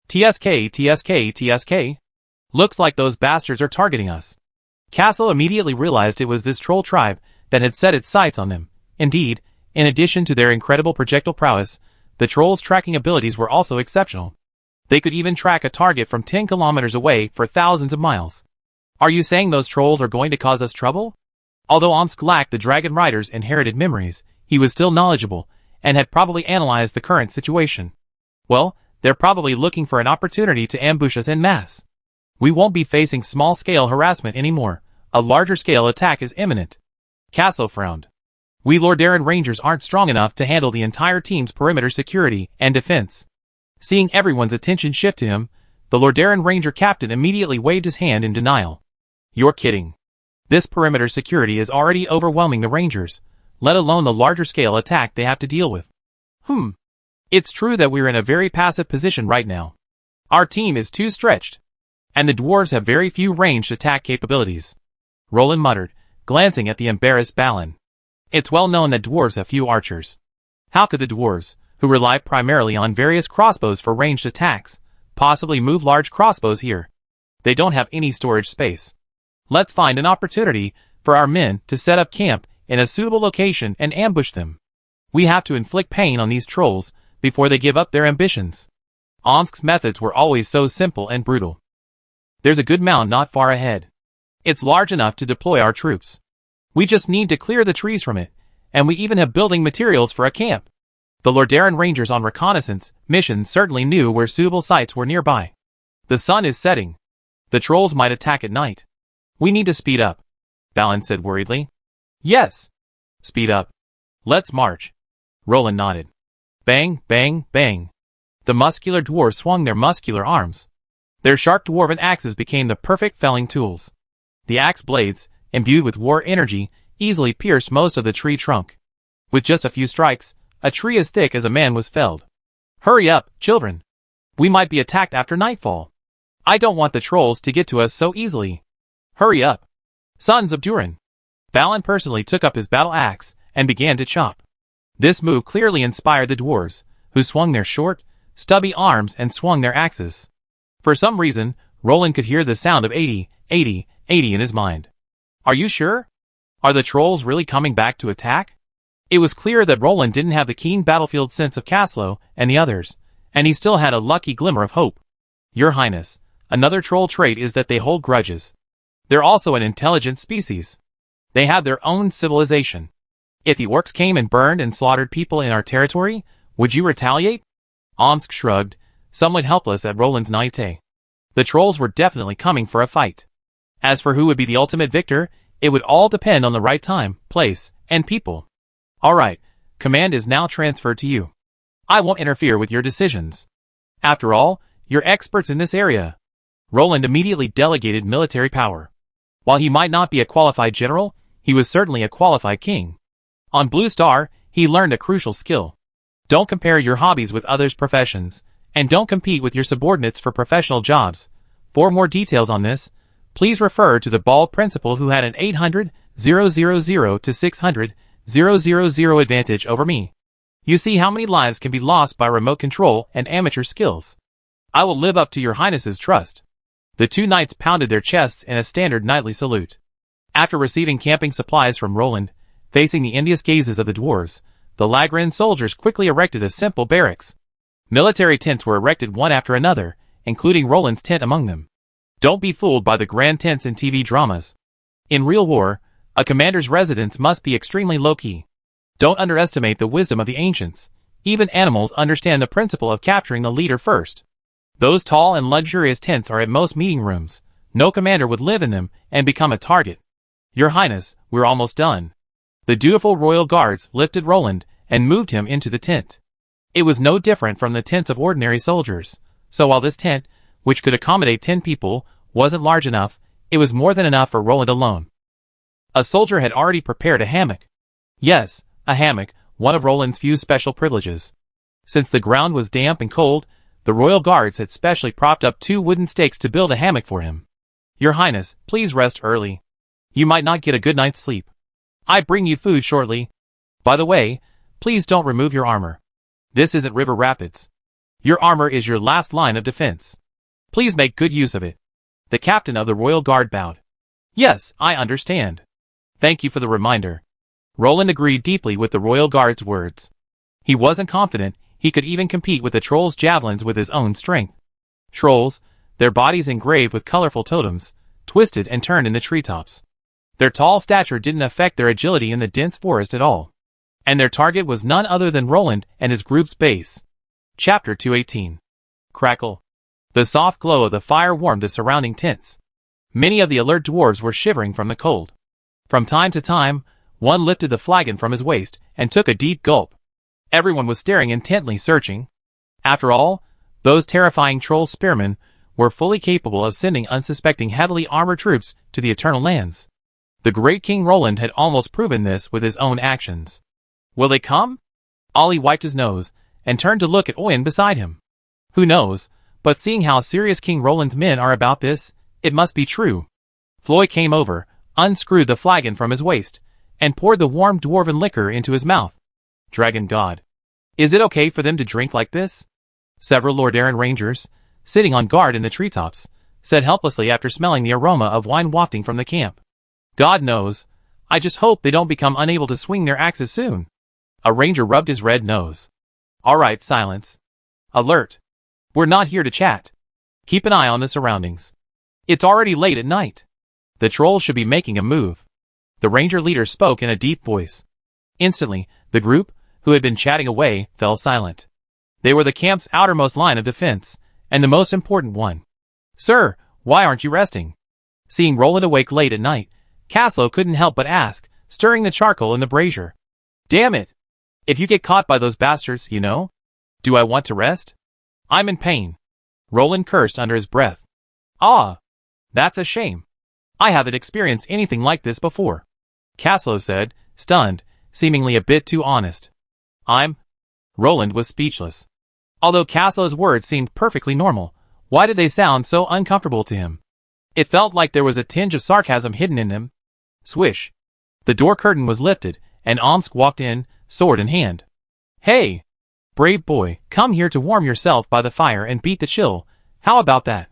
TSK. Looks like those bastards are targeting us. Castle immediately realized it was this troll tribe that had set its sights on them. Indeed, in addition to their incredible projectile prowess, the trolls' tracking abilities were also exceptional. They could even track a target from 10 kilometers away for thousands of miles. Are you saying those trolls are going to cause us trouble? Although Omsk lacked the Dragon Rider's inherited memories, he was still knowledgeable, and had probably analyzed the current situation. Well, they're probably looking for an opportunity to ambush us en masse. We won't be facing small-scale harassment anymore. A larger-scale attack is imminent. Castle frowned. We Lordaeron Rangers aren't strong enough to handle the entire team's perimeter security and defense. Seeing everyone's attention shift to him, the Lordaeron Ranger captain immediately waved his hand in denial. You're kidding. This perimeter security is already overwhelming the Rangers, let alone the larger-scale attack they have to deal with. It's true that we're in a very passive position right now. Our team is too stretched, and the dwarves have very few ranged attack capabilities. Roland muttered, glancing at the embarrassed Balin. It's well known that dwarves have few archers. How could the dwarves, who rely primarily on various crossbows for ranged attacks, possibly move large crossbows here? They don't have any storage space. Let's find an opportunity for our men to set up camp in a suitable location and ambush them. We have to inflict pain on these trolls before they give up their ambitions. Omsk's methods were always so simple and brutal. There's a good mound not far ahead. It's large enough to deploy our troops. We just need to clear the trees from it, and we even have building materials for a camp. The Lordaeron Rangers on reconnaissance missions certainly knew where suitable sites were nearby. The sun is setting. The trolls might attack at night. We need to speed up, Balin said worriedly. Yes. Speed up. Let's march. Roland nodded. Bang, bang, bang. The muscular dwarves swung their muscular arms. Their sharp dwarven axes became the perfect felling tools. The axe blades, imbued with war energy, easily pierced most of the tree trunk. With just a few strikes, a tree as thick as a man was felled. Hurry up, children. We might be attacked after nightfall. I don't want the trolls to get to us so easily. Hurry up. Sons of Durin. Balin personally took up his battle axe and began to chop. This move clearly inspired the dwarves, who swung their short, stubby arms and swung their axes. For some reason, Roland could hear the sound of 80 in his mind. Are you sure? Are the trolls really coming back to attack? It was clear that Roland didn't have the keen battlefield sense of Caslow and the others, and he still had a lucky glimmer of hope. Your Highness, another troll trait is that they hold grudges. They're also an intelligent species. They have their own civilization. If the orcs came and burned and slaughtered people in our territory, would you retaliate? Omsk shrugged, somewhat helpless at Roland's naivete. The trolls were definitely coming for a fight. As for who would be the ultimate victor, it would all depend on the right time, place, and people. Alright, command is now transferred to you. I won't interfere with your decisions. After all, you're experts in this area. Roland immediately delegated military power. While he might not be a qualified general, he was certainly a qualified king. On Blue Star, he learned a crucial skill. Don't compare your hobbies with others' professions, and don't compete with your subordinates for professional jobs. For more details on this, please refer to the bald principal who had an 800,000 to 600,000 advantage over me. You see how many lives can be lost by remote control and amateur skills. I will live up to your highness's trust. The two knights pounded their chests in a standard knightly salute. After receiving camping supplies from Roland, facing the envious gazes of the dwarves, the Lagran soldiers quickly erected a simple barracks. Military tents were erected one after another, including Roland's tent among them. Don't be fooled by the grand tents in TV dramas. In real war, a commander's residence must be extremely low-key. Don't underestimate the wisdom of the ancients. Even animals understand the principle of capturing the leader first. Those tall and luxurious tents are at most meeting rooms. No commander would live in them and become a target. Your Highness, we're almost done. The dutiful royal guards lifted Roland and moved him into the tent. It was no different from the tents of ordinary soldiers. So while this tent, which could accommodate 10 people, wasn't large enough, it was more than enough for Roland alone. A soldier had already prepared a hammock. Yes, a hammock, one of Roland's few special privileges. Since the ground was damp and cold, the royal guards had specially propped up 2 wooden stakes to build a hammock for him. Your Highness, please rest early. You might not get a good night's sleep. I bring you food shortly. By the way, please don't remove your armor. This isn't River Rapids. Your armor is your last line of defense. Please make good use of it. The captain of the royal guard bowed. Yes, I understand. Thank you for the reminder. Roland agreed deeply with the royal guard's words. He wasn't confident he could even compete with the trolls' javelins with his own strength. Trolls, their bodies engraved with colorful totems, twisted and turned in the treetops. Their tall stature didn't affect their agility in the dense forest at all. And their target was none other than Roland and his group's base. Chapter 218. Crackle. The soft glow of the fire warmed the surrounding tents. Many of the alert dwarves were shivering from the cold. From time to time, one lifted the flagon from his waist and took a deep gulp. Everyone was staring intently, searching. After all, those terrifying troll spearmen were fully capable of sending unsuspecting heavily armored troops to the Eternal Lands. The great King Roland had almost proven this with his own actions. Will they come? Ollie wiped his nose and turned to look at Oyen beside him. Who knows, but seeing how serious King Roland's men are about this, it must be true. Floy came over, unscrewed the flagon from his waist, and poured the warm dwarven liquor into his mouth. Dragon God. Is it okay for them to drink like this? Several Lordaeron rangers, sitting on guard in the treetops, said helplessly after smelling the aroma of wine wafting from the camp. God knows. I just hope they don't become unable to swing their axes soon. A ranger rubbed his red nose. All right, silence. Alert. We're not here to chat. Keep an eye on the surroundings. It's already late at night. The trolls should be making a move. The ranger leader spoke in a deep voice. Instantly, the group, who had been chatting away, fell silent. They were the camp's outermost line of defense, and the most important one. Sir, why aren't you resting? Seeing Roland awake late at night, Caslow couldn't help but ask, stirring the charcoal in the brazier. Damn it! If you get caught by those bastards, you know? Do I want to rest? I'm in pain. Roland cursed under his breath. Ah! That's a shame. I haven't experienced anything like this before. Caslow said, stunned, seemingly a bit too honest. Roland was speechless. Although Caslow's words seemed perfectly normal, why did they sound so uncomfortable to him? It felt like there was a tinge of sarcasm hidden in them. Swish. The door curtain was lifted, and Omsk walked in, sword in hand. Hey! Brave boy, come here to warm yourself by the fire and beat the chill. How about that?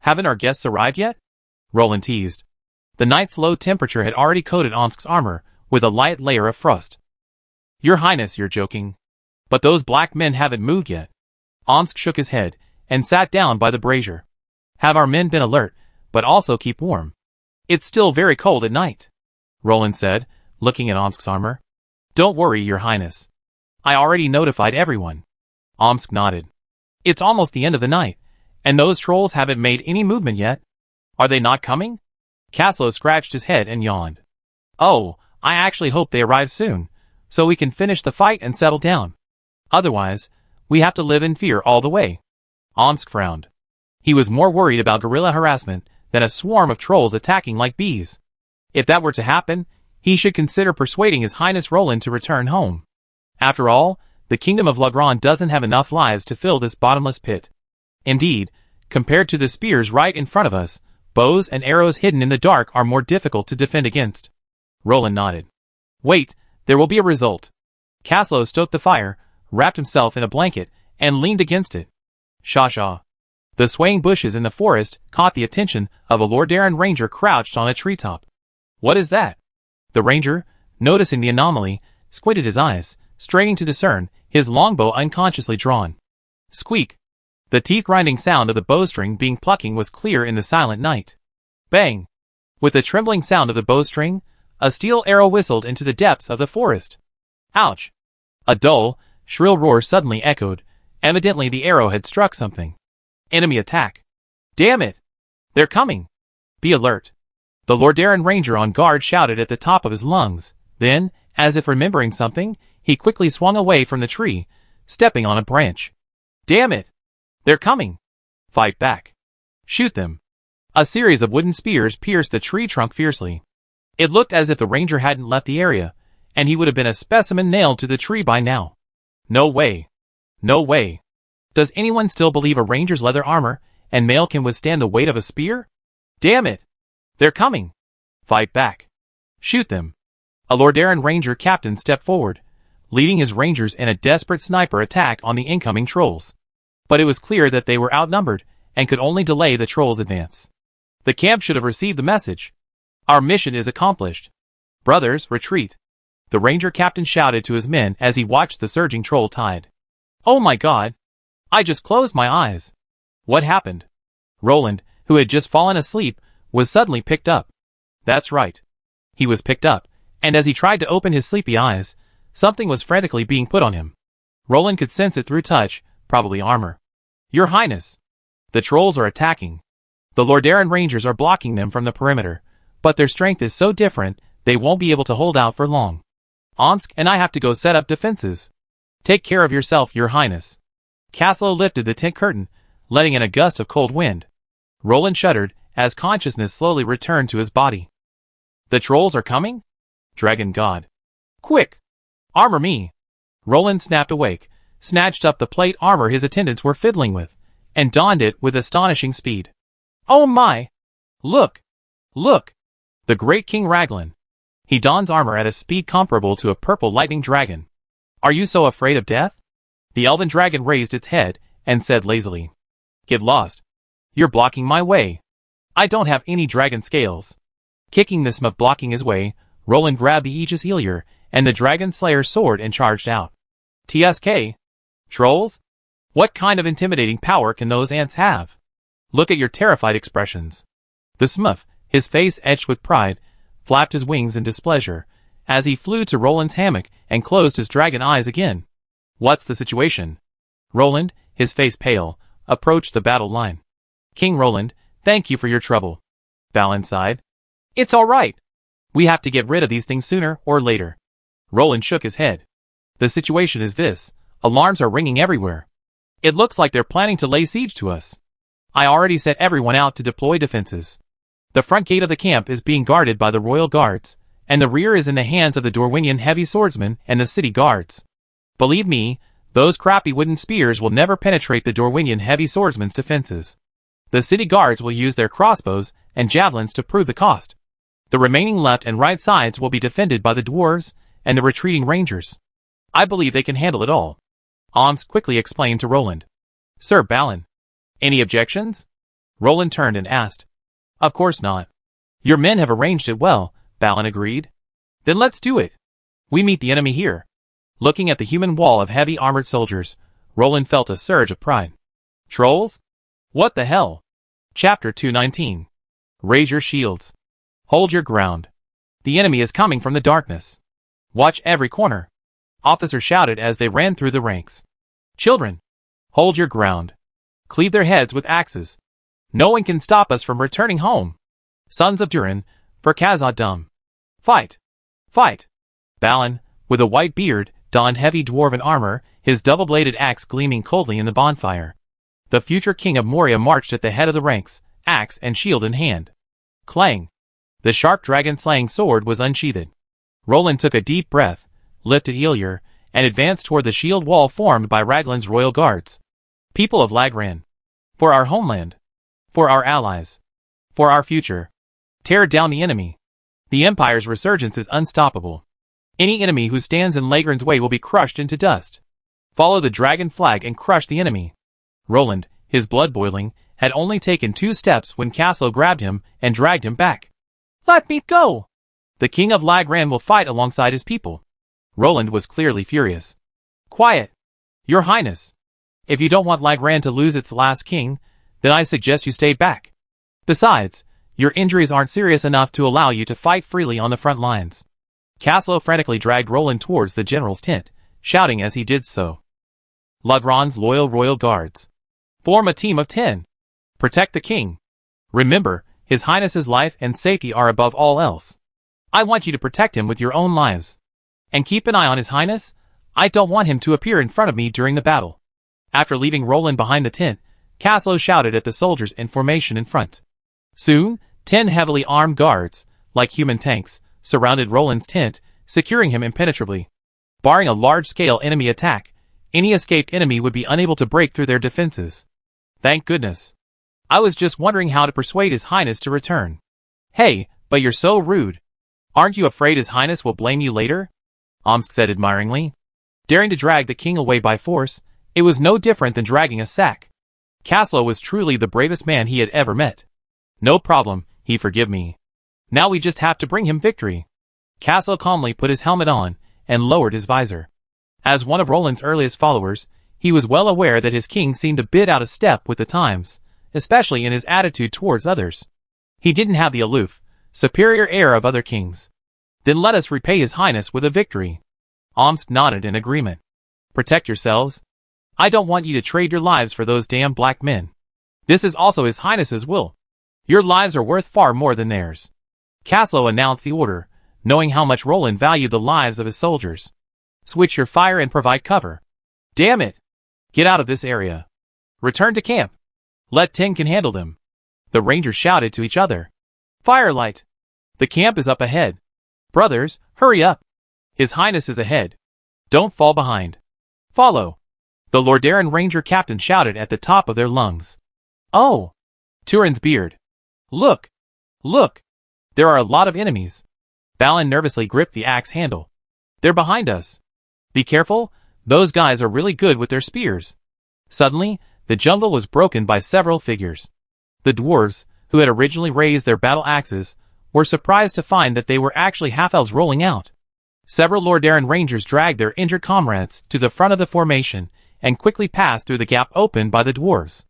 Haven't our guests arrived yet? Roland teased. The night's low temperature had already coated Omsk's armor with a light layer of frost. Your Highness, you're joking. But those black men haven't moved yet. Omsk shook his head and sat down by the brazier. Have our men been alert, but also keep warm? It's still very cold at night, Roland said, looking at Omsk's armor. Don't worry, Your Highness. I already notified everyone. Omsk nodded. It's almost the end of the night, and those trolls haven't made any movement yet. Are they not coming? Caslow scratched his head and yawned. Oh, I actually hope they arrive soon, so we can finish the fight and settle down. Otherwise, we have to live in fear all the way. Omsk frowned. He was more worried about guerrilla harassment than a swarm of trolls attacking like bees. If that were to happen, he should consider persuading His Highness Roland to return home. After all, the kingdom of Legrand doesn't have enough lives to fill this bottomless pit. Indeed, compared to the spears right in front of us, bows and arrows hidden in the dark are more difficult to defend against. Roland nodded. Wait, there will be a result. Caslow stoked the fire, wrapped himself in a blanket, and leaned against it. Shaw. The swaying bushes in the forest caught the attention of a Lordaeron ranger crouched on a treetop. What is that? The ranger, noticing the anomaly, squinted his eyes, straining to discern, his longbow unconsciously drawn. Squeak! The teeth-grinding sound of the bowstring being plucking was clear in the silent night. Bang! With the trembling sound of the bowstring, a steel arrow whistled into the depths of the forest. Ouch! A dull, shrill roar suddenly echoed. Evidently the arrow had struck something. Enemy attack! Damn it! They're coming! Be alert! The Lordaeron ranger on guard shouted at the top of his lungs. Then, as if remembering something, he quickly swung away from the tree, stepping on a branch. Damn it! They're coming! Fight back! Shoot them! A series of wooden spears pierced the tree trunk fiercely. It looked as if the ranger hadn't left the area, and he would have been a specimen nailed to the tree by now. No way! No way! Does anyone still believe a ranger's leather armor and mail can withstand the weight of a spear? Damn it! They're coming! Fight back! Shoot them! A Lordaeron ranger captain stepped forward, leading his rangers in a desperate sniper attack on the incoming trolls. But it was clear that they were outnumbered and could only delay the trolls' advance. The camp should have received the message. Our mission is accomplished. Brothers, retreat! The ranger captain shouted to his men as he watched the surging troll tide. Oh my god! I just closed my eyes. What happened? Roland, who had just fallen asleep, was suddenly picked up. That's right. He was picked up, and as he tried to open his sleepy eyes, something was frantically being put on him. Roland could sense it through touch, probably armor. Your Highness! The trolls are attacking. The Lordaeron rangers are blocking them from the perimeter, but their strength is so different, they won't be able to hold out for long. Omsk and I have to go set up defenses. Take care of yourself, Your Highness. Caslow lifted the tent curtain, letting in a gust of cold wind. Roland shuddered as consciousness slowly returned to his body. The trolls are coming? Dragon God. Quick! Armor me! Roland snapped awake, snatched up the plate armor his attendants were fiddling with, and donned it with astonishing speed. Oh my! Look! Look! The great King Raglan. He dons armor at a speed comparable to a purple lightning dragon. Are you so afraid of death? The elven dragon raised its head and said lazily. Get lost. You're blocking my way. I don't have any dragon scales. Kicking the smith blocking his way, Roland grabbed the Aegis Ilier and the Dragon Slayer's sword and charged out. TSK? Trolls? What kind of intimidating power can those ants have? Look at your terrified expressions. The smith, his face etched with pride, flapped his wings in displeasure, as he flew to Roland's hammock and closed his dragon eyes again. What's the situation? Roland, his face pale, approached the battle line. King Roland, thank you for your trouble. Balin sighed. It's all right. We have to get rid of these things sooner or later. Roland shook his head. The situation is this. Alarms are ringing everywhere. It looks like they're planning to lay siege to us. I already set everyone out to deploy defenses. The front gate of the camp is being guarded by the royal guards, and the rear is in the hands of the Dorwinian heavy swordsmen and the city guards. Believe me, those crappy wooden spears will never penetrate the Dorwinian heavy swordsmen's defenses. The city guards will use their crossbows and javelins to prove the cost. The remaining left and right sides will be defended by the dwarves and the retreating rangers. I believe they can handle it all. Omsk quickly explained to Roland. Sir Balin. Any objections? Roland turned and asked. Of course not. Your men have arranged it well, Balin agreed. Then let's do it. We meet the enemy here. Looking at the human wall of heavy armored soldiers, Roland felt a surge of pride. Trolls? What the hell? Chapter 219. Raise your shields. Hold your ground. The enemy is coming from the darkness. Watch every corner. Officers shouted as they ran through the ranks. Children, hold your ground. Cleave their heads with axes. No one can stop us from returning home. Sons of Durin, for Khazad-dûm. Fight. Fight! Balin, with a white beard, donned heavy dwarven armor, his double-bladed axe gleaming coldly in the bonfire. The future king of Moria marched at the head of the ranks, axe and shield in hand. Clang! The sharp dragon-slaying sword was unsheathed. Roland took a deep breath, lifted Ilir, and advanced toward the shield wall formed by Raglan's royal guards. People of Lagran. For our homeland. For our allies. For our future. Tear down the enemy. The Empire's resurgence is unstoppable. Any enemy who stands in Lagran's way will be crushed into dust. Follow the dragon flag and crush the enemy. Roland, his blood boiling, had only taken 2 steps when Caslo grabbed him and dragged him back. Let me go! The king of Lagran will fight alongside his people. Roland was clearly furious. Quiet! Your Highness! If you don't want Lagran to lose its last king, then I suggest you stay back. Besides, your injuries aren't serious enough to allow you to fight freely on the front lines. Caslo frantically dragged Roland towards the general's tent, shouting as he did so. Lagran's loyal royal guards. Form a team of 10. Protect the king. Remember, His Highness's life and safety are above all else. I want you to protect him with your own lives. And keep an eye on His Highness. I don't want him to appear in front of me during the battle. After leaving Roland behind the tent, Caslo shouted at the soldiers in formation in front. Soon, 10 heavily armed guards, like human tanks, surrounded Roland's tent, securing him impenetrably. Barring a large-scale enemy attack, any escaped enemy would be unable to break through their defenses. Thank goodness. I was just wondering how to persuade His Highness to return. Hey, but you're so rude. Aren't you afraid His Highness will blame you later? Omsk said admiringly. Daring to drag the king away by force, it was no different than dragging a sack. Caslo was truly the bravest man he had ever met. No problem, he forgive me. Now we just have to bring him victory. Caslo calmly put his helmet on and lowered his visor. As one of Roland's earliest followers, he was well aware that his king seemed a bit out of step with the times, especially in his attitude towards others. He didn't have the aloof, superior air of other kings. Then let us repay His Highness with a victory. Omsk nodded in agreement. Protect yourselves. I don't want you to trade your lives for those damn black men. This is also His Highness's will. Your lives are worth far more than theirs. Caslo announced the order, knowing how much Roland valued the lives of his soldiers. Switch your fire and provide cover. Damn it! Get out of this area. Return to camp. Let 10 can handle them. The rangers shouted to each other. Firelight! The camp is up ahead. Brothers, hurry up. His Highness is ahead. Don't fall behind. Follow. The Lordaeron Ranger captain shouted at the top of their lungs. Oh! Turin's beard. Look! Look! There are a lot of enemies. Balin nervously gripped the axe handle. They're behind us. Be careful, those guys are really good with their spears. Suddenly, the jungle was broken by several figures. The dwarves, who had originally raised their battle axes, were surprised to find that they were actually half-elves rolling out. Several Lordaeron Rangers dragged their injured comrades to the front of the formation and quickly passed through the gap opened by the dwarves.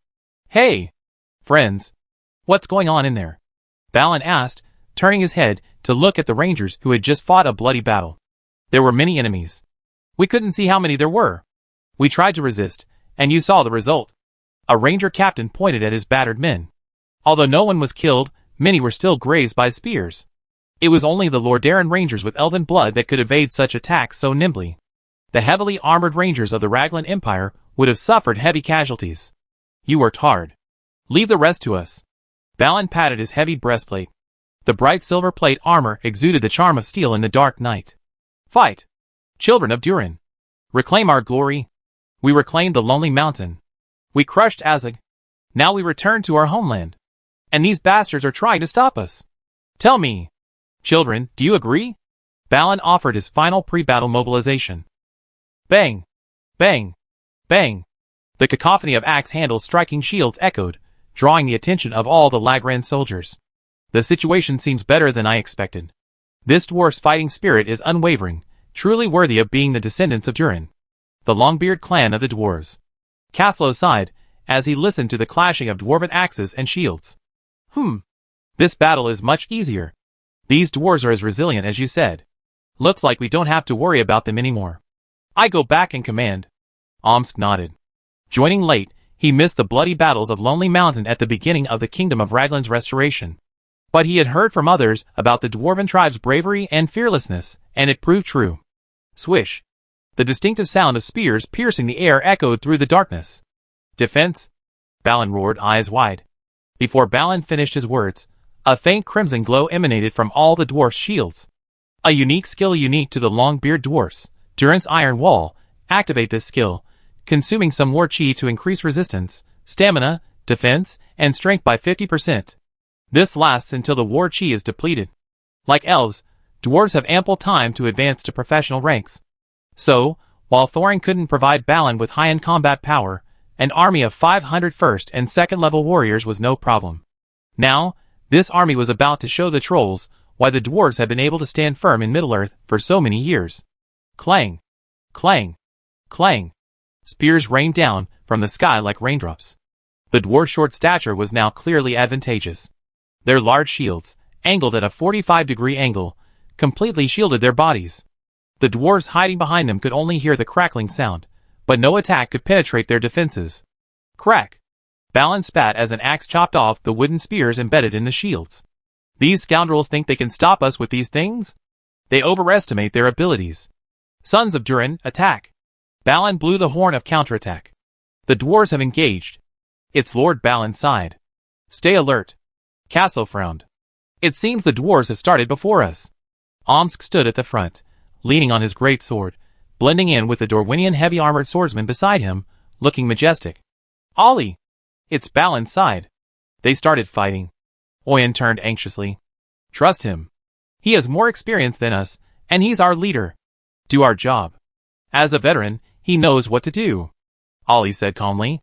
Hey! Friends! What's going on in there? Balin asked, turning his head to look at the Rangers who had just fought a bloody battle. There were many enemies. We couldn't see how many there were. We tried to resist, and you saw the result. A Ranger captain pointed at his battered men. Although no one was killed, many were still grazed by spears. It was only the Lordaeron Rangers with elven blood that could evade such attacks so nimbly. The heavily armored Rangers of the Raglan Empire would have suffered heavy casualties. You worked hard. Leave the rest to us. Balin patted his heavy breastplate. The bright silver plate armor exuded the charm of steel in the dark night. Fight! Children of Durin. Reclaim our glory. We reclaimed the lonely mountain. We crushed Azog. Now we return to our homeland. And these bastards are trying to stop us. Tell me. Children, do you agree? Balin offered his final pre-battle mobilization. Bang! Bang! Bang! The cacophony of axe handles striking shields echoed, drawing the attention of all the Lagran soldiers. The situation seems better than I expected. This dwarf's fighting spirit is unwavering, truly worthy of being the descendants of Durin. The Longbeard clan of the dwarves. Caslo sighed, as he listened to the clashing of dwarven axes and shields. This battle is much easier. These dwarves are as resilient as you said. Looks like we don't have to worry about them anymore. I go back in command. Omsk nodded. Joining late, he missed the bloody battles of Lonely Mountain at the beginning of the Kingdom of Raglan's restoration. But he had heard from others about the dwarven tribe's bravery and fearlessness, and it proved true. Swish! The distinctive sound of spears piercing the air echoed through the darkness. Defense! Balin roared, eyes wide. Before Balin finished his words, a faint crimson glow emanated from all the dwarfs' shields. A unique skill unique to the long-beard dwarfs, Durin's Iron Wall. Activate this skill, consuming some war chi to increase resistance, stamina, defense, and strength by 50%. This lasts until the war chi is depleted. Like elves, dwarves have ample time to advance to professional ranks. So, while Thorin couldn't provide Balin with high-end combat power, an army of 500 first and second level warriors was no problem. Now, this army was about to show the trolls why the dwarves had been able to stand firm in Middle-earth for so many years. Clang! Clang! Clang! Spears rained down from the sky like raindrops. The dwarf's short stature was now clearly advantageous. Their large shields, angled at a 45-degree angle, completely shielded their bodies. The dwarves hiding behind them could only hear the crackling sound, but no attack could penetrate their defenses. Crack! Balin spat as an axe chopped off the wooden spears embedded in the shields. These scoundrels think they can stop us with these things? They overestimate their abilities. Sons of Durin, attack! Balin blew the horn of counterattack. The dwarves have engaged. It's Lord Balin sighed. Stay alert. Casso frowned. It seems the dwarves have started before us. Omsk stood at the front, leaning on his great sword, blending in with the Dorwinian heavy-armored swordsman beside him, looking majestic. Ollie! It's Balin's side. They started fighting. Oyen turned anxiously. Trust him. He has more experience than us, and he's our leader. Do our job. As a veteran, he knows what to do. Ollie said calmly.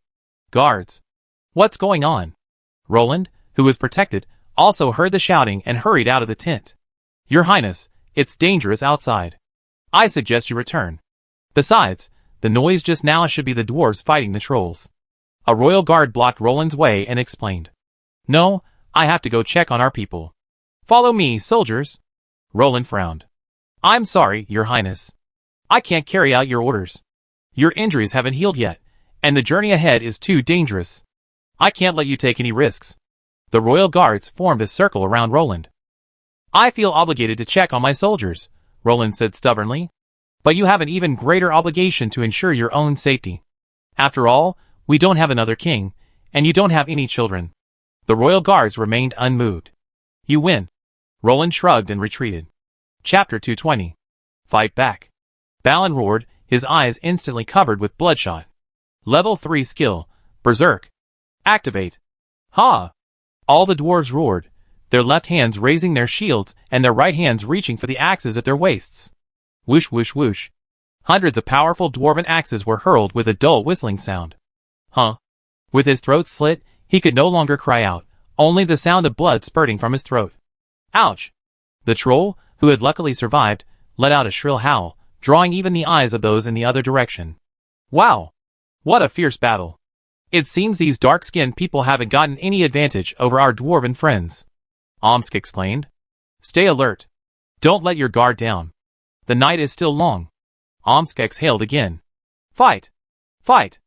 Guards. What's going on? Roland, who was protected, also heard the shouting and hurried out of the tent. Your Highness, it's dangerous outside. I suggest you return. Besides, the noise just now should be the dwarves fighting the trolls. A royal guard blocked Roland's way and explained. No, I have to go check on our people. Follow me, soldiers. Roland frowned. I'm sorry, Your Highness. I can't carry out your orders. Your injuries haven't healed yet, and the journey ahead is too dangerous. I can't let you take any risks. The royal guards formed a circle around Roland. I feel obligated to check on my soldiers, Roland said stubbornly. But you have an even greater obligation to ensure your own safety. After all, we don't have another king, and you don't have any children. The royal guards remained unmoved. You win. Roland shrugged and retreated. Chapter 220. Fight back. Balin roared, his eyes instantly covered with bloodshot. Level 3 skill, Berserk. Activate. Ha! All the dwarves roared, their left hands raising their shields and their right hands reaching for the axes at their waists. Whoosh whoosh whoosh. Hundreds of powerful dwarven axes were hurled with a dull whistling sound. Huh? With his throat slit, he could no longer cry out, only the sound of blood spurting from his throat. Ouch! The troll, who had luckily survived, let out a shrill howl, drawing even the eyes of those in the other direction. Wow! What a fierce battle! It seems these dark-skinned people haven't gotten any advantage over our dwarven friends. Omsk exclaimed. Stay alert. Don't let your guard down. The night is still long. Omsk exhaled again. Fight! Fight!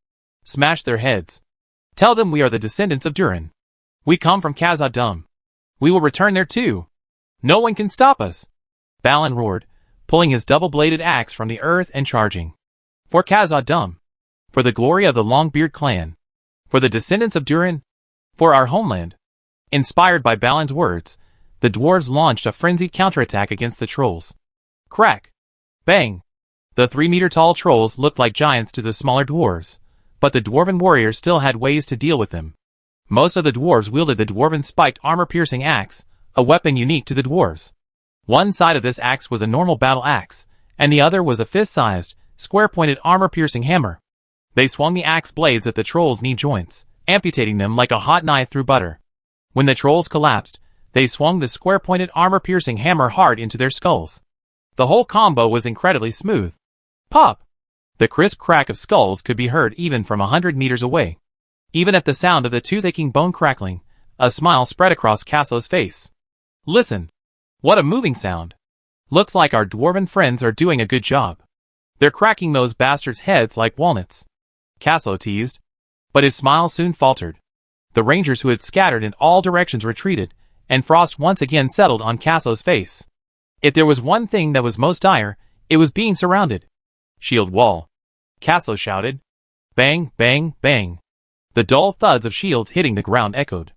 Smash their heads. Tell them we are the descendants of Durin. We come from Khazad-dûm. We will return there too. No one can stop us. Balin roared, pulling his double-bladed axe from the earth and charging. For Khazad-dûm. For the glory of the Longbeard clan. For the descendants of Durin. For our homeland. Inspired by Balin's words, the dwarves launched a frenzied counterattack against the trolls. Crack! Bang! The 3-meter-tall trolls looked like giants to the smaller dwarves, but the dwarven warriors still had ways to deal with them. Most of the dwarves wielded the dwarven spiked armor-piercing axe, a weapon unique to the dwarves. One side of this axe was a normal battle axe, and the other was a fist-sized, square-pointed armor-piercing hammer. They swung the axe blades at the trolls' knee joints, amputating them like a hot knife through butter. When the trolls collapsed, they swung the square-pointed armor-piercing hammer hard into their skulls. The whole combo was incredibly smooth. Pop! The crisp crack of skulls could be heard even from 100 meters away. Even at the sound of the tooth-aching bone crackling, a smile spread across Casso's face. Listen! What a moving sound! Looks like our dwarven friends are doing a good job. They're cracking those bastards' heads like walnuts. Casso teased. But his smile soon faltered. The rangers who had scattered in all directions retreated, and frost once again settled on Caslo's face. If there was one thing that was most dire, it was being surrounded. Shield wall. Caslo shouted. Bang, bang, bang. The dull thuds of shields hitting the ground echoed.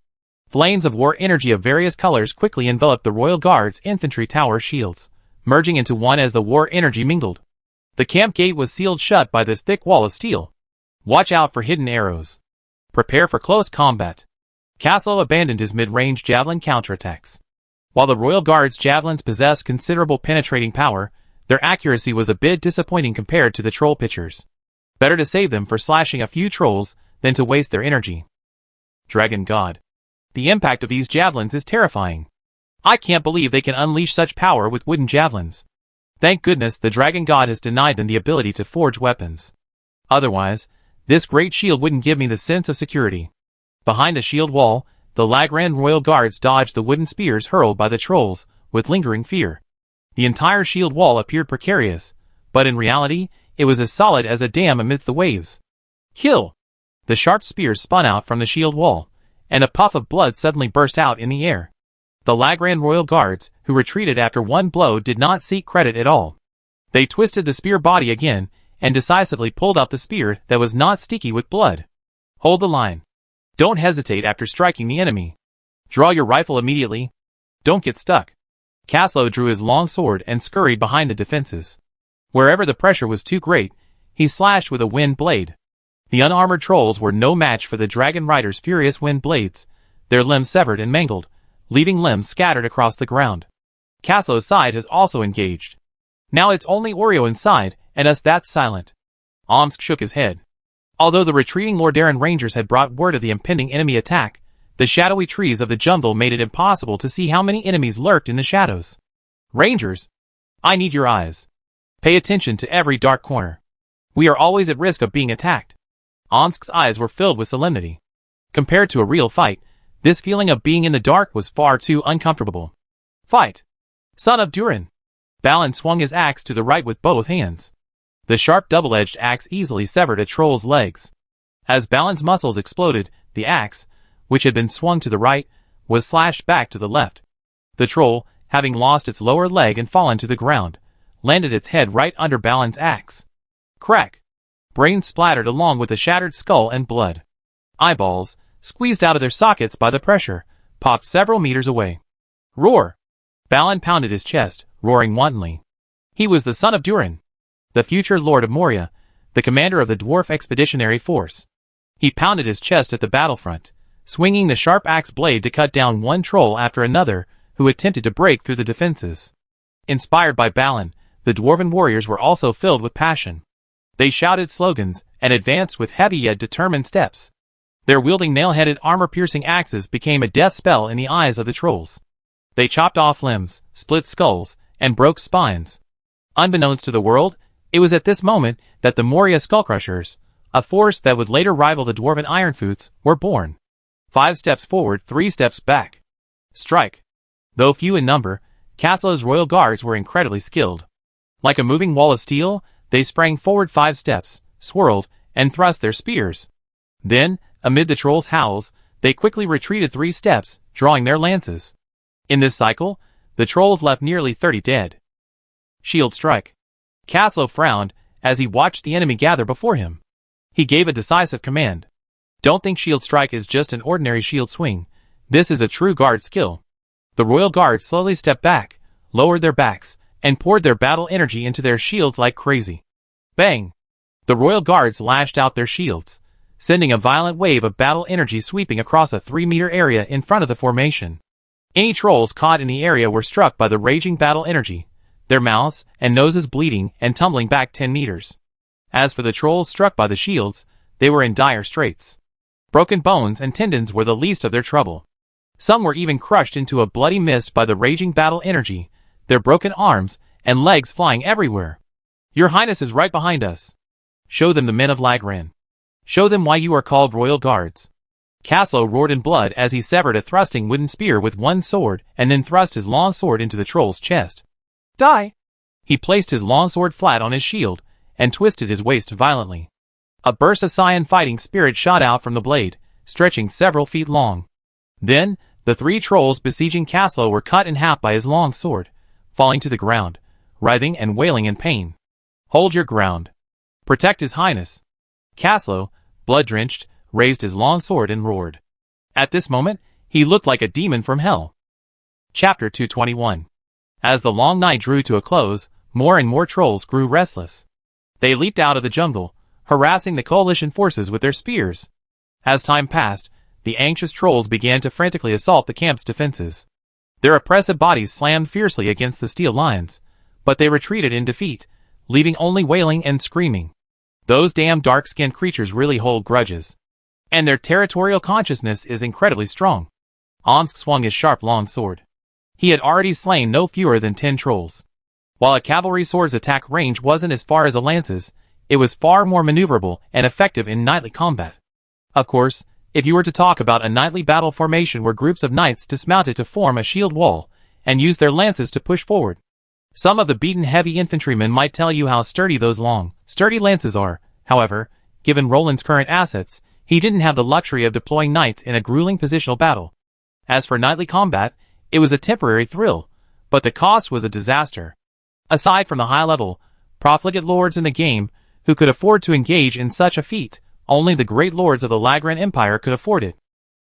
Flames of war energy of various colors quickly enveloped the Royal Guard's infantry tower shields, merging into one as the war energy mingled. The camp gate was sealed shut by this thick wall of steel. Watch out for hidden arrows. Prepare for close combat. Caslo abandoned his mid-range javelin counterattacks. While the Royal Guard's javelins possessed considerable penetrating power, their accuracy was a bit disappointing compared to the troll pitchers. Better to save them for slashing a few trolls than to waste their energy. Dragon God. The impact of these javelins is terrifying. I can't believe they can unleash such power with wooden javelins. Thank goodness the Dragon God has denied them the ability to forge weapons. Otherwise, this great shield wouldn't give me the sense of security. Behind the shield wall, the Lagran Royal Guards dodged the wooden spears hurled by the trolls with lingering fear. The entire shield wall appeared precarious, but in reality, it was as solid as a dam amidst the waves. Kill! The sharp spears spun out from the shield wall, and a puff of blood suddenly burst out in the air. The Lagran Royal Guards, who retreated after one blow, did not seek credit at all. They twisted the spear body again, and decisively pulled out the spear that was not sticky with blood. Hold the line. Don't hesitate after striking the enemy. Draw your rifle immediately. Don't get stuck. Caslo drew his long sword and scurried behind the defenses. Wherever the pressure was too great, he slashed with a wind blade. The unarmored trolls were no match for the Dragon Rider's furious wind blades, their limbs severed and mangled, leaving limbs scattered across the ground. Caslo's side has also engaged. Now it's only Oreo inside, and us that's silent. Omsk shook his head. Although the retreating Lordaeron Rangers had brought word of the impending enemy attack, the shadowy trees of the jungle made it impossible to see how many enemies lurked in the shadows. Rangers! I need your eyes. Pay attention to every dark corner. We are always at risk of being attacked. Omsk's eyes were filled with solemnity. Compared to a real fight, this feeling of being in the dark was far too uncomfortable. Fight! Son of Durin! Balin swung his axe to the right with both hands. The sharp double-edged axe easily severed a troll's legs. As Balin's muscles exploded, the axe, which had been swung to the right, was slashed back to the left. The troll, having lost its lower leg and fallen to the ground, landed its head right under Balin's axe. Crack! Brains splattered along with the shattered skull and blood. Eyeballs, squeezed out of their sockets by the pressure, popped several meters away. Roar! Balin pounded his chest, roaring wantonly. He was the son of Durin, the future Lord of Moria, the commander of the Dwarf Expeditionary Force. He pounded his chest at the battlefront, swinging the sharp axe blade to cut down one troll after another who attempted to break through the defenses. Inspired by Balin, the dwarven warriors were also filled with passion. They shouted slogans and advanced with heavy yet determined steps. Their wielding nail-headed armor-piercing axes became a death spell in the eyes of the trolls. They chopped off limbs, split skulls, and broke spines. Unbeknownst to the world, it was at this moment that the Moria Skullcrushers, a force that would later rival the dwarven Ironfoots, were born. 5 steps forward, 3 steps back. Strike! Though few in number, Caslo's Royal Guards were incredibly skilled. Like a moving wall of steel, they sprang forward 5 steps, swirled, and thrust their spears. Then, amid the trolls' howls, they quickly retreated 3 steps, drawing their lances. In this cycle, the trolls left nearly 30 dead. Shield strike. Caslo frowned as he watched the enemy gather before him. He gave a decisive command. Don't think shield strike is just an ordinary shield swing. This is a true guard skill. The Royal Guard slowly stepped back, lowered their backs, and poured their battle energy into their shields like crazy. Bang! The Royal Guards lashed out their shields, sending a violent wave of battle energy sweeping across a 3-meter area in front of the formation. Any trolls caught in the area were struck by the raging battle energy, their mouths and noses bleeding and tumbling back 10 meters. As for the trolls struck by the shields, they were in dire straits. Broken bones and tendons were the least of their trouble. Some were even crushed into a bloody mist by the raging battle energy, their broken arms and legs flying everywhere. Your Highness is right behind us. Show them the men of Lagran. Show them why you are called Royal Guards. Caslo roared in blood as he severed a thrusting wooden spear with one sword and then thrust his long sword into the troll's chest. Die! He placed his long sword flat on his shield and twisted his waist violently. A burst of cyan fighting spirit shot out from the blade, stretching several feet long. Then, The 3 trolls besieging Caslow were cut in half by his long sword, falling to the ground, writhing and wailing in pain. Hold your ground. Protect his highness. Caslow, blood-drenched, raised his long sword and roared. At this moment, he looked like a demon from hell. Chapter 221. As the long night drew to a close, more and more trolls grew restless. They leaped out of the jungle, harassing the coalition forces with their spears. As time passed, the anxious trolls began to frantically assault the camp's defenses. Their oppressive bodies slammed fiercely against the steel lines, but they retreated in defeat, leaving only wailing and screaming. Those damn dark-skinned creatures really hold grudges. And their territorial consciousness is incredibly strong. Omsk swung his sharp long sword. He had already slain no fewer than 10 trolls. While a cavalry sword's attack range wasn't as far as a lance's, it was far more maneuverable and effective in knightly combat. Of course, if you were to talk about a knightly battle formation where groups of knights dismounted to form a shield wall, and used their lances to push forward. Some of the beaten heavy infantrymen might tell you how sturdy those long, sturdy lances are. However, given Roland's current assets, he didn't have the luxury of deploying knights in a grueling positional battle. As for knightly combat, it was a temporary thrill, but the cost was a disaster. Aside from the high-level, profligate lords in the game, who could afford to engage in such a feat, only the great lords of the Lagran Empire could afford it.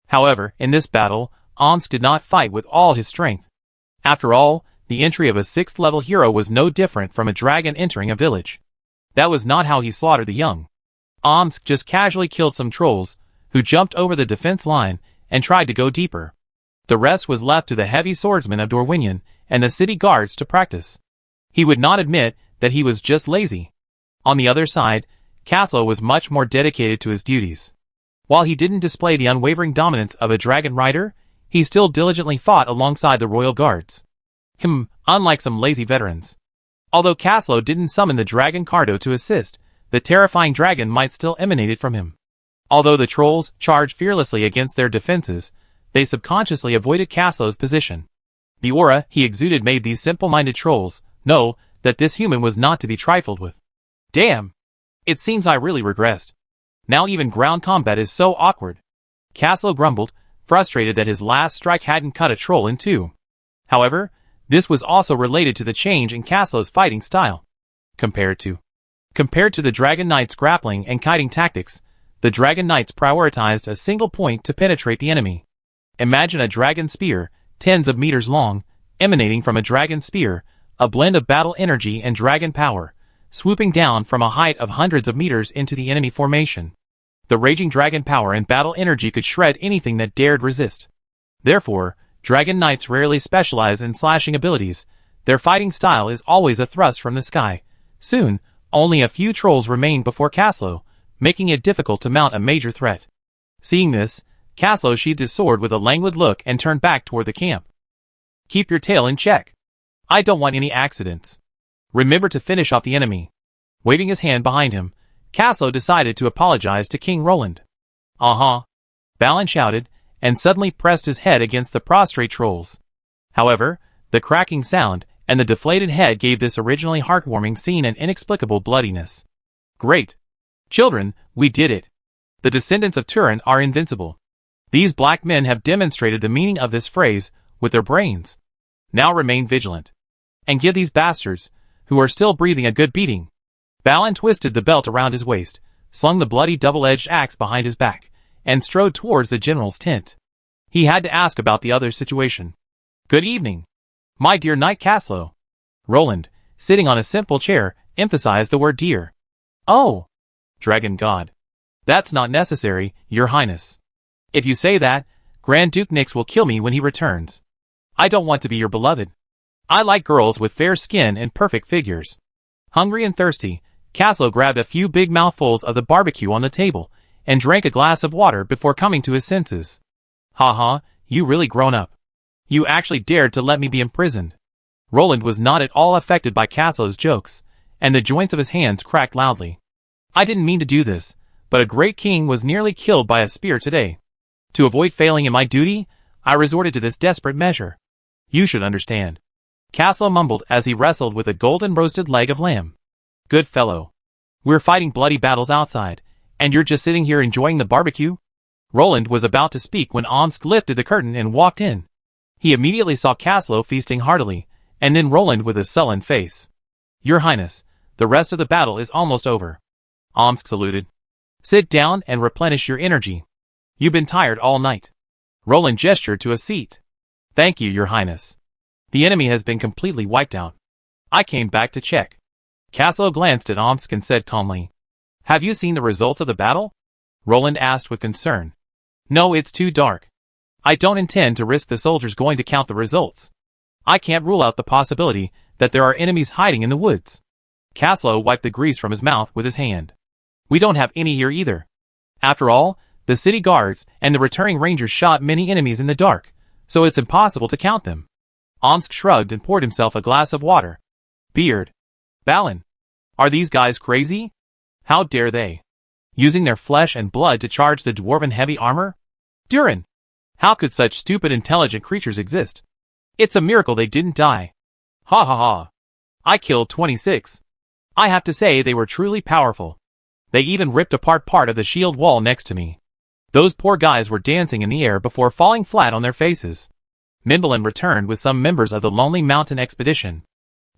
However, in this battle, Omsk did not fight with all his strength. After all, the entry of a 6th-level hero was no different from a dragon entering a village. That was not how he slaughtered the young. Omsk just casually killed some trolls, who jumped over the defense line and tried to go deeper. The rest was left to the heavy swordsmen of Dorwinion and the city guards to practice. He would not admit that he was just lazy. On the other side, Caslow was much more dedicated to his duties. While he didn't display the unwavering dominance of a dragon rider, he still diligently fought alongside the royal guards. Unlike some lazy veterans. Although Caslow didn't summon the dragon Cardo to assist, the terrifying dragon might still emanate from him. Although the trolls charged fearlessly against their defenses, they subconsciously avoided Caslow's position. The aura he exuded made these simple-minded trolls know that this human was not to be trifled with. Damn! It seems I really regressed. Now even ground combat is so awkward. Caslow grumbled, frustrated that his last strike hadn't cut a troll in two. However, this was also related to the change in Caslow's fighting style. Compared to the Dragon Knight's grappling and kiting tactics, the Dragon Knights prioritized a single point to penetrate the enemy. Imagine a dragon spear, tens of meters long, emanating from a dragon spear, a blend of battle energy and dragon power, swooping down from a height of hundreds of meters into the enemy formation. The raging dragon power and battle energy could shred anything that dared resist. Therefore, Dragon Knights rarely specialize in slashing abilities. Their fighting style is always a thrust from the sky. Soon, only a few trolls remained before Caslow, making it difficult to mount a major threat. Seeing this, Caslow sheathed his sword with a languid look and turned back toward the camp. Keep your tail in check. I don't want any accidents. Remember to finish off the enemy. Waving his hand behind him, Caslow decided to apologize to King Roland. Balin shouted, and suddenly pressed his head against the prostrate trolls. However, the cracking sound and the deflated head gave this originally heartwarming scene an inexplicable bloodiness. Great! Children, we did it! The descendants of Turin are invincible. These black men have demonstrated the meaning of this phrase with their brains. Now remain vigilant. And give these bastards, who are still breathing, a good beating. Balin twisted the belt around his waist, slung the bloody double-edged axe behind his back, and strode towards the general's tent. He had to ask about the other situation. Good evening, my dear Knight Caslow. Roland, sitting on a simple chair, emphasized the word dear. Oh, Dragon God. That's not necessary, your highness. If you say that, Grand Duke Nix will kill me when he returns. I don't want to be your beloved. I like girls with fair skin and perfect figures. Hungry and thirsty, Caslow grabbed a few big mouthfuls of the barbecue on the table, and drank a glass of water before coming to his senses. You really grown up. You actually dared to let me be imprisoned. Roland was not at all affected by Caslow's jokes, and the joints of his hands cracked loudly. I didn't mean to do this, but a great king was nearly killed by a spear today. To avoid failing in my duty, I resorted to this desperate measure. You should understand. Caslow mumbled as he wrestled with a golden roasted leg of lamb. Good fellow. We're fighting bloody battles outside, and you're just sitting here enjoying the barbecue? Roland was about to speak when Omsk lifted the curtain and walked in. He immediately saw Caslow feasting heartily, and then Roland with a sullen face. "Your Highness, the rest of the battle is almost over." Omsk saluted. "Sit down and replenish your energy. You've been tired all night." Roland gestured to a seat. "Thank you, Your Highness. The enemy has been completely wiped out. I came back to check." Caslow glanced at Omsk and said calmly, "Have you seen the results of the battle?" Roland asked with concern. "No, it's too dark. I don't intend to risk the soldiers going to count the results. I can't rule out the possibility that there are enemies hiding in the woods." Caslow wiped the grease from his mouth with his hand. "We don't have any here either. After all, the city guards and the returning rangers shot many enemies in the dark, so it's impossible to count them." Omsk shrugged and poured himself a glass of water. "Beard. Balin. Are these guys crazy? How dare they? Using their flesh and blood to charge the dwarven heavy armor? Durin. How could such stupid intelligent creatures exist? It's a miracle they didn't die. Ha ha ha. I killed 26. I have to say they were truly powerful. They even ripped apart part of the shield wall next to me. Those poor guys were dancing in the air before falling flat on their faces." Mindbelin returned with some members of the Lonely Mountain expedition.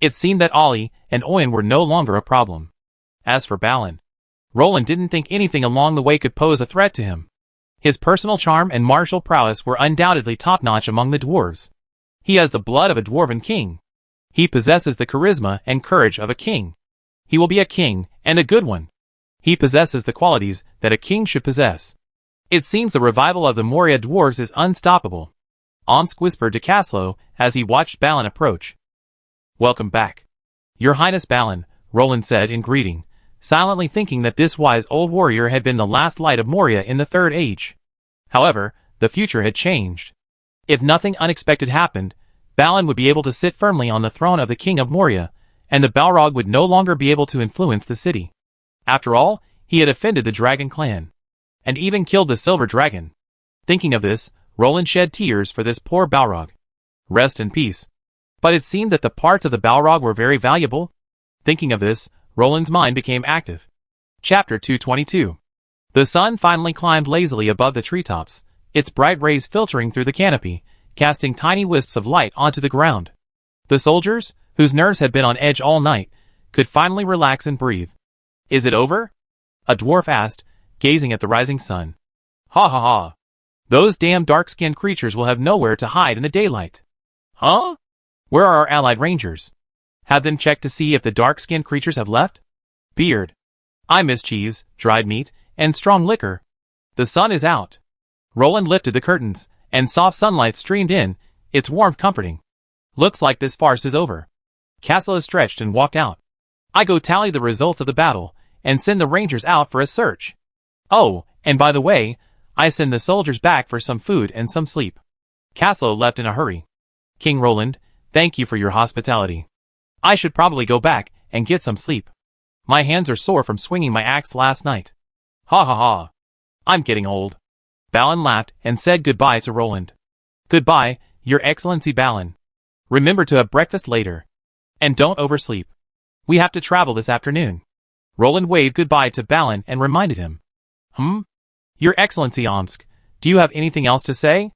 It seemed that Ollie and Oyen were no longer a problem. As for Balin, Roland didn't think anything along the way could pose a threat to him. His personal charm and martial prowess were undoubtedly top-notch among the dwarves. He has the blood of a dwarven king. He possesses the charisma and courage of a king. He will be a king, and a good one. He possesses the qualities that a king should possess. It seems the revival of the Moria dwarves is unstoppable. Omsk whispered to Caslow as he watched Balin approach. "Welcome back, Your Highness Balin," Roland said in greeting, silently thinking that this wise old warrior had been the last light of Moria in the Third Age. However, the future had changed. If nothing unexpected happened, Balin would be able to sit firmly on the throne of the King of Moria, and the Balrog would no longer be able to influence the city. After all, he had offended the Dragon Clan, and even killed the Silver Dragon. Thinking of this, Roland shed tears for this poor Balrog. Rest in peace. But it seemed that the parts of the Balrog were very valuable. Thinking of this, Roland's mind became active. Chapter 222. The sun finally climbed lazily above the treetops, its bright rays filtering through the canopy, casting tiny wisps of light onto the ground. The soldiers, whose nerves had been on edge all night, could finally relax and breathe. "Is it over?" a dwarf asked, gazing at the rising sun. "Ha ha ha. Those damn dark-skinned creatures will have nowhere to hide in the daylight." "Huh? Where are our allied rangers? Have them checked to see if the dark-skinned creatures have left?" "Beard. I miss cheese, dried meat, and strong liquor. The sun is out." Roland lifted the curtains, and soft sunlight streamed in, its warmth comforting. "Looks like this farce is over." Caslow stretched and walked out. "I go tally the results of the battle, and send the rangers out for a search. Oh, and by the way, I send the soldiers back for some food and some sleep." Caslow left in a hurry. "King Roland, thank you for your hospitality. I should probably go back and get some sleep. My hands are sore from swinging my axe last night." "Ha ha ha. I'm getting old." Balin laughed and said goodbye to Roland. "Goodbye, Your Excellency Balin. Remember to have breakfast later. And don't oversleep. We have to travel this afternoon." Roland waved goodbye to Balin and reminded him. Your Excellency Omsk, do you have anything else to say?"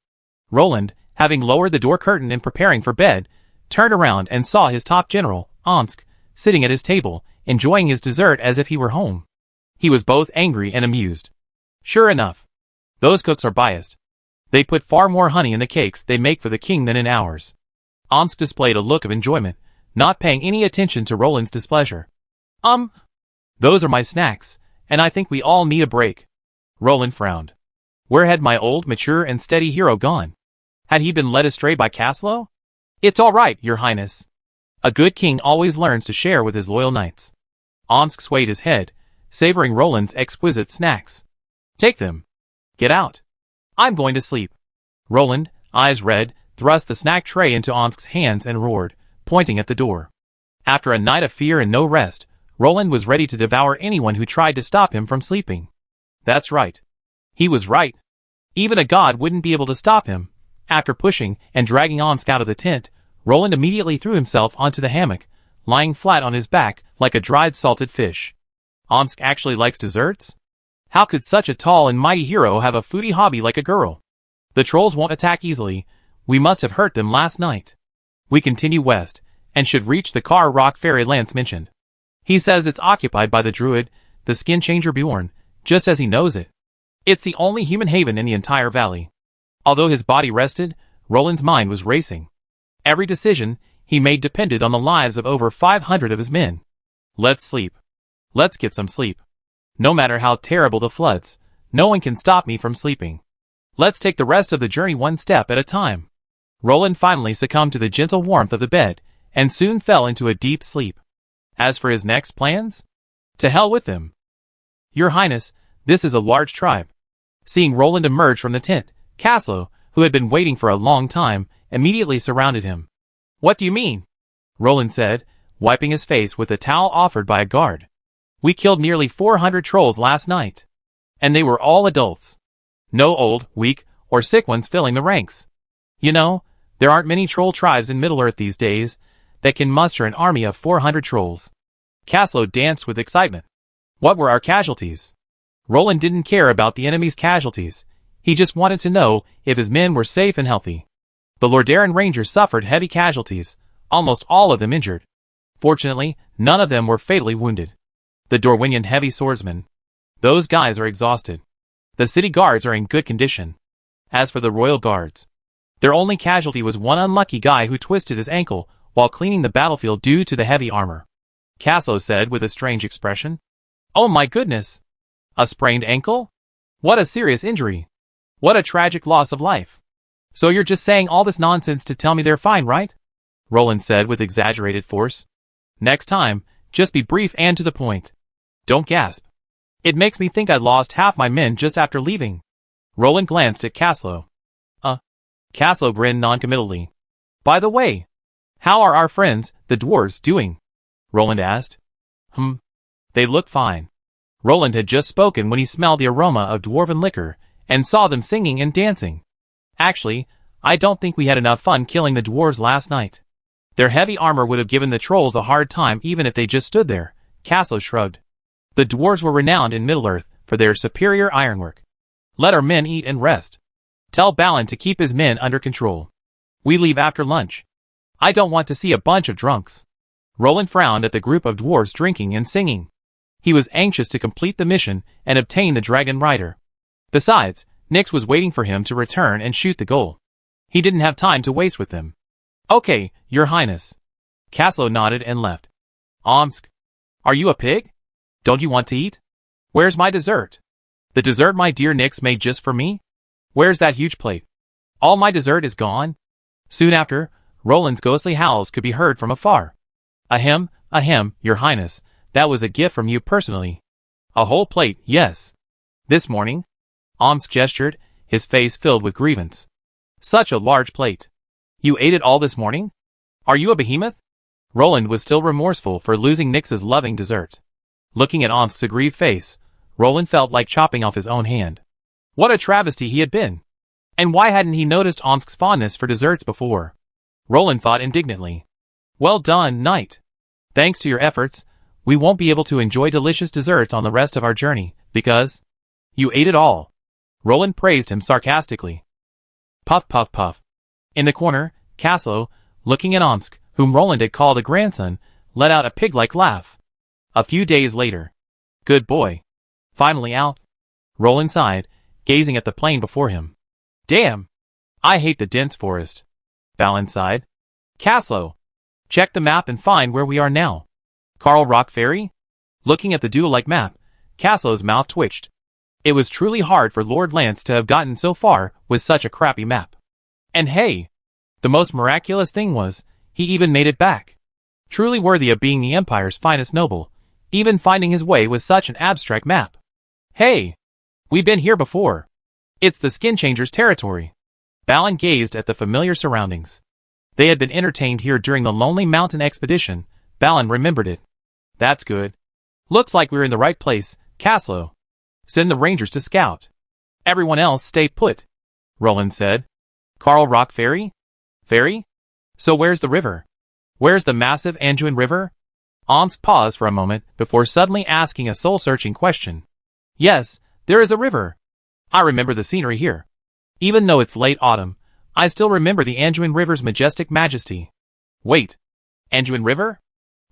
Roland, having lowered the door curtain and preparing for bed, turned around and saw his top general, Omsk, sitting at his table, enjoying his dessert as if he were home. He was both angry and amused. Sure enough. Those cooks are biased. They put far more honey in the cakes they make for the king than in ours. Omsk displayed a look of enjoyment, not paying any attention to Roland's displeasure. Those are my snacks, and I think we all need a break." Roland frowned. Where had my old, mature, and steady hero gone? Had he been led astray by Caslow? "It's all right, Your Highness. A good king always learns to share with his loyal knights." Omsk swayed his head, savoring Roland's exquisite snacks. "Take them. Get out. I'm going to sleep." Roland, eyes red, thrust the snack tray into Omsk's hands and roared, pointing at the door. After a night of fear and no rest, Roland was ready to devour anyone who tried to stop him from sleeping. That's right. He was right. Even a god wouldn't be able to stop him. After pushing and dragging Omsk out of the tent, Roland immediately threw himself onto the hammock, lying flat on his back like a dried salted fish. Omsk actually likes desserts? How could such a tall and mighty hero have a foodie hobby like a girl? The trolls won't attack easily. We must have hurt them last night. We continue west, and should reach the Car Rock Fairy Lance mentioned. He says it's occupied by the druid, the skin changer Bjorn, just as he knows it. It's the only human haven in the entire valley. Although his body rested, Roland's mind was racing. Every decision he made depended on the lives of over 500 of his men. Let's sleep. Let's get some sleep. No matter how terrible the floods, no one can stop me from sleeping. Let's take the rest of the journey one step at a time. Roland finally succumbed to the gentle warmth of the bed, and soon fell into a deep sleep. As for his next plans? To hell with them. Your Highness, this is a large tribe. Seeing Roland emerge from the tent, Caslow, who had been waiting for a long time, immediately surrounded him. What do you mean? Roland said, wiping his face with a towel offered by a guard. We killed nearly 400 trolls last night. And they were all adults. No old, weak, or sick ones filling the ranks. You know, there aren't many troll tribes in Middle-earth these days that can muster an army of 400 trolls. Caslow danced with excitement. What were our casualties? Roland didn't care about the enemy's casualties. He just wanted to know if his men were safe and healthy. The Lordaeron Rangers suffered heavy casualties, almost all of them injured. Fortunately, none of them were fatally wounded. The Dorwinian heavy swordsmen. Those guys are exhausted. The city guards are in good condition. As for the royal guards, their only casualty was one unlucky guy who twisted his ankle while cleaning the battlefield due to the heavy armor. Caslow said with a strange expression. Oh my goodness! A sprained ankle? What a serious injury! What a tragic loss of life! So you're just saying all this nonsense to tell me they're fine, right? Roland said with exaggerated force. Next time, just be brief and to the point. Don't gasp. It makes me think I lost half my men just after leaving. Roland glanced at Caslow. Caslow grinned noncommittally. By the way, how are our friends, the dwarves, doing? Roland asked. They look fine. Roland had just spoken when he smelled the aroma of dwarven liquor and saw them singing and dancing. Actually, I don't think we had enough fun killing the dwarves last night. Their heavy armor would have given the trolls a hard time even if they just stood there. Caslow shrugged. The dwarves were renowned in Middle-earth for their superior ironwork. Let our men eat and rest. Tell Balin to keep his men under control. We leave after lunch. I don't want to see a bunch of drunks. Roland frowned at the group of dwarves drinking and singing. He was anxious to complete the mission and obtain the dragon rider. Besides, Nyx was waiting for him to return and shoot the goal. He didn't have time to waste with them. Okay, Your Highness. Caslow nodded and left. Omsk. Are you a pig? Don't you want to eat? Where's my dessert? The dessert my dear Nyx made just for me? Where's that huge plate? All my dessert is gone? Soon after, Roland's ghostly howls could be heard from afar. Ahem, Your Highness, that was a gift from you personally. A whole plate, yes. This morning? Omsk gestured, his face filled with grievance. Such a large plate. You ate it all this morning? Are you a behemoth? Roland was still remorseful for losing Nyx's loving dessert. Looking at Omsk's aggrieved face, Roland felt like chopping off his own hand. What a travesty he had been! And why hadn't he noticed Omsk's fondness for desserts before? Roland thought indignantly. Well done, knight. Thanks to your efforts, we won't be able to enjoy delicious desserts on the rest of our journey, because you ate it all. Roland praised him sarcastically. Puff puff puff. In the corner, Caslow, looking at Omsk, whom Roland had called a grandson, let out a pig-like laugh. A few days later. Good boy. Finally out. Roland sighed, gazing at the plain before him. Damn! I hate the dense forest. Balin sighed. Caslow! Check the map and find where we are now. Carl Rock Ferry? Looking at the duel-like map, Caslow's mouth twitched. It was truly hard for Lord Lance to have gotten so far with such a crappy map. And hey! The most miraculous thing was, he even made it back. Truly worthy of being the Empire's finest noble, even finding his way with such an abstract map. Hey! We've been here before. It's the Skin Changer's territory. Balin gazed at the familiar surroundings. They had been entertained here during the Lonely Mountain expedition. Balin remembered it. That's good. Looks like we're in the right place, Caslow. Send the rangers to scout. Everyone else stay put, Roland said. Carl Rock Ferry? Ferry? So where's the river? Where's the massive Anduin River? Omsk paused for a moment before suddenly asking a soul-searching question. Yes, There is a river. I remember the scenery here. Even though it's late autumn, I still remember the Anduin River's majestic majesty. Wait. Anduin River?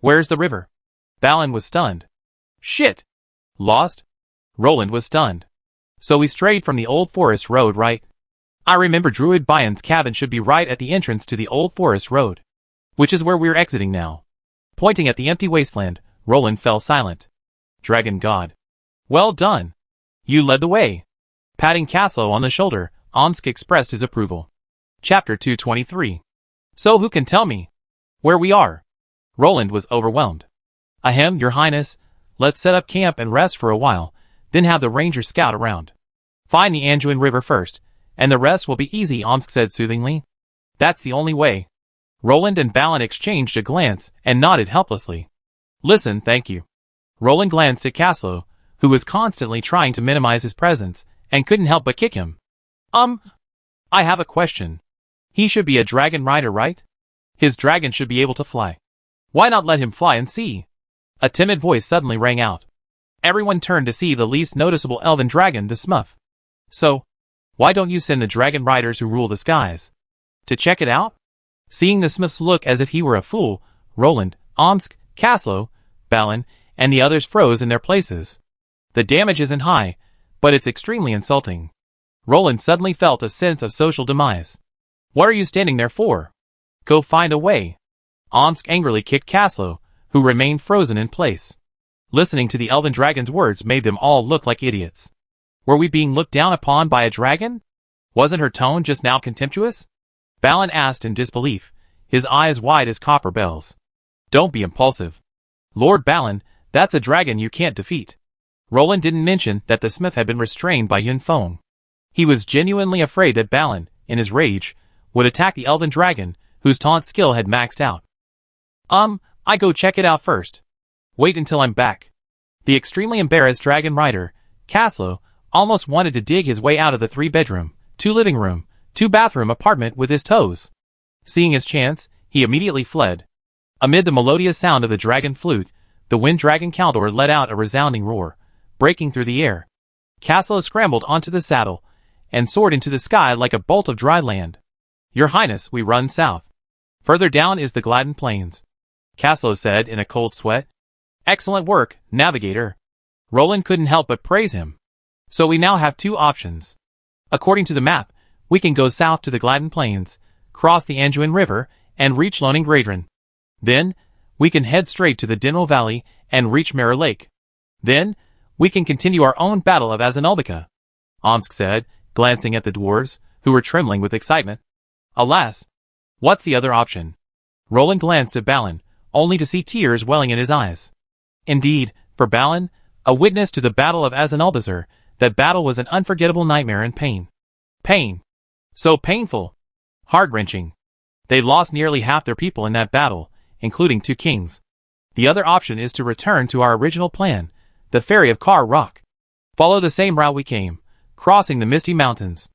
Where's the river? Balin was stunned. Shit! Lost? Roland was stunned. So we strayed from the old forest road, right? I remember Druid Bian's cabin should be right at the entrance to the old forest road. Which is where we're exiting now. Pointing at the empty wasteland, Roland fell silent. Dragon God. Well done. You led the way. Patting Caslo on the shoulder, Omsk expressed his approval. Chapter 223. So who can tell me where we are? Roland was overwhelmed. Ahem, Your Highness, let's set up camp and rest for a while, then have the ranger scout around. Find the Anduin River first, and the rest will be easy, Omsk said soothingly. That's the only way. Roland and Balin exchanged a glance and nodded helplessly. Listen, thank you. Roland glanced at Caslo, who was constantly trying to minimize his presence, and couldn't help but kick him. I have a question. He should be a dragon rider, right? His dragon should be able to fly. Why not let him fly and see? A timid voice suddenly rang out. Everyone turned to see the least noticeable elven dragon, the Smurf. So, why don't you send the dragon riders who rule the skies to check it out? Seeing the Smurfs look as if he were a fool, Roland, Omsk, Caslo, Balin, and the others froze in their places. The damage isn't high, but it's extremely insulting. Roland suddenly felt a sense of social demise. What are you standing there for? Go find a way. Omsk angrily kicked Caslo, who remained frozen in place. Listening to the elven dragon's words made them all look like idiots. Were we being looked down upon by a dragon? Wasn't her tone just now contemptuous? Balin asked in disbelief, his eyes wide as copper bells. Don't be impulsive. Lord Balin, that's a dragon you can't defeat. Roland didn't mention that the Smith had been restrained by Yun Feng. He was genuinely afraid that Balin, in his rage, would attack the elven dragon, whose taunt skill had maxed out. I go check it out first. Wait until I'm back. The extremely embarrassed dragon rider, Caslo, almost wanted to dig his way out of the 3-bedroom, 2-living room, 2-bathroom apartment with his toes. Seeing his chance, he immediately fled. Amid the melodious sound of the dragon flute, the wind dragon Kaldor let out a resounding roar, breaking through the air. Caslo scrambled onto the saddle and soared into the sky like a bolt of dry land. Your Highness, we run south. Further down is the Gladden Plains. Caslo said in a cold sweat. Excellent work, navigator. Roland couldn't help but praise him. So we now have 2 options. According to the map, we can go south to the Gladden Plains, cross the Anduin River, and reach Loningradron. Then, we can head straight to the Dinral Valley and reach Mirror Lake. Then, we can continue our own battle of Azanulbika, Omsk said, glancing at the dwarves, who were trembling with excitement. Alas! What's the other option? Roland glanced at Balin, only to see tears welling in his eyes. Indeed, for Balin, a witness to the Battle of Azanulbizar, that battle was an unforgettable nightmare and pain. Pain. So painful. Heart-wrenching. They lost nearly half their people in that battle, including 2 kings. The other option is to return to our original plan, the ferry of Kar Rock. Follow the same route we came, crossing the Misty Mountains.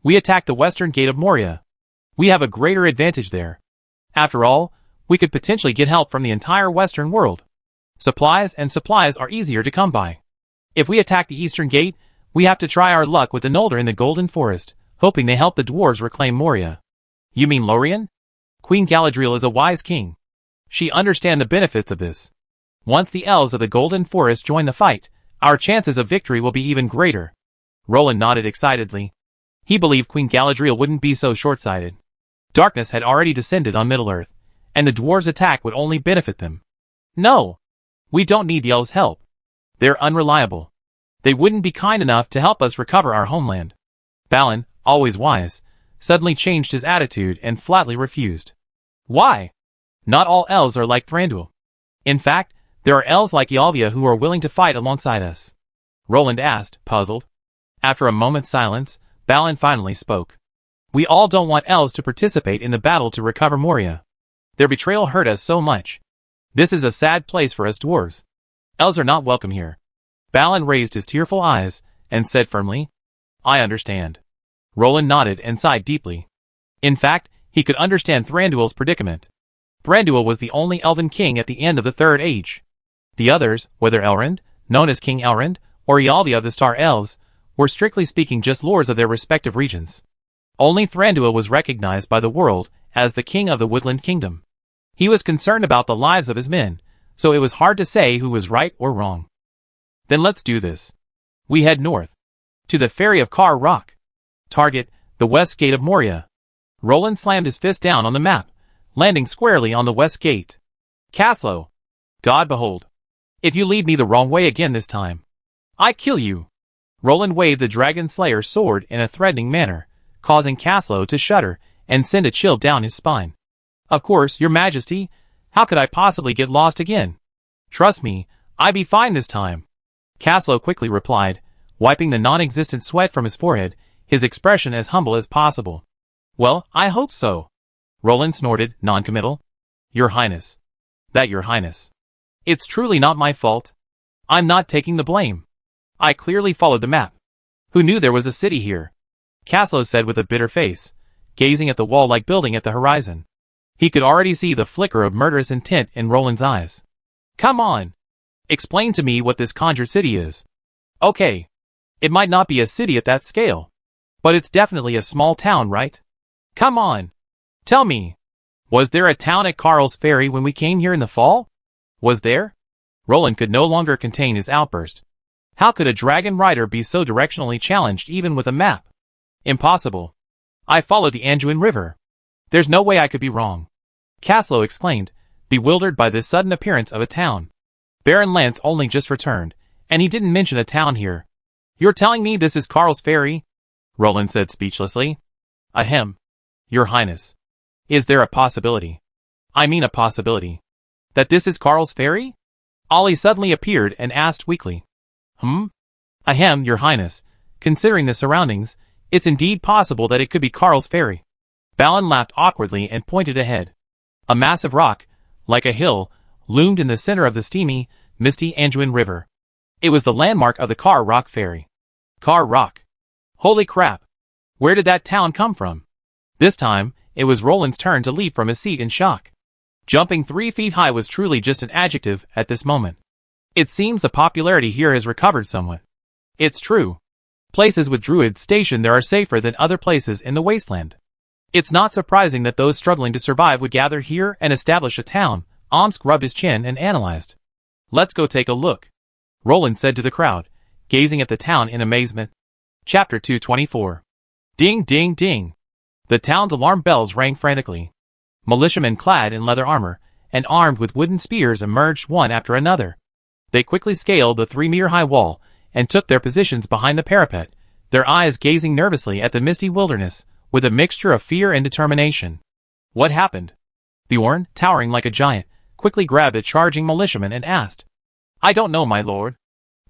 We attack the western gate of Moria. We have a greater advantage there. After all, we could potentially get help from the entire western world. Supplies are easier to come by. If we attack the eastern gate, we have to try our luck with the Noldor in the Golden Forest, hoping they help the dwarves reclaim Moria. You mean Lorien? Queen Galadriel is a wise king. She understands the benefits of this. Once the elves of the Golden Forest join the fight, our chances of victory will be even greater. Roland nodded excitedly. He believed Queen Galadriel wouldn't be so short-sighted. Darkness had already descended on Middle-earth, and the dwarves' attack would only benefit them. No! We don't need the elves' help. They're unreliable. They wouldn't be kind enough to help us recover our homeland. Balin, always wise, suddenly changed his attitude and flatly refused. Why? Not all elves are like Thranduil. In fact, there are elves like Eolvia who are willing to fight alongside us. Roland asked, puzzled. After a moment's silence, Balin finally spoke. We all don't want elves to participate in the battle to recover Moria. Their betrayal hurt us so much. This is a sad place for us dwarves. Elves are not welcome here. Balin raised his tearful eyes and said firmly, I understand. Roland nodded and sighed deeply. In fact, he could understand Thranduil's predicament. Thranduil was the only elven king at the end of the Third Age. The others, whether Elrond, known as King Elrond, or Eolvia of the Star Elves, were strictly speaking just lords of their respective regions. Only Thranduil was recognized by the world as the king of the Woodland Kingdom. He was concerned about the lives of his men, so it was hard to say who was right or wrong. Then let's do this. We head north. To the ferry of Kar Rock. Target, the west gate of Moria. Roland slammed his fist down on the map, landing squarely on the west gate. Caslow. God behold. If you lead me the wrong way again this time, I kill you. Roland waved the Dragon Slayer's sword in a threatening manner, causing Caslow to shudder and send a chill down his spine. Of course, your majesty, how could I possibly get lost again? Trust me, I be fine this time. Caslow quickly replied, wiping the non-existent sweat from his forehead, his expression as humble as possible. Well, I hope so. Roland snorted, non-committal. Your Highness. That your Highness. It's truly not my fault. I'm not taking the blame. I clearly followed the map. Who knew there was a city here? Caslow said with a bitter face, gazing at the wall-like building at the horizon. He could already see the flicker of murderous intent in Roland's eyes. Come on! Explain to me what this conjured city is. Okay. It might not be a city at that scale. But it's definitely a small town, right? Come on! Tell me! Was there a town at Carl's Ferry when we came here in the fall? Was there? Roland could no longer contain his outburst. How could a dragon rider be so directionally challenged even with a map? Impossible. I followed the Anduin River. There's no way I could be wrong. Caslow exclaimed, bewildered by this sudden appearance of a town. Baron Lance only just returned, and he didn't mention a town here. You're telling me this is Carl's Ferry? Roland said speechlessly. Ahem. Your Highness. Is there a possibility? I mean a possibility. That this is Carl's Ferry? Ollie suddenly appeared and asked weakly. Ahem, Your Highness. Considering the surroundings, it's indeed possible that it could be Carl's Ferry. Balin laughed awkwardly and pointed ahead. A massive rock, like a hill, loomed in the center of the steamy, misty Anduin River. It was the landmark of the Kar Rock Ferry. Kar Rock. Holy crap! Where did that town come from? This time, it was Roland's turn to leap from his seat in shock. Jumping 3 feet high was truly just an adjective at this moment. It seems the popularity here has recovered somewhat. It's true. Places with druids stationed there are safer than other places in the wasteland. It's not surprising that those struggling to survive would gather here and establish a town. Omsk rubbed his chin and analyzed. Let's go take a look. Roland said to the crowd, gazing at the town in amazement. Chapter 224. Ding ding ding. The town's alarm bells rang frantically. Militiamen clad in leather armor and armed with wooden spears emerged one after another. They quickly scaled the 3-meter-high wall and took their positions behind the parapet, their eyes gazing nervously at the misty wilderness, with a mixture of fear and determination. What happened? Bjorn, towering like a giant, quickly grabbed a charging militiaman and asked. I don't know, my lord.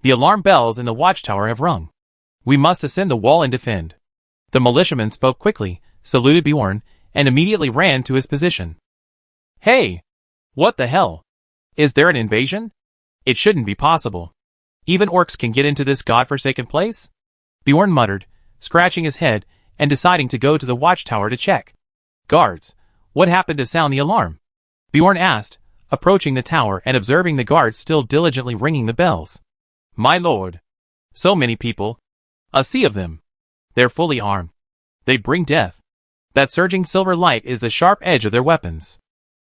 The alarm bells in the watchtower have rung. We must ascend the wall and defend. The militiaman spoke quickly, saluted Bjorn, and immediately ran to his position. Hey! What the hell? Is there an invasion? It shouldn't be possible. Even orcs can get into this godforsaken place? Bjorn muttered, scratching his head and deciding to go to the watchtower to check. Guards, what happened to sound the alarm? Bjorn asked, approaching the tower and observing the guards still diligently ringing the bells. My lord. So many people. A sea of them. They're fully armed. They bring death. That surging silver light is the sharp edge of their weapons.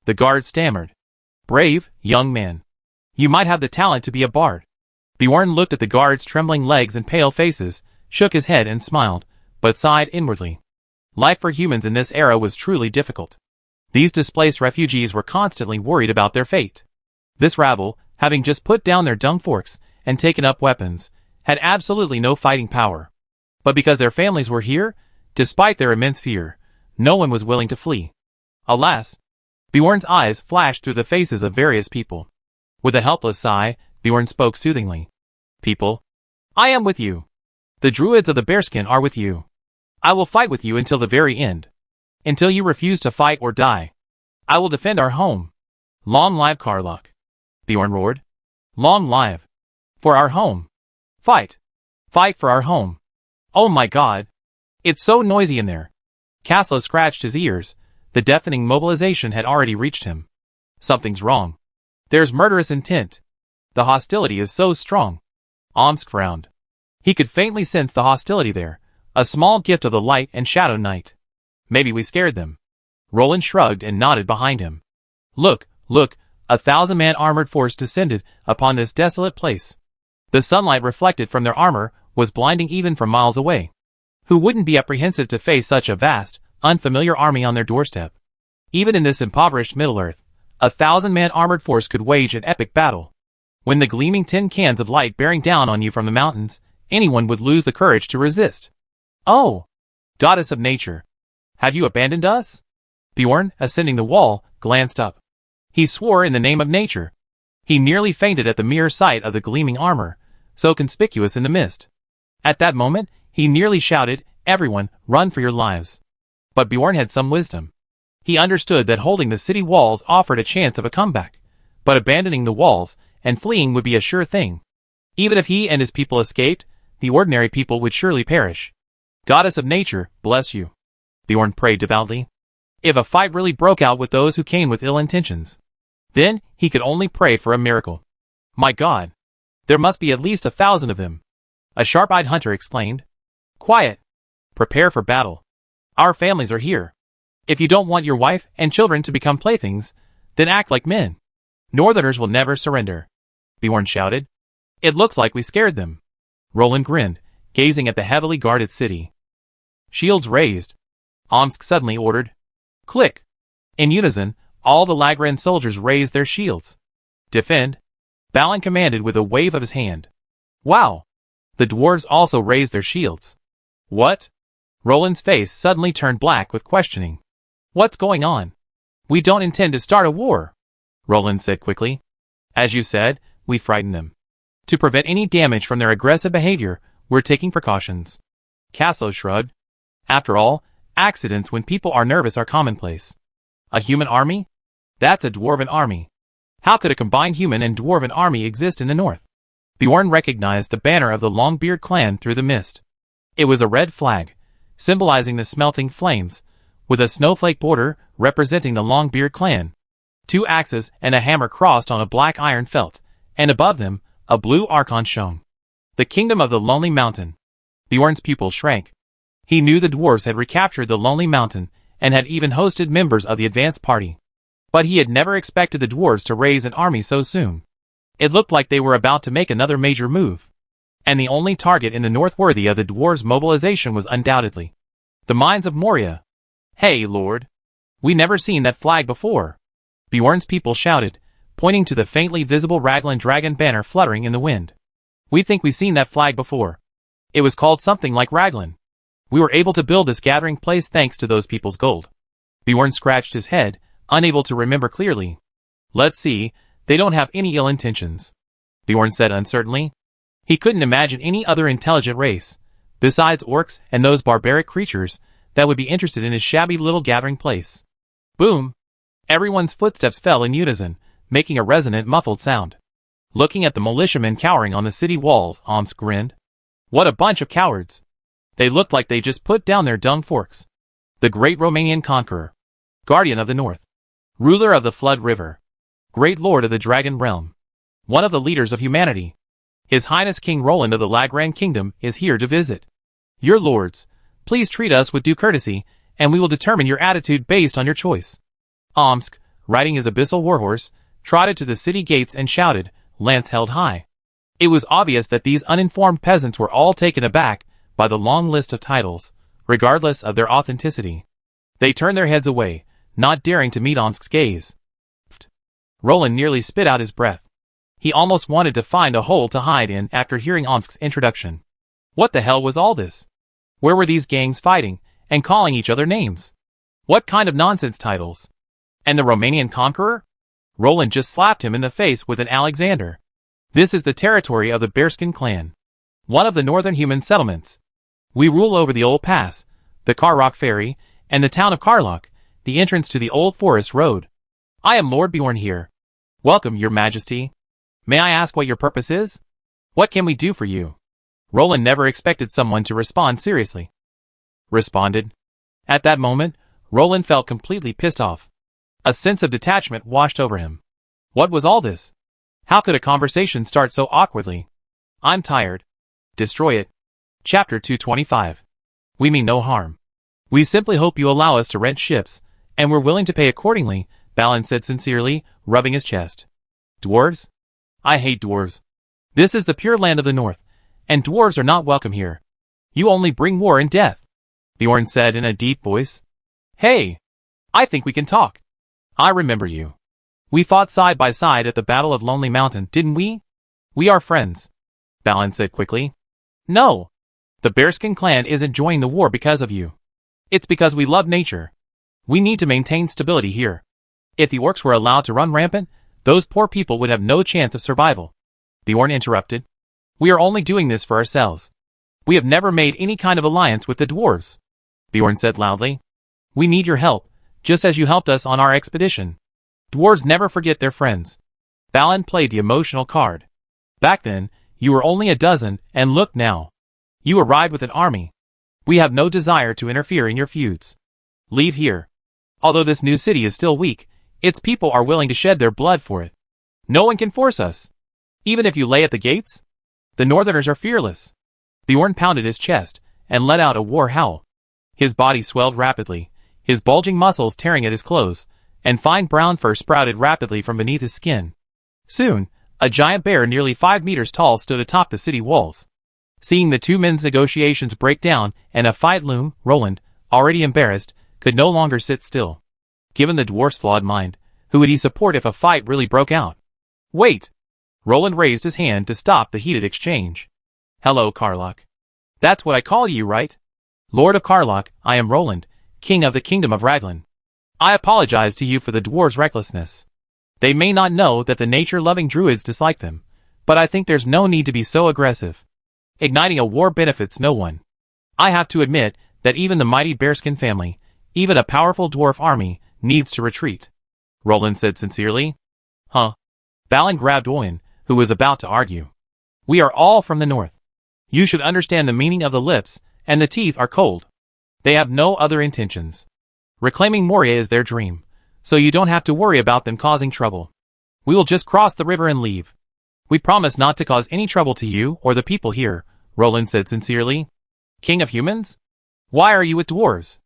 The guard stammered. Brave, young man. You might have the talent to be a bard. Bjorn looked at the guard's trembling legs and pale faces, shook his head and smiled, but sighed inwardly. Life for humans in this era was truly difficult. These displaced refugees were constantly worried about their fate. This rabble, having just put down their dung forks and taken up weapons, had absolutely no fighting power. But because their families were here, despite their immense fear, no one was willing to flee. Alas! Bjorn's eyes flashed through the faces of various people. With a helpless sigh, Bjorn spoke soothingly. People, I am with you. The druids of the bearskin are with you. I will fight with you until the very end. Until you refuse to fight or die. I will defend our home. Long live Karlach. Bjorn roared. Long live. For our home. Fight. Fight for our home. Oh my god. It's so noisy in there. Caslow scratched his ears. The deafening mobilization had already reached him. Something's wrong. There's murderous intent. The hostility is so strong. Omsk frowned. He could faintly sense the hostility there, a small gift of the light and shadow night. Maybe we scared them. Roland shrugged and nodded behind him. Look, look, 1,000-man armored force descended upon this desolate place. The sunlight reflected from their armor was blinding even from miles away. Who wouldn't be apprehensive to face such a vast, unfamiliar army on their doorstep? Even in this impoverished Middle-earth, 1,000-man armored force could wage an epic battle. When the gleaming tin cans of light bearing down on you from the mountains, anyone would lose the courage to resist. Oh! Goddess of nature! Have you abandoned us? Bjorn, ascending the wall, glanced up. He swore in the name of nature. He nearly fainted at the mere sight of the gleaming armor, so conspicuous in the mist. At that moment, he nearly shouted, "Everyone, run for your lives." But Bjorn had some wisdom. He understood that holding the city walls offered a chance of a comeback, but abandoning the walls and fleeing would be a sure thing. Even if he and his people escaped, the ordinary people would surely perish. Goddess of nature, bless you. Bjorn prayed devoutly. If a fight really broke out with those who came with ill intentions, then he could only pray for a miracle. My God! There must be at least 1,000 of them. A sharp-eyed hunter exclaimed. Quiet! Prepare for battle. Our families are here. If you don't want your wife and children to become playthings, then act like men. Northerners will never surrender. Bjorn shouted. It looks like we scared them. Roland grinned, gazing at the heavily guarded city. Shields raised. Omsk suddenly ordered. Click! In unison, all the Lagran soldiers raised their shields. Defend! Balin commanded with a wave of his hand. Wow! The dwarves also raised their shields. What? Roland's face suddenly turned black with questioning. What's going on? We don't intend to start a war, Roland said quickly. As you said, we frightened them. To prevent any damage from their aggressive behavior, we're taking precautions. Casso shrugged. After all, accidents when people are nervous are commonplace. A human army? That's a dwarven army. How could a combined human and dwarven army exist in the north? Bjorn recognized the banner of the Longbeard clan through the mist. It was a red flag, symbolizing the smelting flames, with a snowflake border representing the Longbeard clan. 2 axes and a hammer crossed on a black iron felt, and above them, a blue archon shone. The kingdom of the Lonely Mountain. Bjorn's pupils shrank. He knew the dwarves had recaptured the Lonely Mountain, and had even hosted members of the advance party. But he had never expected the dwarves to raise an army so soon. It looked like they were about to make another major move. And the only target in the north worthy of the dwarves' mobilization was undoubtedly the mines of Moria. Hey, Lord! We never seen that flag before. Bjorn's people shouted, pointing to the faintly visible Raglan dragon banner fluttering in the wind. We think we've seen that flag before. It was called something like Raglan. We were able to build this gathering place thanks to those people's gold. Bjorn scratched his head, unable to remember clearly. Let's see, they don't have any ill intentions, Bjorn said uncertainly. He couldn't imagine any other intelligent race, besides orcs and those barbaric creatures, that would be interested in his shabby little gathering place. Boom! Everyone's footsteps fell in unison, making a resonant muffled sound. Looking at the militiamen cowering on the city walls, Omsk grinned. What a bunch of cowards! They looked like they just put down their dung forks. The great Romanian conqueror, guardian of the north, ruler of the Flood River, great lord of the Dragon Realm, one of the leaders of humanity. His Highness King Roland of the Lagran Kingdom is here to visit. Your lords, please treat us with due courtesy, and we will determine your attitude based on your choice. Omsk, riding his abyssal warhorse, trotted to the city gates and shouted, lance held high. It was obvious that these uninformed peasants were all taken aback by the long list of titles, regardless of their authenticity. They turned their heads away, not daring to meet Omsk's gaze. Roland nearly spit out his breath. He almost wanted to find a hole to hide in after hearing Omsk's introduction. What the hell was all this? Where were these gangs fighting, and calling each other names? What kind of nonsense titles? And the Romanian conqueror? Roland just slapped him in the face with an Alexander. This is the territory of the Bearskin clan, one of the northern human settlements. We rule over the Old Pass, the Karrock Ferry, and the town of Karlock, the entrance to the Old Forest Road. I am Lord Bjorn here. Welcome, your majesty. May I ask what your purpose is? What can we do for you? Roland never expected someone to respond seriously. Responded. At that moment, Roland felt completely pissed off. A sense of detachment washed over him. What was all this? How could a conversation start so awkwardly? I'm tired. Destroy it, Chapter 225. We mean no harm. We simply hope you allow us to rent ships, and we're willing to pay accordingly, Balin said sincerely, rubbing his chest. Dwarves? I hate dwarves. This is the pure land of the north, and dwarves are not welcome here. You only bring war and death, Bjorn said in a deep voice. Hey! I think we can talk. I remember you. We fought side by side at the Battle of Lonely Mountain, didn't we? We are friends, Balin said quickly. No! The Bearskin clan isn't joining the war because of you. It's because we love nature. We need to maintain stability here. If the orcs were allowed to run rampant, those poor people would have no chance of survival. Bjorn interrupted. We are only doing this for ourselves. We have never made any kind of alliance with the dwarves, Bjorn said loudly. We need your help, just as you helped us on our expedition. Dwarves never forget their friends. Balin played the emotional card. Back then, you were only a dozen, and look now. You arrived with an army. We have no desire to interfere in your feuds. Leave here. Although this new city is still weak, its people are willing to shed their blood for it. No one can force us. Even if you lay at the gates? The Northerners are fearless. Bjorn pounded his chest, and let out a war howl. His body swelled rapidly, his bulging muscles tearing at his clothes, and fine brown fur sprouted rapidly from beneath his skin. Soon, a giant bear nearly 5 meters tall stood atop the city walls. Seeing the two men's negotiations break down and a fight loom, Roland, already embarrassed, could no longer sit still. Given the dwarf's flawed mind, who would he support if a fight really broke out? Wait! Roland raised his hand to stop the heated exchange. Hello, Karlach. That's what I call you, right? Lord of Karlach, I am Roland, king of the kingdom of Raglan. I apologize to you for the dwarves' recklessness. They may not know that the nature-loving druids dislike them, but I think there's no need to be so aggressive. Igniting a war benefits no one. I have to admit that even the mighty Bearskin family, even a powerful dwarf army, needs to retreat, Roland said sincerely. Huh? Balin grabbed Owen, who was about to argue. We are all from the north. You should understand the meaning of the lips, and the teeth are cold. They have no other intentions. Reclaiming Moria is their dream, so you don't have to worry about them causing trouble. We will just cross the river and leave. We promise not to cause any trouble to you or the people here, Roland said sincerely. King of humans? Why are you with dwarves?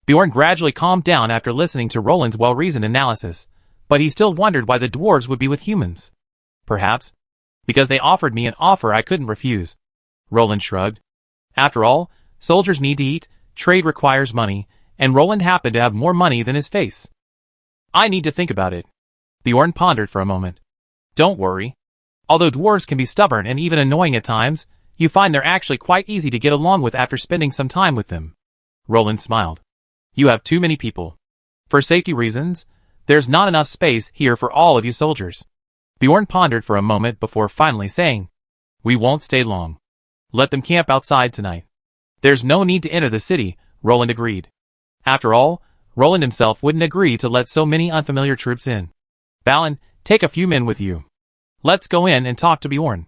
Bjorn gradually calmed down after listening to Roland's well-reasoned analysis, but he still wondered why the dwarves would be with humans. Perhaps because they offered me an offer I couldn't refuse. Roland shrugged. After all, soldiers need to eat, trade requires money, and Roland happened to have more money than his face. I need to think about it. Bjorn pondered for a moment. Don't worry. Although dwarves can be stubborn and even annoying at times, you find they're actually quite easy to get along with after spending some time with them. Roland smiled. You have too many people. For safety reasons, there's not enough space here for all of you soldiers. Bjorn pondered for a moment before finally saying, We won't stay long. Let them camp outside tonight. There's no need to enter the city, Roland agreed. After all, Roland himself wouldn't agree to let so many unfamiliar troops in. Balin, take a few men with you. Let's go in and talk to Bjorn.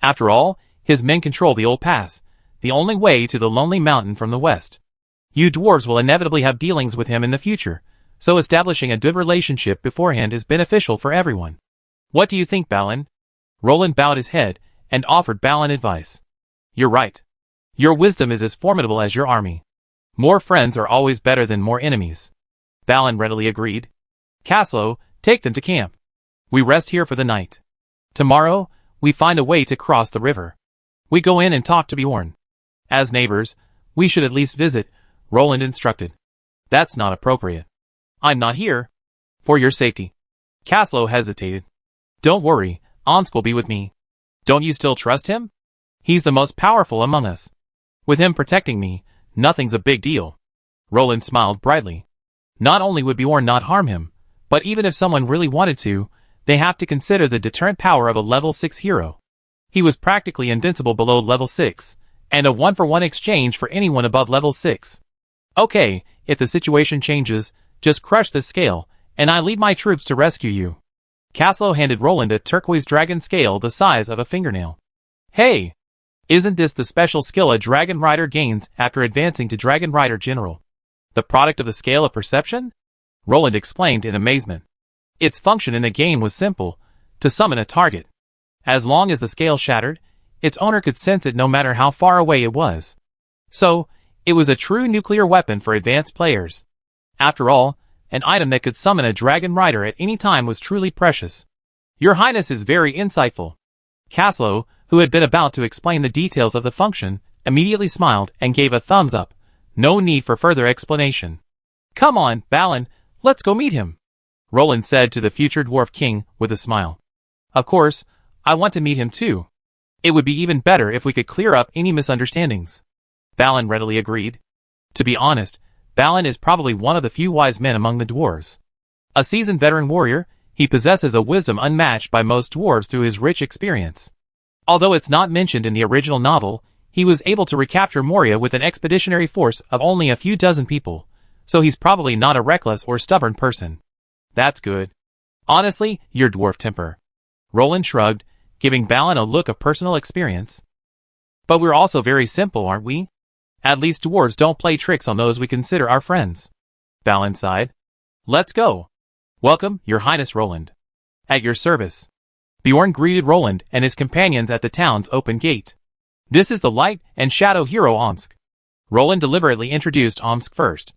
After all, his men control the old pass, the only way to the Lonely Mountain from the west. You dwarves will inevitably have dealings with him in the future, so establishing a good relationship beforehand is beneficial for everyone. What do you think, Balin? Roland bowed his head and offered Balin advice. You're right. Your wisdom is as formidable as your army. More friends are always better than more enemies. Balin readily agreed. Caslo, take them to camp. We rest here for the night. Tomorrow, we find a way to cross the river. We go in and talk to Bjorn. As neighbors, we should at least visit, Roland instructed. That's not appropriate. I'm not here. For your safety. Caslo hesitated. Don't worry, Onsk will be with me. Don't you still trust him? He's the most powerful among us. With him protecting me, nothing's a big deal. Roland smiled brightly. Not only would Bjorn not harm him, but even if someone really wanted to, they have to consider the deterrent power of a level 6 hero. He was practically invincible below level 6, and a 1-for-1 exchange for anyone above level 6. Okay, if the situation changes, just crush the scale, and I lead my troops to rescue you. Caslo handed Roland a turquoise dragon scale the size of a fingernail. Hey! Isn't this the special skill a dragon rider gains after advancing to Dragon Rider General? The product of the scale of perception? Roland exclaimed in amazement. Its function in the game was simple, to summon a target. As long as the scale shattered, its owner could sense it no matter how far away it was. So, it was a true nuclear weapon for advanced players. After all, an item that could summon a dragon rider at any time was truly precious. Your Highness is very insightful. Caslow, who had been about to explain the details of the function, immediately smiled and gave a thumbs up. No need for further explanation. Come on, Balin, let's go meet him, Roland said to the future dwarf king with a smile. Of course, I want to meet him too. It would be even better if we could clear up any misunderstandings. Balin readily agreed. To be honest, Balin is probably one of the few wise men among the dwarves. A seasoned veteran warrior, he possesses a wisdom unmatched by most dwarves through his rich experience. Although it's not mentioned in the original novel, he was able to recapture Moria with an expeditionary force of only a few dozen people, so he's probably not a reckless or stubborn person. That's good. Honestly, your dwarf temper. Roland shrugged, giving Balin a look of personal experience. But we're also very simple, aren't we? At least dwarves don't play tricks on those we consider our friends. Balin sighed. Let's go. Welcome, Your Highness Roland. At your service. Bjorn greeted Roland and his companions at the town's open gate. This is the light and shadow hero Omsk. Roland deliberately introduced Omsk first.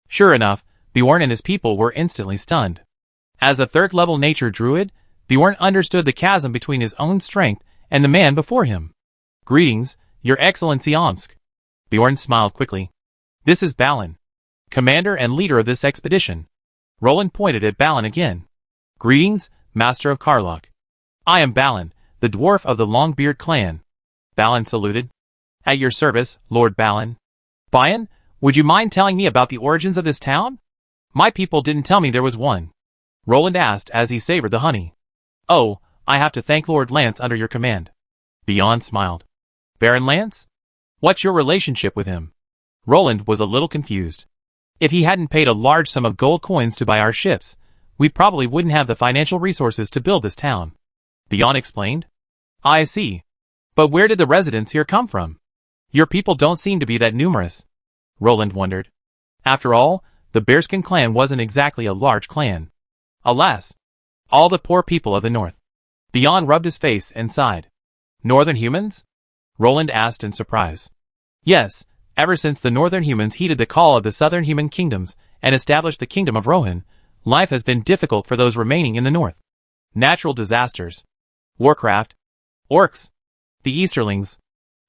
Sure enough, Bjorn and his people were instantly stunned. As a third-level nature druid, Bjorn understood the chasm between his own strength and the man before him. Greetings, Your Excellency Omsk. Bjorn smiled quickly. This is Balin, commander and leader of this expedition. Roland pointed at Balin again. Greetings, Master of Karlach. I am Balin, the dwarf of the Longbeard clan. Balin saluted. At your service, Lord Balin. Bayan, would you mind telling me about the origins of this town? My people didn't tell me there was one. Roland asked as he savored the honey. Oh, I have to thank Lord Lance under your command. Bjorn smiled. Baron Lance? What's your relationship with him? Roland was a little confused. If he hadn't paid a large sum of gold coins to buy our ships, we probably wouldn't have the financial resources to build this town. Bjorn explained. I see. But where did the residents here come from? Your people don't seem to be that numerous. Roland wondered. After all, the Bearskin clan wasn't exactly a large clan. Alas, all the poor people of the north. Bjorn rubbed his face and sighed. Northern humans? Roland asked in surprise. Yes, ever since the northern humans heeded the call of the southern human kingdoms and established the kingdom of Rohan, life has been difficult for those remaining in the north. Natural disasters, warcraft, orcs, the Easterlings,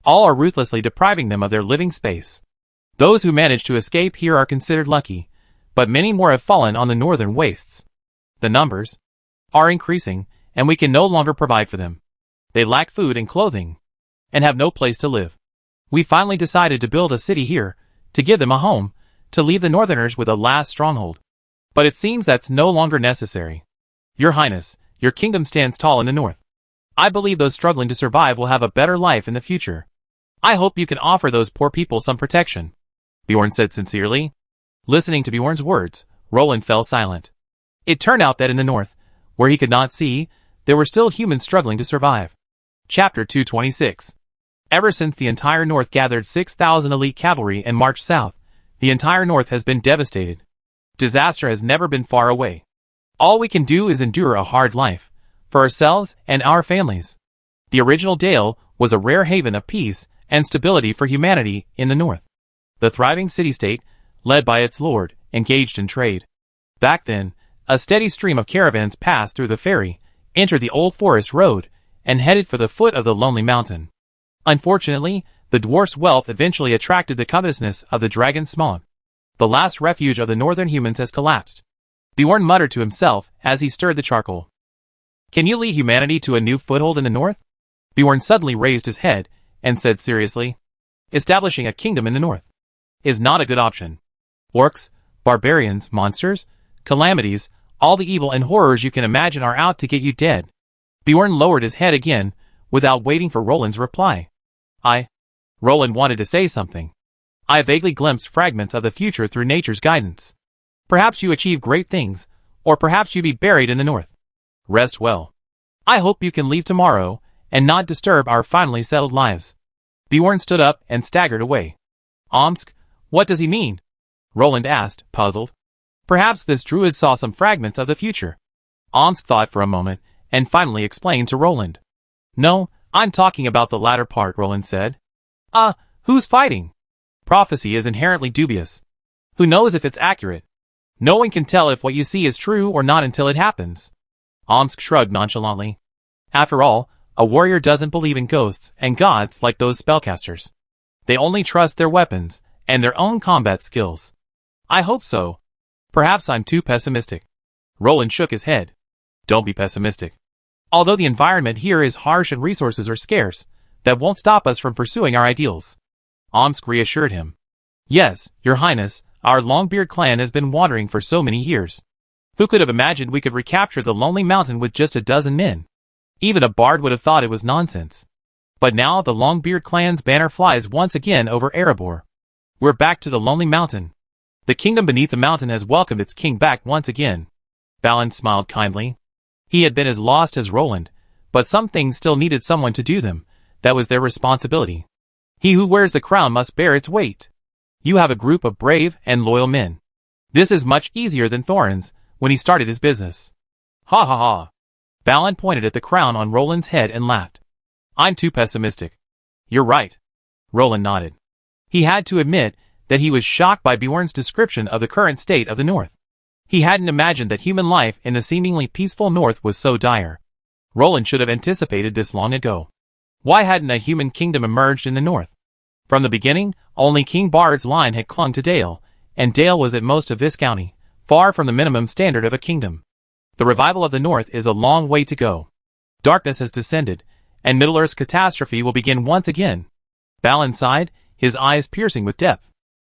all are ruthlessly depriving them of their living space. Those who manage to escape here are considered lucky, but many more have fallen on the northern wastes. The numbers are increasing, and we can no longer provide for them. They lack food and clothing, and have no place to live. We finally decided to build a city here, to give them a home, to leave the northerners with a last stronghold. But it seems that's no longer necessary. Your Highness, your kingdom stands tall in the north. I believe those struggling to survive will have a better life in the future. I hope you can offer those poor people some protection. Bjorn said sincerely. Listening to Bjorn's words, Roland fell silent. It turned out that in the north, where he could not see, there were still humans struggling to survive. Chapter 226. Ever since the entire north gathered 6,000 elite cavalry and marched south, the entire north has been devastated. Disaster has never been far away. All we can do is endure a hard life, for ourselves and our families. The original Dale was a rare haven of peace and stability for humanity in the north. The thriving city-state, led by its lord, engaged in trade. Back then, a steady stream of caravans passed through the ferry, entered the old forest road, and headed for the foot of the lonely mountain. Unfortunately, the dwarf's wealth eventually attracted the covetousness of the dragon Smaug. The last refuge of the northern humans has collapsed. Bjorn muttered to himself as he stirred the charcoal. Can you lead humanity to a new foothold in the north? Bjorn suddenly raised his head and said seriously, establishing a kingdom in the north is not a good option. Orcs, barbarians, monsters, calamities, all the evil and horrors you can imagine are out to get you dead. Bjorn lowered his head again, without waiting for Roland's reply. Roland wanted to say something. I vaguely glimpsed fragments of the future through nature's guidance. Perhaps you achieve great things, or perhaps you be buried in the north. Rest well. I hope you can leave tomorrow, and not disturb our finally settled lives. Bjorn stood up and staggered away. Omsk, what does he mean? Roland asked, puzzled. Perhaps this druid saw some fragments of the future. Omsk thought for a moment, and finally explained to Roland. No, I'm talking about the latter part, Roland said. Who's fighting? Prophecy is inherently dubious. Who knows if it's accurate? No one can tell if what you see is true or not until it happens. Omsk shrugged nonchalantly. After all, a warrior doesn't believe in ghosts and gods like those spellcasters. They only trust their weapons and their own combat skills. I hope so. Perhaps I'm too pessimistic. Roland shook his head. Don't be pessimistic. Although the environment here is harsh and resources are scarce, that won't stop us from pursuing our ideals. Omsk reassured him. Yes, Your Highness, our Longbeard clan has been wandering for so many years. Who could have imagined we could recapture the Lonely Mountain with just a dozen men? Even a bard would have thought it was nonsense. But now the Longbeard clan's banner flies once again over Erebor. We're back to the Lonely Mountain. The kingdom beneath the mountain has welcomed its king back once again. Balin smiled kindly. He had been as lost as Roland, but some things still needed someone to do them. That was their responsibility. He who wears the crown must bear its weight. You have a group of brave and loyal men. This is much easier than Thorin's when he started his business. Ha ha ha. Balin pointed at the crown on Roland's head and laughed. I'm too pessimistic. You're right. Roland nodded. He had to admit that he was shocked by Bjorn's description of the current state of the North. He hadn't imagined that human life in the seemingly peaceful North was so dire. Roland should have anticipated this long ago. Why hadn't a human kingdom emerged in the North? From the beginning, only King Bard's line had clung to Dale, and Dale was at most a viscounty, far from the minimum standard of a kingdom. The revival of the North is a long way to go. Darkness has descended, and Middle-earth's catastrophe will begin once again. Balin sighed, his eyes piercing with depth.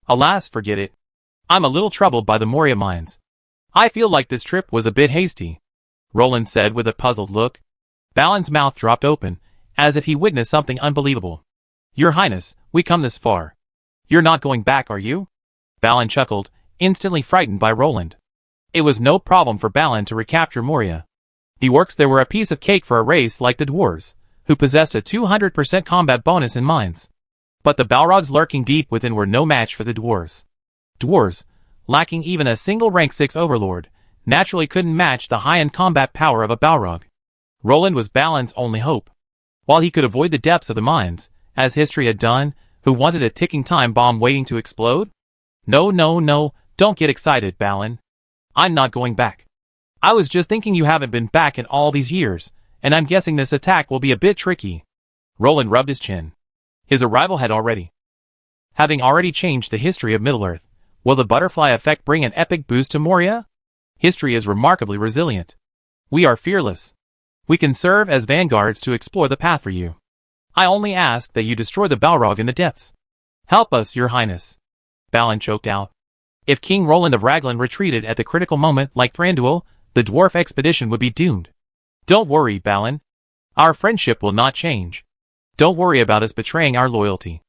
Alas, forget it. I'm a little troubled by the Moria mines. I feel like this trip was a bit hasty, Roland said with a puzzled look. Balin's mouth dropped open, as if he witnessed something unbelievable. Your Highness, we come this far. You're not going back, are you? Balin chuckled, instantly frightened by Roland. It was no problem for Balin to recapture Moria. The orcs there were a piece of cake for a race like the dwarves, who possessed a 200% combat bonus in mines. But the Balrogs lurking deep within were no match for the dwarves. Dwarves, lacking even a single rank 6 overlord, naturally couldn't match the high-end combat power of a Balrog. Roland was Balin's only hope. While he could avoid the depths of the mines, as history had done, who wanted a ticking time bomb waiting to explode? No, don't get excited, Balin. I'm not going back. I was just thinking you haven't been back in all these years, and I'm guessing this attack will be a bit tricky. Roland rubbed his chin. His arrival had having already changed the history of Middle-earth. Will the butterfly effect bring an epic boost to Moria? History is remarkably resilient. We are fearless. We can serve as vanguards to explore the path for you. I only ask that you destroy the Balrog in the depths. Help us, Your Highness. Balin choked out. If King Roland of Raglan retreated at the critical moment like Thranduil, the dwarf expedition would be doomed. Don't worry, Balin. Our friendship will not change. Don't worry about us betraying our loyalty.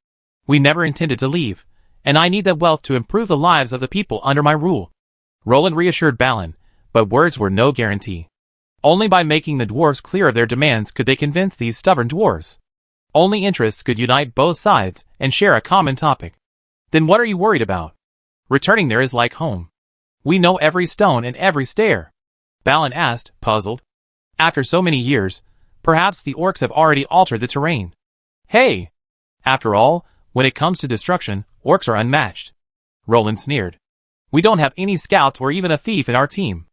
We never intended to leave, and I need that wealth to improve the lives of the people under my rule. Roland reassured Balin, but words were no guarantee. Only by making the dwarves clear of their demands could they convince these stubborn dwarves. Only interests could unite both sides and share a common topic. Then what are you worried about? Returning there is like home. We know every stone and every stair. Balin asked, puzzled. After so many years, perhaps the orcs have already altered the terrain. Hey! After all, when it comes to destruction, orcs are unmatched. Roland sneered. We don't have any scouts or even a thief in our team.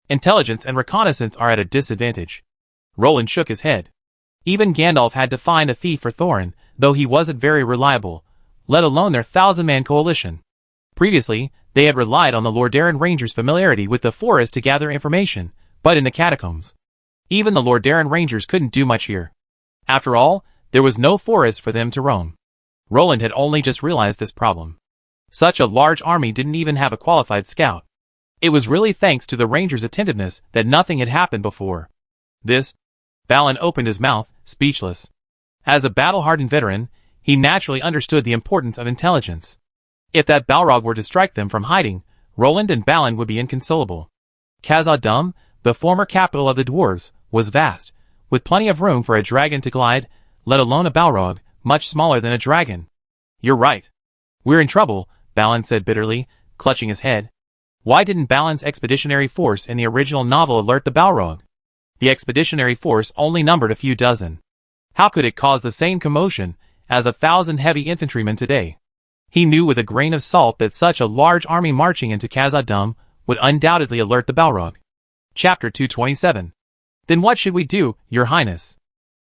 Intelligence and reconnaissance are at a disadvantage. Roland shook his head. Even Gandalf had to find a thief for Thorin, though he wasn't very reliable, let alone their 1,000-man coalition. Previously, they had relied on the Lordaeron Rangers' familiarity with the forest to gather information, but in the catacombs. Even the Lordaeron Rangers couldn't do much here. After all, there was no forest for them to roam. Roland had only just realized this problem. Such a large army didn't even have a qualified scout. It was really thanks to the Rangers' attentiveness that nothing had happened before. Balin opened his mouth, speechless. As a battle-hardened veteran, he naturally understood the importance of intelligence. If that Balrog were to strike them from hiding, Roland and Balin would be inconsolable. Khazad-dûm, the former capital of the dwarves, was vast, with plenty of room for a dragon to glide, let alone a Balrog, much smaller than a dragon. You're right. We're in trouble, Balin said bitterly, clutching his head. Why didn't Balin's expeditionary force in the original novel alert the Balrog? The expeditionary force only numbered a few dozen. How could it cause the same commotion as 1,000 heavy infantrymen today? He knew with a grain of salt that such a large army marching into Khazad-dûm would undoubtedly alert the Balrog. Chapter 227. Then what should we do, Your Highness?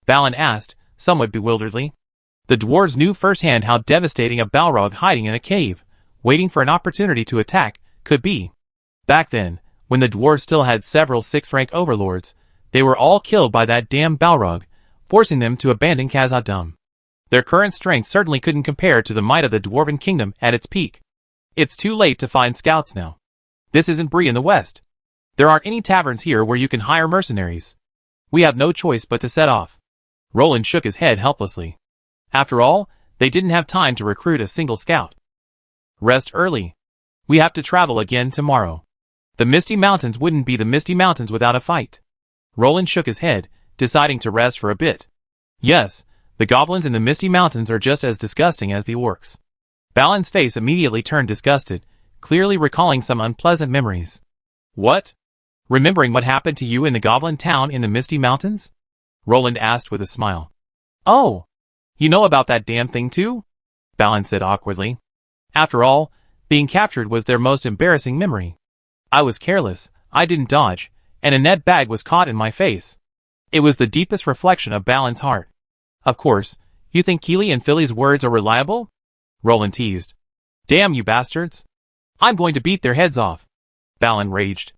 Balin asked, somewhat bewilderedly. The dwarves knew firsthand how devastating a Balrog hiding in a cave, waiting for an opportunity to attack, could be. Back then, when the dwarves still had several sixth-rank overlords, they were all killed by that damn Balrog, forcing them to abandon Khazad-dûm. Their current strength certainly couldn't compare to the might of the Dwarven Kingdom at its peak. It's too late to find scouts now. This isn't Bree in the West. There aren't any taverns here where you can hire mercenaries. We have no choice but to set off. Roland shook his head helplessly. After all, they didn't have time to recruit a single scout. Rest early. We have to travel again tomorrow. The Misty Mountains wouldn't be the Misty Mountains without a fight. Roland shook his head, deciding to rest for a bit. Yes, the goblins in the Misty Mountains are just as disgusting as the orcs. Balin's face immediately turned disgusted, clearly recalling some unpleasant memories. What? Remembering what happened to you in the goblin town in the Misty Mountains? Roland asked with a smile. Oh, you know about that damn thing too? Balin said awkwardly. After all, being captured was their most embarrassing memory. I was careless, I didn't dodge, and a net bag was caught in my face. It was the deepest reflection of Balin's heart. Of course, you think Keely and Philly's words are reliable? Roland teased. Damn you bastards! I'm going to beat their heads off. Balin raged.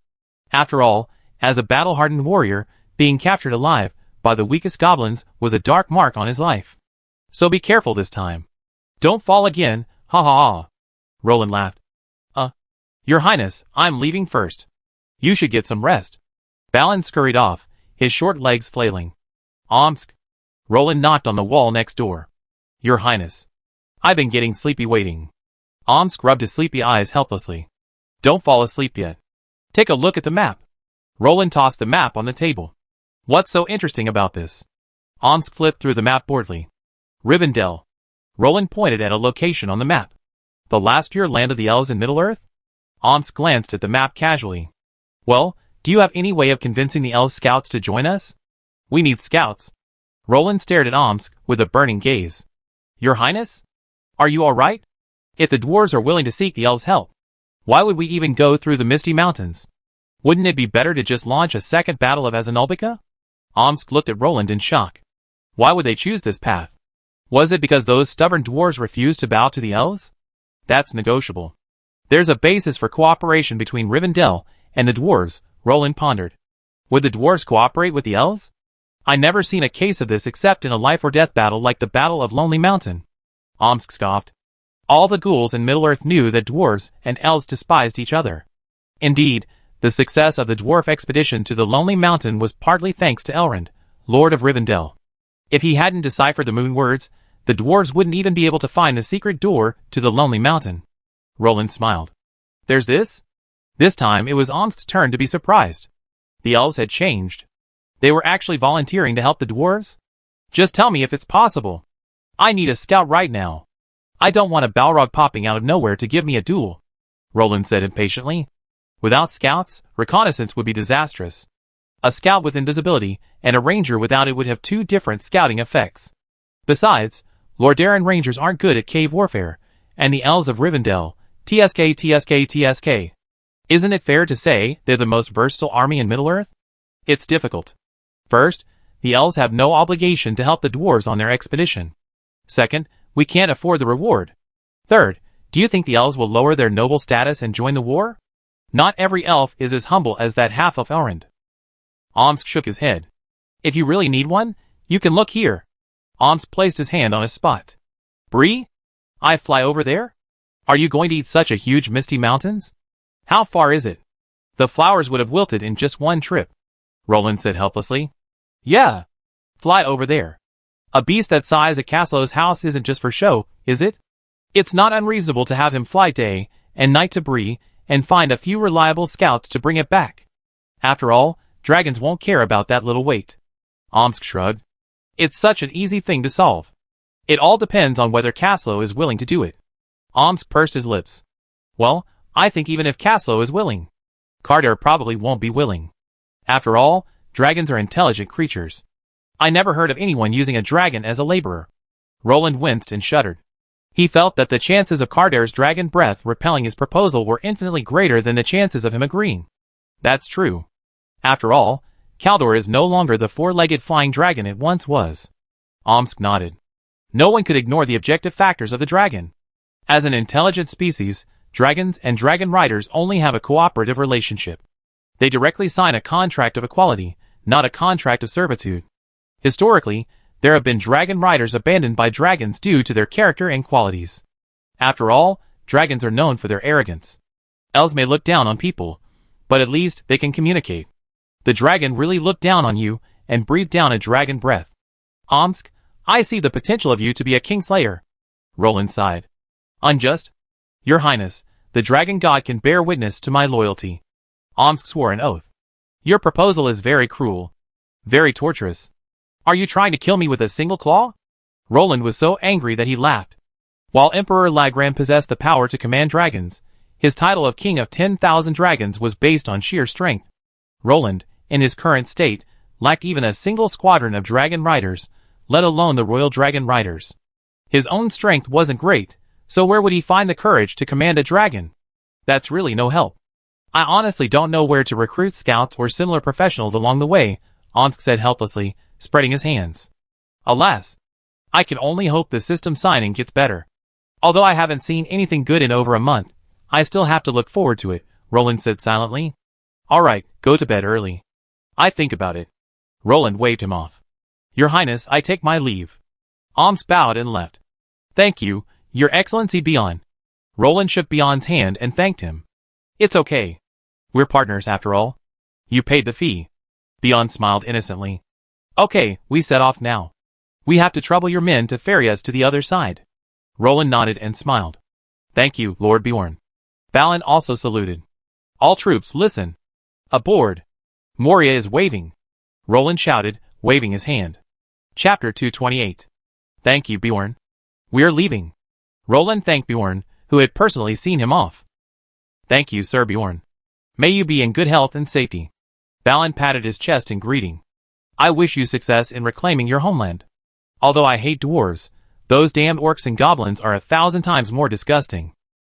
After all, as a battle-hardened warrior, being captured alive by the weakest goblins was a dark mark on his life. So be careful this time. Don't fall again, ha ha ha. Roland laughed. Your Highness, I'm leaving first. You should get some rest. Balin scurried off, his short legs flailing. Omsk. Roland knocked on the wall next door. Your Highness. I've been getting sleepy waiting. Omsk rubbed his sleepy eyes helplessly. Don't fall asleep yet. Take a look at the map. Roland tossed the map on the table. What's so interesting about this? Omsk flipped through the map boredly. Rivendell. Roland pointed at a location on the map. The last pure land of the elves in Middle-earth? Omsk glanced at the map casually. Well, do you have any way of convincing the elves scouts to join us? We need scouts. Roland stared at Omsk with a burning gaze. Your Highness? Are you all right? If the dwarves are willing to seek the elves' help, why would we even go through the Misty Mountains? Wouldn't it be better to just launch a second battle of Azanulbika? Omsk looked at Roland in shock. Why would they choose this path? Was it because those stubborn dwarves refused to bow to the elves? That's negotiable. There's a basis for cooperation between Rivendell and the dwarves, Roland pondered. Would the dwarves cooperate with the elves? I never seen a case of this except in a life-or-death battle like the Battle of Lonely Mountain. Omsk scoffed. All the ghouls in Middle-earth knew that dwarves and elves despised each other. Indeed, the success of the dwarf expedition to the Lonely Mountain was partly thanks to Elrond, Lord of Rivendell. If he hadn't deciphered the moon words, the dwarves wouldn't even be able to find the secret door to the Lonely Mountain. Roland smiled. There's this? This time it was Omsk's turn to be surprised. The elves had changed. They were actually volunteering to help the dwarves? Just tell me if it's possible. I need a scout right now. I don't want a Balrog popping out of nowhere to give me a duel, Roland said impatiently. Without scouts, reconnaissance would be disastrous. A scout with invisibility and a ranger without it would have two different scouting effects. Besides, Lordaeron rangers aren't good at cave warfare, and the elves of Rivendell, TSK. Isn't it fair to say they're the most versatile army in Middle-earth? It's difficult. First, the elves have no obligation to help the dwarves on their expedition. Second, we can't afford the reward. Third, do you think the elves will lower their noble status and join the war? Not every elf is as humble as that half of Elrond. Omsk shook his head. If you really need one, you can look here. Omsk placed his hand on a spot. Bree? I fly over there? Are you going to eat such a huge Misty Mountains? How far is it? The flowers would have wilted in just one trip, Roland said helplessly. Yeah. Fly over there. A beast that size at Caslo's house isn't just for show, is it? It's not unreasonable to have him fly day and night to Bree and find a few reliable scouts to bring it back. After all, dragons won't care about that little weight. Omsk shrugged. It's such an easy thing to solve. It all depends on whether Caslo is willing to do it. Omsk pursed his lips. Well, I think even if Caslo is willing, Carter probably won't be willing. After all, dragons are intelligent creatures. I never heard of anyone using a dragon as a laborer. Roland winced and shuddered. He felt that the chances of Cardair's dragon breath repelling his proposal were infinitely greater than the chances of him agreeing. That's true. After all, Kaldor is no longer the four-legged flying dragon it once was. Omsk nodded. No one could ignore the objective factors of the dragon. As an intelligent species, dragons and dragon riders only have a cooperative relationship. They directly sign a contract of equality, not a contract of servitude. Historically, there have been dragon riders abandoned by dragons due to their character and qualities. After all, dragons are known for their arrogance. Elves may look down on people, but at least they can communicate. The dragon really looked down on you and breathed down a dragon breath. Omsk, I see the potential of you to be a kingslayer. Roland sighed. Unjust? Your Highness, the dragon god can bear witness to my loyalty. Omsk swore an oath. Your proposal is very cruel. Very torturous. Are you trying to kill me with a single claw? Roland was so angry that he laughed. While Emperor Lagran possessed the power to command dragons, his title of King of 10,000 Dragons was based on sheer strength. Roland, in his current state, lacked even a single squadron of dragon riders, let alone the royal dragon riders. His own strength wasn't great, so where would he find the courage to command a dragon? That's really no help. I honestly don't know where to recruit scouts or similar professionals along the way, Omsk said helplessly, spreading his hands. Alas. I can only hope the system signing gets better. Although I haven't seen anything good in over a month, I still have to look forward to it, Roland said silently. Alright, go to bed early. I think about it. Roland waved him off. Your Highness, I take my leave. Omsk bowed and left. Thank you, Your Excellency Beyond. Roland shook Beyond's hand and thanked him. It's okay. We're partners after all. You paid the fee. Beyond smiled innocently. Okay, we set off now. We have to trouble your men to ferry us to the other side. Roland nodded and smiled. Thank you, Lord Bjorn. Balin also saluted. All troops, listen. Aboard. Moria is waving. Roland shouted, waving his hand. Chapter 228. Thank you, Bjorn. We're leaving. Roland thanked Bjorn, who had personally seen him off. Thank you, Sir Bjorn. May you be in good health and safety. Balin patted his chest in greeting. I wish you success in reclaiming your homeland. Although I hate dwarves, those damned orcs and goblins are 1,000 times more disgusting.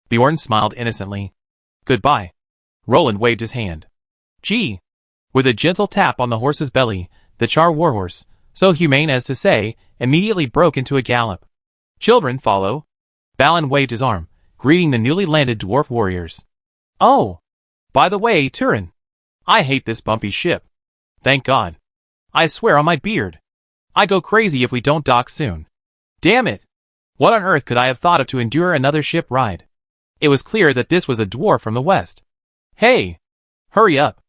Bjorn smiled innocently. Goodbye. Roland waved his hand. Gee. With a gentle tap on the horse's belly, the Char warhorse, so humane as to say, immediately broke into a gallop. Children, follow. Balin waved his arm, greeting the newly landed dwarf warriors. Oh. By the way, Turin. I hate this bumpy ship. Thank God. I swear on my beard. I go crazy if we don't dock soon. Damn it. What on earth could I have thought of to endure another ship ride? It was clear that this was a dwarf from the west. Hey. Hurry up.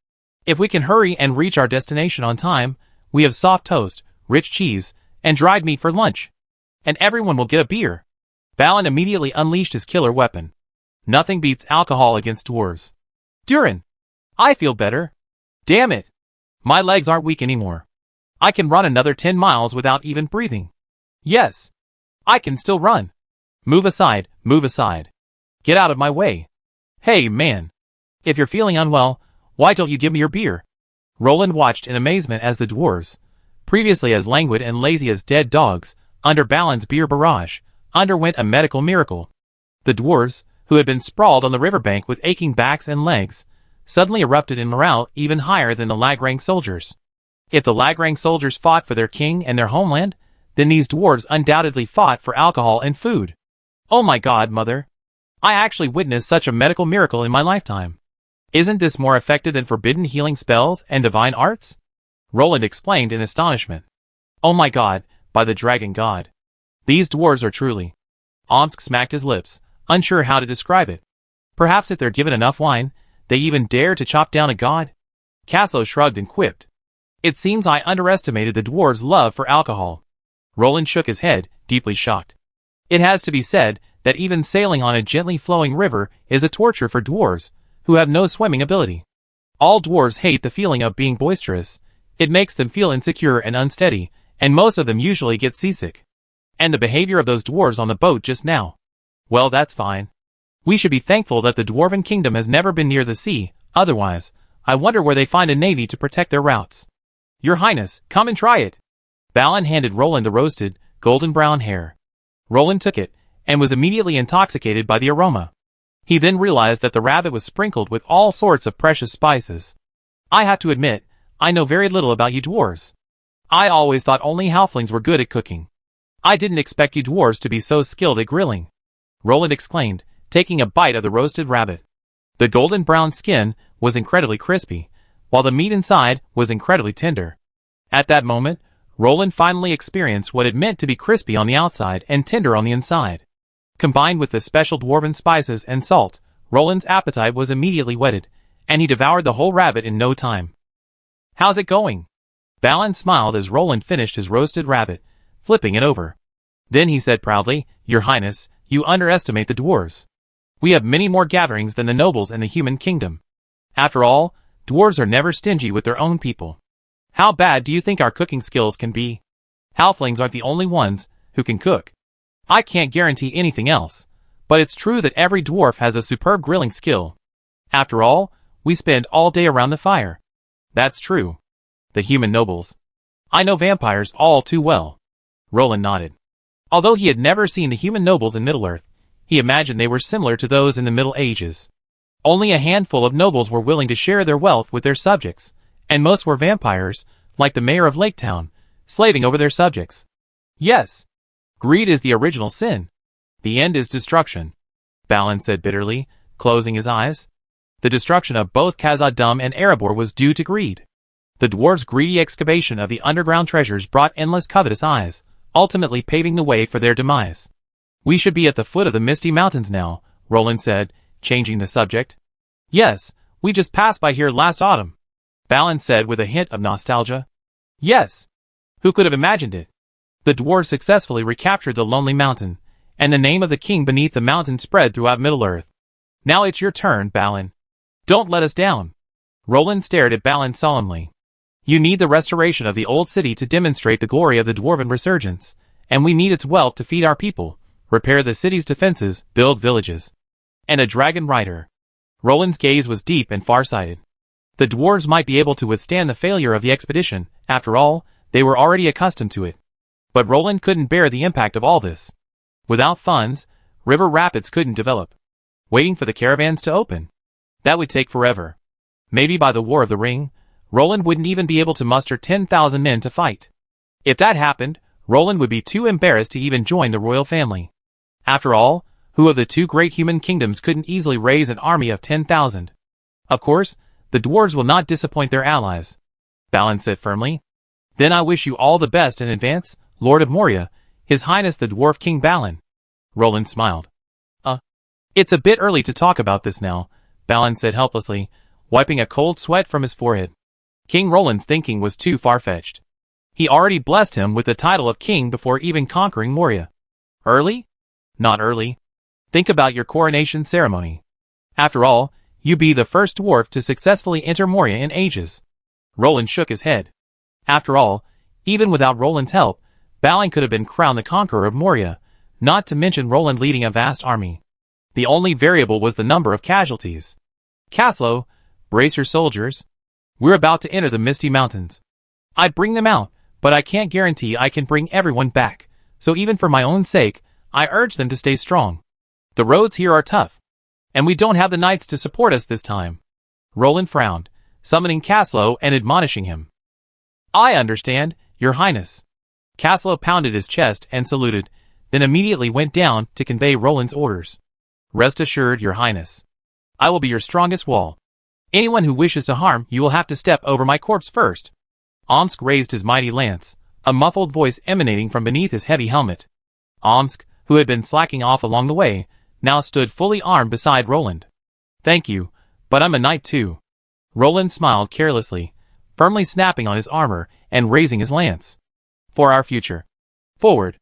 If we can hurry and reach our destination on time, we have soft toast, rich cheese, and dried meat for lunch. And everyone will get a beer. Balin immediately unleashed his killer weapon. Nothing beats alcohol against dwarves. Durin. I feel better. Damn it. My legs aren't weak anymore. I can run another 10 miles without even breathing. Yes. I can still run. Move aside, move aside. Get out of my way. Hey, man. If you're feeling unwell, why don't you give me your beer? Roland watched in amazement as the dwarves, previously as languid and lazy as dead dogs, under Balin's beer barrage, underwent a medical miracle. The dwarves, who had been sprawled on the riverbank with aching backs and legs, suddenly erupted in morale even higher than the Lagrang soldiers. If the Lagrang soldiers fought for their king and their homeland, then these dwarves undoubtedly fought for alcohol and food. Oh my God, mother. I actually witnessed such a medical miracle in my lifetime. Isn't this more effective than forbidden healing spells and divine arts? Roland explained in astonishment. Oh my God, by the dragon god. These dwarves are truly. Omsk smacked his lips, unsure how to describe it. Perhaps if they're given enough wine, they even dare to chop down a god? Casso shrugged and quipped. It seems I underestimated the dwarves' love for alcohol. Roland shook his head, deeply shocked. It has to be said that even sailing on a gently flowing river is a torture for dwarves, who have no swimming ability. All dwarves hate the feeling of being boisterous. It makes them feel insecure and unsteady, and most of them usually get seasick. And the behavior of those dwarves on the boat just now. Well, that's fine. We should be thankful that the Dwarven Kingdom has never been near the sea, otherwise, I wonder where they find a navy to protect their routes. Your Highness, come and try it. Balin handed Roland the roasted, golden brown hare. Roland took it, and was immediately intoxicated by the aroma. He then realized that the rabbit was sprinkled with all sorts of precious spices. I have to admit, I know very little about you dwarves. I always thought only halflings were good at cooking. I didn't expect you dwarves to be so skilled at grilling, Roland exclaimed, taking a bite of the roasted rabbit. The golden brown skin was incredibly crispy, while the meat inside was incredibly tender. At that moment, Roland finally experienced what it meant to be crispy on the outside and tender on the inside. Combined with the special dwarven spices and salt, Roland's appetite was immediately whetted, and he devoured the whole rabbit in no time. How's it going? Balin smiled as Roland finished his roasted rabbit, flipping it over. Then he said proudly, Your Highness, you underestimate the dwarves. We have many more gatherings than the nobles in the human kingdom. After all, dwarves are never stingy with their own people. How bad do you think our cooking skills can be? Halflings aren't the only ones who can cook. I can't guarantee anything else, but it's true that every dwarf has a superb grilling skill. After all, we spend all day around the fire. That's true. The human nobles. I know vampires all too well. Roland nodded. Although he had never seen the human nobles in Middle-earth, he imagined they were similar to those in the Middle Ages. Only a handful of nobles were willing to share their wealth with their subjects, and most were vampires, like the mayor of Laketown, slaving over their subjects. Yes. Greed is the original sin. The end is destruction, Balin said bitterly, closing his eyes. The destruction of both Khazad-dûm and Erebor was due to greed. The dwarves' greedy excavation of the underground treasures brought endless covetous eyes, ultimately paving the way for their demise. We should be at the foot of the Misty Mountains now, Roland said, changing the subject. Yes, we just passed by here last autumn, Balin said with a hint of nostalgia. Yes. Who could have imagined it? The dwarves successfully recaptured the Lonely Mountain, and the name of the king beneath the mountain spread throughout Middle-earth. Now it's your turn, Balin. Don't let us down. Roland stared at Balin solemnly. You need the restoration of the old city to demonstrate the glory of the dwarven resurgence, and we need its wealth to feed our people, repair the city's defenses, build villages. And a dragon rider. Roland's gaze was deep and far-sighted. The dwarves might be able to withstand the failure of the expedition, after all, they were already accustomed to it. But Roland couldn't bear the impact of all this. Without funds, river rapids couldn't develop. Waiting for the caravans to open. That would take forever. Maybe by the War of the Ring, Roland wouldn't even be able to muster 10,000 men to fight. If that happened, Roland would be too embarrassed to even join the royal family. After all, who of the two great human kingdoms couldn't easily raise an army of 10,000? Of course, the dwarves will not disappoint their allies, Balin said firmly. Then I wish you all the best in advance, Lord of Moria, His Highness the Dwarf King Balin. Roland smiled. It's a bit early to talk about this now, Balin said helplessly, wiping a cold sweat from his forehead. King Roland's thinking was too far-fetched. He already blessed him with the title of king before even conquering Moria. Early? Not early. Think about your coronation ceremony. After all, you be the first dwarf to successfully enter Moria in ages. Roland shook his head. After all, even without Roland's help, Balin could have been crowned the conqueror of Moria, not to mention Roland leading a vast army. The only variable was the number of casualties. Caslo, brace your soldiers. We're about to enter the Misty Mountains. I'd bring them out, but I can't guarantee I can bring everyone back, so even for my own sake, I urge them to stay strong. The roads here are tough, and we don't have the knights to support us this time. Roland frowned, summoning Caslo and admonishing him. I understand, Your Highness. Caslo pounded his chest and saluted, then immediately went down to convey Roland's orders. Rest assured, Your Highness. I will be your strongest wall. Anyone who wishes to harm you will have to step over my corpse first. Omsk raised his mighty lance, a muffled voice emanating from beneath his heavy helmet. Omsk, who had been slacking off along the way, now stood fully armed beside Roland. Thank you, but I'm a knight too. Roland smiled carelessly, firmly snapping on his armor and raising his lance. For our future. Forward.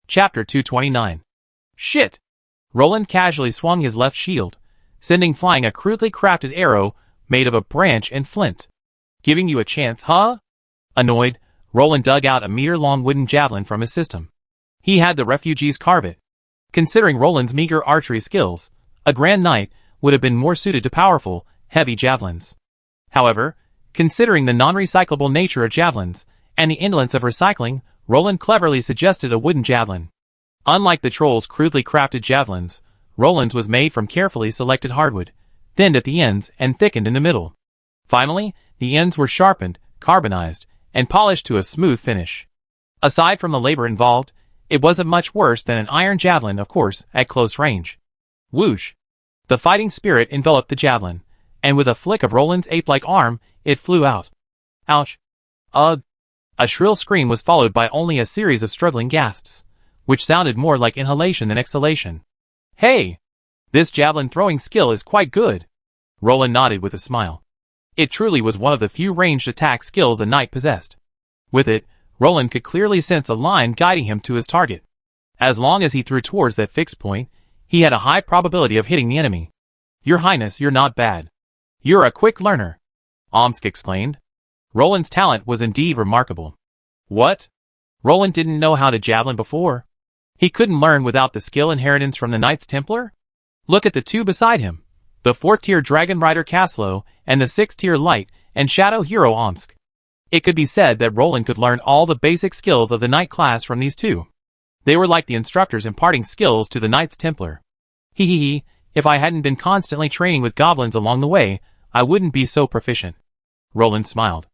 Chapter 229. Shit! Roland casually swung his left shield, sending flying a crudely crafted arrow made of a branch and flint. Giving you a chance, huh? Annoyed, Roland dug out a meter-long wooden javelin from his system. He had the refugees carve it. Considering Roland's meager archery skills, a Grand Knight would have been more suited to powerful, heavy javelins. However, considering the non-recyclable nature of javelins, and the indolence of recycling, Roland cleverly suggested a wooden javelin. Unlike the troll's crudely crafted javelins, Roland's was made from carefully selected hardwood, thinned at the ends and thickened in the middle. Finally, the ends were sharpened, carbonized, and polished to a smooth finish. Aside from the labor involved, it wasn't much worse than an iron javelin, of course, at close range. Whoosh! The fighting spirit enveloped the javelin, and with a flick of Roland's ape-like arm, it flew out. Ouch! Ugh! A shrill scream was followed by only a series of struggling gasps, which sounded more like inhalation than exhalation. Hey! This javelin throwing skill is quite good. Roland nodded with a smile. It truly was one of the few ranged attack skills a knight possessed. With it, Roland could clearly sense a line guiding him to his target. As long as he threw towards that fixed point, he had a high probability of hitting the enemy. Your Highness, you're not bad. You're a quick learner, Omsk exclaimed. Roland's talent was indeed remarkable. What? Roland didn't know how to javelin before. He couldn't learn without the skill inheritance from the Knights Templar? Look at the two beside him, the 4th-tier Dragon Rider Caslo and the 6th-tier Light and Shadow Hero Omsk. It could be said that Roland could learn all the basic skills of the Knight class from these two. They were like the instructors imparting skills to the Knights Templar. Hee, if I hadn't been constantly training with goblins along the way, I wouldn't be so proficient. Roland smiled.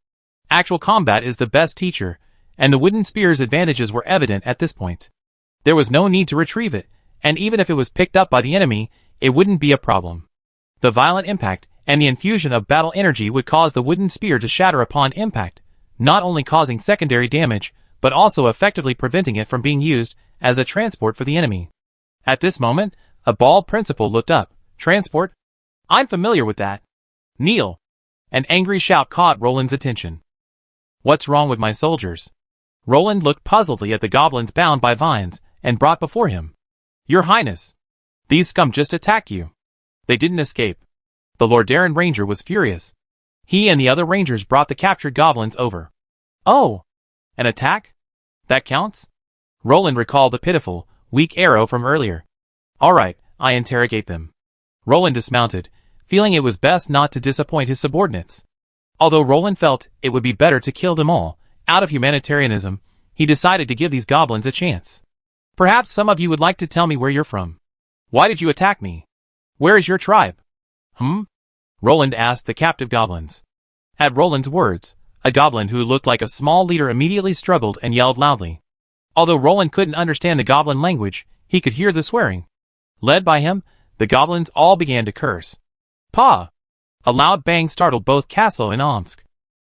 Actual combat is the best teacher, and the wooden spear's advantages were evident at this point. There was no need to retrieve it, and even if it was picked up by the enemy, it wouldn't be a problem. The violent impact and the infusion of battle energy would cause the wooden spear to shatter upon impact, not only causing secondary damage, but also effectively preventing it from being used as a transport for the enemy. At this moment, a bald principal looked up. Transport? I'm familiar with that. Kneel! An angry shout caught Roland's attention. What's wrong with my soldiers? Roland looked puzzledly at the goblins bound by vines and brought before him. Your Highness, these scum just attacked you. They didn't escape. The Lordaeron Ranger was furious. He and the other rangers brought the captured goblins over. Oh! An attack? That counts? Roland recalled the pitiful, weak arrow from earlier. Alright, I interrogate them. Roland dismounted, feeling it was best not to disappoint his subordinates. Although Roland felt it would be better to kill them all, out of humanitarianism, he decided to give these goblins a chance. Perhaps some of you would like to tell me where you're from. Why did you attack me? Where is your tribe? Roland asked the captive goblins. At Roland's words, a goblin who looked like a small leader immediately struggled and yelled loudly. Although Roland couldn't understand the goblin language, he could hear the swearing. Led by him, the goblins all began to curse. Pah! A loud bang startled both Caslo and Omsk.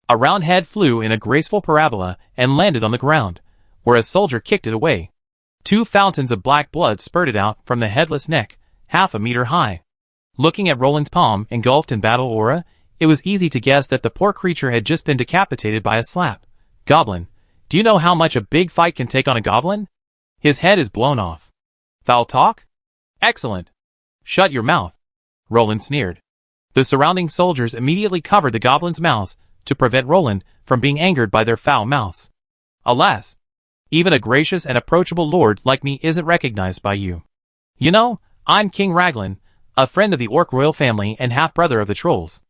A round head flew in a graceful parabola and landed on the ground, where a soldier kicked it away. 2 fountains of black blood spurted out from the headless neck, half a meter high. Looking at Roland's palm engulfed in battle aura, it was easy to guess that the poor creature had just been decapitated by a slap. Goblin, do you know how much a big fight can take on a goblin? His head is blown off. Foul talk? Excellent. Shut your mouth. Roland sneered. The surrounding soldiers immediately covered the goblins' mouths to prevent Roland from being angered by their foul mouths. Alas! Even a gracious and approachable lord like me isn't recognized by you. You know, I'm King Raglan, a friend of the Orc royal family and half-brother of the trolls.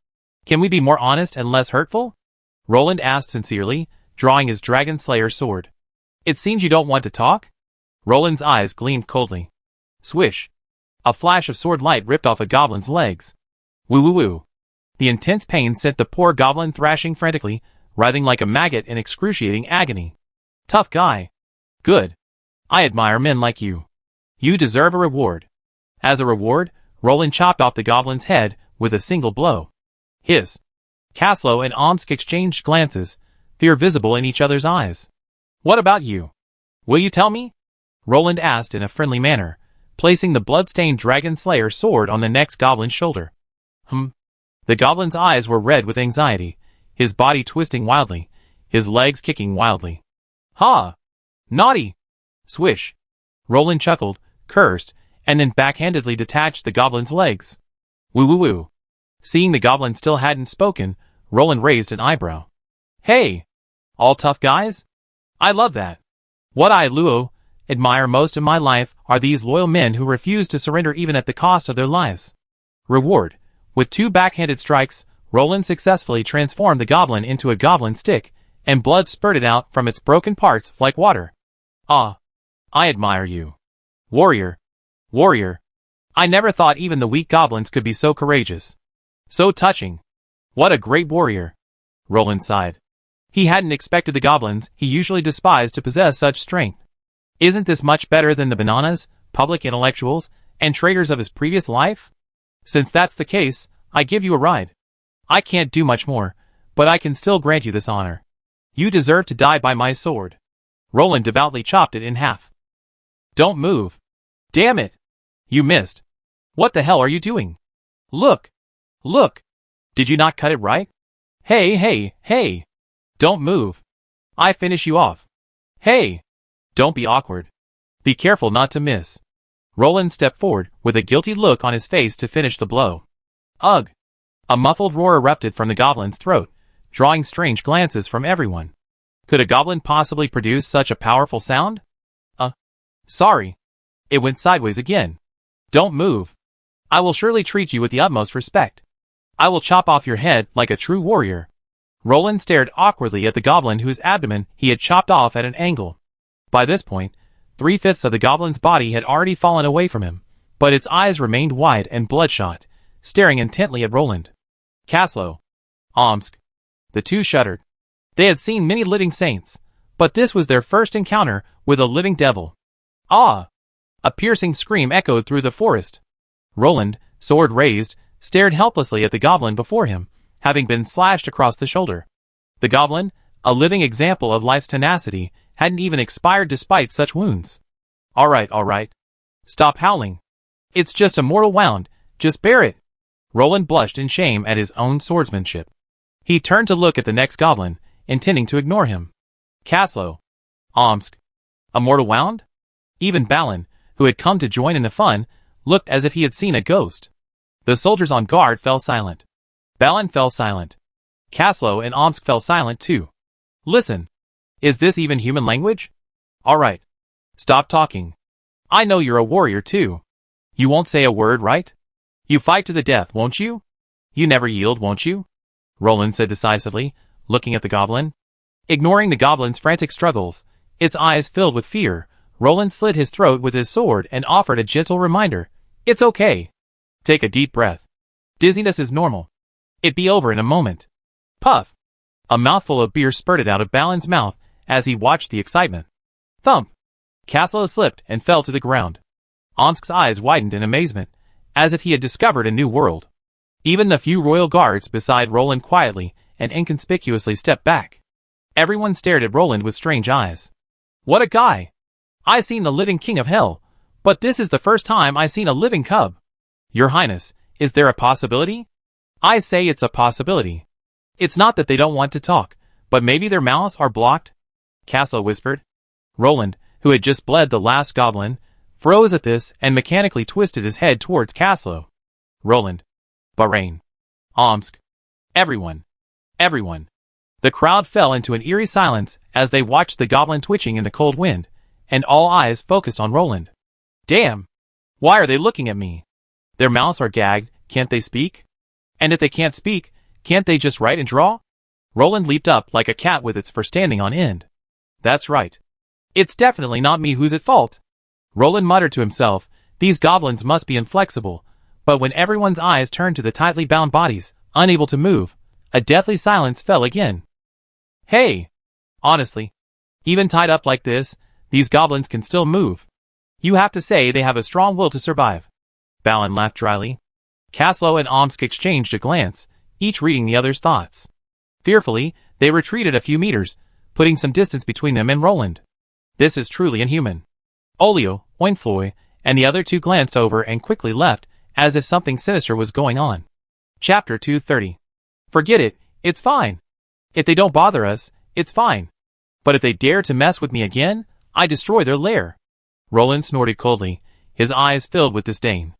Can we be more honest and less hurtful? Roland asked sincerely, drawing his dragon slayer sword. It seems you don't want to talk? Roland's eyes gleamed coldly. Swish! A flash of sword light ripped off a goblin's legs. Woo-woo-woo. The intense pain sent the poor goblin thrashing frantically, writhing like a maggot in excruciating agony. Tough guy. Good. I admire men like you. You deserve a reward. As a reward, Roland chopped off the goblin's head with a single blow. Hiss. Caslo and Omsk exchanged glances, fear visible in each other's eyes. What about you? Will you tell me? Roland asked in a friendly manner, placing the blood-stained dragon slayer sword on the next goblin's shoulder. The goblin's eyes were red with anxiety, his body twisting wildly, his legs kicking wildly. Ha! Naughty! Swish! Roland chuckled, cursed, and then backhandedly detached the goblin's legs. Woo-woo-woo. Seeing the goblin still hadn't spoken, Roland raised an eyebrow. Hey! All tough guys? I love that. What I, Luo, admire most in my life are these loyal men who refuse to surrender even at the cost of their lives. Reward. With 2 backhanded strikes, Roland successfully transformed the goblin into a goblin stick and blood spurted out from its broken parts like water. Ah, I admire you. Warrior. Warrior. I never thought even the weak goblins could be so courageous. So touching. What a great warrior. Roland sighed. He hadn't expected the goblins he usually despised to possess such strength. Isn't this much better than the bananas, public intellectuals, and traitors of his previous life? Since that's the case, I give you a ride. I can't do much more, but I can still grant you this honor. You deserve to die by my sword. Roland devoutly chopped it in half. Don't move. Damn it. You missed. What the hell are you doing? Look. Look. Did you not cut it right? Hey, hey, hey. Don't move. I finish you off. Hey. Don't be awkward. Be careful not to miss. Roland stepped forward with a guilty look on his face to finish the blow. Ugh. A muffled roar erupted from the goblin's throat, drawing strange glances from everyone. Could a goblin possibly produce such a powerful sound? Sorry. It went sideways again. Don't move. I will surely treat you with the utmost respect. I will chop off your head like a true warrior. Roland stared awkwardly at the goblin whose abdomen he had chopped off at an angle. By this point, 3/5 of the goblin's body had already fallen away from him, but its eyes remained wide and bloodshot, staring intently at Roland. Kaslo. Omsk. The two shuddered. They had seen many living saints, but this was their first encounter with a living devil. Ah! A piercing scream echoed through the forest. Roland, sword raised, stared helplessly at the goblin before him, having been slashed across the shoulder. The goblin, a living example of life's tenacity, hadn't even expired despite such wounds. All right. Stop howling. It's just a mortal wound, just bear it. Roland blushed in shame at his own swordsmanship. He turned to look at the next goblin, intending to ignore him. Kaslo. Omsk. A mortal wound? Even Balin, who had come to join in the fun, looked as if he had seen a ghost. The soldiers on guard fell silent. Balin fell silent. Kaslo and Omsk fell silent too. Listen. Is this even human language? All right. Stop talking. I know you're a warrior too. You won't say a word, right? You fight to the death, won't you? You never yield, won't you? Roland said decisively, looking at the goblin. Ignoring the goblin's frantic struggles, its eyes filled with fear, Roland slit his throat with his sword and offered a gentle reminder. It's okay. Take a deep breath. Dizziness is normal. It'd be over in a moment. Puff. A mouthful of beer spurted out of Balin's mouth as he watched the excitement. Thump. Kaslo slipped and fell to the ground. Omsk's eyes widened in amazement, as if he had discovered a new world. Even the few royal guards beside Roland quietly and inconspicuously stepped back. Everyone stared at Roland with strange eyes. What a guy! I seen the living king of hell, but this is the first time I seen a living cub. Your Highness, is there a possibility? I say it's a possibility. It's not that they don't want to talk, but maybe their mouths are blocked? Kaslo whispered. Roland, who had just bled the last goblin, froze at this and mechanically twisted his head towards Kaslo. Roland. Bahrain. Omsk. Everyone. The crowd fell into an eerie silence as they watched the goblin twitching in the cold wind, and all eyes focused on Roland. Damn! Why are they looking at me? Their mouths are gagged, can't they speak? And if they can't speak, can't they just write and draw? Roland leaped up like a cat with its fur standing on end. That's right. It's definitely not me who's at fault. Roland muttered to himself, these goblins must be inflexible, but when everyone's eyes turned to the tightly bound bodies, unable to move, a deathly silence fell again. Hey! Honestly, even tied up like this, these goblins can still move. You have to say they have a strong will to survive. Balin laughed dryly. Kaslo and Omsk exchanged a glance, each reading the other's thoughts. Fearfully, they retreated a few meters, putting some distance between them and Roland. This is truly inhuman. Olio, Oinfloy, and the other two glanced over and quickly left, as if something sinister was going on. Chapter 230. Forget it, it's fine. If they don't bother us, it's fine. But if they dare to mess with me again, I destroy their lair. Roland snorted coldly, his eyes filled with disdain.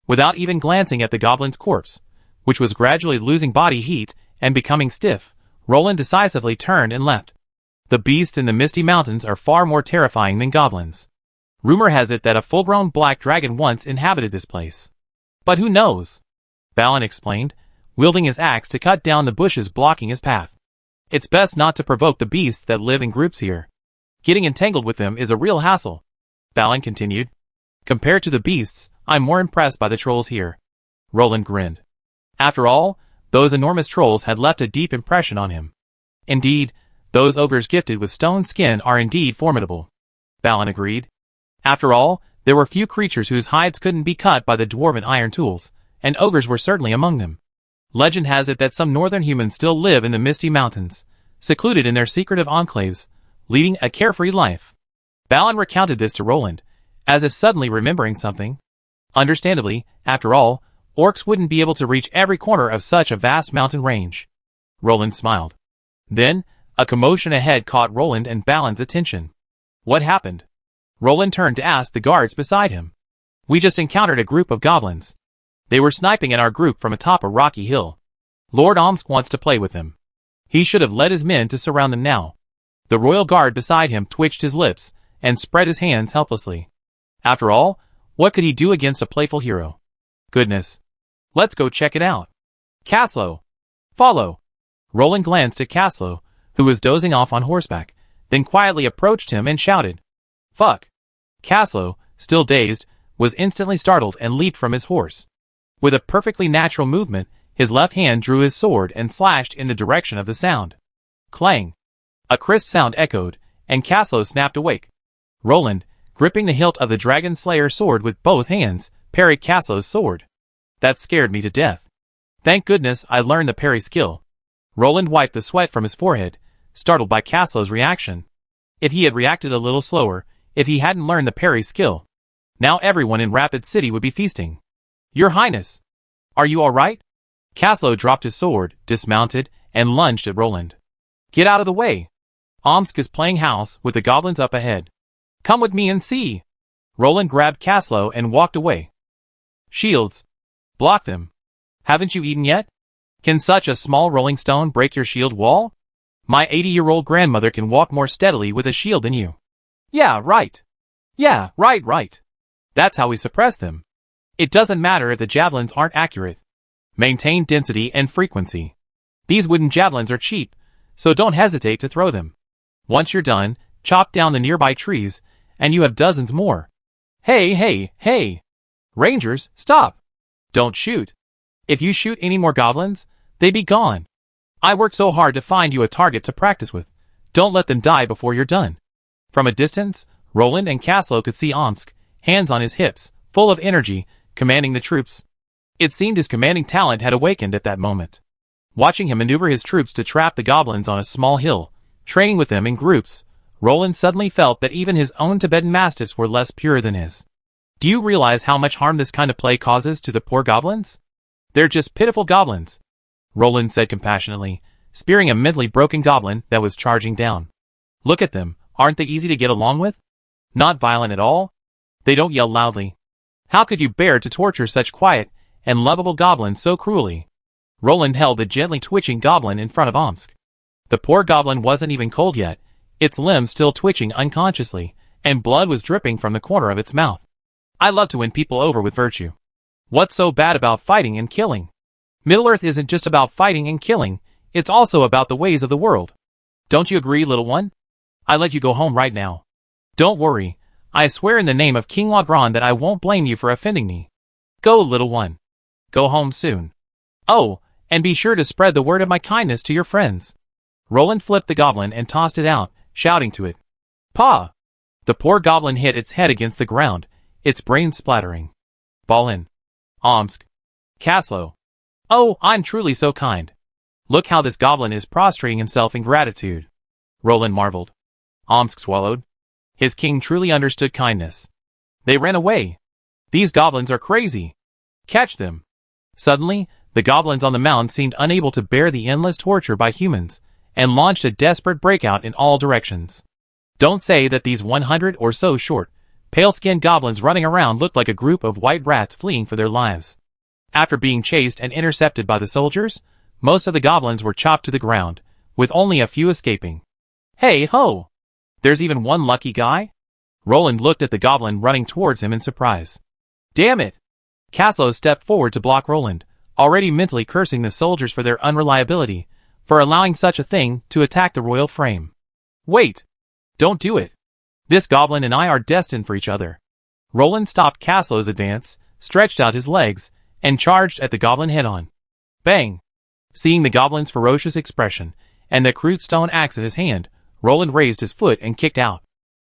Without even glancing at the goblin's corpse, which was gradually losing body heat and becoming stiff, Roland decisively turned and left. The beasts in the misty mountains are far more terrifying than goblins. Rumor has it that a full-grown black dragon once inhabited this place. But who knows? Balin explained, wielding his axe to cut down the bushes blocking his path. It's best not to provoke the beasts that live in groups here. Getting entangled with them is a real hassle. Balin continued. Compared to the beasts, I'm more impressed by the trolls here. Roland grinned. After all, those enormous trolls had left a deep impression on him. Indeed, those ogres gifted with stone skin are indeed formidable. Balin agreed. After all, there were few creatures whose hides couldn't be cut by the dwarven iron tools, and ogres were certainly among them. Legend has it that some northern humans still live in the misty mountains, secluded in their secretive enclaves, leading a carefree life. Balin recounted this to Roland, as if suddenly remembering something. Understandably, after all, orcs wouldn't be able to reach every corner of such a vast mountain range. Roland smiled. Then, a commotion ahead caught Roland and Balin's attention. What happened? Roland turned to ask the guards beside him. We just encountered a group of goblins. They were sniping at our group from atop a rocky hill. Lord Omsk wants to play with them. He should have led his men to surround them now. The royal guard beside him twitched his lips and spread his hands helplessly. After all, what could he do against a playful hero? Goodness. Let's go check it out. Caslow. Follow. Roland glanced at Caslow, who was dozing off on horseback, then quietly approached him and shouted. Fuck. Caslow, still dazed, was instantly startled and leaped from his horse. With a perfectly natural movement, his left hand drew his sword and slashed in the direction of the sound. Clang. A crisp sound echoed, and Caslow snapped awake. Roland, gripping the hilt of the Dragon Slayer sword with both hands, parried Caslow's sword. That scared me to death. Thank goodness I learned the parry skill. Roland wiped the sweat from his forehead, startled by Caslow's reaction. If he had reacted a little slower, if he hadn't learned the parry skill, now everyone in Rapid City would be feasting. Your Highness! Are you alright? Caslow dropped his sword, dismounted, and lunged at Roland. Get out of the way! Omsk is playing house with the goblins up ahead. Come with me and see! Roland grabbed Caslow and walked away. Shields. Block them. Haven't you eaten yet? Can such a small rolling stone break your shield wall? My 80-year-old grandmother can walk more steadily with a shield than you. Yeah, right. Yeah, right. That's how we suppress them. It doesn't matter if the javelins aren't accurate. Maintain density and frequency. These wooden javelins are cheap, so don't hesitate to throw them. Once you're done, chop down the nearby trees, and you have dozens more. Hey! Rangers, stop! Don't shoot. If you shoot any more goblins, they be gone. I worked so hard to find you a target to practice with. Don't let them die before you're done. From a distance, Roland and Caslow could see Omsk, hands on his hips, full of energy, commanding the troops. It seemed his commanding talent had awakened at that moment. Watching him maneuver his troops to trap the goblins on a small hill, training with them in groups, Roland suddenly felt that even his own Tibetan mastiffs were less pure than his. Do you realize how much harm this kind of play causes to the poor goblins? They're just pitiful goblins, Roland said compassionately, spearing a mentally broken goblin that was charging down. Look at them, aren't they easy to get along with? Not violent at all? They don't yell loudly. How could you bear to torture such quiet and lovable goblins so cruelly? Roland held the gently twitching goblin in front of Omsk. The poor goblin wasn't even cold yet, its limbs still twitching unconsciously, and blood was dripping from the corner of its mouth. I love to win people over with virtue. What's so bad about fighting and killing? Middle-earth isn't just about fighting and killing, it's also about the ways of the world. Don't you agree, little one? I let you go home right now. Don't worry, I swear in the name of King Lagran that I won't blame you for offending me. Go, little one. Go home soon. Oh, and be sure to spread the word of my kindness to your friends. Roland flipped the goblin and tossed it out, shouting to it. Paw! The poor goblin hit its head against the ground, its brains splattering. Balin. Omsk. Caslow. Oh, I'm truly so kind. Look how this goblin is prostrating himself in gratitude. Roland marveled. Omsk swallowed. His king truly understood kindness. They ran away. These goblins are crazy. Catch them. Suddenly, the goblins on the mound seemed unable to bear the endless torture by humans, and launched a desperate breakout in all directions. Don't say that these 100 or so short, pale-skinned goblins running around looked like a group of white rats fleeing for their lives. After being chased and intercepted by the soldiers, most of the goblins were chopped to the ground, with only a few escaping. Hey ho! There's even one lucky guy? Roland looked at the goblin running towards him in surprise. Damn it! Caslow stepped forward to block Roland, already mentally cursing the soldiers for their unreliability, for allowing such a thing to attack the royal frame. Wait! Don't do it! This goblin and I are destined for each other. Roland stopped Caslo's advance, stretched out his legs, and charged at the goblin head-on. Bang! Seeing the goblin's ferocious expression, and the crude stone axe in his hand, Roland raised his foot and kicked out.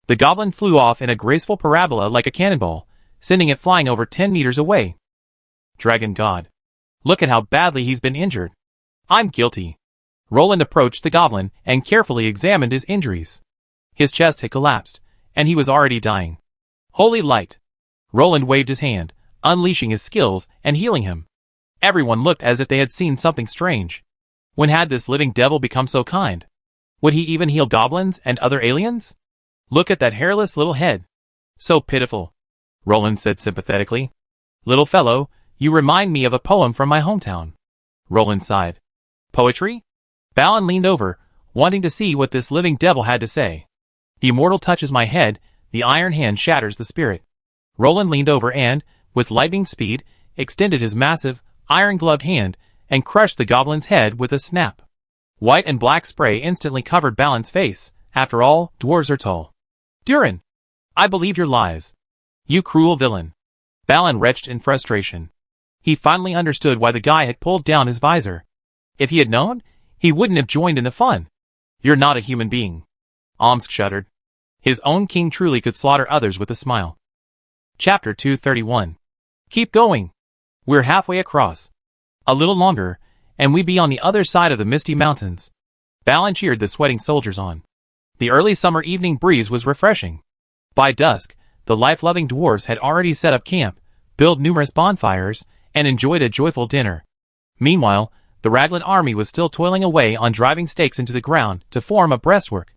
The goblin flew off in a graceful parabola like a cannonball, sending it flying over 10 meters away. Dragon God! Look at how badly he's been injured. I'm guilty. Roland approached the goblin and carefully examined his injuries. His chest had collapsed, and he was already dying. Holy light! Roland waved his hand, unleashing his skills and healing him. Everyone looked as if they had seen something strange. When had this living devil become so kind? Would he even heal goblins and other aliens? Look at that hairless little head. So pitiful, Roland said sympathetically. Little fellow, you remind me of a poem from my hometown. Roland sighed. Poetry? Balin leaned over, wanting to see what this living devil had to say. The immortal touches my head, the iron hand shatters the spirit. Roland leaned over and, with lightning speed, extended his massive, iron-gloved hand and crushed the goblin's head with a snap. White and black spray instantly covered Balin's face. After all, dwarves are tall. Durin! I believe your lies. You cruel villain. Balin retched in frustration. He finally understood why the guy had pulled down his visor. If he had known, he wouldn't have joined in the fun. You're not a human being. Omsk shuddered. His own king truly could slaughter others with a smile. Chapter 231. Keep going. We're halfway across. A little longer, and we'd be on the other side of the misty mountains. Balin cheered the sweating soldiers on. The early summer evening breeze was refreshing. By dusk, the life-loving dwarves had already set up camp, built numerous bonfires, and enjoyed a joyful dinner. Meanwhile, the Raglan army was still toiling away on driving stakes into the ground to form a breastwork.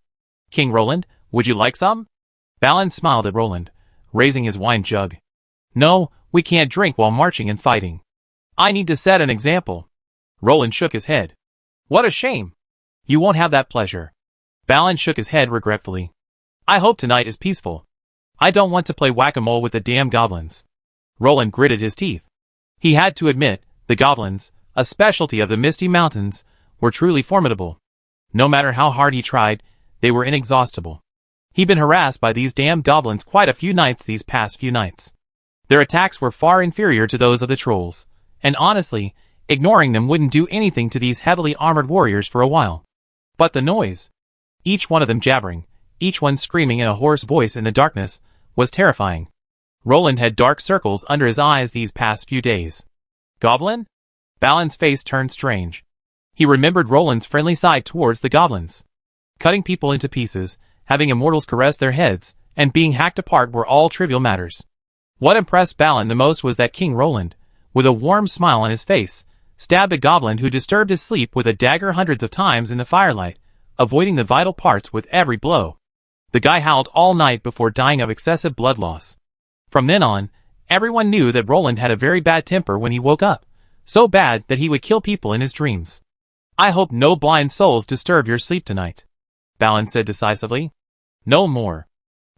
King Roland, would you like some? Balin smiled at Roland, raising his wine jug. No, we can't drink while marching and fighting. I need to set an example. Roland shook his head. What a shame. You won't have that pleasure. Balin shook his head regretfully. I hope tonight is peaceful. I don't want to play whack-a-mole with the damn goblins. Roland gritted his teeth. He had to admit, the goblins, a specialty of the Misty Mountains, were truly formidable. No matter how hard he tried, they were inexhaustible. He'd been harassed by these damn goblins quite a few nights these past few nights. Their attacks were far inferior to those of the trolls, and honestly, ignoring them wouldn't do anything to these heavily armored warriors for a while. But the noise, each one of them jabbering, each one screaming in a hoarse voice in the darkness, was terrifying. Roland had dark circles under his eyes these past few days. Goblin? Balin's face turned strange. He remembered Roland's friendly side towards the goblins. Cutting people into pieces, having immortals caress their heads, and being hacked apart were all trivial matters. What impressed Balin the most was that King Roland, with a warm smile on his face, stabbed a goblin who disturbed his sleep with a dagger hundreds of times in the firelight, avoiding the vital parts with every blow. The guy howled all night before dying of excessive blood loss. From then on, everyone knew that Roland had a very bad temper when he woke up, so bad that he would kill people in his dreams. I hope no blind souls disturb your sleep tonight, Balin said decisively. No more.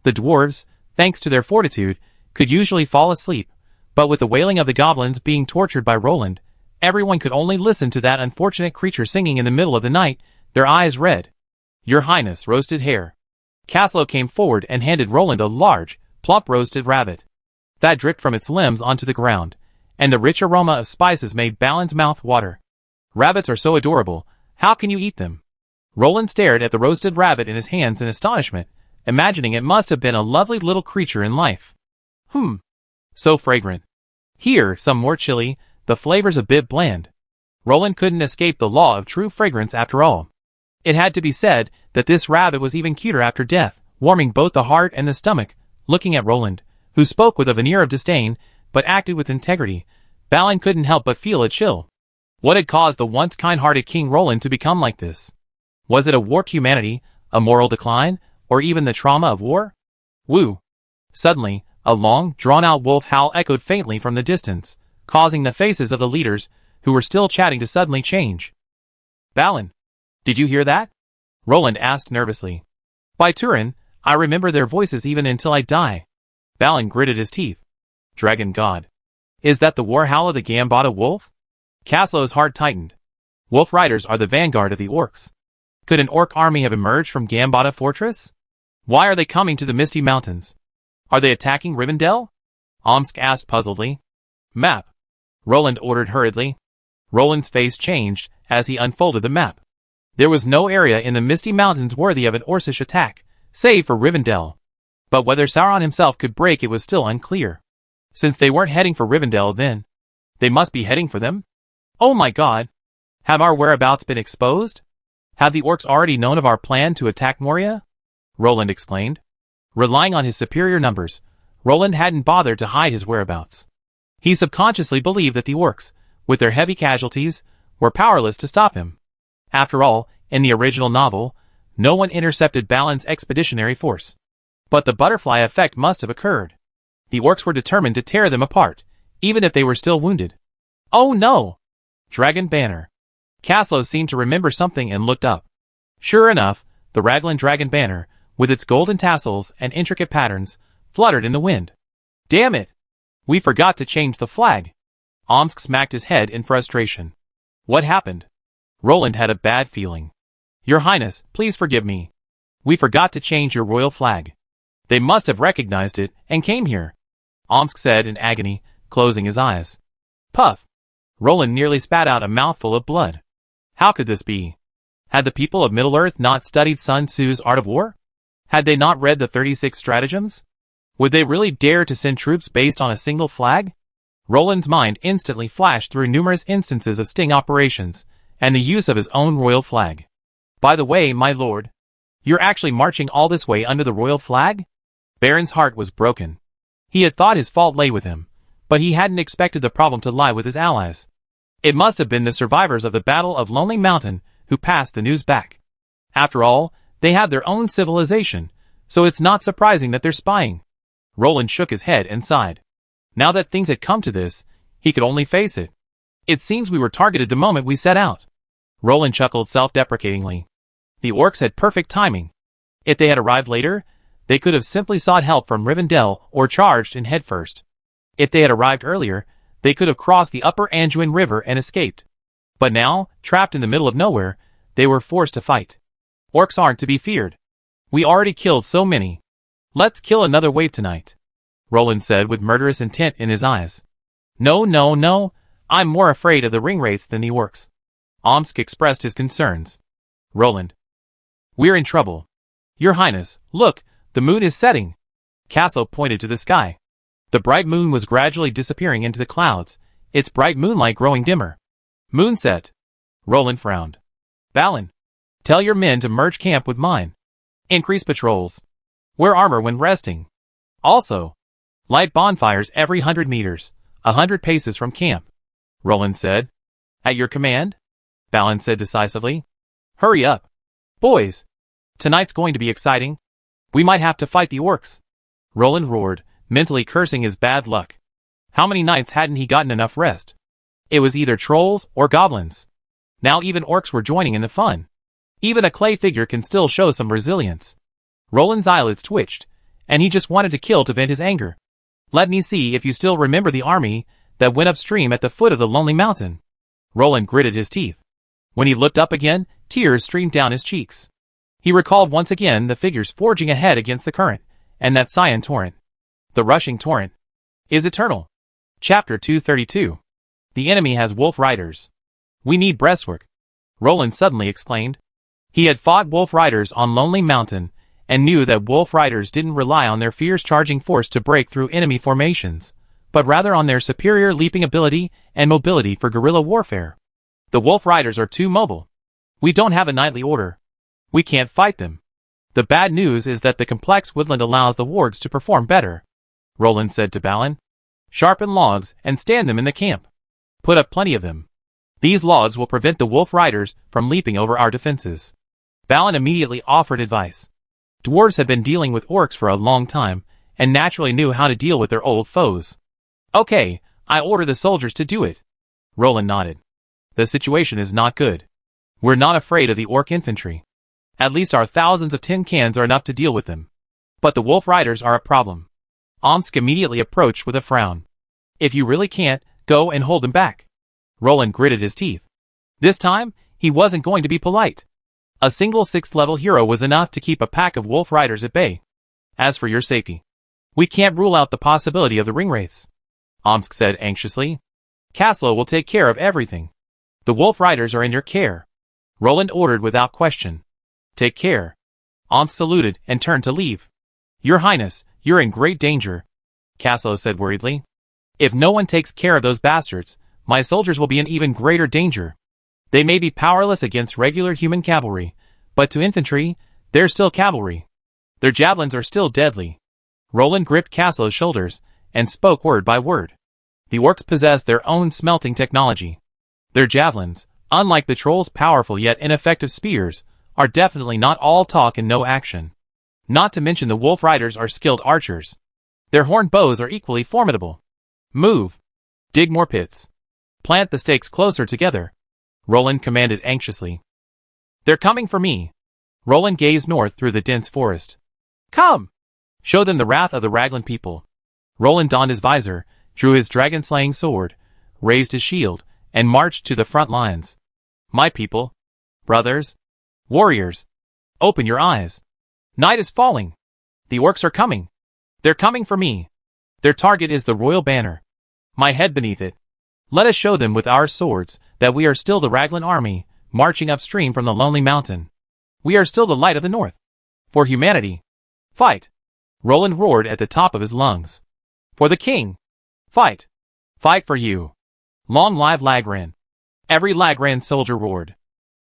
The dwarves, thanks to their fortitude, could usually fall asleep, but with the wailing of the goblins being tortured by Roland, everyone could only listen to that unfortunate creature singing in the middle of the night, their eyes red. Your Highness, roasted hare. Caslo came forward and handed Roland a large, plump roasted rabbit. That dripped from its limbs onto the ground, and the rich aroma of spices made Balin's mouth water. Rabbits are so adorable, how can you eat them? Roland stared at the roasted rabbit in his hands in astonishment, imagining it must have been a lovely little creature in life. So fragrant. Here, some more chili, the flavor's a bit bland. Roland couldn't escape the law of true fragrance after all. It had to be said that this rabbit was even cuter after death, warming both the heart and the stomach. Looking at Roland, who spoke with a veneer of disdain, but acted with integrity, Balin couldn't help but feel a chill. What had caused the once kind-hearted King Roland to become like this? Was it a warped humanity, a moral decline, or even the trauma of war? Woo! Suddenly, a long, drawn-out wolf howl echoed faintly from the distance, causing the faces of the leaders, who were still chatting, to suddenly change. Balin, did you hear that? Roland asked nervously. By Turin, I remember their voices even until I die. Balin gritted his teeth. Dragon God. Is that the war howl of the Gambata wolf? Caslo's heart tightened. Wolf Riders are the vanguard of the orcs. Could an orc army have emerged from Gambata Fortress? Why are they coming to the Misty Mountains? Are they attacking Rivendell? Omsk asked puzzledly. Map. Roland ordered hurriedly. Roland's face changed as he unfolded the map. There was no area in the Misty Mountains worthy of an Orcish attack, save for Rivendell. But whether Sauron himself could break it was still unclear. Since they weren't heading for Rivendell then, they must be heading for them? Oh my god! Have our whereabouts been exposed? Have the orcs already known of our plan to attack Moria? Roland exclaimed. Relying on his superior numbers, Roland hadn't bothered to hide his whereabouts. He subconsciously believed that the orcs, with their heavy casualties, were powerless to stop him. After all, in the original novel, no one intercepted Balin's expeditionary force. But the butterfly effect must have occurred. The orcs were determined to tear them apart, even if they were still wounded. Oh no! Dragon banner. Caslow seemed to remember something and looked up. Sure enough, the Raglan dragon banner, with its golden tassels and intricate patterns, fluttered in the wind. Damn it! We forgot to change the flag. Omsk smacked his head in frustration. What happened? Roland had a bad feeling. Your Highness, please forgive me. We forgot to change your royal flag. They must have recognized it and came here. Omsk said in agony, closing his eyes. Puff! Roland nearly spat out a mouthful of blood. How could this be? Had the people of Middle-earth not studied Sun Tzu's Art of War? Had they not read the 36 stratagems? Would they really dare to send troops based on a single flag? Roland's mind instantly flashed through numerous instances of sting operations, and the use of his own royal flag. By the way, my lord, you're actually marching all this way under the royal flag? Baron's heart was broken. He had thought his fault lay with him, but he hadn't expected the problem to lie with his allies. It must have been the survivors of the Battle of Lonely Mountain who passed the news back. After all, they have their own civilization, so it's not surprising that they're spying. Roland shook his head and sighed. Now that things had come to this, he could only face it. It seems we were targeted the moment we set out. Roland chuckled self-deprecatingly. The orcs had perfect timing. If they had arrived later, they could have simply sought help from Rivendell or charged in headfirst. If they had arrived earlier, they could have crossed the upper Anduin River and escaped. But now, trapped in the middle of nowhere, they were forced to fight. Orcs aren't to be feared. We already killed so many. Let's kill another wave tonight, Roland said with murderous intent in his eyes. No, no, no, I'm more afraid of the ringwraiths than the orcs. Omsk expressed his concerns. Roland. We're in trouble. Your Highness, look, the moon is setting. Castle pointed to the sky. The bright moon was gradually disappearing into the clouds, its bright moonlight growing dimmer. Moonset. Roland frowned. Balin. Tell your men to merge camp with mine. Increase patrols. Wear armor when resting. Also, light bonfires every 100 meters, 100 paces from camp. Roland said. At your command? Balin said decisively. Hurry up. Boys. Tonight's going to be exciting. We might have to fight the orcs. Roland roared, mentally cursing his bad luck. How many nights hadn't he gotten enough rest? It was either trolls or goblins. Now even orcs were joining in the fun. Even a clay figure can still show some resilience. Roland's eyelids twitched, and he just wanted to kill to vent his anger. Let me see if you still remember the army that went upstream at the foot of the Lonely Mountain. Roland gritted his teeth. When he looked up again, tears streamed down his cheeks. He recalled once again the figures forging ahead against the current, and that cyan torrent. The rushing torrent is eternal. Chapter 232. The enemy has wolf riders. We need breastwork, Roland suddenly exclaimed. He had fought wolf riders on Lonely Mountain, and knew that wolf riders didn't rely on their fierce charging force to break through enemy formations, but rather on their superior leaping ability and mobility for guerrilla warfare. The wolf riders are too mobile. We don't have a knightly order. We can't fight them. The bad news is that the complex woodland allows the wargs to perform better, Roland said to Balin. Sharpen logs and stand them in the camp. Put up plenty of them. These logs will prevent the wolf riders from leaping over our defenses. Balin immediately offered advice. Dwarves had been dealing with orcs for a long time, and naturally knew how to deal with their old foes. Okay, I order the soldiers to do it. Roland nodded. The situation is not good. We're not afraid of the orc infantry. At least our thousands of tin cans are enough to deal with them. But the wolf riders are a problem. Omsk immediately approached with a frown. If you really can't, go and hold them back. Roland gritted his teeth. This time, he wasn't going to be polite. A single 6th level hero was enough to keep a pack of wolf riders at bay. As for your safety, we can't rule out the possibility of the ring race, Omsk said anxiously. Kaslo will take care of everything. The wolf riders are in your care, Roland ordered without question. Take care. Omsk saluted and turned to leave. Your Highness, you're in great danger, Kaslo said worriedly. If no one takes care of those bastards, my soldiers will be in even greater danger. They may be powerless against regular human cavalry, but to infantry, they're still cavalry. Their javelins are still deadly. Roland gripped Kaslo's shoulders and spoke word by word. The orcs possess their own smelting technology. Their javelins, unlike the trolls' powerful yet ineffective spears, are definitely not all talk and no action. Not to mention the wolf riders are skilled archers. Their horned bows are equally formidable. Move. Dig more pits. Plant the stakes closer together, Roland commanded anxiously. They're coming for me. Roland gazed north through the dense forest. Come! Show them the wrath of the Raglan people. Roland donned his visor, drew his dragon-slaying sword, raised his shield, and marched to the front lines. My people, brothers, warriors, open your eyes. Night is falling. The orcs are coming. They're coming for me. Their target is the royal banner. My head beneath it. Let us show them with our swords that we are still the Raglan army, marching upstream from the lonely mountain. We are still the light of the north. For humanity. Fight! Roland roared at the top of his lungs. For the king. Fight! Fight for you. Long live Lagran. Every Lagran soldier roared.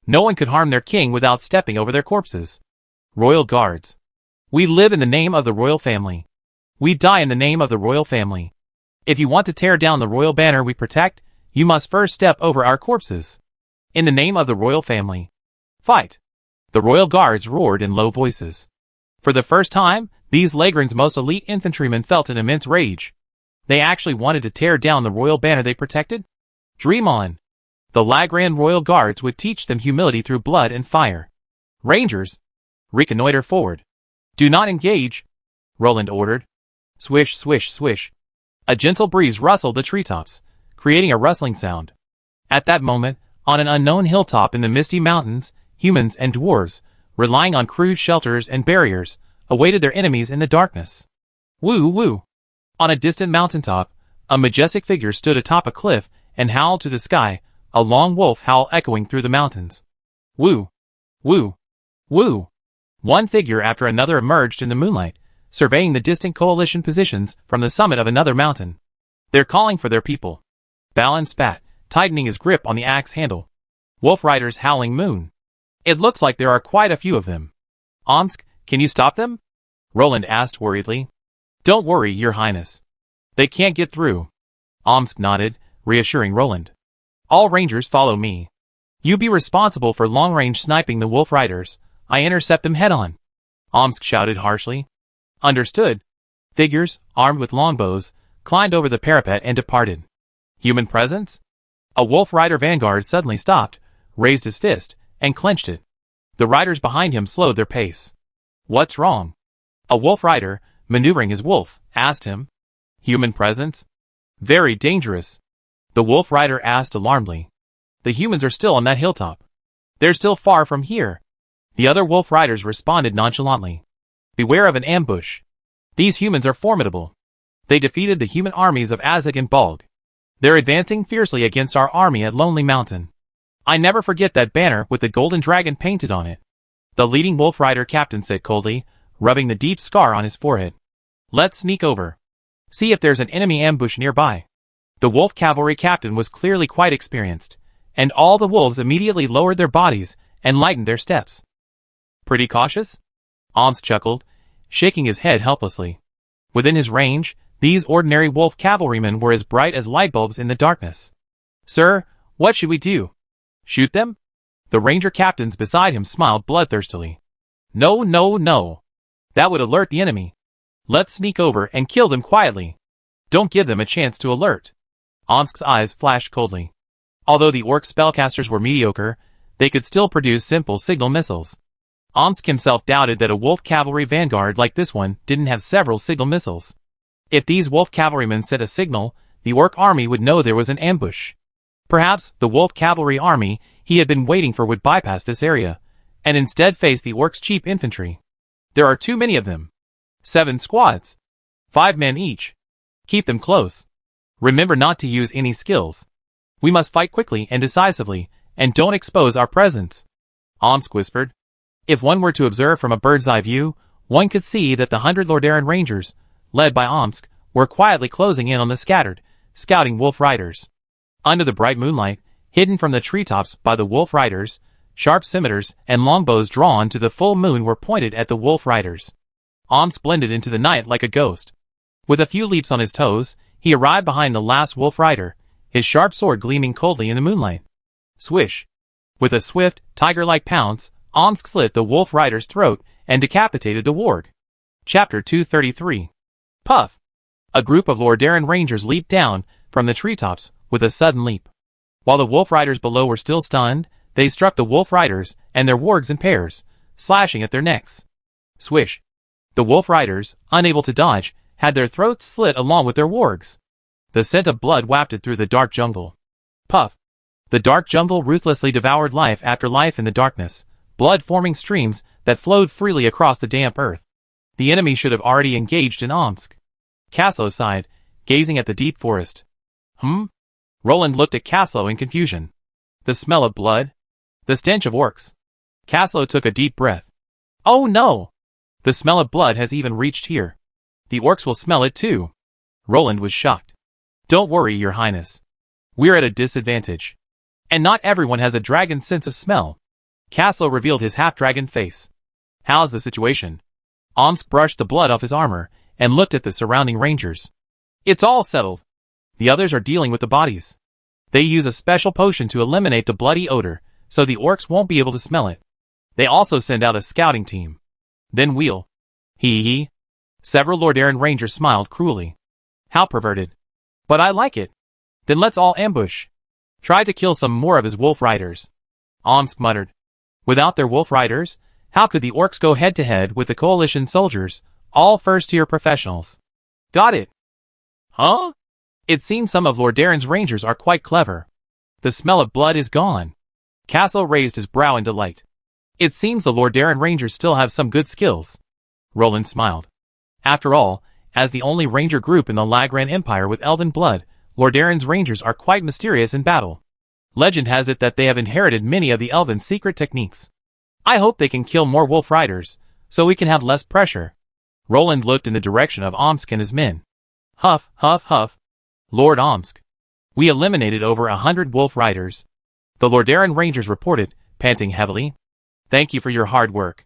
No one could harm their king without stepping over their corpses. Royal guards. We live in the name of the royal family. We die in the name of the royal family. If you want to tear down the royal banner we protect, you must first step over our corpses. In the name of the royal family. Fight! The royal guards roared in low voices. For the first time, these Lagran's most elite infantrymen felt an immense rage. They actually wanted to tear down the royal banner they protected? Dream on! The Lagran royal guards would teach them humility through blood and fire. Rangers! Reconnoiter forward. Do not engage, Roland ordered. Swish, swish, swish. A gentle breeze rustled the treetops, creating a rustling sound. At that moment, on an unknown hilltop in the misty mountains, humans and dwarves, relying on crude shelters and barriers, awaited their enemies in the darkness. Woo woo! On a distant mountaintop, a majestic figure stood atop a cliff and howled to the sky, a long wolf howl echoing through the mountains. Woo! Woo! Woo! One figure after another emerged in the moonlight, surveying the distant coalition positions from the summit of another mountain. They're calling for their people. Balin spat, tightening his grip on the axe handle. Wolf riders howling moon. It looks like there are quite a few of them. Omsk, can you stop them? Roland asked worriedly. Don't worry, your highness. They can't get through. Omsk nodded, reassuring Roland. All rangers follow me. You be responsible for long-range sniping the wolf riders. I intercept them head-on. Omsk shouted harshly. Understood. Figures, armed with longbows, climbed over the parapet and departed. Human presence? A wolf rider vanguard suddenly stopped, raised his fist, and clenched it. The riders behind him slowed their pace. What's wrong? A wolf rider, maneuvering his wolf, asked him. Human presence? Very dangerous. The wolf rider asked alarmedly. The humans are still on that hilltop. They're still far from here. The other wolf riders responded nonchalantly. Beware of an ambush. These humans are formidable. They defeated the human armies of Azek and Bulg. They're advancing fiercely against our army at Lonely Mountain. I never forget that banner with the golden dragon painted on it. The leading wolf rider captain said coldly, rubbing the deep scar on his forehead. Let's sneak over. See if there's an enemy ambush nearby. The wolf cavalry captain was clearly quite experienced, and all the wolves immediately lowered their bodies and lightened their steps. Pretty cautious? Omsk chuckled, shaking his head helplessly. Within his range, these ordinary wolf cavalrymen were as bright as light bulbs in the darkness. Sir, what should we do? Shoot them? The ranger captains beside him smiled bloodthirstily. No, no, no. That would alert the enemy. Let's sneak over and kill them quietly. Don't give them a chance to alert. Omsk's eyes flashed coldly. Although the orc spellcasters were mediocre, they could still produce simple signal missiles. Omsk himself doubted that a wolf cavalry vanguard like this one didn't have several signal missiles. If these wolf cavalrymen set a signal, the orc army would know there was an ambush. Perhaps the wolf cavalry army he had been waiting for would bypass this area, and instead face the orcs' cheap infantry. There are too many of them. 7 squads. 5 men each. Keep them close. Remember not to use any skills. We must fight quickly and decisively, and don't expose our presence. Omsk whispered. If one were to observe from a bird's-eye view, one could see that the 100 Lordaeron Rangers, led by Omsk, were quietly closing in on the scattered, scouting wolf riders. Under the bright moonlight, hidden from the treetops by the wolf riders, sharp scimitars and longbows drawn to the full moon were pointed at the wolf riders. Omsk blended into the night like a ghost. With a few leaps on his toes, he arrived behind the last wolf rider, his sharp sword gleaming coldly in the moonlight. Swish! With a swift, tiger-like pounce, Omsk slit the wolf rider's throat and decapitated the warg. Chapter 233. Puff! A group of Lordaeron Rangers leaped down from the treetops with a sudden leap. While the wolf riders below were still stunned, they struck the wolf riders and their wargs in pairs, slashing at their necks. Swish! The wolf riders, unable to dodge, had their throats slit along with their wargs. The scent of blood wafted through the dark jungle. Puff! The dark jungle ruthlessly devoured life after life in the darkness, blood forming streams that flowed freely across the damp earth. The enemy should have already engaged in Omsk. Caslo sighed, gazing at the deep forest. Roland looked at Caslo in confusion. The smell of blood? The stench of orcs. Caslo took a deep breath. Oh no! The smell of blood has even reached here. The orcs will smell it too. Roland was shocked. Don't worry, Your Highness. We're at a disadvantage. And not everyone has a dragon's sense of smell. Caslo revealed his half-dragon face. How's the situation? Omsk brushed the blood off his armor and looked at the surrounding rangers. It's all settled. The others are dealing with the bodies. They use a special potion to eliminate the bloody odor, so the orcs won't be able to smell it. They also send out a scouting team. Then we'll... Hee. Several Lordaeron Rangers smiled cruelly. How perverted. But I like it. Then let's all ambush. Try to kill some more of his wolf riders. Omsk muttered. Without their wolf riders, how could the orcs go head-to-head with the coalition soldiers, all first-tier professionals? Got it. Huh? It seems some of Lordaeron's rangers are quite clever. The smell of blood is gone. Caslo raised his brow in delight. It seems the Lordaeron rangers still have some good skills. Roland smiled. After all, as the only ranger group in the Lagran Empire with elven blood, Lordaeron's rangers are quite mysterious in battle. Legend has it that they have inherited many of the elven secret techniques. I hope they can kill more wolf riders, so we can have less pressure. Roland looked in the direction of Omsk and his men. Huff, huff, huff. Lord Omsk. We eliminated over 100 wolf riders. The Lordaeron Rangers reported, panting heavily. Thank you for your hard work.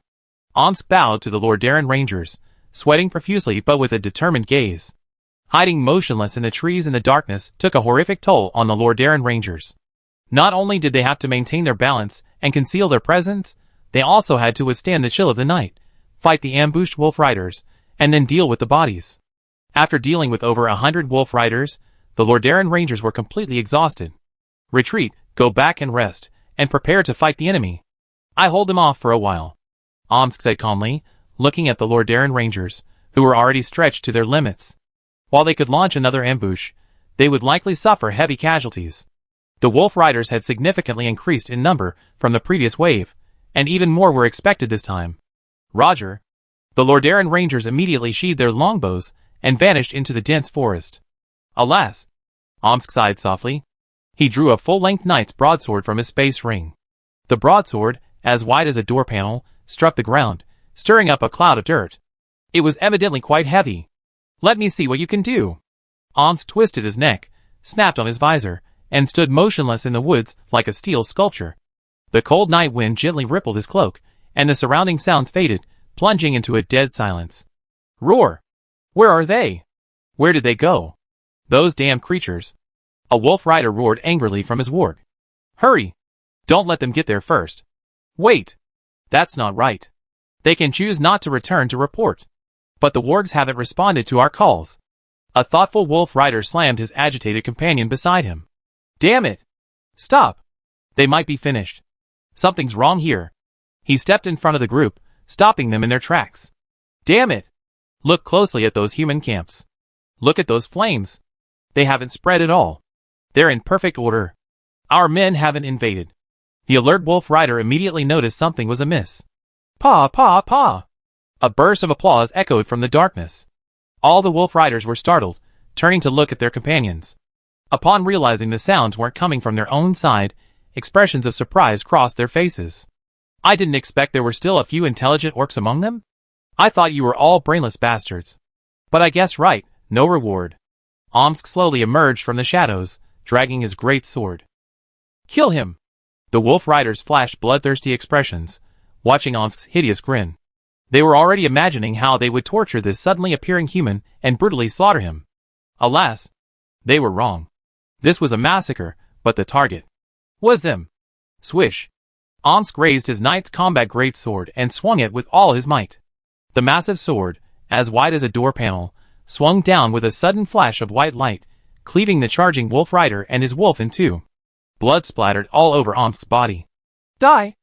Omsk bowed to the Lordaeron Rangers, sweating profusely but with a determined gaze. Hiding motionless in the trees in the darkness took a horrific toll on the Lordaeron Rangers. Not only did they have to maintain their balance and conceal their presence, they also had to withstand the chill of the night, fight the ambushed wolf riders, and then deal with the bodies. After dealing with over 100 wolf riders, the Lordaeron Rangers were completely exhausted. Retreat, go back and rest, and prepare to fight the enemy. I hold them off for a while. Omsk said calmly, looking at the Lordaeron Rangers, who were already stretched to their limits. While they could launch another ambush, they would likely suffer heavy casualties. The wolf riders had significantly increased in number from the previous wave, and even more were expected this time. Roger. The Lordaeron Rangers immediately sheathed their longbows and vanished into the dense forest. Alas! Omsk sighed softly. He drew a full-length knight's broadsword from his space ring. The broadsword, as wide as a door panel, struck the ground, stirring up a cloud of dirt. It was evidently quite heavy. Let me see what you can do. Omsk twisted his neck, snapped on his visor, and stood motionless in the woods like a steel sculpture. The cold night wind gently rippled his cloak, and the surrounding sounds faded, plunging into a dead silence. Roar! Where are they? Where did they go? Those damn creatures. A wolf rider roared angrily from his warg. Hurry! Don't let them get there first. Wait! That's not right. They can choose not to return to report. But the wargs haven't responded to our calls. A thoughtful wolf rider slammed his agitated companion beside him. Damn it! Stop! They might be finished. Something's wrong here. He stepped in front of the group, stopping them in their tracks. Damn it! Look closely at those human camps. Look at those flames. They haven't spread at all. They're in perfect order. Our men haven't invaded. The alert wolf rider immediately noticed something was amiss. Paw, paw, paw! A burst of applause echoed from the darkness. All the wolf riders were startled, turning to look at their companions. Upon realizing the sounds weren't coming from their own side, expressions of surprise crossed their faces. I didn't expect there were still a few intelligent orcs among them. I thought you were all brainless bastards. But I guessed right, no reward. Omsk slowly emerged from the shadows, dragging his great sword. Kill him! The wolf riders flashed bloodthirsty expressions, watching Omsk's hideous grin. They were already imagining how they would torture this suddenly appearing human and brutally slaughter him. Alas, they were wrong. This was a massacre, but the target was them. Swish! Omsk raised his knight's combat greatsword and swung it with all his might. The massive sword, as wide as a door panel, swung down with a sudden flash of white light, cleaving the charging wolf rider and his wolf in two. Blood splattered all over Omsk's body. Die!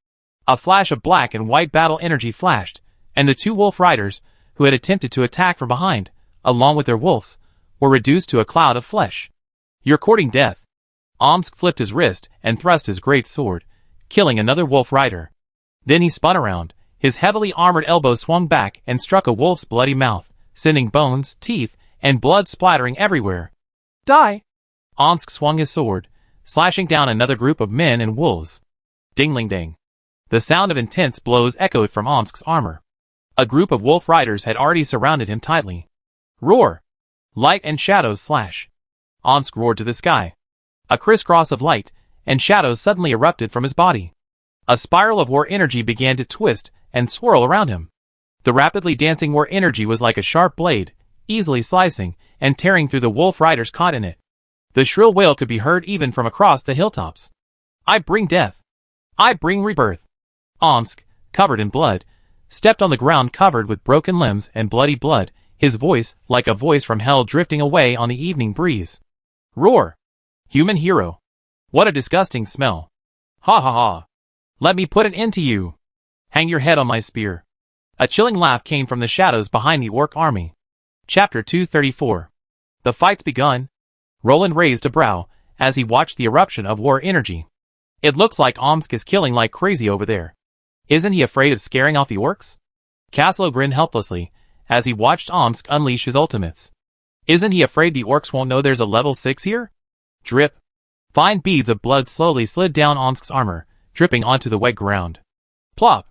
A flash of black and white battle energy flashed, and the two wolf riders, who had attempted to attack from behind, along with their wolves, were reduced to a cloud of flesh. You're courting death. Omsk flipped his wrist and thrust his great sword, killing another wolf rider. Then he spun around, his heavily armored elbow swung back and struck a wolf's bloody mouth, sending bones, teeth, and blood splattering everywhere. Die! Omsk swung his sword, slashing down another group of men and wolves. Ding-ling-ding. The sound of intense blows echoed from Omsk's armor. A group of wolf riders had already surrounded him tightly. Roar! Light and shadows slash. Omsk roared to the sky. A crisscross of light and shadows suddenly erupted from his body. A spiral of war energy began to twist and swirl around him. The rapidly dancing war energy was like a sharp blade, easily slicing and tearing through the wolf riders caught in it. The shrill wail could be heard even from across the hilltops. I bring death. I bring rebirth. Omsk, covered in blood, stepped on the ground covered with broken limbs and bloody blood, his voice like a voice from hell drifting away on the evening breeze. Roar! Human hero. What a disgusting smell. Ha ha ha. Let me put an end to you. Hang your head on my spear. A chilling laugh came from the shadows behind the orc army. Chapter 234. The fight's begun. Roland raised a brow as he watched the eruption of war energy. It looks like Omsk is killing like crazy over there. Isn't he afraid of scaring off the orcs? Caslo grinned helplessly as he watched Omsk unleash his ultimates. Isn't he afraid the orcs won't know there's a level 6 here? Drip. Fine beads of blood slowly slid down Omsk's armor, dripping onto the wet ground. Plop.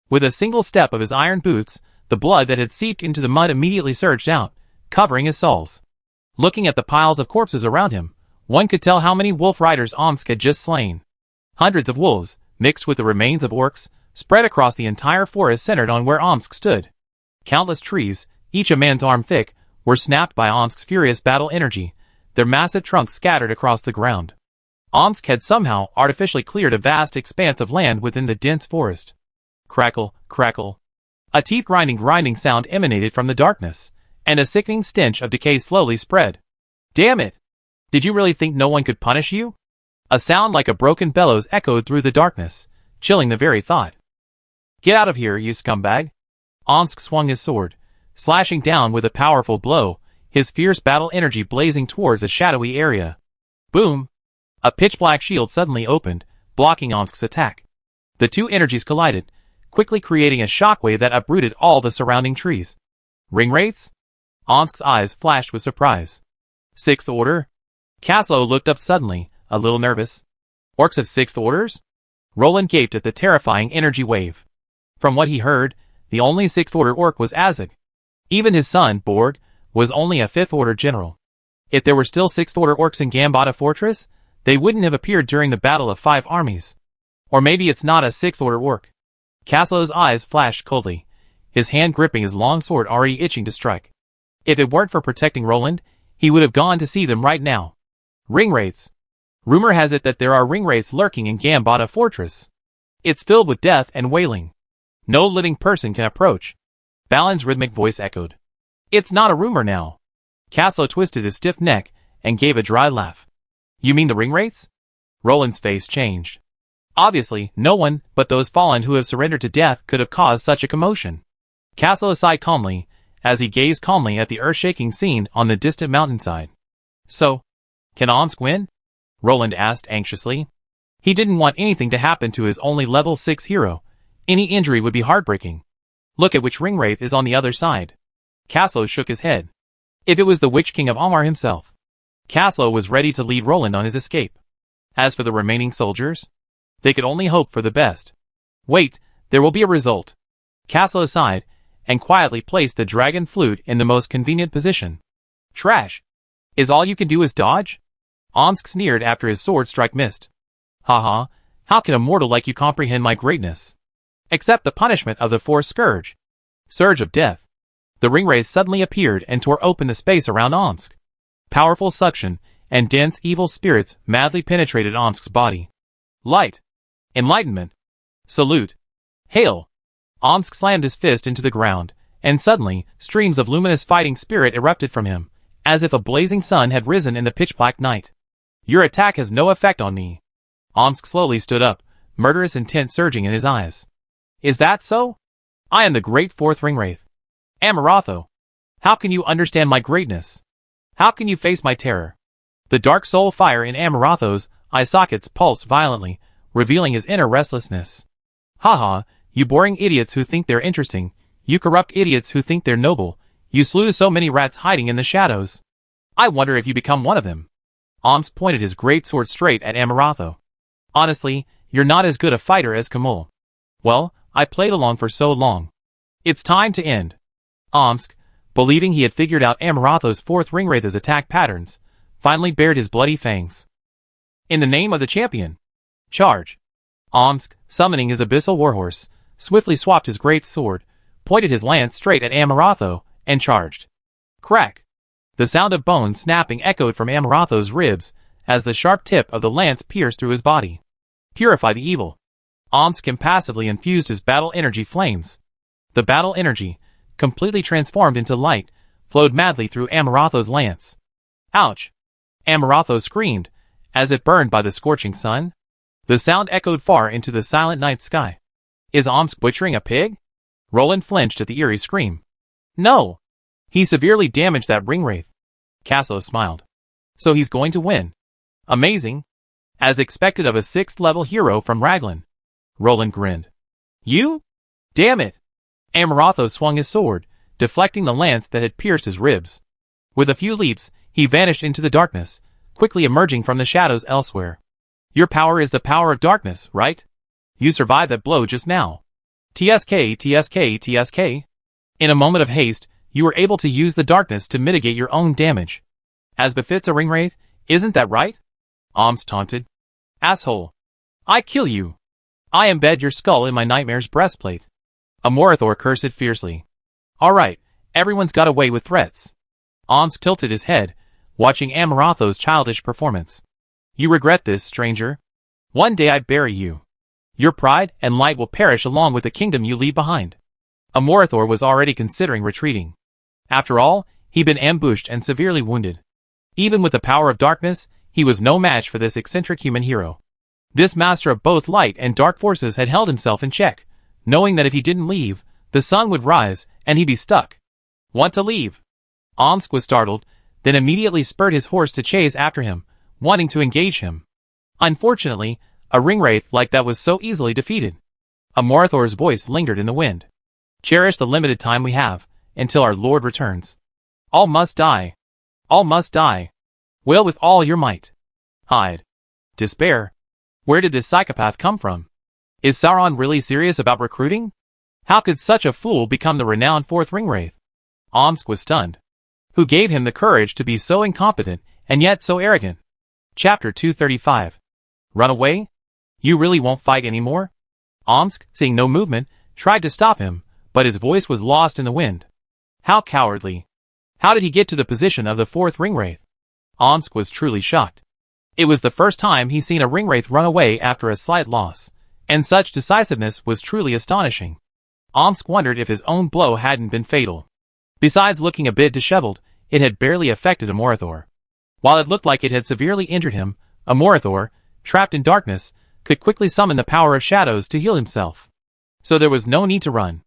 With a single step of his iron boots, the blood that had seeped into the mud immediately surged out, covering his soles. Looking at the piles of corpses around him, one could tell how many wolf riders Omsk had just slain. Hundreds of wolves, mixed with the remains of orcs, spread across the entire forest centered on where Omsk stood. Countless trees, each a man's arm thick, were snapped by Omsk's furious battle energy, their massive trunks scattered across the ground. Omsk had somehow artificially cleared a vast expanse of land within the dense forest. Crackle, crackle. A teeth-grinding sound emanated from the darkness, and a sickening stench of decay slowly spread. Damn it! Did you really think no one could punish you? A sound like a broken bellows echoed through the darkness, chilling the very thought. Get out of here, you scumbag! Omsk swung his sword, slashing down with a powerful blow, his fierce battle energy blazing towards a shadowy area. Boom! A pitch-black shield suddenly opened, blocking Omsk's attack. The two energies collided, quickly creating a shockwave that uprooted all the surrounding trees. Ring wraiths? Omsk's eyes flashed with surprise. Sixth Order? Caslo looked up suddenly, a little nervous. Orcs of Sixth Orders? Roland gaped at the terrifying energy wave. From what he heard, the only Sixth Order orc was Azog. Even his son, Borg, was only a Fifth Order general. If there were still Sixth Order orcs in Gambata Fortress, they wouldn't have appeared during the Battle of Five Armies. Or maybe it's not a Sixth Order orc. Caslo's eyes flashed coldly, his hand gripping his long sword already itching to strike. If it weren't for protecting Roland, he would have gone to see them right now. Ring wraiths. Rumor has it that there are ring wraiths lurking in Gambata Fortress. It's filled with death and wailing. No living person can approach. Balin's rhythmic voice echoed. It's not a rumor now. Caslo twisted his stiff neck and gave a dry laugh. You mean the ring wraiths? Roland's face changed. Obviously, no one but those fallen who have surrendered to death could have caused such a commotion. Caslo sighed calmly, as he gazed calmly at the earth-shaking scene on the distant mountainside. So, can Omsk win? Roland asked anxiously. He didn't want anything to happen to his only level 6 hero. Any injury would be heartbreaking. Look at which ringwraith is on the other side. Caslo shook his head. If it was the Witch King of Almar himself. Caslo was ready to lead Roland on his escape. As for the remaining soldiers, they could only hope for the best. Wait, there will be a result. Caslo sighed, and quietly placed the dragon flute in the most convenient position. Trash. Is all you can do is dodge? Omsk sneered after his sword strike missed. Haha, how can a mortal like you comprehend my greatness? Accept the punishment of the fourth scourge. Surge of death. The ringwraith suddenly appeared and tore open the space around Omsk. Powerful suction and dense evil spirits madly penetrated Omsk's body. Light. Enlightenment. Salute. Hail. Omsk slammed his fist into the ground, and suddenly, streams of luminous fighting spirit erupted from him, as if a blazing sun had risen in the pitch-black night. Your attack has no effect on me. Omsk slowly stood up, murderous intent surging in his eyes. Is that so? I am the great fourth ringwraith. Amaratho. How can you understand my greatness? How can you face my terror? The dark soul fire in Amaratho's eye sockets pulsed violently, revealing his inner restlessness. Haha, you boring idiots who think they're interesting, you corrupt idiots who think they're noble, you slew so many rats hiding in the shadows. I wonder if you become one of them. Omsk pointed his great sword straight at Amaratho. Honestly, you're not as good a fighter as Kamul. Well, I played along for so long. It's time to end. Omsk, believing he had figured out Amaratho's fourth ringwraith's attack patterns, finally bared his bloody fangs. In the name of the champion. Charge. Omsk, summoning his abyssal warhorse, swiftly swapped his great sword, pointed his lance straight at Amaratho, and charged. Crack. The sound of bones snapping echoed from Amaratho's ribs, as the sharp tip of the lance pierced through his body. Purify the evil. Omsk impassively infused his battle energy flames. The battle energy, completely transformed into light, flowed madly through Amaratho's lance. Ouch! Amaratho screamed, as if burned by the scorching sun. The sound echoed far into the silent night sky. Is Omsk butchering a pig? Roland flinched at the eerie scream. No! He severely damaged that ringwraith. Caslo smiled. So he's going to win. Amazing. As expected of a 6th level hero from Raglan. Roland grinned. You? Damn it! Amaratho swung his sword, deflecting the lance that had pierced his ribs. With a few leaps, he vanished into the darkness, quickly emerging from the shadows elsewhere. Your power is the power of darkness, right? You survived that blow just now. TSK, TSK, TSK. In a moment of haste, you were able to use the darkness to mitigate your own damage. As befits a ringwraith, isn't that right? Omsk taunted. Asshole. I kill you. I embed your skull in my nightmare's breastplate. Amorathor cursed fiercely. Alright, everyone's got away with threats. Omsk tilted his head, watching Amaratho's childish performance. You regret this, stranger. One day I bury you. Your pride and light will perish along with the kingdom you leave behind. Amorathor was already considering retreating. After all, he'd been ambushed and severely wounded. Even with the power of darkness, he was no match for this eccentric human hero. This master of both light and dark forces had held himself in check, knowing that if he didn't leave, the sun would rise, and he'd be stuck. Want to leave? Omsk was startled, then immediately spurred his horse to chase after him, wanting to engage him. Unfortunately, a ringwraith like that was so easily defeated. Amorathor's voice lingered in the wind. Cherish the limited time we have, until our lord returns. All must die. All must die. Wail with all your might. Hide. Despair. Where did this psychopath come from? Is Sauron really serious about recruiting? How could such a fool become the renowned fourth ringwraith? Omsk was stunned. Who gave him the courage to be so incompetent and yet so arrogant? Chapter 235. Run away? You really won't fight anymore? Omsk, seeing no movement, tried to stop him, but his voice was lost in the wind. How cowardly. How did he get to the position of the fourth ringwraith? Omsk was truly shocked. It was the first time he'd seen a ringwraith run away after a slight loss, and such decisiveness was truly astonishing. Omsk wondered if his own blow hadn't been fatal. Besides looking a bit disheveled, it had barely affected Amorathor. While it looked like it had severely injured him, Amorathor, trapped in darkness, could quickly summon the power of shadows to heal himself. So there was no need to run.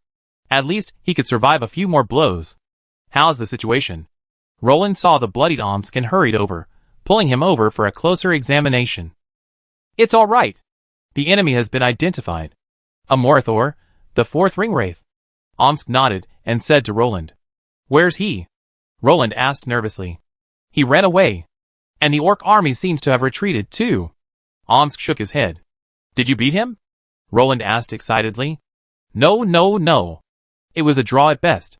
At least, he could survive a few more blows. How's the situation? Roland saw the bloodied Omsk and hurried over, pulling him over for a closer examination. It's all right. The enemy has been identified. A Morthor, the fourth ringwraith. Omsk nodded and said to Roland. Where's he? Roland asked nervously. He ran away. And the orc army seems to have retreated too. Omsk shook his head. Did you beat him? Roland asked excitedly. No. It was a draw at best.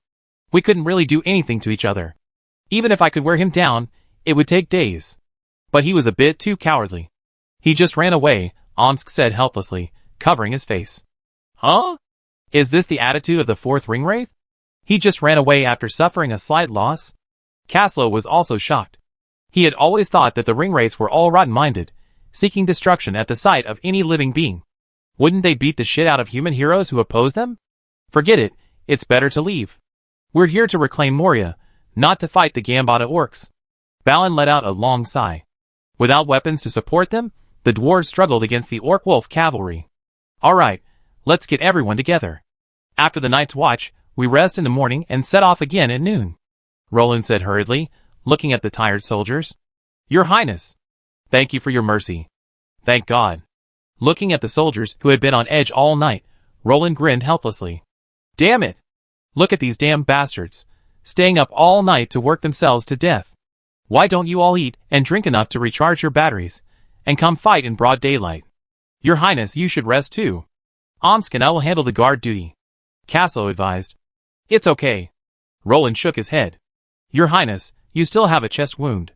We couldn't really do anything to each other. Even if I could wear him down, it would take days. But he was a bit too cowardly. He just ran away, Omsk said helplessly, covering his face. Huh? Is this the attitude of the fourth ringwraith? He just ran away after suffering a slight loss? Caslow was also shocked. He had always thought that the ringwraiths were all rotten-minded, seeking destruction at the sight of any living being. Wouldn't they beat the shit out of human heroes who oppose them? Forget it, it's better to leave. We're here to reclaim Moria, not to fight the Gambata orcs. Balin let out a long sigh. Without weapons to support them, the dwarves struggled against the orc wolf cavalry. Alright, let's get everyone together. After the night's watch, we rest in the morning and set off again at noon. Roland said hurriedly, looking at the tired soldiers. Your Highness! Thank you for your mercy. Thank God. Looking at the soldiers who had been on edge all night, Roland grinned helplessly. Damn it! Look at these damn bastards, staying up all night to work themselves to death. Why don't you all eat and drink enough to recharge your batteries, and come fight in broad daylight? Your Highness, you should rest too. Omsk and I will handle the guard duty. Caslow advised. It's okay. Roland shook his head. Your Highness, you still have a chest wound.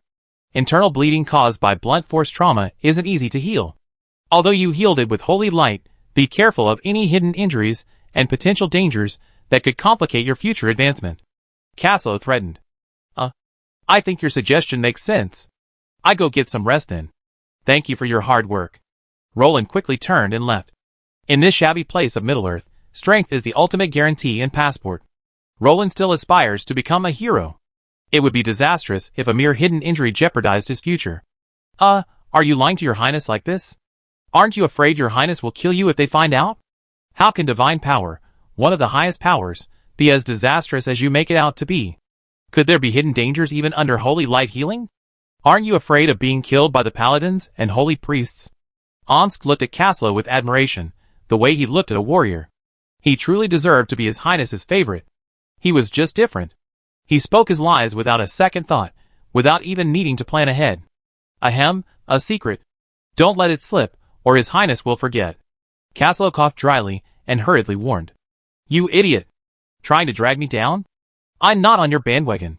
Internal bleeding caused by blunt force trauma isn't easy to heal. Although you healed it with holy light, be careful of any hidden injuries and potential dangers that could complicate your future advancement. Caslow threatened. I think your suggestion makes sense. I go get some rest then. Thank you for your hard work. Roland quickly turned and left. In this shabby place of Middle-earth, strength is the ultimate guarantee and passport. Roland still aspires to become a hero. It would be disastrous if a mere hidden injury jeopardized his future. Are you lying to your Highness like this? Aren't you afraid your Highness will kill you if they find out? How can divine power, one of the highest powers, be as disastrous as you make it out to be? Could there be hidden dangers even under holy light healing? Aren't you afraid of being killed by the paladins and holy priests? Omsk looked at Caslow with admiration, the way he looked at a warrior. He truly deserved to be his Highness's favorite. He was just different. He spoke his lies without a second thought, without even needing to plan ahead. Ahem, a secret. Don't let it slip, or his Highness will forget. Caslow coughed dryly and hurriedly warned. You idiot! Trying to drag me down? I'm not on your bandwagon.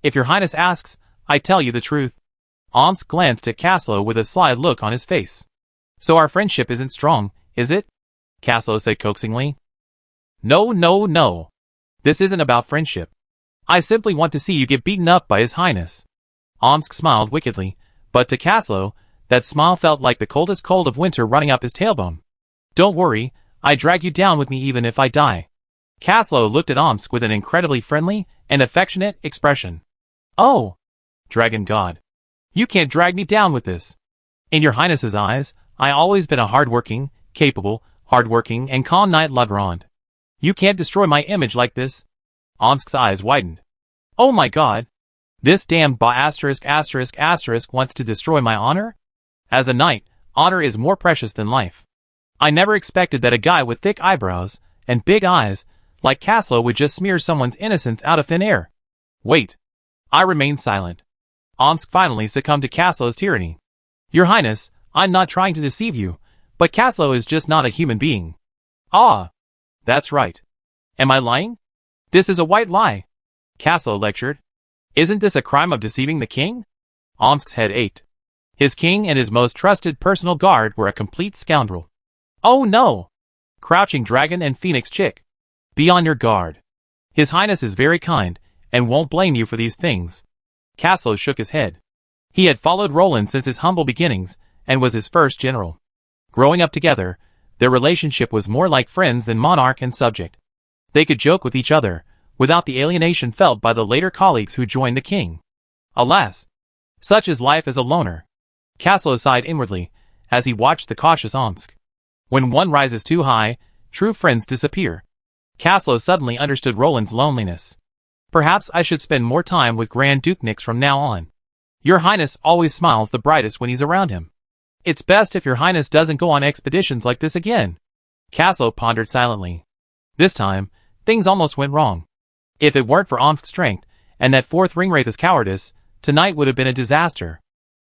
If your Highness asks, I tell you the truth. Omsk glanced at Caslow with a sly look on his face. So our friendship isn't strong, is it? Caslow said coaxingly. No. This isn't about friendship. I simply want to see you get beaten up by his Highness. Omsk smiled wickedly, but to Caslow, that smile felt like the coldest cold of winter running up his tailbone. Don't worry, I drag you down with me even if I die. Caslow looked at Omsk with an incredibly friendly and affectionate expression. Oh! Dragon God. You can't drag me down with this. In your Highness's eyes, I always been a hardworking, capable, and calm knight Lagrand. You can't destroy my image like this. Omsk's eyes widened. Oh my God! This damn wants to destroy my honor? As a knight, honor is more precious than life. I never expected that a guy with thick eyebrows and big eyes like Caslow would just smear someone's innocence out of thin air. Wait. I remained silent. Omsk finally succumbed to Caslow's tyranny. Your Highness, I'm not trying to deceive you, but Caslow is just not a human being. Ah! That's right. Am I lying? This is a white lie. Caslow lectured. Isn't this a crime of deceiving the king? Omsk's head ached. His king and his most trusted personal guard were a complete scoundrel. Oh no! Crouching Dragon and Phoenix Chick. Be on your guard. His Highness is very kind, and won't blame you for these things. Caslow shook his head. He had followed Roland since his humble beginnings, and was his first general. Growing up together, their relationship was more like friends than monarch and subject. They could joke with each other, without the alienation felt by the later colleagues who joined the king. Alas! Such is life as a loner. Caslow sighed inwardly, as he watched the cautious Omsk. When one rises too high, true friends disappear. Caslow suddenly understood Roland's loneliness. Perhaps I should spend more time with Grand Duke Nix from now on. Your Highness always smiles the brightest when he's around him. It's best if your highness doesn't go on expeditions like this again. Caslow pondered silently. This time, things almost went wrong. If it weren't for Omsk's strength, and that fourth Ringwraith's cowardice, tonight would have been a disaster.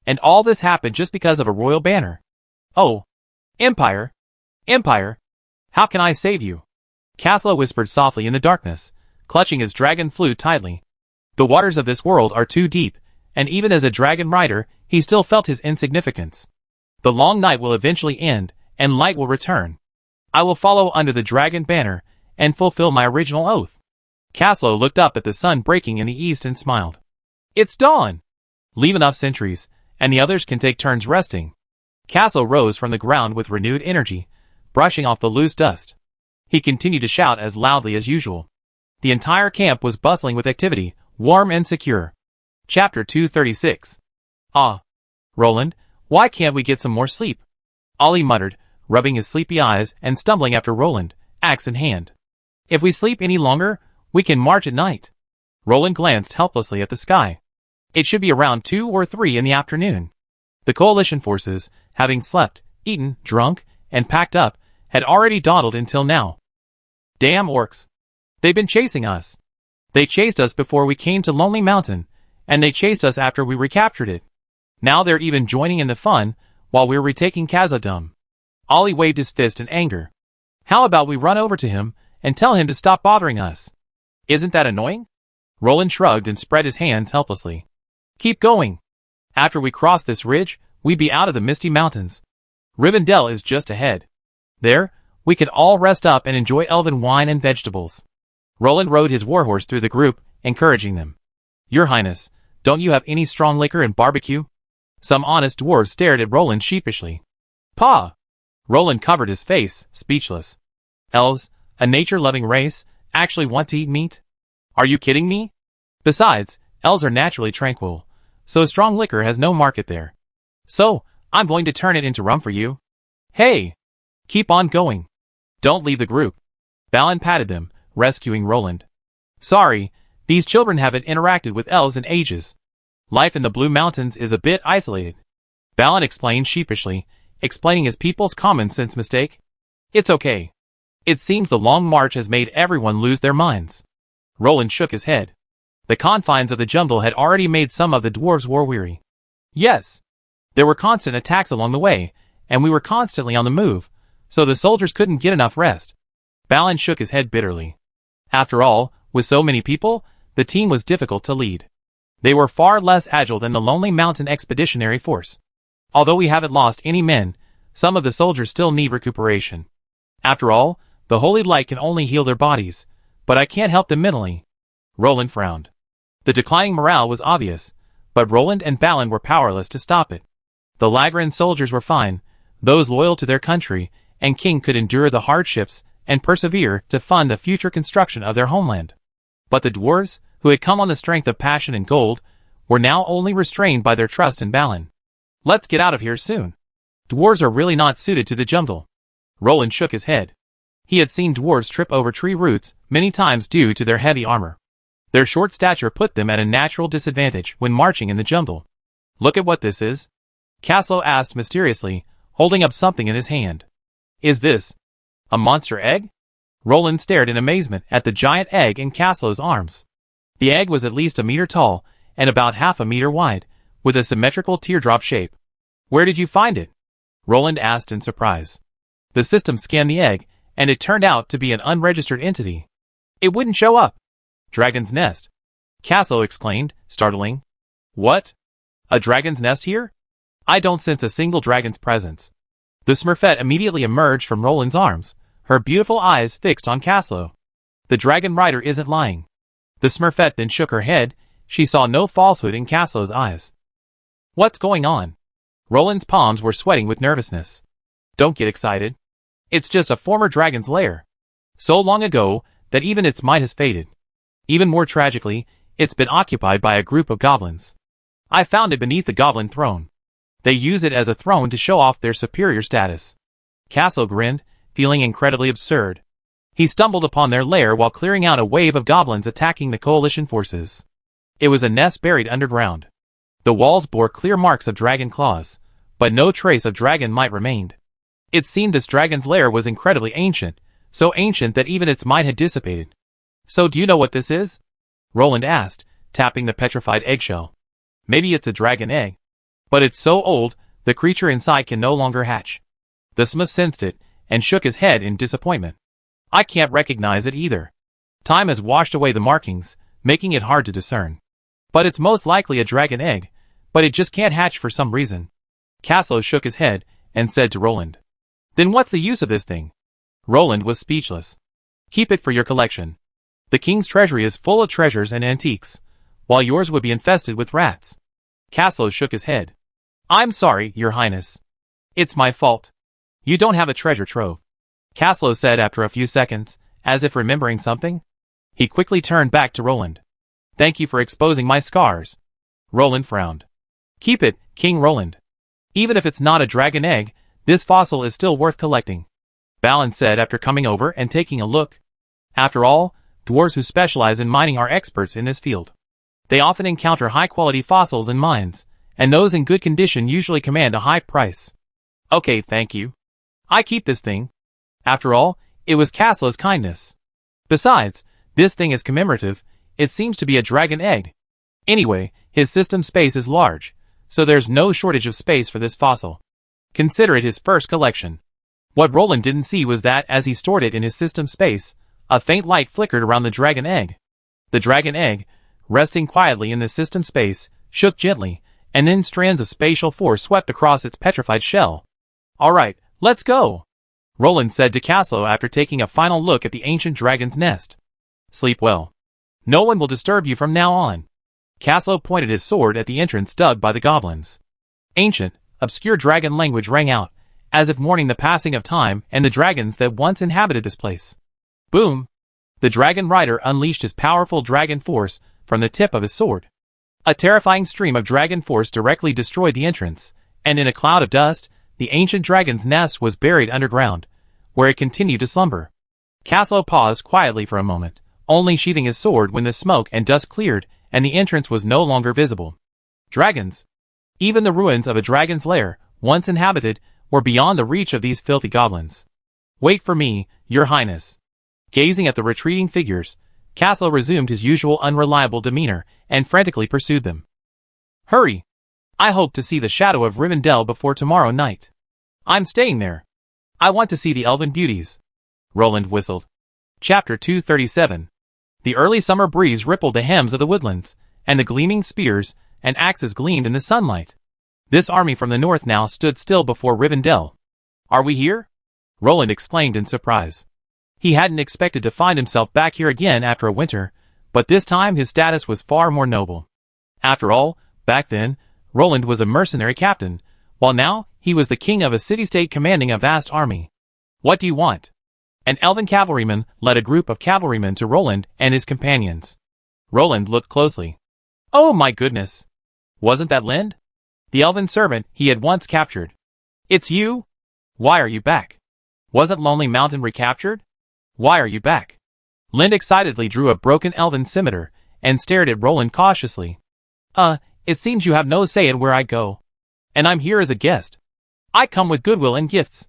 And all this happened just because of a royal banner. Oh. Empire! Empire! How can I save you? Caslow whispered softly in the darkness, clutching his dragon flute tightly. The waters of this world are too deep, and even as a dragon rider, he still felt his insignificance. The long night will eventually end, and light will return. I will follow under the dragon banner, and fulfill my original oath. Caslow looked up at the sun breaking in the east and smiled. It's dawn! Leave enough sentries, and the others can take turns resting. Caslow rose from the ground with renewed energy, brushing off the loose dust. He continued to shout as loudly as usual. The entire camp was bustling with activity, warm and secure. Chapter 236. Ah. Roland, why can't we get some more sleep? Ollie muttered, rubbing his sleepy eyes and stumbling after Roland, axe in hand. If we sleep any longer, we can march at night. Roland glanced helplessly at the sky. It should be around 2 or 3 in the afternoon. The coalition forces, having slept, eaten, drunk, and packed up, had already dawdled until now. Damn orcs. They've been chasing us. They chased us before we came to Lonely Mountain, and they chased us after we recaptured it. Now they're even joining in the fun, while we're retaking Khazad-dûm. Ollie waved his fist in anger. How about we run over to him, and tell him to stop bothering us? Isn't that annoying? Roland shrugged and spread his hands helplessly. Keep going. After we cross this ridge, we'd be out of the Misty Mountains. Rivendell is just ahead. There, we could all rest up and enjoy elven wine and vegetables. Roland rode his warhorse through the group, encouraging them. Your Highness, don't you have any strong liquor and barbecue? Some honest dwarves stared at Roland sheepishly. Pa! Roland covered his face, speechless. Elves, a nature-loving race, actually want to eat meat? Are you kidding me? Besides, elves are naturally tranquil, so strong liquor has no market there. So, I'm going to turn it into rum for you. Hey! Keep on going. Don't leave the group. Balin patted them, rescuing Roland. Sorry, these children haven't interacted with elves in ages. Life in the Blue Mountains is a bit isolated. Balin explained sheepishly, explaining his people's common sense mistake. It's okay. It seems the long march has made everyone lose their minds. Roland shook his head. The confines of the jungle had already made some of the dwarves war-weary. Yes. There were constant attacks along the way, and we were constantly on the move, so the soldiers couldn't get enough rest. Balin shook his head bitterly. After all, with so many people, the team was difficult to lead. They were far less agile than the Lonely Mountain Expeditionary Force. Although we haven't lost any men, some of the soldiers still need recuperation. After all, the Holy Light can only heal their bodies, but I can't help them mentally. Roland frowned. The declining morale was obvious, but Roland and Balin were powerless to stop it. The Lagran soldiers were fine, those loyal to their country, and king could endure the hardships and persevere to fund the future construction of their homeland. But the dwarves, who had come on the strength of passion and gold, were now only restrained by their trust in Balin. Let's get out of here soon. Dwarves are really not suited to the jungle. Roland shook his head. He had seen dwarves trip over tree roots many times due to their heavy armor. Their short stature put them at a natural disadvantage when marching in the jungle. Look at what this is. Caslow asked mysteriously, holding up something in his hand. Is this a monster egg? Roland stared in amazement at the giant egg in Caslow's arms. The egg was at least a meter tall and about half a meter wide, with a symmetrical teardrop shape. Where did you find it? Roland asked in surprise. The system scanned the egg, and it turned out to be an unregistered entity. It wouldn't show up. Dragon's nest. Caslow exclaimed, startling. What? A dragon's nest here? I don't sense a single dragon's presence. The Smurfette immediately emerged from Roland's arms, her beautiful eyes fixed on Caslow. The dragon rider isn't lying. The Smurfette then shook her head. She saw no falsehood in Caslow's eyes. What's going on? Roland's palms were sweating with nervousness. Don't get excited. It's just a former dragon's lair. So long ago that even its might has faded. Even more tragically, it's been occupied by a group of goblins. I found it beneath the goblin throne. They use it as a throne to show off their superior status. Caslow grinned, feeling incredibly absurd. He stumbled upon their lair while clearing out a wave of goblins attacking the coalition forces. It was a nest buried underground. The walls bore clear marks of dragon claws, but no trace of dragon might remained. It seemed this dragon's lair was incredibly ancient, so ancient that even its might had dissipated. So do you know what this is? Roland asked, tapping the petrified eggshell. Maybe it's a dragon egg. But it's so old, the creature inside can no longer hatch. The smith sensed it, and shook his head in disappointment. I can't recognize it either. Time has washed away the markings, making it hard to discern. But it's most likely a dragon egg, but it just can't hatch for some reason. Caslow shook his head, and said to Roland. Then what's the use of this thing? Roland was speechless. Keep it for your collection. The king's treasury is full of treasures and antiques, while yours would be infested with rats. Caslow shook his head. I'm sorry, your highness. It's my fault. You don't have a treasure trove. Caslow said after a few seconds, as if remembering something. He quickly turned back to Roland. Thank you for exposing my scars. Roland frowned. Keep it, King Roland. Even if it's not a dragon egg, this fossil is still worth collecting. Balin said after coming over and taking a look. After all, dwarves who specialize in mining are experts in this field. They often encounter high-quality fossils in mines, and those in good condition usually command a high price. Okay, thank you. I keep this thing. After all, it was Caslow's kindness. Besides, this thing is commemorative. It seems to be a dragon egg. Anyway, his system space is large, so there's no shortage of space for this fossil. Consider it his first collection. What Roland didn't see was that as he stored it in his system space, a faint light flickered around the dragon egg. The dragon egg, resting quietly in the system space, shook gently, and then strands of spatial force swept across its petrified shell. All right, let's go, Roland said to Caslow after taking a final look at the ancient dragon's nest. Sleep well. No one will disturb you from now on. Caslow pointed his sword at the entrance dug by the goblins. Ancient, obscure dragon language rang out, as if mourning the passing of time and the dragons that once inhabited this place. Boom! The dragon rider unleashed his powerful dragon force from the tip of his sword. A terrifying stream of dragon force directly destroyed the entrance, and in a cloud of dust, the ancient dragon's nest was buried underground, where it continued to slumber. Caslow paused quietly for a moment, only sheathing his sword when the smoke and dust cleared and the entrance was no longer visible. Dragons! Even the ruins of a dragon's lair, once inhabited, were beyond the reach of these filthy goblins. Wait for me, your highness. Gazing at the retreating figures, Caslow resumed his usual unreliable demeanor and frantically pursued them. Hurry! I hope to see the shadow of Rivendell before tomorrow night. I'm staying there. I want to see the elven beauties. Roland whistled. Chapter 237. The early summer breeze rippled the hems of the woodlands, and the gleaming spears and axes gleamed in the sunlight. This army from the north now stood still before Rivendell. Are we here? Roland exclaimed in surprise. He hadn't expected to find himself back here again after a winter, but this time his status was far more noble. After all, back then, Roland was a mercenary captain, while now he was the king of a city-state commanding a vast army. What do you want? An elven cavalryman led a group of cavalrymen to Roland and his companions. Roland looked closely. Oh my goodness! Wasn't that Lind? The elven servant he had once captured. It's you? Why are you back? Wasn't Lonely Mountain recaptured? Why are you back? Lind excitedly drew a broken elven scimitar and stared at Roland cautiously. It seems you have no say in where I go. And I'm here as a guest. I come with goodwill and gifts.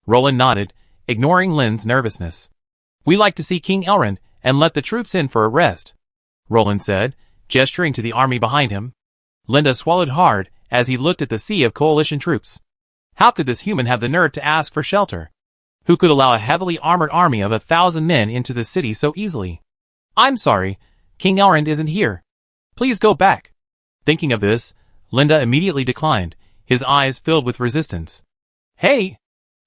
Roland nodded, ignoring Lind's nervousness. We like to see King Elrond and let the troops in for a rest, Roland said, gesturing to the army behind him. Linda swallowed hard as he looked at the sea of coalition troops. How could this human have the nerve to ask for shelter? Who could allow a heavily armored army of 1,000 men into the city so easily? I'm sorry, King Elrond isn't here. Please go back. Thinking of this, Linda immediately declined, his eyes filled with resistance. Hey!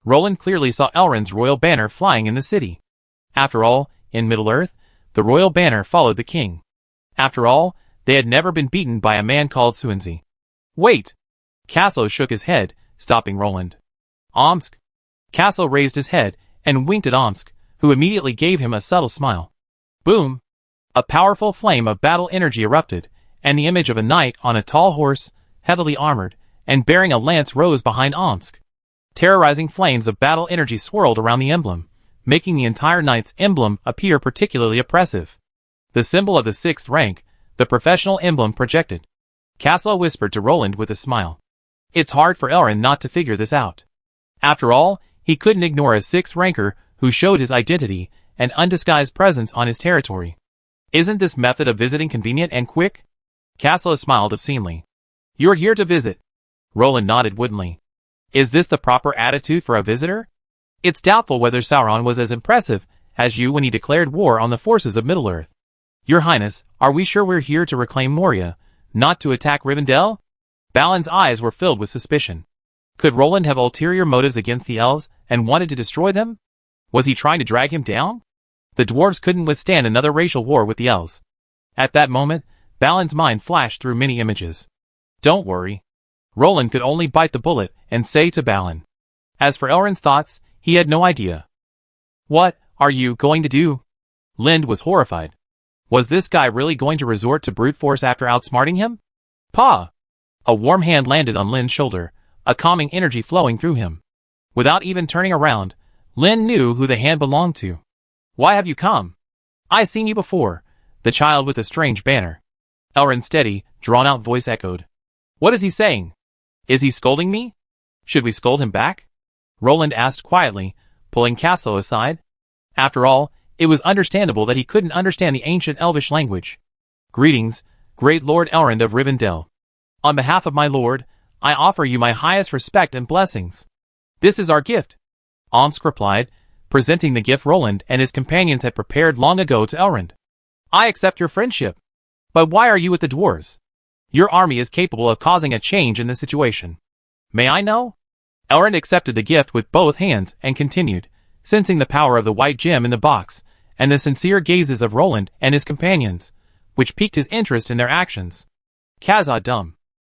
Roland clearly saw Elrond's royal banner flying in the city. After all, in Middle-earth, the royal banner followed the king. After all, they had never been beaten by a man called Suinzi. Wait! Caslow shook his head, stopping Roland. Omsk? Caslow raised his head and winked at Omsk, who immediately gave him a subtle smile. Boom! A powerful flame of battle energy erupted, and the image of a knight on a tall horse, heavily armored, and bearing a lance rose behind Omsk. Terrorizing flames of battle energy swirled around the emblem, making the entire knight's emblem appear particularly oppressive. The symbol of the 6th rank, the professional emblem projected. Caslow whispered to Roland with a smile. It's hard for Elrond not to figure this out. After all, he couldn't ignore a sixth ranker who showed his identity and undisguised presence on his territory. Isn't this method of visiting convenient and quick? Caslo smiled obscenely. You're here to visit. Roland nodded woodenly. Is this the proper attitude for a visitor? It's doubtful whether Sauron was as impressive as you when he declared war on the forces of Middle-earth. Your Highness, are we sure we're here to reclaim Moria, not to attack Rivendell? Balin's eyes were filled with suspicion. Could Roland have ulterior motives against the elves and wanted to destroy them? Was he trying to drag him down? The dwarves couldn't withstand another racial war with the elves. At that moment, Balin's mind flashed through many images. Don't worry. Roland could only bite the bullet and say to Balin. As for Elrond's thoughts, he had no idea. What are you going to do? Lind was horrified. Was this guy really going to resort to brute force after outsmarting him? Pa! A warm hand landed on Lind's shoulder, a calming energy flowing through him. Without even turning around, Lind knew who the hand belonged to. Why have you come? I seen you before, the child with the strange banner. Elrond's steady, drawn-out voice echoed. What is he saying? Is he scolding me? Should we scold him back? Roland asked quietly, pulling Caslo aside. After all, it was understandable that he couldn't understand the ancient Elvish language. Greetings, great Lord Elrond of Rivendell. On behalf of my lord, I offer you my highest respect and blessings. This is our gift. Omsk replied, presenting the gift Roland and his companions had prepared long ago to Elrond. I accept your friendship. But why are you with the dwarves? Your army is capable of causing a change in the situation. May I know? Elrond accepted the gift with both hands and continued, sensing the power of the white gem in the box, and the sincere gazes of Roland and his companions, which piqued his interest in their actions. Khazad Dum.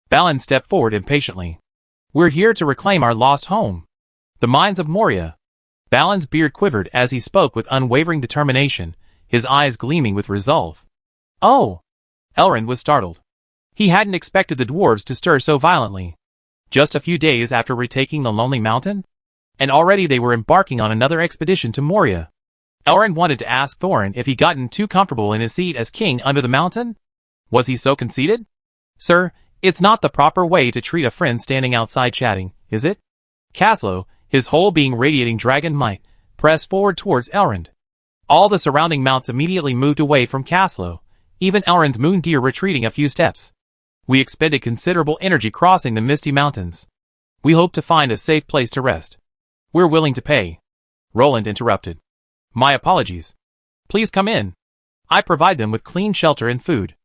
Balin stepped forward impatiently. We're here to reclaim our lost home. The mines of Moria. Balin's beard quivered as he spoke with unwavering determination, his eyes gleaming with resolve. Oh! Elrond was startled. He hadn't expected the dwarves to stir so violently. Just a few days after retaking the Lonely Mountain? And already they were embarking on another expedition to Moria. Elrond wanted to ask Thorin if he'd gotten too comfortable in his seat as king under the mountain. Was he so conceited? Sir, it's not the proper way to treat a friend standing outside chatting, is it? Caslo, his whole being radiating dragon might, pressed forward towards Elrond. All the surrounding mounts immediately moved away from Caslo, even Elrond's moon deer retreating a few steps. We expended considerable energy crossing the misty mountains. We hope to find a safe place to rest. We're willing to pay. Roland interrupted. My apologies. Please come in. I provide them with clean shelter and food.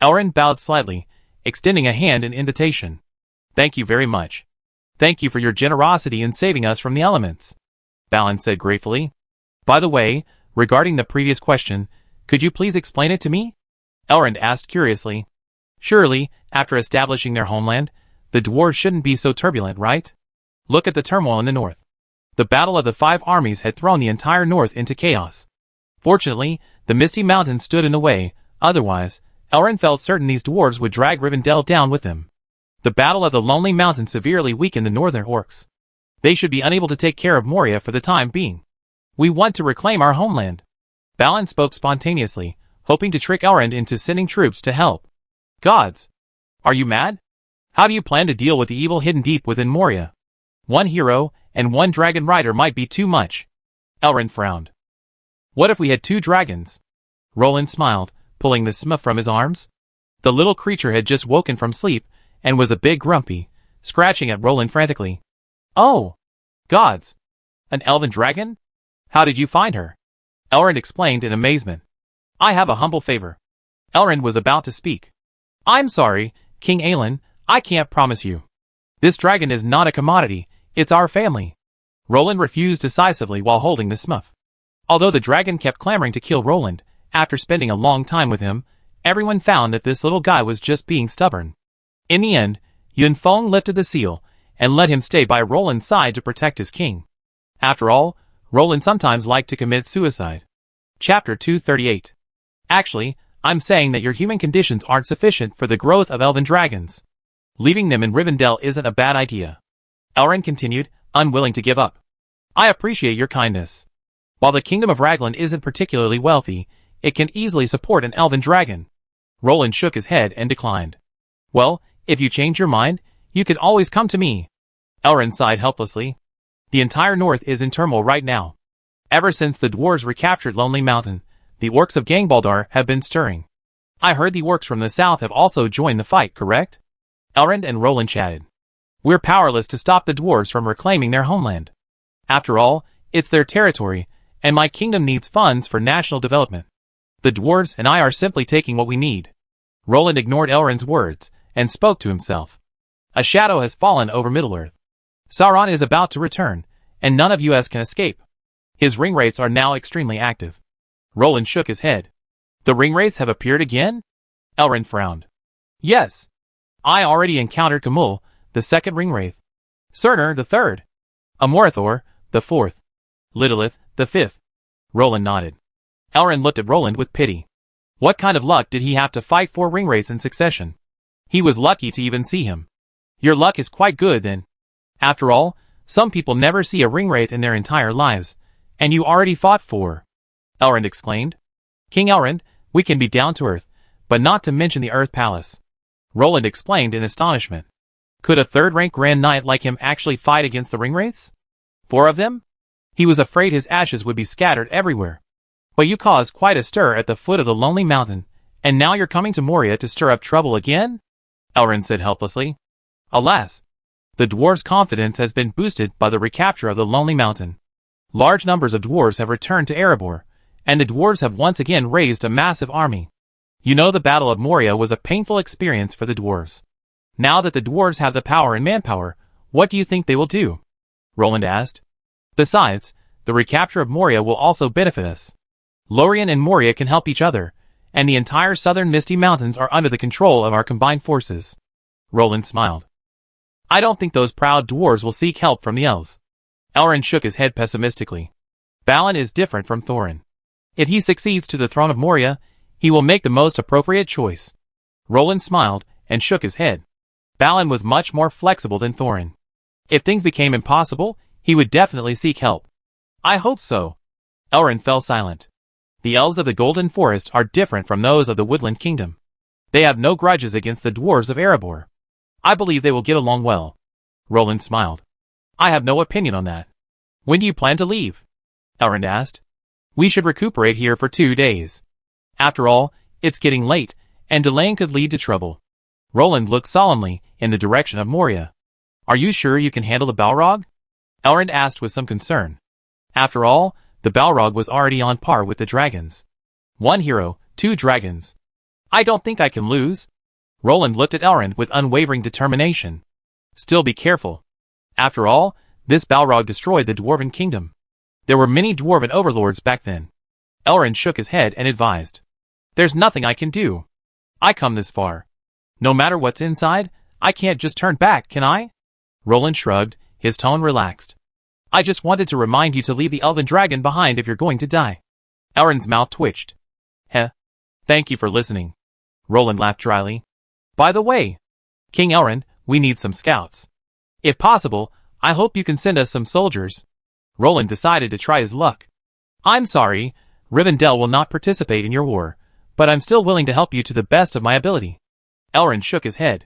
Elrond bowed slightly, extending a hand in invitation. Thank you very much. Thank you for your generosity in saving us from the elements. Balin said gratefully. By the way, regarding the previous question, could you please explain it to me? Elrond asked curiously. Surely, after establishing their homeland, the dwarves shouldn't be so turbulent, right? Look at the turmoil in the north. The battle of the 5 armies had thrown the entire north into chaos. Fortunately, the misty mountains stood in the way, otherwise, Elrond felt certain these dwarves would drag Rivendell down with them. The battle of the Lonely Mountain severely weakened the northern orcs. They should be unable to take care of Moria for the time being. We want to reclaim our homeland. Balin spoke spontaneously, hoping to trick Elrond into sending troops to help. Gods! Are you mad? How do you plan to deal with the evil hidden deep within Moria? 1 hero and 1 dragon rider might be too much. Elrond frowned. What if we had 2 dragons? Roland smiled, pulling the smurf from his arms. The little creature had just woken from sleep, and was a bit grumpy, scratching at Roland frantically. Oh! Gods! An elven dragon? How did you find her? Elrond explained in amazement. I have a humble favor. Elrond was about to speak. I'm sorry, King Aelin, I can't promise you. This dragon is not a commodity, it's our family. Roland refused decisively while holding the smurf. Although the dragon kept clamoring to kill Roland, after spending a long time with him, everyone found that this little guy was just being stubborn. In the end, Yunfeng lifted the seal, and let him stay by Roland's side to protect his king. After all, Roland sometimes liked to commit suicide. Chapter 238. Actually, I'm saying that your human conditions aren't sufficient for the growth of elven dragons. Leaving them in Rivendell isn't a bad idea. Elrond continued, unwilling to give up. I appreciate your kindness. While the kingdom of Raglan isn't particularly wealthy, it can easily support an elven dragon. Roland shook his head and declined. Well, if you change your mind, you can always come to me. Elrond sighed helplessly. The entire north is in turmoil right now. Ever since the dwarves recaptured Lonely Mountain, the orcs of Gangbaldr have been stirring. I heard the orcs from the south have also joined the fight, correct? Elrond and Roland chatted. We're powerless to stop the dwarves from reclaiming their homeland. After all, it's their territory, and my kingdom needs funds for national development. The dwarves and I are simply taking what we need. Roland ignored Elrond's words, and spoke to himself. A shadow has fallen over Middle-earth. Sauron is about to return, and none of us can escape. His ringwraiths are now extremely active. Roland shook his head. The ringwraiths have appeared again? Elrond frowned. Yes. I already encountered Camul, the second ringwraith. Surtur, the third. Amorithor, the fourth. Lilith, the fifth. Roland nodded. Elrond looked at Roland with pity. What kind of luck did he have to fight 4 ringwraiths in succession? He was lucky to even see him. Your luck is quite good then. After all, some people never see a ringwraith in their entire lives, and you already fought 4. Elrond exclaimed. King Elrond, we can be down to earth, but not to mention the Earth Palace. Roland explained in astonishment. Could a third-rank Grand Knight like him actually fight against the ringwraiths? 4 of them? He was afraid his ashes would be scattered everywhere. But you caused quite a stir at the foot of the Lonely Mountain, and now you're coming to Moria to stir up trouble again? Elrond said helplessly. Alas, the dwarves' confidence has been boosted by the recapture of the Lonely Mountain. Large numbers of dwarves have returned to Erebor, and the dwarves have once again raised a massive army. You know the Battle of Moria was a painful experience for the dwarves. Now that the dwarves have the power and manpower, what do you think they will do? Roland asked. Besides, the recapture of Moria will also benefit us. Lorien and Moria can help each other, and the entire southern Misty Mountains are under the control of our combined forces. Roland smiled. I don't think those proud dwarves will seek help from the elves. Elrond shook his head pessimistically. Balin is different from Thorin. If he succeeds to the throne of Moria, he will make the most appropriate choice. Roland smiled and shook his head. Balin was much more flexible than Thorin. If things became impossible, he would definitely seek help. I hope so. Elrond fell silent. The elves of the Golden Forest are different from those of the Woodland Kingdom. They have no grudges against the dwarves of Erebor. I believe they will get along well. Roland smiled. I have no opinion on that. When do you plan to leave? Elrond asked. We should recuperate here for 2 days. After all, it's getting late, and delaying could lead to trouble. Roland looked solemnly in the direction of Moria. Are you sure you can handle the Balrog? Elrond asked with some concern. After all, the Balrog was already on par with the dragons. 1 hero, 2 dragons. I don't think I can lose. Roland looked at Elrond with unwavering determination. Still be careful. After all, this Balrog destroyed the Dwarven Kingdom. There were many Dwarven overlords back then. Elrond shook his head and advised. There's nothing I can do. I come this far. No matter what's inside, I can't just turn back, can I? Roland shrugged, his tone relaxed. I just wanted to remind you to leave the elven dragon behind if you're going to die. Elrond's mouth twitched. Heh. Thank you for listening. Roland laughed dryly. By the way, King Elrond, we need some scouts. If possible, I hope you can send us some soldiers. Roland decided to try his luck. I'm sorry, Rivendell will not participate in your war, but I'm still willing to help you to the best of my ability. Elrond shook his head.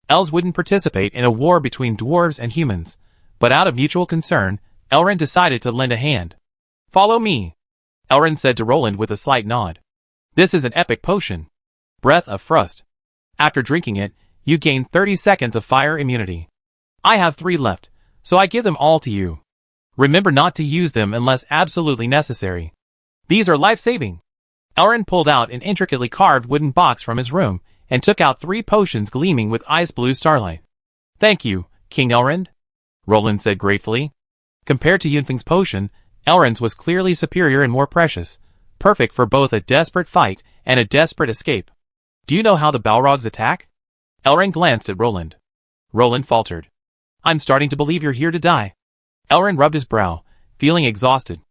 Elves wouldn't participate in a war between dwarves and humans, but out of mutual concern, Elrond decided to lend a hand. Follow me, Elrond said to Roland with a slight nod. This is an epic potion. Breath of Frost. After drinking it, you gain 30 seconds of fire immunity. I have 3 left, so I give them all to you. Remember not to use them unless absolutely necessary. These are life-saving. Elrond pulled out an intricately carved wooden box from his room and took out 3 potions gleaming with ice-blue starlight. Thank you, King Elrond, Roland said gratefully. Compared to Yunfeng's potion, Elrond's was clearly superior and more precious, perfect for both a desperate fight and a desperate escape. Do you know how the Balrogs attack? Elrond glanced at Roland. Roland faltered. I'm starting to believe you're here to die. Elrond rubbed his brow, feeling exhausted.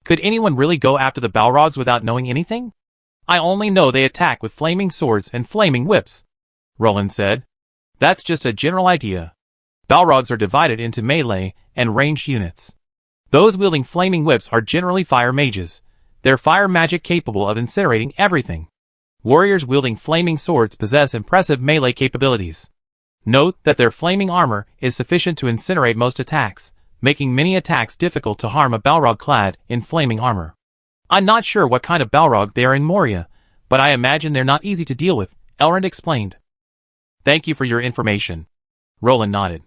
Could anyone really go after the Balrogs without knowing anything? I only know they attack with flaming swords and flaming whips, Roland said. That's just a general idea. Balrogs are divided into melee and ranged units. Those wielding flaming whips are generally fire mages. They're fire magic capable of incinerating everything. Warriors wielding flaming swords possess impressive melee capabilities. Note that their flaming armor is sufficient to incinerate most attacks, making many attacks difficult to harm a Balrog clad in flaming armor. I'm not sure what kind of Balrog they are in Moria, but I imagine they're not easy to deal with, Elrond explained. Thank you for your information. Roland nodded.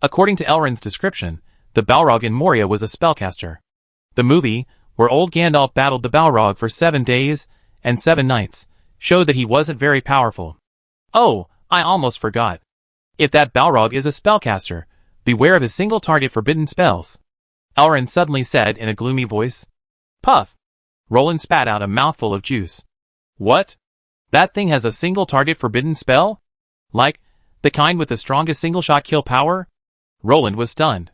According to Elrond's description, the Balrog in Moria was a spellcaster. The movie, where old Gandalf battled the Balrog for 7 days and 7 nights, showed that he wasn't very powerful. Oh, I almost forgot. If that Balrog is a spellcaster, beware of his single-target forbidden spells, Elrond suddenly said in a gloomy voice. Puff! Roland spat out a mouthful of juice. What? That thing has a single-target forbidden spell? Like, the kind with the strongest single-shot kill power? Roland was stunned.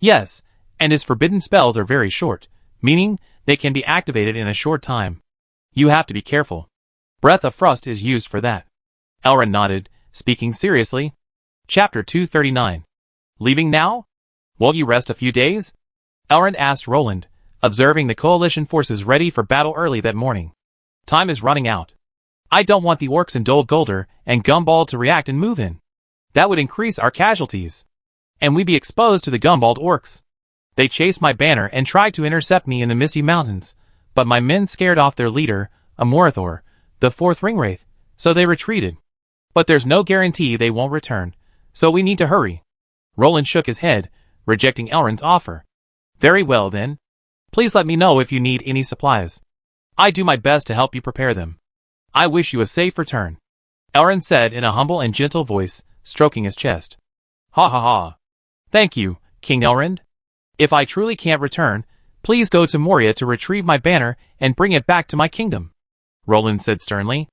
Yes, and his forbidden spells are very short, meaning they can be activated in a short time. You have to be careful. Breath of Frost is used for that. Elrond nodded, speaking seriously. Chapter 239. Leaving now? Won't you rest a few days? Elrond asked Roland, observing the coalition forces ready for battle early that morning. Time is running out. I don't want the orcs in Dol Guldur and Gumball to react and move in. That would increase our casualties. And we'd be exposed to the Gumballed orcs. They chased my banner and tried to intercept me in the Misty Mountains, but my men scared off their leader, Amorithor, the 4th Ringwraith, so they retreated. But there's no guarantee they won't return, so we need to hurry. Roland shook his head, rejecting Elrond's offer. Very well then. Please let me know if you need any supplies. I do my best to help you prepare them. I wish you a safe return. Elrond said in a humble and gentle voice, stroking his chest. Ha ha ha. Thank you, King Elrond. If I truly can't return, please go to Moria to retrieve my banner and bring it back to my kingdom. Roland said sternly.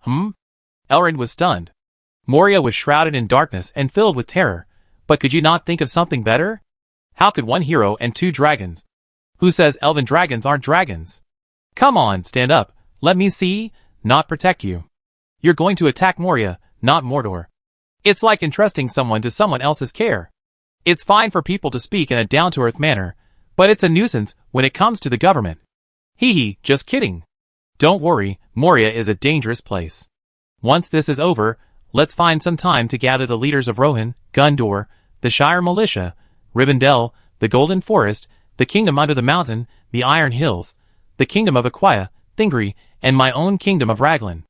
Elrond was stunned. Moria was shrouded in darkness and filled with terror, but could you not think of something better? How could 1 hero and 2 dragons? Who says elven dragons aren't dragons? Come on, stand up, let me see, not protect you. You're going to attack Moria, not Mordor. It's like entrusting someone to someone else's care. It's fine for people to speak in a down-to-earth manner, but it's a nuisance when it comes to the government. Hee hee, just kidding. Don't worry, Moria is a dangerous place. Once this is over, let's find some time to gather the leaders of Rohan, Gondor, the Shire Militia, Rivendell, the Golden Forest, the Kingdom Under the Mountain, the Iron Hills, the Kingdom of Aquia, Thingri, and my own Kingdom of Raglan.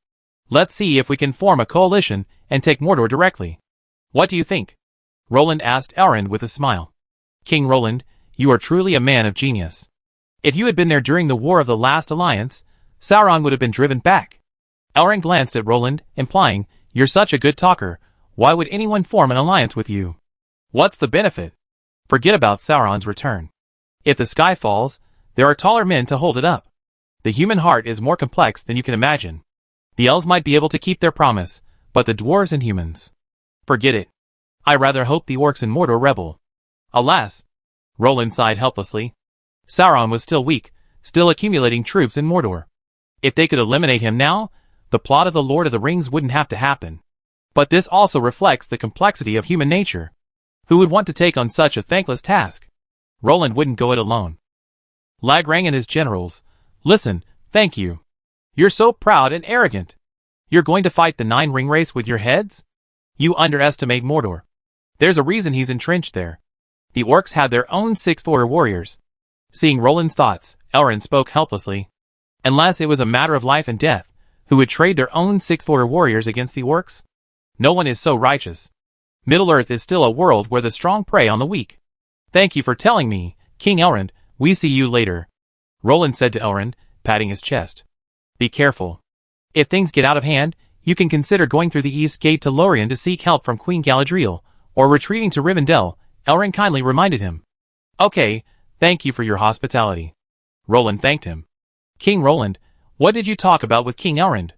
Let's see if we can form a coalition and take Mordor directly. What do you think? Roland asked Elrond with a smile. King Roland, you are truly a man of genius. If you had been there during the War of the Last Alliance, Sauron would have been driven back. Elrond glanced at Roland, implying, you're such a good talker, why would anyone form an alliance with you? What's the benefit? Forget about Sauron's return. If the sky falls, there are taller men to hold it up. The human heart is more complex than you can imagine. The elves might be able to keep their promise, but the dwarves and humans. Forget it. I rather hope the orcs in Mordor rebel. Alas. Roland sighed helplessly. Sauron was still weak, still accumulating troops in Mordor. If they could eliminate him now, the plot of the Lord of the Rings wouldn't have to happen. But this also reflects the complexity of human nature. Who would want to take on such a thankless task? Roland wouldn't go it alone. Lagrang and his generals. Listen, thank you. You're so proud and arrogant. You're going to fight the 9 Ringwraiths with your heads? You underestimate Mordor. There's a reason he's entrenched there. The orcs have their own 6 warriors. Seeing Roland's thoughts, Elrond spoke helplessly. Unless it was a matter of life and death, who would trade their own 6 warriors against the orcs? No one is so righteous. Middle-earth is still a world where the strong prey on the weak. Thank you for telling me, King Elrond, we see you later. Roland said to Elrond, patting his chest. Be careful. If things get out of hand, you can consider going through the east gate to Lorien to seek help from Queen Galadriel, or retreating to Rivendell, Elrond kindly reminded him. Okay, thank you for your hospitality. Roland thanked him. King Roland, what did you talk about with King Elrond?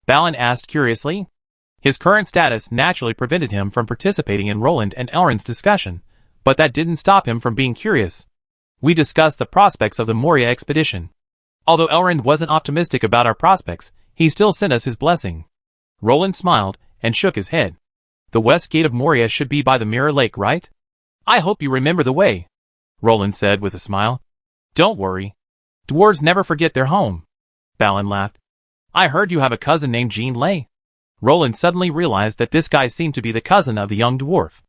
Balin asked curiously. His current status naturally prevented him from participating in Roland and Elrond's discussion, but that didn't stop him from being curious. We discussed the prospects of the Moria expedition. Although Elrond wasn't optimistic about our prospects, he still sent us his blessing. Roland smiled and shook his head. The west gate of Moria should be by the Mirror Lake, right? I hope you remember the way, Roland said with a smile. Don't worry. Dwarves never forget their home. Balin laughed. I heard you have a cousin named Jean Lay. Roland suddenly realized that this guy seemed to be the cousin of the young dwarf.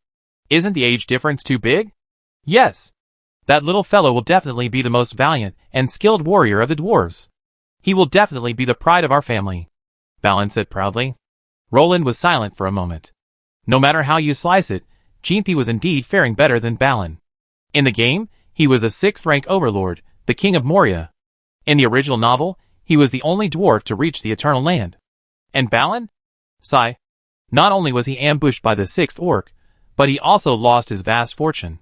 Isn't the age difference too big? Yes. That little fellow will definitely be the most valiant and skilled warrior of the dwarves. He will definitely be the pride of our family, Balin said proudly. Roland was silent for a moment. No matter how you slice it, Jeanpy was indeed faring better than Balin. In the game, he was a 6th-rank overlord, the king of Moria. In the original novel, he was the only dwarf to reach the Eternal Land. And Balin? Sigh. Not only was he ambushed by the 6th orc, but he also lost his vast fortune.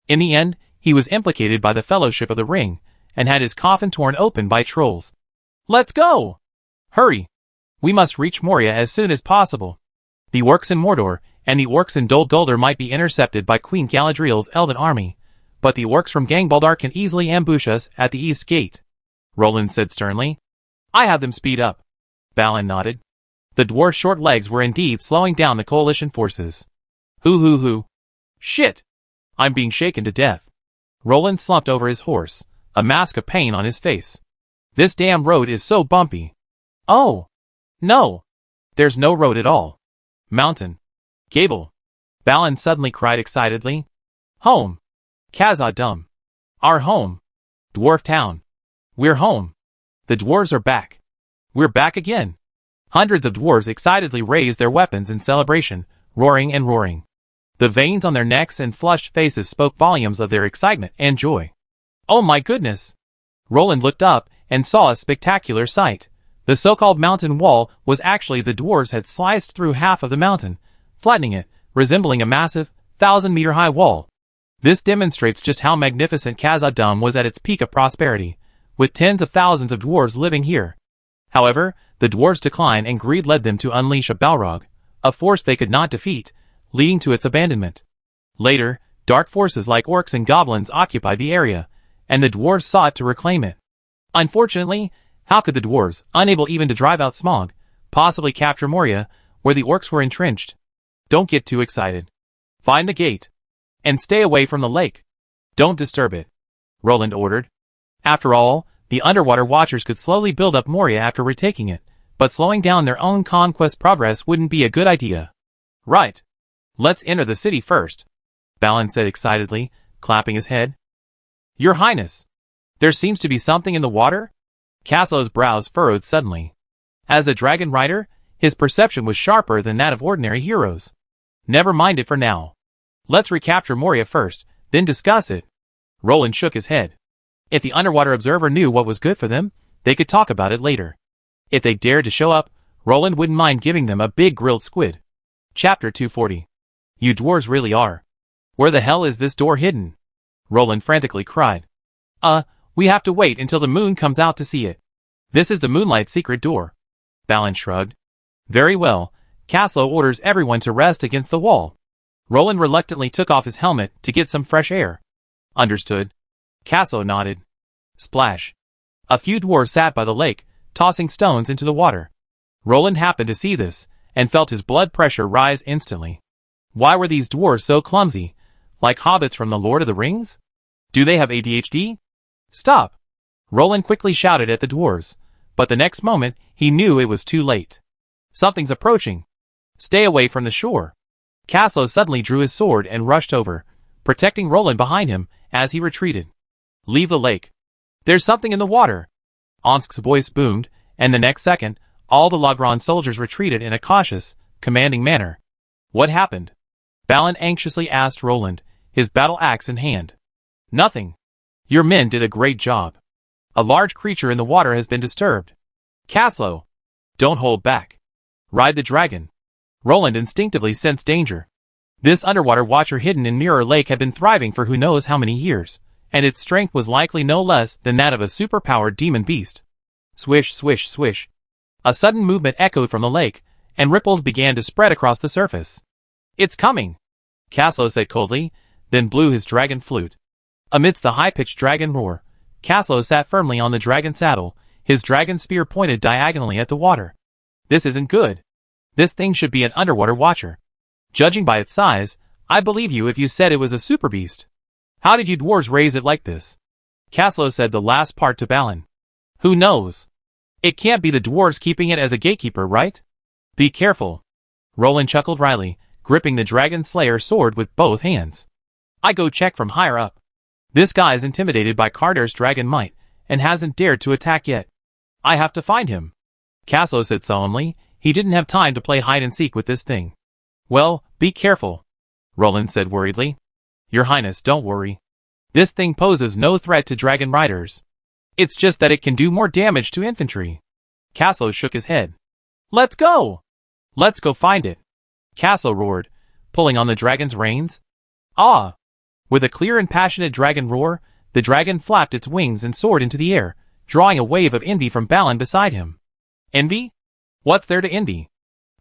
In the end, he was implicated by the Fellowship of the Ring, and had his coffin torn open by trolls. Let's go! Hurry! We must reach Moria as soon as possible. The orcs in Mordor, and the orcs in Dol Guldur might be intercepted by Queen Galadriel's elven army, but the orcs from Gangbaldr can easily ambush us at the East Gate, Roland said sternly. I have them speed up. Balin nodded. The dwarf's short legs were indeed slowing down the coalition forces. Hoo. Shit! I'm being shaken to death. Roland slumped over his horse, a mask of pain on his face. This damn road is so bumpy. Oh! No! There's no road at all. Mountain. Gable. Balin suddenly cried excitedly. Home. Khazad-dûm. Our home. Dwarf town. We're home. The dwarves are back. We're back again. Hundreds of dwarves excitedly raised their weapons in celebration, roaring and roaring. The veins on their necks and flushed faces spoke volumes of their excitement and joy. Oh my goodness! Roland looked up and saw a spectacular sight. The so-called mountain wall was actually the dwarves had sliced through half of the mountain, flattening it, resembling a massive, 1,000-meter-high wall. This demonstrates just how magnificent Khazad-dûm was at its peak of prosperity, with tens of thousands of dwarves living here. However, the dwarves' decline and greed led them to unleash a Balrog, a force they could not defeat, leading to its abandonment. Later, dark forces like orcs and goblins occupied the area, and the dwarves sought to reclaim it. Unfortunately, how could the dwarves, unable even to drive out Smaug, possibly capture Moria, where the orcs were entrenched? Don't get too excited. Find the gate. And stay away from the lake. Don't disturb it, Roland ordered. After all, the underwater watchers could slowly build up Moria after retaking it, but slowing down their own conquest progress wouldn't be a good idea. Right. Let's enter the city first, Balin said excitedly, clapping his head. Your Highness, there seems to be something in the water? Caslo's brows furrowed suddenly. As a dragon rider, his perception was sharper than that of ordinary heroes. Never mind it for now. Let's recapture Moria first, then discuss it. Roland shook his head. If the underwater observer knew what was good for them, they could talk about it later. If they dared to show up, Roland wouldn't mind giving them a big grilled squid. Chapter 240. You dwarves really are. Where the hell is this door hidden? Roland frantically cried. We have to wait until the moon comes out to see it. This is the Moonlight secret door. Balin shrugged. Very well, Caslo orders everyone to rest against the wall. Roland reluctantly took off his helmet to get some fresh air. Understood. Caslo nodded. Splash. A few dwarves sat by the lake, tossing stones into the water. Roland happened to see this, and felt his blood pressure rise instantly. Why were these dwarves so clumsy, like hobbits from the Lord of the Rings? Do they have ADHD? Stop! Roland quickly shouted at the dwarves, but the next moment he knew it was too late. Something's approaching. Stay away from the shore. Caslo suddenly drew his sword and rushed over, protecting Roland behind him as he retreated. Leave the lake. There's something in the water. Onsk's voice boomed, and the next second, all the Logran soldiers retreated in a cautious, commanding manner. What happened? Balin anxiously asked Roland, his battle axe in hand. Nothing. Your men did a great job. A large creature in the water has been disturbed. Caslo! Don't hold back. Ride the dragon. Roland instinctively sensed danger. This underwater watcher hidden in Mirror Lake had been thriving for who knows how many years, and its strength was likely no less than that of a superpowered demon beast. Swish, swish, swish. A sudden movement echoed from the lake, and ripples began to spread across the surface. It's coming, Caslo said coldly, then blew his dragon flute. Amidst the high-pitched dragon roar, Caslo sat firmly on the dragon saddle, his dragon spear pointed diagonally at the water. This isn't good. This thing should be an underwater watcher. Judging by its size, I believe you if you said it was a super beast. How did you dwarves raise it like this? Caslo said the last part to Balin. Who knows? It can't be the dwarves keeping it as a gatekeeper, right? Be careful. Roland chuckled wryly, gripping the dragon slayer sword with both hands. I go check from higher up. This guy's intimidated by Carter's dragon might, and hasn't dared to attack yet. I have to find him. Casso said solemnly. He didn't have time to play hide-and-seek with this thing. Well, be careful, Roland said worriedly. Your Highness, don't worry. This thing poses no threat to dragon riders. It's just that it can do more damage to infantry. Casso shook his head. Let's go! Let's go find it. Casso roared, pulling on the dragon's reins. Ah! With a clear and passionate dragon roar, the dragon flapped its wings and soared into the air, drawing a wave of envy from Balin beside him. Envy? What's there to envy?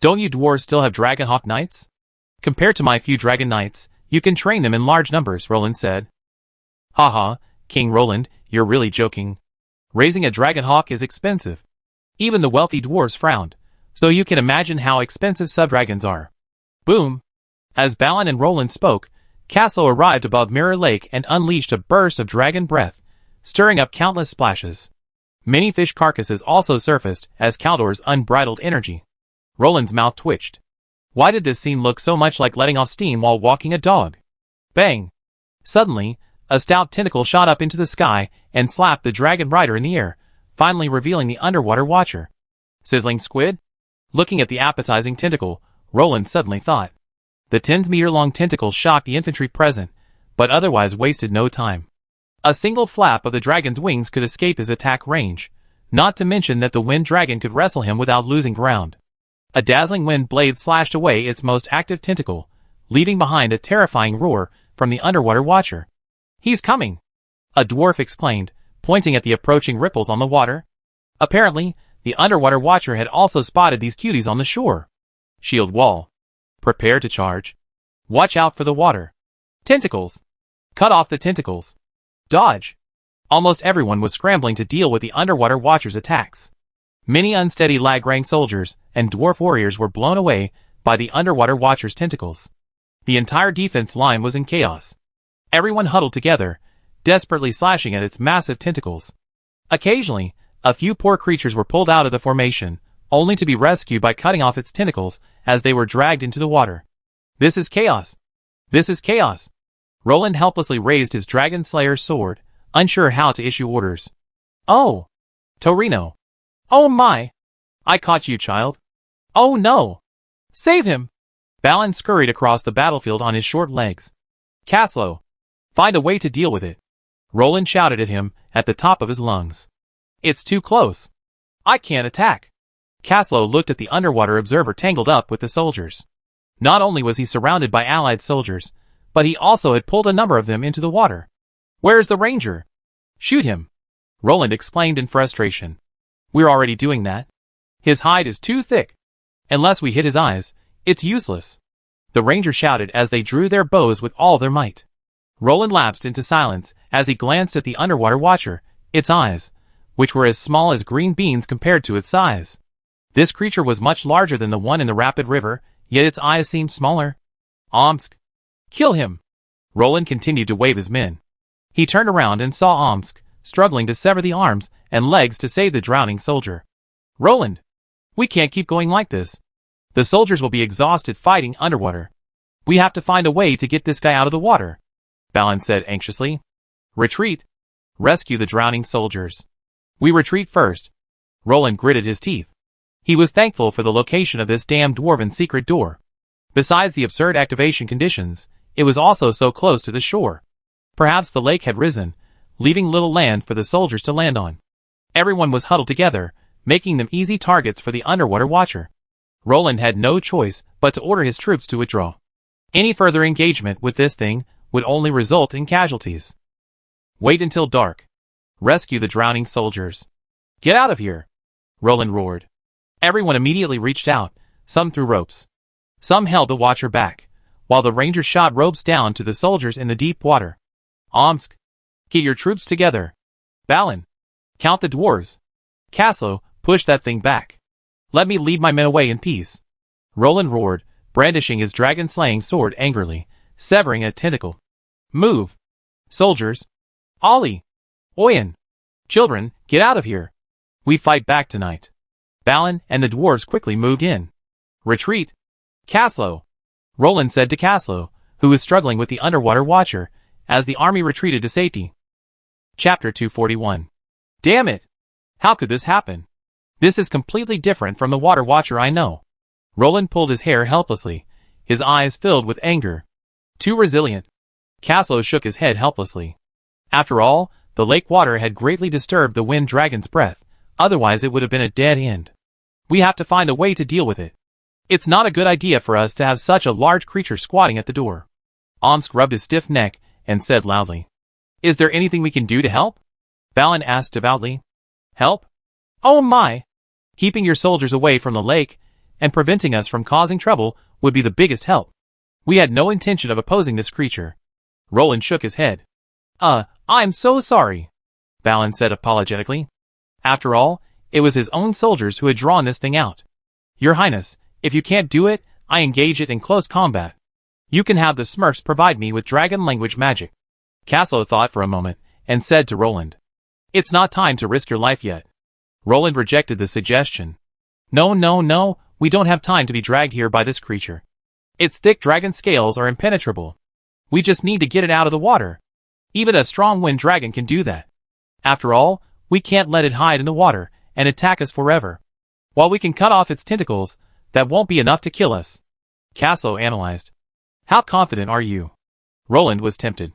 Don't you dwarves still have Dragonhawk knights? Compared to my few dragon knights, you can train them in large numbers, Roland said. Haha, King Roland, you're really joking. Raising a Dragonhawk is expensive. Even the wealthy dwarves frowned, so you can imagine how expensive subdragons are. Boom! As Balin and Roland spoke, Casso arrived above Mirror Lake and unleashed a burst of dragon breath, stirring up countless splashes. Many fish carcasses also surfaced as Caldor's unbridled energy. Roland's mouth twitched. Why did this scene look so much like letting off steam while walking a dog? Bang! Suddenly, a stout tentacle shot up into the sky and slapped the dragon rider in the air, finally revealing the underwater watcher. Sizzling squid? Looking at the appetizing tentacle, Roland suddenly thought. The 10-meter-long tentacle shocked the infantry present, but otherwise wasted no time. A single flap of the dragon's wings could escape his attack range, not to mention that the wind dragon could wrestle him without losing ground. A dazzling wind blade slashed away its most active tentacle, leaving behind a terrifying roar from the underwater watcher. He's coming! A dwarf exclaimed, pointing at the approaching ripples on the water. Apparently, the underwater watcher had also spotted these cuties on the shore. Shield wall. Prepare to charge. Watch out for the water. Tentacles. Cut off the tentacles. Dodge. Almost everyone was scrambling to deal with the underwater watcher's attacks. Many unsteady lag-rank soldiers and dwarf warriors were blown away by the underwater watcher's tentacles. The entire defense line was in chaos. Everyone huddled together, desperately slashing at its massive tentacles. Occasionally, a few poor creatures were pulled out of the formation, only to be rescued by cutting off its tentacles as they were dragged into the water. This is chaos. This is chaos. Roland helplessly raised his dragon slayer's sword, unsure how to issue orders. Oh! Torino! Oh my! I caught you, child! Oh no! Save him! Balin scurried across the battlefield on his short legs. Caslo! Find a way to deal with it! Roland shouted at him at the top of his lungs. It's too close. I can't attack. Caslo looked at the underwater observer tangled up with the soldiers. Not only was he surrounded by allied soldiers, but he also had pulled a number of them into the water. Where's the ranger? Shoot him! Roland exclaimed in frustration. We're already doing that. His hide is too thick. Unless we hit his eyes, it's useless. The ranger shouted as they drew their bows with all their might. Roland lapsed into silence as he glanced at the underwater watcher, its eyes, which were as small as green beans compared to its size. This creature was much larger than the one in the rapid river, yet its eyes seemed smaller. Omsk! Kill him! Roland continued to wave his men. He turned around and saw Omsk, struggling to sever the arms and legs to save the drowning soldier. Roland! We can't keep going like this. The soldiers will be exhausted fighting underwater. We have to find a way to get this guy out of the water, Balin said anxiously. Retreat! Rescue the drowning soldiers. We retreat first. Roland gritted his teeth. He was thankful for the location of this damned dwarven secret door. Besides the absurd activation conditions, it was also so close to the shore. Perhaps the lake had risen, leaving little land for the soldiers to land on. Everyone was huddled together, making them easy targets for the underwater watcher. Roland had no choice but to order his troops to withdraw. Any further engagement with this thing would only result in casualties. Wait until dark. Rescue the drowning soldiers. Get out of here! Roland roared. Everyone immediately reached out, some threw ropes. Some held the watcher back, while the ranger shot ropes down to the soldiers in the deep water. Omsk! Get your troops together. Balin! Count the dwarves. Caslo, push that thing back. Let me lead my men away in peace. Roland roared, brandishing his dragon-slaying sword angrily, severing a tentacle. Move! Soldiers! Ollie! Oyen! Children, get out of here! We fight back tonight. Balin and the dwarves quickly moved in. Retreat! Caslow! Roland said to Caslow, who was struggling with the underwater watcher, as the army retreated to safety. Chapter 241. Damn it! How could this happen? This is completely different from the water watcher I know. Roland pulled his hair helplessly, his eyes filled with anger. Too resilient. Caslow shook his head helplessly. After all, the lake water had greatly disturbed the wind dragon's breath, otherwise it would have been a dead end. We have to find a way to deal with it. It's not a good idea for us to have such a large creature squatting at the door. Omsk rubbed his stiff neck and said loudly. Is there anything we can do to help? Balin asked devoutly. Help? Oh my! Keeping your soldiers away from the lake and preventing us from causing trouble would be the biggest help. We had no intention of opposing this creature. Roland shook his head. I'm so sorry, Balin said apologetically. After all, it was his own soldiers who had drawn this thing out. Your Highness, if you can't do it, I engage it in close combat. You can have the Smurfs provide me with dragon language magic. Caslow thought for a moment and said to Roland. It's not time to risk your life yet. Roland rejected the suggestion. No, we don't have time to be dragged here by this creature. Its thick dragon scales are impenetrable. We just need to get it out of the water. Even a strong wind dragon can do that. After all, we can't let it hide in the water and attack us forever. While we can cut off its tentacles, that won't be enough to kill us. Caslow analyzed. How confident are you? Roland was tempted.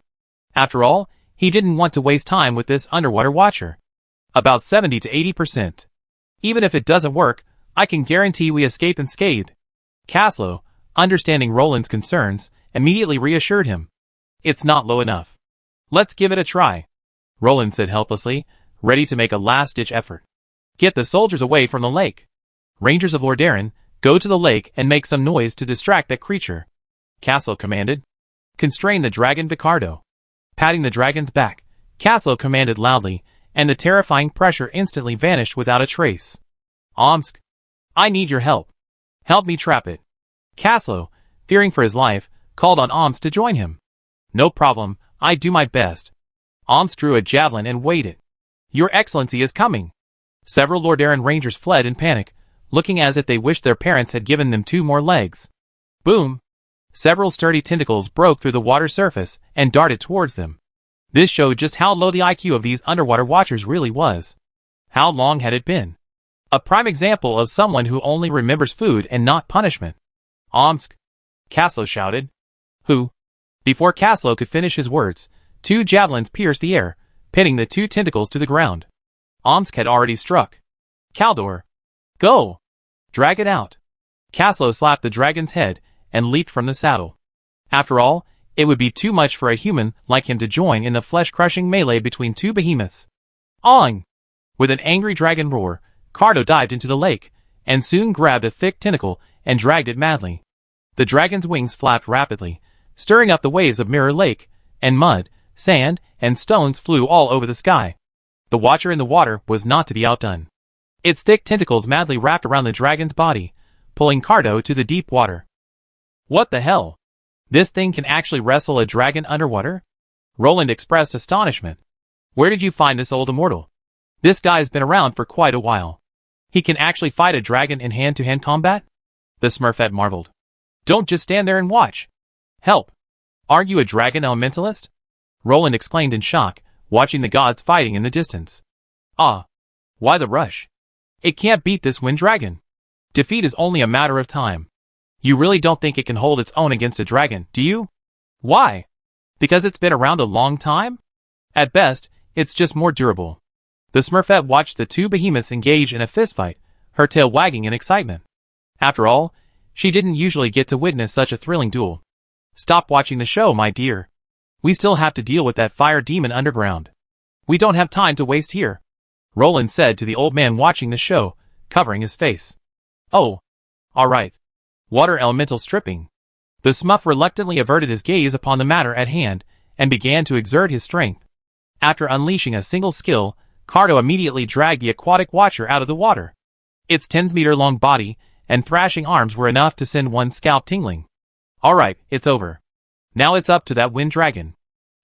After all, he didn't want to waste time with this underwater watcher. About 70 to 80%. Even if it doesn't work, I can guarantee we escape unscathed. Caslow, understanding Roland's concerns, immediately reassured him. It's not low enough. Let's give it a try, Roland said helplessly, ready to make a last-ditch effort. Get the soldiers away from the lake. Rangers of Lordaeron, go to the lake and make some noise to distract that creature. Caslow commanded. Constrain the dragon Picardo. Patting the dragon's back, Caslow commanded loudly, and the terrifying pressure instantly vanished without a trace. Omsk, I need your help. Help me trap it. Caslow, fearing for his life, called on Omsk to join him. No problem, I do my best. Omsk drew a javelin and waited. Your Excellency is coming. Several Lordaeron rangers fled in panic, looking as if they wished their parents had given them 2 more legs. Boom! Several sturdy tentacles broke through the water surface and darted towards them. This showed just how low the IQ of these underwater watchers really was. How long had it been? A prime example of someone who only remembers food and not punishment. Omsk! Caslow shouted. Who? Before Caslow could finish his words, 2 javelins pierced the air, pinning the 2 tentacles to the ground. Omsk had already struck. Kaldor! Go! Drag it out! Caslow slapped the dragon's head and leaped from the saddle. After all, it would be too much for a human like him to join in the flesh-crushing melee between 2 behemoths. Ong! With an angry dragon roar, Cardo dived into the lake, and soon grabbed a thick tentacle and dragged it madly. The dragon's wings flapped rapidly, stirring up the waves of Mirror Lake, and mud, sand, and stones flew all over the sky. The watcher in the water was not to be outdone. Its thick tentacles madly wrapped around the dragon's body, pulling Cardo to the deep water. What the hell? This thing can actually wrestle a dragon underwater? Roland expressed astonishment. Where did you find this old immortal? This guy's been around for quite a while. He can actually fight a dragon in hand-to-hand combat? The Smurfette marveled. Don't just stand there and watch. Help! Aren't you a dragon elementalist? Roland exclaimed in shock, watching the gods fighting in the distance. Ah! Why the rush? It can't beat this wind dragon. Defeat is only a matter of time. You really don't think it can hold its own against a dragon, do you? Why? Because it's been around a long time? At best, it's just more durable. The Smurfette watched the 2 behemoths engage in a fistfight, her tail wagging in excitement. After all, she didn't usually get to witness such a thrilling duel. Stop watching the show, my dear. We still have to deal with that fire demon underground. We don't have time to waste here, Roland said to the old man watching the show, covering his face. Oh, all right. Water elemental stripping. The Smurf reluctantly averted his gaze upon the matter at hand and began to exert his strength. After unleashing a single skill, Cardo immediately dragged the aquatic watcher out of the water. Its 10-meter-long body and thrashing arms were enough to send one's scalp tingling. All right, it's over. Now it's up to that wind dragon.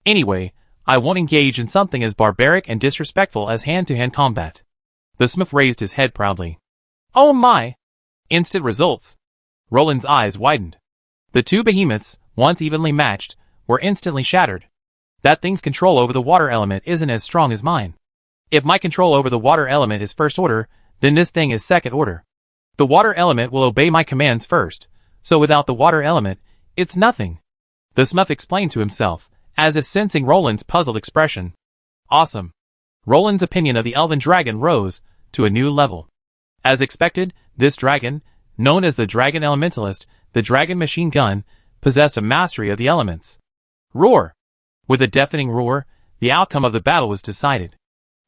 Anyway, I won't engage in something as barbaric and disrespectful as hand-to-hand combat. The Smurf raised his head proudly. Oh my! Instant results. Roland's eyes widened. The two behemoths, once evenly matched, were instantly shattered. That thing's control over the water element isn't as strong as mine. If my control over the water element is first order, then this thing is second order. The water element will obey my commands first, so without the water element, it's nothing. The Smurf explained to himself, as if sensing Roland's puzzled expression. Awesome. Roland's opinion of the elven dragon rose to a new level. As expected, this dragon, known as the Dragon Elementalist, the Dragon Machine Gun, possessed a mastery of the elements. Roar! With a deafening roar, the outcome of the battle was decided.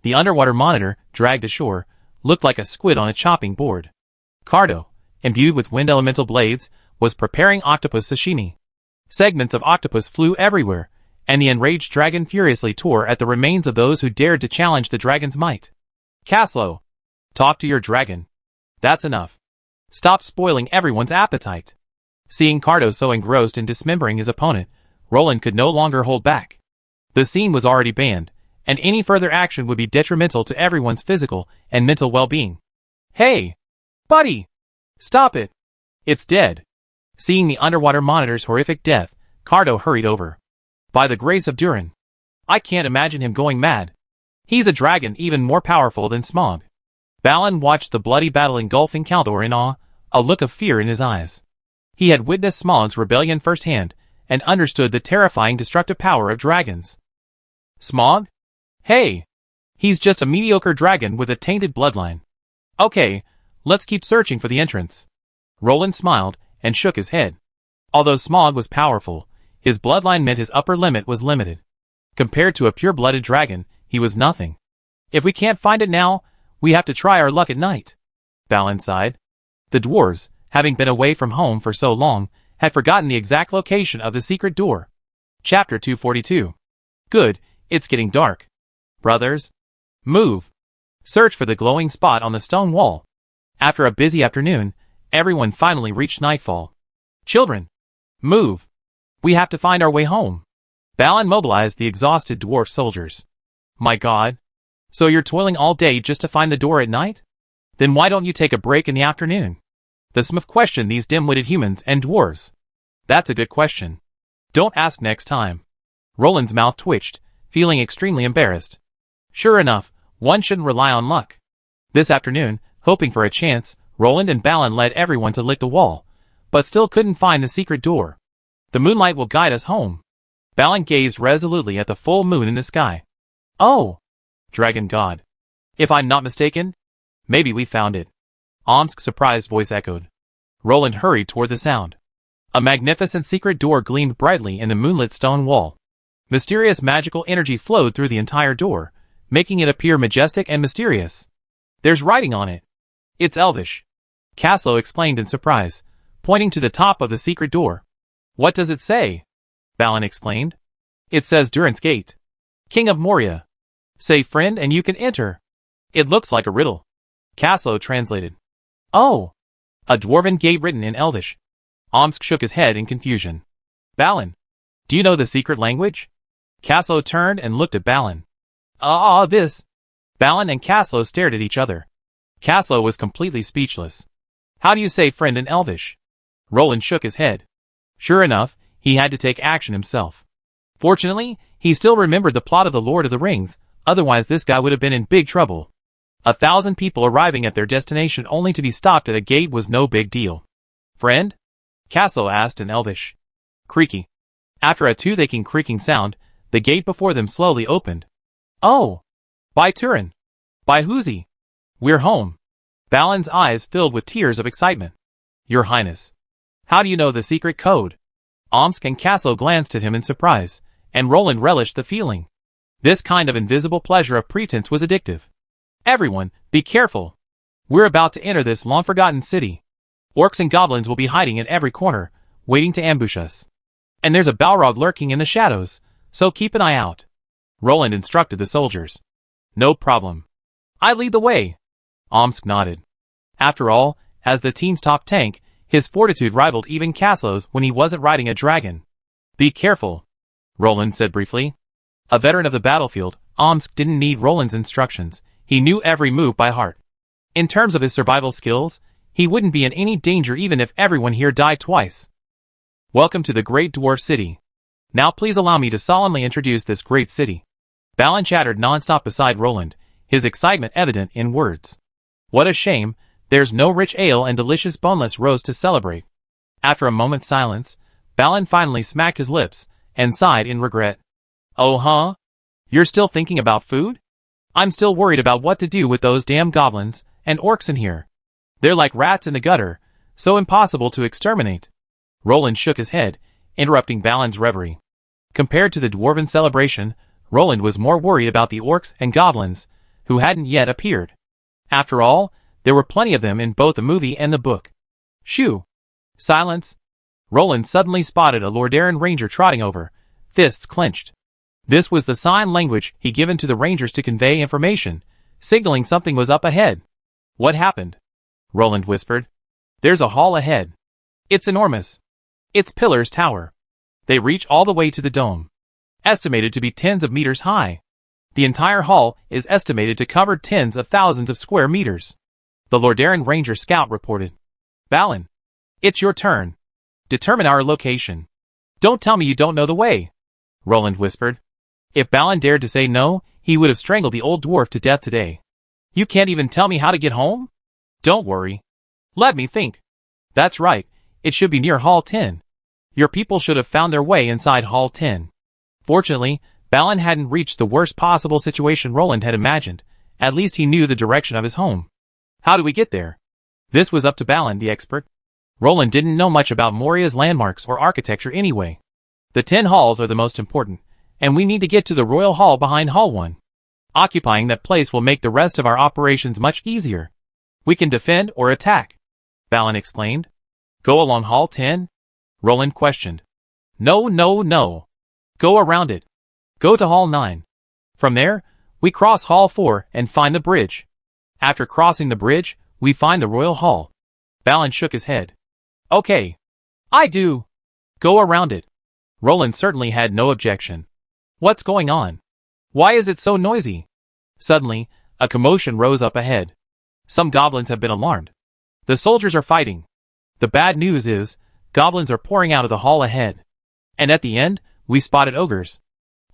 The underwater monitor, dragged ashore, looked like a squid on a chopping board. Cardo, imbued with wind elemental blades, was preparing octopus sashimi. Segments of octopus flew everywhere, and the enraged dragon furiously tore at the remains of those who dared to challenge the dragon's might. Caslo! Talk to your dragon. That's enough. Stop spoiling everyone's appetite. Seeing Cardo so engrossed in dismembering his opponent, Roland could no longer hold back. The scene was already banned, and any further action would be detrimental to everyone's physical and mental well-being. Hey! Buddy! Stop it! It's dead. Seeing the underwater monitor's horrific death, Cardo hurried over. By the grace of Durin. I can't imagine him going mad. He's a dragon even more powerful than Smog. Balin watched the bloody battle engulfing Kaldor in awe, a look of fear in his eyes. He had witnessed Smog's rebellion firsthand, and understood the terrifying destructive power of dragons. Smog? Hey! He's just a mediocre dragon with a tainted bloodline. Okay, let's keep searching for the entrance. Roland smiled, and shook his head. Although Smog was powerful, his bloodline meant his upper limit was limited. Compared to a pure-blooded dragon, he was nothing. If we can't find it now, we have to try our luck at night. Balin sighed. The dwarves, having been away from home for so long, had forgotten the exact location of the secret door. Chapter 242. Good, it's getting dark. Brothers, move. Search for the glowing spot on the stone wall. After a busy afternoon, everyone finally reached nightfall. Children, move. We have to find our way home. Balin mobilized the exhausted dwarf soldiers. My God. So you're toiling all day just to find the door at night? Then why don't you take a break in the afternoon? The Smurf questioned these dim-witted humans and dwarves. That's a good question. Don't ask next time. Roland's mouth twitched, feeling extremely embarrassed. Sure enough, one shouldn't rely on luck. This afternoon, hoping for a chance, Roland and Balin led everyone to lick the wall, but still couldn't find the secret door. The moonlight will guide us home. Balin gazed resolutely at the full moon in the sky. Oh! Dragon God. If I'm not mistaken, maybe we found it. Omsk's surprised voice echoed. Roland hurried toward the sound. A magnificent secret door gleamed brightly in the moonlit stone wall. Mysterious magical energy flowed through the entire door, making it appear majestic and mysterious. There's writing on it. It's Elvish. Caslo exclaimed in surprise, pointing to the top of the secret door. What does it say? Balin exclaimed. It says Durin's Gate. King of Moria. Say friend and you can enter. It looks like a riddle. Caslo translated. Oh! A dwarven gate written in Elvish. Omsk shook his head in confusion. Balin, do you know the secret language? Caslo turned and looked at Balin. This. Balin and Caslo stared at each other. Caslo was completely speechless. How do you say friend in Elvish? Roland shook his head. Sure enough, he had to take action himself. Fortunately, he still remembered the plot of The Lord of the Rings, otherwise this guy would have been in big trouble. 1,000 people arriving at their destination only to be stopped at a gate was no big deal. Friend? Caslo asked in Elvish. Creaky. After a toothacheing creaking sound, the gate before them slowly opened. Oh! By Turin. By Huzi. We're home. Balin's eyes filled with tears of excitement. Your Highness. How do you know the secret code? Omsk and Caslo glanced at him in surprise, and Roland relished the feeling. This kind of invisible pleasure of pretense was addictive. Everyone, be careful. We're about to enter this long-forgotten city. Orcs and goblins will be hiding in every corner, waiting to ambush us. And there's a Balrog lurking in the shadows, so keep an eye out. Roland instructed the soldiers. No problem. I lead the way. Omsk nodded. After all, as the team's top tank, his fortitude rivaled even Caslo's when he wasn't riding a dragon. Be careful, Roland said briefly. A veteran of the battlefield, Omsk didn't need Roland's instructions. He knew every move by heart. In terms of his survival skills, he wouldn't be in any danger even if everyone here died twice. Welcome to the Great Dwarf City. Now please allow me to solemnly introduce this great city. Balin chattered nonstop beside Roland, his excitement evident in words. What a shame, there's no rich ale and delicious boneless roast to celebrate. After a moment's silence, Balin finally smacked his lips and sighed in regret. Oh huh? You're still thinking about food? I'm still worried about what to do with those damn goblins and orcs in here. They're like rats in the gutter, so impossible to exterminate. Roland shook his head, interrupting Balin's reverie. Compared to the dwarven celebration, Roland was more worried about the orcs and goblins, who hadn't yet appeared. After all, there were plenty of them in both the movie and the book. Shoo! Silence! Roland suddenly spotted a Lordaeron ranger trotting over, fists clenched. This was the sign language he'd given to the rangers to convey information, signaling something was up ahead. What happened? Roland whispered. There's a hall ahead. It's enormous. Its pillars tower. They reach all the way to the dome. Estimated to be tens of meters high. The entire hall is estimated to cover tens of thousands of square meters. The Lordaeron Ranger Scout reported. Balin, it's your turn. Determine our location. Don't tell me you don't know the way, Roland whispered. If Balin dared to say no, he would have strangled the old dwarf to death today. You can't even tell me how to get home? Don't worry. Let me think. That's right, it should be near Hall 10. Your people should have found their way inside Hall 10. Fortunately, Balin hadn't reached the worst possible situation Roland had imagined. At least he knew the direction of his home. How do we get there? This was up to Balin, the expert. Roland didn't know much about Moria's landmarks or architecture anyway. The 10 halls are the most important, and we need to get to the Royal Hall behind Hall 1. Occupying that place will make the rest of our operations much easier. We can defend or attack, Balin exclaimed. Go along Hall 10? Roland questioned. No. Go around it. Go to Hall 9. From there, we cross Hall 4 and find the bridge. After crossing the bridge, we find the Royal Hall. Balin shook his head. Okay. I do. Go around it. Roland certainly had no objection. What's going on? Why is it so noisy? Suddenly, a commotion rose up ahead. Some goblins have been alarmed. The soldiers are fighting. The bad news is, goblins are pouring out of the hall ahead. And at the end, we spotted ogres.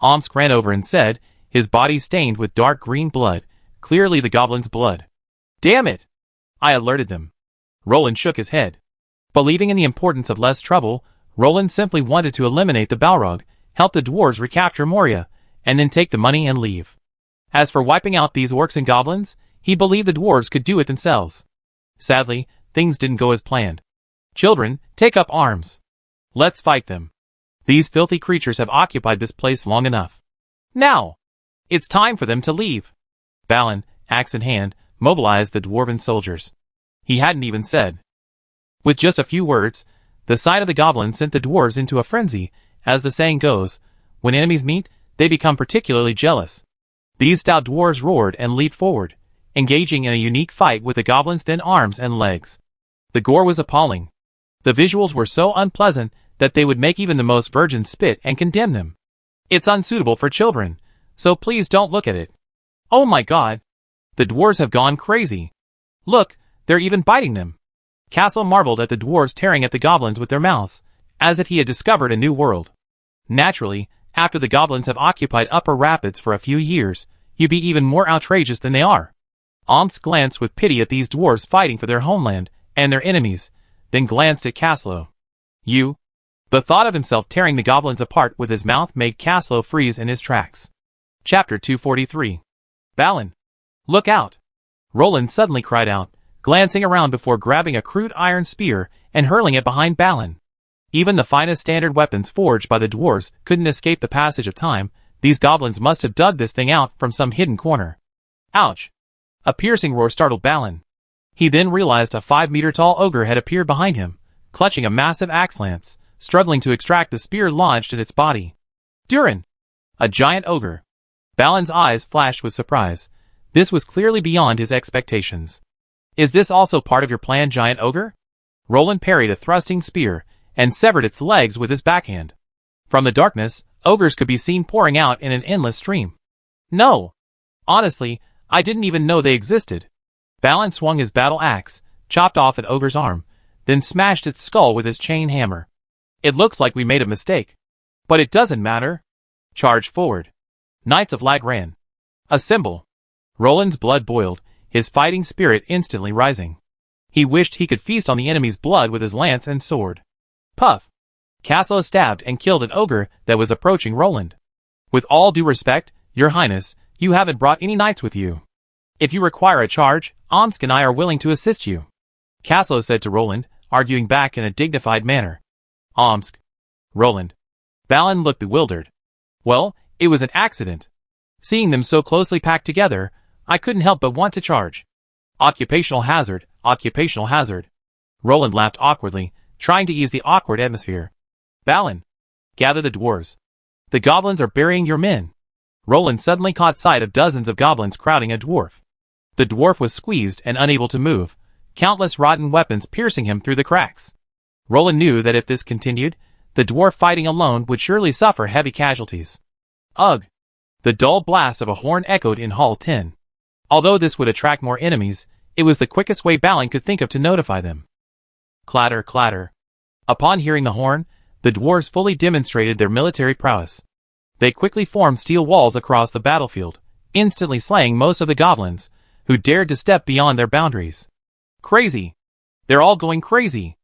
Omsk ran over and said, his body stained with dark green blood, clearly the goblin's blood. Damn it! I alerted them. Roland shook his head. Believing in the importance of less trouble, Roland simply wanted to eliminate the Balrog, help the dwarves recapture Moria, and then take the money and leave. As for wiping out these orcs and goblins, he believed the dwarves could do it themselves. Sadly, things didn't go as planned. Children, take up arms. Let's fight them. These filthy creatures have occupied this place long enough. Now! It's time for them to leave. Balin, axe in hand, mobilized the dwarven soldiers. He hadn't even said. With just a few words, the sight of the goblins sent the dwarves into a frenzy. As the saying goes, when enemies meet, they become particularly jealous. These stout dwarves roared and leaped forward, engaging in a unique fight with the goblins' thin arms and legs. The gore was appalling. The visuals were so unpleasant that they would make even the most virgins spit and condemn them. It's unsuitable for children, so please don't look at it. Oh my god! The dwarves have gone crazy. Look, they're even biting them. Castle marveled at the dwarves tearing at the goblins with their mouths, as if he had discovered a new world. Naturally, after the goblins have occupied Upper Rapids for a few years, you'd be even more outrageous than they are. Omsk glanced with pity at these dwarves fighting for their homeland and their enemies, then glanced at Caslo. You? The thought of himself tearing the goblins apart with his mouth made Caslo freeze in his tracks. Chapter 243. Balin! Look out! Roland suddenly cried out, glancing around before grabbing a crude iron spear and hurling it behind Balin. Even the finest standard weapons forged by the dwarves couldn't escape the passage of time. These goblins must have dug this thing out from some hidden corner. Ouch! A piercing roar startled Balin. He then realized a 5-meter-tall ogre had appeared behind him, clutching a massive axe lance, struggling to extract the spear lodged in its body. Durin! A giant ogre. Balin's eyes flashed with surprise. This was clearly beyond his expectations. Is this also part of your plan, giant ogre? Roland parried a thrusting spear and severed its legs with his backhand. From the darkness, ogres could be seen pouring out in an endless stream. No! Honestly, I didn't even know they existed. Balin swung his battle axe, chopped off an ogre's arm, then smashed its skull with his chain hammer. It looks like we made a mistake. But it doesn't matter. Charge forward. Knights of Lag ran. Assemble. Roland's blood boiled, his fighting spirit instantly rising. He wished he could feast on the enemy's blood with his lance and sword. Puff. Caslo stabbed and killed an ogre that was approaching Roland. With all due respect, Your Highness, you haven't brought any knights with you. If you require a charge, Omsk and I are willing to assist you. Caslo said to Roland, arguing back in a dignified manner. Omsk. Roland. Balin looked bewildered. Well, it was an accident. Seeing them so closely packed together, I couldn't help but want to charge. Occupational hazard, occupational hazard. Roland laughed awkwardly, trying to ease the awkward atmosphere. Balin. Gather the dwarves. The goblins are burying your men. Roland suddenly caught sight of dozens of goblins crowding a dwarf. The dwarf was squeezed and unable to move, countless rotten weapons piercing him through the cracks. Roland knew that if this continued, the dwarf fighting alone would surely suffer heavy casualties. Ugh! The dull blast of a horn echoed in Hall 10. Although this would attract more enemies, it was the quickest way Balin could think of to notify them. Clatter, clatter. Upon hearing the horn, the dwarves fully demonstrated their military prowess. They quickly formed steel walls across the battlefield, instantly slaying most of the goblins, who dared to step beyond their boundaries. Crazy! They're all going crazy!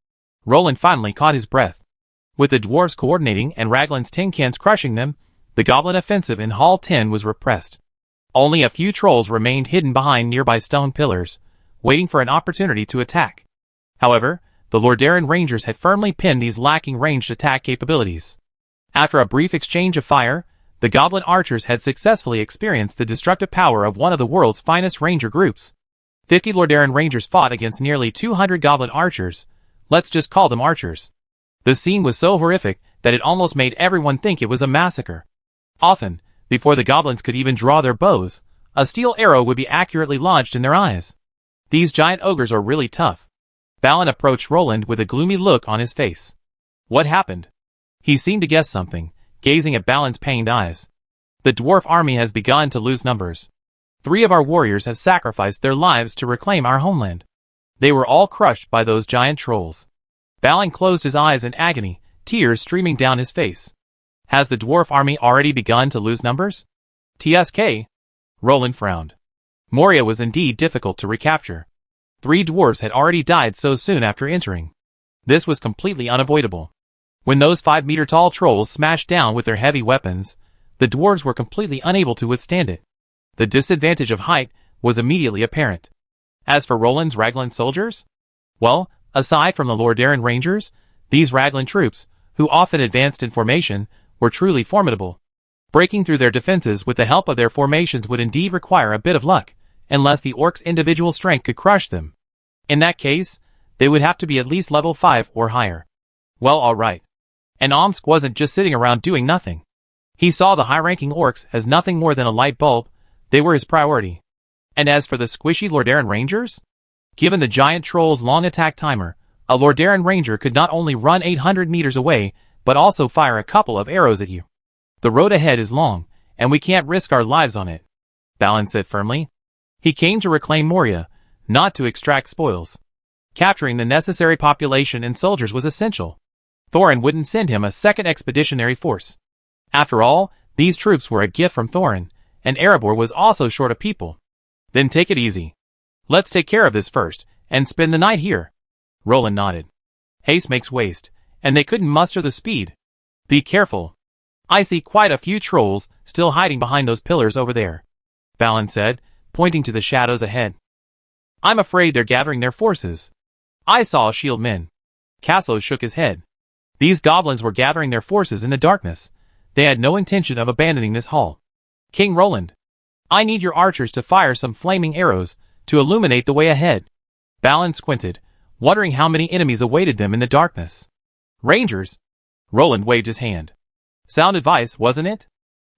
Roland finally caught his breath. With the dwarves coordinating and Raglan's tin cans crushing them, the goblin offensive in Hall 10 was repressed. Only a few trolls remained hidden behind nearby stone pillars, waiting for an opportunity to attack. However, the Lordaeron Rangers had firmly pinned these lacking ranged attack capabilities. After a brief exchange of fire, the goblin archers had successfully experienced the destructive power of one of the world's finest ranger groups. 50 Lordaeron Rangers fought against nearly 200 goblin archers. Let's just call them archers. The scene was so horrific that it almost made everyone think it was a massacre. Often, before the goblins could even draw their bows, a steel arrow would be accurately lodged in their eyes. These giant ogres are really tough. Balin approached Roland with a gloomy look on his face. What happened? He seemed to guess something, gazing at Balin's pained eyes. The dwarf army has begun to lose numbers. 3 of our warriors have sacrificed their lives to reclaim our homeland. They were all crushed by those giant trolls. Balin closed his eyes in agony, tears streaming down his face. Has the dwarf army already begun to lose numbers? TSK. Roland frowned. Moria was indeed difficult to recapture. 3 dwarves had already died so soon after entering. This was completely unavoidable. When those 5-meter-tall trolls smashed down with their heavy weapons, the dwarves were completely unable to withstand it. The disadvantage of height was immediately apparent. As for Roland's Raglan soldiers? Well, aside from the Lordaeron Rangers, these Raglan troops, who often advanced in formation, were truly formidable. Breaking through their defenses with the help of their formations would indeed require a bit of luck, unless the orcs' individual strength could crush them. In that case, they would have to be at least level 5 or higher. Well, alright. And Omsk wasn't just sitting around doing nothing. He saw the high-ranking orcs as nothing more than a light bulb. They were his priority. And as for the squishy Lordaeron Rangers? Given the giant troll's long attack timer, a Lordaeron Ranger could not only run 800 meters away, but also fire a couple of arrows at you. The road ahead is long, and we can't risk our lives on it, Balin said firmly. He came to reclaim Moria, not to extract spoils. Capturing the necessary population and soldiers was essential. Thorin wouldn't send him a second expeditionary force. After all, these troops were a gift from Thorin, and Erebor was also short of people. Then take it easy. Let's take care of this first, and spend the night here. Roland nodded. Haste makes waste, and they couldn't muster the speed. Be careful. I see quite a few trolls still hiding behind those pillars over there, Balin said, pointing to the shadows ahead. I'm afraid they're gathering their forces. I saw shield men. Caslo shook his head. These goblins were gathering their forces in the darkness. They had no intention of abandoning this hall. King Roland, I need your archers to fire some flaming arrows to illuminate the way ahead. Balin squinted, wondering how many enemies awaited them in the darkness. Rangers? Roland waved his hand. Sound advice, wasn't it?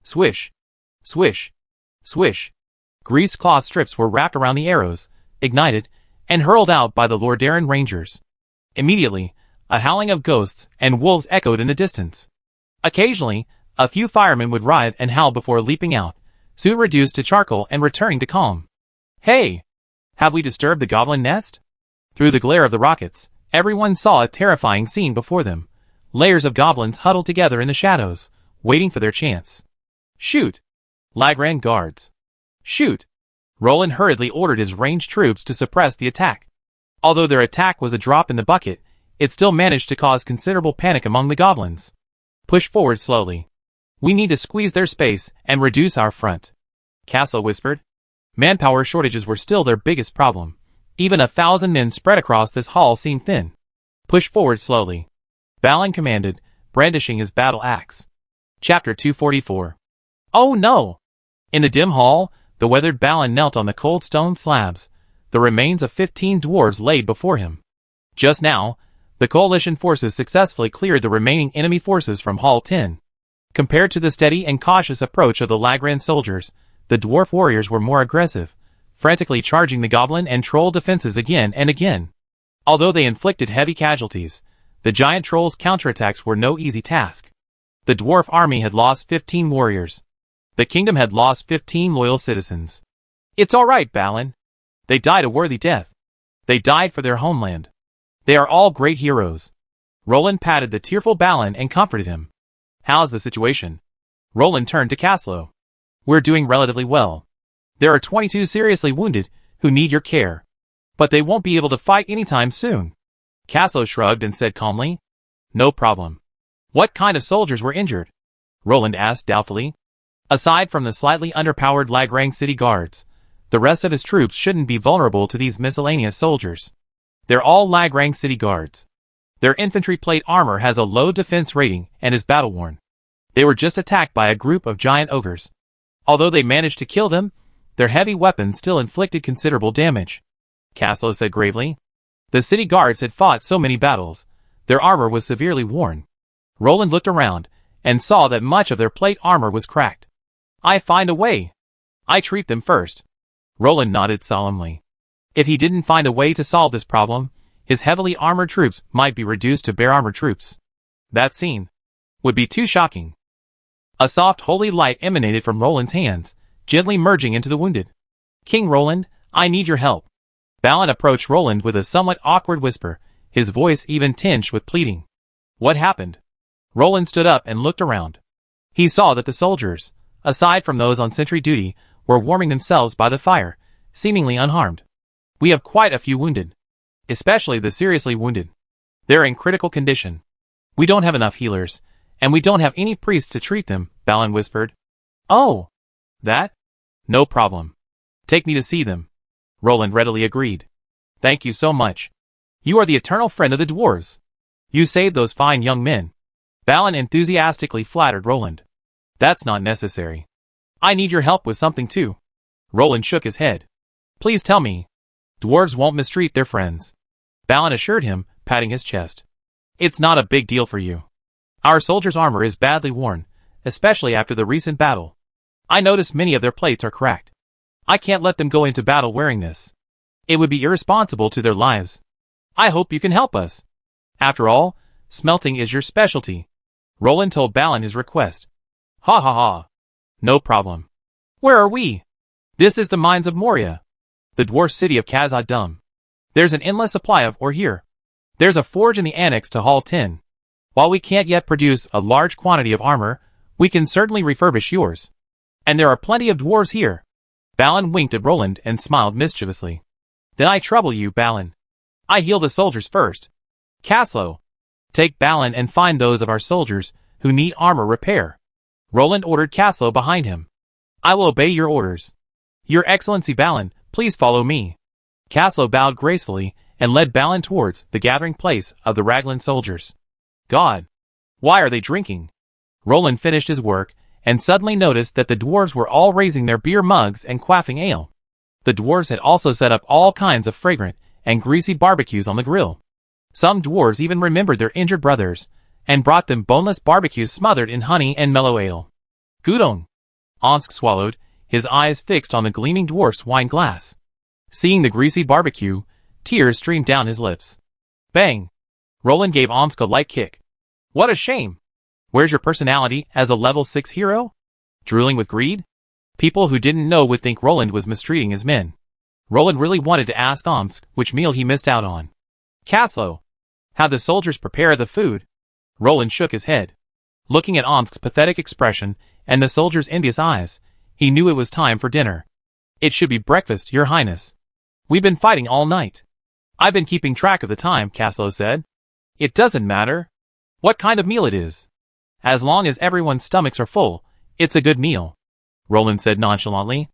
Swish. Swish. Swish. Greased cloth strips were wrapped around the arrows, ignited, and hurled out by the Lordaeron Rangers. Immediately, a howling of ghosts and wolves echoed in the distance. Occasionally, a few firemen would writhe and howl before leaping out, soon reduced to charcoal and returning to calm. Hey! Have we disturbed the goblin nest? Through the glare of the rockets, everyone saw a terrifying scene before them. Layers of goblins huddled together in the shadows, waiting for their chance. Shoot! Lagran guards. Shoot! Roland hurriedly ordered his ranged troops to suppress the attack. Although their attack was a drop in the bucket, it still managed to cause considerable panic among the goblins. Push forward slowly. We need to squeeze their space and reduce our front. Castle whispered. Manpower shortages were still their biggest problem. Even 1,000 men spread across this hall seemed thin. Push forward slowly. Balin commanded, brandishing his battle axe. Chapter 244. Oh no! In the dim hall, the weathered Balin knelt on the cold stone slabs. The remains of 15 dwarves laid before him. Just now, the coalition forces successfully cleared the remaining enemy forces from Hall 10. Compared to the steady and cautious approach of the Lagran soldiers, the dwarf warriors were more aggressive, frantically charging the goblin and troll defenses again and again. Although they inflicted heavy casualties, the giant trolls' counterattacks were no easy task. The dwarf army had lost 15 warriors. The kingdom had lost 15 loyal citizens. It's all right, Balin. They died a worthy death. They died for their homeland. They are all great heroes. Roland patted the tearful Balin and comforted him. How's the situation? Roland turned to Caslo. We're doing relatively well. There are 22 seriously wounded who need your care. But they won't be able to fight anytime soon. Caslo shrugged and said calmly. No problem. What kind of soldiers were injured? Roland asked doubtfully. Aside from the slightly underpowered Lagrang city guards, the rest of his troops shouldn't be vulnerable to these miscellaneous soldiers. They're all Lagrang city guards. Their infantry plate armor has a low defense rating and is battle-worn. They were just attacked by a group of giant ogres. Although they managed to kill them, their heavy weapons still inflicted considerable damage. Caslo said gravely. The city guards had fought so many battles, their armor was severely worn. Roland looked around and saw that much of their plate armor was cracked. I find a way. I treat them first. Roland nodded solemnly. If he didn't find a way to solve this problem, his heavily armored troops might be reduced to bare armored troops. That scene would be too shocking. A soft holy light emanated from Roland's hands, gently merging into the wounded. King Roland, I need your help. Balin approached Roland with a somewhat awkward whisper, his voice even tinged with pleading. What happened? Roland stood up and looked around. He saw that the soldiers, aside from those on sentry duty, were warming themselves by the fire, seemingly unharmed. We have quite a few wounded. Especially the seriously wounded. They're in critical condition. We don't have enough healers, and we don't have any priests to treat them, Balin whispered. Oh! That? No problem. Take me to see them. Roland readily agreed. Thank you so much. You are the eternal friend of the dwarves. You saved those fine young men. Balin enthusiastically flattered Roland. That's not necessary. I need your help with something too. Roland shook his head. Please tell me. Dwarves won't mistreat their friends. Balin assured him, patting his chest. It's not a big deal for you. Our soldiers' armor is badly worn, especially after the recent battle. I noticed many of their plates are cracked. I can't let them go into battle wearing this. It would be irresponsible to their lives. I hope you can help us. After all, smelting is your specialty. Roland told Balin his request. Ha ha ha. No problem. Where are we? This is the mines of Moria. The dwarf city of Khazad-dûm. There's an endless supply of ore here. There's a forge in the annex to Hall 10. While we can't yet produce a large quantity of armor, we can certainly refurbish yours. And there are plenty of dwarves here. Balin winked at Roland and smiled mischievously. Then I trouble you, Balin. I heal the soldiers first. Caslo, take Balin and find those of our soldiers who need armor repair. Roland ordered Caslo behind him. I will obey your orders. Your Excellency Balin, please follow me. Caslo bowed gracefully and led Balin towards the gathering place of the Raglan soldiers. God! Why are they drinking? Roland finished his work and suddenly noticed that the dwarves were all raising their beer mugs and quaffing ale. The dwarves had also set up all kinds of fragrant and greasy barbecues on the grill. Some dwarves even remembered their injured brothers and brought them boneless barbecues smothered in honey and mellow ale. Gudong! Onsk swallowed, his eyes fixed on the gleaming dwarf's wine glass. Seeing the greasy barbecue, tears streamed down his lips. Bang! Roland gave Omsk a light kick. What a shame! Where's your personality as a level 6 hero? Drooling with greed? People who didn't know would think Roland was mistreating his men. Roland really wanted to ask Omsk which meal he missed out on. Caslow. How the soldiers prepare the food? Roland shook his head. Looking at Omsk's pathetic expression and the soldier's envious eyes, he knew it was time for dinner. It should be breakfast, Your Highness. We've been fighting all night. I've been keeping track of the time, Caslow said. It doesn't matter what kind of meal it is. As long as everyone's stomachs are full, it's a good meal, Roland said nonchalantly.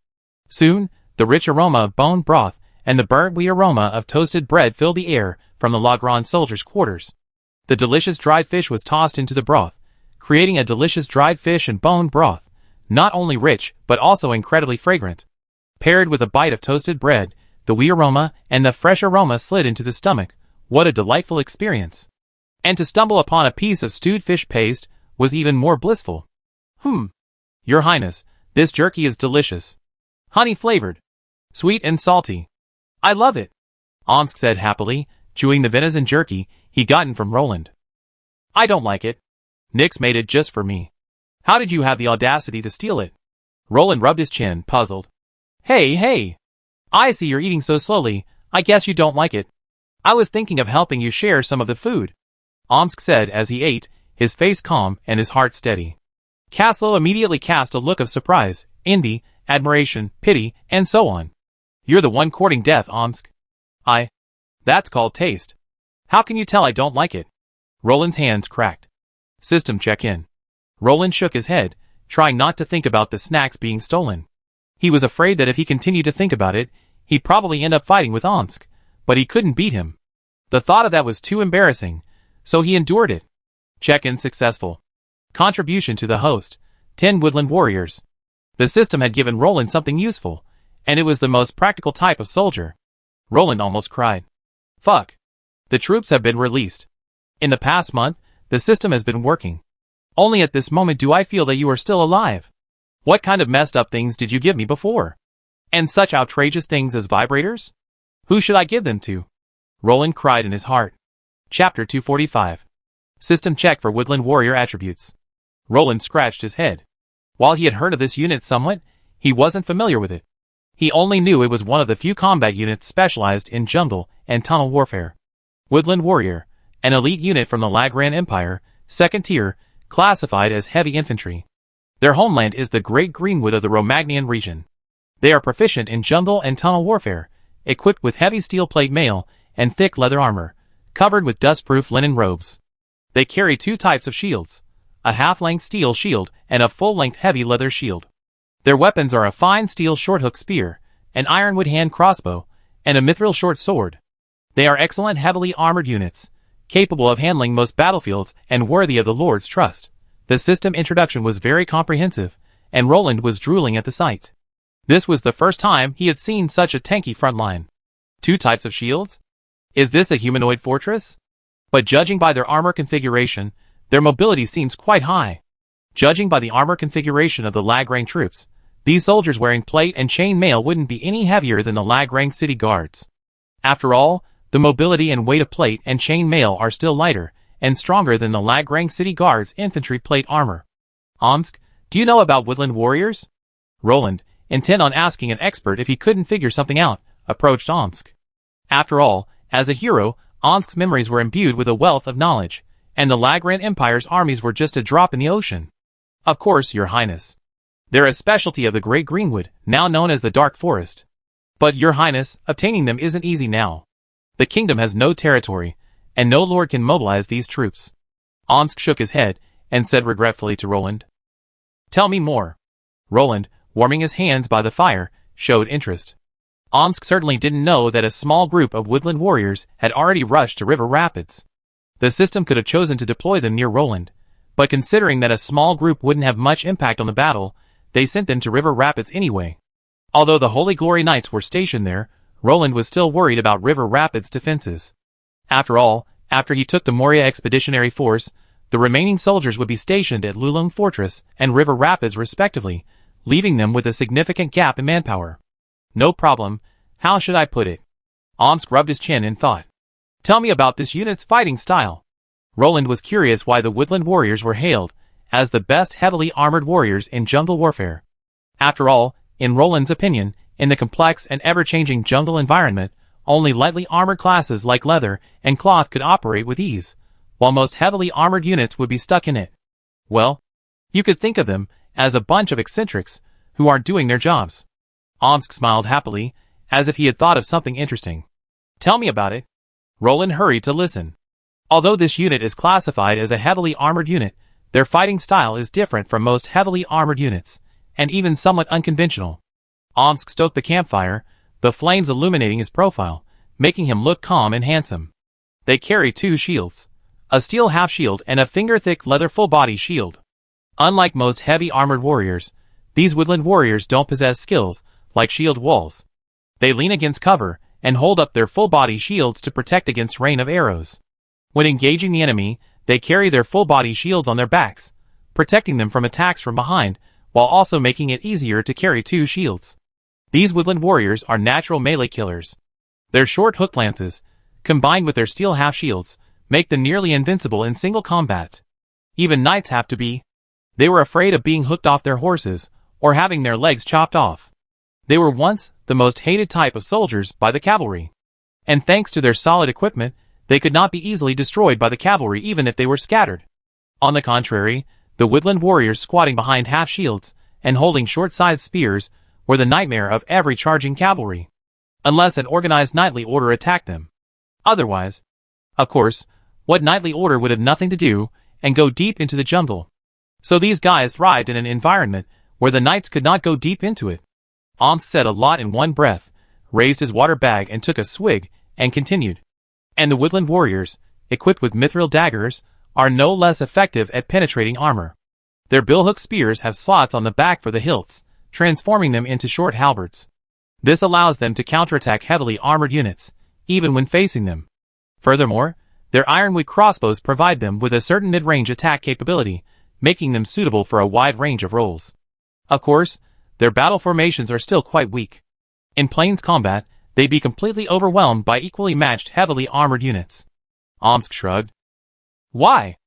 Soon, the rich aroma of bone broth and the burnt wheat aroma of toasted bread filled the air from the Lagran soldiers' quarters. The delicious dried fish was tossed into the broth, creating a delicious dried fish and bone broth, not only rich but also incredibly fragrant. Paired with a bite of toasted bread, the wheat aroma and the fresh aroma slid into the stomach. What a delightful experience! And to stumble upon a piece of stewed fish paste was even more blissful. Your Highness, this jerky is delicious. Honey-flavored. Sweet and salty. I love it, Omsk said happily, chewing the venison jerky he'd gotten from Roland. I don't like it. Nix made it just for me. How did you have the audacity to steal it? Roland rubbed his chin, puzzled. Hey! I see you're eating so slowly, I guess you don't like it. I was thinking of helping you share some of the food, Omsk said as he ate, his face calm and his heart steady. Caslow immediately cast a look of surprise, envy, admiration, pity, and so on. You're the one courting death, Omsk. That's called taste. How can you tell I don't like it? Roland's hands cracked. System check-in. Roland shook his head, trying not to think about the snacks being stolen. He was afraid that if he continued to think about it, he'd probably end up fighting with Omsk, but he couldn't beat him. The thought of that was too embarrassing, so he endured it. Check-in successful. Contribution to the host, 10 woodland warriors. The system had given Roland something useful, and it was the most practical type of soldier. Roland almost cried. Fuck. The troops have been released. In the past month, the system has been working. Only at this moment do I feel that you are still alive. What kind of messed up things did you give me before? And such outrageous things as vibrators? Who should I give them to? Roland cried in his heart. Chapter 245. System check for woodland warrior attributes. Roland scratched his head. While he had heard of this unit somewhat, he wasn't familiar with it. He only knew it was one of the few combat units specialized in jungle and tunnel warfare. Woodland Warrior, an elite unit from the Lagran Empire, 2nd tier, classified as heavy infantry. Their homeland is the Great Greenwood of the Romagnan region. They are proficient in jungle and tunnel warfare, equipped with heavy steel plate mail and thick leather armor, covered with dust-proof linen robes. They carry 2 types of shields, a half-length steel shield and a full-length heavy leather shield. Their weapons are a fine steel short-hook spear, an ironwood hand crossbow, and a mithril short sword. They are excellent heavily armored units, capable of handling most battlefields and worthy of the Lord's trust. The system introduction was very comprehensive, and Roland was drooling at the sight. This was the first time he had seen such a tanky front line. 2 types of shields? Is this a humanoid fortress? But judging by their armor configuration, their mobility seems quite high. Judging by the armor configuration of the Lagran troops, these soldiers wearing plate and chain mail wouldn't be any heavier than the Lagran city guards. After all, the mobility and weight of plate and chain mail are still lighter and stronger than the Lagran city guards' infantry plate armor. Omsk, do you know about woodland warriors? Roland, intent on asking an expert if he couldn't figure something out, approached Omsk. After all, as a hero, Omsk's memories were imbued with a wealth of knowledge, and the Lagran Empire's armies were just a drop in the ocean. Of course, Your Highness. They're a specialty of the Great Greenwood, now known as the Dark Forest. But, Your Highness, obtaining them isn't easy now. The kingdom has no territory, and no lord can mobilize these troops. Omsk shook his head and said regretfully to Roland. Tell me more. Roland, warming his hands by the fire, showed interest. Omsk certainly didn't know that a small group of woodland warriors had already rushed to River Rapids. The system could have chosen to deploy them near Roland, but considering that a small group wouldn't have much impact on the battle, they sent them to River Rapids anyway. Although the Holy Glory Knights were stationed there, Roland was still worried about River Rapids' defenses. After all, after he took the Moria Expeditionary Force, the remaining soldiers would be stationed at Lulung Fortress and River Rapids respectively, leaving them with a significant gap in manpower. No problem. How should I put it? Omsk rubbed his chin in thought. Tell me about this unit's fighting style. Roland was curious why the woodland warriors were hailed as the best heavily armored warriors in jungle warfare. After all, in Roland's opinion, in the complex and ever-changing jungle environment, only lightly armored classes like leather and cloth could operate with ease, while most heavily armored units would be stuck in it. Well, you could think of them as a bunch of eccentrics who aren't doing their jobs. Omsk smiled happily, as if he had thought of something interesting. Tell me about it. Roland hurried to listen. Although this unit is classified as a heavily armored unit, their fighting style is different from most heavily armored units, and even somewhat unconventional. Omsk stoked the campfire, the flames illuminating his profile, making him look calm and handsome. They carry 2 shields, a steel half-shield and a finger-thick leather full-body shield. Unlike most heavy armored warriors, these woodland warriors don't possess skills like shield walls. They lean against cover and hold up their full-body shields to protect against rain of arrows. When engaging the enemy, they carry their full-body shields on their backs, protecting them from attacks from behind, while also making it easier to carry 2 shields. These woodland warriors are natural melee killers. Their short hook lances, combined with their steel half-shields, make them nearly invincible in single combat. Even knights have to be. They were afraid of being hooked off their horses, or having their legs chopped off. They were once the most hated type of soldiers by the cavalry. And thanks to their solid equipment, they could not be easily destroyed by the cavalry even if they were scattered. On the contrary, the woodland warriors squatting behind half-shields and holding short-sided spears were the nightmare of every charging cavalry. Unless an organized knightly order attacked them. Otherwise, of course, what knightly order would have nothing to do and go deep into the jungle? So these guys thrived in an environment where the knights could not go deep into it. Omsk said a lot in one breath, raised his water bag and took a swig, and continued. And the woodland warriors, equipped with mithril daggers, are no less effective at penetrating armor. Their billhook spears have slots on the back for the hilts, transforming them into short halberds. This allows them to counterattack heavily armored units, even when facing them. Furthermore, their ironwood crossbows provide them with a certain mid-range attack capability, making them suitable for a wide range of roles. Of course, their battle formations are still quite weak. In plains combat, they'd be completely overwhelmed by equally matched heavily armored units. Omsk shrugged. Why?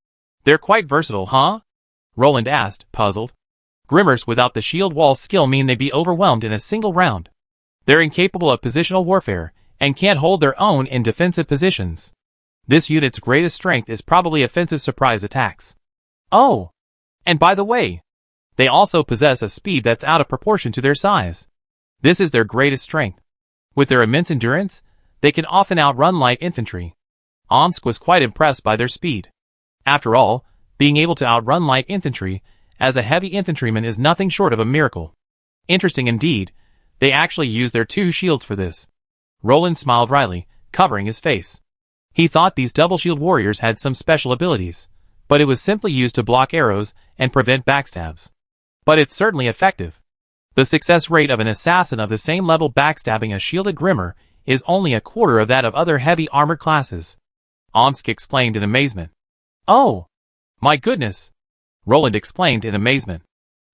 They're quite versatile, huh? Roland asked, puzzled. Grimmers without the shield wall skill mean they'd be overwhelmed in a single round. They're incapable of positional warfare, and can't hold their own in defensive positions. This unit's greatest strength is probably offensive surprise attacks. Oh! And by the way, they also possess a speed that's out of proportion to their size. This is their greatest strength. With their immense endurance, they can often outrun light infantry. Omsk was quite impressed by their speed. After all, being able to outrun light infantry as a heavy infantryman is nothing short of a miracle. Interesting indeed, they actually use their 2 shields for this. Roland smiled wryly, covering his face. He thought these double shield warriors had some special abilities, but it was simply used to block arrows and prevent backstabs. But it's certainly effective. The success rate of an assassin of the same level backstabbing a shielded grimmer is only a quarter of that of other heavy armored classes. Omsk exclaimed in amazement. Oh! My goodness! Roland exclaimed in amazement.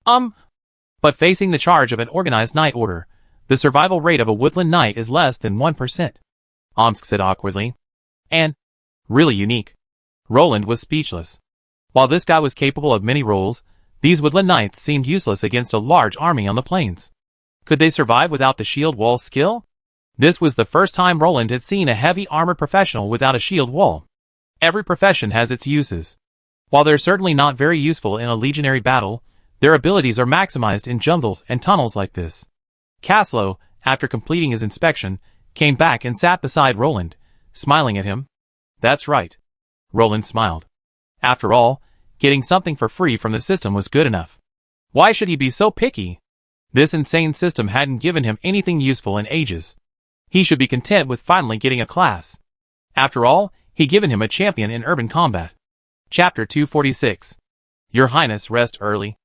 But facing the charge of an organized knight order, the survival rate of a woodland knight is less than 1%. Omsk said awkwardly. And really unique. Roland was speechless. While this guy was capable of many roles, these woodland knights seemed useless against a large army on the plains. Could they survive without the shield wall skill? This was the first time Roland had seen a heavy armored professional without a shield wall. Every profession has its uses. While they're certainly not very useful in a legionary battle, their abilities are maximized in jungles and tunnels like this. Caslow, after completing his inspection, came back and sat beside Roland, smiling at him. That's right. Roland smiled. After all, getting something for free from the system was good enough. Why should he be so picky? This insane system hadn't given him anything useful in ages. He should be content with finally getting a class. After all, he'd given him a champion in urban combat. Chapter 246. Your Highness, rest early.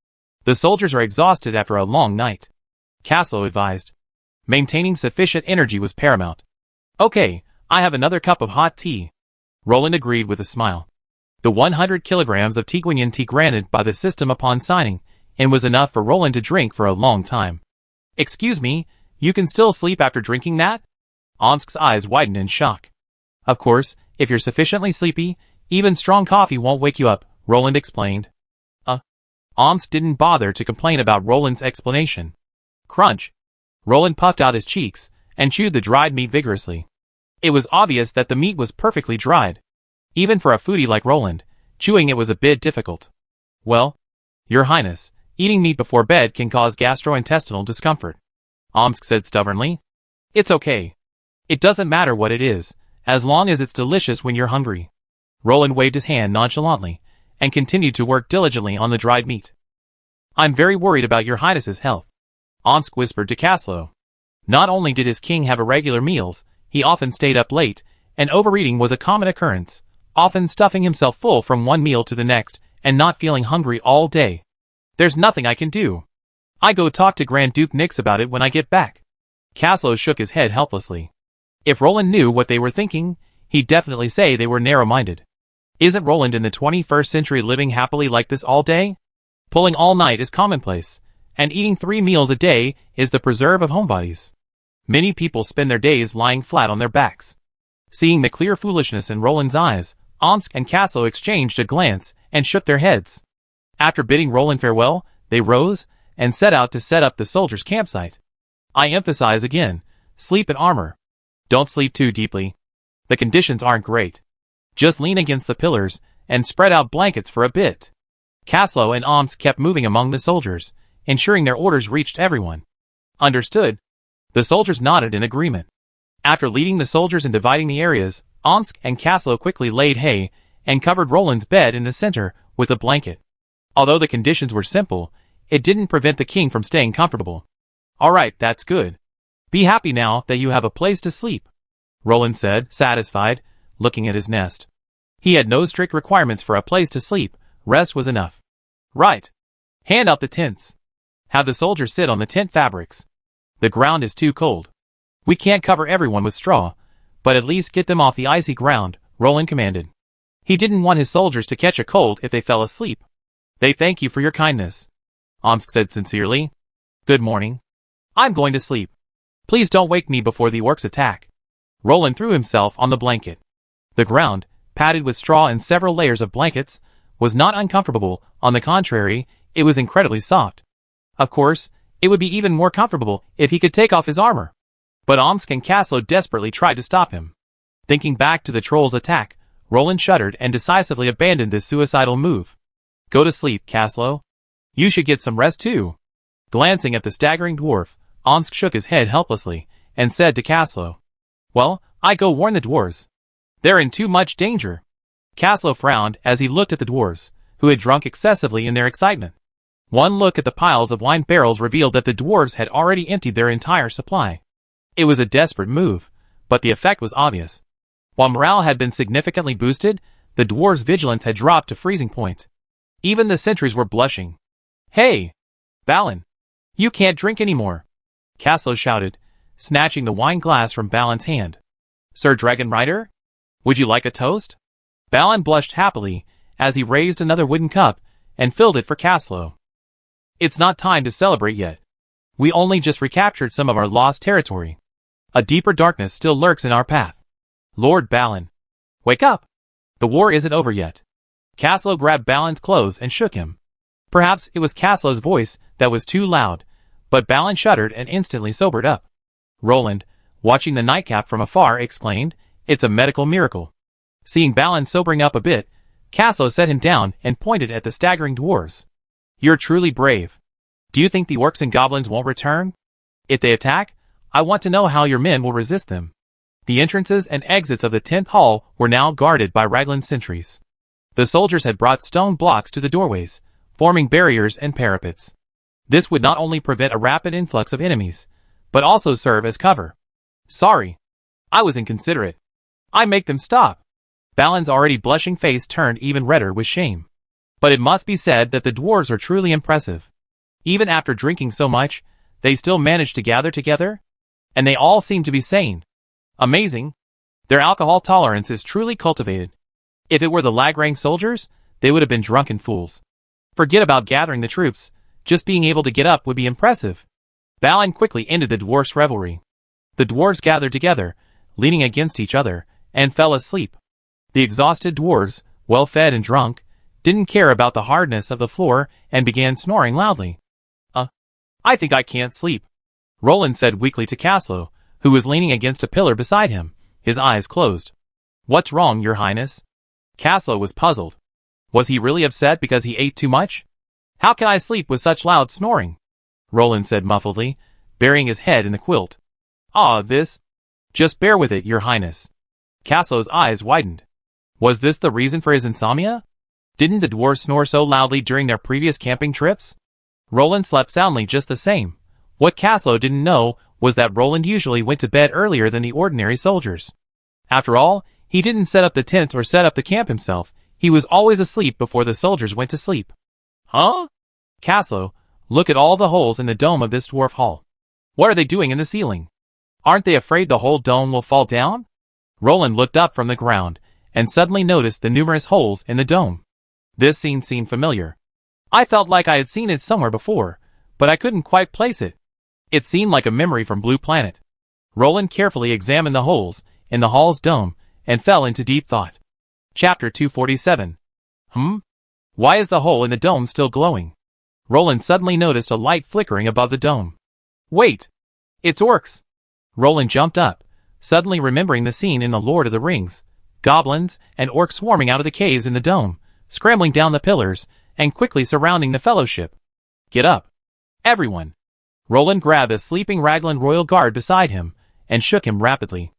The soldiers are exhausted after a long night. Caslow advised. Maintaining sufficient energy was paramount. Okay, I have another cup of hot tea. Roland agreed with a smile. The 100 kilograms of Tiguanian tea granted by the system upon signing, and was enough for Roland to drink for a long time. Excuse me, you can still sleep after drinking that? Omsk's eyes widened in shock. Of course, if you're sufficiently sleepy, even strong coffee won't wake you up, Roland explained. Omsk didn't bother to complain about Roland's explanation. Crunch. Roland puffed out his cheeks and chewed the dried meat vigorously. It was obvious that the meat was perfectly dried. Even for a foodie like Roland, chewing it was a bit difficult. Well, Your Highness, eating meat before bed can cause gastrointestinal discomfort, Omsk said stubbornly. It's okay. It doesn't matter what it is, as long as it's delicious when you're hungry. Roland waved his hand nonchalantly and continued to work diligently on the dried meat. I'm very worried about Your Highness's health, Omsk whispered to Kaslo. Not only did his king have irregular meals, he often stayed up late, and overeating was a common occurrence, often stuffing himself full from one meal to the next and not feeling hungry all day. There's nothing I can do. I go talk to Grand Duke Nix about it when I get back. Kaslo shook his head helplessly. If Roland knew what they were thinking, he'd definitely say they were narrow-minded. Isn't Roland in the 21st century living happily like this all day? Pulling all night is commonplace, and eating 3 meals a day is the preserve of homebodies. Many people spend their days lying flat on their backs. Seeing the clear foolishness in Roland's eyes, Omsk and Kaslo exchanged a glance and shook their heads. After bidding Roland farewell, they rose and set out to set up the soldiers' campsite. I emphasize again, sleep in armor. Don't sleep too deeply. The conditions aren't great. Just lean against the pillars and spread out blankets for a bit. Kaslo and Omsk kept moving among the soldiers, ensuring their orders reached everyone. Understood. The soldiers nodded in agreement. After leading the soldiers and dividing the areas, Omsk and Kaslo quickly laid hay and covered Roland's bed in the center with a blanket. Although the conditions were simple, it didn't prevent the king from staying comfortable. All right, that's good. Be happy now that you have a place to sleep, Roland said, satisfied, looking at his nest. He had no strict requirements for a place to sleep, rest was enough. Right. Hand out the tents. Have the soldiers sit on the tent fabrics. The ground is too cold. We can't cover everyone with straw, but at least get them off the icy ground, Roland commanded. He didn't want his soldiers to catch a cold if they fell asleep. They thank you for your kindness, Omsk said sincerely. Good morning. I'm going to sleep. Please don't wake me before the orcs attack. Roland threw himself on the blanket. The ground, padded with straw and several layers of blankets, was not uncomfortable. On the contrary, it was incredibly soft. Of course, it would be even more comfortable if he could take off his armor. But Omsk and Kaslo desperately tried to stop him. Thinking back to the troll's attack, Roland shuddered and decisively abandoned this suicidal move. Go to sleep, Kaslo. You should get some rest too. Glancing at the staggering dwarf, Omsk shook his head helplessly and said to Kaslo, Well, I go warn the dwarves. They're in too much danger. Kaslo frowned as he looked at the dwarves, who had drunk excessively in their excitement. One look at the piles of wine barrels revealed that the dwarves had already emptied their entire supply. It was a desperate move, but the effect was obvious. While morale had been significantly boosted, the dwarves' vigilance had dropped to freezing point. Even the sentries were blushing. Hey! Balin! You can't drink anymore! Kaslo shouted, snatching the wine glass from Balin's hand. Sir Dragon Rider? Would you like a toast? Balin blushed happily as he raised another wooden cup and filled it for Kaslo. It's not time to celebrate yet. We only just recaptured some of our lost territory. A deeper darkness still lurks in our path. Lord Balin. Wake up! The war isn't over yet. Kaslo grabbed Balin's clothes and shook him. Perhaps it was Kaslo's voice that was too loud, but Balin shuddered and instantly sobered up. Roland, watching the nightcap from afar, exclaimed, It's a medical miracle. Seeing Balin sobering up a bit, Kaslo set him down and pointed at the staggering dwarves. You're truly brave. Do you think the orcs and goblins won't return? If they attack, I want to know how your men will resist them. The entrances and exits of the 10th hall were now guarded by Raglan sentries. The soldiers had brought stone blocks to the doorways, forming barriers and parapets. This would not only prevent a rapid influx of enemies, but also serve as cover. Sorry. I was inconsiderate. I make them stop. Balin's already blushing face turned even redder with shame. But it must be said that the dwarves are truly impressive. Even after drinking so much, they still managed to gather together, and they all seem to be sane. Amazing. Their alcohol tolerance is truly cultivated. If it were the Lagrang soldiers, they would have been drunken fools. Forget about gathering the troops, just being able to get up would be impressive. Balin quickly ended the dwarfs' revelry. The dwarves gathered together, leaning against each other, and fell asleep. The exhausted dwarves, well fed and drunk, didn't care about the hardness of the floor and began snoring loudly. I think I can't sleep. Roland said weakly to Caslow, who was leaning against a pillar beside him, his eyes closed. What's wrong, Your Highness? Caslow was puzzled. Was he really upset because he ate too much? How can I sleep with such loud snoring? Roland said muffledly, burying his head in the quilt. This. Just bear with it, Your Highness. Caslow's eyes widened. Was this the reason for his insomnia? Didn't the dwarves snore so loudly during their previous camping trips? Roland slept soundly just the same. What Caslow didn't know was that Roland usually went to bed earlier than the ordinary soldiers. After all, he didn't set up the tents or set up the camp himself. He was always asleep before the soldiers went to sleep. Huh? Caslow, look at all the holes in the dome of this dwarf hall. What are they doing in the ceiling? Aren't they afraid the whole dome will fall down? Roland looked up from the ground and suddenly noticed the numerous holes in the dome. This scene seemed familiar. I felt like I had seen it somewhere before, but I couldn't quite place it. It seemed like a memory from Blue Planet. Roland carefully examined the holes in the hall's dome and fell into deep thought. Chapter 247. Why is the hole in the dome still glowing? Roland suddenly noticed a light flickering above the dome. Wait! It's orcs! Roland jumped up, suddenly remembering the scene in The Lord of the Rings. Goblins and orcs swarming out of the caves in the dome, scrambling down the pillars, and quickly surrounding the fellowship. Get up! Everyone! Roland grabbed a sleeping Raglan royal guard beside him, and shook him rapidly.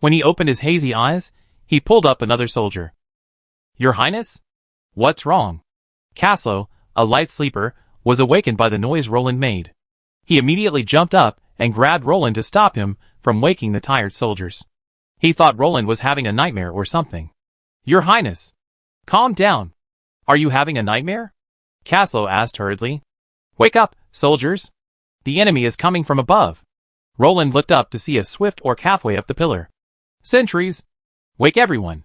When he opened his hazy eyes, he pulled up another soldier. Your Highness? What's wrong? Caslow, a light sleeper, was awakened by the noise Roland made. He immediately jumped up and grabbed Roland to stop him from waking the tired soldiers. He thought Roland was having a nightmare or something. Your Highness! Calm down! Are you having a nightmare? Caslow asked hurriedly. Wake up, soldiers! The enemy is coming from above. Roland looked up to see a swift orc halfway up the pillar. Sentries! Wake everyone!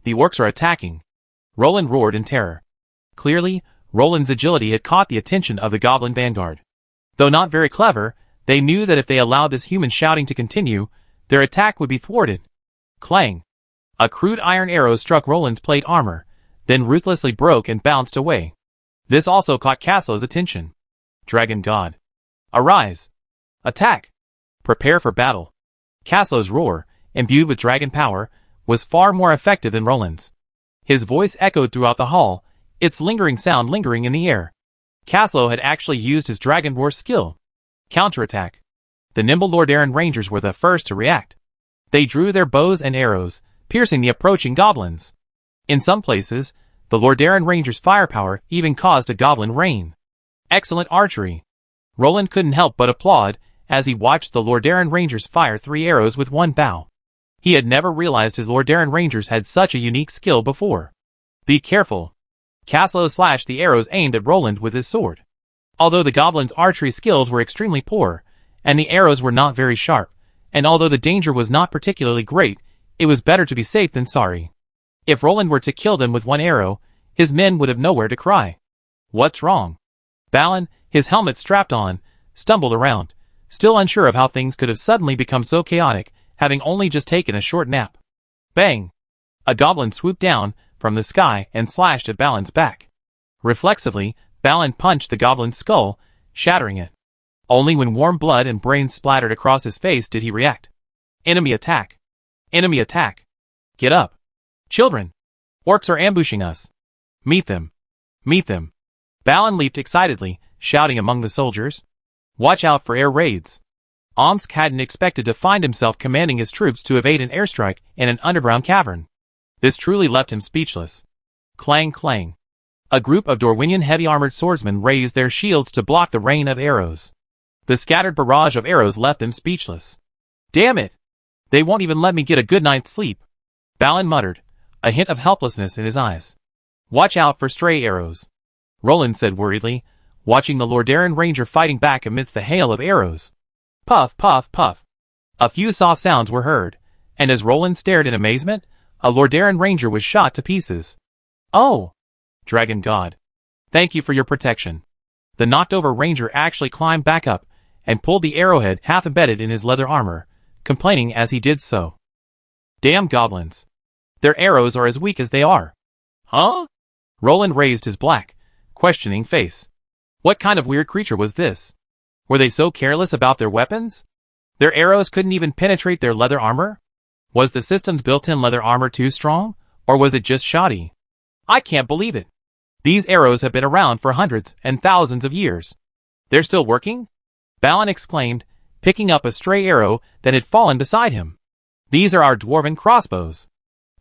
The orcs are attacking! Roland roared in terror. Clearly, Roland's agility had caught the attention of the goblin vanguard. Though not very clever, they knew that if they allowed this human shouting to continue, their attack would be thwarted. Clang! A crude iron arrow struck Roland's plate armor, then ruthlessly broke and bounced away. This also caught Caslow's attention. Dragon God! Arise! Attack! Prepare for battle! Caslow's roar, imbued with dragon power, was far more effective than Roland's. His voice echoed throughout the hall, its lingering sound lingering in the air. Caslow had actually used his dragon roar skill. Counterattack! The nimble Lordaeron Rangers were the first to react. They drew their bows and arrows, piercing the approaching goblins. In some places, the Lordaeron Rangers' firepower even caused a goblin rain. Excellent archery! Roland couldn't help but applaud as he watched the Lordaeron Rangers fire 3 arrows with one bow. He had never realized his Lordaeron Rangers had such a unique skill before. Be careful! Caslow slashed the arrows aimed at Roland with his sword. Although the goblin's archery skills were extremely poor, and the arrows were not very sharp, and although the danger was not particularly great, it was better to be safe than sorry. If Roland were to kill them with one arrow, his men would have nowhere to cry. What's wrong? Balin, his helmet strapped on, stumbled around, still unsure of how things could have suddenly become so chaotic, having only just taken a short nap. Bang! A goblin swooped down from the sky and slashed at Balin's back. Reflexively, Balin punched the goblin's skull, shattering it. Only when warm blood and brains splattered across his face did he react. Enemy attack! Enemy attack! Get up! Children! Orcs are ambushing us! Meet them! Meet them! Balin leaped excitedly, shouting among the soldiers. Watch out for air raids! Omsk hadn't expected to find himself commanding his troops to evade an airstrike in an underground cavern. This truly left him speechless. Clang clang. A group of Dorwinian heavy-armored swordsmen raised their shields to block the rain of arrows. The scattered barrage of arrows left them speechless. Damn it! They won't even let me get a good night's sleep. Balin muttered, a hint of helplessness in his eyes. Watch out for stray arrows, Roland said worriedly, watching the Lordaeron Ranger fighting back amidst the hail of arrows. Puff, puff, puff. A few soft sounds were heard, and as Roland stared in amazement, a Lordaeron Ranger was shot to pieces. Oh! Dragon God. Thank you for your protection. The knocked-over Ranger actually climbed back up and pulled the arrowhead half embedded in his leather armor, complaining as he did so. Damn goblins. Their arrows are as weak as they are. Huh? Roland raised his black, questioning face. What kind of weird creature was this? Were they so careless about their weapons? Their arrows couldn't even penetrate their leather armor? Was the system's built-in leather armor too strong, or was it just shoddy? I can't believe it. These arrows have been around for hundreds and thousands of years. They're still working? Balin exclaimed, picking up a stray arrow that had fallen beside him. These are our dwarven crossbows.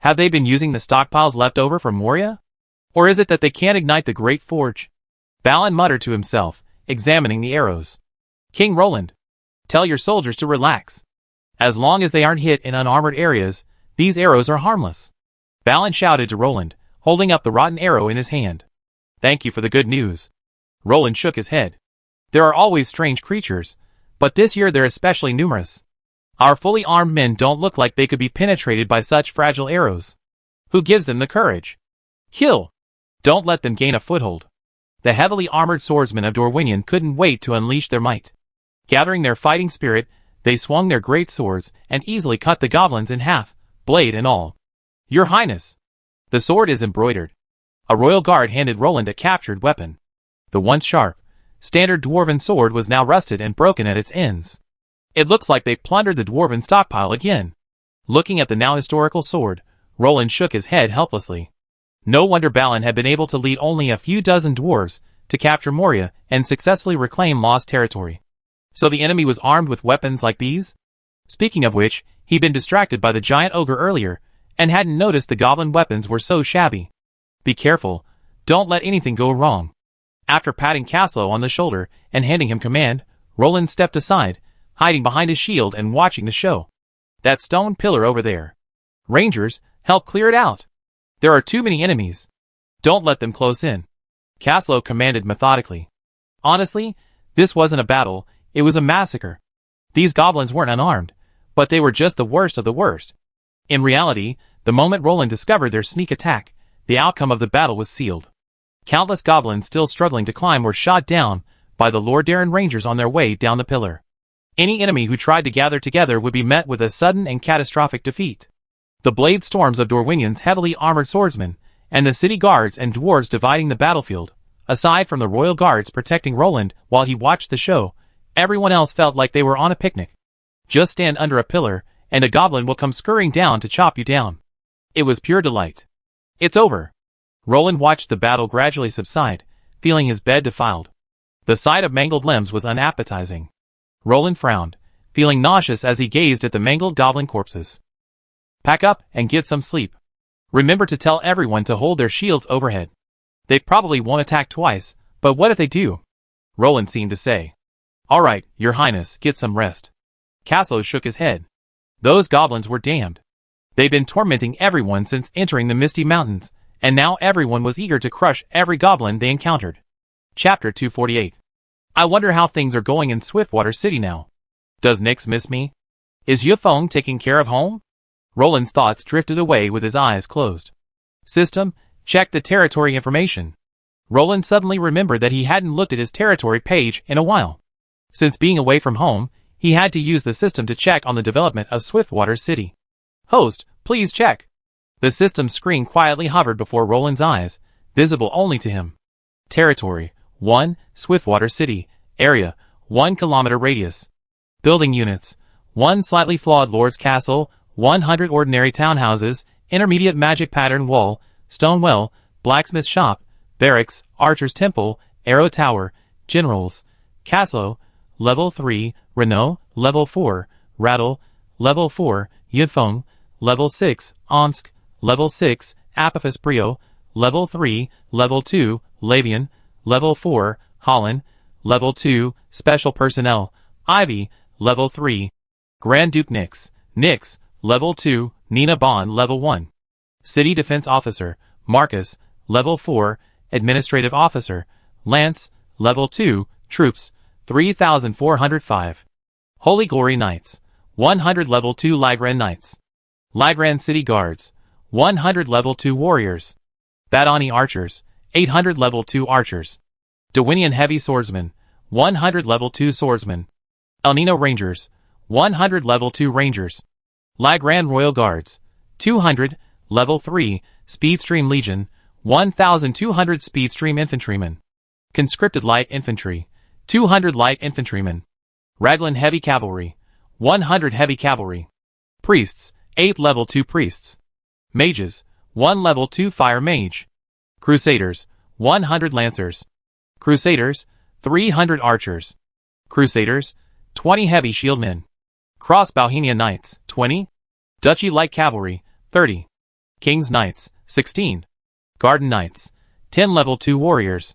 Have they been using the stockpiles left over from Moria? Or is it that they can't ignite the Great Forge? Balin muttered to himself, examining the arrows. King Roland, tell your soldiers to relax. As long as they aren't hit in unarmored areas, these arrows are harmless. Balin shouted to Roland, holding up the rotten arrow in his hand. Thank you for the good news. Roland shook his head. There are always strange creatures, but this year they're especially numerous. Our fully armed men don't look like they could be penetrated by such fragile arrows. Who gives them the courage? Kill! Don't let them gain a foothold. The heavily armored swordsmen of Dorwinion couldn't wait to unleash their might. Gathering their fighting spirit, they swung their great swords and easily cut the goblins in half, blade and all. Your Highness! The sword is embroidered. A royal guard handed Roland a captured weapon. The once sharp, standard dwarven sword was now rusted and broken at its ends. It looks like they plundered the dwarven stockpile again. Looking at the now historical sword, Roland shook his head helplessly. No wonder Balin had been able to lead only a few dozen dwarves to capture Moria and successfully reclaim lost territory. So the enemy was armed with weapons like these? Speaking of which, he'd been distracted by the giant ogre earlier, and hadn't noticed the goblin weapons were so shabby. Be careful, don't let anything go wrong. After patting Caslow on the shoulder and handing him command, Roland stepped aside, hiding behind his shield and watching the show. That stone pillar over there. Rangers, help clear it out. There are too many enemies. Don't let them close in. Caslow commanded methodically. Honestly, this wasn't a battle, it was a massacre. These goblins weren't unarmed, but they were just the worst of the worst. In reality, the moment Roland discovered their sneak attack, the outcome of the battle was sealed. Countless goblins still struggling to climb were shot down by the Lordaeron Rangers on their way down the pillar. Any enemy who tried to gather together would be met with a sudden and catastrophic defeat. The blade storms of Dorwinion's heavily armored swordsmen, and the city guards and dwarves dividing the battlefield, aside from the royal guards protecting Roland while he watched the show, everyone else felt like they were on a picnic. Just stand under a pillar, and a goblin will come scurrying down to chop you down. It was pure delight. It's over. Roland watched the battle gradually subside, feeling his bed defiled. The sight of mangled limbs was unappetizing. Roland frowned, feeling nauseous as he gazed at the mangled goblin corpses. Pack up and get some sleep. Remember to tell everyone to hold their shields overhead. They probably won't attack twice, but what if they do? Roland seemed to say. All right, Your Highness, get some rest. Caslow shook his head. Those goblins were damned. They'd been tormenting everyone since entering the Misty Mountains, and now everyone was eager to crush every goblin they encountered. Chapter 248. I wonder how things are going in Swiftwater City now. Does Nyx miss me? Is Yufeng taking care of home? Roland's thoughts drifted away with his eyes closed. System, check the territory information. Roland suddenly remembered that he hadn't looked at his territory page in a while. Since being away from home, he had to use the system to check on the development of Swiftwater City. Host, please check. The system's screen quietly hovered before Roland's eyes, visible only to him. Territory, 1, Swiftwater City. Area, 1 kilometer radius. Building units, 1 slightly flawed Lord's Castle, 100 ordinary townhouses, intermediate magic pattern wall, stone well, blacksmith shop, barracks, archer's temple, arrow tower, generals, Caslow, level 3, Renault, level 4, Rattle, level 4, Yufeng, level 6, Omsk, level 6, Apophis Brio, level 3, level 2, Lavian, level 4, Holland, level 2, Special Personnel, Ivy, level 3, Grand Duke Nyx, level 2, Nina Bond, level 1. City Defense Officer, Marcus, level 4, Administrative Officer, Lance, level 2, Troops, 3,405. Holy Glory Knights, 100 level 2 Lagran Knights. Lagran City Guards, 100 level 2 Warriors. Badani Archers, 800 level 2 Archers. Dorwinion Heavy Swordsmen, 100 level 2 Swordsmen. El Nino Rangers, 100 level 2 Rangers. Lagran Royal Guards, 200, level 3, Speedstream Legion, 1,200 Speedstream Infantrymen. Conscripted Light Infantry, 200 light infantrymen. Raglan heavy cavalry, 100 heavy cavalry. Priests, 8 level 2 priests. Mages, 1 level 2 fire mage. Crusaders, 100 lancers. Crusaders, 300 archers. Crusaders, 20 heavy shieldmen. Cross Bohemia Knights, 20. Duchy light cavalry, 30. King's Knights, 16. Garden Knights, 10 level 2 warriors.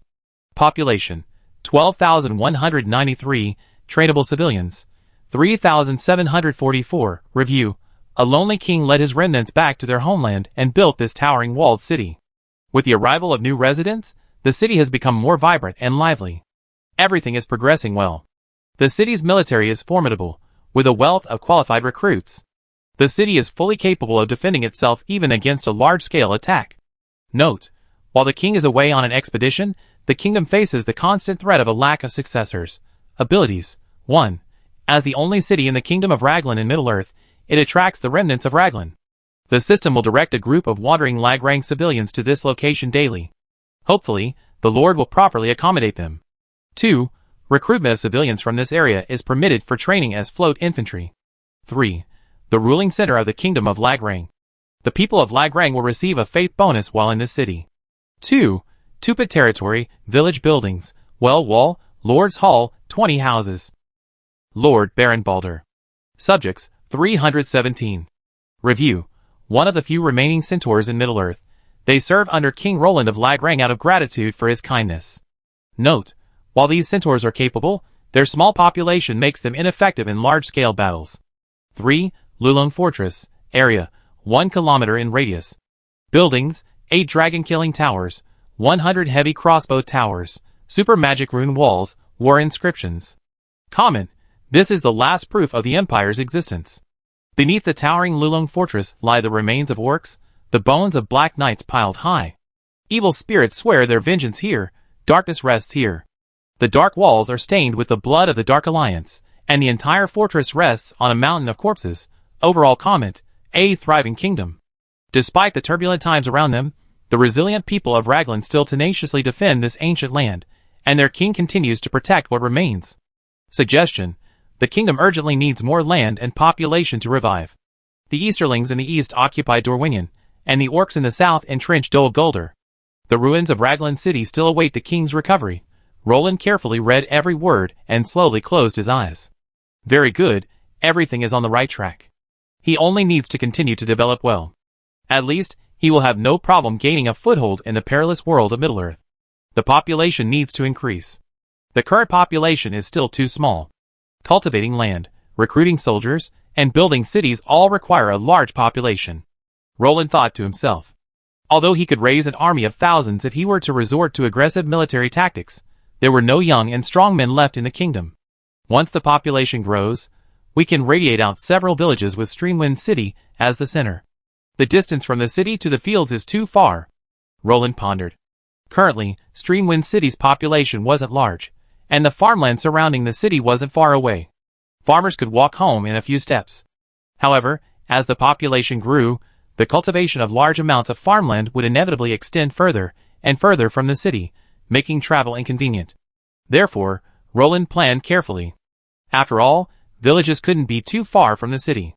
Population, 12,193, trainable civilians, 3,744. Review: a lonely king led his remnants back to their homeland and built this towering walled city. With the arrival of new residents, the city has become more vibrant and lively. Everything is progressing well. The city's military is formidable, with a wealth of qualified recruits. The city is fully capable of defending itself even against a large-scale attack. Note: while the king is away on an expedition, the kingdom faces the constant threat of a lack of successors. Abilities: 1. As the only city in the kingdom of Raglan in Middle-earth, it attracts the remnants of Raglan. The system will direct a group of wandering Lagrang civilians to this location daily. Hopefully, the Lord will properly accommodate them. 2. Recruitment of civilians from this area is permitted for training as float infantry. 3. The ruling center of the kingdom of Lagrang. The people of Lagrang will receive a faith bonus while in this city. 2. Tupa territory, village buildings, well wall, Lord's Hall, 20 houses. Lord Baron Balder. Subjects, 317. Review: one of the few remaining centaurs in Middle-earth. They serve under King Roland of Lagrang out of gratitude for his kindness. Note: while these centaurs are capable, their small population makes them ineffective in large-scale battles. 3. Lulong Fortress. Area, 1 kilometer in radius. Buildings, 8 dragon-killing towers, 100 heavy crossbow towers, super magic rune walls, war inscriptions. Comment: this is the last proof of the Empire's existence. Beneath the towering Lulong Fortress lie the remains of orcs, the bones of black knights piled high. Evil spirits swear their vengeance here, darkness rests here. The dark walls are stained with the blood of the Dark Alliance, and the entire fortress rests on a mountain of corpses. Overall comment: a thriving kingdom. Despite the turbulent times around them, the resilient people of Raglan still tenaciously defend this ancient land, and their king continues to protect what remains. Suggestion: the kingdom urgently needs more land and population to revive. The Easterlings in the east occupy Dorwinion, and the orcs in the south entrench Dol Guldur. The ruins of Raglan City still await the king's recovery. Roland carefully read every word and slowly closed his eyes. Very good, everything is on the right track. He only needs to continue to develop well. At least, he will have no problem gaining a foothold in the perilous world of Middle-earth. The population needs to increase. The current population is still too small. Cultivating land, recruiting soldiers, and building cities all require a large population. Roland thought to himself. Although he could raise an army of thousands if he were to resort to aggressive military tactics, there were no young and strong men left in the kingdom. Once the population grows, we can radiate out several villages with Streamwind City as the center. The distance from the city to the fields is too far. Roland pondered. Currently, Streamwind City's population wasn't large, and the farmland surrounding the city wasn't far away. Farmers could walk home in a few steps. However, as the population grew, the cultivation of large amounts of farmland would inevitably extend further and further from the city, making travel inconvenient. Therefore, Roland planned carefully. After all, villages couldn't be too far from the city.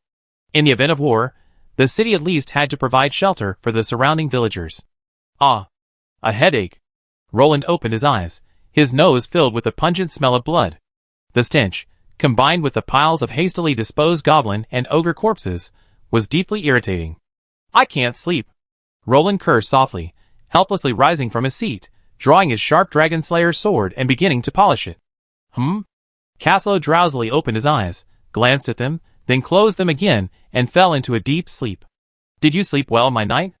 In the event of war, the city at least had to provide shelter for the surrounding villagers. Ah! A headache. Roland opened his eyes, his nose filled with the pungent smell of blood. The stench, combined with the piles of hastily disposed goblin and ogre corpses, was deeply irritating. I can't sleep. Roland cursed softly, helplessly rising from his seat, drawing his sharp dragon slayer sword and beginning to polish it. Caslow drowsily opened his eyes, glanced at them, then closed them again, and fell into a deep sleep. Did you sleep well, my knight?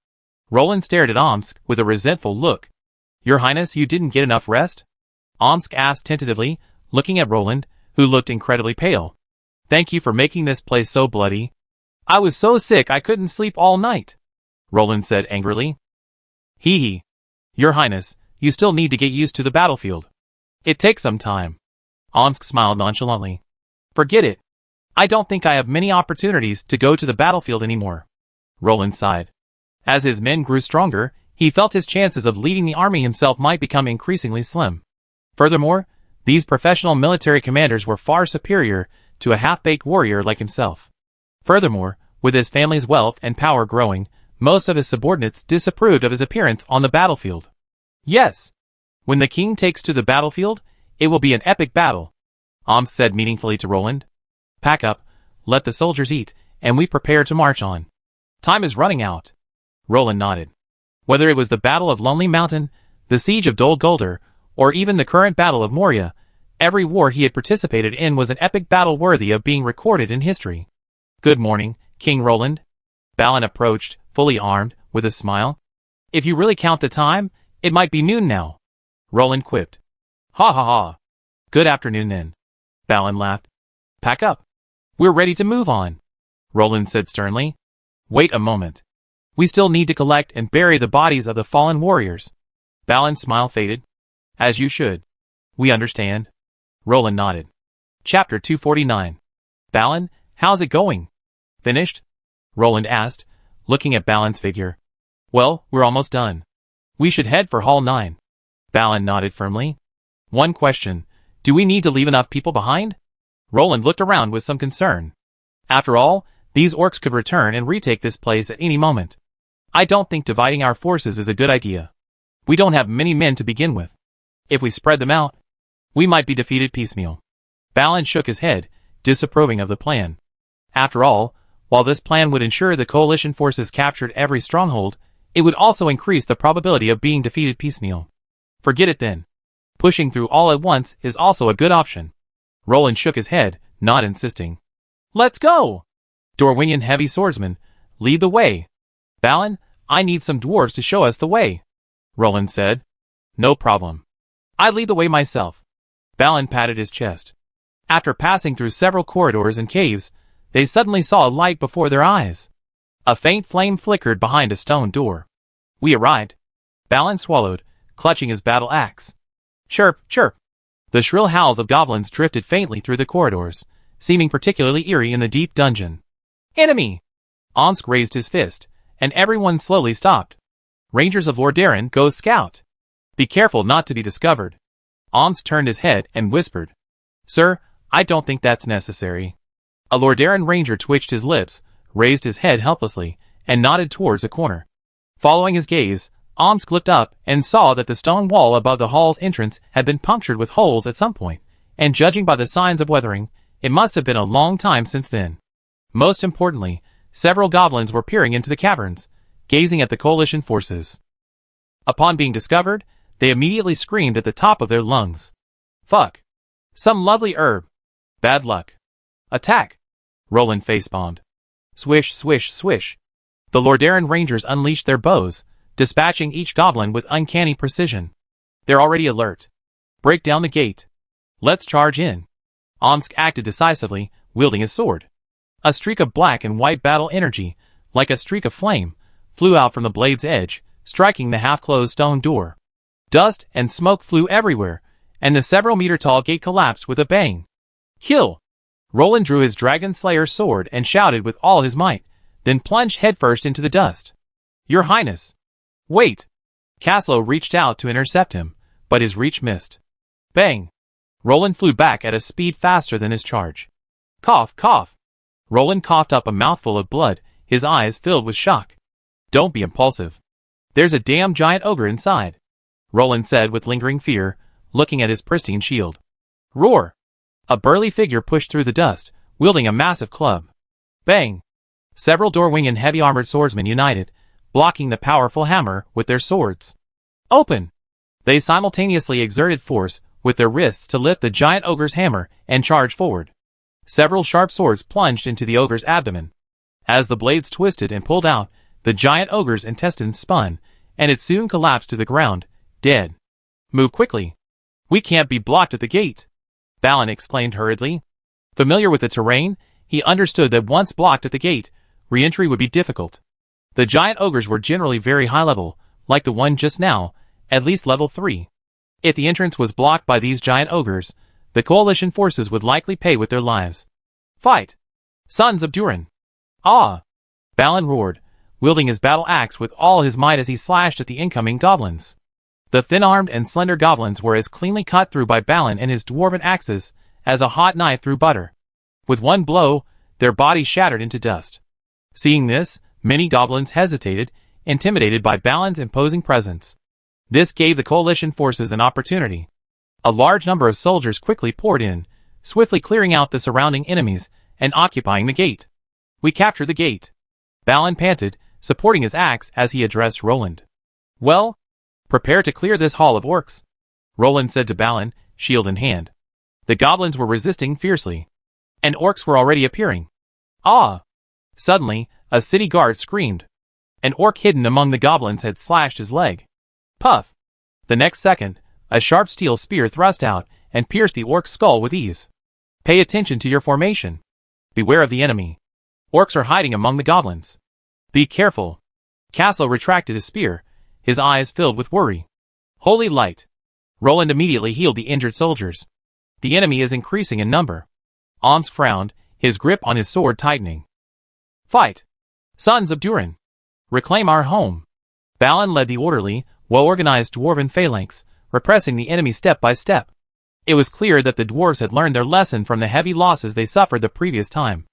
Roland stared at Omsk with a resentful look. Your Highness, you didn't get enough rest? Omsk asked tentatively, looking at Roland, who looked incredibly pale. Thank you for making this place so bloody. I was so sick I couldn't sleep all night, Roland said angrily. Hee hee. Your Highness, you still need to get used to the battlefield. It takes some time. Omsk smiled nonchalantly. Forget it. I don't think I have many opportunities to go to the battlefield anymore. Roland sighed. As his men grew stronger, he felt his chances of leading the army himself might become increasingly slim. Furthermore, These professional military commanders were far superior to a half-baked warrior like himself. Furthermore, with his family's wealth and power growing, most of his subordinates disapproved of his appearance on the battlefield. Yes. When the king takes to the battlefield, it will be an epic battle, Omsk said meaningfully to Roland. Pack up, let the soldiers eat, and we prepare to march on. Time is running out. Roland nodded. Whether it was the Battle of Lonely Mountain, the Siege of Dol Guldur, or even the current Battle of Moria, every war he had participated in was an epic battle worthy of being recorded in history. Good morning, King Roland. Balin approached, fully armed, with a smile. If you really count the time, it might be noon now. Roland quipped. Ha ha ha. Good afternoon then. Balin laughed. Pack up. We're ready to move on. Roland said sternly. Wait a moment. We still need to collect and bury the bodies of the fallen warriors. Balin's smile faded. As you should. We understand. Roland nodded. Chapter 249. Balin, how's it going? Finished? Roland asked, looking at Balin's figure. Well, we're almost done. We should head for Hall 9. Balin nodded firmly. One question. Do we need to leave enough people behind? Roland looked around with some concern. After all, these orcs could return and retake this place at any moment. I don't think dividing our forces is a good idea. We don't have many men to begin with. If we spread them out, we might be defeated piecemeal. Balin shook his head, disapproving of the plan. After all, while this plan would ensure the coalition forces captured every stronghold, it would also increase the probability of being defeated piecemeal. Forget it then. Pushing through all at once is also a good option. Roland shook his head, not insisting. Let's go! Dorwinian heavy swordsman, lead the way. Balin, I need some dwarves to show us the way. Roland said. No problem. I lead the way myself. Balin patted his chest. After passing through several corridors and caves, they suddenly saw a light before their eyes. A faint flame flickered behind a stone door. We arrived. Balin swallowed, clutching his battle axe. Chirp, chirp. The shrill howls of goblins drifted faintly through the corridors, seeming particularly eerie in the deep dungeon. Enemy! Omsk raised his fist, and everyone slowly stopped. Rangers of Lordaeron go scout. Be careful not to be discovered. Omsk turned his head and whispered. Sir, I don't think that's necessary. A Lordaeron ranger twitched his lips, raised his head helplessly, and nodded towards a corner. Following his gaze, Omsk looked up and saw that the stone wall above the hall's entrance had been punctured with holes at some point, and judging by the signs of weathering, it must have been a long time since then. Most importantly, several goblins were peering into the caverns, gazing at the coalition forces. Upon being discovered, they immediately screamed at the top of their lungs. Fuck. Some lovely herb. Bad luck. Attack. Roland facepalmed. Swish, swish, swish. The Lordaeron rangers unleashed their bows, dispatching each goblin with uncanny precision. They're already alert. Break down the gate. Let's charge in. Omsk acted decisively, wielding his sword. A streak of black and white battle energy, like a streak of flame, flew out from the blade's edge, striking the half-closed stone door. Dust and smoke flew everywhere, and the several-meter-tall gate collapsed with a bang. Kill! Roland drew his Dragon Slayer sword and shouted with all his might, then plunged headfirst into the dust. Your Highness! Wait! Caslow reached out to intercept him, but his reach missed. Bang! Roland flew back at a speed faster than his charge. Cough, cough! Roland coughed up a mouthful of blood, his eyes filled with shock. Don't be impulsive. There's a damn giant ogre inside, Roland said with lingering fear, looking at his pristine shield. Roar! A burly figure pushed through the dust, wielding a massive club. Bang! Several Dorwinian heavy-armored swordsmen united, blocking the powerful hammer with their swords. Open! They simultaneously exerted force with their wrists to lift the giant ogre's hammer and charge forward. Several sharp swords plunged into the ogre's abdomen. As the blades twisted and pulled out, the giant ogre's intestines spun, and it soon collapsed to the ground, dead. Move quickly. We can't be blocked at the gate, Balin exclaimed hurriedly. Familiar with the terrain, he understood that once blocked at the gate, re-entry would be difficult. The giant ogres were generally very high level, like the one just now, at least level 3. If the entrance was blocked by these giant ogres, the coalition forces would likely pay with their lives. Fight! Sons of Durin! Ah! Balin roared, wielding his battle axe with all his might as he slashed at the incoming goblins. The thin-armed and slender goblins were as cleanly cut through by Balin and his dwarven axes as a hot knife through butter. With one blow, their bodies shattered into dust. Seeing this, many goblins hesitated, intimidated by Balin's imposing presence. This gave the coalition forces an opportunity. A large number of soldiers quickly poured in, swiftly clearing out the surrounding enemies and occupying the gate. "We captured the gate," Balin panted, supporting his axe as he addressed Roland. "Well, prepare to clear this hall of orcs," Roland said to Balin, shield in hand. The goblins were resisting fiercely, and orcs were already appearing. Ah! Suddenly, a city guard screamed. An orc hidden among the goblins had slashed his leg. Puff! The next second, a sharp steel spear thrust out and pierced the orc's skull with ease. "Pay attention to your formation. Beware of the enemy. Orcs are hiding among the goblins. Be careful." Castle retracted his spear, his eyes filled with worry. "Holy light!" Roland immediately healed the injured soldiers. "The enemy is increasing in number." Omsk frowned, his grip on his sword tightening. "Fight! Sons of Durin! Reclaim our home!" Balin led the orderly, well-organized dwarven phalanx, repressing the enemy step by step. It was clear that the dwarves had learned their lesson from the heavy losses they suffered the previous time.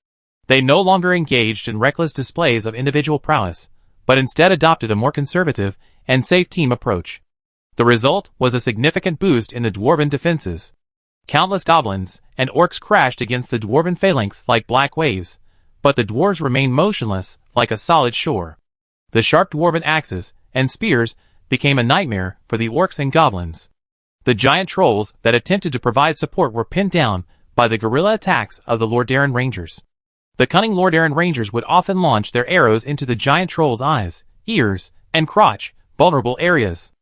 They no longer engaged in reckless displays of individual prowess, but instead adopted a more conservative and safe team approach. The result was a significant boost in the dwarven defenses. Countless goblins and orcs crashed against the dwarven phalanx like black waves, but the dwarves remained motionless like a solid shore. The sharp dwarven axes and spears became a nightmare for the orcs and goblins. The giant trolls that attempted to provide support were pinned down by the guerrilla attacks of the Lordaeron Rangers. The cunning Lordaeron Rangers would often launch their arrows into the giant trolls' eyes, ears, and crotch, vulnerable areas.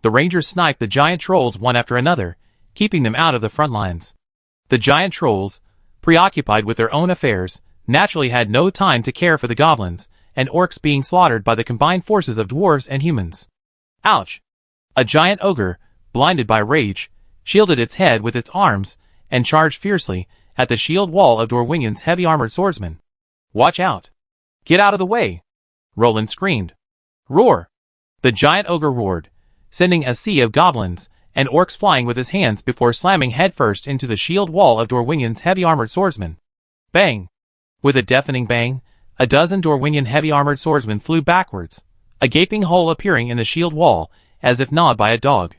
The Rangers sniped the giant trolls one after another, keeping them out of the front lines. The giant trolls, preoccupied with their own affairs, naturally had no time to care for the goblins and orcs being slaughtered by the combined forces of dwarves and humans. Ouch! A giant ogre, blinded by rage, shielded its head with its arms and charged fiercely at the shield wall of Dorwingen's heavy-armored swordsman. "Watch out! Get out of the way!" Roland screamed. "Roar!" The giant ogre roared, sending a sea of goblins and orcs flying with his hands before slamming headfirst into the shield wall of Dorwingen's heavy-armored swordsman. Bang! With a deafening bang, a dozen Dorwingen heavy-armored swordsmen flew backwards, a gaping hole appearing in the shield wall as if gnawed by a dog.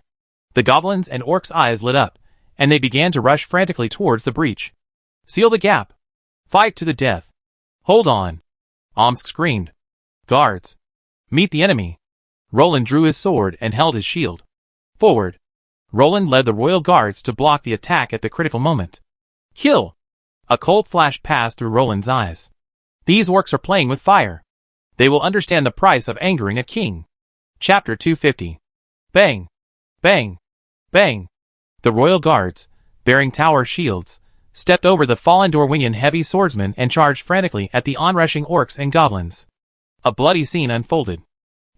The goblins and orcs' eyes lit up, and they began to rush frantically towards the breach. "Seal the gap! Fight to the death! Hold on!" Omsk screamed. "Guards! Meet the enemy!" Roland drew his sword and held his shield. "Forward!" Roland led the royal guards to block the attack at the critical moment. "Kill!" A cold flash passed through Roland's eyes. "These orcs are playing with fire. They will understand the price of angering a king." Chapter 250. Bang! Bang! Bang! The royal guards, bearing tower shields, stepped over the fallen Dorwingen heavy swordsmen and charged frantically at the onrushing orcs and goblins. A bloody scene unfolded.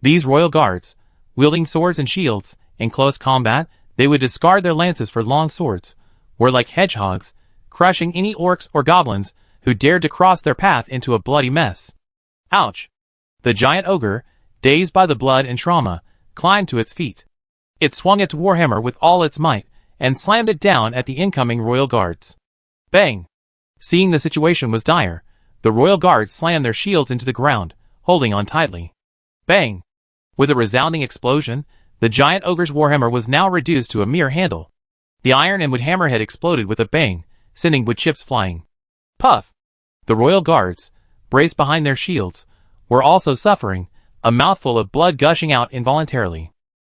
These royal guards, wielding swords and shields, in close combat, they would discard their lances for long swords, were like hedgehogs, crushing any orcs or goblins who dared to cross their path into a bloody mess. Ouch! The giant ogre, dazed by the blood and trauma, climbed to its feet. It swung its warhammer with all its might, and slammed it down at the incoming royal guards. Bang! Seeing the situation was dire, the royal guards slammed their shields into the ground, holding on tightly. Bang! With a resounding explosion, the giant ogre's warhammer was now reduced to a mere handle. The iron and wood hammerhead exploded with a bang, sending wood chips flying. Puff! The royal guards, braced behind their shields, were also suffering, a mouthful of blood gushing out involuntarily.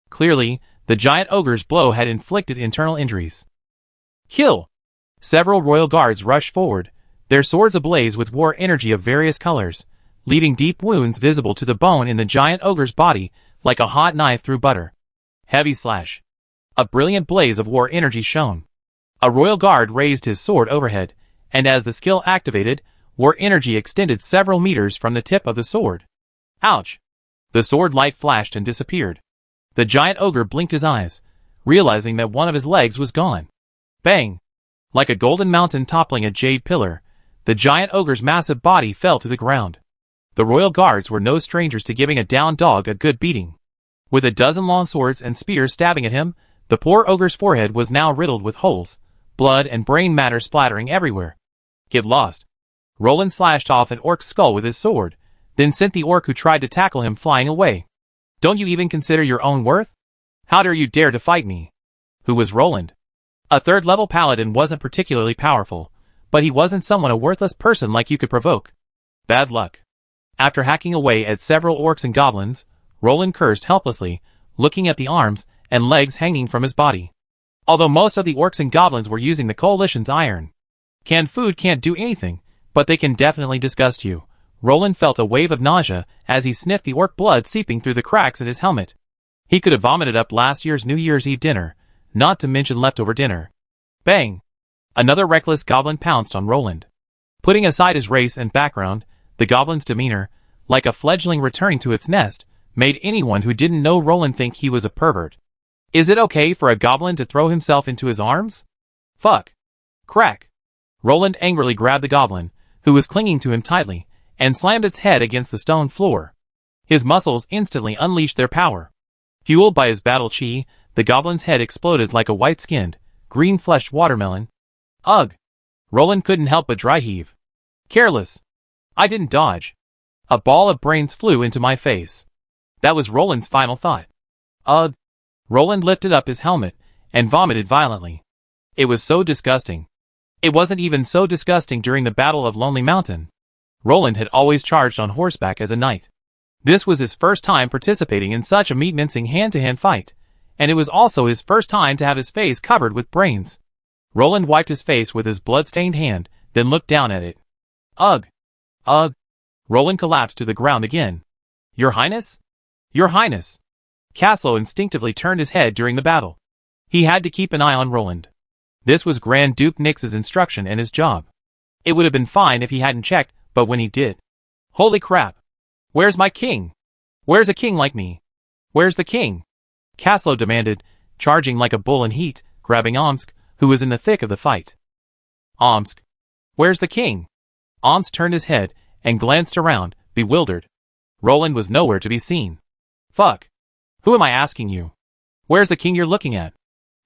Clearly, the giant ogre's blow had inflicted internal injuries. Kill! Several royal guards rushed forward, their swords ablaze with war energy of various colors, leaving deep wounds visible to the bone in the giant ogre's body like a hot knife through butter. Heavy slash. A brilliant blaze of war energy shone. A royal guard raised his sword overhead, and as the skill activated, war energy extended several meters from the tip of the sword. Ouch! The sword light flashed and disappeared. The giant ogre blinked his eyes, realizing that one of his legs was gone. Bang! Like a golden mountain toppling a jade pillar, the giant ogre's massive body fell to the ground. The royal guards were no strangers to giving a downed dog a good beating. With a dozen long swords and spears stabbing at him, the poor ogre's forehead was now riddled with holes, blood and brain matter splattering everywhere. Get lost. Roland slashed off an orc's skull with his sword, then sent the orc who tried to tackle him flying away. Don't you even consider your own worth? How dare you dare to fight me? Who was Roland? A third-level paladin wasn't particularly powerful, but he wasn't someone a worthless person like you could provoke. Bad luck. After hacking away at several orcs and goblins, Roland cursed helplessly, looking at the arms and legs hanging from his body. Although most of the orcs and goblins were using the coalition's iron. Canned food can't do anything, but they can definitely disgust you. Roland felt a wave of nausea as he sniffed the orc blood seeping through the cracks in his helmet. He could have vomited up last year's New Year's Eve dinner, not to mention leftover dinner. Bang! Another reckless goblin pounced on Roland. Putting aside his race and background, the goblin's demeanor, like a fledgling returning to its nest, made anyone who didn't know Roland think he was a pervert. Is it okay for a goblin to throw himself into his arms? Fuck. Crack. Roland angrily grabbed the goblin, who was clinging to him tightly, and slammed its head against the stone floor. His muscles instantly unleashed their power. Fueled by his battle chi, the goblin's head exploded like a white-skinned, green-fleshed watermelon. Ugh! Roland couldn't help but dry heave. Careless. I didn't dodge. A ball of brains flew into my face. That was Roland's final thought. Ugh! Roland lifted up his helmet and vomited violently. It was so disgusting. It wasn't even so disgusting during the Battle of Lonely Mountain. Roland had always charged on horseback as a knight. This was his first time participating in such a meat-mincing hand-to-hand fight, and it was also his first time to have his face covered with brains. Roland wiped his face with his blood-stained hand, then looked down at it. Ugh! Ugh! Roland collapsed to the ground again. Your Highness? Your Highness! Caslow instinctively turned his head during the battle. He had to keep an eye on Roland. This was Grand Duke Nix's instruction and his job. It would have been fine if he hadn't checked, but when he did. Holy crap! Where's my king? Where's a king like me? Where's the king? Caslow demanded, charging like a bull in heat, grabbing Omsk, who was in the thick of the fight. Omsk. Where's the king? Omsk turned his head and glanced around, bewildered. Roland was nowhere to be seen. Fuck. Who am I asking you? Where's the king you're looking at?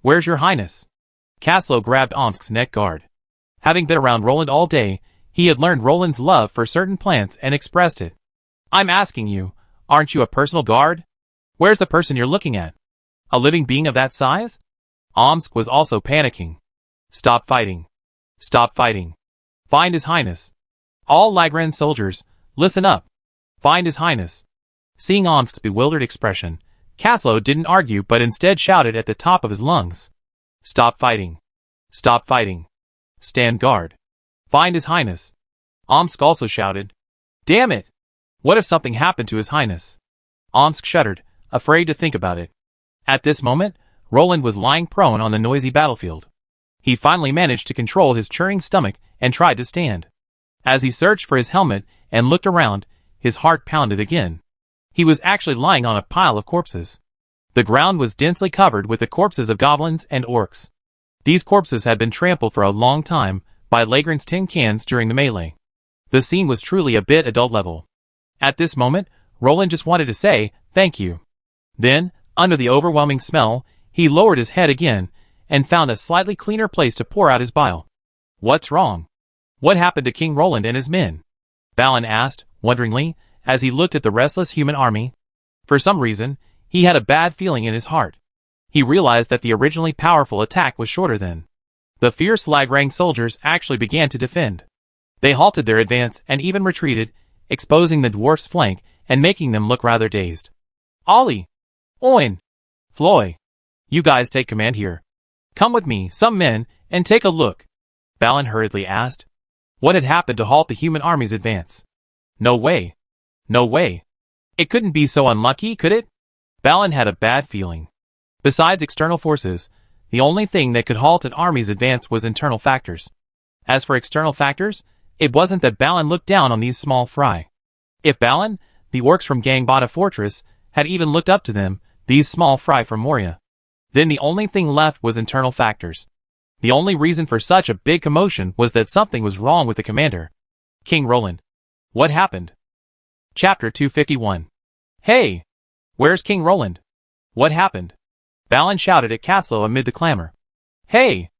Where's your highness? Caslow grabbed Omsk's neck guard. Having been around Roland all day, he had learned Roland's love for certain plants and expressed it. I'm asking you, aren't you a personal guard? Where's the person you're looking at? A living being of that size? Omsk was also panicking. Stop fighting. Stop fighting. Find his highness. All Lagran soldiers, listen up. Find his highness. Seeing Omsk's bewildered expression, Caslow didn't argue but instead shouted at the top of his lungs. Stop fighting. Stop fighting. Stand guard. Find his highness. Omsk also shouted. Damn it! What if something happened to his highness? Omsk shuddered, afraid to think about it. At this moment, Roland was lying prone on the noisy battlefield. He finally managed to control his churning stomach and tried to stand. As he searched for his helmet and looked around, his heart pounded again. He was actually lying on a pile of corpses. The ground was densely covered with the corpses of goblins and orcs. These corpses had been trampled for a long time by Lagran's tin cans during the melee. The scene was truly a bit adult level. At this moment, Roland just wanted to say, thank you. Then, under the overwhelming smell, he lowered his head again and found a slightly cleaner place to pour out his bile. What's wrong? What happened to King Roland and his men? Balin asked, wonderingly, as he looked at the restless human army. For some reason, he had a bad feeling in his heart. He realized that the originally powerful attack was shorter than. The fierce Lagrang soldiers actually began to defend. They halted their advance and even retreated, exposing the dwarf's flank and making them look rather dazed. Ollie! Owen! Floy! You guys take command here. Come with me, some men, and take a look. Balin hurriedly asked. What had happened to halt the human army's advance? No way. No way. It couldn't be so unlucky, could it? Balin had a bad feeling. Besides external forces, the only thing that could halt an army's advance was internal factors. As for external factors, it wasn't that Balin looked down on these small fry. If Balin, the orcs from Gangbata Fortress, had even looked up to them, these small fry from Moria, then the only thing left was internal factors. The only reason for such a big commotion was that something was wrong with the commander. King Roland. What happened? Chapter 251. Hey! Where's King Roland? What happened? Balin shouted at Caslow amid the clamor. Hey!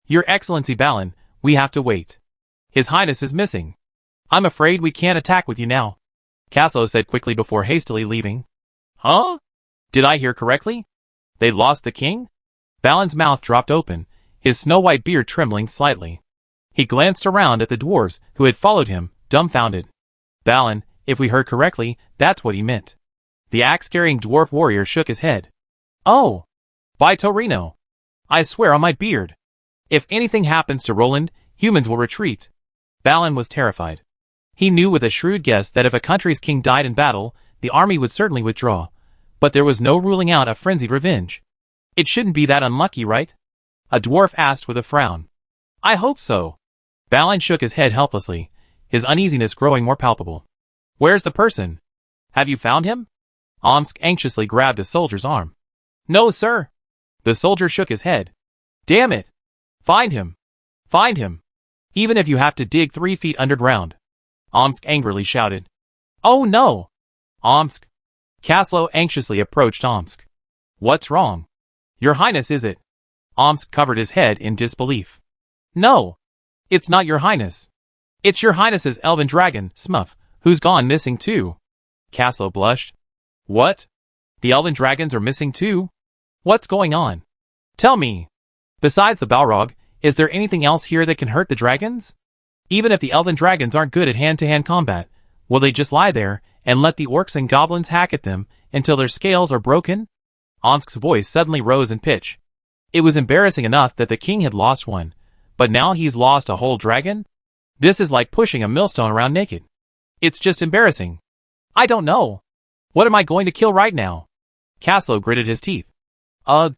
Your Excellency Balin, we have to wait. His Highness is missing. I'm afraid we can't attack with you now, Caslow said quickly before hastily leaving. Huh? Did I hear correctly? They lost the king? Balin's mouth dropped open, his snow-white beard trembling slightly. He glanced around at the dwarves who had followed him, dumbfounded. Balin, if we heard correctly, that's what he meant. The axe-carrying dwarf warrior shook his head. Oh! By Torino! I swear on my beard! If anything happens to Roland, humans will retreat. Balin was terrified. He knew with a shrewd guess that if a country's king died in battle, the army would certainly withdraw. But there was no ruling out a frenzied revenge. It shouldn't be that unlucky, right? A dwarf asked with a frown. I hope so. Balin shook his head helplessly, his uneasiness growing more palpable. Where's the person? Have you found him? Omsk anxiously grabbed a soldier's arm. No, sir. The soldier shook his head. Damn it. Find him. Find him. Even if you have to dig 3 feet underground. Omsk angrily shouted. Oh no! Omsk. Caslow anxiously approached Omsk. What's wrong? Your Highness, is it? Omsk covered his head in disbelief. No. It's not your Highness. It's your Highness's elven dragon, Smuff, who's gone missing too. Caslow blushed. What? The elven dragons are missing too? What's going on? Tell me. Besides the Balrog, is there anything else here that can hurt the dragons? Even if the elven dragons aren't good at hand-to-hand combat, will they just lie there and let the orcs and goblins hack at them until their scales are broken? Omsk's voice suddenly rose in pitch. It was embarrassing enough that the king had lost one, but now he's lost a whole dragon? This is like pushing a millstone around naked. It's just embarrassing. I don't know. What am I going to kill right now? Caslow gritted his teeth. Ugh.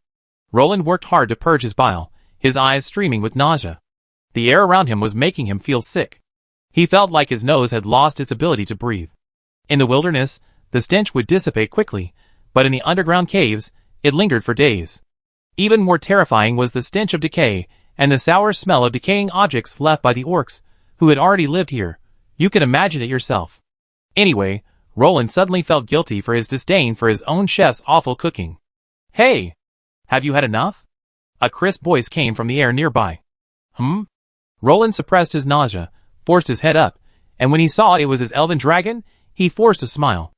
Roland worked hard to purge his bile, his eyes streaming with nausea. The air around him was making him feel sick. He felt like his nose had lost its ability to breathe. In the wilderness, the stench would dissipate quickly, but in the underground caves, it lingered for days. Even more terrifying was the stench of decay and the sour smell of decaying objects left by the orcs, who had already lived here. You can imagine it yourself. Anyway, Roland suddenly felt guilty for his disdain for his own chef's awful cooking. Hey! Have you had enough? A crisp voice came from the air nearby. Roland suppressed his nausea, forced his head up, and when he saw it was his elven dragon, he forced a smile.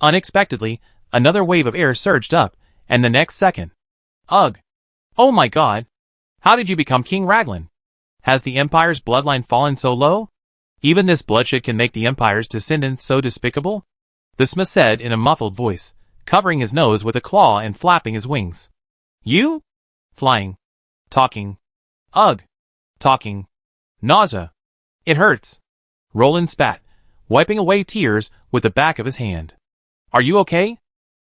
Unexpectedly, another wave of air surged up, and the next second. Ugh! Oh my god! How did you become King Raglan? Has the Empire's bloodline fallen so low? Even this bloodshed can make the Empire's descendants so despicable? The smith said in a muffled voice, covering his nose with a claw and flapping his wings. You? Flying. Talking. Ugh. Talking. Nausea. It hurts. Roland spat, wiping away tears with the back of his hand. Are you okay?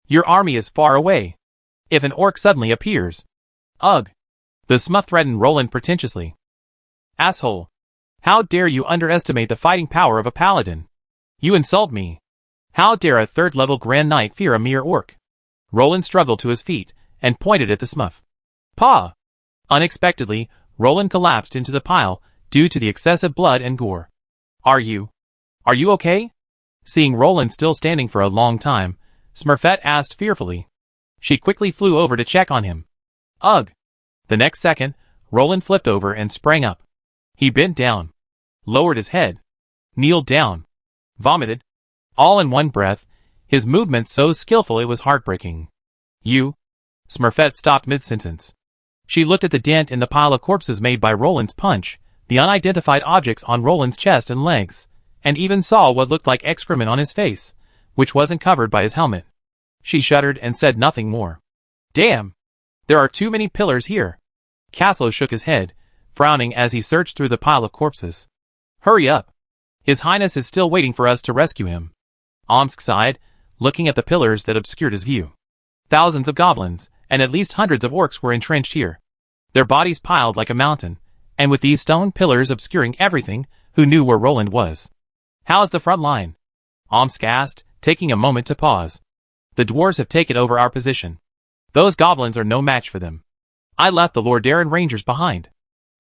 Your army is far away. If an orc suddenly appears. Ugh. The smith threatened Roland pretentiously. Asshole. How dare you underestimate the fighting power of a paladin? You insult me. How dare a third-level Grand Knight fear a mere orc? Roland struggled to his feet and pointed at the smith. Paw! Unexpectedly, Roland collapsed into the pile due to the excessive blood and gore. Are you okay? Seeing Roland still standing for a long time, Smurfette asked fearfully. She quickly flew over to check on him. Ugh! The next second, Roland flipped over and sprang up. He bent down, lowered his head, kneeled down, vomited, all in one breath, his movements so skillful it was heartbreaking. You? Smurfette stopped mid-sentence. She looked at the dent in the pile of corpses made by Roland's punch, the unidentified objects on Roland's chest and legs, and even saw what looked like excrement on his face, which wasn't covered by his helmet. She shuddered and said nothing more. Damn! There are too many pillars here. Caslow shook his head, frowning as he searched through the pile of corpses. Hurry up! His Highness is still waiting for us to rescue him. Omsk sighed, looking at the pillars that obscured his view. Thousands of goblins, and at least hundreds of orcs were entrenched here. Their bodies piled like a mountain, and with these stone pillars obscuring everything, who knew where Roland was? How's the front line? Omsk asked, taking a moment to pause. The dwarves have taken over our position. Those goblins are no match for them. I left the Lordaeron Rangers behind.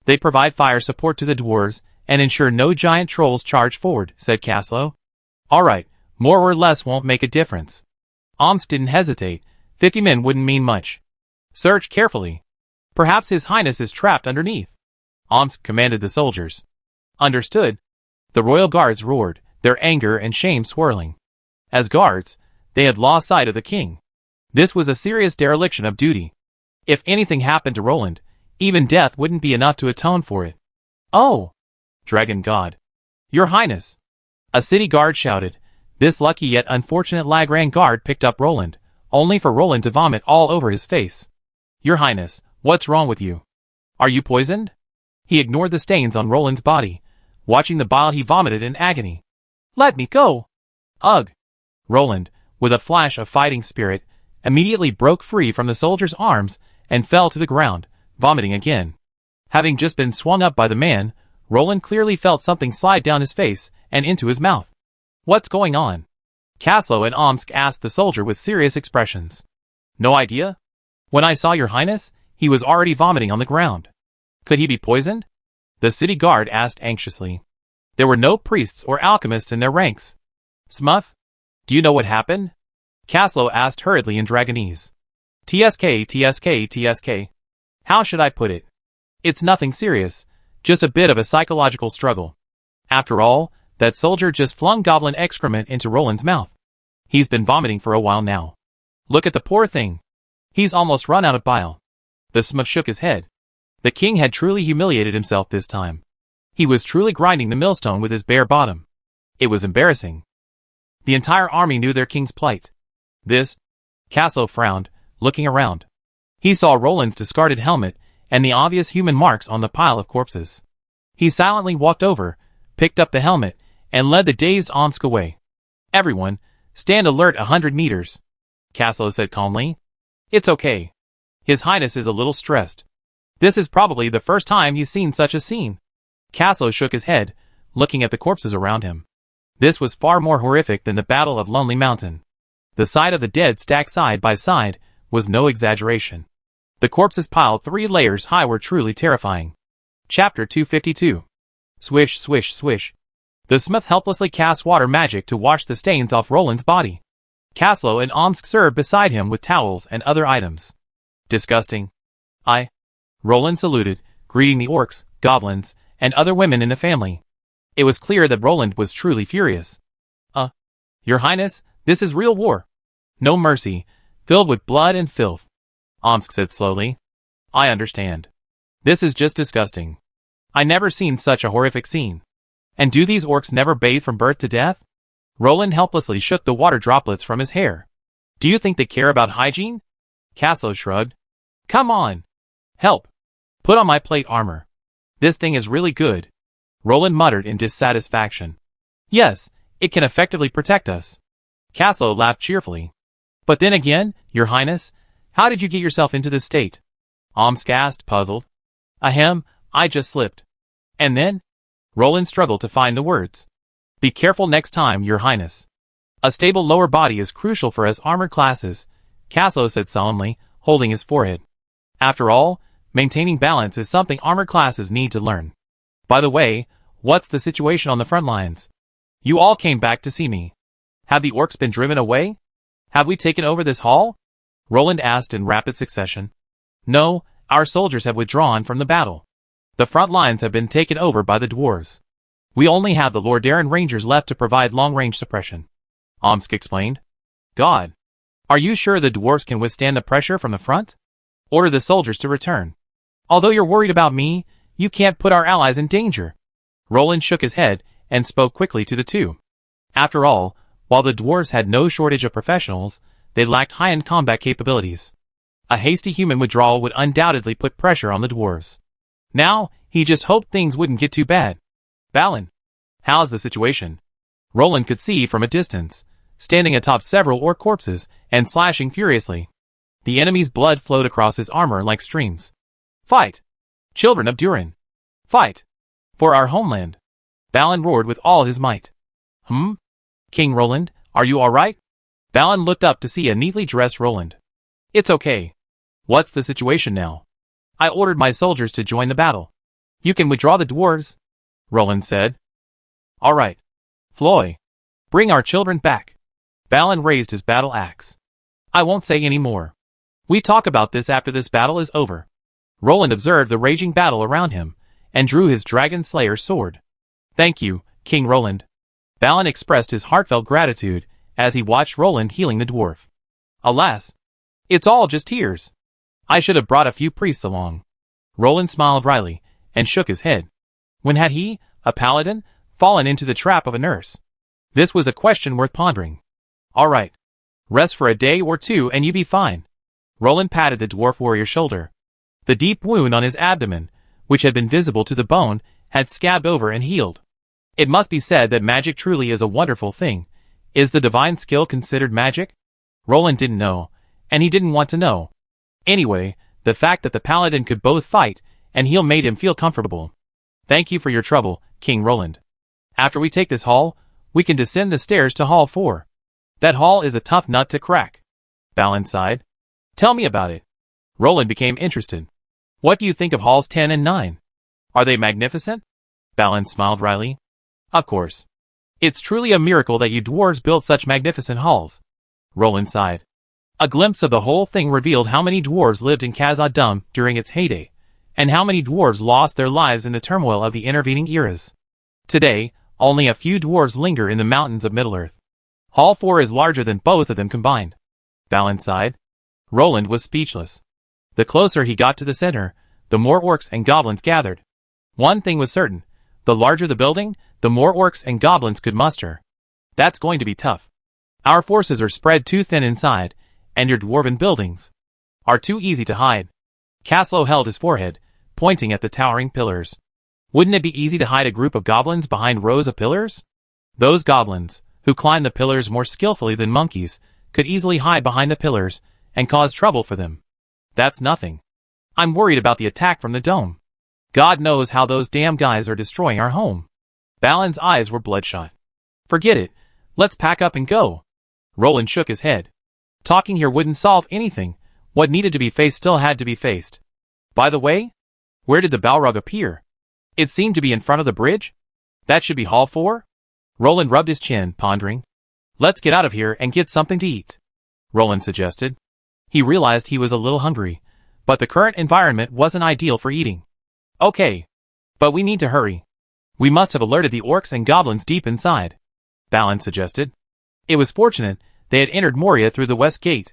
They provide fire support to the dwarves and ensure no giant trolls charge forward, said Caslow. Alright, more or less won't make a difference. Omsk didn't hesitate, 50 men wouldn't mean much. Search carefully. Perhaps His Highness is trapped underneath. Omsk commanded the soldiers. Understood. The royal guards roared, their anger and shame swirling. As guards, they had lost sight of the king. This was a serious dereliction of duty. If anything happened to Roland, even death wouldn't be enough to atone for it. Oh! Dragon God. Your Highness! A city guard shouted. This lucky yet unfortunate Lagran guard picked up Roland, only for Roland to vomit all over his face. Your Highness, what's wrong with you? Are you poisoned? He ignored the stains on Roland's body, watching the bile he vomited in agony. Let me go! Ugh! Roland, with a flash of fighting spirit, immediately broke free from the soldier's arms and fell to the ground, vomiting again. Having just been swung up by the man, Roland clearly felt something slide down his face and into his mouth. What's going on? Kaslo and Omsk asked the soldier with serious expressions. No idea? When I saw your Highness, he was already vomiting on the ground. Could he be poisoned? The city guard asked anxiously. There were no priests or alchemists in their ranks. Smuff? Do you know what happened? Kaslo asked hurriedly in Dragonese. TSK. How should I put it? It's nothing serious, just a bit of a psychological struggle. After all, that soldier just flung goblin excrement into Roland's mouth. He's been vomiting for a while now. Look at the poor thing. He's almost run out of bile. The Smuff shook his head. The king had truly humiliated himself this time. He was truly grinding the millstone with his bare bottom. It was embarrassing. The entire army knew their king's plight. Kaslo frowned, looking around. He saw Roland's discarded helmet and the obvious human marks on the pile of corpses. He silently walked over, picked up the helmet, and led the dazed Omsk away. Everyone, stand alert 100 meters. Kaslo said calmly. It's okay. His Highness is a little stressed. This is probably the first time he's seen such a scene. Kaslo shook his head, looking at the corpses around him. This was far more horrific than the Battle of Lonely Mountain. The sight of the dead stacked side by side was no exaggeration. The corpses piled 3 layers high were truly terrifying. Chapter 252. Swish, swish, swish. The Smith helplessly cast water magic to wash the stains off Roland's body. Kaslo and Omsk served beside him with towels and other items. Disgusting. Roland saluted, greeting the orcs, goblins, and other women in the family. It was clear that Roland was truly furious. Your Highness, this is real war. No mercy, filled with blood and filth. Omsk said slowly. I understand. This is just disgusting. I never seen such a horrific scene. And do these orcs never bathe from birth to death? Roland helplessly shook the water droplets from his hair. Do you think they care about hygiene? Kaslo shrugged. Come on. Help. Put on my plate armor. This thing is really good. Roland muttered in dissatisfaction. Yes, it can effectively protect us. Kaslo laughed cheerfully. But then again, Your Highness, how did you get yourself into this state? Omsk asked, puzzled. Ahem, I just slipped. And then? Roland struggled to find the words. Be careful next time, Your Highness. A stable lower body is crucial for us armored classes, Kaslo said solemnly, holding his forehead. After all, maintaining balance is something armored classes need to learn. By the way, what's the situation on the front lines? You all came back to see me. Have the orcs been driven away? Have we taken over this hall? Roland asked in rapid succession. No, our soldiers have withdrawn from the battle. The front lines have been taken over by the dwarves. We only have the Lordaeron Rangers left to provide long-range suppression. Omsk explained. God. Are you sure the dwarves can withstand the pressure from the front? Order the soldiers to return. Although you're worried about me, you can't put our allies in danger. Roland shook his head and spoke quickly to the two. After all, while the dwarves had no shortage of professionals, they lacked high-end combat capabilities. A hasty human withdrawal would undoubtedly put pressure on the dwarves. Now, he just hoped things wouldn't get too bad. Balin. How's the situation? Roland could see from a distance, standing atop several orc corpses and slashing furiously. The enemy's blood flowed across his armor like streams. Fight! Children of Durin! Fight! For our homeland! Balin roared with all his might. King Roland, are you alright? Balin looked up to see a neatly dressed Roland. It's okay. What's the situation now? I ordered my soldiers to join the battle. You can withdraw the dwarves, Roland said. Alright. Floy. Bring our children back. Balin raised his battle axe. I won't say any more. We talk about this after this battle is over. Roland observed the raging battle around him, and drew his dragon slayer sword. Thank you, King Roland. Balin expressed his heartfelt gratitude as he watched Roland healing the dwarf. Alas, it's all just tears. I should have brought a few priests along. Roland smiled wryly, and shook his head. When had he, a paladin, fallen into the trap of a nurse? This was a question worth pondering. All right. Rest for a day or two and you be fine. Roland patted the dwarf warrior's shoulder. The deep wound on his abdomen, which had been visible to the bone, had scabbed over and healed. It must be said that magic truly is a wonderful thing. Is the divine skill considered magic? Roland didn't know, and he didn't want to know. Anyway, the fact that the paladin could both fight and heal made him feel comfortable. Thank you for your trouble, King Roland. After we take this hall, we can descend the stairs to Hall 4. That hall is a tough nut to crack. Balin sighed. Tell me about it. Roland became interested. What do you think of halls 10 and 9? Are they magnificent? Balin smiled wryly. Of course. It's truly a miracle that you dwarves built such magnificent halls. Roland sighed. A glimpse of the whole thing revealed how many dwarves lived in Khazad-dûm during its heyday, and how many dwarves lost their lives in the turmoil of the intervening eras. Today, only a few dwarves linger in the mountains of Middle-earth. Hall 4 is larger than both of them combined. Balin sighed. Roland was speechless. The closer he got to the center, the more orcs and goblins gathered. One thing was certain. The larger the building, the more orcs and goblins could muster. That's going to be tough. Our forces are spread too thin inside, and your dwarven buildings are too easy to hide. Caslow held his forehead, pointing at the towering pillars. Wouldn't it be easy to hide a group of goblins behind rows of pillars? Those goblins, who climbed the pillars more skillfully than monkeys, could easily hide behind the pillars and cause trouble for them. That's nothing. I'm worried about the attack from the dome. God knows how those damn guys are destroying our home. Balin's eyes were bloodshot. Forget it. Let's pack up and go. Roland shook his head. Talking here wouldn't solve anything. What needed to be faced still had to be faced. By the way, where did the Balrog appear? It seemed to be in front of the bridge? That should be Hall 4? Roland rubbed his chin, pondering. Let's get out of here and get something to eat, Roland suggested. He realized he was a little hungry, but the current environment wasn't ideal for eating. Okay, but we need to hurry. We must have alerted the orcs and goblins deep inside, Balin suggested. It was fortunate they had entered Moria through the west gate.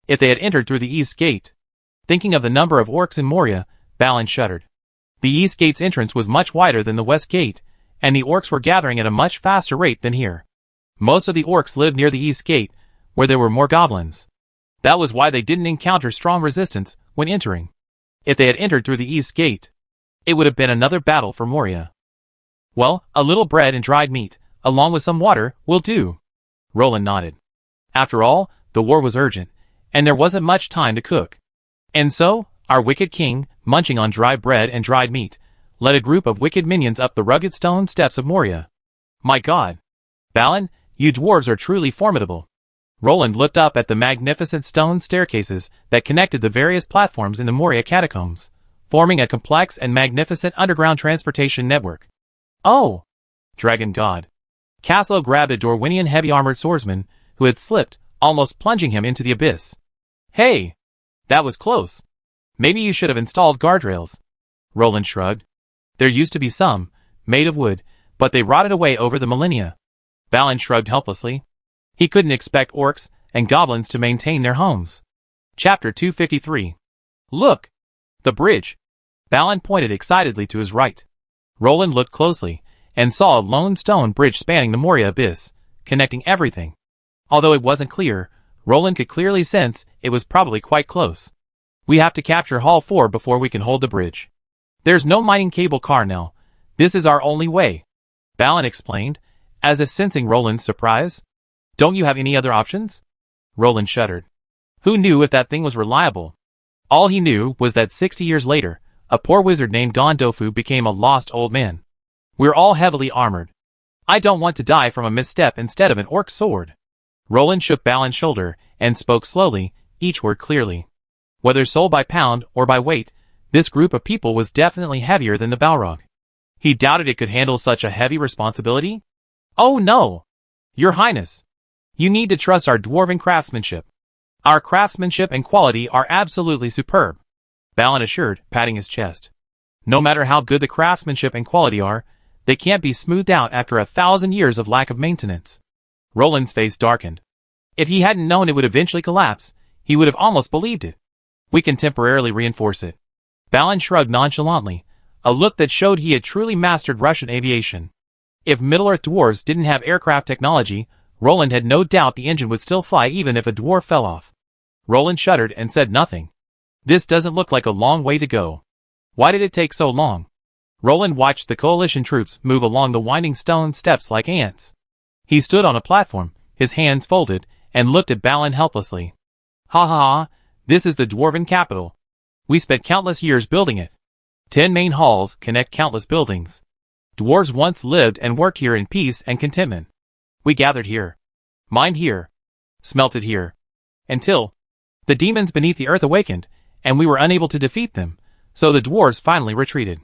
If they had entered through the east gate. Thinking of the number of orcs in Moria, Balin shuddered. The east gate's entrance was much wider than the west gate, and the orcs were gathering at a much faster rate than here. Most of the orcs lived near the east gate, where there were more goblins. That was why they didn't encounter strong resistance when entering. If they had entered through the east gate, it would have been another battle for Moria. Well, a little bread and dried meat, along with some water, will do. Roland nodded. After all, the war was urgent, and there wasn't much time to cook. And so, our wicked king, munching on dry bread and dried meat, led a group of wicked minions up the rugged stone steps of Moria. My God! Balin, you dwarves are truly formidable. Roland looked up at the magnificent stone staircases that connected the various platforms in the Moria catacombs, forming a complex and magnificent underground transportation network. Oh! Dragon God. Caslow grabbed a Dorwinian heavy-armored swordsman who had slipped, almost plunging him into the abyss. Hey! That was close. Maybe you should have installed guardrails. Roland shrugged. There used to be some, made of wood, but they rotted away over the millennia. Balin shrugged helplessly. He couldn't expect orcs and goblins to maintain their homes. Chapter 253. Look! The bridge! Balin pointed excitedly to his right. Roland looked closely, and saw a lone stone bridge spanning the Moria abyss, connecting everything. Although it wasn't clear, Roland could clearly sense it was probably quite close. We have to capture Hall 4 before we can hold the bridge. There's no mining cable car now. This is our only way, Balin explained, as if sensing Roland's surprise. Don't you have any other options? Roland shuddered. Who knew if that thing was reliable? All he knew was that 60 years later, a poor wizard named Gondofu became a lost old man. We're all heavily armored. I don't want to die from a misstep instead of an orc sword. Roland shook Balin's shoulder and spoke slowly, each word clearly. Whether sold by pound or by weight, this group of people was definitely heavier than the Balrog. He doubted it could handle such a heavy responsibility. Oh no! Your Highness! You need to trust our dwarven craftsmanship. Our craftsmanship and quality are absolutely superb, Balin assured, patting his chest. No matter how good the craftsmanship and quality are, they can't be smoothed out after 1,000 years of lack of maintenance. Roland's face darkened. If he hadn't known it would eventually collapse, he would have almost believed it. We can temporarily reinforce it. Balin shrugged nonchalantly, a look that showed he had truly mastered Russian aviation. If Middle-earth dwarves didn't have aircraft technology, Roland had no doubt the engine would still fly even if a dwarf fell off. Roland shuddered and said nothing. This doesn't look like a long way to go. Why did it take so long? Roland watched the coalition troops move along the winding stone steps like ants. He stood on a platform, his hands folded, and looked at Balin helplessly. Ha ha ha, this is the dwarven capital. We spent countless years building it. 10 main halls connect countless buildings. Dwarves once lived and worked here in peace and contentment. We gathered here, mined here, smelted here, until the demons beneath the earth awakened, and we were unable to defeat them, so the dwarves finally retreated.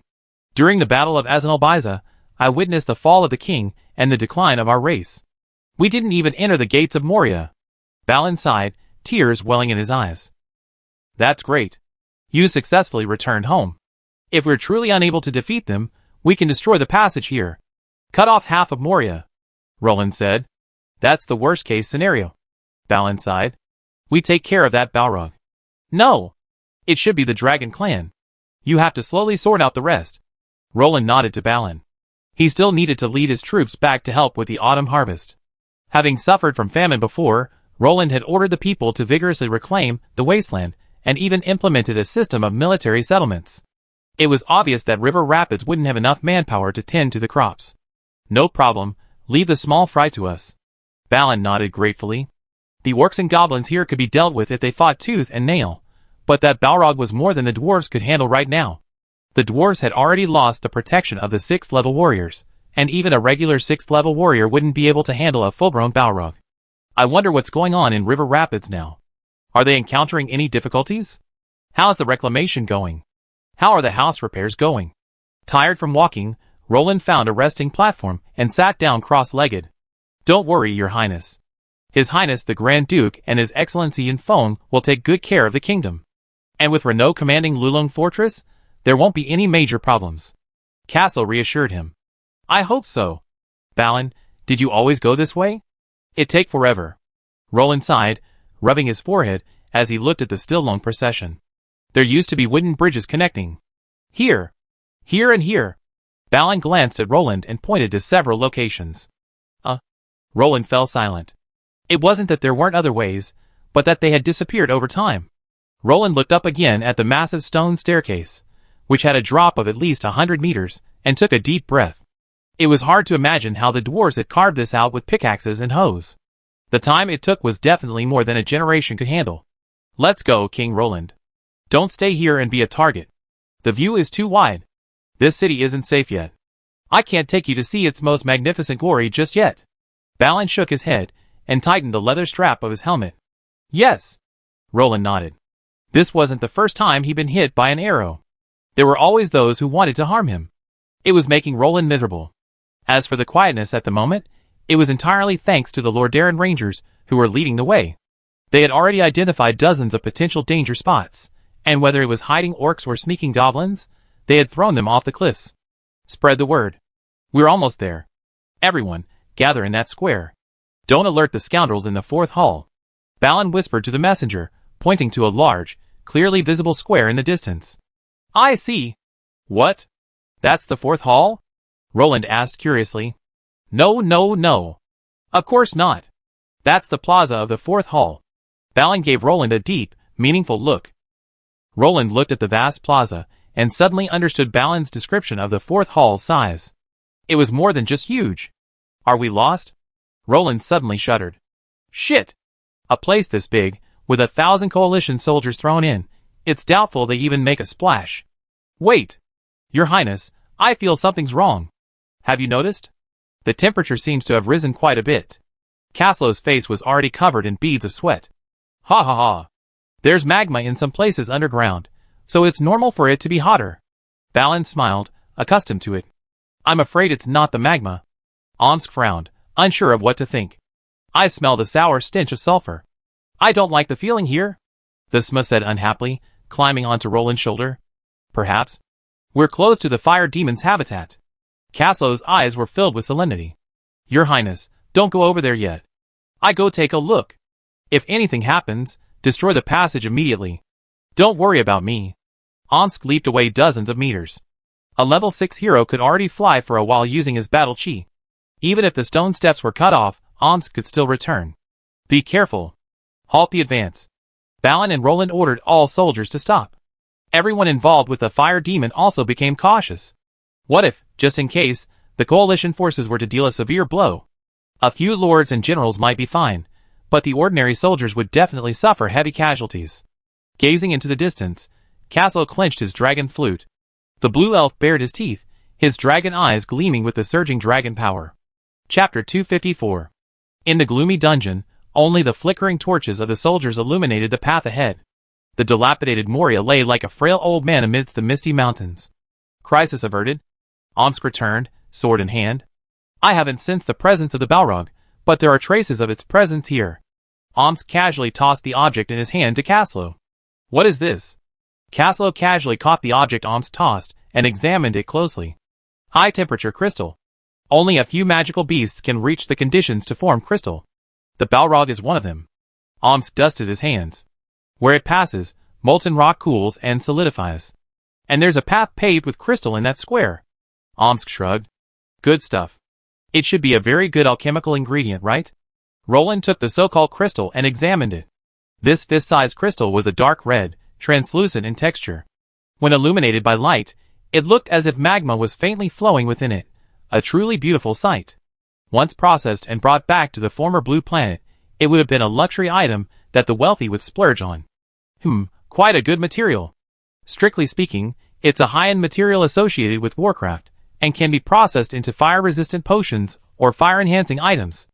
During the Battle of Azanalbiza, I witnessed the fall of the king and the decline of our race. We didn't even enter the gates of Moria. Balin sighed, tears welling in his eyes. That's great. You successfully returned home. If we're truly unable to defeat them, we can destroy the passage here. Cut off half of Moria, Roland said. That's the worst-case scenario. Balin sighed. We take care of that Balrog. No. It should be the Dragon Clan. You have to slowly sort out the rest. Roland nodded to Balin. He still needed to lead his troops back to help with the autumn harvest. Having suffered from famine before, Roland had ordered the people to vigorously reclaim the wasteland and even implemented a system of military settlements. It was obvious that River Rapids wouldn't have enough manpower to tend to the crops. No problem, leave the small fry to us. Balin nodded gratefully. The orcs and goblins here could be dealt with if they fought tooth and nail, but that Balrog was more than the dwarves could handle right now. The dwarves had already lost the protection of the 6th level warriors, and even a regular 6th level warrior wouldn't be able to handle a full-grown Balrog. I wonder what's going on in River Rapids now. Are they encountering any difficulties? How's the reclamation going? How are the house repairs going? Tired from walking, Roland found a resting platform and sat down cross-legged. Don't worry, Your Highness. His Highness the Grand Duke and His Excellency Yinfeng will take good care of the kingdom. And with Renaud commanding Lulong Fortress, there won't be any major problems. Castle reassured him. I hope so. Balin, did you always go this way? It'd take forever. Roland sighed, rubbing his forehead as he looked at the still long procession. There used to be wooden bridges connecting. Here. Here and here. Balin glanced at Roland and pointed to several locations. Roland fell silent. It wasn't that there weren't other ways, but that they had disappeared over time. Roland looked up again at the massive stone staircase, which had a drop of at least 100 meters, and took a deep breath. It was hard to imagine how the dwarves had carved this out with pickaxes and hoes. The time it took was definitely more than a generation could handle. Let's go, King Roland. Don't stay here and be a target. The view is too wide. This city isn't safe yet. I can't take you to see its most magnificent glory just yet. Balin shook his head and tightened the leather strap of his helmet. Yes. Roland nodded. This wasn't the first time he'd been hit by an arrow. There were always those who wanted to harm him. It was making Roland miserable. As for the quietness at the moment, it was entirely thanks to the Lordaeron Rangers who were leading the way. They had already identified dozens of potential danger spots, and whether it was hiding orcs or sneaking goblins, they had thrown them off the cliffs. Spread the word. We're almost there. Everyone, gather in that square. Don't alert the scoundrels in the 4th hall. Balin whispered to the messenger, pointing to a large, clearly visible square in the distance. I see. What? That's the 4th hall? Roland asked curiously. No, no, no. Of course not. That's the plaza of the 4th hall. Balin gave Roland a deep, meaningful look. Roland looked at the vast plaza, and suddenly understood Balin's description of the 4th hall's size. It was more than just huge. Are we lost? Roland suddenly shuddered. Shit! A place this big, with 1,000 coalition soldiers thrown in, it's doubtful they even make a splash. Wait! Your Highness, I feel something's wrong. Have you noticed? The temperature seems to have risen quite a bit. Caslow's face was already covered in beads of sweat. Ha ha ha. There's magma in some places underground, so it's normal for it to be hotter. Balin smiled, accustomed to it. I'm afraid it's not the magma. Omsk frowned, unsure of what to think. I smell the sour stench of sulfur. I don't like the feeling here, the smith said unhappily, climbing onto Roland's shoulder. Perhaps we're close to the fire demon's habitat. Caslo's eyes were filled with solemnity. Your Highness, don't go over there yet. I go take a look. If anything happens, destroy the passage immediately. Don't worry about me. Omsk leaped away dozens of meters. A level 6 hero could already fly for a while using his battle chi. Even if the stone steps were cut off, Omsk could still return. Be careful. Halt the advance. Balin and Roland ordered all soldiers to stop. Everyone involved with the fire demon also became cautious. What if, just in case, the coalition forces were to deal a severe blow? A few lords and generals might be fine, but the ordinary soldiers would definitely suffer heavy casualties. Gazing into the distance, Caslo clenched his dragon flute. The blue elf bared his teeth, his dragon eyes gleaming with the surging dragon power. Chapter 254. In the gloomy dungeon, only the flickering torches of the soldiers illuminated the path ahead. The dilapidated Moria lay like a frail old man amidst the misty mountains. Crisis averted. Omsk returned, sword in hand. I haven't sensed the presence of the Balrog, but there are traces of its presence here. Omsk casually tossed the object in his hand to Caslo. What is this? Caslo casually caught the object Omsk tossed and examined it closely. High-temperature crystal. Only a few magical beasts can reach the conditions to form crystal. The Balrog is one of them. Omsk dusted his hands. Where it passes, molten rock cools and solidifies. And there's a path paved with crystal in that square. Omsk shrugged. Good stuff. It should be a very good alchemical ingredient, right? Roland took the so-called crystal and examined it. This fist-sized crystal was a dark red, translucent in texture. When illuminated by light, it looked as if magma was faintly flowing within it, a truly beautiful sight. Once processed and brought back to the former blue planet, it would have been a luxury item that the wealthy would splurge on. Quite a good material. Strictly speaking, it's a high-end material associated with Warcraft, and can be processed into fire-resistant potions or fire-enhancing items.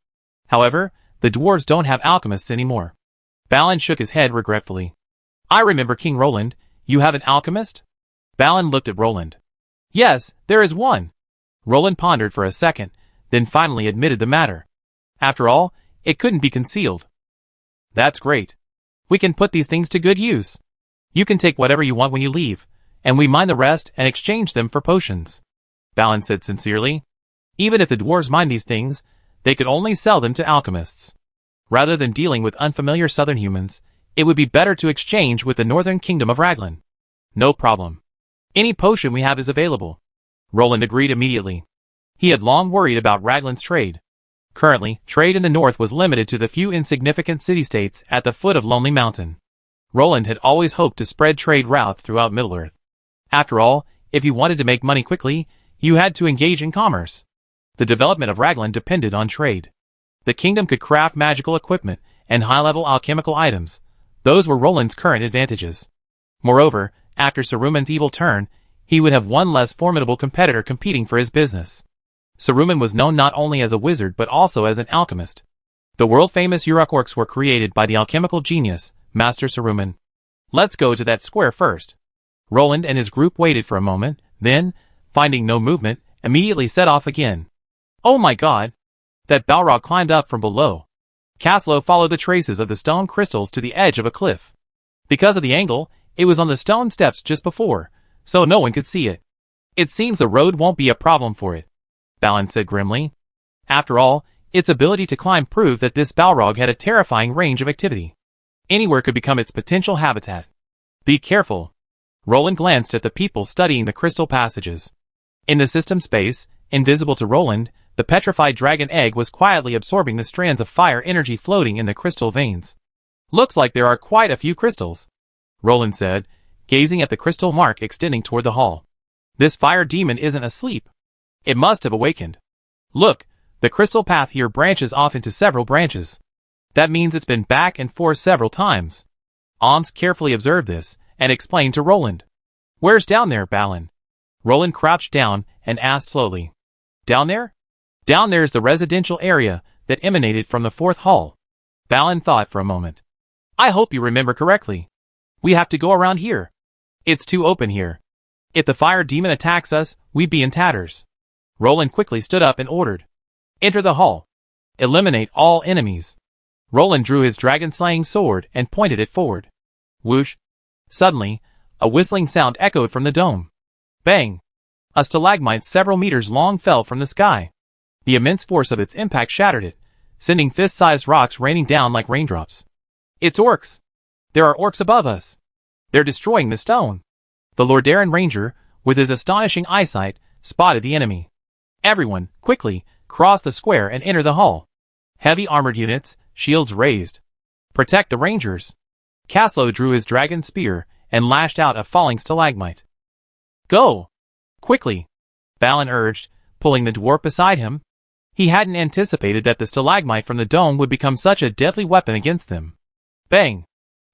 However, the dwarves don't have alchemists anymore. Balin shook his head regretfully. I remember King Roland, you have an alchemist? Balin looked at Roland. Yes, there is one. Roland pondered for a second, then finally admitted the matter. After all, it couldn't be concealed. That's great. We can put these things to good use. You can take whatever you want when you leave, and we mine the rest and exchange them for potions. Balin said sincerely. Even if the dwarves mined these things, they could only sell them to alchemists. Rather than dealing with unfamiliar southern humans, it would be better to exchange with the northern kingdom of Raglan. No problem. Any potion we have is available. Roland agreed immediately. He had long worried about Raglan's trade. Currently, trade in the north was limited to the few insignificant city-states at the foot of Lonely Mountain. Roland had always hoped to spread trade routes throughout Middle-earth. After all, if you wanted to make money quickly, you had to engage in commerce. The development of Raglan depended on trade. The kingdom could craft magical equipment and high-level alchemical items. Those were Roland's current advantages. Moreover, after Saruman's evil turn, he would have one less formidable competitor competing for his business. Saruman was known not only as a wizard but also as an alchemist. The world-famous Urukorks were created by the alchemical genius, Master Saruman. Let's go to that square first. Roland and his group waited for a moment, then, finding no movement, immediately set off again. Oh my god! That Balrog climbed up from below. Caslo followed the traces of the stone crystals to the edge of a cliff. Because of the angle, it was on the stone steps just before, so no one could see it. It seems the road won't be a problem for it, Balin said grimly. After all, its ability to climb proved that this Balrog had a terrifying range of activity. Anywhere could become its potential habitat. Be careful. Roland glanced at the people studying the crystal passages. In the system space, invisible to Roland, the petrified dragon egg was quietly absorbing the strands of fire energy floating in the crystal veins. Looks like there are quite a few crystals, Roland said, gazing at the crystal mark extending toward the hall. This fire demon isn't asleep. It must have awakened. Look, the crystal path here branches off into several branches. That means it's been back and forth several times. Omsk carefully observed this, and explained to Roland. Where's down there, Balin? Roland crouched down, and asked slowly. Down there? Down there's the residential area that emanated from the fourth hall. Balin thought for a moment. I hope you remember correctly. We have to go around here. It's too open here. If the fire demon attacks us, we'd be in tatters. Roland quickly stood up and ordered. Enter the hall. Eliminate all enemies. Roland drew his dragon-slaying sword and pointed it forward. Whoosh! Suddenly, a whistling sound echoed from the dome. Bang! A stalagmite several meters long fell from the sky. The immense force of its impact shattered it, sending fist-sized rocks raining down like raindrops. It's orcs! There are orcs above us! They're destroying the stone! The Lordaeron Ranger, with his astonishing eyesight, spotted the enemy. Everyone, quickly, cross the square and enter the hall. Heavy armored units, shields raised. Protect the Rangers! Caslow drew his dragon spear and lashed out a falling stalagmite. Go! Quickly! Balin urged, pulling the dwarf beside him. He hadn't anticipated that the stalagmite from the dome would become such a deadly weapon against them. Bang!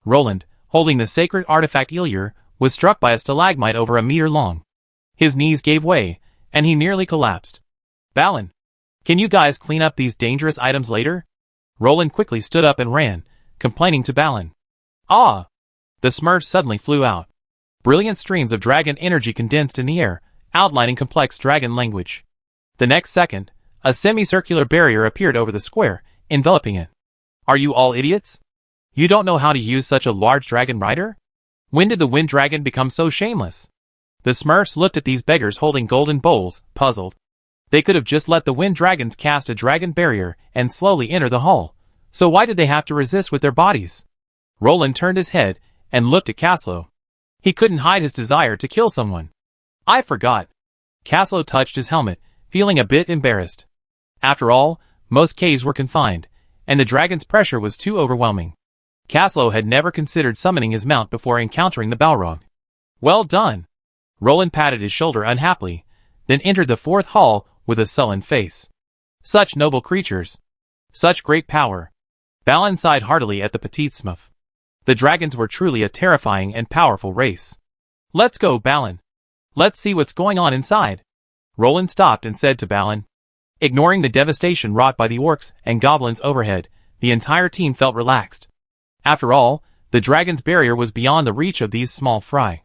Roland, holding the sacred artifact Ilir, was struck by a stalagmite over a meter long. His knees gave way, and he nearly collapsed. Balin! Can you guys clean up these dangerous items later? Roland quickly stood up and ran, complaining to Balin. Ah! The smurfs suddenly flew out. Brilliant streams of dragon energy condensed in the air, outlining complex dragon language. The next second, a semicircular barrier appeared over the square, enveloping it. Are you all idiots? You don't know how to use such a large dragon rider? When did the wind dragon become so shameless? The smurfs looked at these beggars holding golden bowls, puzzled. They could have just let the wind dragons cast a dragon barrier and slowly enter the hall, so why did they have to resist with their bodies? Roland turned his head and looked at Caslow. He couldn't hide his desire to kill someone. I forgot. Caslow touched his helmet, feeling a bit embarrassed. After all, most caves were confined, and the dragon's pressure was too overwhelming. Caslow had never considered summoning his mount before encountering the Balrog. Well done! Roland patted his shoulder unhappily, then entered the fourth hall with a sullen face. Such noble creatures! Such great power! Balin sighed heartily at the petite smurf. The dragons were truly a terrifying and powerful race. Let's go, Balin. Let's see what's going on inside. Roland stopped and said to Balin. Ignoring the devastation wrought by the orcs and goblins overhead, the entire team felt relaxed. After all, the dragon's barrier was beyond the reach of these small fry.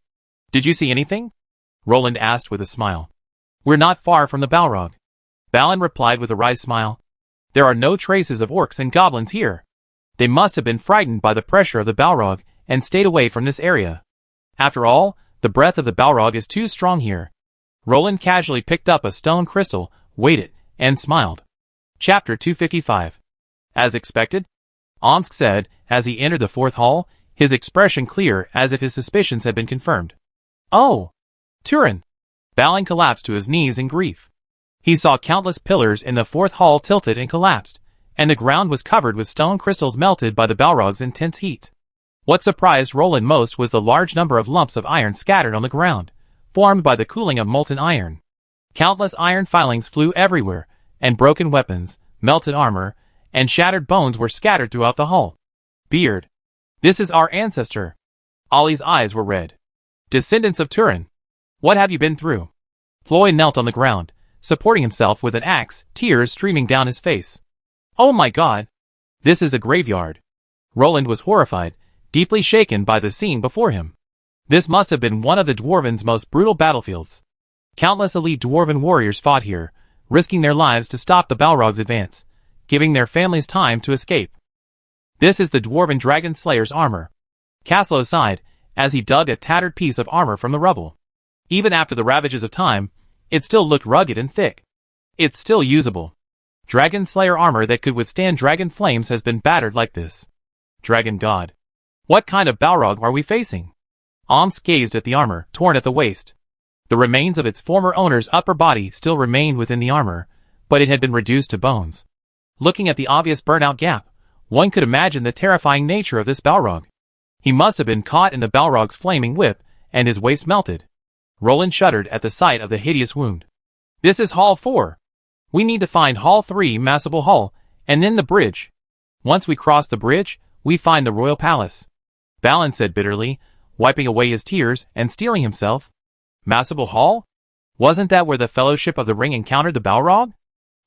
Did you see anything? Roland asked with a smile. We're not far from the Balrog. Balin replied with a wry smile. There are no traces of orcs and goblins here. They must have been frightened by the pressure of the Balrog and stayed away from this area. After all, the breath of the Balrog is too strong here. Roland casually picked up a stone crystal, weighed it, and smiled. Chapter 255. As expected? Omsk said, as he entered the fourth hall, his expression clear as if his suspicions had been confirmed. Oh! Turin! Balin collapsed to his knees in grief. He saw countless pillars in the fourth hall tilted and collapsed, and the ground was covered with stone crystals melted by the Balrog's intense heat. What surprised Roland most was the large number of lumps of iron scattered on the ground, formed by the cooling of molten iron. Countless iron filings flew everywhere, and broken weapons, melted armor, and shattered bones were scattered throughout the hall. Beard. This is our ancestor. Ollie's eyes were red. Descendants of Turin. What have you been through? Floyd knelt on the ground, supporting himself with an axe, tears streaming down his face. Oh my God! This is a graveyard. Roland was horrified, deeply shaken by the scene before him. This must have been one of the Dwarven's most brutal battlefields. Countless elite Dwarven warriors fought here, risking their lives to stop the Balrog's advance, giving their families time to escape. This is the Dwarven Dragon Slayer's armor. Caslow sighed, as he dug a tattered piece of armor from the rubble. Even after the ravages of time, it still looked rugged and thick. It's still usable. Dragon Slayer armor that could withstand dragon flames has been battered like this. Dragon God. What kind of Balrog are we facing? Omsk gazed at the armor, torn at the waist. The remains of its former owner's upper body still remained within the armor, but it had been reduced to bones. Looking at the obvious burnout gap, one could imagine the terrifying nature of this Balrog. He must have been caught in the Balrog's flaming whip, and his waist melted. Roland shuddered at the sight of the hideous wound. This is Hall 4. We need to find Hall 3, Massable Hall, and then the bridge. Once we cross the bridge, we find the royal palace. Balin said bitterly, wiping away his tears and steeling himself. Massable Hall? Wasn't that where the Fellowship of the Ring encountered the Balrog?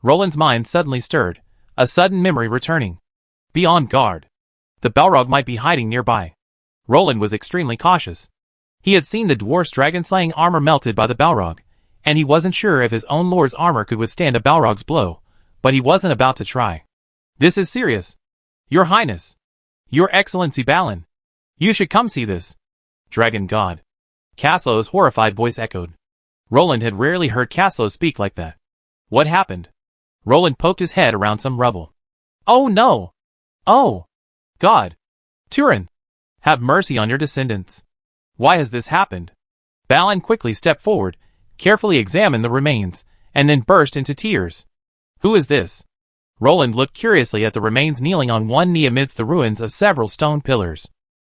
Roland's mind suddenly stirred, a sudden memory returning. Be on guard. The Balrog might be hiding nearby. Roland was extremely cautious. He had seen the dwarf's dragon-slaying armor melted by the Balrog, and he wasn't sure if his own lord's armor could withstand a Balrog's blow, but he wasn't about to try. This is serious. Your Highness. Your Excellency Balin. You should come see this. Dragon God. Caslow's horrified voice echoed. Roland had rarely heard Caslow speak like that. What happened? Roland poked his head around some rubble. Oh no! Oh! God! Turin! Have mercy on your descendants. Why has this happened? Balin quickly stepped forward, carefully examined the remains, and then burst into tears. Who is this? Roland looked curiously at the remains kneeling on one knee amidst the ruins of several stone pillars.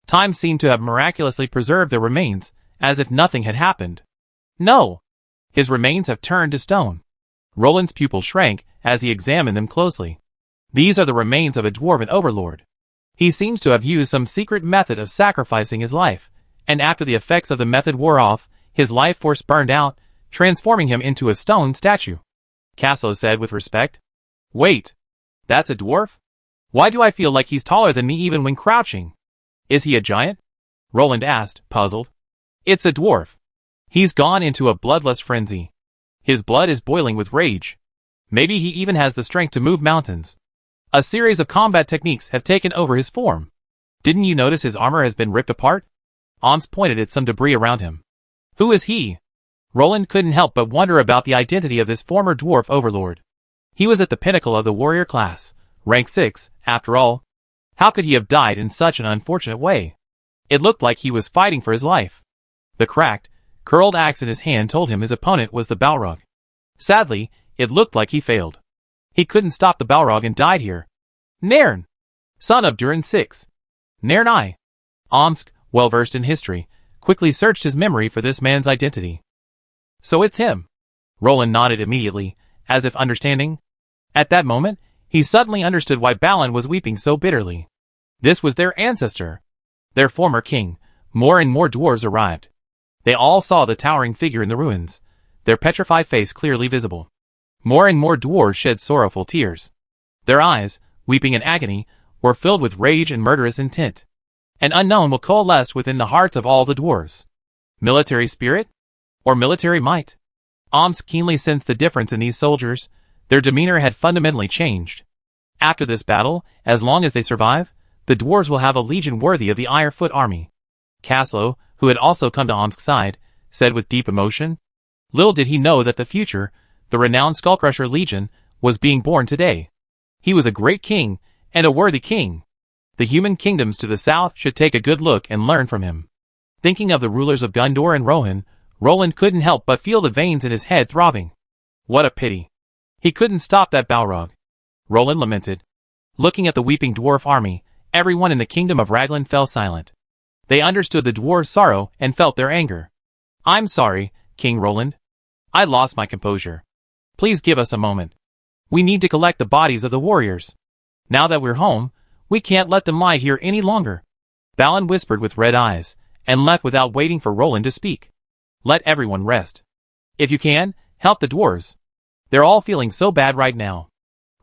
Time seemed to have miraculously preserved their remains, as if nothing had happened. No! His remains have turned to stone. Roland's pupil shrank as he examined them closely. These are the remains of a dwarven overlord. He seems to have used some secret method of sacrificing his life, and after the effects of the method wore off, his life force burned out, transforming him into a stone statue. Caslow said with respect. Wait. That's a dwarf? Why do I feel like he's taller than me even when crouching? Is he a giant? Roland asked, puzzled. It's a dwarf. He's gone into a bloodlust frenzy. His blood is boiling with rage. Maybe he even has the strength to move mountains. A series of combat techniques have taken over his form. Didn't you notice his armor has been ripped apart? Oms pointed at some debris around him. Who is he? Roland couldn't help but wonder about the identity of this former dwarf overlord. He was at the pinnacle of the warrior class, rank 6, after all. How could he have died in such an unfortunate way? It looked like he was fighting for his life. The cracked, curled axe in his hand told him his opponent was the Balrog. Sadly, it looked like he failed. He couldn't stop the Balrog and died here. Nairn! Son of Durin 6. Nairn I. Omsk, well versed in history, quickly searched his memory for this man's identity. So it's him. Roland nodded immediately, as if understanding. At that moment, he suddenly understood why Balin was weeping so bitterly. This was their ancestor. Their former king. More and more dwarves arrived. They all saw the towering figure in the ruins, their petrified face clearly visible. More and more dwarves shed sorrowful tears. Their eyes, weeping in agony, were filled with rage and murderous intent. An unknown will coalesce within the hearts of all the dwarves. Military spirit? Or military might? Omsk keenly sensed the difference in these soldiers. Their demeanor had fundamentally changed. After this battle, as long as they survive, the dwarves will have a legion worthy of the Ironfoot army. Caslow, who had also come to Omsk's side, said with deep emotion. Little did he know that the future, the renowned Skullcrusher Legion, was being born today. He was a great king, and a worthy king. The human kingdoms to the south should take a good look and learn from him. Thinking of the rulers of Gondor and Rohan, Roland couldn't help but feel the veins in his head throbbing. What a pity. He couldn't stop that Balrog. Roland lamented. Looking at the weeping dwarf army, everyone in the kingdom of Raglan fell silent. They understood the dwarves' sorrow and felt their anger. I'm sorry, King Roland. I lost my composure. Please give us a moment. We need to collect the bodies of the warriors. Now that we're home, we can't let them lie here any longer. Balin whispered with red eyes, and left without waiting for Roland to speak. Let everyone rest. If you can, help the dwarves. They're all feeling so bad right now.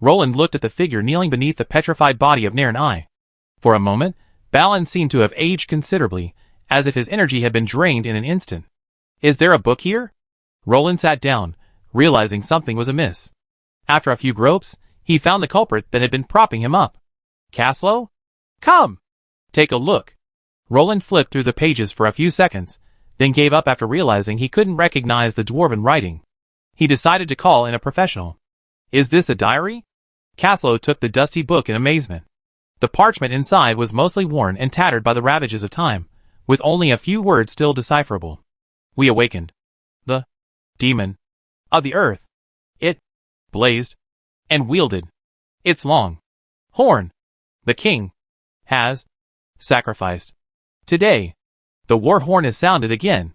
Roland looked at the figure kneeling beneath the petrified body of Nairn I. For a moment, Balin seemed to have aged considerably, as if his energy had been drained in an instant. Is there a book here? Roland sat down, realizing something was amiss. After a few gropes, he found the culprit that had been propping him up. Caslow? Come! Take a look. Roland flipped through the pages for a few seconds, then gave up after realizing he couldn't recognize the dwarven writing. He decided to call in a professional. Is this a diary? Caslow took the dusty book in amazement. The parchment inside was mostly worn and tattered by the ravages of time, with only a few words still decipherable. We awakened. The demon of the earth. It blazed and wielded its long horn. The king has sacrificed. Today, the war horn is sounded again.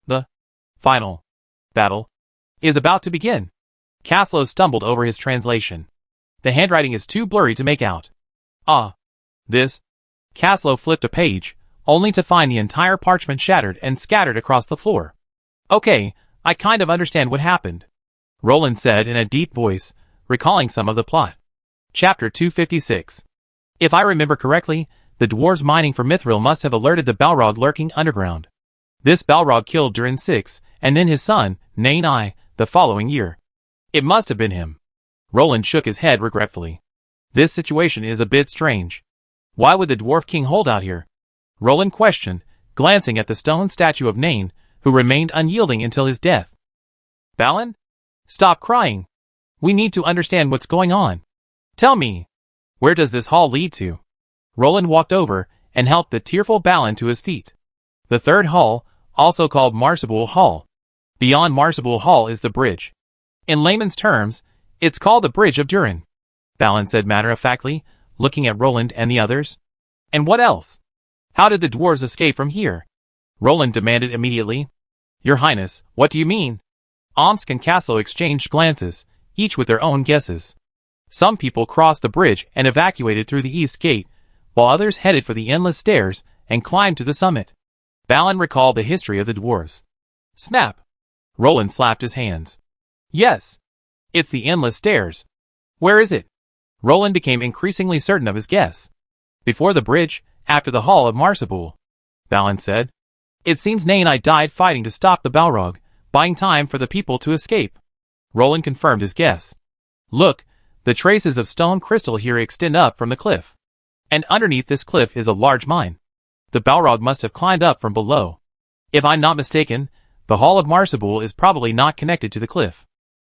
The final battle is about to begin. Caslow stumbled over his translation. The handwriting is too blurry to make out. Ah, this. Caslow flipped a page, only to find the entire parchment shattered and scattered across the floor. Okay, I kind of understand what happened, Roland said in a deep voice, recalling some of the plot. Chapter 256. If I remember correctly, the dwarves mining for Mithril must have alerted the Balrog lurking underground. This Balrog killed Durin 6, and then his son, Nain I, the following year. It must have been him. Roland shook his head regretfully. This situation is a bit strange. Why would the dwarf king hold out here? Roland questioned, glancing at the stone statue of Nain, who remained unyielding until his death. Balin? Stop crying. We need to understand what's going on. Tell me, where does this hall lead to? Roland walked over and helped the tearful Balin to his feet. The third hall, also called Marsibool Hall. Beyond Marsibool Hall is the bridge. In layman's terms, it's called the Bridge of Durin, Balin said matter-of-factly, looking at Roland and the others. And what else? How did the dwarves escape from here? Roland demanded immediately. Your Highness, what do you mean? Omsk and Caslo exchanged glances, each with their own guesses. Some people crossed the bridge and evacuated through the east gate, while others headed for the endless stairs and climbed to the summit. Balin recalled the history of the dwarves. Snap! Roland slapped his hands. Yes! It's the endless stairs. Where is it? Roland became increasingly certain of his guess. Before the bridge, after the Hall of Marsibool, Balin said. It seems Nain I died fighting to stop the Balrog, buying time for the people to escape. Roland confirmed his guess. Look, the traces of stone crystal here extend up from the cliff. And underneath this cliff is a large mine. The Balrog must have climbed up from below. If I'm not mistaken, the Hall of Marsibool is probably not connected to the cliff.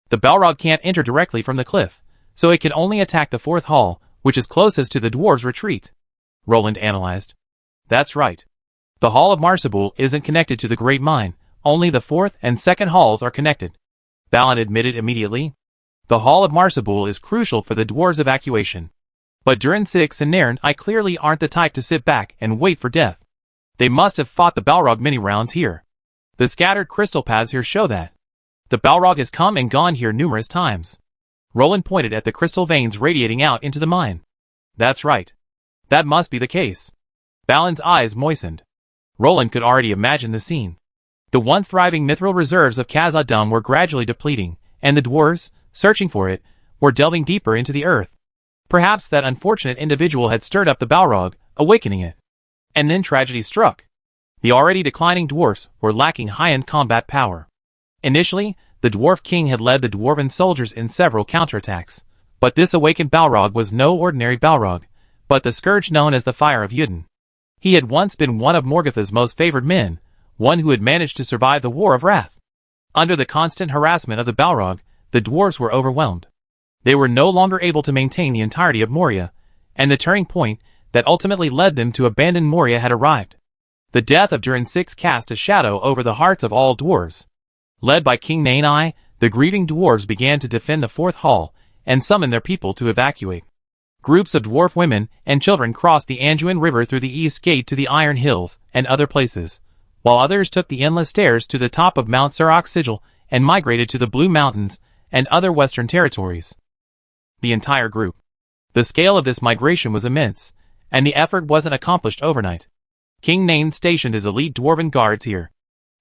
The Balrog can't enter directly from the cliff, so it can only attack the fourth hall, which is closest to the dwarves' retreat. Roland analyzed. That's right. The Hall of Marsibool isn't connected to the Great Mine, only the fourth and second halls are connected. Balin admitted immediately. The Hall of Marsibool is crucial for the dwarves' evacuation. But Durin Six and Nairn I clearly aren't the type to sit back and wait for death. They must have fought the Balrog many rounds here. The scattered crystal paths here show that. The Balrog has come and gone here numerous times. Roland pointed at the crystal veins radiating out into the mine. That's right. That must be the case. Balin's eyes moistened. Roland could already imagine the scene. The once thriving mithril reserves of Khazad-dûm were gradually depleting, and the dwarves, searching for it, were delving deeper into the earth. Perhaps that unfortunate individual had stirred up the Balrog, awakening it. And then tragedy struck. The already declining dwarfs were lacking high-end combat power. Initially, the dwarf king had led the dwarven soldiers in several counterattacks, but this awakened Balrog was no ordinary Balrog, but the scourge known as the Fire of Yudin. He had once been one of Morgotha's most favored men, one who had managed to survive the War of Wrath. Under the constant harassment of the Balrog, the dwarves were overwhelmed. They were no longer able to maintain the entirety of Moria, and the turning point that ultimately led them to abandon Moria had arrived. The death of Durin Six cast a shadow over the hearts of all dwarves. Led by King Nain I, the grieving dwarves began to defend the fourth hall and summon their people to evacuate. Groups of dwarf women and children crossed the Anduin River through the east gate to the Iron Hills and other places, while others took the endless stairs to the top of Mount Surok Sigil and migrated to the Blue Mountains and other western territories. The entire group. The scale of this migration was immense, and the effort wasn't accomplished overnight. King Nain stationed his elite dwarven guards here.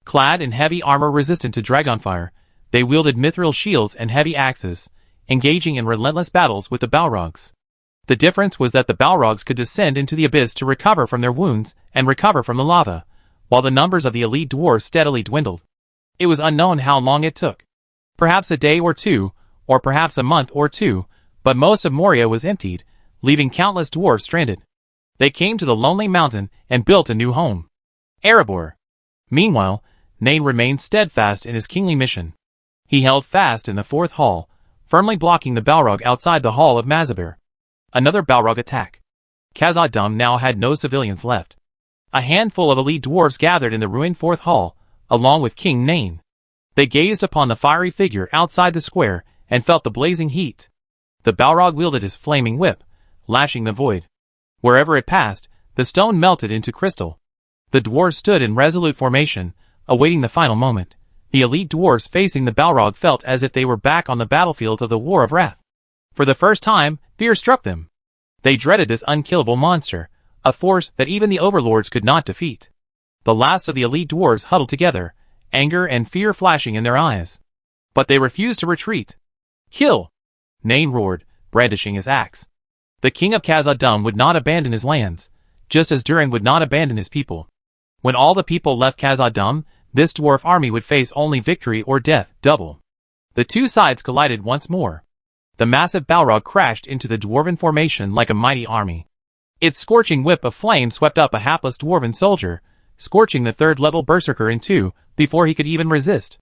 Clad in heavy armor resistant to dragonfire, they wielded mithril shields and heavy axes, engaging in relentless battles with the Balrogs. The difference was that the Balrogs could descend into the abyss to recover from their wounds and recover from the lava, while the numbers of the elite dwarves steadily dwindled. It was unknown how long it took. Perhaps a day or two, or perhaps a month or two, but most of Moria was emptied, leaving countless dwarves stranded. They came to the lonely mountain and built a new home. Erebor. Meanwhile, Nain remained steadfast in his kingly mission. He held fast in the fourth hall, firmly blocking the Balrog outside the Hall of Mazabir. Another Balrog attack. Khazad-dûm now had no civilians left. A handful of elite dwarves gathered in the ruined fourth hall, along with King Nain. They gazed upon the fiery figure outside the square and felt the blazing heat. The Balrog wielded his flaming whip, lashing the void. Wherever it passed, the stone melted into crystal. The dwarves stood in resolute formation, awaiting the final moment. The elite dwarves facing the Balrog felt as if they were back on the battlefields of the War of Wrath. For the first time, fear struck them. They dreaded this unkillable monster, a force that even the overlords could not defeat. The last of the elite dwarves huddled together, anger and fear flashing in their eyes. But they refused to retreat. Kill! Nain roared, brandishing his axe. The king of Khazad-dûm would not abandon his lands, just as Durin would not abandon his people. When all the people left Khazad-dûm, this dwarf army would face only victory or death, double. The two sides collided once more. The massive Balrog crashed into the dwarven formation like a mighty army. Its scorching whip of flame swept up a hapless dwarven soldier, scorching the third-level berserker in two before he could even resist.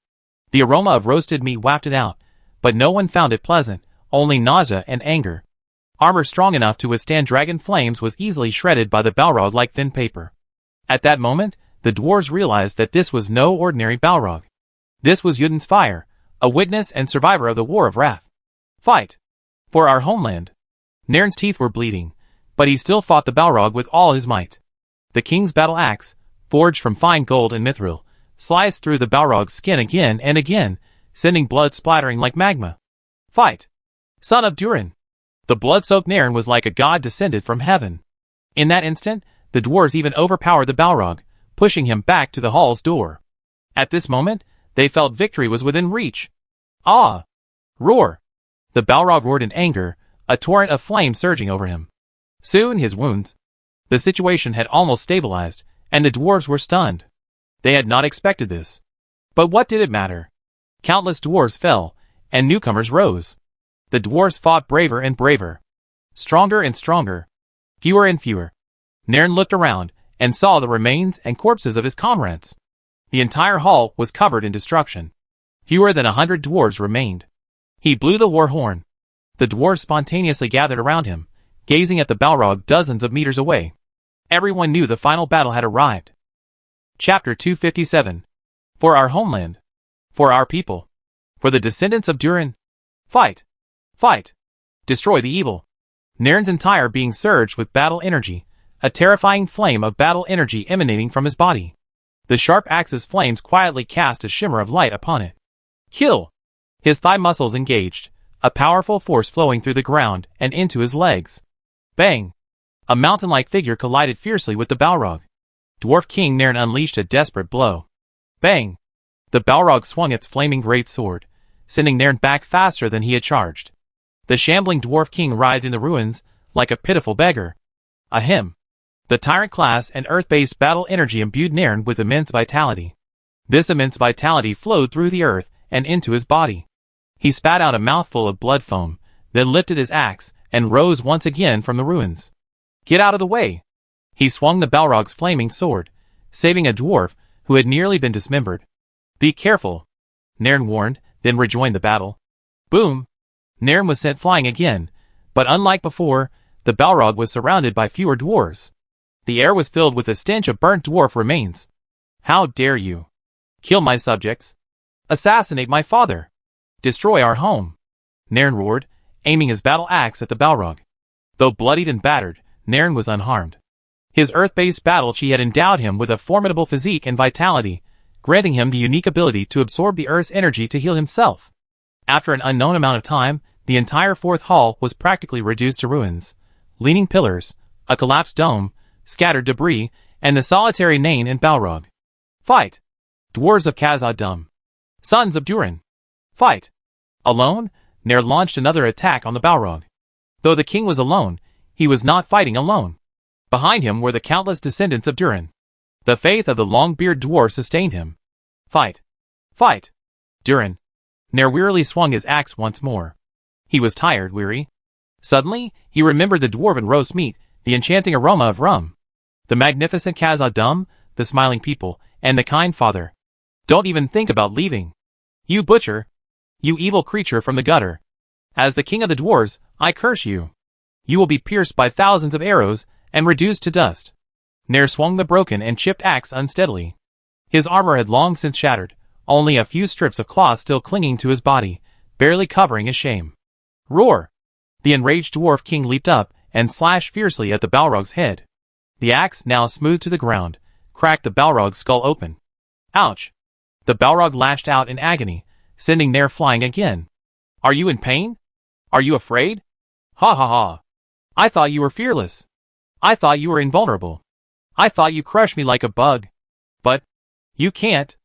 The aroma of roasted meat wafted out, but no one found it pleasant, only nausea and anger. Armor strong enough to withstand dragon flames was easily shredded by the Balrog like thin paper. At that moment, the dwarves realized that this was no ordinary Balrog. This was Yudin's fire, a witness and survivor of the War of Wrath. Fight! For our homeland! Nairn's teeth were bleeding, but he still fought the Balrog with all his might. The king's battle axe, forged from fine gold and mithril, sliced through the Balrog's skin again and again, sending blood splattering like magma. Fight! Son of Durin! The blood-soaked Nairn was like a god descended from heaven. In that instant, the dwarves even overpowered the Balrog, pushing him back to the hall's door. At this moment, they felt victory was within reach. Ah! Roar! The Balrog roared in anger, a torrent of flame surging over him. Soon his wounds. The situation had almost stabilized, and the dwarves were stunned. They had not expected this. But what did it matter? Countless dwarves fell, and newcomers rose. The dwarves fought braver and braver. Stronger and stronger. Fewer and fewer. Nairn looked around, and saw the remains and corpses of his comrades. The entire hall was covered in destruction. Fewer than 100 dwarves remained. He blew the war horn. The dwarves spontaneously gathered around him, gazing at the Balrog dozens of meters away. Everyone knew the final battle had arrived. Chapter 257. For our homeland. For our people. For the descendants of Durin. Fight! Fight! Destroy the evil. Nairn's entire being surged with battle energy, a terrifying flame of battle energy emanating from his body. The sharp axe's flames quietly cast a shimmer of light upon it. Kill! His thigh muscles engaged, a powerful force flowing through the ground and into his legs. Bang! A mountain-like figure collided fiercely with the Balrog. Dwarf King Nairn unleashed a desperate blow. Bang! The Balrog swung its flaming greatsword, sending Nairn back faster than he had charged. The shambling Dwarf King writhed in the ruins, like a pitiful beggar. Ahem! The tyrant class and earth-based battle energy imbued Nairn with immense vitality. This immense vitality flowed through the earth and into his body. He spat out a mouthful of blood foam, then lifted his axe, and rose once again from the ruins. Get out of the way! He swung the Balrog's flaming sword, saving a dwarf who had nearly been dismembered. Be careful! Nairn warned, then rejoined the battle. Boom! Nairn was sent flying again, but unlike before, the Balrog was surrounded by fewer dwarves. The air was filled with the stench of burnt dwarf remains. How dare you! Kill my subjects! Assassinate my father! Destroy our home! Nairn roared, aiming his battle axe at the Balrog. Though bloodied and battered, Nairn was unharmed. His earth-based battle chi had endowed him with a formidable physique and vitality, granting him the unique ability to absorb the earth's energy to heal himself. After an unknown amount of time, the entire fourth hall was practically reduced to ruins. Leaning pillars, a collapsed dome, scattered debris, and the solitary Nain and Balrog. Fight! Dwarves of Khazad-dûm. Sons of Durin. Fight! Alone, Nair launched another attack on the Balrog. Though the king was alone, he was not fighting alone. Behind him were the countless descendants of Durin. The faith of the long-bearded dwarf sustained him. Fight! Fight! Durin. Nair wearily swung his axe once more. He was tired, weary. Suddenly, he remembered the dwarven roast meat, the enchanting aroma of rum. The magnificent Khazad-dûm, the smiling people, and the kind father. Don't even think about leaving. You butcher! You evil creature from the gutter! As the king of the dwarves, I curse you! You will be pierced by thousands of arrows, and reduced to dust. Nair swung the broken and chipped axe unsteadily. His armor had long since shattered, only a few strips of cloth still clinging to his body, barely covering his shame. Roar! The enraged dwarf king leaped up, and slashed fiercely at the Balrog's head. The axe, now smooth to the ground, cracked the Balrog's skull open. Ouch! The Balrog lashed out in agony, sending Nair flying again. Are you in pain? Are you afraid? Ha ha ha! I thought you were fearless. I thought you were invulnerable. I thought you crushed me like a bug. But you can't.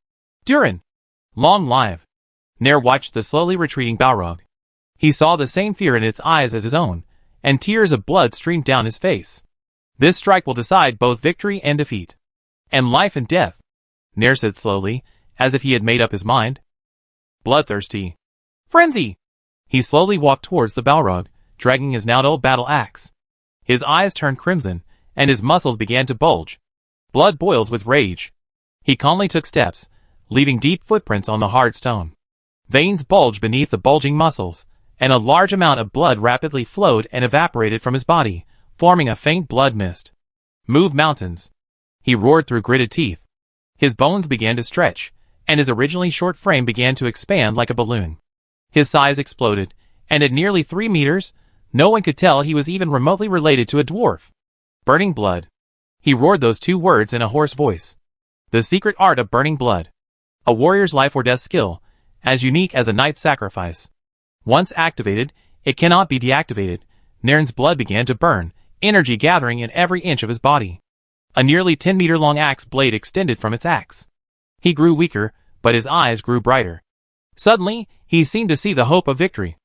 Durin! Long live! Nair watched the slowly retreating Balrog. He saw the same fear in its eyes as his own, and tears of blood streamed down his face. This strike will decide both victory and defeat. And life and death, Nair said slowly, as if he had made up his mind. Bloodthirsty. Frenzy! He slowly walked towards the Balrog, dragging his now old battle axe. His eyes turned crimson, and his muscles began to bulge. Blood boils with rage. He calmly took steps, leaving deep footprints on the hard stone. Veins bulged beneath the bulging muscles, and a large amount of blood rapidly flowed and evaporated from his body, forming a faint blood mist. Move mountains. He roared through gritted teeth. His bones began to stretch, and his originally short frame began to expand like a balloon. His size exploded, and at nearly 3 meters, no one could tell he was even remotely related to a dwarf. Burning blood. He roared those 2 words in a hoarse voice. The secret art of burning blood. A warrior's life or death skill, as unique as a knight's sacrifice. Once activated, it cannot be deactivated. Nairn's blood began to burn, energy gathering in every inch of his body. A nearly 10-meter-long axe blade extended from its axe. He grew weaker, but his eyes grew brighter. Suddenly, he seemed to see the hope of victory.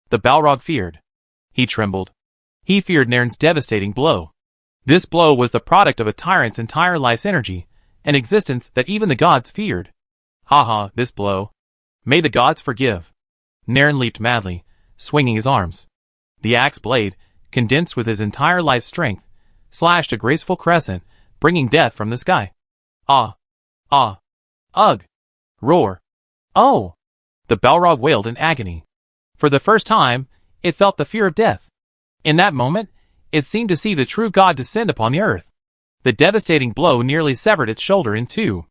The Balrog feared. He trembled. He feared Nairn's devastating blow. This blow was the product of a tyrant's entire life's energy, an existence that even the gods feared. This blow. May the gods forgive. Nairn leaped madly, swinging his arms. The axe blade, condensed with his entire life's strength, slashed a graceful crescent, bringing death from the sky. Ugh! Roar! Oh! The Balrog wailed in agony. For the first time, it felt the fear of death. In that moment, it seemed to see the true god descend upon the earth. The devastating blow nearly severed its shoulder in 2.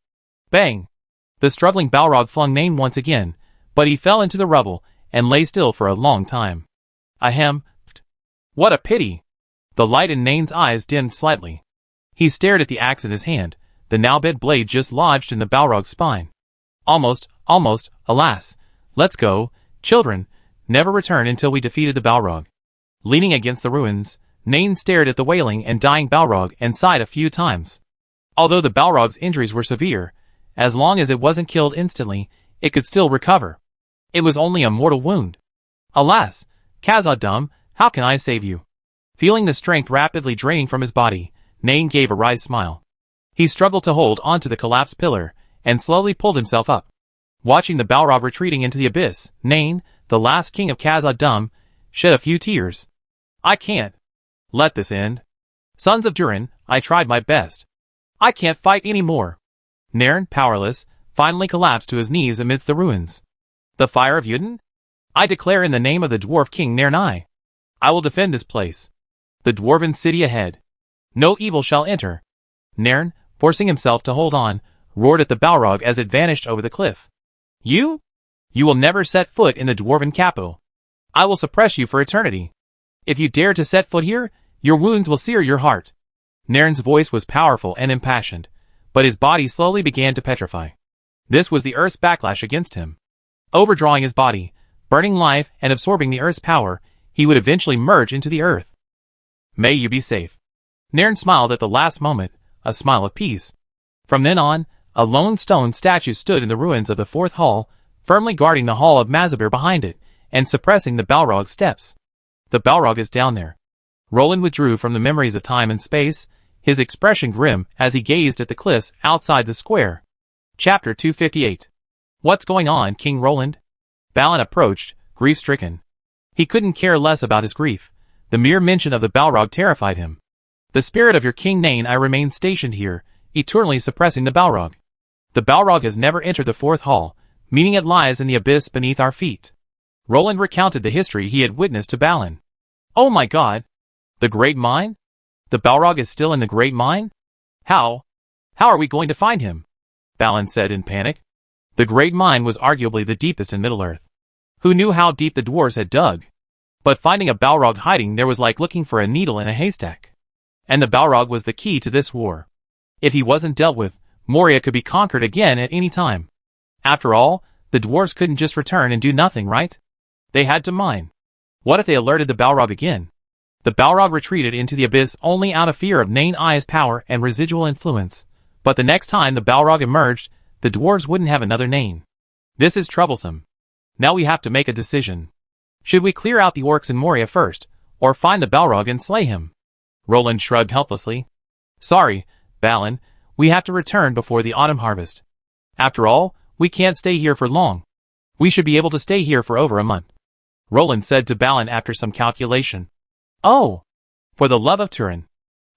Bang! The struggling Balrog flung Nain once again, but he fell into the rubble and lay still for a long time. Ahem! What a pity! The light in Nain's eyes dimmed slightly. He stared at the axe in his hand, the now-bent blade just lodged in the Balrog's spine. Almost, alas! Let's go, children, never return until we defeated the Balrog. Leaning against the ruins, Nain stared at the wailing and dying Balrog and sighed a few times. Although the Balrog's injuries were severe, as long as it wasn't killed instantly, it could still recover. It was only a mortal wound. Alas, Khazad-dûm, how can I save you? Feeling the strength rapidly draining from his body, Nain gave a wry smile. He struggled to hold onto the collapsed pillar, and slowly pulled himself up. Watching the Balrog retreating into the abyss, Nain, the last king of Khazad-dûm, shed a few tears. I can't let this end. Sons of Durin, I tried my best. I can't fight anymore. Nairn, powerless, finally collapsed to his knees amidst the ruins. The fire of Yudin? I declare in the name of the dwarf king Nairn I will defend this place. The dwarven city ahead. No evil shall enter. Nairn, forcing himself to hold on, roared at the Balrog as it vanished over the cliff. You? You will never set foot in the dwarven capital. I will suppress you for eternity. If you dare to set foot here, your wounds will sear your heart. Nairn's voice was powerful and impassioned, but his body slowly began to petrify. This was the Earth's backlash against him. Overdrawing his body, burning life and absorbing the Earth's power, he would eventually merge into the Earth. May you be safe. Nairn smiled at the last moment, a smile of peace. From then on, a lone stone statue stood in the ruins of the 4th hall, firmly guarding the Hall of Mazabir behind it, and suppressing the Balrog's steps. The Balrog is down there. Roland withdrew from the memories of time and space, his expression grim as he gazed at the cliffs outside the square. Chapter 258. What's going on, King Roland? Balin approached, grief-stricken. He couldn't care less about his grief. The mere mention of the Balrog terrified him. The spirit of your King Nain I remain stationed here, eternally suppressing the Balrog. The Balrog has never entered the 4th hall, meaning it lies in the abyss beneath our feet. Roland recounted the history he had witnessed to Balin. Oh my god! The Great Mine? The Balrog is still in the Great Mine? How are we going to find him? Balin said in panic. The Great Mine was arguably the deepest in Middle-earth. Who knew how deep the dwarves had dug? But finding a Balrog hiding there was like looking for a needle in a haystack. And the Balrog was the key to this war. If he wasn't dealt with, Moria could be conquered again at any time. After all, the dwarves couldn't just return and do nothing, right? They had to mine. What if they alerted the Balrog again? The Balrog retreated into the abyss only out of fear of Nain Ai's power and residual influence. But the next time the Balrog emerged, the dwarves wouldn't have another Nain. This is troublesome. Now we have to make a decision. Should we clear out the orcs in Moria first, or find the Balrog and slay him? Roland shrugged helplessly. Sorry, Balin, we have to return before the autumn harvest. After all, we can't stay here for long. We should be able to stay here for over a month. Roland said to Balin after some calculation. Oh! For the love of Turin.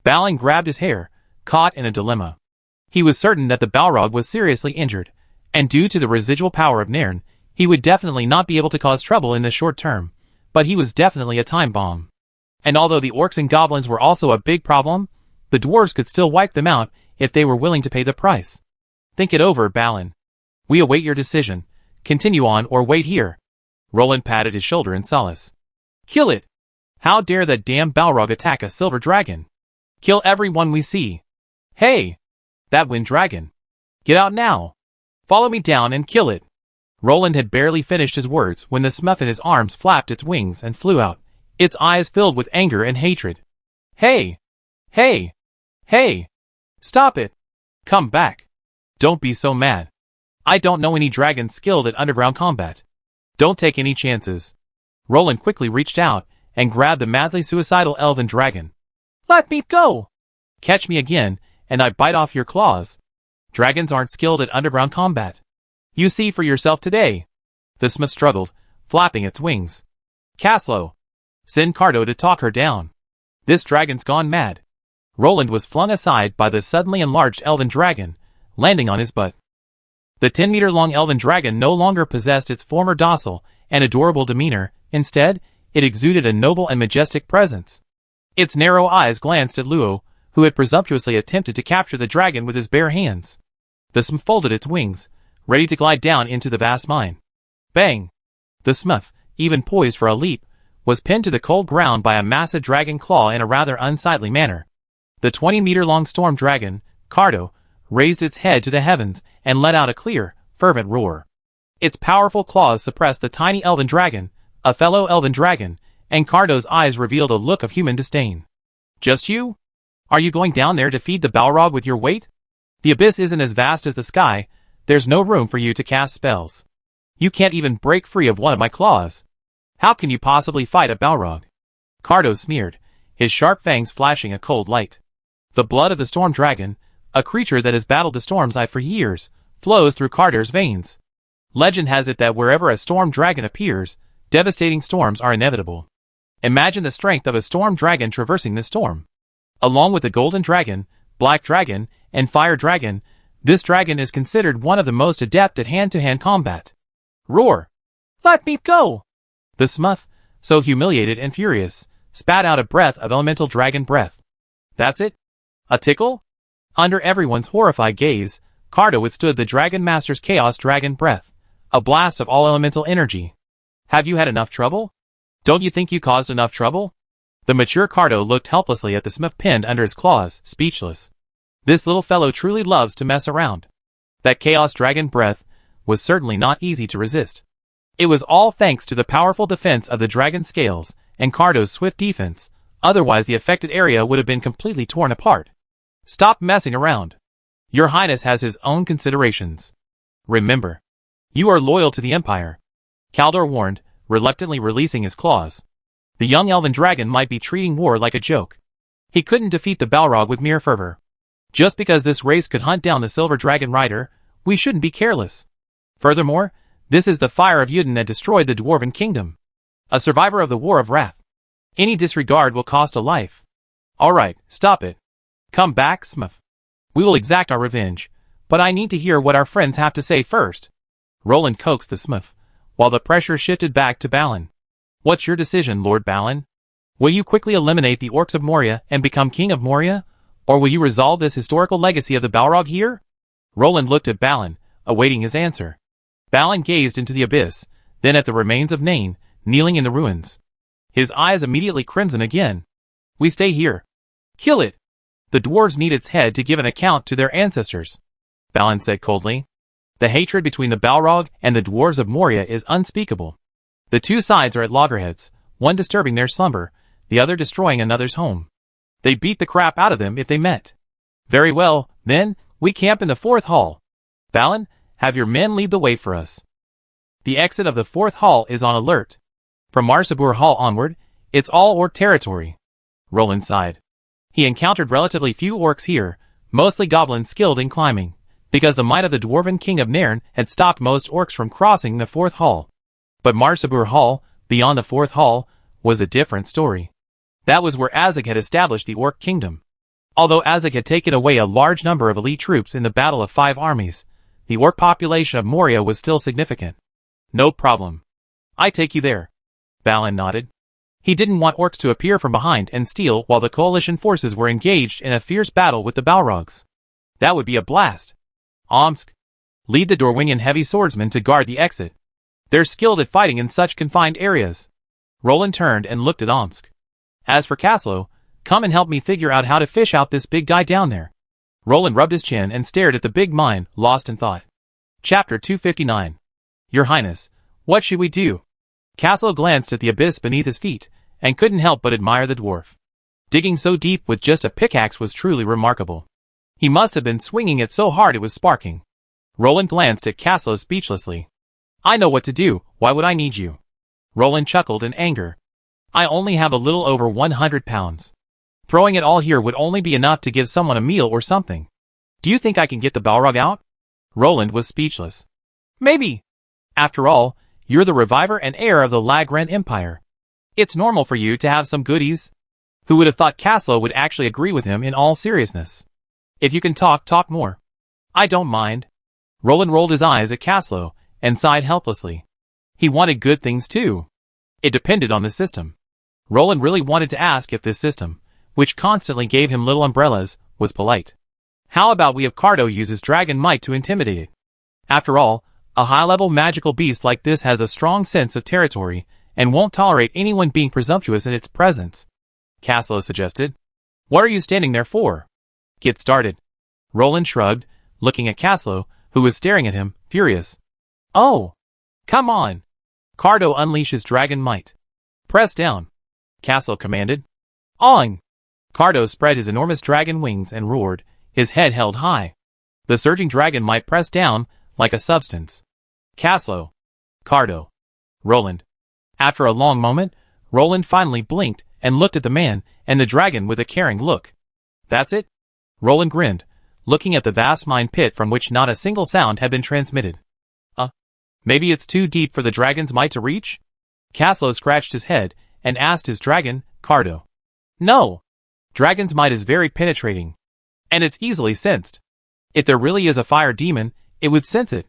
Balin grabbed his hair, caught in a dilemma. He was certain that the Balrog was seriously injured, and due to the residual power of Nairn, he would definitely not be able to cause trouble in the short term, but he was definitely a time bomb. And although the orcs and goblins were also a big problem, the dwarves could still wipe them out if they were willing to pay the price. Think it over, Balin. We await your decision. Continue on or wait here. Roland patted his shoulder in solace. Kill it! How dare that damn Balrog attack a silver dragon? Kill everyone we see. Hey! That wind dragon. Get out now. Follow me down and kill it. Roland had barely finished his words when the smurf in his arms flapped its wings and flew out, its eyes filled with anger and hatred. Hey! Hey! Hey! Stop it! Come back. Don't be so mad. I don't know any dragons skilled at underground combat. Don't take any chances. Roland quickly reached out and grabbed the madly suicidal elven dragon. Let me go! Catch me again, and I bite off your claws. Dragons aren't skilled at underground combat. You see for yourself today. The smurf struggled, flapping its wings. Caslow! Send Cardo to talk her down. This dragon's gone mad. Roland was flung aside by the suddenly enlarged elven dragon, landing on his butt. The 10-meter-long elven dragon no longer possessed its former docile and adorable demeanor. Instead, it exuded a noble and majestic presence. Its narrow eyes glanced at Luo, who had presumptuously attempted to capture the dragon with his bare hands. The smurf folded its wings, ready to glide down into the vast mine. Bang! The smurf, even poised for a leap, was pinned to the cold ground by a massive dragon claw in a rather unsightly manner. The 20-meter-long storm dragon, Cardo, raised its head to the heavens and let out a clear, fervent roar. Its powerful claws suppressed the tiny elven dragon, a fellow elven dragon, and Cardo's eyes revealed a look of human disdain. Just you? Are you going down there to feed the Balrog with your weight? The abyss isn't as vast as the sky. There's no room for you to cast spells. You can't even break free of one of my claws. How can you possibly fight a Balrog? Cardo sneered, his sharp fangs flashing a cold light. The blood of the storm dragon, a creature that has battled the Storm's Eye for years, flows through Cardo's veins. Legend has it that wherever a storm dragon appears, devastating storms are inevitable. Imagine the strength of a storm dragon traversing this storm. Along with the golden dragon, black dragon, and fire dragon, this dragon is considered one of the most adept at hand-to-hand combat. Roar! Let me go! The smurf, so humiliated and furious, spat out a breath of elemental dragon breath. That's it? A tickle? Under everyone's horrified gaze, Cardo withstood the Dragon Master's Chaos Dragon Breath, a blast of all elemental energy. Have you had enough trouble? Don't you think you caused enough trouble? The mature Cardo looked helplessly at the smurf pinned under his claws, speechless. This little fellow truly loves to mess around. That Chaos Dragon Breath was certainly not easy to resist. It was all thanks to the powerful defense of the dragon scales and Cardo's swift defense, otherwise the affected area would have been completely torn apart. Stop messing around. Your Highness has his own considerations. Remember, you are loyal to the Empire. Kaldor warned, reluctantly releasing his claws. The young elven dragon might be treating war like a joke. He couldn't defeat the Balrog with mere fervor. Just because this race could hunt down the Silver Dragon Rider, we shouldn't be careless. Furthermore, this is the fire of Yuden that destroyed the Dwarven Kingdom. A survivor of the War of Wrath. Any disregard will cost a life. Alright, stop it. Come back, smurf. We will exact our revenge, but I need to hear what our friends have to say first. Roland coaxed the smurf, while the pressure shifted back to Balin. What's your decision, Lord Balin? Will you quickly eliminate the orcs of Moria and become king of Moria, or will you resolve this historical legacy of the Balrog here? Roland looked at Balin, awaiting his answer. Balin gazed into the abyss, then at the remains of Nain, kneeling in the ruins. His eyes immediately crimson again. We stay here. Kill it. The dwarves need its head to give an account to their ancestors, Balin said coldly. The hatred between the Balrog and the dwarves of Moria is unspeakable. The two sides are at loggerheads, one disturbing their slumber, the other destroying another's home. They beat the crap out of them if they met. Very well, then, we camp in the fourth hall. Balin, have your men lead the way for us. The exit of the fourth hall is on alert. From Marsabur Hall onward, it's all orc territory. Roland sighed. He encountered relatively few orcs here, mostly goblins skilled in climbing, because the might of the Dwarven King of Nairn had stopped most orcs from crossing the fourth hall. But Marsabur Hall, Beyond the fourth hall was a different story. That was where Azog had established the Orc Kingdom. Although Azog had taken away a large number of elite troops in the Battle of 5 Armies, the Orc population of Moria was still significant. No problem. I take you there. Balin nodded. He didn't want orcs to appear from behind and steal while the coalition forces were engaged in a fierce battle with the Balrogs. That would be a blast. Omsk, lead the Dorwinian heavy swordsmen to guard the exit. They're skilled at fighting in such confined areas. Roland turned and looked at Omsk. As for Caslo, come and help me figure out how to fish out this big guy down there. Roland rubbed his chin and stared at the big mine, lost in thought. Chapter 259. Your Highness, what should we do? Caslo glanced at the abyss beneath his feet, and couldn't help but admire the dwarf. Digging so deep with just a pickaxe was truly remarkable. He must have been swinging it so hard it was sparking. Roland glanced at Caslo speechlessly. I know what to do, why would I need you? Roland chuckled in anger. I only have a little over 100 pounds. Throwing it all here would only be enough to give someone a meal or something. Do you think I can get the Balrog out? Roland was speechless. Maybe. After all, you're the reviver and heir of the Lagran Empire. It's normal for you to have some goodies. Who would have thought Caslo would actually agree with him in all seriousness? If you can talk, talk more. I don't mind. Roland rolled his eyes at Caslo and sighed helplessly. He wanted good things too. It depended on the system. Roland really wanted to ask if this system, which constantly gave him little umbrellas, was polite. How about we have Cardo use his dragon might to intimidate it? After all, a high-level magical beast like this has a strong sense of territory and won't tolerate anyone being presumptuous in its presence. Caslo suggested. What are you standing there for? Get started. Roland shrugged, looking at Caslo, who was staring at him, furious. Oh! Come on! Cardo unleashed his dragon might. Press down. Caslo commanded. On! Cardo spread his enormous dragon wings and roared, his head held high. The surging dragon might press down, like a substance. Caslo. Cardo. Roland. After a long moment, Roland finally blinked and looked at the man and the dragon with a caring look. That's it? Roland grinned, looking at the vast mine pit from which not a single sound had been transmitted. Maybe it's too deep for the dragon's might to reach? Caslo scratched his head and asked his dragon, Cardo. No. Dragon's might is very penetrating. And it's easily sensed. If there really is a fire demon, it would sense it.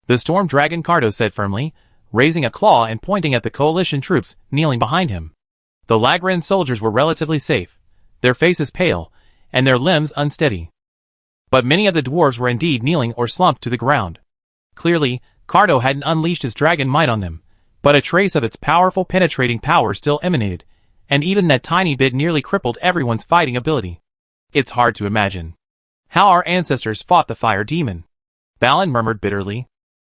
The storm dragon Cardo said firmly, raising a claw and pointing at the coalition troops kneeling behind him. The Lagran soldiers were relatively safe, their faces pale, and their limbs unsteady. But many of the dwarves were indeed kneeling or slumped to the ground. Clearly, Cardo hadn't unleashed his dragon might on them, but a trace of its powerful penetrating power still emanated, and even that tiny bit nearly crippled everyone's fighting ability. It's hard to imagine how our ancestors fought the fire demon. Balin murmured bitterly.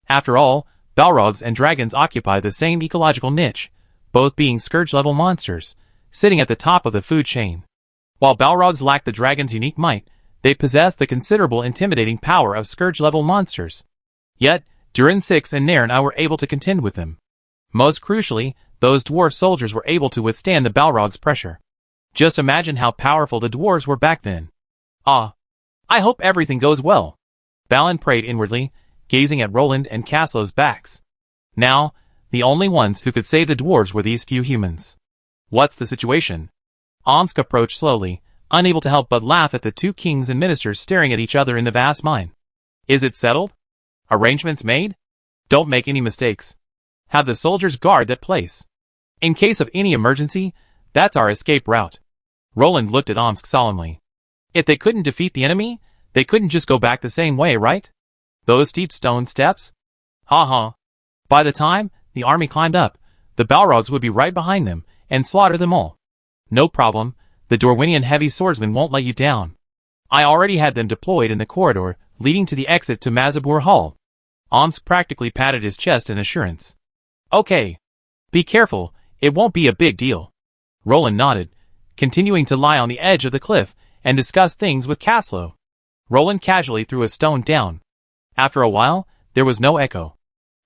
After all, Balrogs and dragons occupy the same ecological niche, both being scourge-level monsters, sitting at the top of the food chain. While Balrogs lack the dragon's unique might, they possess the considerable intimidating power of scourge-level monsters. Yet, Durin 6 and Nairn were able to contend with them. Most crucially, those dwarf soldiers were able to withstand the Balrog's pressure. Just imagine how powerful the dwarves were back then. I hope everything goes well. Balin prayed inwardly, gazing at Roland and Caslo's backs. Now, the only ones who could save the dwarves were these few humans. What's the situation? Omsk approached slowly, unable to help but laugh at the two kings and ministers staring at each other in the vast mine. Is it settled? Arrangements made? Don't make any mistakes. Have the soldiers guard that place. In case of any emergency, that's our escape route. Roland looked at Omsk solemnly. If they couldn't defeat the enemy, they couldn't just go back the same way, right? Those steep stone steps? By the time the army climbed up, the Balrogs would be right behind them and slaughter them all. No problem, the Dorwinian heavy swordsmen won't let you down. I already had them deployed in the corridor leading to the exit to Mazabur Hall. Omsk practically patted his chest in assurance. Okay. Be careful, it won't be a big deal. Roland nodded, continuing to lie on the edge of the cliff and discuss things with Caslo. Roland casually threw a stone down. After a while, there was no echo.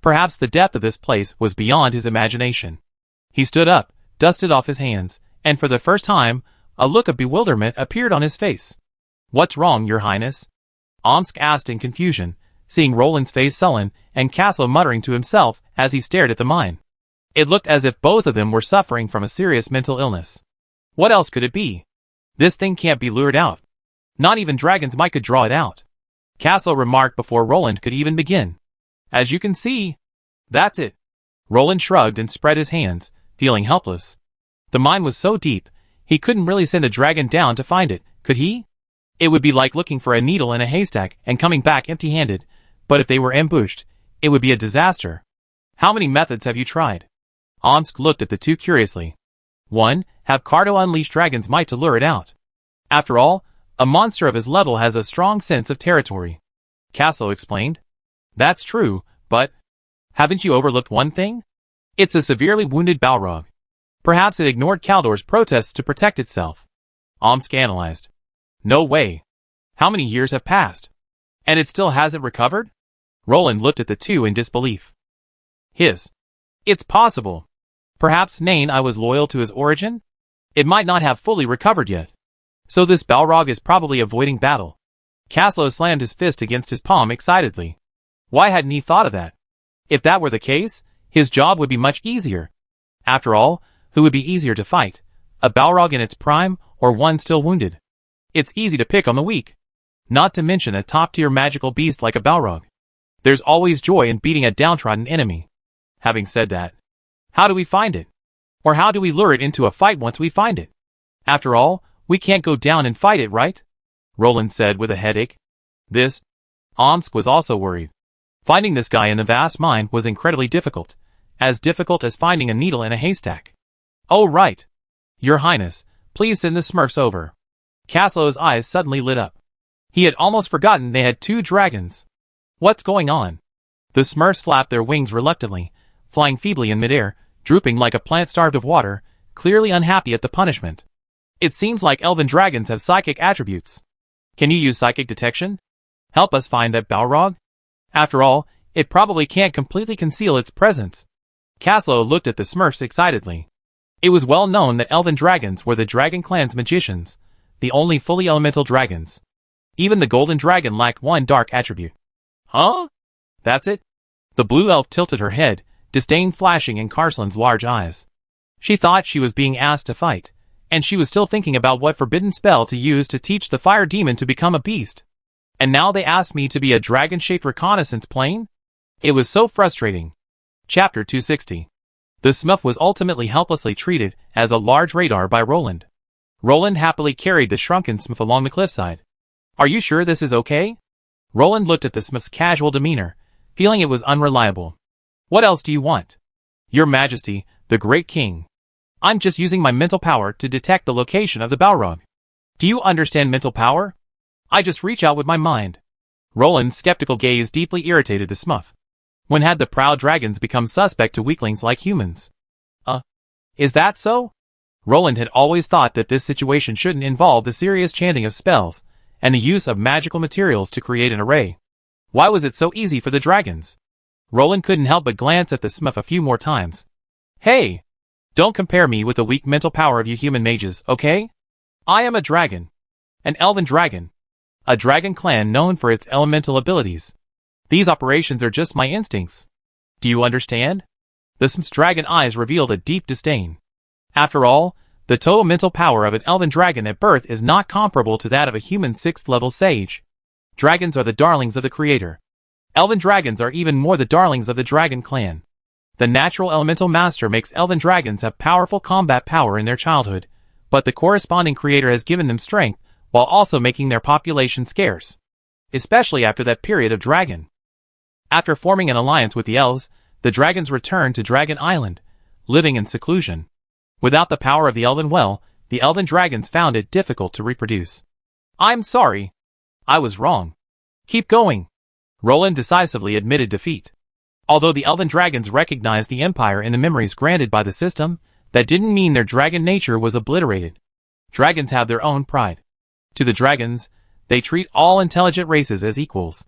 Perhaps the depth of this place was beyond his imagination. He stood up, dusted off his hands, and for the first time, a look of bewilderment appeared on his face. What's wrong, Your Highness? Omsk asked in confusion, seeing Roland's face sullen and Caslo muttering to himself as he stared at the mine. It looked as if both of them were suffering from a serious mental illness. What else could it be? This thing can't be lured out. Not even dragons might could draw it out. Castle remarked before Roland could even begin. As you can see, that's it. Roland shrugged and spread his hands, feeling helpless. The mine was so deep, he couldn't really send a dragon down to find it, could he? It would be like looking for a needle in a haystack and coming back empty-handed, but if they were ambushed, it would be a disaster. How many methods have you tried? Omsk looked at the two curiously. 1. Have Cardo unleash dragon's might to lure it out. After all, a monster of his level has a strong sense of territory. Castle explained. That's true, but haven't you overlooked one thing? It's a severely wounded Balrog. Perhaps it ignored Kaldor's protests to protect itself. Omsk analyzed. No way. How many years have passed? And it still hasn't recovered? Roland looked at the two in disbelief. It's possible. Perhaps I was loyal to his origin? It might not have fully recovered yet. So this Balrog is probably avoiding battle. Caslo slammed his fist against his palm excitedly. Why hadn't he thought of that? If that were the case, his job would be much easier. After all, who would be easier to fight? A Balrog in its prime, or one still wounded? It's easy to pick on the weak. Not to mention a top-tier magical beast like a Balrog. There's always joy in beating a downtrodden enemy. Having said that, how do we find it? Or how do we lure it into a fight once we find it? After all, we can't go down and fight it, right? Roland said with a headache. Omsk was also worried. Finding this guy in the vast mine was incredibly difficult. As difficult as finding a needle in a haystack. Oh right. Your Highness, please send the Smurfs over. Caslo's eyes suddenly lit up. He had almost forgotten they had 2 dragons. What's going on? The Smurfs flapped their wings reluctantly, flying feebly in midair, drooping like a plant starved of water, clearly unhappy at the punishment. It seems like elven dragons have psychic attributes. Can you use psychic detection? Help us find that Balrog? After all, it probably can't completely conceal its presence. Caslo looked at the Smurfs excitedly. It was well known that elven dragons were the Dragon Clan's magicians, the only fully elemental dragons. Even the golden dragon lacked one dark attribute. Huh? That's it? The blue elf tilted her head, disdain flashing in Carslin's large eyes. She thought she was being asked to fight, and she was still thinking about what forbidden spell to use to teach the fire demon to become a beast. And now they asked me to be a dragon-shaped reconnaissance plane? It was so frustrating. Chapter 260. The Smurf was ultimately helplessly treated as a large radar by Roland. Roland happily carried the shrunken Smurf along the cliffside. Are you sure this is okay? Roland looked at the Smurf's casual demeanor, feeling it was unreliable. What else do you want? Your Majesty, the Great King. I'm just using my mental power to detect the location of the Balrog. Do you understand mental power? I just reach out with my mind. Roland's skeptical gaze deeply irritated the Smurf. When had the proud dragons become suspect to weaklings like humans? Is that so? Roland had always thought that this situation shouldn't involve the serious chanting of spells, and the use of magical materials to create an array. Why was it so easy for the dragons? Roland couldn't help but glance at the Smurf a few more times. Hey! Don't compare me with the weak mental power of you human mages, okay? I am a dragon. An elven dragon. A dragon clan known for its elemental abilities. These operations are just my instincts. Do you understand? The Smurf's dragon eyes revealed a deep disdain. After all, the total mental power of an elven dragon at birth is not comparable to that of a human 6th level sage. Dragons are the darlings of the creator. Elven dragons are even more the darlings of the dragon clan. The natural elemental master makes elven dragons have powerful combat power in their childhood, but the corresponding creator has given them strength while also making their population scarce. Especially after that period of dragon. After forming an alliance with the elves, the dragons returned to Dragon Island, living in seclusion. Without the power of the elven well, the elven dragons found it difficult to reproduce. I'm sorry. I was wrong. Keep going. Roland decisively admitted defeat. Although the elven dragons recognized the empire in the memories granted by the system, that didn't mean their dragon nature was obliterated. Dragons have their own pride. To the dragons, they treat all intelligent races as equals.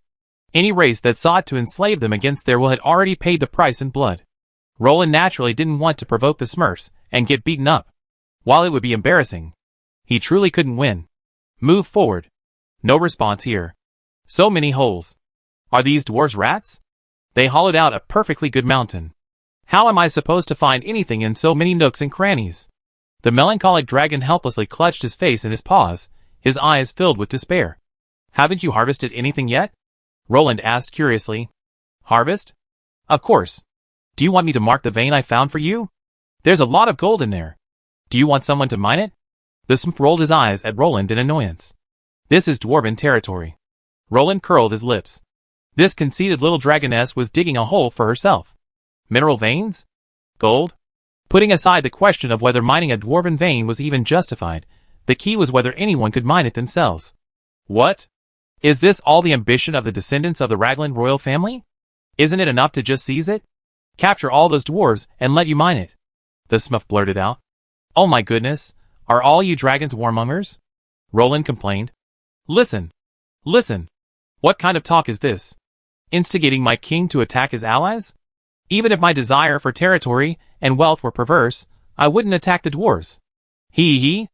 Any race that sought to enslave them against their will had already paid the price in blood. Roland naturally didn't want to provoke the Smurfs and get beaten up. While it would be embarrassing, he truly couldn't win. Move forward. No response here. So many holes. Are these dwarves rats? They hollowed out a perfectly good mountain. How am I supposed to find anything in so many nooks and crannies? The melancholic dragon helplessly clutched his face in his paws, his eyes filled with despair. Haven't you harvested anything yet? Roland asked curiously. Harvest? Of course. Do you want me to mark the vein I found for you? There's a lot of gold in there. Do you want someone to mine it? The Smith rolled his eyes at Roland in annoyance. This is dwarven territory. Roland curled his lips. This conceited little dragoness was digging a hole for herself. Mineral veins? Gold? Putting aside the question of whether mining a dwarven vein was even justified, the key was whether anyone could mine it themselves. What? Is this all the ambition of the descendants of the Raglan royal family? Isn't it enough to just seize it? Capture all those dwarves and let you mine it? The Smith blurted out. Oh my goodness, are all you dragons warmongers? Roland complained. Listen. Listen. What kind of talk is this? Instigating my king to attack his allies? Even if my desire for territory and wealth were perverse, I wouldn't attack the dwarves. He.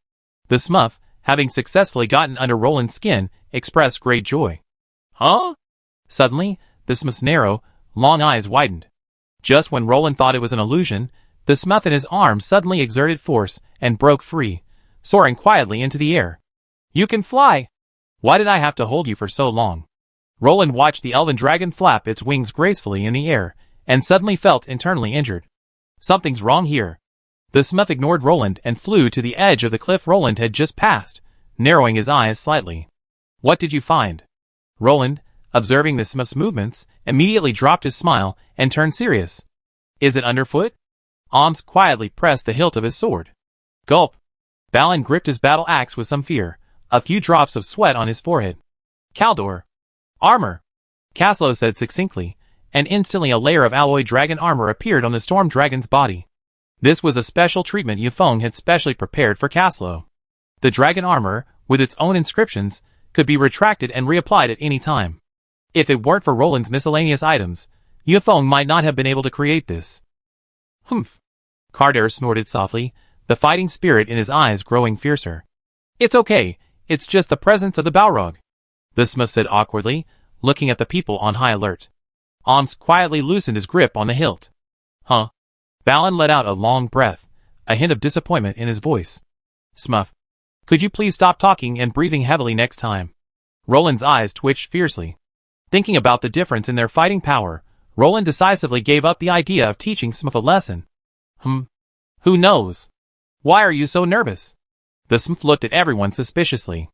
The Smith, having successfully gotten under Roland's skin, expressed great joy. Huh? Suddenly, the Smith's narrow, long eyes widened. Just when Roland thought it was an illusion, the Smith in his arm suddenly exerted force and broke free, soaring quietly into the air. You can fly! Why did I have to hold you for so long? Roland watched the elven dragon flap its wings gracefully in the air, and suddenly felt internally injured. Something's wrong here. The Smith ignored Roland and flew to the edge of the cliff Roland had just passed, narrowing his eyes slightly. What did you find? Roland, observing the Smith's movements, immediately dropped his smile and turned serious. Is it underfoot? Oms quietly pressed the hilt of his sword. Gulp. Balin gripped his battle axe with some fear, a few drops of sweat on his forehead. Caldor. Armor. Caslow said succinctly, and instantly a layer of alloy dragon armor appeared on the storm dragon's body. This was a special treatment Yufeng had specially prepared for Caslow. The dragon armor, with its own inscriptions, could be retracted and reapplied at any time. If it weren't for Roland's miscellaneous items, Yufeng might not have been able to create this. Humph. Cardair snorted softly, the fighting spirit in his eyes growing fiercer. It's okay, it's just the presence of the Balrog. The Smith said awkwardly, looking at the people on high alert. Oms quietly loosened his grip on the hilt. Huh? Balin let out a long breath, a hint of disappointment in his voice. Smith, could you please stop talking and breathing heavily next time? Roland's eyes twitched fiercely. Thinking about the difference in their fighting power, Roland decisively gave up the idea of teaching Smith a lesson. Who knows? Why are you so nervous? The Smith looked at everyone suspiciously.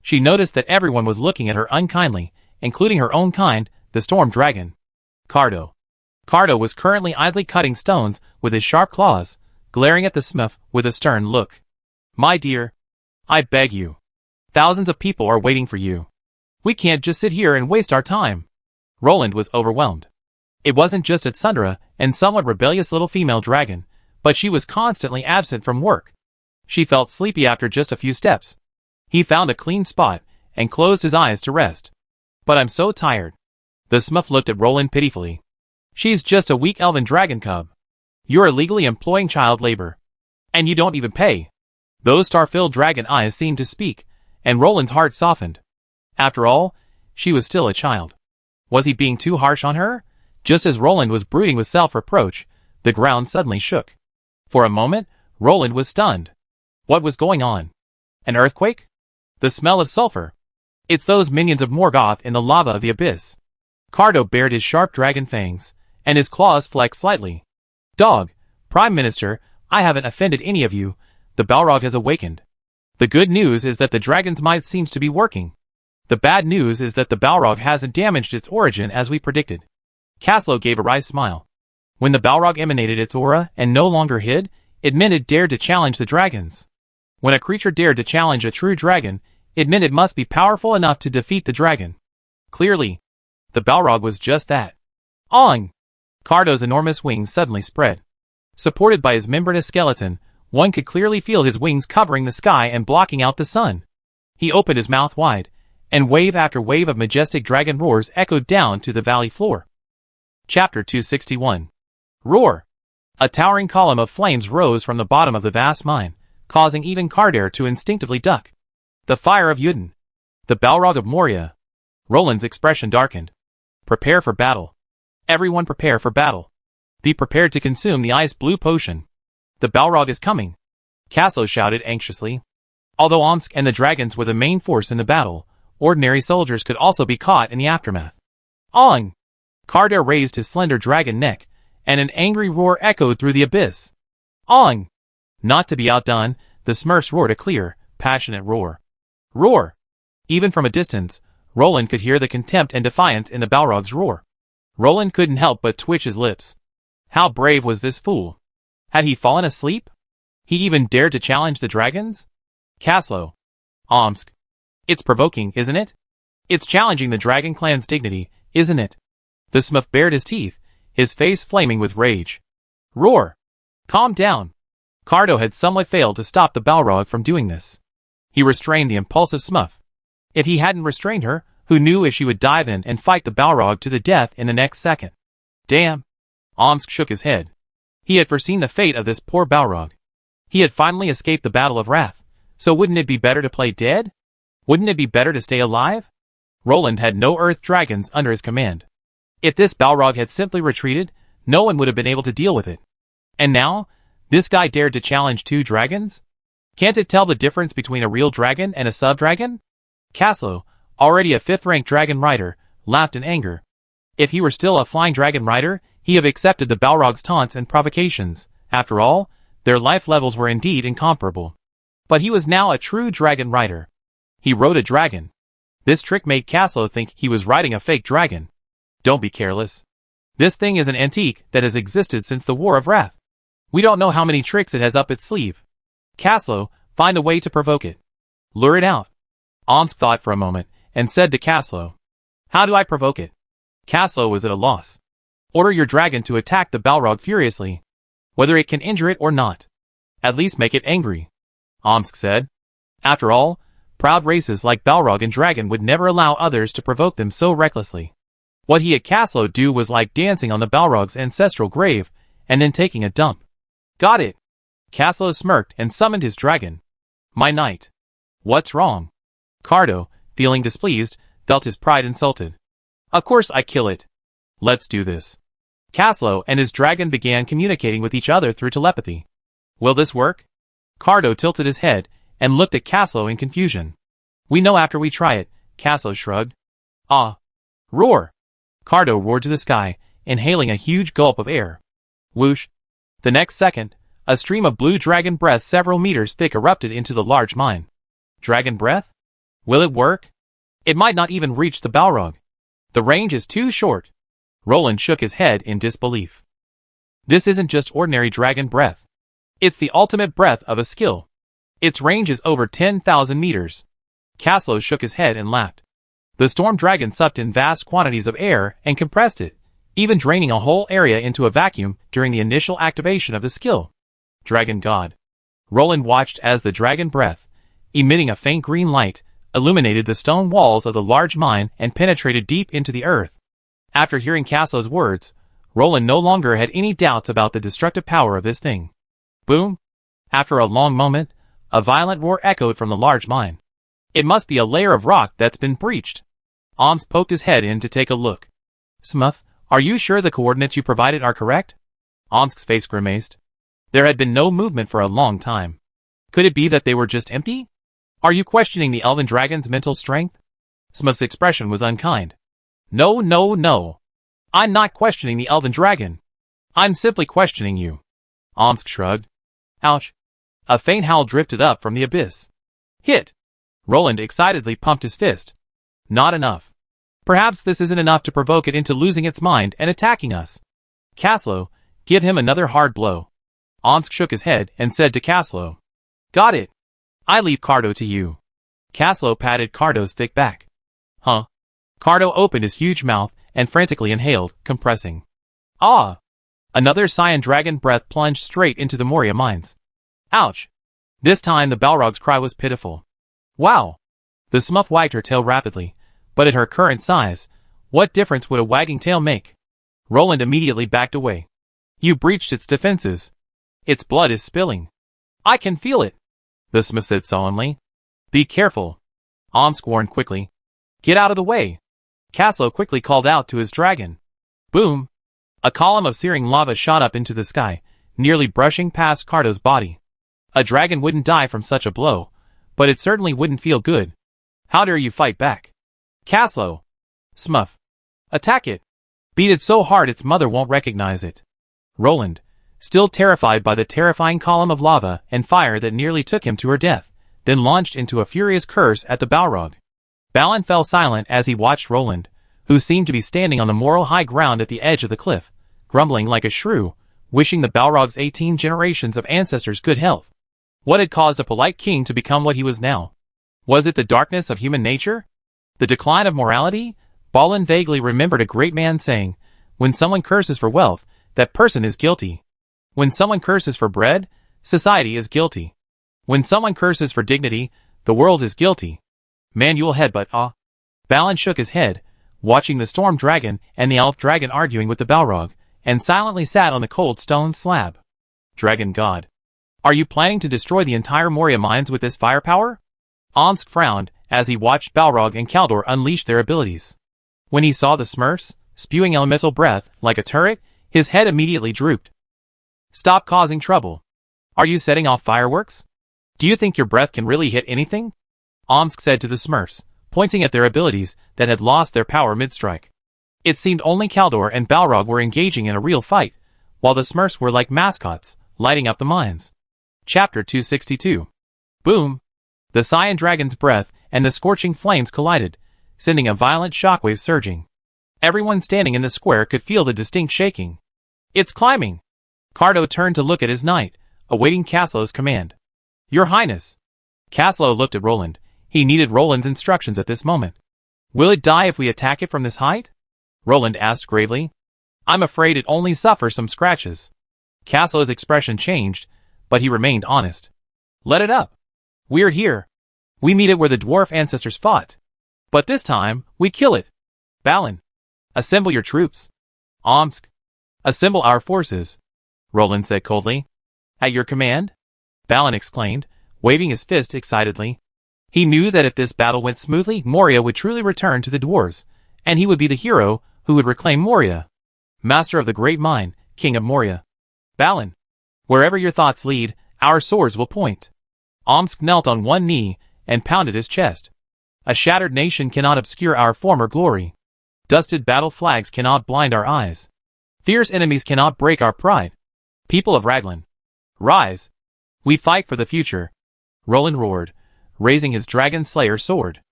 She noticed that everyone was looking at her unkindly, including her own kind, the storm dragon. Cardo. Cardo was currently idly cutting stones with his sharp claws, glaring at the Smith with a stern look. My dear, I beg you. Thousands of people are waiting for you. We can't just sit here and waste our time. Roland was overwhelmed. It wasn't just at Sundra and somewhat rebellious little female dragon, but she was constantly absent from work. She felt sleepy after just a few steps. He found a clean spot and closed his eyes to rest. But I'm so tired. The Smith looked at Roland pitifully. She's just a weak elven dragon cub. You're illegally employing child labor. And you don't even pay. Those star-filled dragon eyes seemed to speak, and Roland's heart softened. After all, she was still a child. Was he being too harsh on her? Just as Roland was brooding with self-reproach, the ground suddenly shook. For a moment, Roland was stunned. What was going on? An earthquake? The smell of sulfur. It's those minions of Morgoth in the lava of the abyss. Cardo bared his sharp dragon fangs, and his claws flexed slightly. Dog, Prime Minister, I haven't offended any of you. The Balrog has awakened. The good news is that the dragon's might seems to be working. The bad news is that the Balrog hasn't damaged its origin as we predicted. Caslow gave a wry smile. When the Balrog emanated its aura and no longer hid, it meant it dared to challenge the dragons. When a creature dared to challenge a true dragon, it meant it must be powerful enough to defeat the dragon. Clearly, the Balrog was just that. Ong! Cardo's enormous wings suddenly spread. Supported by his membranous skeleton, one could clearly feel his wings covering the sky and blocking out the sun. He opened his mouth wide, and wave after wave of majestic dragon roars echoed down to the valley floor. Chapter 261. Roar! A towering column of flames rose from the bottom of the vast mine, causing even Cardair to instinctively duck. The fire of Yudin. The Balrog of Moria. Roland's expression darkened. Prepare for battle. Everyone prepare for battle. Be prepared to consume the ice blue potion. The Balrog is coming. Caslo shouted anxiously. Although Omsk and the dragons were the main force in the battle, ordinary soldiers could also be caught in the aftermath. Ong! Karda raised his slender dragon neck, and an angry roar echoed through the abyss. Ong! Not to be outdone, the Smurfs roared a clear, passionate roar. Roar! Even from a distance, Roland could hear the contempt and defiance in the Balrog's roar. Roland couldn't help but twitch his lips. How brave was this fool? Had he fallen asleep? He even dared to challenge the dragons? Caslo. Omsk. It's provoking, isn't it? It's challenging the dragon clan's dignity, isn't it? The Smurf bared his teeth, his face flaming with rage. Roar! Calm down. Kardo had somewhat failed to stop the Balrog from doing this. He restrained the impulsive Smurf. If he hadn't restrained her, who knew if she would dive in and fight the Balrog to the death in the next second? Damn! Omsk shook his head. He had foreseen the fate of this poor Balrog. He had finally escaped the Battle of Wrath, so wouldn't it be better to play dead? Wouldn't it be better to stay alive? Roland had no earth dragons under his command. If this Balrog had simply retreated, no one would have been able to deal with it. And now, this guy dared to challenge 2 dragons? Can't it tell the difference between a real dragon and a sub-dragon? Caslo, already a 5th-ranked dragon rider, laughed in anger. If he were still a flying dragon rider, he have accepted the Balrog's taunts and provocations. After all, their life levels were indeed incomparable. But he was now a true dragon rider. He rode a dragon. This trick made Caslo think he was riding a fake dragon. Don't be careless. This thing is an antique that has existed since the War of Wrath. We don't know how many tricks it has up its sleeve. Caslo, find a way to provoke it. Lure it out. Omsk thought for a moment, and said to Caslo, How do I provoke it? Caslo was at a loss. Order your dragon to attack the Balrog furiously. Whether it can injure it or not. At least make it angry. Omsk said. After all, proud races like Balrog and Dragon would never allow others to provoke them so recklessly. What he had Caslo do was like dancing on the Balrog's ancestral grave, and then taking a dump. Got it. Caslo smirked and summoned his dragon. My knight. What's wrong? Kardo, feeling displeased, felt his pride insulted. Of course I kill it. Let's do this. Caslo and his dragon began communicating with each other through telepathy. Will this work? Kardo tilted his head and looked at Caslo in confusion. We know after we try it, Caslo shrugged. Ah. Roar. Kardo roared to the sky, inhaling a huge gulp of air. Whoosh. The next second, a stream of blue dragon breath several meters thick erupted into the large mine. Dragon breath? Will it work? It might not even reach the Balrog. The range is too short. Roland shook his head in disbelief. This isn't just ordinary dragon breath. It's the ultimate breath of a skill. Its range is over 10,000 meters. Caslo shook his head and laughed. The storm dragon sucked in vast quantities of air and compressed it, even draining a whole area into a vacuum during the initial activation of the skill. Dragon God. Roland watched as the dragon breath, emitting a faint green light, illuminated the stone walls of the large mine and penetrated deep into the earth. After hearing Caslo's words, Roland no longer had any doubts about the destructive power of this thing. Boom! After a long moment, a violent roar echoed from the large mine. It must be a layer of rock that's been breached. Omsk poked his head in to take a look. Smurf, are you sure the coordinates you provided are correct? Omsk's face grimaced. There had been no movement for a long time. Could it be that they were just empty? Are you questioning the elven dragon's mental strength? Smurf's expression was unkind. No, no, no. I'm not questioning the elven dragon. I'm simply questioning you. Omsk shrugged. Ouch. A faint howl drifted up from the abyss. Hit! Roland excitedly pumped his fist. Not enough. Perhaps this isn't enough to provoke it into losing its mind and attacking us. Caslo, give him another hard blow. Omsk shook his head and said to Caslo. Got it. I leave Kardo to you. Caslo patted Kardo's thick back. Huh? Kardo opened his huge mouth and frantically inhaled, compressing. Ah! Another cyan dragon breath plunged straight into the Moria mines. Ouch! This time the Balrog's cry was pitiful. Wow! The Smurf wagged her tail rapidly, but at her current size, what difference would a wagging tail make? Roland immediately backed away. You breached its defenses. Its blood is spilling. I can feel it, the Smurf said solemnly. Be careful. Omsk warned quickly. Get out of the way. Caslo quickly called out to his dragon. Boom! A column of searing lava shot up into the sky, nearly brushing past Cardo's body. A dragon wouldn't die from such a blow, but it certainly wouldn't feel good. How dare you fight back? Caslo! Smuff! Attack it! Beat it so hard its mother won't recognize it. Roland, still terrified by the terrifying column of lava and fire that nearly took him to her death, then launched into a furious curse at the Balrog. Balin fell silent as he watched Roland, who seemed to be standing on the moral high ground at the edge of the cliff, grumbling like a shrew, wishing the Balrog's 18 generations of ancestors good health. What had caused a polite king to become what he was now? Was it the darkness of human nature? The decline of morality? Balin vaguely remembered a great man saying, "When someone curses for wealth, that person is guilty. When someone curses for bread, society is guilty. When someone curses for dignity, the world is guilty." Manual headbutt. Balin shook his head, watching the storm dragon and the elf dragon arguing with the Balrog, and silently sat on the cold stone slab. Dragon God. Are you planning to destroy the entire Moria mines with this firepower? Omsk frowned as he watched Balrog and Kaldor unleash their abilities. When he saw the Smurfs, spewing elemental breath like a turret, his head immediately drooped. Stop causing trouble. Are you setting off fireworks? Do you think your breath can really hit anything? Omsk said to the Smurfs, pointing at their abilities that had lost their power mid-strike. It seemed only Kaldor and Balrog were engaging in a real fight, while the Smurfs were like mascots, lighting up the mines. Chapter 262. Boom! The Cyan Dragon's breath and the scorching flames collided, sending a violent shockwave surging. Everyone standing in the square could feel the distinct shaking. It's climbing! Cardo turned to look at his knight, awaiting Caslo's command. Your Highness! Caslo looked at Roland. He needed Roland's instructions at this moment. Will it die if we attack it from this height? Roland asked gravely. I'm afraid it only suffers some scratches. Caslo's expression changed, but he remained honest. Let it up. We're here. We meet it where the dwarf ancestors fought. But this time, we kill it. Balin. Assemble your troops. Omsk. Assemble our forces. Roland said coldly. At your command? Balin exclaimed, waving his fist excitedly. He knew that if this battle went smoothly, Moria would truly return to the dwarves, and he would be the hero who would reclaim Moria. Master of the great mine, King of Moria. Balin. Wherever your thoughts lead, our swords will point. Omsk knelt on one knee and pounded his chest. A shattered nation cannot obscure our former glory. Dusted battle flags cannot blind our eyes. Fierce enemies cannot break our pride. People of Raglan. Rise. We fight for the future. Roland roared, raising his dragon slayer sword.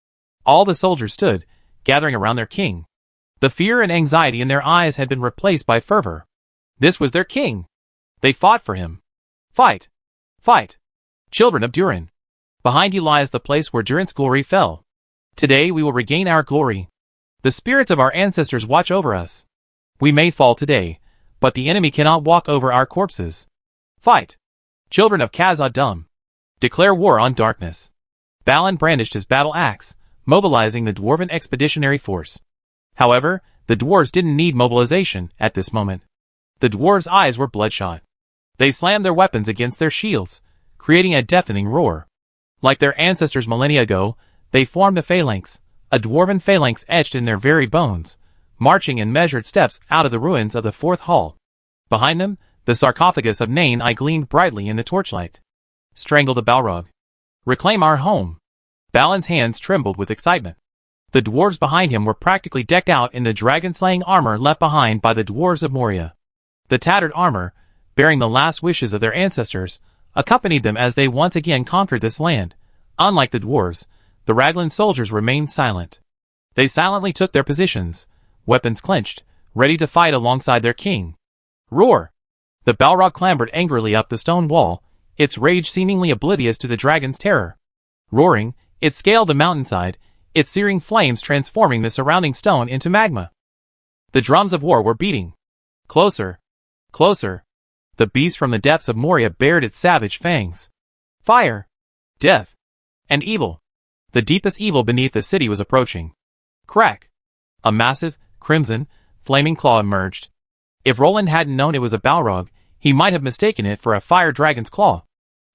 All the soldiers stood, gathering around their king. The fear and anxiety in their eyes had been replaced by fervor. This was their king. They fought for him. Fight! Fight! Children of Durin. Behind you lies the place where Durin's glory fell. Today we will regain our glory. The spirits of our ancestors watch over us. We may fall today, but the enemy cannot walk over our corpses. Fight! Children of Khazad-dûm. Declare war on darkness. Balin brandished his battle axe, mobilizing the dwarven expeditionary force. However, the dwarves didn't need mobilization at this moment. The dwarves' eyes were bloodshot. They slammed their weapons against their shields, creating a deafening roar. Like their ancestors millennia ago, they formed a phalanx, a dwarven phalanx etched in their very bones, marching in measured steps out of the ruins of the fourth hall. Behind them, the sarcophagus of Nain gleamed brightly in the torchlight. Strangle the Balrog. Reclaim our home. Balin's hands trembled with excitement. The dwarves behind him were practically decked out in the dragon-slaying armor left behind by the dwarves of Moria. The tattered armor, bearing the last wishes of their ancestors, accompanied them as they once again conquered this land. Unlike the dwarves, the Raglan soldiers remained silent. They silently took their positions, weapons clenched, ready to fight alongside their king. Roar! The Balrog clambered angrily up the stone wall, its rage seemingly oblivious to the dragon's terror. Roaring, it scaled the mountainside, its searing flames transforming the surrounding stone into magma. The drums of war were beating. Closer. Closer. The beast from the depths of Moria bared its savage fangs. Fire. Death. And evil. The deepest evil beneath the city was approaching. Crack. A massive, crimson, flaming claw emerged. If Roland hadn't known it was a Balrog, he might have mistaken it for a fire dragon's claw.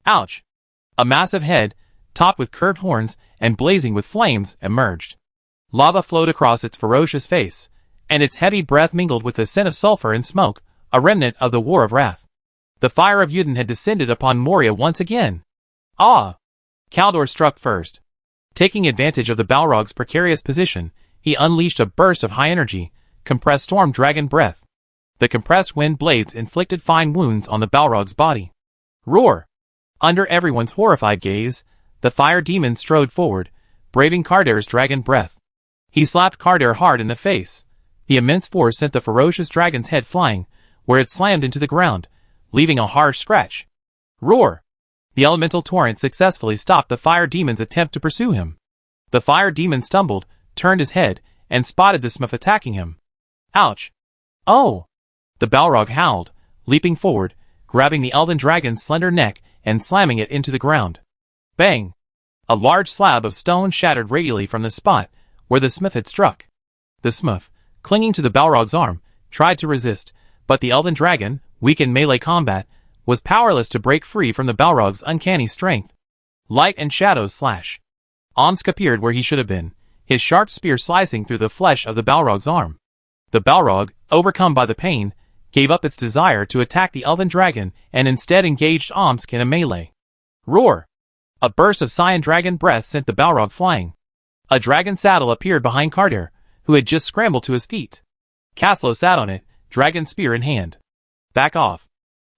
Ouch. A massive head, topped with curved horns and blazing with flames, emerged. Lava flowed across its ferocious face, and its heavy breath mingled with the scent of sulfur and smoke, a remnant of the War of Wrath. The fire of Yuden had descended upon Moria once again. Ah! Kaldor struck first. Taking advantage of the Balrog's precarious position, he unleashed a burst of high-energy, compressed storm dragon breath. The compressed wind blades inflicted fine wounds on the Balrog's body. Roar! Under everyone's horrified gaze, the fire demon strode forward, braving Kardar's dragon breath. He slapped Kardar hard in the face. The immense force sent the ferocious dragon's head flying, where it slammed into the ground, leaving a harsh scratch. Roar! The elemental torrent successfully stopped the fire demon's attempt to pursue him. The fire demon stumbled, turned his head, and spotted the Smurf attacking him. Ouch! Oh! The Balrog howled, leaping forward, grabbing the elven dragon's slender neck and slamming it into the ground. Bang! A large slab of stone shattered radially from the spot where the Smurf had struck. The Smurf, clinging to the Balrog's arm, tried to resist, but the elven dragon, weak in melee combat, was powerless to break free from the Balrog's uncanny strength. Light and shadows slash. Omsk appeared where he should have been, his sharp spear slicing through the flesh of the Balrog's arm. The Balrog, overcome by the pain, gave up its desire to attack the elven dragon and instead engaged Omsk in a melee. Roar! A burst of cyan dragon breath sent the Balrog flying. A dragon saddle appeared behind Kardar, who had just scrambled to his feet. Kaslo sat on it, dragon spear in hand. Back off.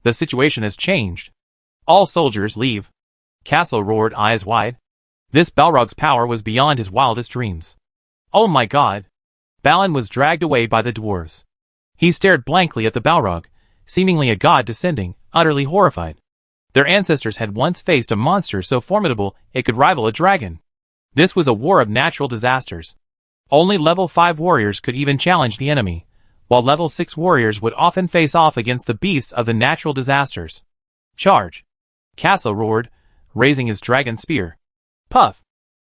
The situation has changed. All soldiers leave. Kaslo roared, eyes wide. This Balrog's power was beyond his wildest dreams. Oh my god! Balin was dragged away by the dwarves. He stared blankly at the Balrog, seemingly a god descending, utterly horrified. Their ancestors had once faced a monster so formidable it could rival a dragon. This was a war of natural disasters. Only level 5 warriors could even challenge the enemy, while level 6 warriors would often face off against the beasts of the natural disasters. Charge! Kaslo roared, raising his dragon spear. Puff!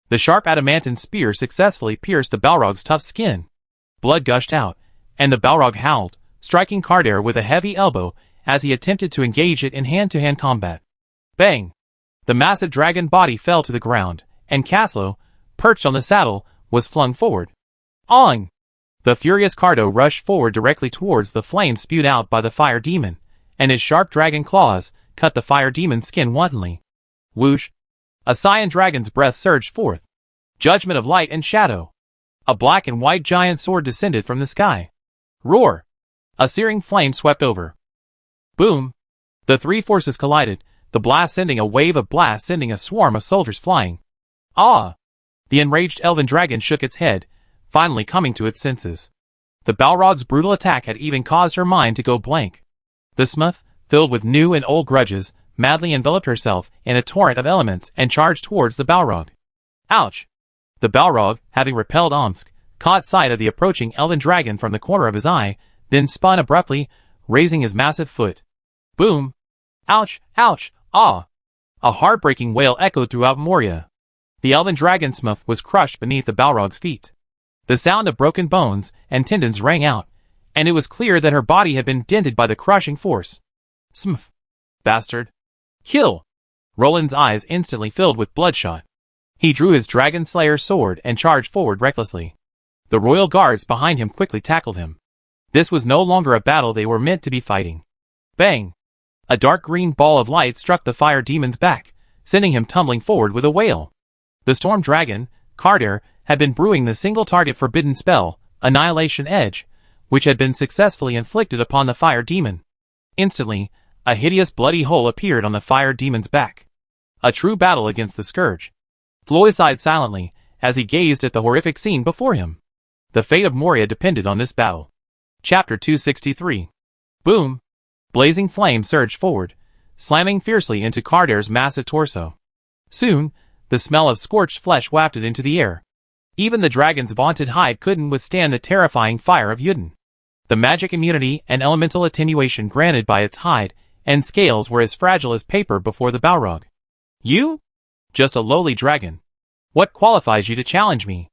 The sharp adamantine spear successfully pierced the Balrog's tough skin. Blood gushed out, and the Balrog howled, striking Kardar with a heavy elbow as he attempted to engage it in hand-to-hand combat. Bang! The massive dragon body fell to the ground, and Kaslo, perched on the saddle, was flung forward. Ong! The furious Cardo rushed forward directly towards the flame spewed out by the fire demon, and his sharp dragon claws cut the fire demon's skin wantonly. Whoosh! A cyan dragon's breath surged forth. Judgment of light and shadow. A black and white giant sword descended from the sky. Roar! A searing flame swept over. Boom! The three forces collided, the blast sending a wave of blast sending a swarm of soldiers flying. Ah! The enraged elven dragon shook its head, finally coming to its senses. The Balrog's brutal attack had even caused her mind to go blank. The Smurf, filled with new and old grudges, madly enveloped herself in a torrent of elements and charged towards the Balrog. Ouch! The Balrog, having repelled Omsk, caught sight of the approaching elven dragon from the corner of his eye, then spun abruptly, raising his massive foot. Boom! Ouch! Ouch! Ah! A heartbreaking wail echoed throughout Moria. The elven dragon Smurf was crushed beneath the Balrog's feet. The sound of broken bones and tendons rang out, and it was clear that her body had been dented by the crushing force. Smurf! Bastard! Kill! Roland's eyes instantly filled with bloodshot. He drew his dragon slayer sword and charged forward recklessly. The royal guards behind him quickly tackled him. This was no longer a battle they were meant to be fighting. Bang! A dark green ball of light struck the fire demon's back, sending him tumbling forward with a wail. The storm dragon, Kardar, had been brewing the single target forbidden spell, Annihilation Edge, which had been successfully inflicted upon the fire demon. Instantly, a hideous bloody hole appeared on the fire demon's back. A true battle against the scourge. Floy sighed silently as he gazed at the horrific scene before him. The fate of Moria depended on this battle. Chapter 263. Boom! Blazing flame surged forward, slamming fiercely into Kardar's massive torso. Soon, the smell of scorched flesh wafted into the air. Even the dragon's vaunted hide couldn't withstand the terrifying fire of Yuden. The magic immunity and elemental attenuation granted by its hide and scales were as fragile as paper before the Balrog. You? Just a lowly dragon. What qualifies you to challenge me?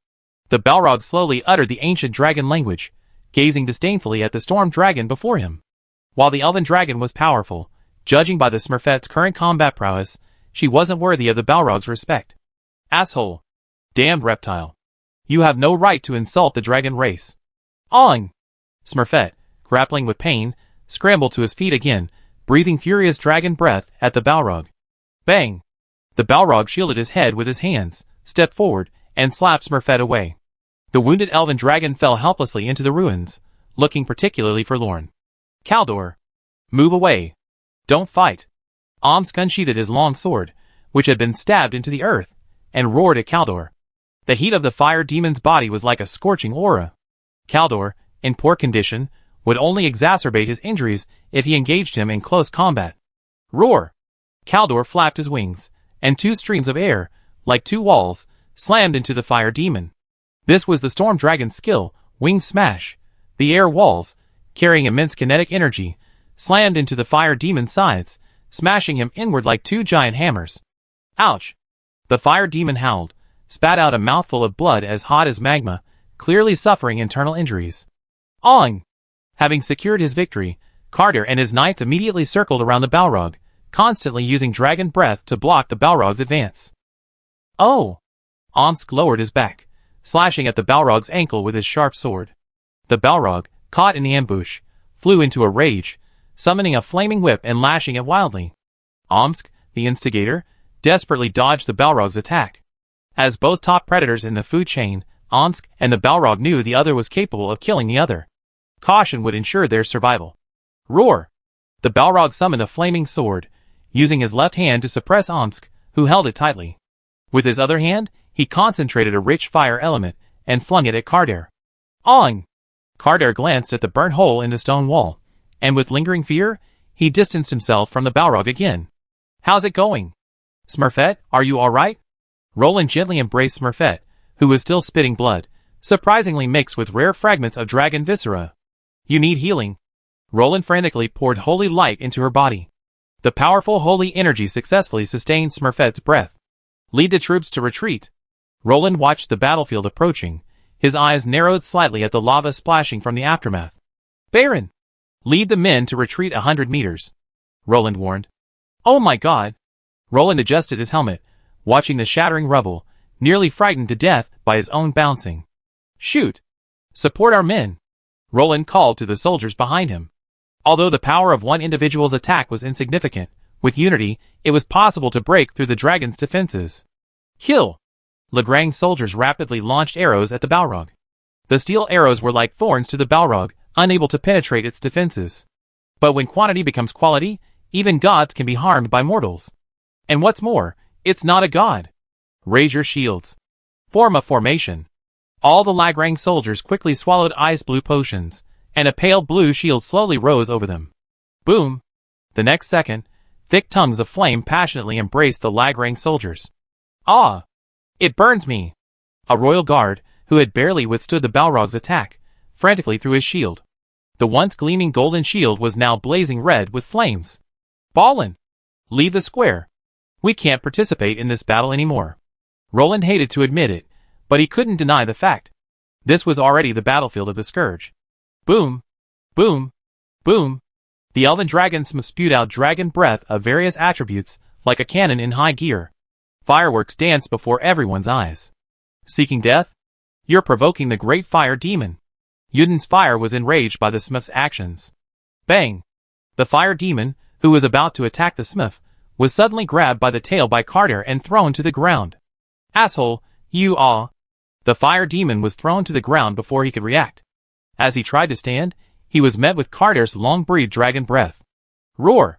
The Balrog slowly uttered the ancient dragon language, gazing disdainfully at the storm dragon before him. While the elven dragon was powerful, judging by the Smurfette's current combat prowess, she wasn't worthy of the Balrog's respect. Asshole. Damned reptile. You have no right to insult the dragon race. Ong! Smurfette, grappling with pain, scrambled to his feet again, breathing furious dragon breath at the Balrog. Bang! The Balrog shielded his head with his hands, stepped forward, and slapped Smurfette away. The wounded elven dragon fell helplessly into the ruins, looking particularly forlorn. Kaldor! Move away! Don't fight! Omsk unsheathed his long sword, which had been stabbed into the earth, and roared at Kaldor. The heat of the fire demon's body was like a scorching aura. Kaldor, in poor condition, would only exacerbate his injuries if he engaged him in close combat. Roar! Kaldor flapped his wings, and two streams of air, like two walls, slammed into the fire demon. This was the storm dragon's skill, wing smash. The air walls, carrying immense kinetic energy, slammed into the fire demon's sides, smashing him inward like two giant hammers. Ouch! The fire demon howled, spat out a mouthful of blood as hot as magma, clearly suffering internal injuries. Ong! Having secured his victory, Carter and his knights immediately circled around the Balrog, constantly using dragon breath to block the Balrog's advance. Oh! Omsk lowered his back, slashing at the Balrog's ankle with his sharp sword. The Balrog, caught in the ambush, flew into a rage, summoning a flaming whip and lashing it wildly. Omsk, the instigator, desperately dodged the Balrog's attack. As both top predators in the food chain, Omsk and the Balrog knew the other was capable of killing the other. Caution would ensure their survival. Roar! The Balrog summoned a flaming sword, using his left hand to suppress Omsk, who held it tightly. With his other hand, he concentrated a rich fire element and flung it at Carter. Ong! Carter glanced at the burnt hole in the stone wall, and with lingering fear, he distanced himself from the Balrog again. How's it going? Smurfette, are you alright? Roland gently embraced Smurfette, who was still spitting blood, surprisingly mixed with rare fragments of dragon viscera. You need healing. Roland frantically poured holy light into her body. The powerful holy energy successfully sustained Smurfette's breath. Lead the troops to retreat. Roland watched the battlefield approaching, his eyes narrowed slightly at the lava splashing from the aftermath. Baron! Lead the men to retreat 100 meters. Roland warned. Oh my god! Roland adjusted his helmet, watching the shattering rubble, nearly frightened to death by his own bouncing. Shoot! Support our men! Roland called to the soldiers behind him. Although the power of one individual's attack was insignificant, with unity, it was possible to break through the dragon's defenses. Kill! Legrang's soldiers rapidly launched arrows at the Balrog. The steel arrows were like thorns to the Balrog, unable to penetrate its defenses. But when quantity becomes quality, even gods can be harmed by mortals. And what's more, it's not a god. Raise your shields. Form a formation. All the Lagrang soldiers quickly swallowed ice blue potions, and a pale blue shield slowly rose over them. Boom! The next second, thick tongues of flame passionately embraced the Lagrang soldiers. Ah! It burns me! A royal guard, who had barely withstood the Balrog's attack, frantically threw his shield. The once gleaming golden shield was now blazing red with flames. Ballin! Leave the square! We can't participate in this battle anymore. Roland hated to admit it, but he couldn't deny the fact. This was already the battlefield of the Scourge. Boom! Boom! Boom! The elven dragon spewed out dragon breath of various attributes, like a cannon in high gear. Fireworks danced before everyone's eyes. Seeking death? You're provoking the great fire demon. Yuden's fire was enraged by the Smith's actions. Bang! The fire demon, who was about to attack the Smith, was suddenly grabbed by the tail by Carter and thrown to the ground. Asshole, you ah! The fire demon was thrown to the ground before he could react. As he tried to stand, he was met with Carter's long-breathed dragon breath. Roar!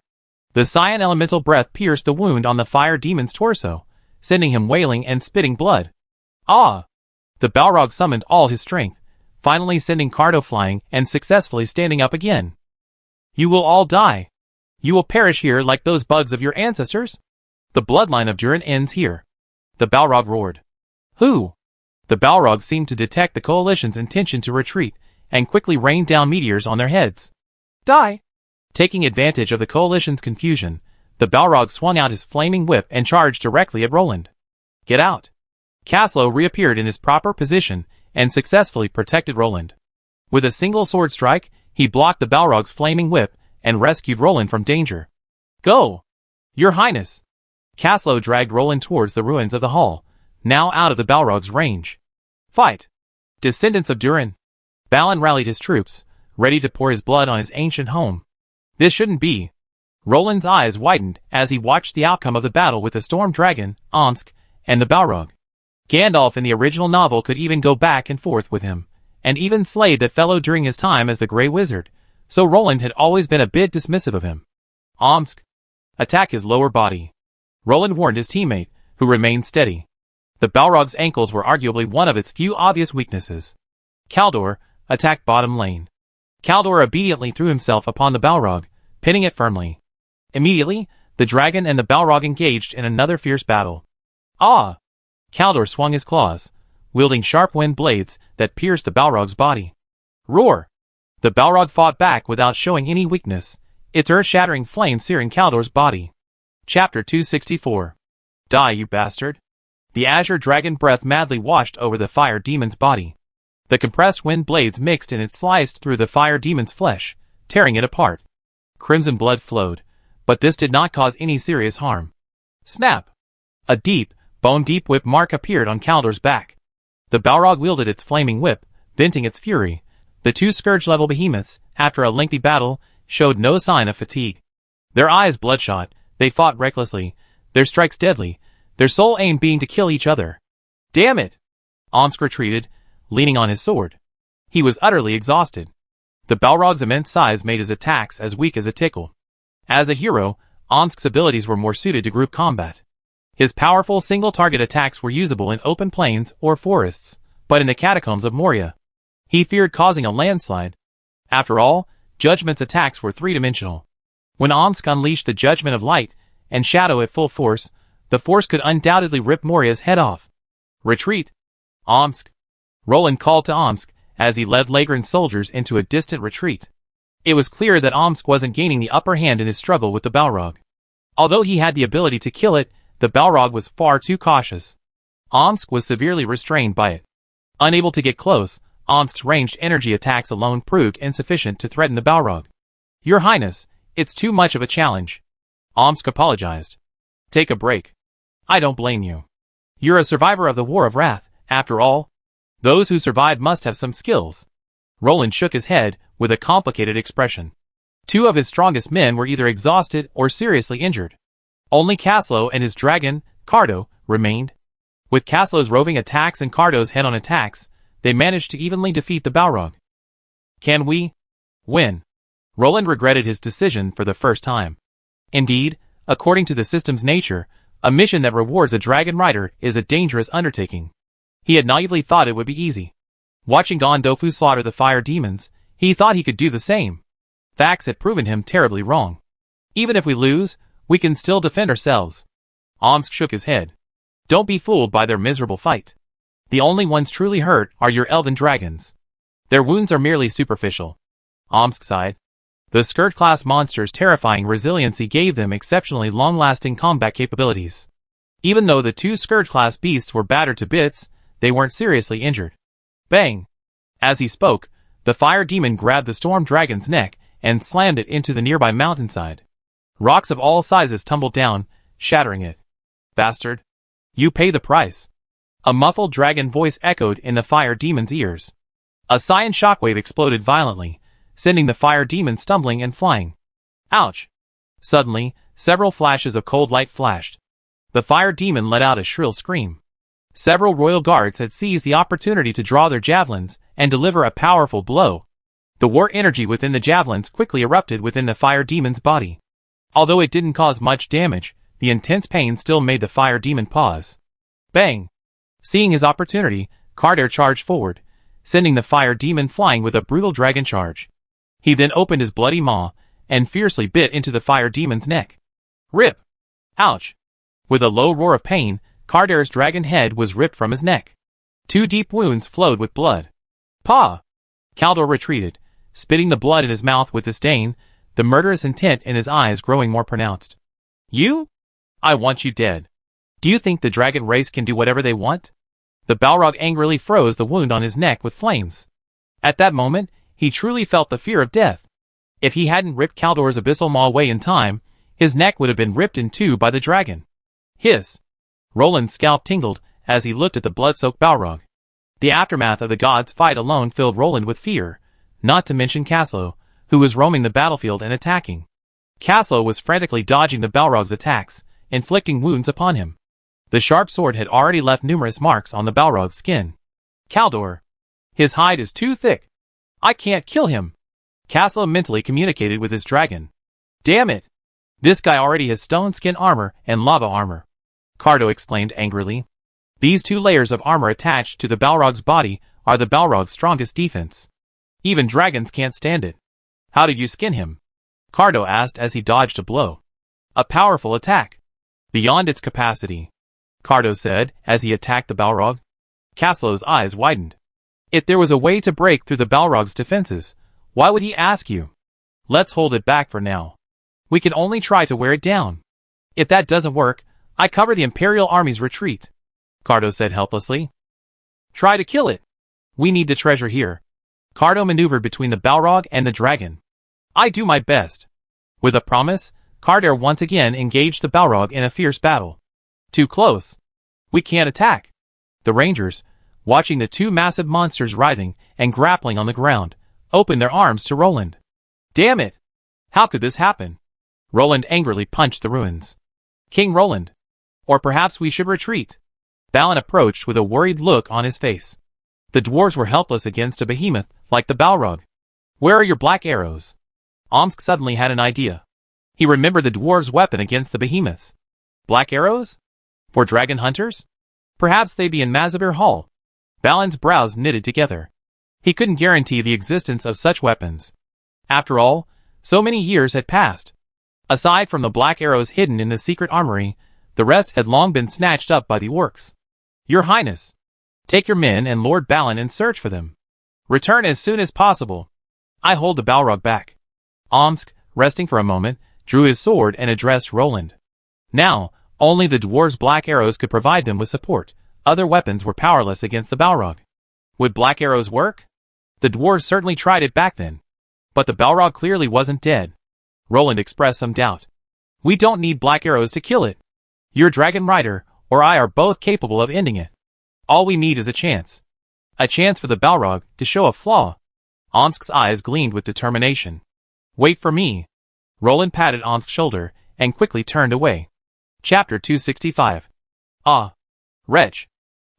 The cyan elemental breath pierced the wound on the fire demon's torso, sending him wailing and spitting blood. Ah! The Balrog summoned all his strength, finally sending Cardo flying and successfully standing up again. You will all die. You will perish here like those bugs of your ancestors. The bloodline of Durin ends here. The Balrog roared. Who? The Balrog seemed to detect the coalition's intention to retreat, and quickly rained down meteors on their heads. Die! Taking advantage of the coalition's confusion, the Balrog swung out his flaming whip and charged directly at Roland. Get out! Caslo reappeared in his proper position and successfully protected Roland. With a single sword strike, he blocked the Balrog's flaming whip and rescued Roland from danger. Go! Your Highness! Caslo dragged Roland towards the ruins of the hall, now out of the Balrog's range. Fight! Descendants of Durin! Balin rallied his troops, ready to pour his blood on his ancient home. This shouldn't be. Roland's eyes widened as he watched the outcome of the battle with the Storm Dragon, Omsk, and the Balrog. Gandalf in the original novel could even go back and forth with him, and even slayed that fellow during his time as the Grey Wizard, so Roland had always been a bit dismissive of him. Omsk. Attack his lower body. Roland warned his teammate, who remained steady. The Balrog's ankles were arguably one of its few obvious weaknesses. Kaldor. Attack bottom lane. Kaldor obediently threw himself upon the Balrog, pinning it firmly. Immediately, the dragon and the Balrog engaged in another fierce battle. Ah! Kaldor swung his claws, wielding sharp wind blades that pierced the Balrog's body. Roar! The Balrog fought back without showing any weakness, its earth-shattering flame searing Kaldor's body. Chapter 264. Die, you bastard! The azure dragon breath madly washed over the fire demon's body. The compressed wind blades mixed and it sliced through the fire demon's flesh, tearing it apart. Crimson blood flowed, but this did not cause any serious harm. Snap! A deep, bone-deep whip mark appeared on Kaldor's back. The Balrog wielded its flaming whip, venting its fury. The two scourge-level behemoths, after a lengthy battle, showed no sign of fatigue. Their eyes bloodshot, they fought recklessly, their strikes deadly, their sole aim being to kill each other. Damn it! Omsk retreated, leaning on his sword. He was utterly exhausted. The Balrog's immense size made his attacks as weak as a tickle. As a hero, Omsk's abilities were more suited to group combat. His powerful single-target attacks were usable in open plains or forests, but in the catacombs of Moria, he feared causing a landslide. After all, Judgment's attacks were three-dimensional. When Omsk unleashed the Judgment of Light and Shadow at full force, the force could undoubtedly rip Moria's head off. Retreat! Omsk! Roland called to Omsk as he led Lagran's soldiers into a distant retreat. It was clear that Omsk wasn't gaining the upper hand in his struggle with the Balrog. Although he had the ability to kill it, the Balrog was far too cautious. Omsk was severely restrained by it. Unable to get close, Omsk's ranged energy attacks alone proved insufficient to threaten the Balrog. Your Highness, it's too much of a challenge. Omsk apologized. Take a break. I don't blame you. You're a survivor of the War of Wrath, after all. Those who survived must have some skills. Roland shook his head with a complicated expression. Two of his strongest men were either exhausted or seriously injured. Only Caslo and his dragon, Cardo, remained. With Caslo's roving attacks and Cardo's head-on attacks, they managed to evenly defeat the Balrog. Can we win? Roland regretted his decision for the first time. Indeed, according to the system's nature, a mission that rewards a dragon rider is a dangerous undertaking. He had naively thought it would be easy. Watching Gondofu slaughter the fire demons, he thought he could do the same. Facts had proven him terribly wrong. Even if we lose, we can still defend ourselves. Omsk shook his head. Don't be fooled by their miserable fight. The only ones truly hurt are your elven dragons. Their wounds are merely superficial. Omsk sighed. The Scourge-class monsters' terrifying resiliency gave them exceptionally long-lasting combat capabilities. Even though the two Scourge-class beasts were battered to bits, they weren't seriously injured. Bang! As he spoke, the fire demon grabbed the storm dragon's neck and slammed it into the nearby mountainside. Rocks of all sizes tumbled down, shattering it. Bastard! You pay the price. A muffled dragon voice echoed in the fire demon's ears. A cyan shockwave exploded violently, sending the fire demon stumbling and flying. Ouch! Suddenly, several flashes of cold light flashed. The fire demon let out a shrill scream. Several royal guards had seized the opportunity to draw their javelins and deliver a powerful blow. The war energy within the javelins quickly erupted within the fire demon's body. Although it didn't cause much damage, the intense pain still made the fire demon pause. Bang! Seeing his opportunity, Carder charged forward, sending the fire demon flying with a brutal dragon charge. He then opened his bloody maw and fiercely bit into the fire demon's neck. Rip! Ouch! With a low roar of pain, Carder's dragon head was ripped from his neck. Two deep wounds flowed with blood. Paw! Kaldor retreated, spitting the blood in his mouth with disdain, the murderous intent in his eyes growing more pronounced. You? I want you dead. Do you think the dragon race can do whatever they want? The Balrog angrily froze the wound on his neck with flames. At that moment, he truly felt the fear of death. If he hadn't ripped Kaldor's abyssal maw away in time, his neck would have been ripped in two by the dragon. Hiss! Roland's scalp tingled as he looked at the blood-soaked Balrog. The aftermath of the gods' fight alone filled Roland with fear, not to mention Caslow, who was roaming the battlefield and attacking. Caslow was frantically dodging the Balrog's attacks, inflicting wounds upon him. The sharp sword had already left numerous marks on the Balrog's skin. Kaldor. His hide is too thick. I can't kill him. Caslow mentally communicated with his dragon. Damn it! This guy already has stone skin armor and lava armor. Cardo exclaimed angrily. These 2 layers of armor attached to the Balrog's body are the Balrog's strongest defense. Even dragons can't stand it. How did you skin him? Cardo asked as he dodged a blow. A powerful attack. Beyond its capacity, Cardo said as he attacked the Balrog. Caslow's eyes widened. If there was a way to break through the Balrog's defenses, why would he ask you? Let's hold it back for now. We can only try to wear it down. If that doesn't work, I cover the Imperial Army's retreat, Cardo said helplessly. Try to kill it. We need the treasure here. Cardo maneuvered between the Balrog and the dragon. I do my best. With a promise, Cardo once again engaged the Balrog in a fierce battle. Too close. We can't attack. The Rangers, watching the 2 massive monsters writhing and grappling on the ground, opened their arms to Roland. Damn it! How could this happen? Roland angrily punched the ruins. King Roland. Or perhaps we should retreat. Balin approached with a worried look on his face. The dwarves were helpless against a behemoth like the Balrog. Where are your black arrows? Omsk suddenly had an idea. He remembered the dwarves' weapon against the behemoths. Black arrows? For dragon hunters? Perhaps they'd be in Mazabir Hall. Balin's brows knitted together. He couldn't guarantee the existence of such weapons. After all, so many years had passed. Aside from the black arrows hidden in the secret armory, the rest had long been snatched up by the orcs. Your Highness, take your men and Lord Balin and search for them. Return as soon as possible. I hold the Balrog back. Omsk, resting for a moment, drew his sword and addressed Roland. Now, only the dwarves' black arrows could provide them with support. Other weapons were powerless against the Balrog. Would black arrows work? The dwarves certainly tried it back then. But the Balrog clearly wasn't dead. Roland expressed some doubt. We don't need black arrows to kill it. Your dragon rider or I are both capable of ending it. All we need is a chance. A chance for the Balrog to show a flaw. Omsk's eyes gleamed with determination. Wait for me. Roland patted Omsk's shoulder and quickly turned away. Chapter 265. Ah. Wretch.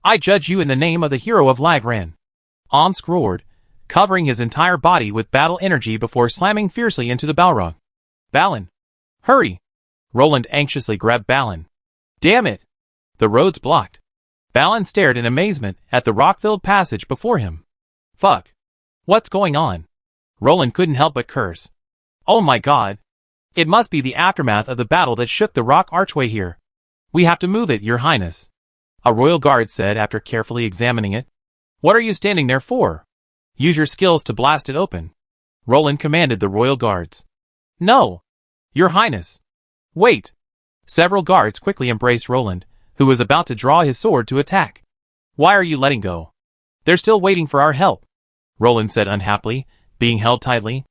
I judge you in the name of the hero of Lagran. Omsk roared, covering his entire body with battle energy before slamming fiercely into the Balrog. Balin. Hurry. Roland anxiously grabbed Balin. Damn it. The road's blocked. Balin stared in amazement at the rock-filled passage before him. Fuck. What's going on? Roland couldn't help but curse. Oh my god. It must be the aftermath of the battle that shook the rock archway here. We have to move it, Your Highness. A royal guard said after carefully examining it. What are you standing there for? Use your skills to blast it open. Roland commanded the royal guards. No. Your Highness. Wait. Several guards quickly embraced Roland, who was about to draw his sword to attack. Why are you letting go? They're still waiting for our help. Roland said unhappily, being held tightly.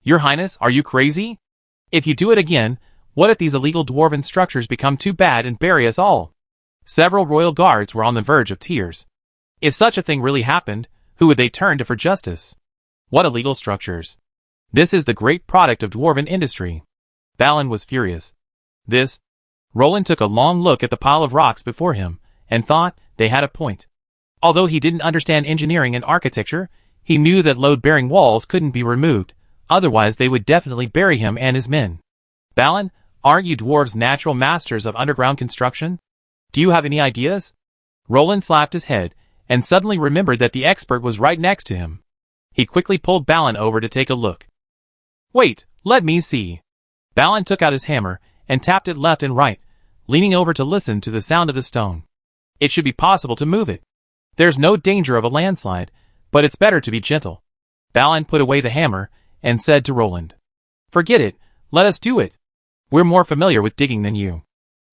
Your Highness, are you crazy? If you do it again, what if these illegal dwarven structures become too bad and bury us all? Several royal guards were on the verge of tears. If such a thing really happened, who would they turn to for justice? What illegal structures? This is the great product of dwarven industry. Balin was furious. This? Roland took a long look at the pile of rocks before him, and thought they had a point. Although he didn't understand engineering and architecture, he knew that load-bearing walls couldn't be removed, otherwise they would definitely bury him and his men. Balin, aren't you dwarves natural masters of underground construction? Do you have any ideas? Roland slapped his head, and suddenly remembered that the expert was right next to him. He quickly pulled Balin over to take a look. Wait, let me see. Balin took out his hammer, and tapped it left and right, leaning over to listen to the sound of the stone. It should be possible to move it. There's no danger of a landslide, but it's better to be gentle. Balin put away the hammer, and said to Roland. Forget it, let us do it. We're more familiar with digging than you.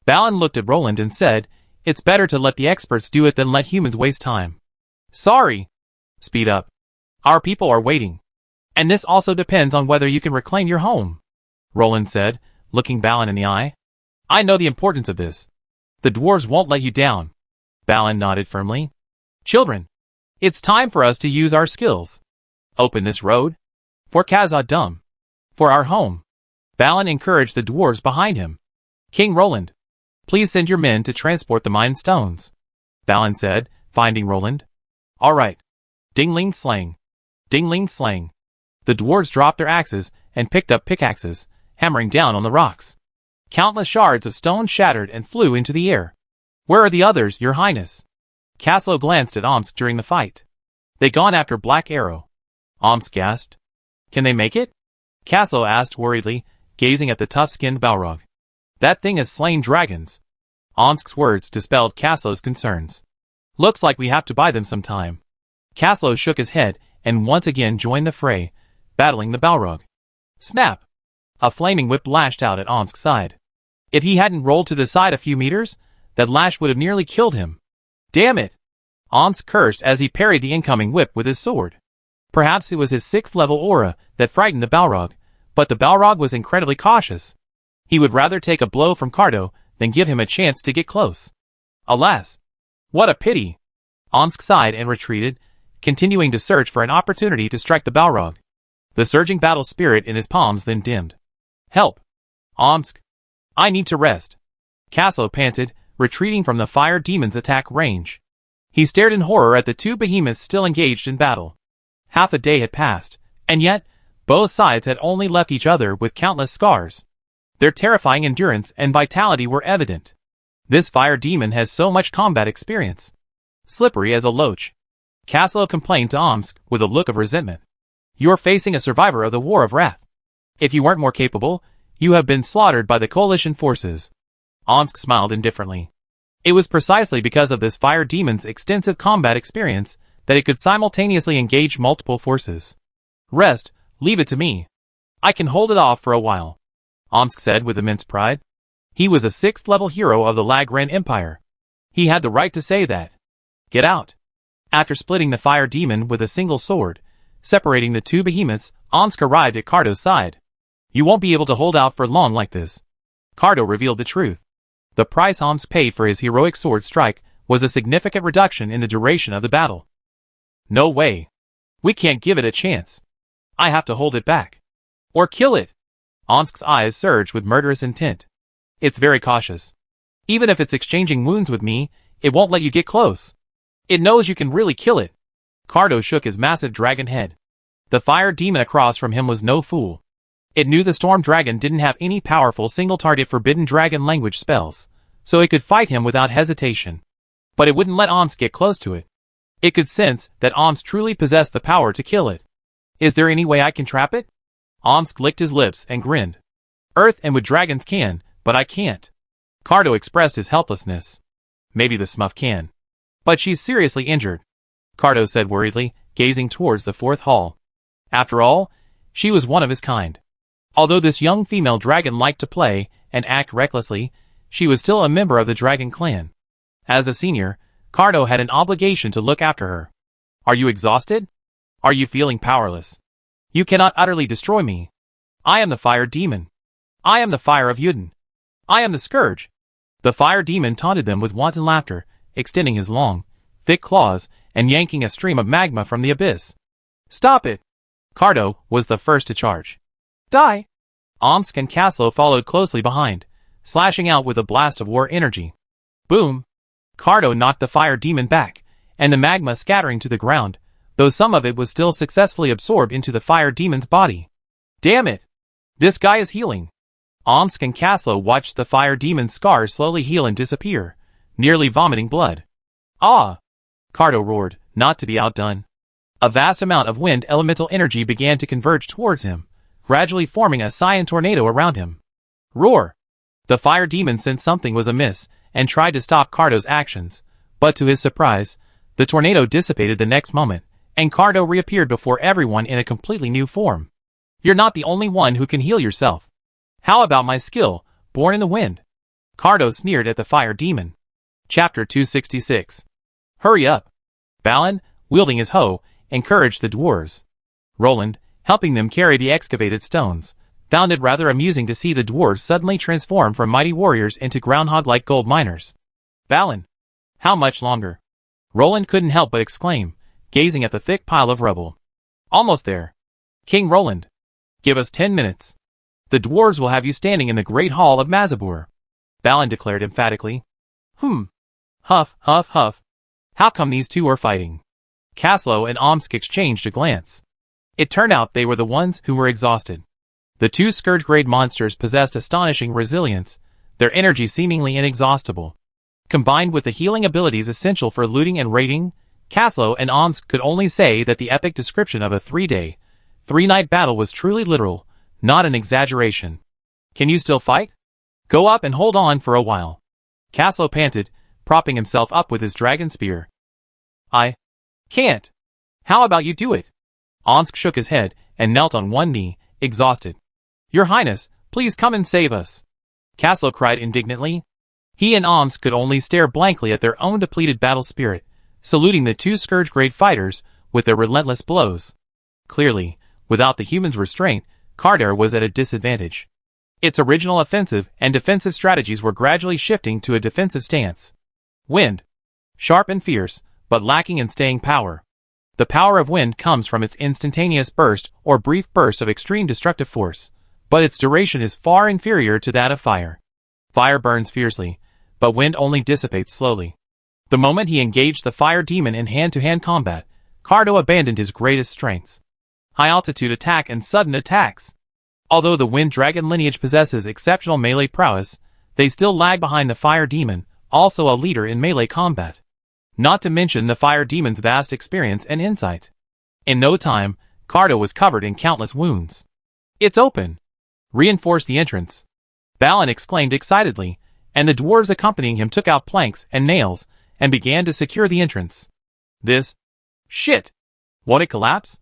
Balin looked at Roland and said, it's better to let the experts do it than let humans waste time. Sorry. Speed up. Our people are waiting. And this also depends on whether you can reclaim your home. Roland said, looking Balin in the eye. I know the importance of this. The dwarves won't let you down. Balin nodded firmly. Children. It's time for us to use our skills. Open this road. For Khazad-dûm. For our home. Balin encouraged the dwarves behind him. King Roland. Please send your men to transport the mine stones. Balin said, finding Roland. All right. Ding-ling slang. Ding-ling slang. The dwarves dropped their axes and picked up pickaxes, hammering down on the rocks. Countless shards of stone shattered and flew into the air. Where are the others, your highness? Caslo glanced at Omsk during the fight. They gone after Black Arrow. Omsk gasped. Can they make it? Caslo asked worriedly, gazing at the tough-skinned Balrog. That thing has slain dragons. Omsk's words dispelled Caslo's concerns. Looks like we have to buy them some time. Caslo shook his head and once again joined the fray, battling the Balrog. Snap! A flaming whip lashed out at Omsk's side. If he hadn't rolled to the side a few meters, that lash would have nearly killed him. Damn it! Omsk cursed as he parried the incoming whip with his sword. Perhaps it was his 6th level aura that frightened the Balrog, but the Balrog was incredibly cautious. He would rather take a blow from Cardo than give him a chance to get close. Alas! What a pity! Omsk sighed and retreated, continuing to search for an opportunity to strike the Balrog. The surging battle spirit in his palms then dimmed. Help! Omsk! I need to rest. Caslo panted, retreating from the fire demon's attack range. He stared in horror at the two behemoths still engaged in battle. Half a day had passed, and yet, both sides had only left each other with countless scars. Their terrifying endurance and vitality were evident. This fire demon has so much combat experience. Slippery as a loach. Caslo complained to Omsk with a look of resentment. You're facing a survivor of the War of Wrath. If you weren't more capable, you have been slaughtered by the coalition forces. Omsk smiled indifferently. It was precisely because of this fire demon's extensive combat experience that it could simultaneously engage multiple forces. Rest, leave it to me. I can hold it off for a while, Omsk said with immense pride. He was a 6th level hero of the Lagran Empire. He had the right to say that. Get out. After splitting the fire demon with a single sword, separating the two behemoths, Omsk arrived at Cardo's side. You won't be able to hold out for long like this. Cardo revealed the truth. The price Omsk paid for his heroic sword strike was a significant reduction in the duration of the battle. No way. We can't give it a chance. I have to hold it back. Or kill it. Omsk's eyes surged with murderous intent. It's very cautious. Even if it's exchanging wounds with me, it won't let you get close. It knows you can really kill it. Cardo shook his massive dragon head. The fire demon across from him was no fool. It knew the storm dragon didn't have any powerful single-target forbidden dragon language spells, so it could fight him without hesitation. But it wouldn't let Omsk get close to it. It could sense that Omsk truly possessed the power to kill it. Is there any way I can trap it? Omsk licked his lips and grinned. Earth and with dragons can, but I can't. Cardo expressed his helplessness. Maybe the Smurf can. But she's seriously injured, Cardo said worriedly, gazing towards the 4th hall. After all, she was one of his kind. Although this young female dragon liked to play and act recklessly, she was still a member of the dragon clan. As a senior, Cardo had an obligation to look after her. Are you exhausted? Are you feeling powerless? You cannot utterly destroy me. I am the fire demon. I am the fire of Yuden. I am the scourge. The fire demon taunted them with wanton laughter, extending his long, thick claws and yanking a stream of magma from the abyss. Stop it! Cardo was the first to charge. Die! Omsk and Caslo followed closely behind, slashing out with a blast of war energy. Boom! Cardo knocked the fire demon back, and the magma scattering to the ground, though some of it was still successfully absorbed into the fire demon's body. Damn it! This guy is healing. Omsk and Caslo watched the fire demon's scars slowly heal and disappear, nearly vomiting blood. Ah! Cardo roared, not to be outdone. A vast amount of wind elemental energy began to converge towards him, gradually forming a cyan tornado around him. Roar! The fire demon sensed something was amiss and tried to stop Cardo's actions, but to his surprise, the tornado dissipated the next moment, and Cardo reappeared before everyone in a completely new form. You're not the only one who can heal yourself. How about my skill, born in the wind? Cardo sneered at the fire demon. Chapter 266. Hurry up! Balin, wielding his hoe, encouraged the dwarves. Roland, helping them carry the excavated stones, found it rather amusing to see the dwarves suddenly transform from mighty warriors into groundhog-like gold miners. Balin! How much longer? Roland couldn't help but exclaim, gazing at the thick pile of rubble. Almost there. King Roland, give us 10 minutes. The dwarves will have you standing in the great hall of Mazabur, Balin declared emphatically. Huff, huff, huff. How come these two are fighting? Caslow and Omsk exchanged a glance. It turned out they were the ones who were exhausted. The two scourge-grade monsters possessed astonishing resilience, their energy seemingly inexhaustible. Combined with the healing abilities essential for looting and raiding, Caslow and Omsk could only say that the epic description of a 3-day, 3-night battle was truly literal, not an exaggeration. Can you still fight? Go up and hold on for a while. Caslow panted, propping himself up with his dragon spear. I can't. How about you do it? Omsk shook his head and knelt on one knee, exhausted. Your Highness, please come and save us. Caslow cried indignantly. He and Omsk could only stare blankly at their own depleted battle spirit, saluting the two scourge-grade fighters with their relentless blows. Clearly, without the human's restraint, Kardar was at a disadvantage. Its original offensive and defensive strategies were gradually shifting to a defensive stance. Wind. Sharp and fierce, but lacking in staying power. The power of wind comes from its instantaneous burst or brief burst of extreme destructive force, but its duration is far inferior to that of fire. Fire burns fiercely, but wind only dissipates slowly. The moment he engaged the fire demon in hand-to-hand combat, Cardo abandoned his greatest strengths. High-altitude attack and sudden attacks. Although the wind dragon lineage possesses exceptional melee prowess, they still lag behind the fire demon, also a leader in melee combat. Not to mention the fire demon's vast experience and insight. In no time, Cardo was covered in countless wounds. It's open. Reinforce the entrance. Balin exclaimed excitedly, and the dwarves accompanying him took out planks and nails and began to secure the entrance. This shit. Won't it collapse?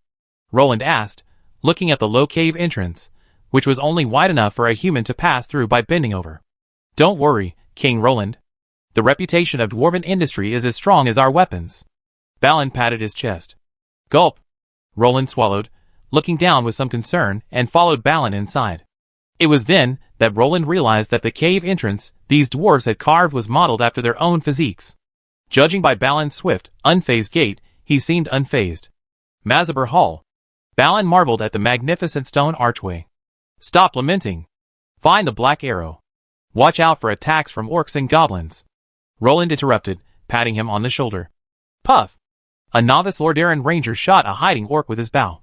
Roland asked, looking at the low cave entrance, which was only wide enough for a human to pass through by bending over. Don't worry, King Roland. The reputation of dwarven industry is as strong as our weapons. Balin patted his chest. Gulp. Roland swallowed, looking down with some concern, and followed Balin inside. It was then that Roland realized that the cave entrance these dwarves had carved was modeled after their own physiques. Judging by Balin's swift, unfazed gait, he seemed unfazed. Mazabur Hall. Balin marveled at the magnificent stone archway. Stop lamenting. Find the black arrow. Watch out for attacks from orcs and goblins. Roland interrupted, patting him on the shoulder. Puff! A novice Lordaeron ranger shot a hiding orc with his bow.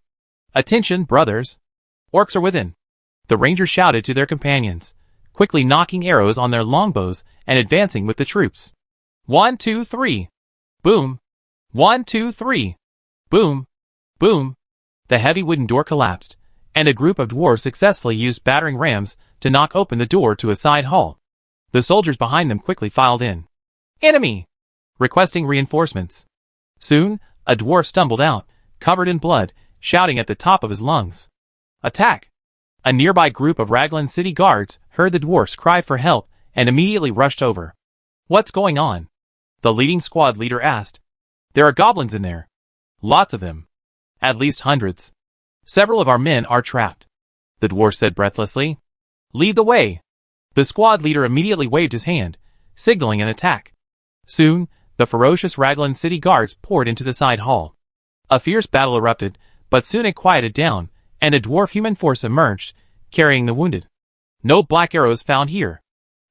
Attention, brothers! Orcs are within. The rangers shouted to their companions, quickly knocking arrows on their longbows and advancing with the troops. 1, 2, 3. Boom! 1, 2, 3. Boom! Boom! The heavy wooden door collapsed, and a group of dwarves successfully used battering rams to knock open the door to a side hall. The soldiers behind them quickly filed in. Enemy! Requesting reinforcements. Soon, a dwarf stumbled out, covered in blood, shouting at the top of his lungs. Attack! A nearby group of Raglan city guards heard the dwarf's cry for help and immediately rushed over. What's going on? The leading squad leader asked. There are goblins in there. Lots of them. At least hundreds. Several of our men are trapped. The dwarf said breathlessly. Lead the way. The squad leader immediately waved his hand, signaling an attack. Soon, the ferocious Raglan city guards poured into the side hall. A fierce battle erupted, but soon it quieted down, and a dwarf human force emerged, carrying the wounded. No black arrows found here.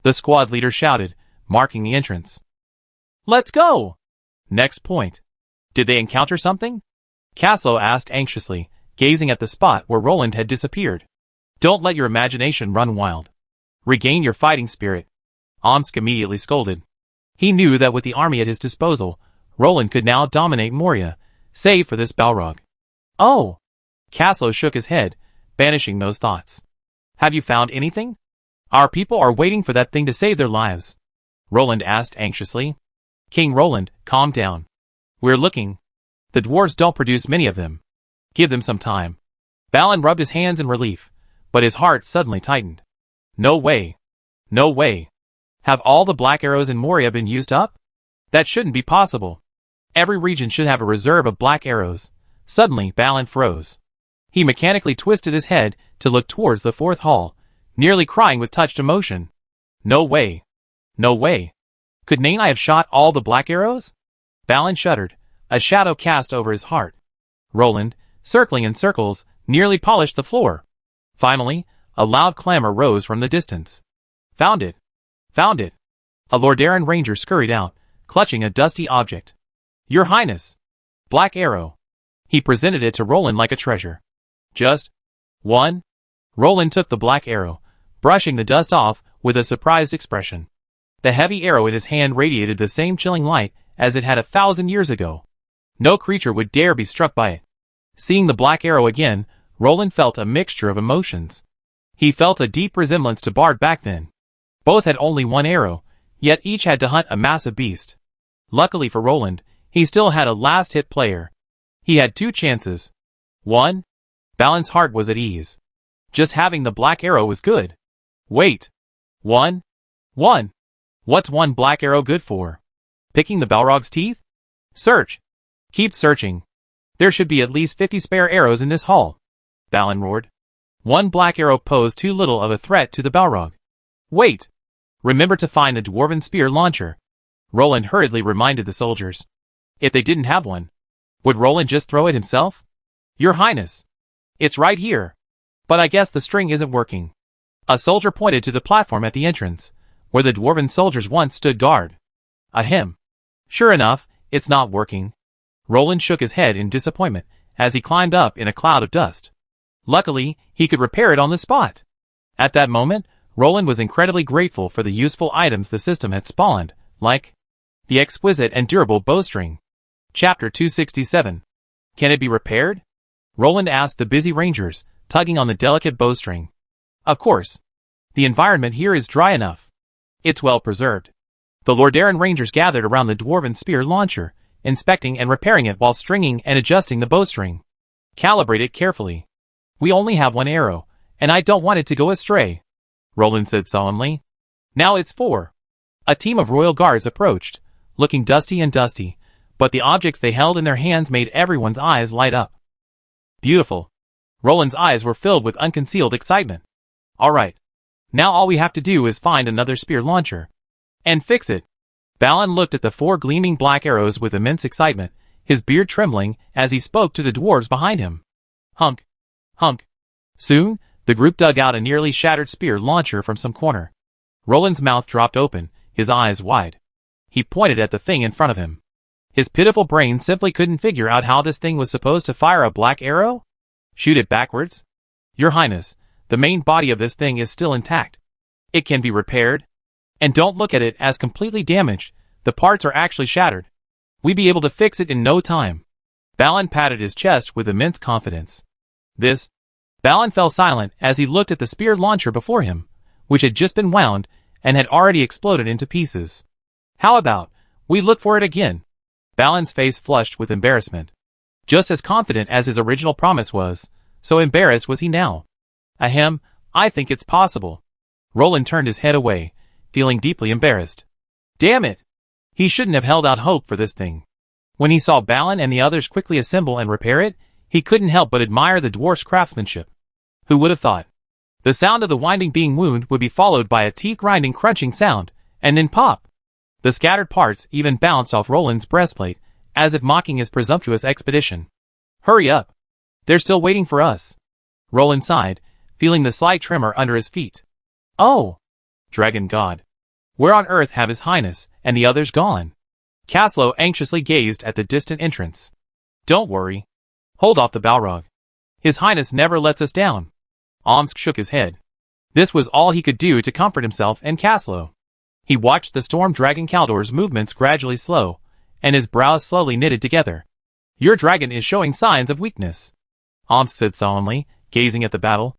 The squad leader shouted, marking the entrance. Let's go! Next point. Did they encounter something? Caslow asked anxiously, gazing at the spot where Roland had disappeared. Don't let your imagination run wild. Regain your fighting spirit. Omsk immediately scolded. He knew that with the army at his disposal, Roland could now dominate Moria, save for this Balrog. Oh! Caslow shook his head, banishing those thoughts. Have you found anything? Our people are waiting for that thing to save their lives. Roland asked anxiously. King Roland, calm down. We're looking. The dwarves don't produce many of them. Give them some time. Balin rubbed his hands in relief, but his heart suddenly tightened. No way. No way. Have all the black arrows in Moria been used up? That shouldn't be possible. Every region should have a reserve of black arrows. Suddenly, Balin froze. He mechanically twisted his head to look towards the fourth hall, nearly crying with touched emotion. No way. No way. Could Nane have shot all the black arrows? Balin shuddered, a shadow cast over his heart. Roland, circling in circles, nearly polished the floor. Finally, a loud clamor rose from the distance. Found it! Found it! A Lordaeron ranger scurried out, clutching a dusty object. Your Highness! Black arrow. He presented it to Roland like a treasure. Just one? Roland took the black arrow, brushing the dust off with a surprised expression. The heavy arrow in his hand radiated the same chilling light as it had 1,000 years ago. No creature would dare be struck by it. Seeing the black arrow again, Roland felt a mixture of emotions. He felt a deep resemblance to Bard back then. Both had only one arrow, yet each had to hunt a massive beast. Luckily for Roland, he still had a last-hit player. He had 2 chances. 1. Balin's heart was at ease. Just having the black arrow was good. Wait. 1. What's one black arrow good for? Picking the Balrog's teeth? Search. Keep searching. There should be at least 50 spare arrows in this haul. Balin roared. One black arrow posed too little of a threat to the Balrog. Wait. Remember to find the dwarven spear launcher. Roland hurriedly reminded the soldiers. If they didn't have one, would Roland just throw it himself? Your Highness. It's right here. But I guess the string isn't working. A soldier pointed to the platform at the entrance, where the dwarven soldiers once stood guard. Ahem. Sure enough, it's not working. Roland shook his head in disappointment as he climbed up in a cloud of dust. Luckily, he could repair it on the spot. At that moment, Roland was incredibly grateful for the useful items the system had spawned, like the exquisite and durable bowstring. Chapter 267. Can it be repaired? Roland asked the busy rangers, tugging on the delicate bowstring. Of course. The environment here is dry enough. It's well preserved. The Lordaeron rangers gathered around the dwarven spear launcher, inspecting and repairing it while stringing and adjusting the bowstring. Calibrate it carefully. We only have 1 arrow, and I don't want it to go astray, Roland said solemnly. Now it's 4. A team of royal guards approached, looking dusty, but the objects they held in their hands made everyone's eyes light up. Beautiful. Roland's eyes were filled with unconcealed excitement. All right. Now all we have to do is find another spear launcher. And fix it. Balin looked at the 4 gleaming black arrows with immense excitement, his beard trembling as he spoke to the dwarves behind him. Hunk. Hunk. Soon, the group dug out a nearly shattered spear launcher from some corner. Roland's mouth dropped open, his eyes wide. He pointed at the thing in front of him. His pitiful brain simply couldn't figure out how this thing was supposed to fire a black arrow. Shoot it backwards? Your Highness, the main body of this thing is still intact. It can be repaired. And don't look at it as completely damaged, the parts are actually shattered. We'd be able to fix it in no time. Balin patted his chest with immense confidence. Balin fell silent as he looked at the spear launcher before him, which had just been wound and had already exploded into pieces. How about we look for it again? Balin's face flushed with embarrassment. Just as confident as his original promise was, so embarrassed was he now. Ahem, I think it's possible. Roland turned his head away, feeling deeply embarrassed. Damn it! He shouldn't have held out hope for this thing. When he saw Balin and the others quickly assemble and repair it, he couldn't help but admire the dwarf's craftsmanship. Who would have thought? The sound of the winding being wound would be followed by a teeth-grinding crunching sound, and then pop! The scattered parts even bounced off Roland's breastplate, as if mocking his presumptuous expedition. Hurry up! They're still waiting for us. Roland sighed, feeling the slight tremor under his feet. Oh! Dragon God. Where on earth have His Highness and the others gone? Caslow anxiously gazed at the distant entrance. Don't worry. Hold off the Balrog. His Highness never lets us down. Omsk shook his head. This was all he could do to comfort himself and Caslow. He watched the storm dragon Kaldor's movements gradually slow, and his brows slowly knitted together. Your dragon is showing signs of weakness, Omsk said solemnly, gazing at the battle.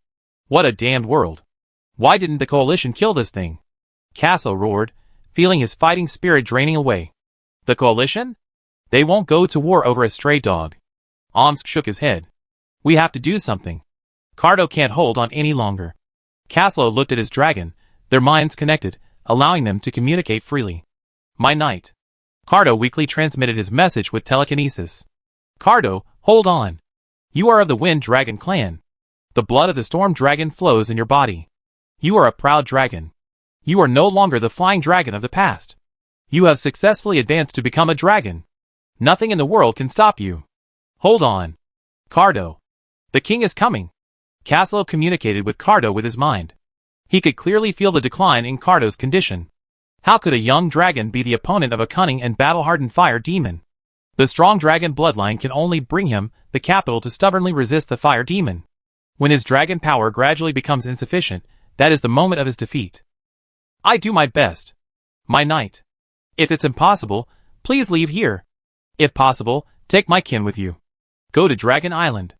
What a damned world. Why didn't the coalition kill this thing? Caslow roared, feeling his fighting spirit draining away. The coalition? They won't go to war over a stray dog. Omsk shook his head. We have to do something. Cardo can't hold on any longer. Caslow looked at his dragon, their minds connected, allowing them to communicate freely. My knight. Cardo weakly transmitted his message with telekinesis. Cardo, hold on. You are of the Wind Dragon clan. The blood of the Storm Dragon flows in your body. You are a proud dragon. You are no longer the flying dragon of the past. You have successfully advanced to become a dragon. Nothing in the world can stop you. Hold on. Cardo. The king is coming. Caslo communicated with Cardo with his mind. He could clearly feel the decline in Cardo's condition. How could a young dragon be the opponent of a cunning and battle-hardened fire demon? The strong dragon bloodline can only bring him, the capital, to stubbornly resist the fire demon. When his dragon power gradually becomes insufficient, that is the moment of his defeat. I do my best. My knight. If it's impossible, please leave here. If possible, take my kin with you. Go to Dragon Island.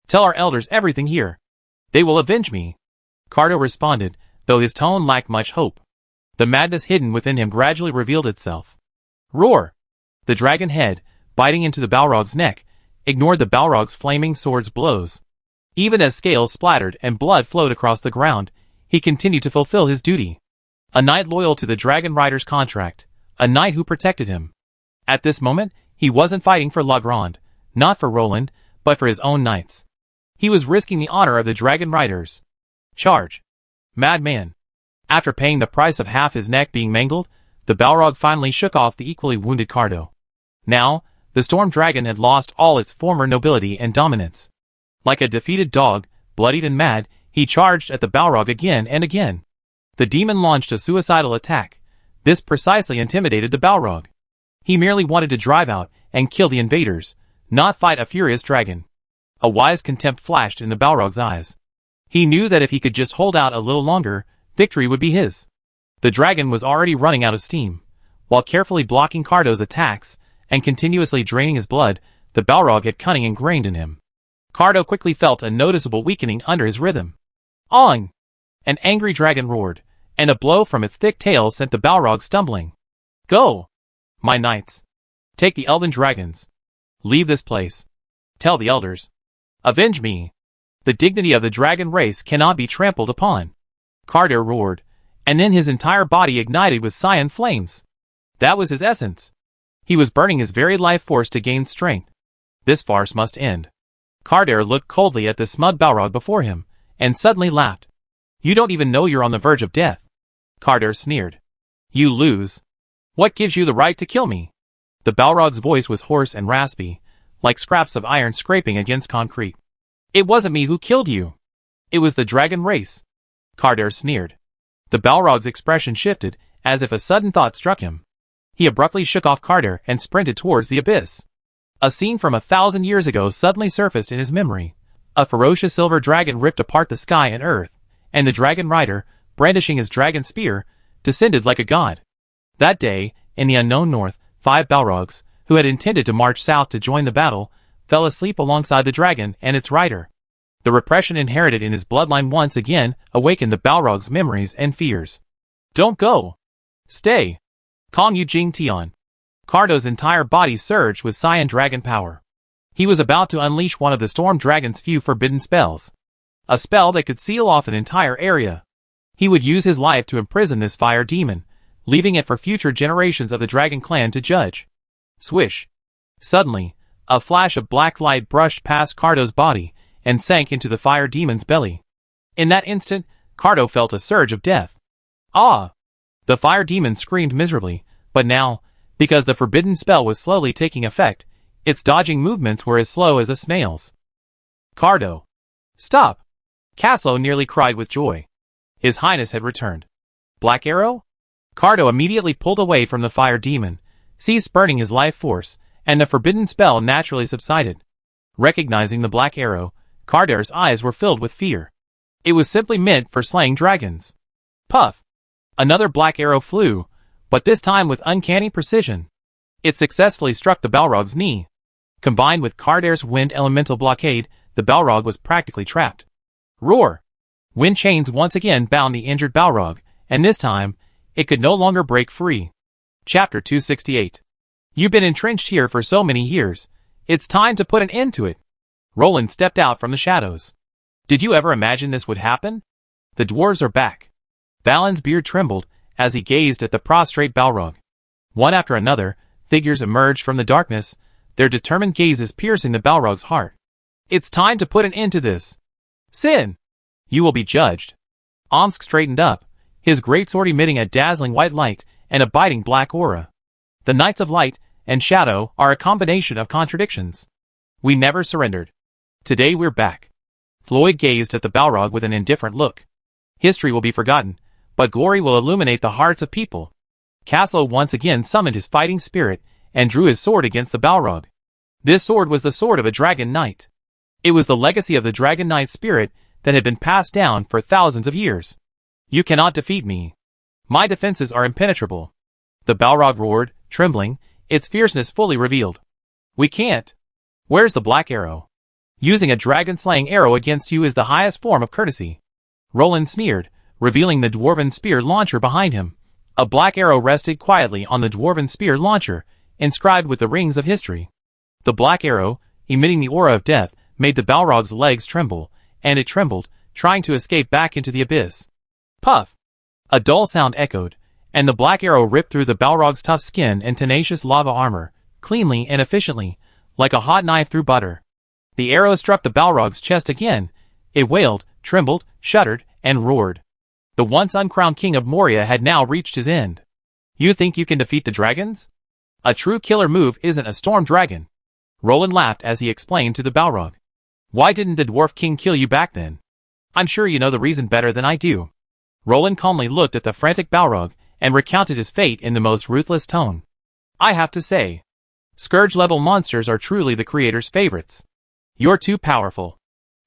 Tell our elders everything here. They will avenge me. Cardo responded, though his tone lacked much hope. The madness hidden within him gradually revealed itself. Roar! The dragon head, biting into the Balrog's neck, ignored the Balrog's flaming sword's blows. Even as scales splattered and blood flowed across the ground, he continued to fulfill his duty. A knight loyal to the dragon rider's contract, a knight who protected him. At this moment, he wasn't fighting for La Grande, not for Roland, but for his own knights. He was risking the honor of the dragon riders. Charge! Madman! After paying the price of half his neck being mangled, the Balrog finally shook off the equally wounded Cardo. Now, the storm dragon had lost all its former nobility and dominance. Like a defeated dog, bloodied and mad, he charged at the Balrog again and again. The demon launched a suicidal attack. This precisely intimidated the Balrog. He merely wanted to drive out and kill the invaders, not fight a furious dragon. A wise contempt flashed in the Balrog's eyes. He knew that if he could just hold out a little longer, victory would be his. The dragon was already running out of steam. While carefully blocking Cardo's attacks and continuously draining his blood, the Balrog had cunning ingrained in him. Cardo quickly felt a noticeable weakening under his rhythm. On! An angry dragon roared, and a blow from its thick tail sent the Balrog stumbling. Go! My knights! Take the elven dragons. Leave this place. Tell the elders. Avenge me! The dignity of the dragon race cannot be trampled upon. Cardo roared, and then his entire body ignited with cyan flames. That was his essence. He was burning his very life force to gain strength. This farce must end. Cardo looked coldly at the smug Balrog before him, and suddenly laughed. You don't even know you're on the verge of death. Cardo sneered. You lose. What gives you the right to kill me? The Balrog's voice was hoarse and raspy, like scraps of iron scraping against concrete. It wasn't me who killed you. It was the dragon race. Cardo sneered. The Balrog's expression shifted, as if a sudden thought struck him. He abruptly shook off Cardo and sprinted towards the abyss. A scene from 1,000 years ago suddenly surfaced in his memory. A ferocious silver dragon ripped apart the sky and earth, and the dragon rider, brandishing his dragon spear, descended like a god. That day, in the unknown north, 5 Balrogs, who had intended to march south to join the battle, fell asleep alongside the dragon and its rider. The repression inherited in his bloodline once again awakened the Balrog's memories and fears. Don't go! Stay! Kong Yu Jing Tian. Cardo's entire body surged with cyan dragon power. He was about to unleash one of the storm dragon's few forbidden spells. A spell that could seal off an entire area. He would use his life to imprison this fire demon, leaving it for future generations of the dragon clan to judge. Swish! Suddenly, a flash of black light brushed past Cardo's body and sank into the fire demon's belly. In that instant, Cardo felt a surge of death. Ah! The fire demon screamed miserably, but now, because the forbidden spell was slowly taking effect, its dodging movements were as slow as a snail's. Cardo! Stop! Caslo nearly cried with joy. His Highness had returned. Black Arrow? Cardo immediately pulled away from the fire demon, ceased burning his life force, and the forbidden spell naturally subsided. Recognizing the Black Arrow, Cardo's eyes were filled with fear. It was simply meant for slaying dragons. Puff! Another Black Arrow flew, but this time with uncanny precision. It successfully struck the Balrog's knee. Combined with Cardo's wind elemental blockade, the Balrog was practically trapped. Roar! Wind chains once again bound the injured Balrog, and this time, it could no longer break free. Chapter 268. You've been entrenched here for so many years. It's time to put an end to it. Roland stepped out from the shadows. Did you ever imagine this would happen? The dwarves are back. Valen's beard trembled as he gazed at the prostrate Balrog. One after another, figures emerged from the darkness, their determined gazes piercing the Balrog's heart. It's time to put an end to this. Sin! You will be judged. Omsk straightened up, his greatsword emitting a dazzling white light and a biting black aura. The Knights of Light and Shadow are a combination of contradictions. We never surrendered. Today we're back. Floyd gazed at the Balrog with an indifferent look. History will be forgotten, but glory will illuminate the hearts of people. Caslo once again summoned his fighting spirit and drew his sword against the Balrog. This sword was the sword of a dragon knight. It was the legacy of the dragon knight spirit that had been passed down for thousands of years. You cannot defeat me. My defenses are impenetrable. The Balrog roared, trembling, its fierceness fully revealed. We can't. Where's the black arrow? Using a dragon-slaying arrow against you is the highest form of courtesy. Roland sneered, revealing the dwarven spear launcher behind him. A black arrow rested quietly on the dwarven spear launcher, inscribed with the rings of history. The black arrow, emitting the aura of death, made the Balrog's legs tremble, and it trembled, trying to escape back into the abyss. Puff! A dull sound echoed, and the black arrow ripped through the Balrog's tough skin and tenacious lava armor, cleanly and efficiently, like a hot knife through butter. The arrow struck the Balrog's chest again. It wailed, trembled, shuddered, and roared. The once uncrowned king of Moria had now reached his end. You think you can defeat the dragons? A true killer move isn't a storm dragon. Roland laughed as he explained to the Balrog. Why didn't the dwarf king kill you back then? I'm sure you know the reason better than I do. Roland calmly looked at the frantic Balrog and recounted his fate in the most ruthless tone. I have to say, Scourge-level monsters are truly the creator's favorites. You're too powerful.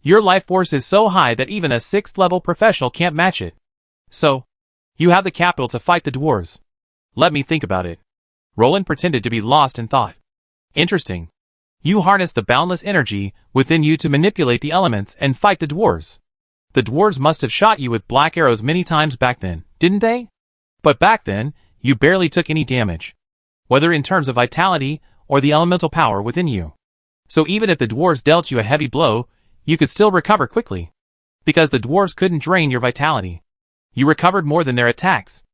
Your life force is so high that even a 6th-level professional can't match it. So, you have the capital to fight the dwarves. Let me think about it. Roland pretended to be lost in thought. Interesting. You harness the boundless energy within you to manipulate the elements and fight the dwarves. The dwarves must have shot you with black arrows many times back then, didn't they? But back then, you barely took any damage. Whether in terms of vitality or the elemental power within you. So even if the dwarves dealt you a heavy blow, you could still recover quickly. Because the dwarves couldn't drain your vitality. You recovered more than their attacks.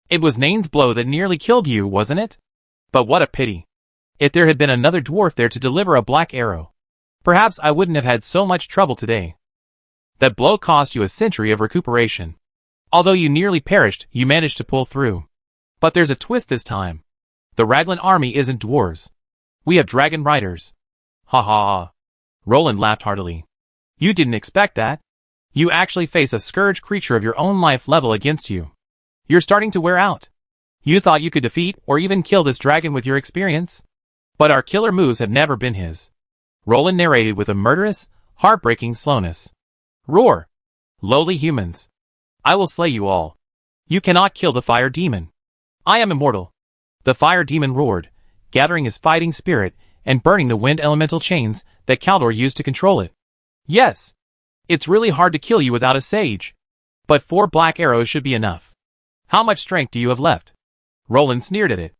It was Nain's blow that nearly killed you, wasn't it? But what a pity. If there had been another dwarf there to deliver a black arrow, perhaps I wouldn't have had so much trouble today. That blow cost you a century of recuperation. Although you nearly perished, you managed to pull through. But there's a twist this time. The Raglan army isn't dwarves. We have dragon riders. Ha ha. Roland laughed heartily. You didn't expect that. You actually face a scourge creature of your own life level against you. You're starting to wear out. You thought you could defeat or even kill this dragon with your experience? But our killer moves have never been his. Roland narrated with a murderous, heartbreaking slowness. Roar! Lowly humans. I will slay you all. You cannot kill the fire demon. I am immortal. The fire demon roared, gathering his fighting spirit and burning the wind elemental chains that Kaldor used to control it. Yes. It's really hard to kill you without a sage. But 4 black arrows should be enough. How much strength do you have left? Roland sneered at it.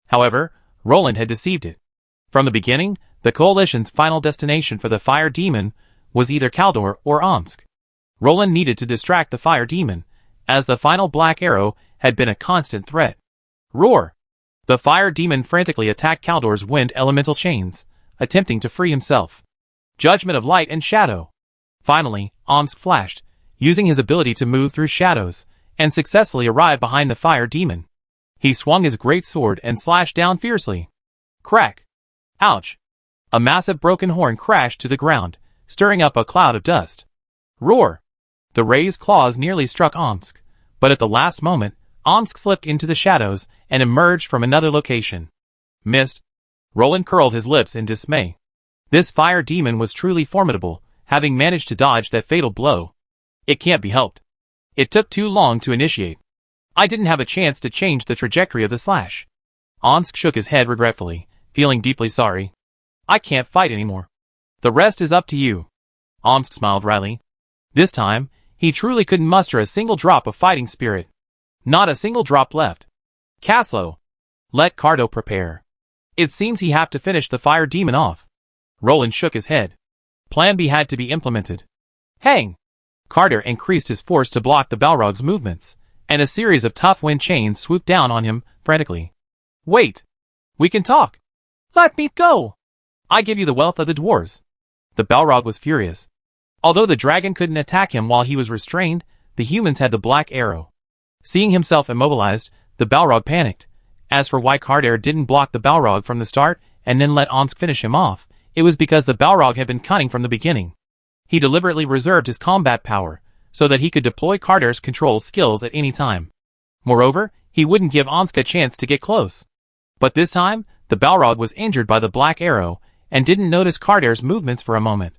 However, Roland had deceived it. From the beginning, the coalition's final destination for the fire demon was either Kaldor or Omsk. Roland needed to distract the fire demon, as the final black arrow had been a constant threat. Roar! The fire demon frantically attacked Kaldor's wind elemental chains, attempting to free himself. Judgment of light and shadow. Finally, Omsk flashed, using his ability to move through shadows, and successfully arrived behind the fire demon. He swung his great sword and slashed down fiercely. Crack! Ouch! A massive broken horn crashed to the ground, stirring up a cloud of dust. Roar! The raised claws nearly struck Omsk, but at the last moment, Omsk slipped into the shadows and emerged from another location. Missed. Roland curled his lips in dismay. This fire demon was truly formidable, having managed to dodge that fatal blow. It can't be helped. It took too long to initiate. I didn't have a chance to change the trajectory of the slash. Omsk shook his head regretfully, feeling deeply sorry. I can't fight anymore. The rest is up to you. Omsk smiled wryly. This time, he truly couldn't muster a single drop of fighting spirit. Not a single drop left. Caslo! Let Cardo prepare. It seems he have to finish the fire demon off. Roland shook his head. Plan B had to be implemented. Hang! Carter increased his force to block the Balrog's movements, and a series of tough wind chains swooped down on him frantically. Wait! We can talk! Let me go! I give you the wealth of the dwarves. The Balrog was furious. Although the dragon couldn't attack him while he was restrained, the humans had the black arrow. Seeing himself immobilized, the Balrog panicked. As for why Carter didn't block the Balrog from the start and then let Omsk finish him off, it was because the Balrog had been cunning from the beginning. He deliberately reserved his combat power, so that he could deploy Carter's control skills at any time. Moreover, he wouldn't give Omsk a chance to get close. But this time, the Balrog was injured by the black arrow, and didn't notice Carter's movements for a moment.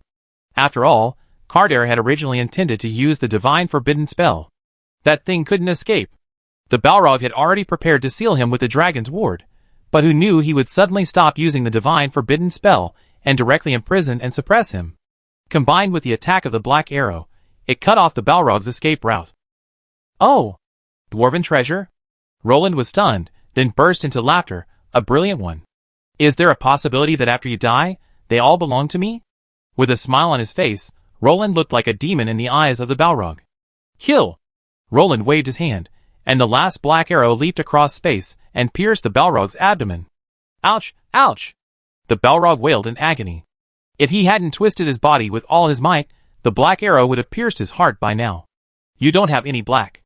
After all, Carter had originally intended to use the divine forbidden spell. That thing couldn't escape. The Balrog had already prepared to seal him with the dragon's ward, but who knew he would suddenly stop using the divine forbidden spell and directly imprison and suppress him. Combined with the attack of the black arrow, it cut off the Balrog's escape route. Oh! Dwarven treasure? Roland was stunned, then burst into laughter, a brilliant one. Is there a possibility that after you die, they all belong to me? With a smile on his face, Roland looked like a demon in the eyes of the Balrog. Kill! Roland waved his hand, and the last black arrow leaped across space and pierced the Balrog's abdomen. Ouch! Ouch! The Balrog wailed in agony. If he hadn't twisted his body with all his might, the black arrow would have pierced his heart by now. You don't have any black.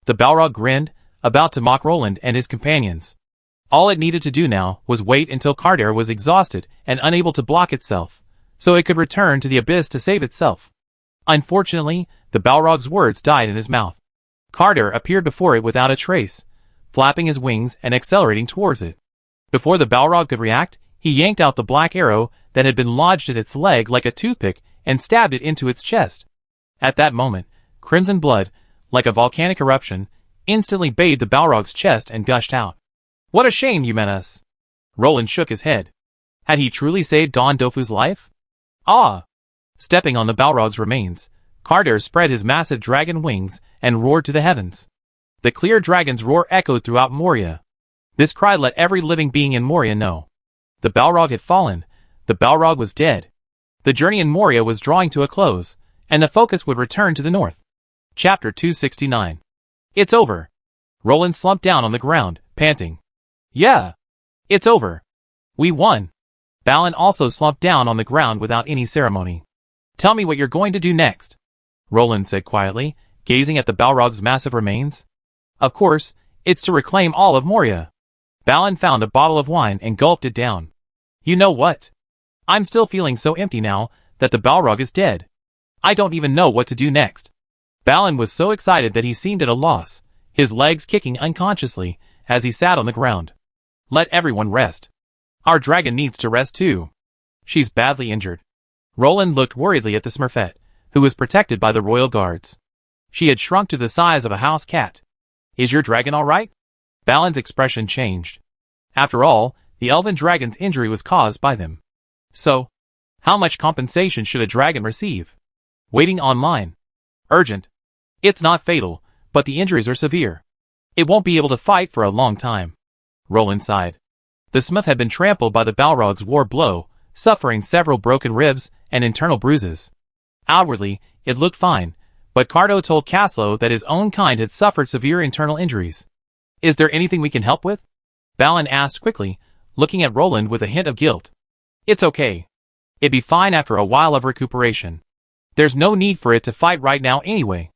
The Balrog grinned, about to mock Roland and his companions. All it needed to do now was wait until Carter was exhausted and unable to block itself, so it could return to the abyss to save itself. Unfortunately, the Balrog's words died in his mouth. Carter appeared before it without a trace, flapping his wings and accelerating towards it. Before the Balrog could react, he yanked out the black arrow that had been lodged in its leg like a toothpick and stabbed it into its chest. At that moment, crimson blood, like a volcanic eruption, instantly bathed the Balrog's chest and gushed out. What a shame you met us. Roland shook his head. Had he truly saved Don Dofu's life? Ah! Stepping on the Balrog's remains, Carter spread his massive dragon wings and roared to the heavens. The clear dragon's roar echoed throughout Moria. This cry let every living being in Moria know. The Balrog had fallen. The Balrog was dead. The journey in Moria was drawing to a close, and the focus would return to the north. Chapter 269. It's over. Roland slumped down on the ground, panting. Yeah. It's over. We won. Balin also slumped down on the ground without any ceremony. Tell me what you're going to do next, Roland said quietly, gazing at the Balrog's massive remains. Of course, it's to reclaim all of Moria. Balin found a bottle of wine and gulped it down. You know what? I'm still feeling so empty now that the Balrog is dead. I don't even know what to do next. Balin was so excited that he seemed at a loss, his legs kicking unconsciously as he sat on the ground. Let everyone rest. Our dragon needs to rest too. She's badly injured. Roland looked worriedly at the Smurfette, who was protected by the royal guards. She had shrunk to the size of a house cat. Is your dragon all right? Balin's expression changed. After all, the elven dragon's injury was caused by them. So, how much compensation should a dragon receive? Waiting online. Urgent. It's not fatal, but the injuries are severe. It won't be able to fight for a long time. Roland sighed. The smith had been trampled by the Balrog's war blow, suffering several broken ribs and internal bruises. Outwardly, it looked fine, but Cardo told Caslo that his own kind had suffered severe internal injuries. Is there anything we can help with? Balin asked quickly, looking at Roland with a hint of guilt. It's okay. It'd be fine after a while of recuperation. There's no need for it to fight right now anyway.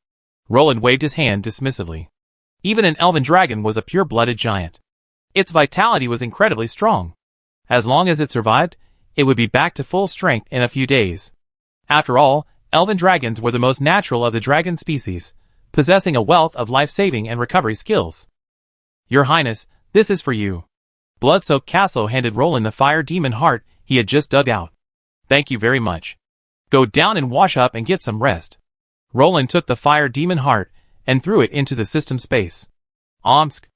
Roland waved his hand dismissively. Even an elven dragon was a pure-blooded giant. Its vitality was incredibly strong. As long as it survived, it would be back to full strength in a few days. After all, elven dragons were the most natural of the dragon species, possessing a wealth of life-saving and recovery skills. Your Highness, this is for you. Blood-soaked Caslo handed Roland the fire demon heart he had just dug out. Thank you very much. Go down and wash up and get some rest. Roland took the fire demon heart and threw it into the system space. Omsk.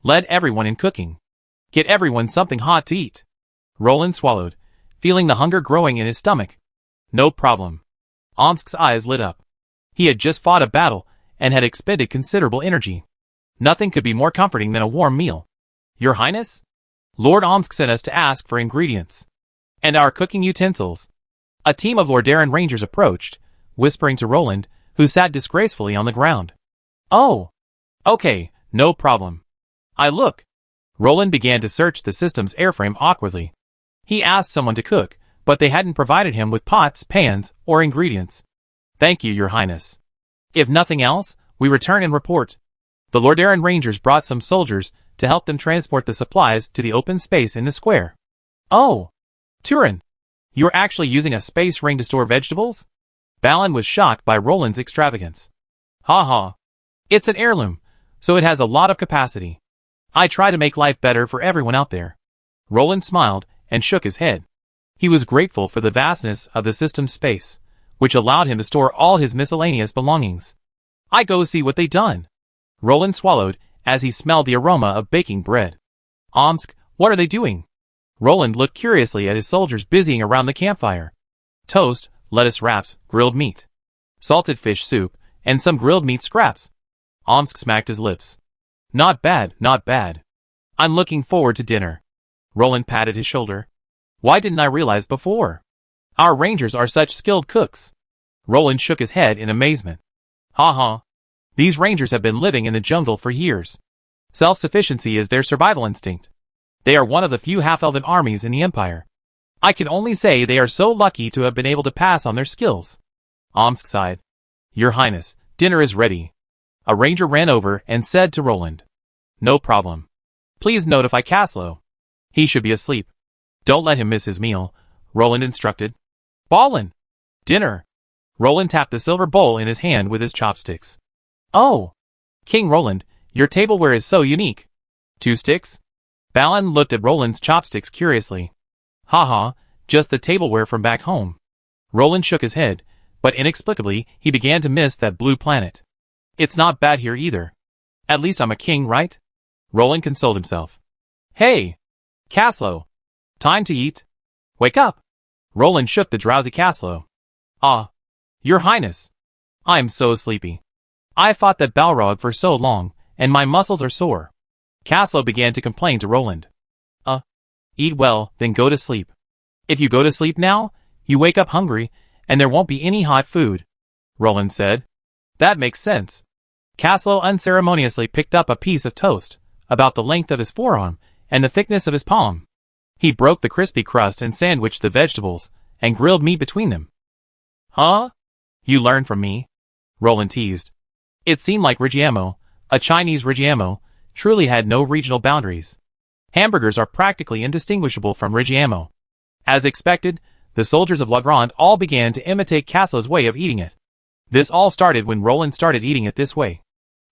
Led everyone in cooking. Get everyone something hot to eat. Roland swallowed, feeling the hunger growing in his stomach. No problem. Omsk's eyes lit up. He had just fought a battle and had expended considerable energy. Nothing could be more comforting than a warm meal. Your Highness? Lord Omsk sent us to ask for ingredients. And our cooking utensils. A team of Lordaeron Rangers approached, whispering to Roland, who sat disgracefully on the ground. Oh! Okay, no problem. Look. Roland began to search the system's airframe awkwardly. He asked someone to cook, but they hadn't provided him with pots, pans, or ingredients. Thank you, Your Highness. If nothing else, we return and report. The Lordaeron Rangers brought some soldiers to help them transport the supplies to the open space in the square. Oh! Turin! You're actually using a space ring to store vegetables? Balin was shocked by Roland's extravagance. Ha ha. It's an heirloom, so it has a lot of capacity. I try to make life better for everyone out there. Roland smiled and shook his head. He was grateful for the vastness of the system's space, which allowed him to store all his miscellaneous belongings. I go see what they done. Roland swallowed as he smelled the aroma of baking bread. Omsk, what are they doing? Roland looked curiously at his soldiers busying around the campfire. Toast, lettuce wraps, grilled meat, salted fish soup, and some grilled meat scraps. Omsk smacked his lips. Not bad, not bad. I'm looking forward to dinner. Roland patted his shoulder. Why didn't I realize before? Our rangers are such skilled cooks. Roland shook his head in amazement. Ha ha. These rangers have been living in the jungle for years. Self-sufficiency is their survival instinct. They are one of the few half-elven armies in the Empire. I can only say they are so lucky to have been able to pass on their skills. Omsk sighed. Your Highness, dinner is ready. A ranger ran over and said to Roland. No problem. Please notify Caslow. He should be asleep. Don't let him miss his meal, Roland instructed. Balin! Dinner! Roland tapped the silver bowl in his hand with his chopsticks. Oh! King Roland, your tableware is so unique. 2 sticks? Balin looked at Roland's chopsticks curiously. Haha, just the tableware from back home. Roland shook his head, but inexplicably he began to miss that blue planet. It's not bad here either. At least I'm a king, right? Roland consoled himself. Hey! Caslow! Time to eat. Wake up! Roland shook the drowsy Caslow. Ah! Your Highness! I'm so sleepy. I fought that Balrog for so long, and my muscles are sore. Caslow began to complain to Roland. Eat well, then go to sleep. If you go to sleep now, you wake up hungry, and there won't be any hot food, Roland said. That makes sense. Caslow unceremoniously picked up a piece of toast, about the length of his forearm, and the thickness of his palm. He broke the crispy crust and sandwiched the vegetables, and grilled meat between them. Huh? You learned from me? Roland teased. It seemed like Rigiamo, a Chinese Rigiamo, truly had no regional boundaries. Hamburgers are practically indistinguishable from Rigiamo. As expected, the soldiers of Legrand all began to imitate Caslow's way of eating it. This all started when Roland started eating it this way.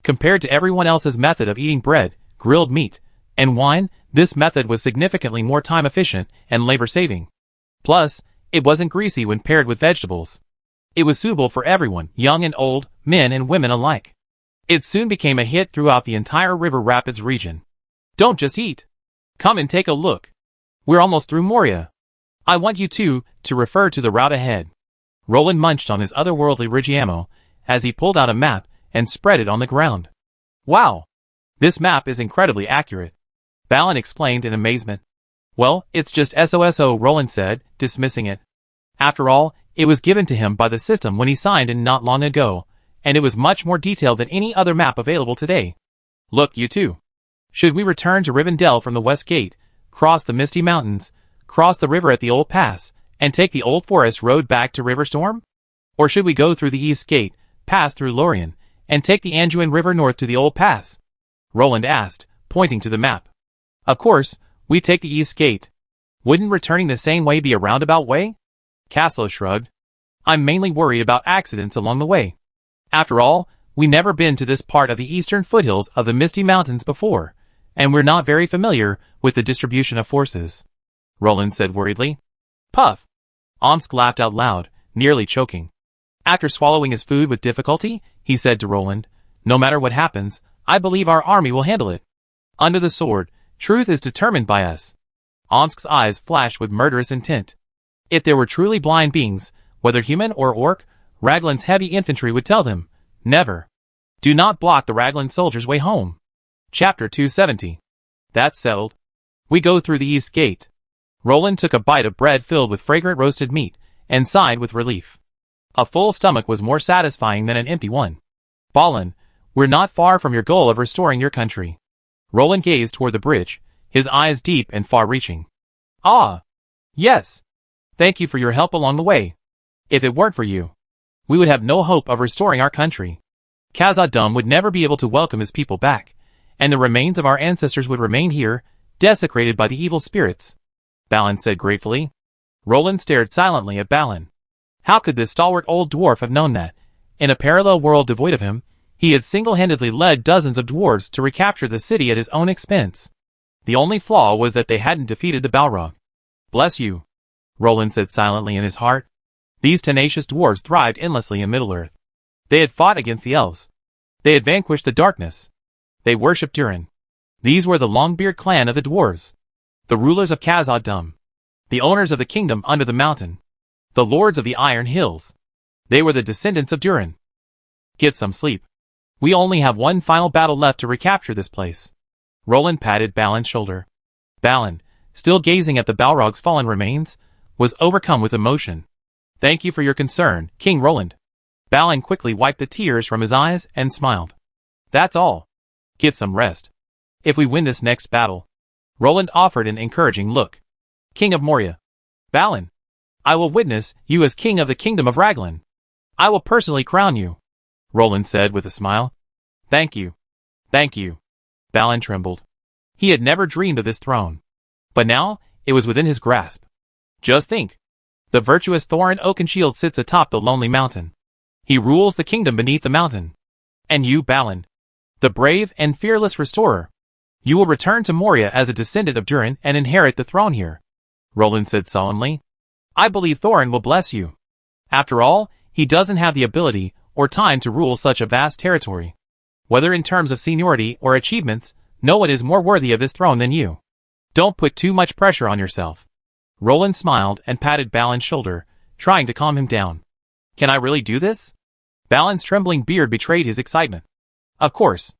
Compared to everyone else's method of eating bread, grilled meat, and wine, this method was significantly more time-efficient and labor-saving. Plus, it wasn't greasy when paired with vegetables. It was suitable for everyone, young and old, men and women alike. It soon became a hit throughout the entire River Rapids region. Don't just eat. Come and take a look. We're almost through Moria. I want you two to refer to the route ahead. Roland munched on his otherworldly Rigiamo as he pulled out a map and spread it on the ground. Wow! This map is incredibly accurate, Balin exclaimed in amazement. Well, it's just SOSO, Roland said, dismissing it. After all, it was given to him by the system when he signed in not long ago, and it was much more detailed than any other map available today. Look, you two. Should we return to Rivendell from the West Gate, cross the Misty Mountains, cross the river at the Old Pass, and take the Old Forest Road back to Riverstorm? Or should we go through the East Gate, pass through Lorien, and take the Anduin River north to the Old Pass? Roland asked, pointing to the map. Of course, we take the East Gate. Wouldn't returning the same way be a roundabout way? Caslow shrugged. I'm mainly worried about accidents along the way. After all, we've never been to this part of the eastern foothills of the Misty Mountains before, and we're not very familiar with the distribution of forces, Roland said worriedly. Puff! Omsk laughed out loud, nearly choking. After swallowing his food with difficulty, he said to Roland, No matter what happens, I believe our army will handle it. Under the sword, truth is determined by us. Omsk's eyes flashed with murderous intent. If there were truly blind beings, whether human or orc, Raglan's heavy infantry would tell them, never. Do not block the Raglan soldiers' way home. Chapter 270. That's settled. We go through the East Gate. Roland took a bite of bread filled with fragrant roasted meat, and sighed with relief. A full stomach was more satisfying than an empty one. Balin, we're not far from your goal of restoring your country. Roland gazed toward the bridge, his eyes deep and far-reaching. Ah! Yes! Thank you for your help along the way. If it weren't for you, we would have no hope of restoring our country. Khazad-dûm would never be able to welcome his people back, and the remains of our ancestors would remain here, desecrated by the evil spirits, Balin said gratefully. Roland stared silently at Balin. How could this stalwart old dwarf have known that, in a parallel world devoid of him, he had single-handedly led dozens of dwarves to recapture the city at his own expense? The only flaw was that they hadn't defeated the Balrog. Bless you, Roland said silently in his heart. These tenacious dwarves thrived endlessly in Middle-earth. They had fought against the elves. They had vanquished the darkness. They worshipped Durin. These were the Longbeard clan of the dwarves. The rulers of Khazad-dûm. The owners of the kingdom under the mountain. The lords of the Iron Hills. They were the descendants of Durin. Get some sleep. We only have one final battle left to recapture this place. Roland patted Balin's shoulder. Balin, still gazing at the Balrog's fallen remains, was overcome with emotion. Thank you for your concern, King Roland. Balin quickly wiped the tears from his eyes and smiled. That's all. Get some rest. If we win this next battle. Roland offered an encouraging look. King of Moria. Balin. I will witness you as king of the kingdom of Raglan. I will personally crown you, Roland said with a smile. Thank you. Thank you. Balin trembled. He had never dreamed of this throne. But now, it was within his grasp. Just think. The virtuous Thorin Oakenshield sits atop the lonely mountain. He rules the kingdom beneath the mountain. And you, Balin, the brave and fearless restorer. You will return to Moria as a descendant of Durin and inherit the throne here, Roland said solemnly. I believe Thorin will bless you. After all, he doesn't have the ability or time to rule such a vast territory. Whether in terms of seniority or achievements, no one is more worthy of this throne than you. Don't put too much pressure on yourself. Roland smiled and patted Balin's shoulder, trying to calm him down. Can I really do this? Balin's trembling beard betrayed his excitement. Of course.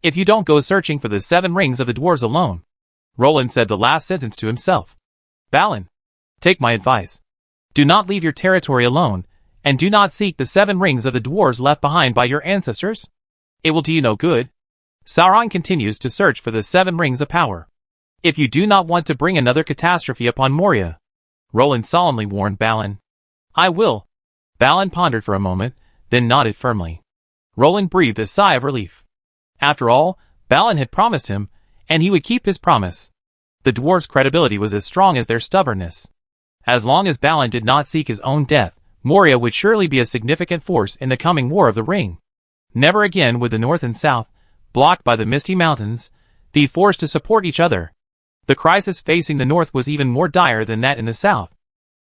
If you don't go searching for the 7 rings of the dwarves alone. Roland said the last sentence to himself. Balin, take my advice. Do not leave your territory alone, and do not seek the 7 rings of the dwarves left behind by your ancestors. It will do you no good. Sauron continues to search for the 7 rings of power. If you do not want to bring another catastrophe upon Moria, Roland solemnly warned Balin. I will. Balin pondered for a moment, then nodded firmly. Roland breathed a sigh of relief. After all, Balin had promised him, and he would keep his promise. The dwarves' credibility was as strong as their stubbornness. As long as Balin did not seek his own death, Moria would surely be a significant force in the coming War of the Ring. Never again would the North and South, blocked by the misty mountains, be forced to support each other. The crisis facing the North was even more dire than that in the South.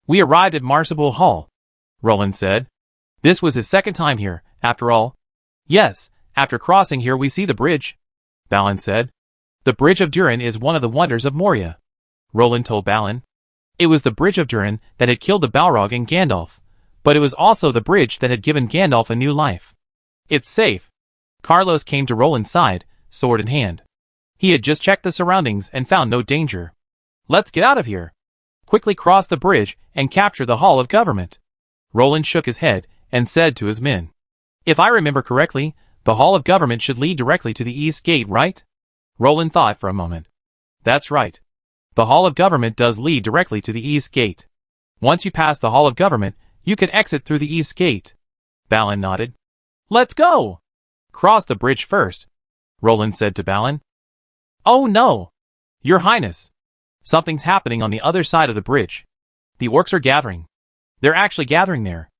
We arrived at Marsible Hall, Roland said. This was his second time here, after all. Yes, after crossing here we see the bridge, Balin said. The Bridge of Durin is one of the wonders of Moria, Roland told Balin. It was the Bridge of Durin that had killed the Balrog and Gandalf, but it was also the bridge that had given Gandalf a new life. It's safe. Carlos came to Roland's side, sword in hand. He had just checked the surroundings and found no danger. Let's get out of here. Quickly cross the bridge and capture the Hall of Government. Roland shook his head and said to his men. If I remember correctly, the Hall of Government should lead directly to the East Gate, right? Roland thought for a moment. That's right. The Hall of Government does lead directly to the East Gate. Once you pass the Hall of Government, you can exit through the East Gate. Balin nodded. Let's go! Cross the bridge first, Roland said to Balin. Oh no! Your Highness! Something's happening on the other side of the bridge. The orcs are gathering. They're actually gathering there.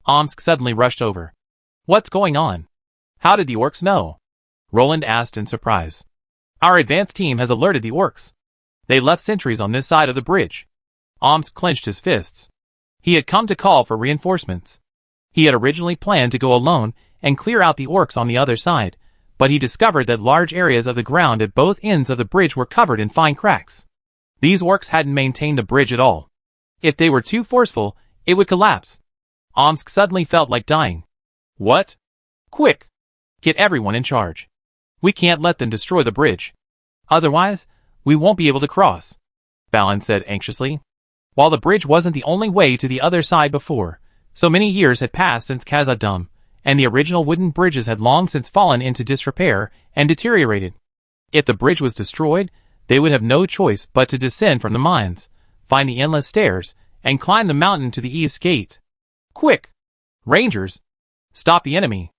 Omsk suddenly rushed over. What's going on? How did the orcs know? Roland asked in surprise. Our advance team has alerted the orcs. They left sentries on this side of the bridge. Omsk clenched his fists. He had come to call for reinforcements. He had originally planned to go alone and clear out the orcs on the other side, but he discovered that large areas of the ground at both ends of the bridge were covered in fine cracks. These orcs hadn't maintained the bridge at all. If they were too forceful, it would collapse. Omsk suddenly felt like dying. What? Quick! Get everyone in charge. We can't let them destroy the bridge. Otherwise, we won't be able to cross, Balin said anxiously. While the bridge wasn't the only way to the other side before, so many years had passed since Khazad-dûm, and the original wooden bridges had long since fallen into disrepair and deteriorated. If the bridge was destroyed, they would have no choice but to descend from the mines, find the endless stairs, and climb the mountain to the East Gate. Quick! Rangers! Stop the enemy!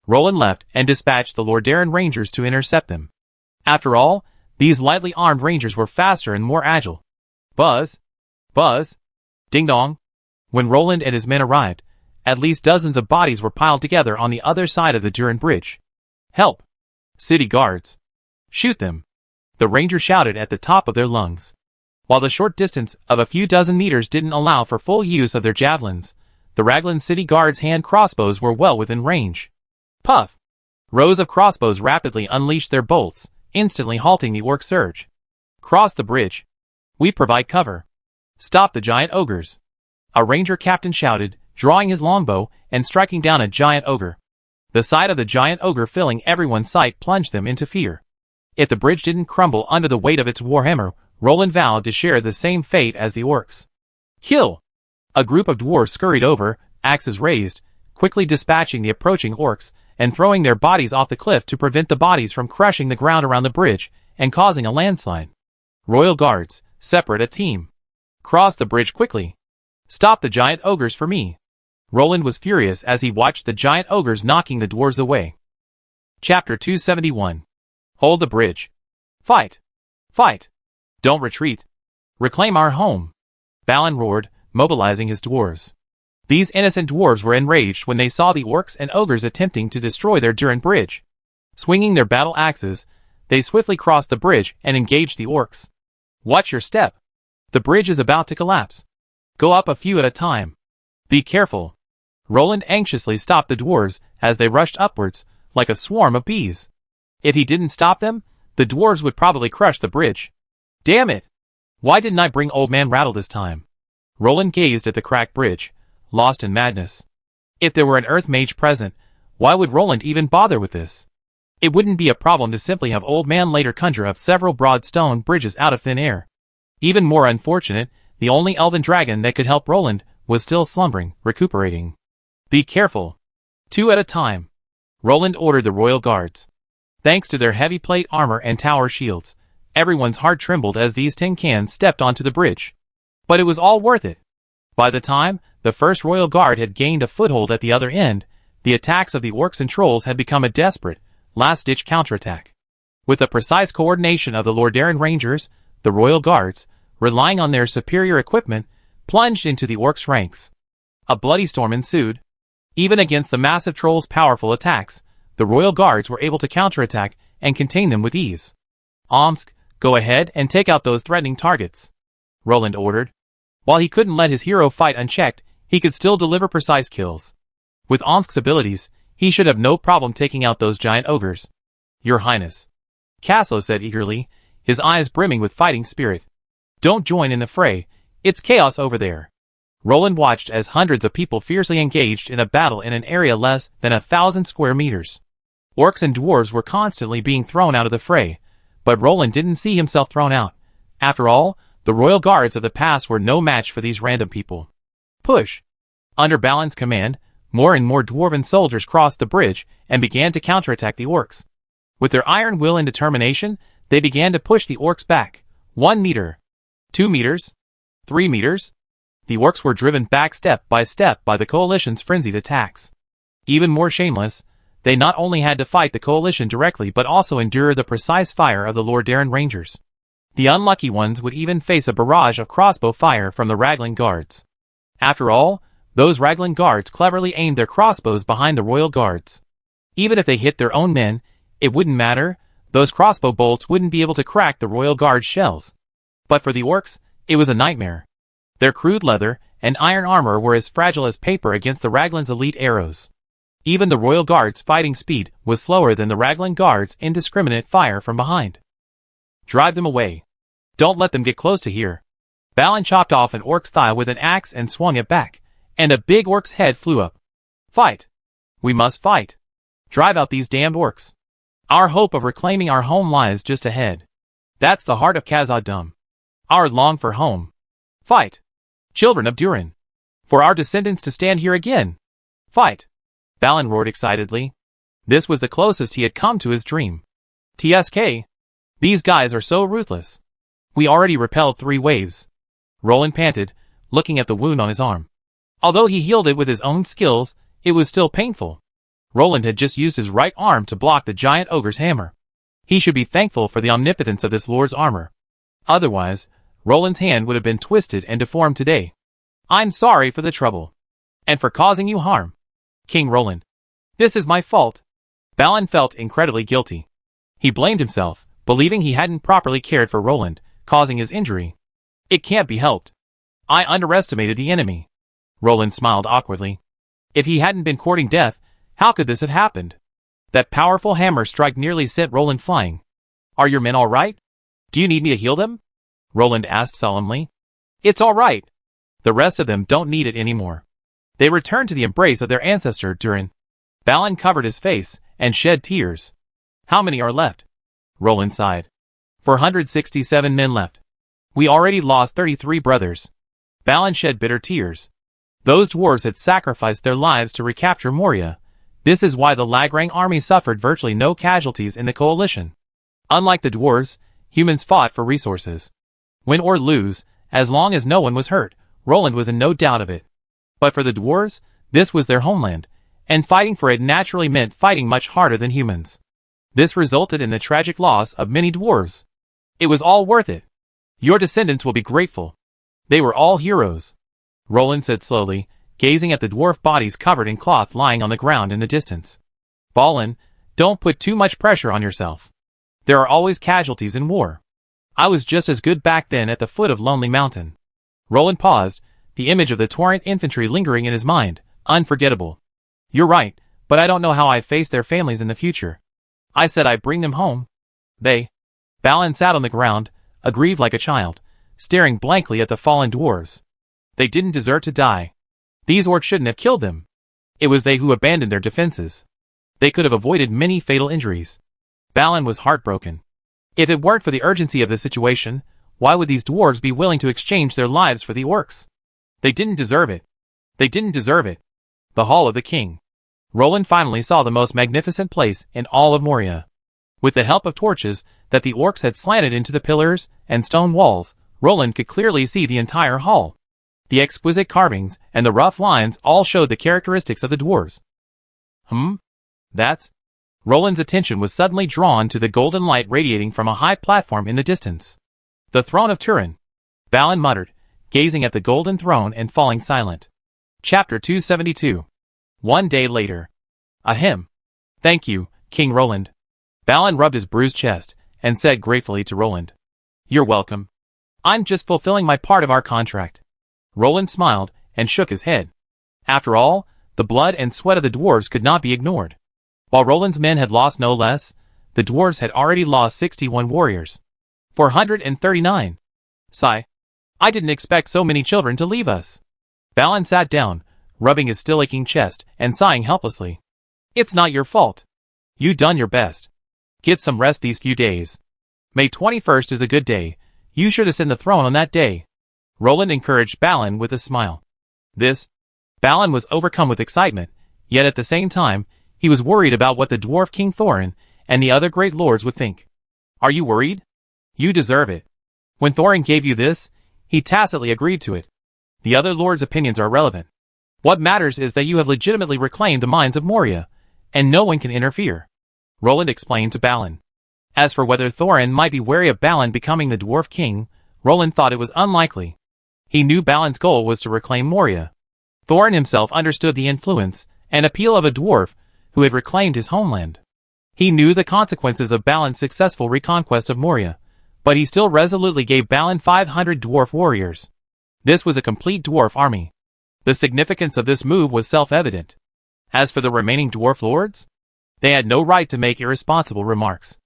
Roland left and dispatched the Lordaeron Rangers to intercept them. After all, these lightly armed Rangers were faster and more agile. Buzz! Buzz! Ding dong! When Roland and his men arrived, At least dozens of bodies were piled together on the other side of the Durin Bridge. Help! City guards! Shoot them! The rangers shouted at the top of their lungs. While the short distance of a few dozen meters didn't allow for full use of their javelins, the Raglan city guards' hand crossbows were well within range. Puff! Rows of crossbows rapidly unleashed their bolts, instantly halting the orc surge. Cross the bridge. We provide cover. Stop the giant ogres. A ranger captain shouted, drawing his longbow and striking down a giant ogre. The sight of the giant ogre filling everyone's sight plunged them into fear. If the bridge didn't crumble under the weight of its warhammer, Roland vowed to share the same fate as the orcs. Kill! A group of dwarves scurried over, axes raised, quickly dispatching the approaching orcs and throwing their bodies off the cliff to prevent the bodies from crushing the ground around the bridge and causing a landslide. Royal Guards, separate a team. Cross the bridge quickly. Stop the giant ogres for me. Roland was furious as he watched the giant ogres knocking the dwarves away. Chapter 271. Hold the bridge. Fight! Fight! Don't retreat. Reclaim our home. Balin roared, mobilizing his dwarves. These innocent dwarves were enraged when they saw the orcs and ogres attempting to destroy their Durin Bridge. Swinging their battle axes, they swiftly crossed the bridge and engaged the orcs. Watch your step. The bridge is about to collapse. Go up a few at a time. Be careful. Roland anxiously stopped the dwarves as they rushed upwards, like a swarm of bees. If he didn't stop them, the dwarves would probably crush the bridge. Damn it! Why didn't I bring Old Man Rattle this time? Roland gazed at the cracked bridge, lost in madness. If there were an earth mage present, why would Roland even bother with this? It wouldn't be a problem to simply have Old Man later conjure up several broad stone bridges out of thin air. Even more unfortunate, the only elven dragon that could help Roland was still slumbering, recuperating. Be careful. 2 at a time. Roland ordered the royal guards. Thanks to their heavy plate armor and tower shields, everyone's heart trembled as these tin cans stepped onto the bridge. But it was all worth it. By the time the first royal guard had gained a foothold at the other end, the attacks of the orcs and trolls had become a desperate, last-ditch counterattack. With the precise coordination of the Lordaeron Rangers, the royal guards, relying on their superior equipment, plunged into the orcs' ranks. A bloody storm ensued. Even against the massive trolls' powerful attacks, the royal guards were able to counterattack and contain them with ease. Omsk, go ahead and take out those threatening targets, Roland ordered. While he couldn't let his hero fight unchecked, he could still deliver precise kills. With Omsk's abilities, he should have no problem taking out those giant ogres. Your Highness, Caslo said eagerly, his eyes brimming with fighting spirit. Don't join in the fray, it's chaos over there. Roland watched as hundreds of people fiercely engaged in a battle in an area less than 1,000 square meters. Orcs and dwarves were constantly being thrown out of the fray, but Roland didn't see himself thrown out. After all, the royal guards of the past were no match for these random people. Push! Under Balin's command, more and more dwarven soldiers crossed the bridge and began to counterattack the orcs. With their iron will and determination, they began to push the orcs back. 1 meter. 2 meters. 3 meters. The orcs were driven back step by the coalition's frenzied attacks. Even more shameless, they not only had to fight the coalition directly but also endure the precise fire of the Lordaeron Rangers. The unlucky ones would even face a barrage of crossbow fire from the Raglan guards. After all, those Raglan guards cleverly aimed their crossbows behind the royal guards. Even if they hit their own men, it wouldn't matter, those crossbow bolts wouldn't be able to crack the royal guards' shells. But for the orcs, it was a nightmare. Their crude leather and iron armor were as fragile as paper against the Raglan's elite arrows. Even the royal guards' fighting speed was slower than the Raglan guards' indiscriminate fire from behind. Drive them away. Don't let them get close to here. Balin chopped off an orc's thigh with an axe and swung it back, and a big orc's head flew up. Fight! We must fight! Drive out these damned orcs. Our hope of reclaiming our home lies just ahead. That's the heart of Khazad-dûm. Our long for home. Fight! Children of Durin. For our descendants to stand here again. Fight! Balin roared excitedly. This was the closest he had come to his dream. TSK! These guys are so ruthless. We already repelled 3 waves. Roland panted, looking at the wound on his arm. Although he healed it with his own skills, it was still painful. Roland had just used his right arm to block the giant ogre's hammer. He should be thankful for the omnipotence of this lord's armor. Otherwise, Roland's hand would have been twisted and deformed today. I'm sorry for the trouble. And for causing you harm. King Roland. This is my fault. Balin felt incredibly guilty. He blamed himself, believing he hadn't properly cared for Roland, causing his injury. It can't be helped. I underestimated the enemy. Roland smiled awkwardly. If he hadn't been courting death, how could this have happened? That powerful hammer strike nearly sent Roland flying. Are your men all right? Do you need me to heal them? Roland asked solemnly. It's all right. The rest of them don't need it anymore. They returned to the embrace of their ancestor Durin. Balin covered his face and shed tears. How many are left? Roland sighed. 467 men left. We already lost 33 brothers. Balin shed bitter tears. Those dwarves had sacrificed their lives to recapture Moria. This is why the Lagrang army suffered virtually no casualties in the coalition. Unlike the dwarves, humans fought for resources. Win or lose, as long as no one was hurt, Roland was in no doubt of it. But for the dwarves, this was their homeland, and fighting for it naturally meant fighting much harder than humans. This resulted in the tragic loss of many dwarves. It was all worth it. Your descendants will be grateful. They were all heroes. Roland said slowly, gazing at the dwarf bodies covered in cloth lying on the ground in the distance. Balin, don't put too much pressure on yourself. There are always casualties in war. I was just as good back then at the foot of Lonely Mountain. Roland paused, the image of the Torrent infantry lingering in his mind, unforgettable. You're right, but I don't know how I face their families in the future. I said I'd bring them home. Balin sat on the ground, aggrieved like a child, staring blankly at the fallen dwarves. They didn't deserve to die. These orcs shouldn't have killed them. It was they who abandoned their defenses. They could have avoided many fatal injuries. Balin was heartbroken. If it weren't for the urgency of the situation, why would these dwarves be willing to exchange their lives for the orcs? They didn't deserve it. They didn't deserve it. The Hall of the King. Roland finally saw the most magnificent place in all of Moria. With the help of torches that the orcs had slanted into the pillars and stone walls, Roland could clearly see the entire hall. The exquisite carvings and the rough lines all showed the characteristics of the dwarves. That's... Roland's attention was suddenly drawn to the golden light radiating from a high platform in the distance. The throne of Turin. Balin muttered, gazing at the golden throne and falling silent. Chapter 272. One day later. Ahem. Thank you, King Roland. Balin rubbed his bruised chest and said gratefully to Roland. You're welcome. I'm just fulfilling my part of our contract. Roland smiled and shook his head. After all, the blood and sweat of the dwarves could not be ignored. While Roland's men had lost no less, the dwarves had already lost 61 warriors. 439. Sigh. I didn't expect so many children to leave us. Balin sat down, rubbing his still aching chest and sighing helplessly. It's not your fault. You done your best. Get some rest these few days. May 21st is a good day. You should ascend the throne on that day. Roland encouraged Balin with a smile. Balin was overcome with excitement, yet at the same time, he was worried about what the dwarf King Thorin and the other great lords would think. Are you worried? You deserve it. When Thorin gave you this, he tacitly agreed to it. The other lords' opinions are irrelevant. What matters is that you have legitimately reclaimed the mines of Moria, and no one can interfere. Roland explained to Balin. As for whether Thorin might be wary of Balin becoming the dwarf king, Roland thought it was unlikely. He knew Balin's goal was to reclaim Moria. Thorin himself understood the influence and appeal of a dwarf who had reclaimed his homeland. He knew the consequences of Balin's successful reconquest of Moria, but he still resolutely gave Balin 500 dwarf warriors. This was a complete dwarf army. The significance of this move was self-evident. As for the remaining dwarf lords, they had no right to make irresponsible remarks.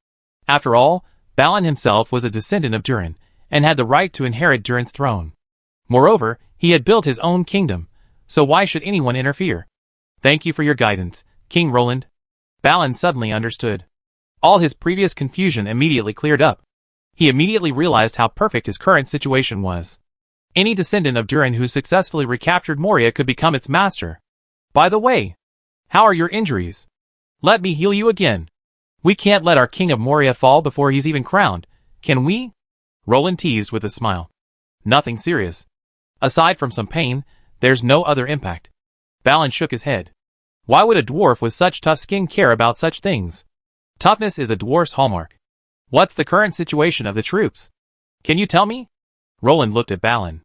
After all, Balin himself was a descendant of Durin, and had the right to inherit Durin's throne. Moreover, he had built his own kingdom, so why should anyone interfere? Thank you for your guidance, King Roland. Balin suddenly understood. All his previous confusion immediately cleared up. He immediately realized how perfect his current situation was. Any descendant of Durin who successfully recaptured Moria could become its master. By the way, how are your injuries? Let me heal you again. We can't let our king of Moria fall before he's even crowned, can we? Roland teased with a smile. Nothing serious. Aside from some pain, there's no other impact. Balin shook his head. Why would a dwarf with such tough skin care about such things? Toughness is a dwarf's hallmark. What's the current situation of the troops? Can you tell me? Roland looked at Balin.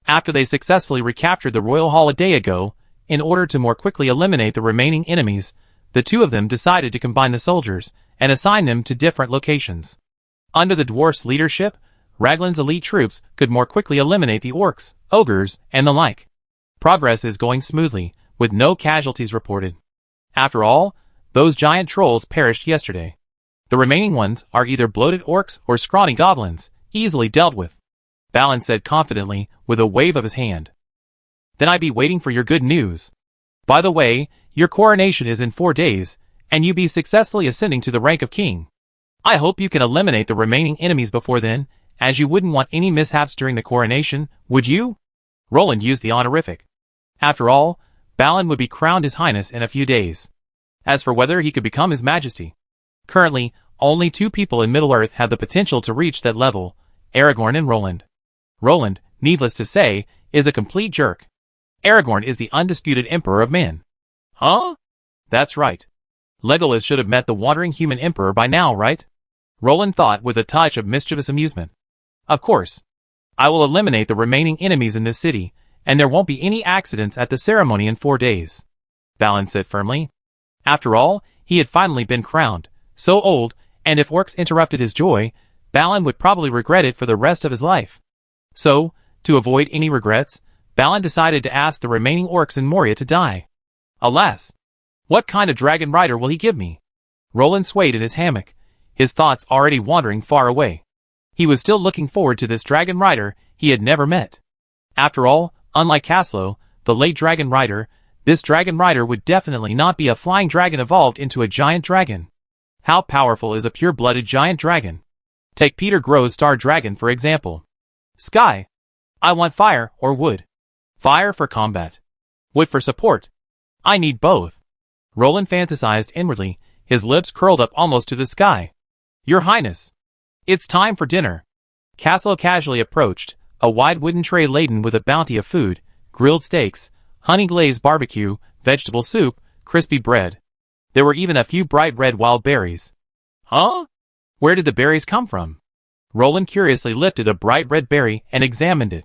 After they successfully recaptured the royal hall a day ago, in order to more quickly eliminate the remaining enemies, the two of them decided to combine the soldiers and assign them to different locations. Under the dwarf's leadership, Raglan's elite troops could more quickly eliminate the orcs, ogres, and the like. Progress is going smoothly, with no casualties reported. After all, those giant trolls perished yesterday. The remaining ones are either bloated orcs or scrawny goblins, easily dealt with, Balin said confidently with a wave of his hand. Then I be waiting for your good news. By the way, your coronation is in 4 days, and you be successfully ascending to the rank of king. I hope you can eliminate the remaining enemies before then, as you wouldn't want any mishaps during the coronation, would you? Roland used the honorific. After all, Balin would be crowned His Highness in a few days. As for whether he could become His Majesty, currently, only 2 people in Middle-earth have the potential to reach that level, Aragorn and Roland. Roland, needless to say, is a complete jerk. Aragorn is the undisputed Emperor of men. Huh? That's right. Legolas should have met the wandering human emperor by now, right? Roland thought with a touch of mischievous amusement. Of course. I will eliminate the remaining enemies in this city, and there won't be any accidents at the ceremony in 4 days, Balin said firmly. After all, he had finally been crowned, so old, and if orcs interrupted his joy, Balin would probably regret it for the rest of his life. So, to avoid any regrets, Balin decided to ask the remaining orcs in Moria to die. Alas! What kind of dragon rider will he give me? Roland swayed in his hammock, his thoughts already wandering far away. He was still looking forward to this dragon rider he had never met. After all, unlike Caslo, the late dragon rider, this dragon rider would definitely not be a flying dragon evolved into a giant dragon. How powerful is a pure-blooded giant dragon? Take Peter Grove's star dragon for example. Sky. I want fire or wood. Fire for combat. Wood for support. I need both. Roland fantasized inwardly, his lips curled up almost to the sky. Your Highness. It's time for dinner. Caslo casually approached, a wide wooden tray laden with a bounty of food, grilled steaks, honey-glazed barbecue, vegetable soup, crispy bread. There were even a few bright red wild berries. Huh? Where did the berries come from? Roland curiously lifted a bright red berry and examined it.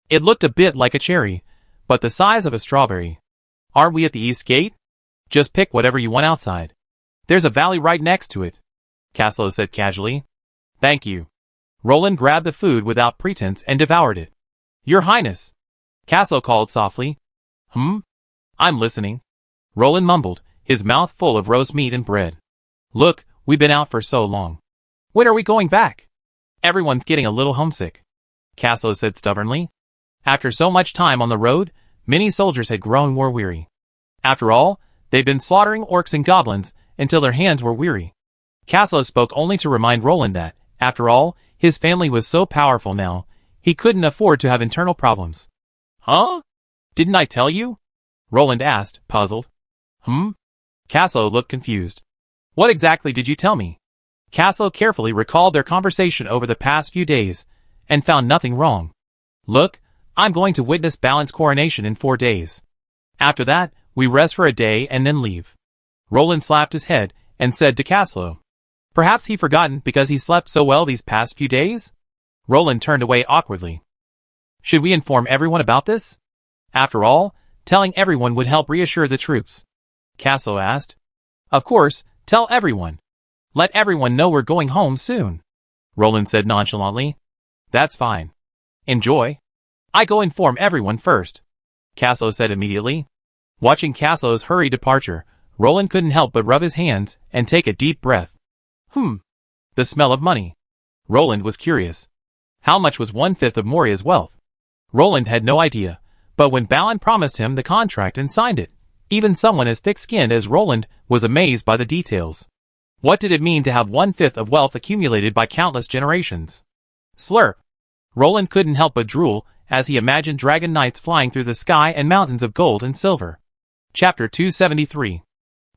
It looked a bit like a cherry, but the size of a strawberry. Aren't we at the East Gate? Just pick whatever you want outside. There's a valley right next to it, Caslo said casually. Thank you. Roland grabbed the food without pretense and devoured it. Your Highness, Caslo called softly. I'm listening. Roland mumbled, his mouth full of roast meat and bread. Look, we've been out for so long. When are we going back? Everyone's getting a little homesick, Caslo said stubbornly. After so much time on the road, many soldiers had grown war-weary. After all, they'd been slaughtering orcs and goblins until their hands were weary. Caslo spoke only to remind Roland that, after all, his family was so powerful now, he couldn't afford to have internal problems. Huh? Didn't I tell you? Roland asked, puzzled. Caslo looked confused. What exactly did you tell me? Caslo carefully recalled their conversation over the past few days, and found nothing wrong. Look, I'm going to witness Balin's coronation in 4 days. After that, we rest for a day and then leave. Roland slapped his head and said to Caslo. Perhaps he'd forgotten because he slept so well these past few days? Roland turned away awkwardly. Should we inform everyone about this? After all, telling everyone would help reassure the troops. Caslo asked. Of course, tell everyone. Let everyone know we're going home soon. Roland said nonchalantly. That's fine. Enjoy. I go inform everyone first, Caslo said immediately. Watching Caslo's hurried departure, Roland couldn't help but rub his hands and take a deep breath. The smell of money. Roland was curious. How much was 1/5 of Moria's wealth? Roland had no idea, but when Balin promised him the contract and signed it, even someone as thick-skinned as Roland was amazed by the details. What did it mean to have 1/5 of wealth accumulated by countless generations? Slurp. Roland couldn't help but drool as he imagined dragon knights flying through the sky and mountains of gold and silver. Chapter 273.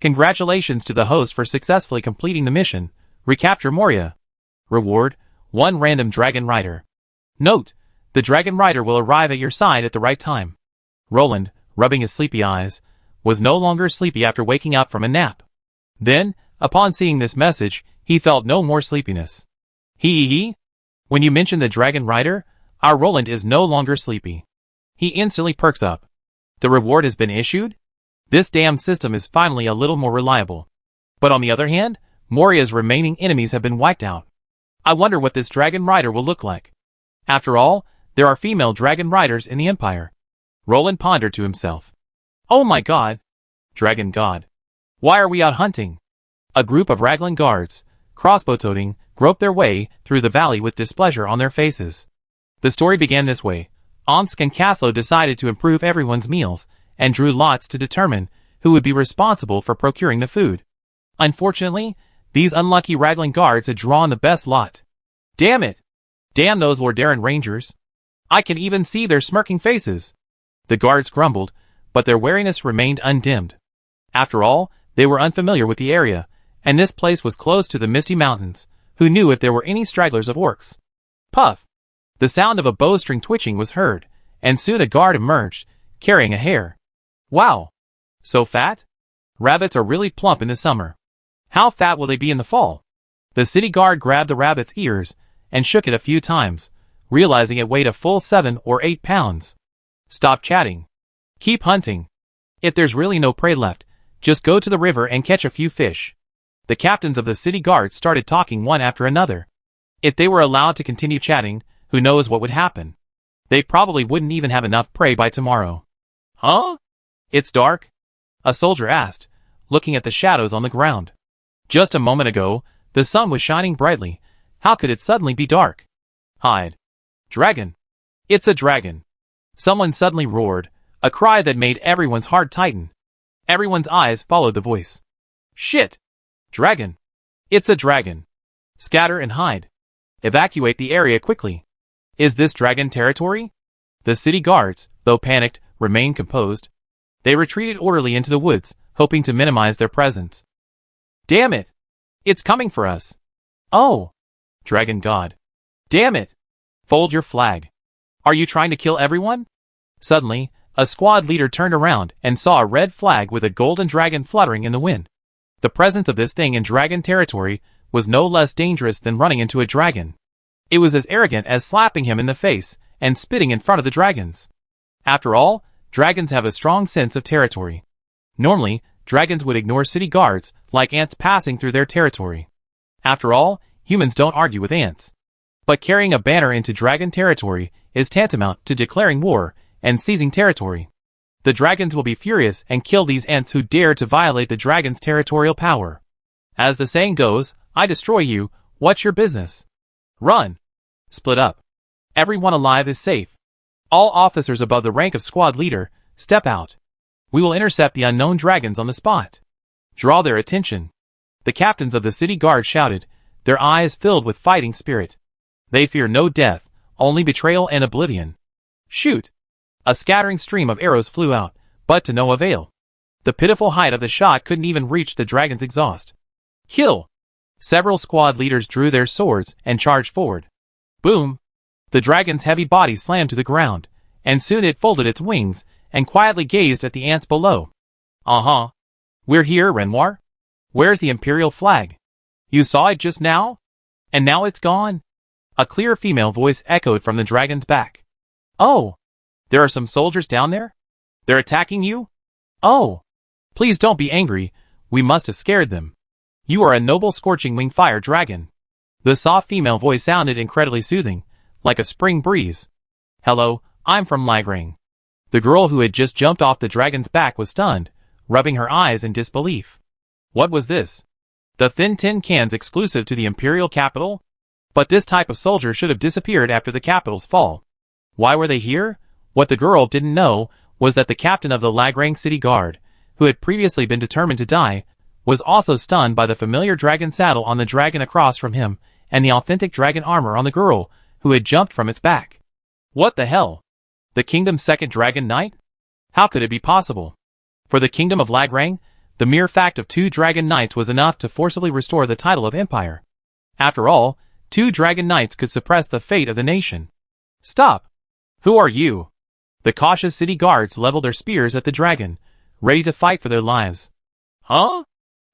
Congratulations to the host for successfully completing the mission. Recapture Moria. Reward, 1 random dragon rider. Note, the dragon rider will arrive at your side at the right time. Roland, rubbing his sleepy eyes, was no longer sleepy after waking up from a nap. Then, upon seeing this message, he felt no more sleepiness. When you mention the dragon rider, our Roland is no longer sleepy. He instantly perks up. The reward has been issued? This damn system is finally a little more reliable. But on the other hand, Moria's remaining enemies have been wiped out. I wonder what this dragon rider will look like. After all, there are female dragon riders in the Empire. Roland pondered to himself. Oh my god! Dragon god. Why are we out hunting? A group of Raglan guards, crossbow-toting, groped their way through the valley with displeasure on their faces. The story began this way. Omsk and Caslo decided to improve everyone's meals, and drew lots to determine who would be responsible for procuring the food. Unfortunately, these unlucky Raglan guards had drawn the best lot. Damn it! Damn those Lordaeron Rangers! I can even see their smirking faces. The guards grumbled, but their wariness remained undimmed. After all, they were unfamiliar with the area, and this place was close to the Misty Mountains. Who knew if there were any stragglers of orcs? Puff! The sound of a bowstring twitching was heard, and soon a guard emerged, carrying a hare. Wow! So fat? Rabbits are really plump in the summer. How fat will they be in the fall? The city guard grabbed the rabbit's ears and shook it a few times, realizing it weighed a full 7 or 8 pounds. Stop chatting. Keep hunting. If there's really no prey left, just go to the river and catch a few fish. The captains of the city guards started talking one after another. If they were allowed to continue chatting, who knows what would happen? They probably wouldn't even have enough prey by tomorrow. Huh? It's dark? A soldier asked, looking at the shadows on the ground. Just a moment ago, the sun was shining brightly. How could it suddenly be dark? Hide. Dragon. It's a dragon. Someone suddenly roared, a cry that made everyone's heart tighten. Everyone's eyes followed the voice. Shit! Dragon. It's a dragon. Scatter and hide. Evacuate the area quickly. Is this dragon territory? The city guards, though panicked, remained composed. They retreated orderly into the woods, hoping to minimize their presence. Damn it! It's coming for us. Oh! Dragon god. Damn it! Fold your flag. Are you trying to kill everyone? Suddenly, a squad leader turned around and saw a red flag with a golden dragon fluttering in the wind. The presence of this thing in dragon territory was no less dangerous than running into a dragon. It was as arrogant as slapping him in the face and spitting in front of the dragons. After all, dragons have a strong sense of territory. Normally, dragons would ignore city guards like ants passing through their territory. After all, humans don't argue with ants. But carrying a banner into dragon territory is tantamount to declaring war and seizing territory. The dragons will be furious and kill these ants who dare to violate the dragon's territorial power. As the saying goes, I destroy you, what's your business? Run! Split up. Everyone alive is safe. All officers above the rank of squad leader, step out. We will intercept the unknown dragons on the spot. Draw their attention. The captains of the city guard shouted, their eyes filled with fighting spirit. They fear no death, only betrayal and oblivion. Shoot! A scattering stream of arrows flew out, but to no avail. The pitiful height of the shot couldn't even reach the dragon's exhaust. Kill! Several squad leaders drew their swords and charged forward. Boom! The dragon's heavy body slammed to the ground, and soon it folded its wings and quietly gazed at the ants below. Uh-huh. We're here, Renoir. Where's the Imperial flag? You saw it just now? And now it's gone? A clear female voice echoed from the dragon's back. Oh! There are some soldiers down there? They're attacking you? Oh! Please don't be angry, we must have scared them. You are a noble scorching wing fire dragon. The soft female voice sounded incredibly soothing, like a spring breeze. Hello, I'm from Lagrang. The girl who had just jumped off the dragon's back was stunned, rubbing her eyes in disbelief. What was this? The thin tin cans exclusive to the Imperial capital? But this type of soldier should have disappeared after the capital's fall. Why were they here? What the girl didn't know was that the captain of the Lagrang City Guard, who had previously been determined to die, was also stunned by the familiar dragon saddle on the dragon across from him and the authentic dragon armor on the girl who had jumped from its back. What the hell? The kingdom's second dragon knight? How could it be possible? For the kingdom of Lagrang, the mere fact of 2 dragon knights was enough to forcibly restore the title of empire. After all, 2 dragon knights could suppress the fate of the nation. Stop! Who are you? The cautious city guards leveled their spears at the dragon, ready to fight for their lives. Huh?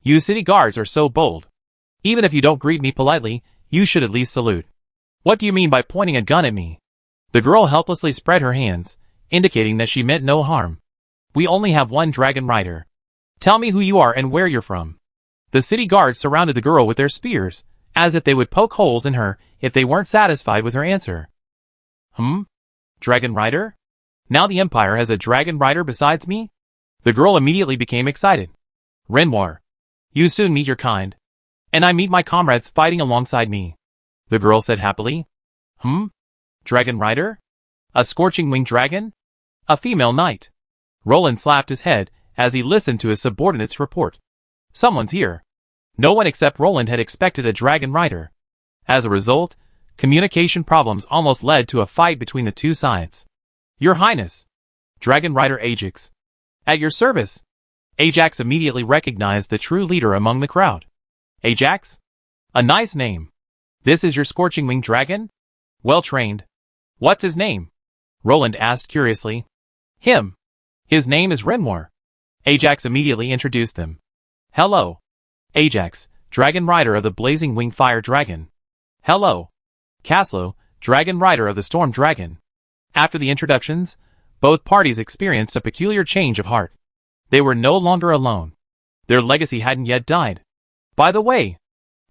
You city guards are so bold. Even if you don't greet me politely, you should at least salute. What do you mean by pointing a gun at me? The girl helplessly spread her hands, indicating that she meant no harm. We only have one dragon rider. Tell me who you are and where you're from. The city guards surrounded the girl with their spears, as if they would poke holes in her if they weren't satisfied with her answer. Dragon rider? Now the Empire has a dragon rider besides me? The girl immediately became excited. Renoir. You soon meet your kind. And I meet my comrades fighting alongside me. The girl said happily. Dragon rider? A scorching winged dragon? A female knight. Roland slapped his head as he listened to his subordinate's report. Someone's here. No one except Roland had expected a dragon rider. As a result, communication problems almost led to a fight between the two sides. Your Highness. Dragon rider Ajax. At your service. Ajax immediately recognized the true leader among the crowd. Ajax? A nice name. This is your scorching winged dragon? Well trained. What's his name? Roland asked curiously. Him. His name is Renoir. Ajax immediately introduced them. Hello. Ajax, dragon rider of the blazing winged fire dragon. Hello. Caslo, dragon rider of the storm dragon. After the introductions, both parties experienced a peculiar change of heart. They were no longer alone. Their legacy hadn't yet died. By the way,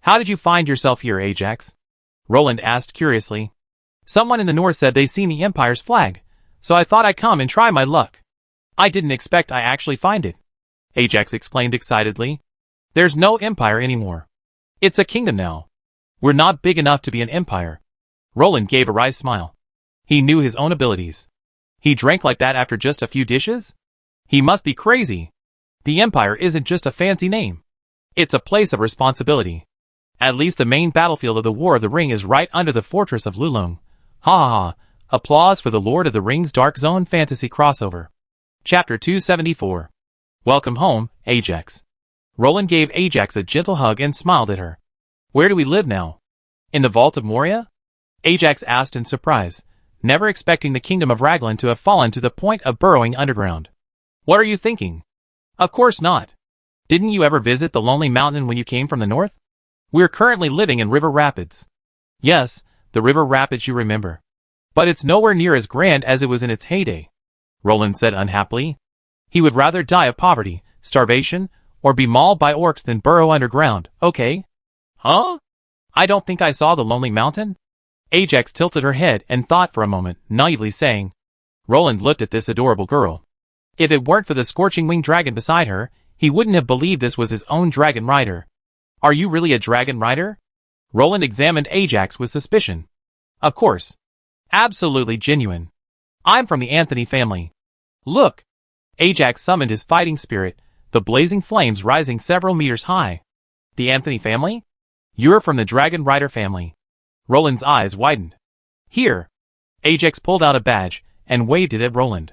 how did you find yourself here, Ajax? Roland asked curiously. Someone in the north said they seen the Empire's flag, so I thought I'd come and try my luck. I didn't expect I actually find it. Ajax exclaimed excitedly. There's no empire anymore. It's a kingdom now. We're not big enough to be an empire. Roland gave a wry smile. He knew his own abilities. He drank like that after just a few dishes? He must be crazy. The empire isn't just a fancy name. It's a place of responsibility. At least the main battlefield of the War of the Ring is right under the fortress of Lulong. Ha ha ha. Applause for the Lord of the Rings Dark Zone Fantasy crossover. Chapter 274. Welcome home, Ajax. Roland gave Ajax a gentle hug and smiled at her. Where do we live now? In the Vault of Moria? Ajax asked in surprise, never expecting the kingdom of Raglan to have fallen to the point of burrowing underground. What are you thinking? Of course not. Didn't you ever visit the Lonely Mountain when you came from the north? We're currently living in River Rapids. Yes, the River Rapids you remember. But it's nowhere near as grand as it was in its heyday, Roland said unhappily. He would rather die of poverty, starvation, or be mauled by orcs than burrow underground, okay? Huh? I don't think I saw the Lonely Mountain. Ajax tilted her head and thought for a moment, naively saying. Roland looked at this adorable girl. If it weren't for the scorching winged dragon beside her, he wouldn't have believed this was his own dragon rider. Are you really a dragon rider? Roland examined Ajax with suspicion. Of course. Absolutely genuine. I'm from the Anthony family. Look! Ajax summoned his fighting spirit, the blazing flames rising several meters high. The Anthony family? You're from the Dragon Rider family. Roland's eyes widened. Here. Ajax pulled out a badge and waved it at Roland.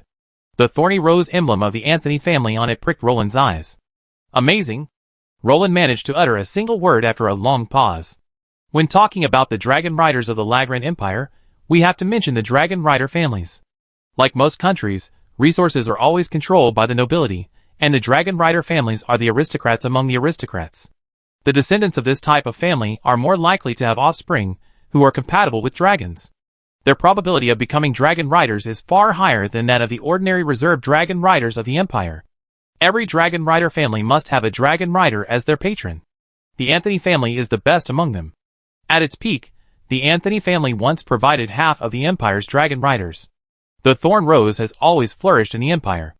The thorny rose emblem of the Anthony family on it pricked Roland's eyes. Amazing. Roland managed to utter a single word after a long pause. When talking about the Dragon Riders of the Lagran Empire, we have to mention the Dragon Rider families. Like most countries, resources are always controlled by the nobility, and the Dragon Rider families are the aristocrats among the aristocrats. The descendants of this type of family are more likely to have offspring who are compatible with dragons. Their probability of becoming Dragon Riders is far higher than that of the ordinary reserved Dragon Riders of the Empire. Every Dragon Rider family must have a Dragon Rider as their patron. The Anthony family is the best among them. At its peak, the Anthony family once provided half of the Empire's Dragon Riders. The Thorn Rose has always flourished in the Empire.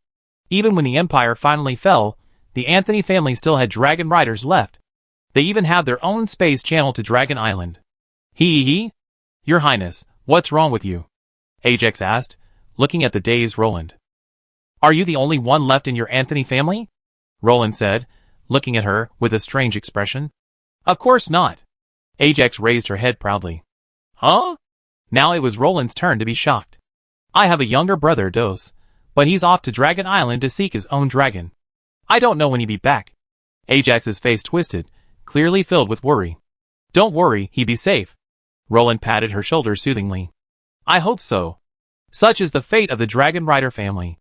Even when the Empire finally fell, the Anthony family still had Dragon Riders left. They even have their own space channel to Dragon Island. Hee. Your Highness, what's wrong with you? Ajax asked, looking at the dazed Roland. Are you the only one left in your Anthony family? Roland said, looking at her with a strange expression. Of course not. Ajax raised her head proudly. Huh? Now it was Roland's turn to be shocked. I have a younger brother, Dos, but he's off to Dragon Island to seek his own dragon. I don't know when he'll be back. Ajax's face twisted, clearly filled with worry. Don't worry, he'll be safe. Roland patted her shoulder soothingly. I hope so. Such is the fate of the Dragon Rider family.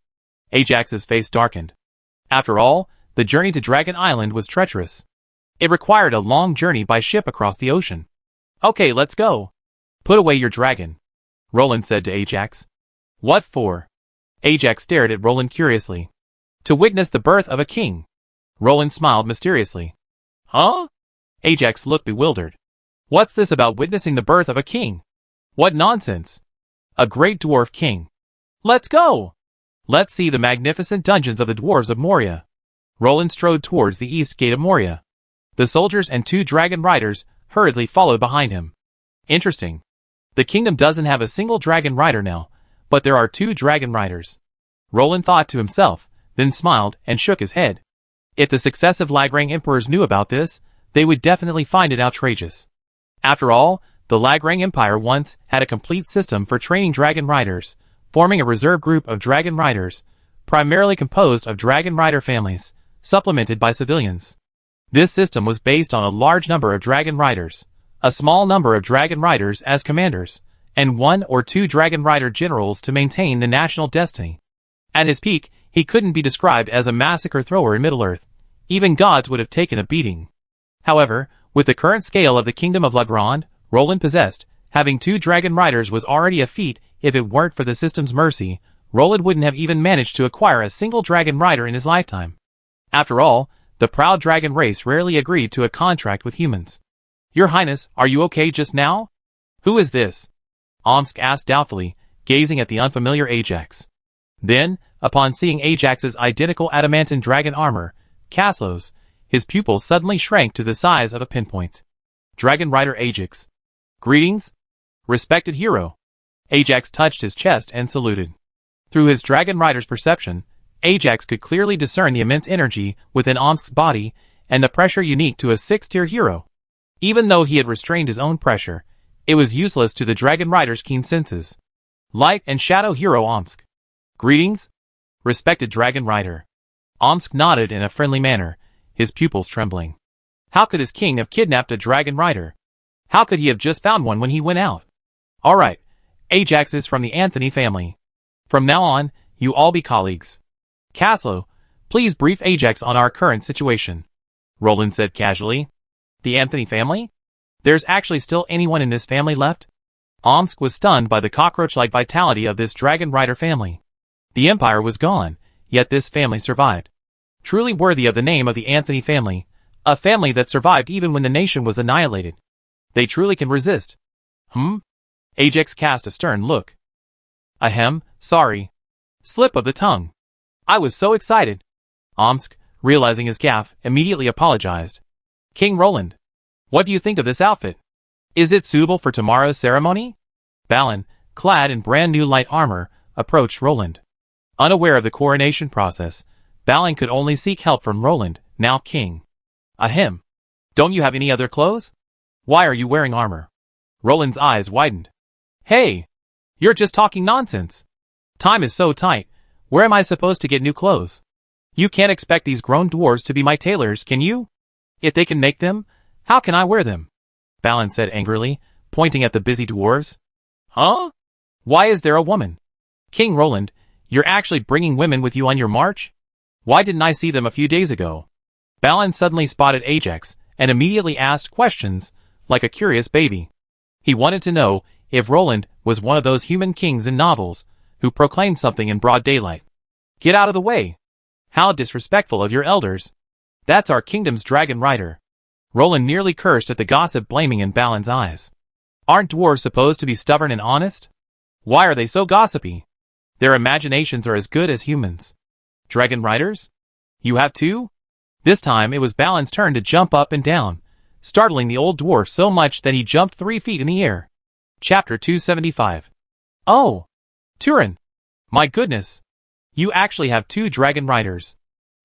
Ajax's face darkened. After all, the journey to Dragon Island was treacherous. It required a long journey by ship across the ocean. Okay, let's go. Put away your dragon, Roland said to Ajax. What for? Ajax stared at Roland curiously. To witness the birth of a king. Roland smiled mysteriously. Huh? Ajax looked bewildered. What's this about witnessing the birth of a king? What nonsense. A great dwarf king. Let's go! Let's see the magnificent dungeons of the dwarves of Moria. Roland strode towards the east gate of Moria. The soldiers and 2 dragon riders hurriedly followed behind him. Interesting. The kingdom doesn't have a single dragon rider now, but there are 2 dragon riders. Roland thought to himself, then smiled and shook his head. If the successive Lagrang emperors knew about this, they would definitely find it outrageous. After all, the Lagrang Empire once had a complete system for training dragon riders, forming a reserve group of dragon riders, primarily composed of dragon rider families, supplemented by civilians. This system was based on a large number of dragon riders, a small number of dragon riders as commanders, and 1 or 2 dragon rider generals to maintain the national destiny. At his peak, he couldn't be described as a massacre thrower in Middle-earth. Even gods would have taken a beating. However, with the current scale of the Kingdom of Lagrand, Roland possessed, having 2 dragon riders was already a feat. If it weren't for the system's mercy, Roland wouldn't have even managed to acquire a single dragon rider in his lifetime. After all, the proud dragon race rarely agreed to a contract with humans. Your Highness, are you okay just now? Who is this? Omsk asked doubtfully, gazing at the unfamiliar Ajax. Then, upon seeing Ajax's identical adamantine dragon armor, Kaslos, his pupils suddenly shrank to the size of a pinpoint. Dragon Rider Ajax. Greetings? Respected hero. Ajax touched his chest and saluted. Through his dragon rider's perception, Ajax could clearly discern the immense energy within Omsk's body and the pressure unique to a 6-tier hero. Even though he had restrained his own pressure, it was useless to the dragon rider's keen senses. Light and shadow hero Omsk. Greetings? Respected dragon rider. Omsk nodded in a friendly manner, his pupils trembling. How could his king have kidnapped a dragon rider? How could he have just found one when he went out? Alright, Ajax is from the Anthony family. From now on, you all be colleagues. Kaslo, please brief Ajax on our current situation. Roland said casually. The Anthony family? There's actually still anyone in this family left? Omsk was stunned by the cockroach-like vitality of this dragon rider family. The empire was gone, yet this family survived. Truly worthy of the name of the Anthony family, a family that survived even when the nation was annihilated. They truly can resist. Ajax cast a stern look. Ahem, sorry. Slip of the tongue. I was so excited. Omsk, realizing his gaffe, immediately apologized. King Roland, what do you think of this outfit? Is it suitable for tomorrow's ceremony? Balin, clad in brand new light armor, approached Roland. Unaware of the coronation process, Balin could only seek help from Roland, now king. Ahem. Don't you have any other clothes? Why are you wearing armor? Roland's eyes widened. Hey! You're just talking nonsense. Time is so tight. Where am I supposed to get new clothes? You can't expect these grown dwarves to be my tailors, can you? If they can make them, how can I wear them? Balin said angrily, pointing at the busy dwarves. Huh? Why is there a woman? King Roland, you're actually bringing women with you on your march? Why didn't I see them a few days ago? Balin suddenly spotted Ajax, and immediately asked questions, like a curious baby. He wanted to know if Roland was one of those human kings in novels, who proclaimed something in broad daylight. Get out of the way! How disrespectful of your elders! That's our kingdom's dragon rider. Roland nearly cursed at the gossip blaming in Balin's eyes. Aren't dwarves supposed to be stubborn and honest? Why are they so gossipy? Their imaginations are as good as humans. Dragon riders? You have 2? This time it was Balin's turn to jump up and down, startling the old dwarf so much that he jumped 3 feet in the air. Chapter 275. Oh! Turin! My goodness! You actually have 2 dragon riders.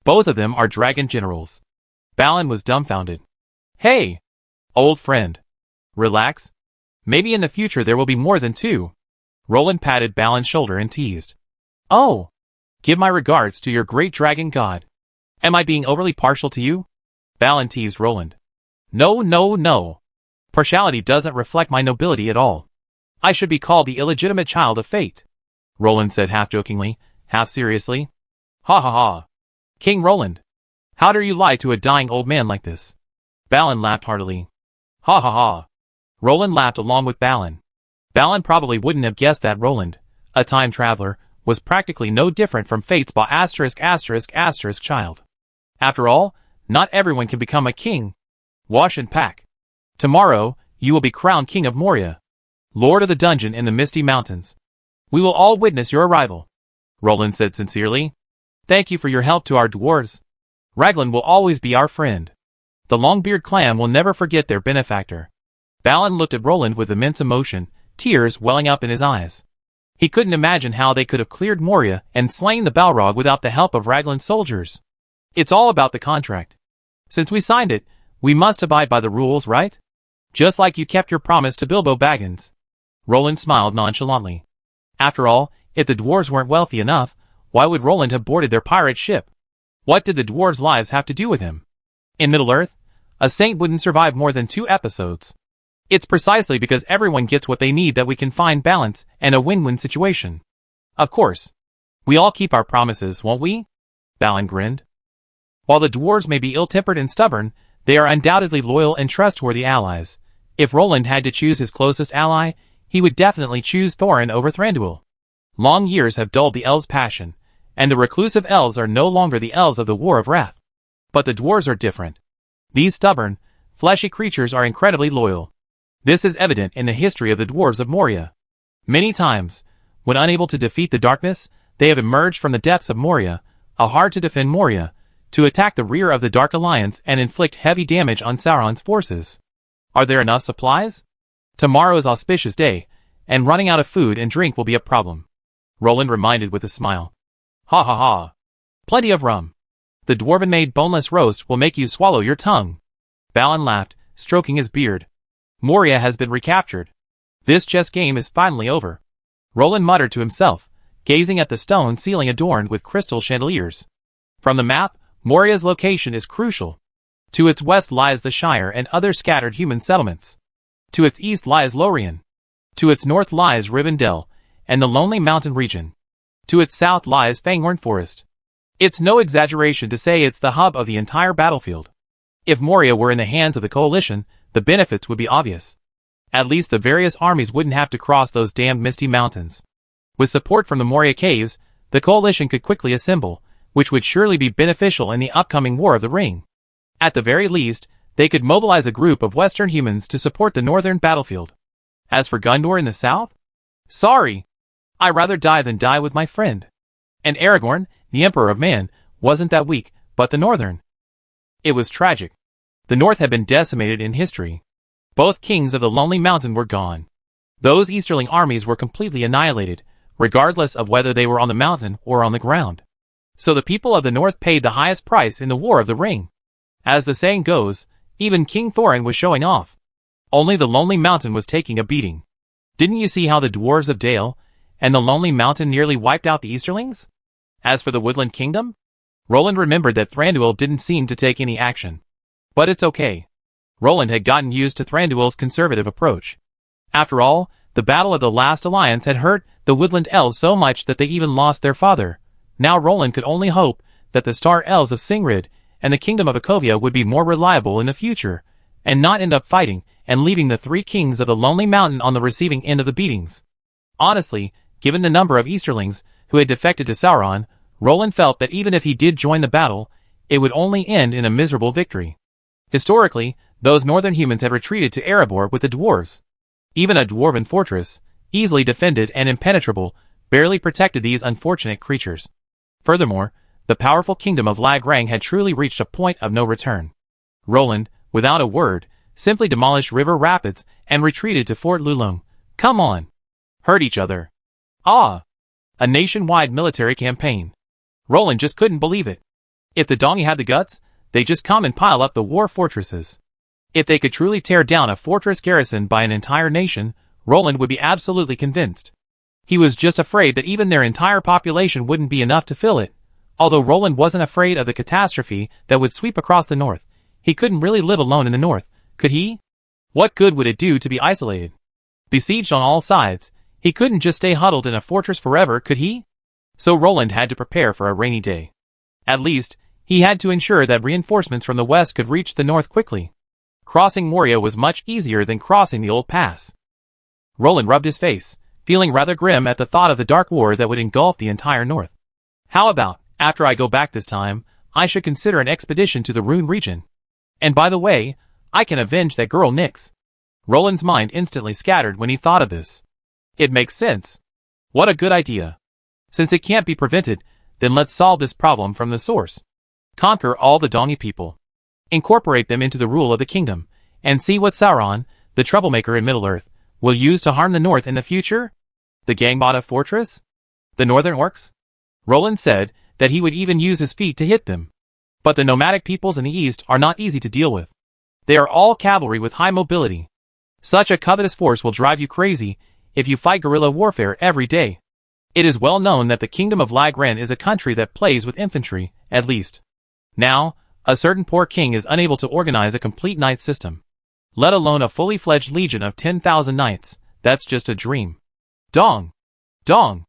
Both of them are dragon generals. Balin was dumbfounded. Hey! Old friend. Relax. Maybe in the future there will be more than 2. Roland patted Balin's shoulder and teased. Oh! Give my regards to your great dragon god. Am I being overly partial to you? Balin teased Roland. No, no, no. Partiality doesn't reflect my nobility at all. I should be called the illegitimate child of fate. Roland said half-jokingly, half-seriously. Ha ha ha. King Roland. How dare you lie to a dying old man like this? Balin laughed heartily. Ha ha ha. Roland laughed along with Balin. Balin probably wouldn't have guessed that Roland, a time traveler, was practically no different from Fate's ***** child. After all, not everyone can become a king. Wash and pack. Tomorrow, you will be crowned King of Moria, Lord of the Dungeon in the Misty Mountains. We will all witness your arrival, Roland said sincerely. Thank you for your help to our dwarves. Raglan will always be our friend. The Longbeard clan will never forget their benefactor. Balin looked at Roland with immense emotion, tears welling up in his eyes. He couldn't imagine how they could have cleared Moria and slain the Balrog without the help of Raglan's soldiers. It's all about the contract. Since we signed it, we must abide by the rules, right? Just like you kept your promise to Bilbo Baggins. Roland smiled nonchalantly. After all, if the dwarves weren't wealthy enough, why would Roland have boarded their pirate ship? What did the dwarves' lives have to do with him? In Middle-earth, a saint wouldn't survive more than 2 episodes. It's precisely because everyone gets what they need that we can find balance and a win-win situation. Of course. We all keep our promises, won't we? Balin grinned. While the dwarves may be ill-tempered and stubborn, they are undoubtedly loyal and trustworthy allies. If Roland had to choose his closest ally, he would definitely choose Thorin over Thranduil. Long years have dulled the elves' passion, and the reclusive elves are no longer the elves of the War of Wrath. But the dwarves are different. These stubborn, fleshy creatures are incredibly loyal. This is evident in the history of the dwarves of Moria. Many times, when unable to defeat the darkness, they have emerged from the depths of Moria, a hard-to-defend Moria, to attack the rear of the Dark Alliance and inflict heavy damage on Sauron's forces. Are there enough supplies? Tomorrow is auspicious day, and running out of food and drink will be a problem. Roland reminded with a smile. Ha ha ha. Plenty of rum. The dwarven-made boneless roast will make you swallow your tongue. Balin laughed, stroking his beard. Moria has been recaptured. This chess game is finally over. Roland muttered to himself, gazing at the stone ceiling adorned with crystal chandeliers. From the map, Moria's location is crucial. To its west lies the Shire and other scattered human settlements. To its east lies Lorien. To its north lies Rivendell and the Lonely Mountain region. To its south lies Fangorn Forest. It's no exaggeration to say it's the hub of the entire battlefield. If Moria were in the hands of the Coalition, the benefits would be obvious. At least the various armies wouldn't have to cross those damned misty mountains. With support from the Moria Caves, the Coalition could quickly assemble, which would surely be beneficial in the upcoming War of the Ring. At the very least, they could mobilize a group of Western humans to support the northern battlefield. As for Gondor in the south? Sorry. I'd rather die than die with my friend. And Aragorn, the Emperor of Man, wasn't that weak, but the northern. It was tragic. The north had been decimated in history. Both kings of the Lonely Mountain were gone. Those easterling armies were completely annihilated, regardless of whether they were on the mountain or on the ground. So the people of the north paid the highest price in the War of the Ring. As the saying goes, even King Thorin was showing off. Only the Lonely Mountain was taking a beating. Didn't you see how the dwarves of Dale and the Lonely Mountain nearly wiped out the Easterlings? As for the Woodland Kingdom? Roland remembered that Thranduil didn't seem to take any action. But it's okay. Roland had gotten used to Thranduil's conservative approach. After all, the Battle of the Last Alliance had hurt the Woodland Elves so much that they even lost their father. Now Roland could only hope that the Star Elves of Singrid and the Kingdom of Ecovia would be more reliable in the future, and not end up fighting and leaving the 3 kings of the Lonely Mountain on the receiving end of the beatings. Honestly, given the number of Easterlings who had defected to Sauron, Roland felt that even if he did join the battle, it would only end in a miserable victory. Historically, those northern humans had retreated to Erebor with the dwarves. Even a dwarven fortress, easily defended and impenetrable, barely protected these unfortunate creatures. Furthermore, the powerful kingdom of Lagrang had truly reached a point of no return. Roland, without a word, simply demolished River Rapids and retreated to Fort Lulung. Come on. Hurt each other. Ah! A nationwide military campaign. Roland just couldn't believe it. If the Dongi had the guts, they'd just come and pile up the war fortresses. If they could truly tear down a fortress garrisoned by an entire nation, Roland would be absolutely convinced. He was just afraid that even their entire population wouldn't be enough to fill it. Although Roland wasn't afraid of the catastrophe that would sweep across the north, he couldn't really live alone in the north, could he? What good would it do to be isolated? Besieged on all sides, he couldn't just stay huddled in a fortress forever, could he? So Roland had to prepare for a rainy day. At least, he had to ensure that reinforcements from the west could reach the north quickly. Crossing Moria was much easier than crossing the old pass. Roland rubbed his face, feeling rather grim at the thought of the dark war that would engulf the entire north. How about, after I go back this time, I should consider an expedition to the Rune region. And by the way, I can avenge that girl Nyx. Roland's mind instantly scattered when he thought of this. It makes sense. What a good idea. Since it can't be prevented, then let's solve this problem from the source. Conquer all the Dongi people. Incorporate them into the rule of the kingdom, and see what Sauron, the troublemaker in Middle-earth, will use to harm the north in the future? The Gangbada fortress? The northern orcs? Roland said that he would even use his feet to hit them. But the nomadic peoples in the east are not easy to deal with. They are all cavalry with high mobility. Such a covetous force will drive you crazy if you fight guerrilla warfare every day. It is well known that the kingdom of Lagren is a country that plays with infantry, at least. Now, a certain poor king is unable to organize a complete knight system. Let alone a fully fledged legion of 10,000 knights. That's just a dream. Dong! Dong!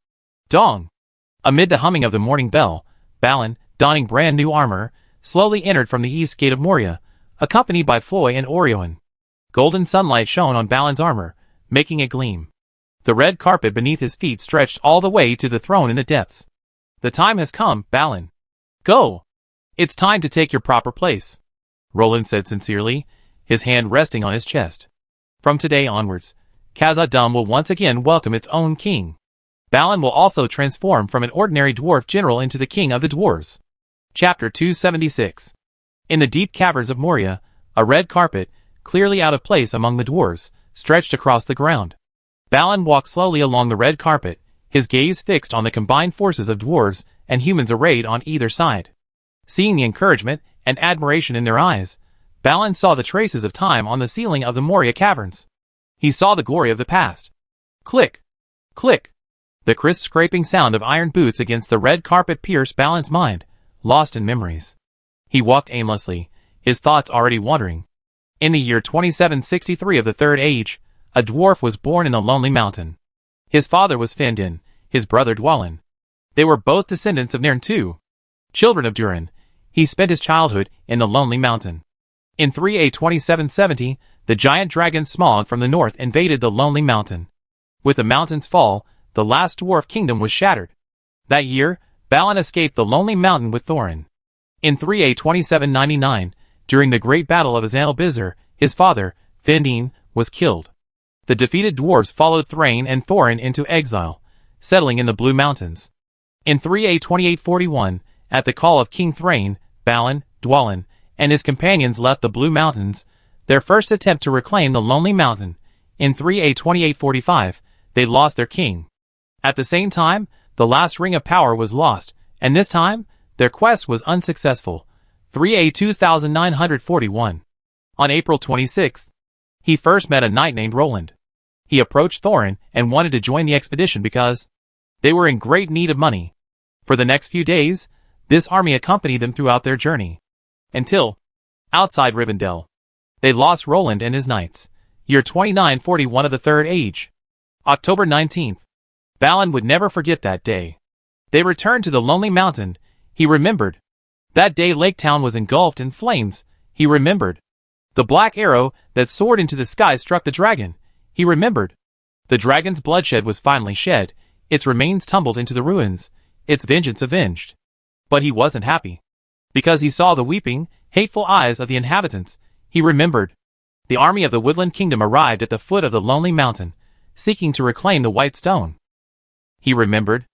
Dong! Amid the humming of the morning bell, Balin, donning brand new armor, slowly entered from the east gate of Moria, accompanied by Floy and Orioin. Golden sunlight shone on Balin's armor, making it gleam. The red carpet beneath his feet stretched all the way to the throne in the depths. The time has come, Balin. Go! It's time to take your proper place, Roland said sincerely, his hand resting on his chest. From today onwards, Khazad-dûm will once again welcome its own king. Balin will also transform from an ordinary dwarf general into the king of the dwarves. Chapter 276. In the deep caverns of Moria, a red carpet, clearly out of place among the dwarves, stretched across the ground. Balin walked slowly along the red carpet, his gaze fixed on the combined forces of dwarves and humans arrayed on either side. Seeing the encouragement and admiration in their eyes, Balin saw the traces of time on the ceiling of the Moria caverns. He saw the glory of the past. Click! Click! The crisp scraping sound of iron boots against the red carpet pierced Balin's mind, lost in memories. He walked aimlessly, his thoughts already wandering. In the year 2763 of the Third Age, a dwarf was born in the Lonely Mountain. His father was Findin, his brother Dwalin. They were both descendants of Nairn, children of Durin. He spent his childhood in the Lonely Mountain. In 3A 2770, the giant dragon Smaug from the north invaded the Lonely Mountain. With the mountain's fall, the last dwarf kingdom was shattered. That year, Balin escaped the Lonely Mountain with Thorin. In 3A 2799, during the Great Battle of Azanal-Bizar, his father, Findin, was killed. The defeated dwarves followed Thrain and Thorin into exile, settling in the Blue Mountains. In 3A 2841, at the call of King Thrain, Balin, Dwalin, and his companions left the Blue Mountains, their first attempt to reclaim the Lonely Mountain. In 3A 2845, they lost their king. At the same time, the last ring of power was lost, and this time, their quest was unsuccessful. 3A 2941. On April 26th, he first met a knight named Roland. He approached Thorin and wanted to join the expedition because they were in great need of money. For the next few days, this army accompanied them throughout their journey. Until, outside Rivendell, they lost Roland and his knights. Year 2941 of the Third Age. October 19th. Balin would never forget that day. They returned to the Lonely Mountain. He remembered. That day Lake Town was engulfed in flames. He remembered. The black arrow that soared into the sky struck the dragon. He remembered. The dragon's bloodshed was finally shed. Its remains tumbled into the ruins, its vengeance avenged. But he wasn't happy. Because he saw the weeping, hateful eyes of the inhabitants, he remembered. The army of the Woodland Kingdom arrived at the foot of the Lonely Mountain, seeking to reclaim the White Stone. He remembered.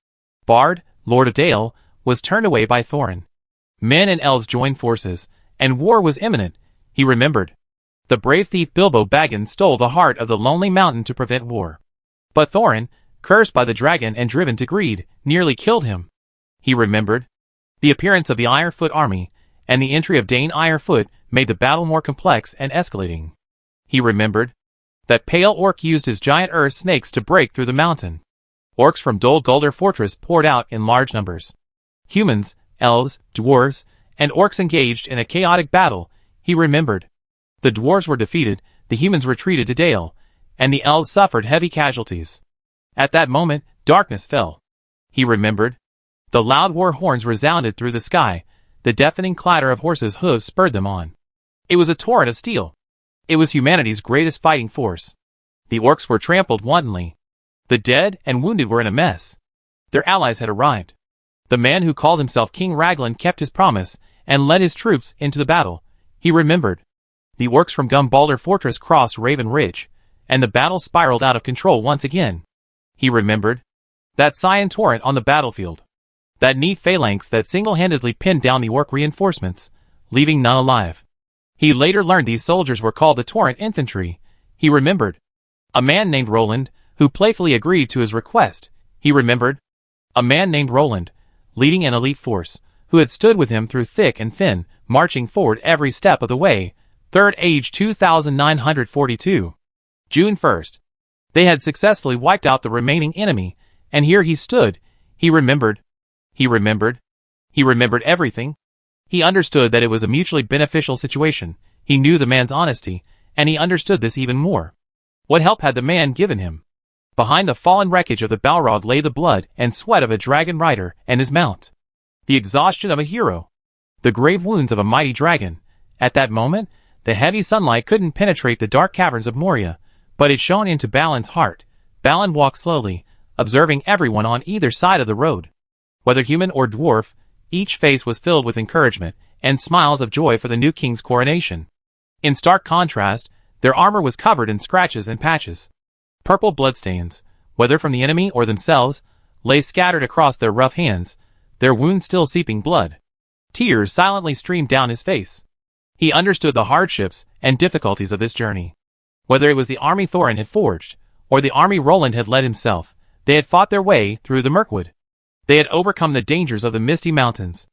Bard, Lord of Dale, was turned away by Thorin. Men and elves joined forces, and war was imminent. He remembered. The brave thief Bilbo Baggins stole the heart of the Lonely Mountain to prevent war. But Thorin, cursed by the dragon and driven to greed, nearly killed him. He remembered. The appearance of the Ironfoot army, and the entry of Dane Ironfoot made the battle more complex and escalating. He remembered. That pale orc used his giant earth snakes to break through the mountain. Orcs from Dol Guldur Fortress poured out in large numbers. Humans, elves, dwarves, and orcs engaged in a chaotic battle. He remembered. The dwarves were defeated, the humans retreated to Dale, and the elves suffered heavy casualties. At that moment, darkness fell. He remembered. The loud war horns resounded through the sky, the deafening clatter of horses' hooves spurred them on. It was a torrent of steel. It was humanity's greatest fighting force. The orcs were trampled wantonly. The dead and wounded were in a mess. Their allies had arrived. The man who called himself King Raglan kept his promise and led his troops into the battle. He remembered. The orcs from Gumbalder Fortress crossed Raven Ridge, and the battle spiraled out of control once again. He remembered. That Cyan torrent on the battlefield. That neat phalanx that single-handedly pinned down the orc reinforcements, leaving none alive. He later learned these soldiers were called the Torrent Infantry. He remembered. A man named Roland, who playfully agreed to his request. He remembered. A man named Roland, leading an elite force, who had stood with him through thick and thin, marching forward every step of the way. 3rd Age 2942. June 1st. They had successfully wiped out the remaining enemy, and here he stood. He remembered. He remembered. He remembered everything. He understood that it was a mutually beneficial situation. He knew the man's honesty, and he understood this even more. What help had the man given him? Behind the fallen wreckage of the Balrog lay the blood and sweat of a dragon rider and his mount. The exhaustion of a hero. The grave wounds of a mighty dragon. At that moment, the heavy sunlight couldn't penetrate the dark caverns of Moria, but it shone into Balin's heart. Balin walked slowly, observing everyone on either side of the road. Whether human or dwarf, each face was filled with encouragement and smiles of joy for the new king's coronation. In stark contrast, their armor was covered in scratches and patches. Purple bloodstains, whether from the enemy or themselves, lay scattered across their rough hands, their wounds still seeping blood. Tears silently streamed down his face. He understood the hardships and difficulties of this journey. Whether it was the army Thorin had forged, or the army Roland had led himself, they had fought their way through the Mirkwood. They had overcome the dangers of the Misty Mountains.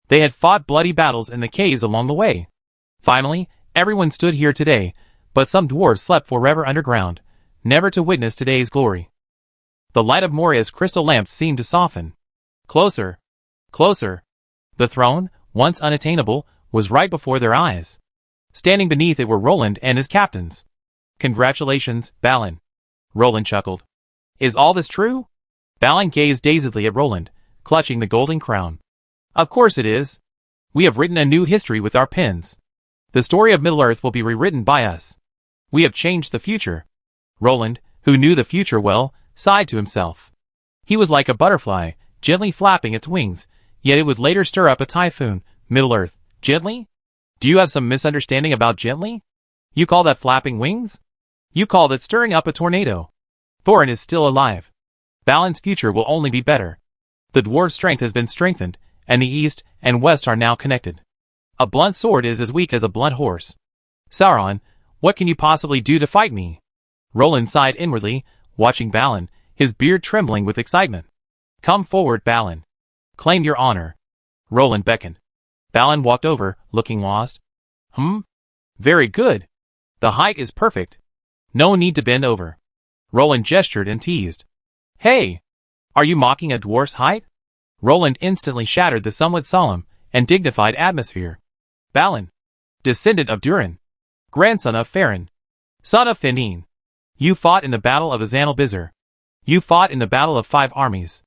They had fought bloody battles in the caves along the way. Finally, everyone stood here today, but some dwarves slept forever underground, never to witness today's glory. The light of Moria's crystal lamps seemed to soften. Closer. Closer. The throne, once unattainable, was right before their eyes. Standing beneath it were Roland and his captains. Congratulations, Balin. Roland chuckled. Is all this true? Balin gazed dazedly at Roland, clutching the golden crown. Of course it is. We have written a new history with our pens. The story of Middle-earth will be rewritten by us. We have changed the future. Roland, who knew the future well, sighed to himself. He was like a butterfly, gently flapping its wings, yet it would later stir up a typhoon. Middle-earth, gently? Do you have some misunderstanding about gently? You call that flapping wings? You call that stirring up a tornado. Thorin is still alive. Balin's future will only be better. The dwarf's strength has been strengthened, and the east and west are now connected. A blunt sword is as weak as a blunt horse. Sauron, what can you possibly do to fight me? Roland sighed inwardly, watching Balin, his beard trembling with excitement. Come forward, Balin. Claim your honor. Roland beckoned. Balin walked over, looking lost. Very good. The height is perfect. No need to bend over. Roland gestured and teased. Hey! Are you mocking a dwarf's height? Roland instantly shattered the somewhat solemn and dignified atmosphere. Balin, descendant of Durin, grandson of Farin, son of Finin. You fought in the battle of Azanalbizir. You fought in the battle of 5 armies.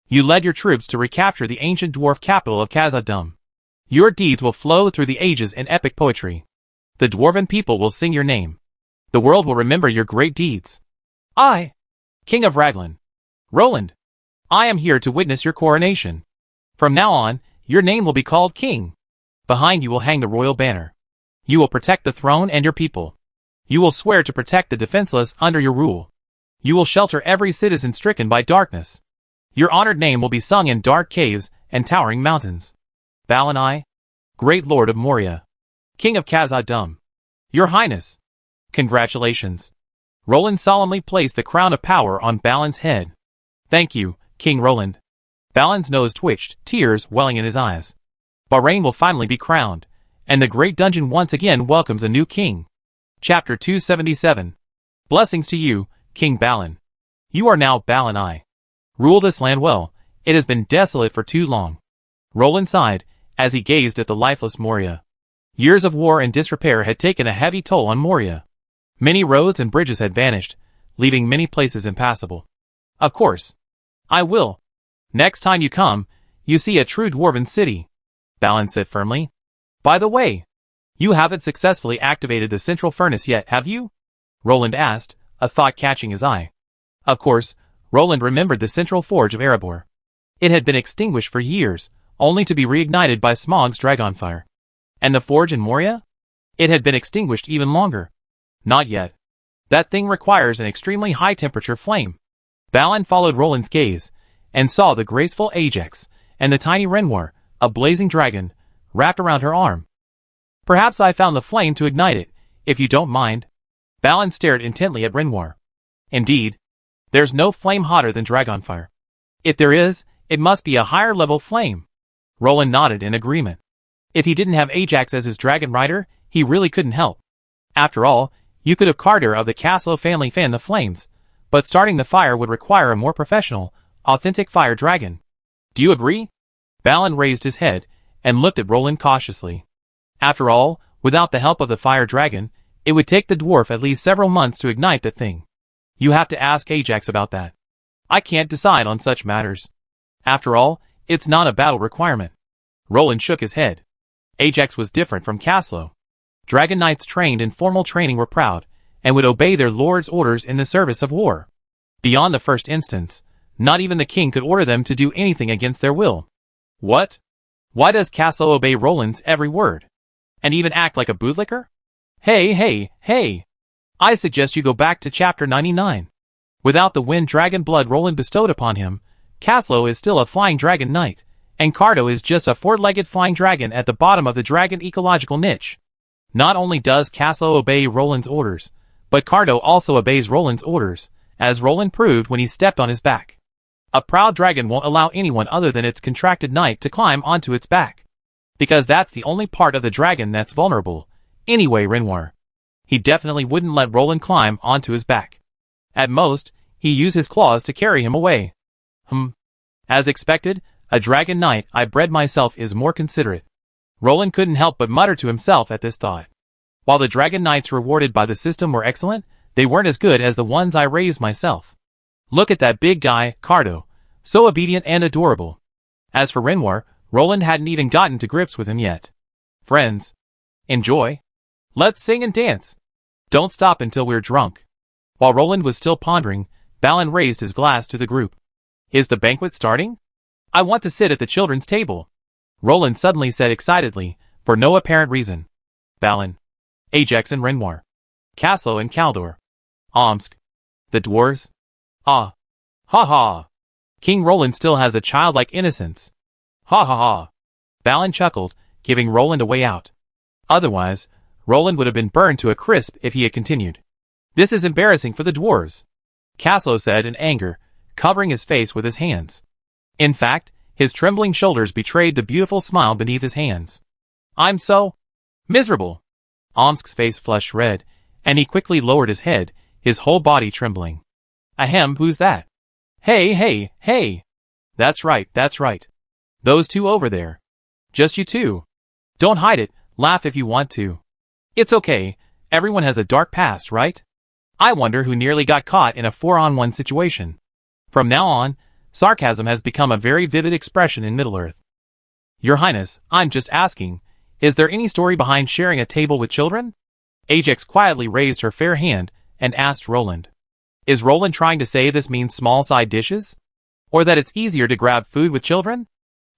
You led your troops to recapture the ancient dwarf capital of Khazad-dûm. Your deeds will flow through the ages in epic poetry. The dwarven people will sing your name. The world will remember your great deeds. I, King of Raglan, Roland, I am here to witness your coronation. From now on, your name will be called King. Behind you will hang the royal banner. You will protect the throne and your people. You will swear to protect the defenseless under your rule. You will shelter every citizen stricken by darkness. Your honored name will be sung in dark caves and towering mountains. Balin I, Great Lord of Moria, King of Khazad-dûm. Your Highness. Congratulations. Roland solemnly placed the crown of power on Balin's head. Thank you, King Roland. Balin's nose twitched, tears welling in his eyes. Bahrain will finally be crowned, and the great dungeon once again welcomes a new king. Chapter 277. Blessings to you, King Balin. You are now Balin I. Rule this land well, it has been desolate for too long. Roland sighed, as he gazed at the lifeless Moria. Years of war and disrepair had taken a heavy toll on Moria. Many roads and bridges had vanished, leaving many places impassable. Of course. I will. Next time you come, you see a true dwarven city, Balin said firmly. By the way, you haven't successfully activated the central furnace yet, have you? Roland asked, a thought catching his eye. Of course, Roland remembered the central forge of Erebor. It had been extinguished for years, only to be reignited by Smaug's dragonfire. And the forge in Moria? It had been extinguished even longer. Not yet. That thing requires an extremely high-temperature flame. Balin followed Roland's gaze, and saw the graceful Ajax, and the tiny Renoir, a blazing dragon, wrapped around her arm. Perhaps I found the flame to ignite it, if you don't mind. Balin stared intently at Renoir. Indeed, there's no flame hotter than dragonfire. If there is, it must be a higher-level flame. Roland nodded in agreement. If he didn't have Ajax as his dragon rider, he really couldn't help. After all, you could have Carter of the Caslow family fan the flames, but starting the fire would require a more professional, authentic fire dragon. Do you agree? Balin raised his head, and looked at Roland cautiously. After all, without the help of the fire dragon, it would take the dwarf at least several months to ignite the thing. You have to ask Ajax about that. I can't decide on such matters. After all, it's not a battle requirement. Roland shook his head. Ajax was different from Caslow. Dragon Knights trained in formal training were proud, and would obey their lord's orders in the service of war. Beyond the first instance, not even the king could order them to do anything against their will. What? Why does Caslow obey Roland's every word? And even act like a bootlicker? Hey! I suggest you go back to chapter 99. Without the wind dragon blood Roland bestowed upon him, Caslow is still a flying dragon knight, and Cardo is just a four-legged flying dragon at the bottom of the dragon ecological niche. Not only does Caslow obey Roland's orders, but Cardo also obeys Roland's orders, as Roland proved when he stepped on his back. A proud dragon won't allow anyone other than its contracted knight to climb onto its back. Because that's the only part of the dragon that's vulnerable. Anyway, Renoir. He definitely wouldn't let Roland climb onto his back. At most, he used his claws to carry him away. As expected, a dragon knight I bred myself is more considerate. Roland couldn't help but mutter to himself at this thought. While the dragon knights rewarded by the system were excellent, they weren't as good as the ones I raised myself. Look at that big guy, Cardo, so obedient and adorable. As for Renoir, Roland hadn't even gotten to grips with him yet. Friends, enjoy. Let's sing and dance. Don't stop until we're drunk. While Roland was still pondering, Balin raised his glass to the group. Is the banquet starting? I want to sit at the children's table. Roland suddenly said excitedly, for no apparent reason. Balin, Ajax and Renoir, Caslow and Caldor, Omsk, the dwarves. Ah. Ha ha. King Roland still has a childlike innocence. Ha ha ha. Balin chuckled, giving Roland a way out. Otherwise, Roland would have been burned to a crisp if he had continued. This is embarrassing for the dwarves, Caslow said in anger, covering his face with his hands. In fact, his trembling shoulders betrayed the beautiful smile beneath his hands. I'm so miserable. Omsk's face flushed red, and he quickly lowered his head, his whole body trembling. Ahem, who's that? Hey. That's right. Those two over there. Just you two. Don't hide it, laugh if you want to. It's okay, everyone has a dark past, right? I wonder who nearly got caught in a 4-on-1 situation. From now on, sarcasm has become a very vivid expression in Middle-earth. Your Highness, I'm just asking, is there any story behind sharing a table with children? Ajax quietly raised her fair hand and asked Roland. Is Roland trying to say this means small side dishes? Or that it's easier to grab food with children?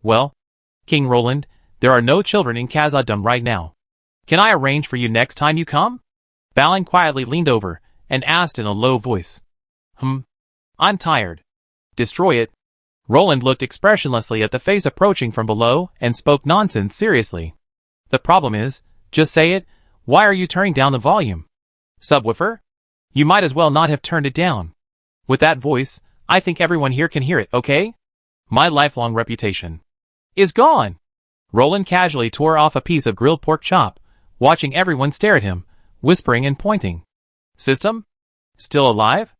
Well, King Roland, there are no children in Khazad-dûm right now. Can I arrange for you next time you come? Balin quietly leaned over and asked in a low voice. I'm tired. Destroy it. Roland looked expressionlessly at the face approaching from below and spoke nonsense seriously. The problem is, just say it, why are you turning down the volume? Subwoofer? You might as well not have turned it down. With that voice, I think everyone here can hear it, okay? My lifelong reputation is gone. Roland casually tore off a piece of grilled pork chop, watching everyone stare at him, whispering and pointing. System? Still alive?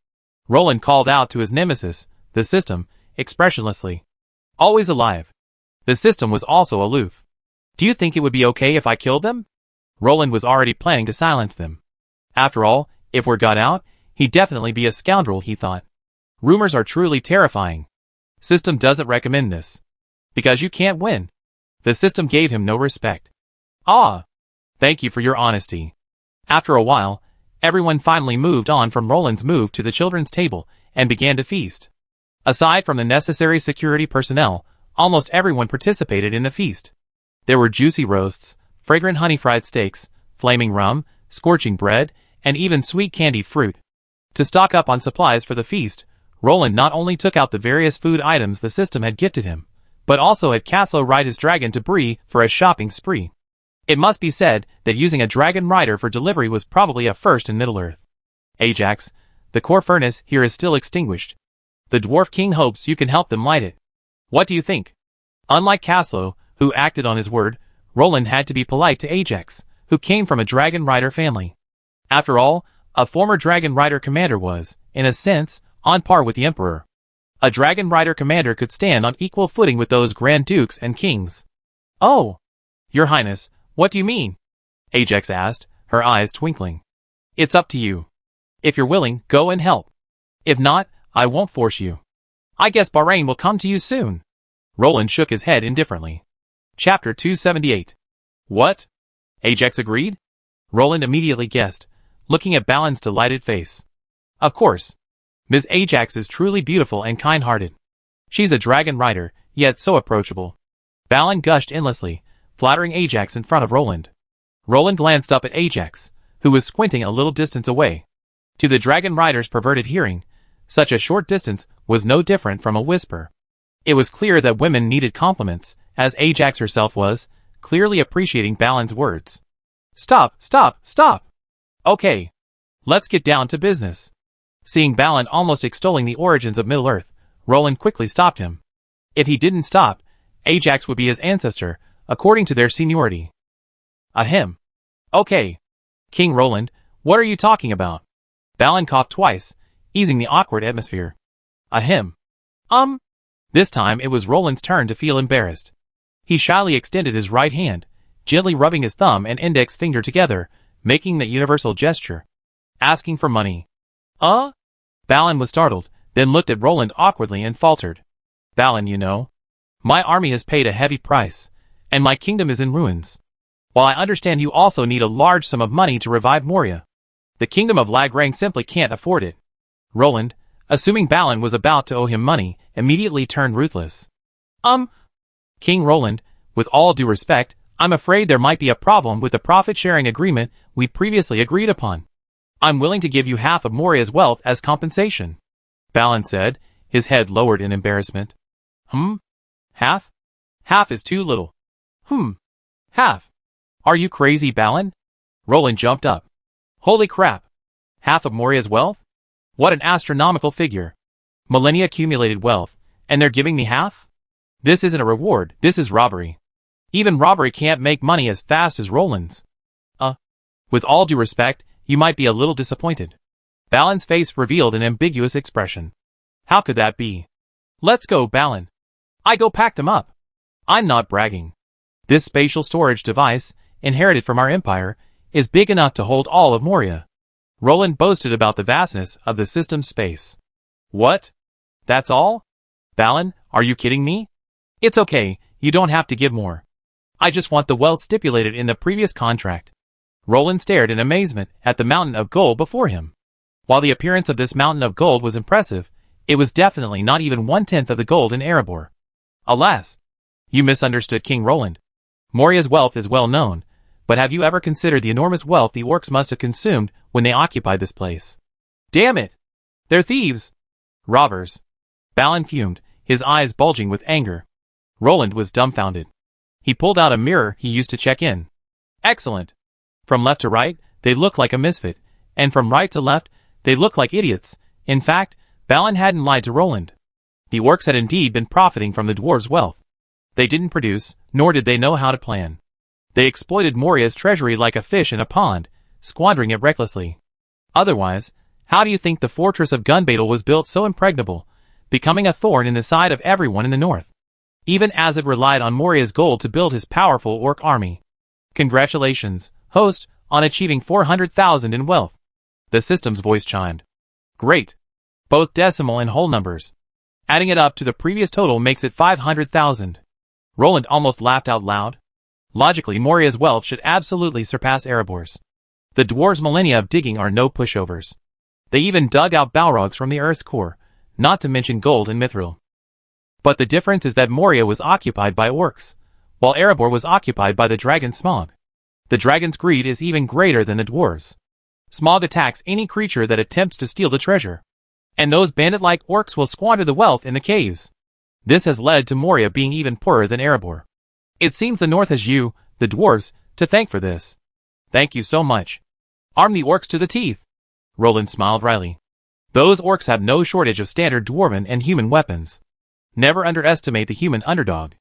Roland called out to his nemesis, the system, expressionlessly. Always alive. The system was also aloof. Do you think it would be okay if I killed them? Roland was already planning to silence them. After all, if word got out, he'd definitely be a scoundrel, he thought. Rumors are truly terrifying. System doesn't recommend this. Because you can't win. The system gave him no respect. Ah! Thank you for your honesty. After a while, everyone finally moved on from Roland's move to the children's table and began to feast. Aside from the necessary security personnel, almost everyone participated in the feast. There were juicy roasts, fragrant honey-fried steaks, flaming rum, scorching bread, and even sweet candied fruit. To stock up on supplies for the feast, Roland not only took out the various food items the system had gifted him, but also had Caslo ride his dragon to Bree for a shopping spree. It must be said that using a dragon rider for delivery was probably a first in Middle-earth. Ajax, the core furnace here is still extinguished. The Dwarf King hopes you can help them light it. What do you think? Unlike Caslo, who acted on his word, Roland had to be polite to Ajax, who came from a dragon rider family. After all, a former dragon rider commander was, in a sense, on par with the emperor. A dragon rider commander could stand on equal footing with those grand dukes and kings. Oh! Your Highness, what do you mean? Ajax asked, her eyes twinkling. It's up to you. If you're willing, go and help. If not, I won't force you. I guess Bahrain will come to you soon. Roland shook his head indifferently. Chapter 278. What? Ajax agreed. Roland immediately guessed, looking at Balin's delighted face. Of course. Ms. Ajax is truly beautiful and kind-hearted. She's a dragon rider, yet so approachable. Balin gushed endlessly, flattering Ajax in front of Roland. Roland glanced up at Ajax, who was squinting a little distance away. To the dragon rider's perverted hearing, such a short distance was no different from a whisper. It was clear that women needed compliments, as Ajax herself was, clearly appreciating Balin's words. Stop, stop, stop! Okay. Let's get down to business. Seeing Balin almost extolling the origins of Middle-earth, Roland quickly stopped him. If he didn't stop, Ajax would be his ancestor, according to their seniority. Ahem. Okay. King Roland, what are you talking about? Balin coughed twice, easing the awkward atmosphere. Ahem. This time it was Roland's turn to feel embarrassed. He shyly extended his right hand, gently rubbing his thumb and index finger together, making the universal gesture. Asking for money. Balin was startled, then looked at Roland awkwardly and faltered. Balin, you know. My army has paid a heavy price, and my kingdom is in ruins. While I understand you also need a large sum of money to revive Moria, the kingdom of Lagrang simply can't afford it. Roland, assuming Balin was about to owe him money, immediately turned ruthless. King Roland, with all due respect, I'm afraid there might be a problem with the profit-sharing agreement we previously agreed upon. I'm willing to give you half of Moria's wealth as compensation. Balin said, his head lowered in embarrassment. Half? Half is too little. Half. Are you crazy, Balin? Roland jumped up. Holy crap. Half of Moria's wealth? What an astronomical figure. Millennia accumulated wealth, and they're giving me half? This isn't a reward, this is robbery. Even robbery can't make money as fast as Roland's. With all due respect, you might be a little disappointed. Balin's face revealed an ambiguous expression. How could that be? Let's go, Balin. I go pack them up. I'm not bragging. This spatial storage device, inherited from our empire, is big enough to hold all of Moria. Roland boasted about the vastness of the system's space. What? That's all? Balin, are you kidding me? It's okay, you don't have to give more. I just want the wealth stipulated in the previous contract. Roland stared in amazement at the mountain of gold before him. While the appearance of this mountain of gold was impressive, it was definitely not even 1/10 of the gold in Erebor. Alas! You misunderstood King Roland. Moria's wealth is well known, but have you ever considered the enormous wealth the orcs must have consumed when they occupied this place? Damn it! They're thieves! Robbers! Balin fumed, his eyes bulging with anger. Roland was dumbfounded. He pulled out a mirror he used to check in. Excellent! From left to right, they looked like a misfit, and from right to left, they looked like idiots. In fact, Balin hadn't lied to Roland. The orcs had indeed been profiting from the dwarves' wealth. They didn't produce, nor did they know how to plan. They exploited Moria's treasury like a fish in a pond, squandering it recklessly. Otherwise, how do you think the fortress of Gunbaitle was built so impregnable, becoming a thorn in the side of everyone in the north? Even as it relied on Moria's gold to build his powerful orc army. Congratulations, host, on achieving 400,000 in wealth. The system's voice chimed. Great. Both decimal and whole numbers. Adding it up to the previous total makes it 500,000. Roland almost laughed out loud. Logically, Moria's wealth should absolutely surpass Erebor's. The dwarves' millennia of digging are no pushovers. They even dug out Balrogs from the Earth's core, not to mention gold and mithril. But the difference is that Moria was occupied by orcs, while Erebor was occupied by the dragon Smog. The dragon's greed is even greater than the dwarves. Smog attacks any creature that attempts to steal the treasure, and those bandit-like orcs will squander the wealth in the caves. This has led to Moria being even poorer than Erebor. It seems the North has you, the dwarves, to thank for this. Thank you so much. Arm the orcs to the teeth. Roland smiled wryly. Those orcs have no shortage of standard dwarven and human weapons. Never underestimate the human underdog.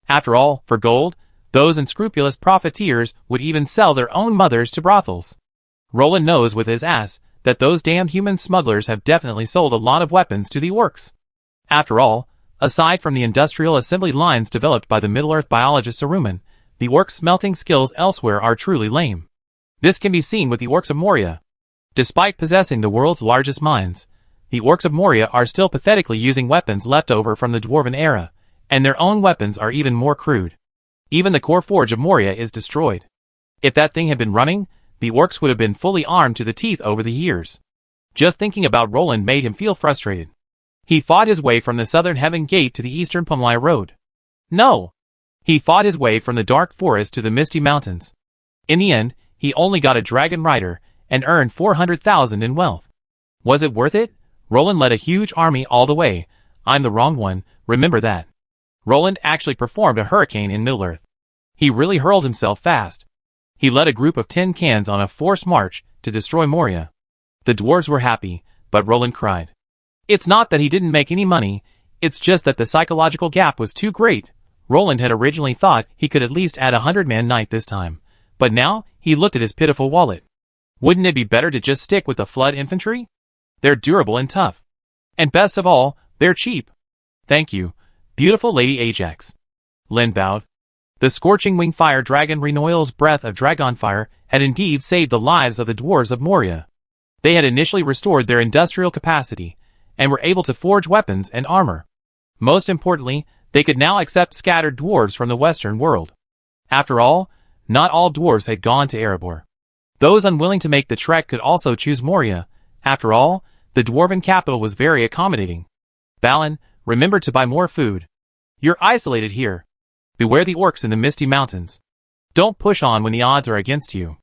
After all, for gold, those unscrupulous profiteers would even sell their own mothers to brothels. Roland knows with his ass that those damned human smugglers have definitely sold a lot of weapons to the orcs. After all, aside from the industrial assembly lines developed by the Middle-earth biologist Saruman, the orcs' smelting skills elsewhere are truly lame. This can be seen with the orcs of Moria. Despite possessing the world's largest mines, the orcs of Moria are still pathetically using weapons left over from the Dwarven era, and their own weapons are even more crude. Even the core forge of Moria is destroyed. If that thing had been running, the orcs would have been fully armed to the teeth over the years. Just thinking about Roland made him feel frustrated. He fought his way from the southern Heaven Gate to the eastern Pumlai Road. No! He fought his way from the dark forest to the misty mountains. In the end, he only got a dragon rider and earned 400,000 in wealth. Was it worth it? Roland led a huge army all the way. I'm the wrong one, remember that. Roland actually performed a hurricane in Middle-earth. He really hurled himself fast. He led a group of 10 cans on a forced march to destroy Moria. The dwarves were happy, but Roland cried. It's not that he didn't make any money, it's just that the psychological gap was too great. Roland had originally thought he could at least add a 100-man knight this time, but now he looked at his pitiful wallet. Wouldn't it be better to just stick with the flood infantry? They're durable and tough. And best of all, they're cheap. Thank you, beautiful Lady Ajax. Lyn bowed. The scorching wing fire dragon Renoil's breath of dragonfire had indeed saved the lives of the dwarves of Moria. They had initially restored their industrial capacity, and were able to forge weapons and armor. Most importantly, they could now accept scattered dwarves from the western world. After all, not all dwarves had gone to Erebor. Those unwilling to make the trek could also choose Moria. After all, the dwarven capital was very accommodating. Balin, remember to buy more food. You're isolated here. Beware the orcs in the misty mountains. Don't push on when the odds are against you.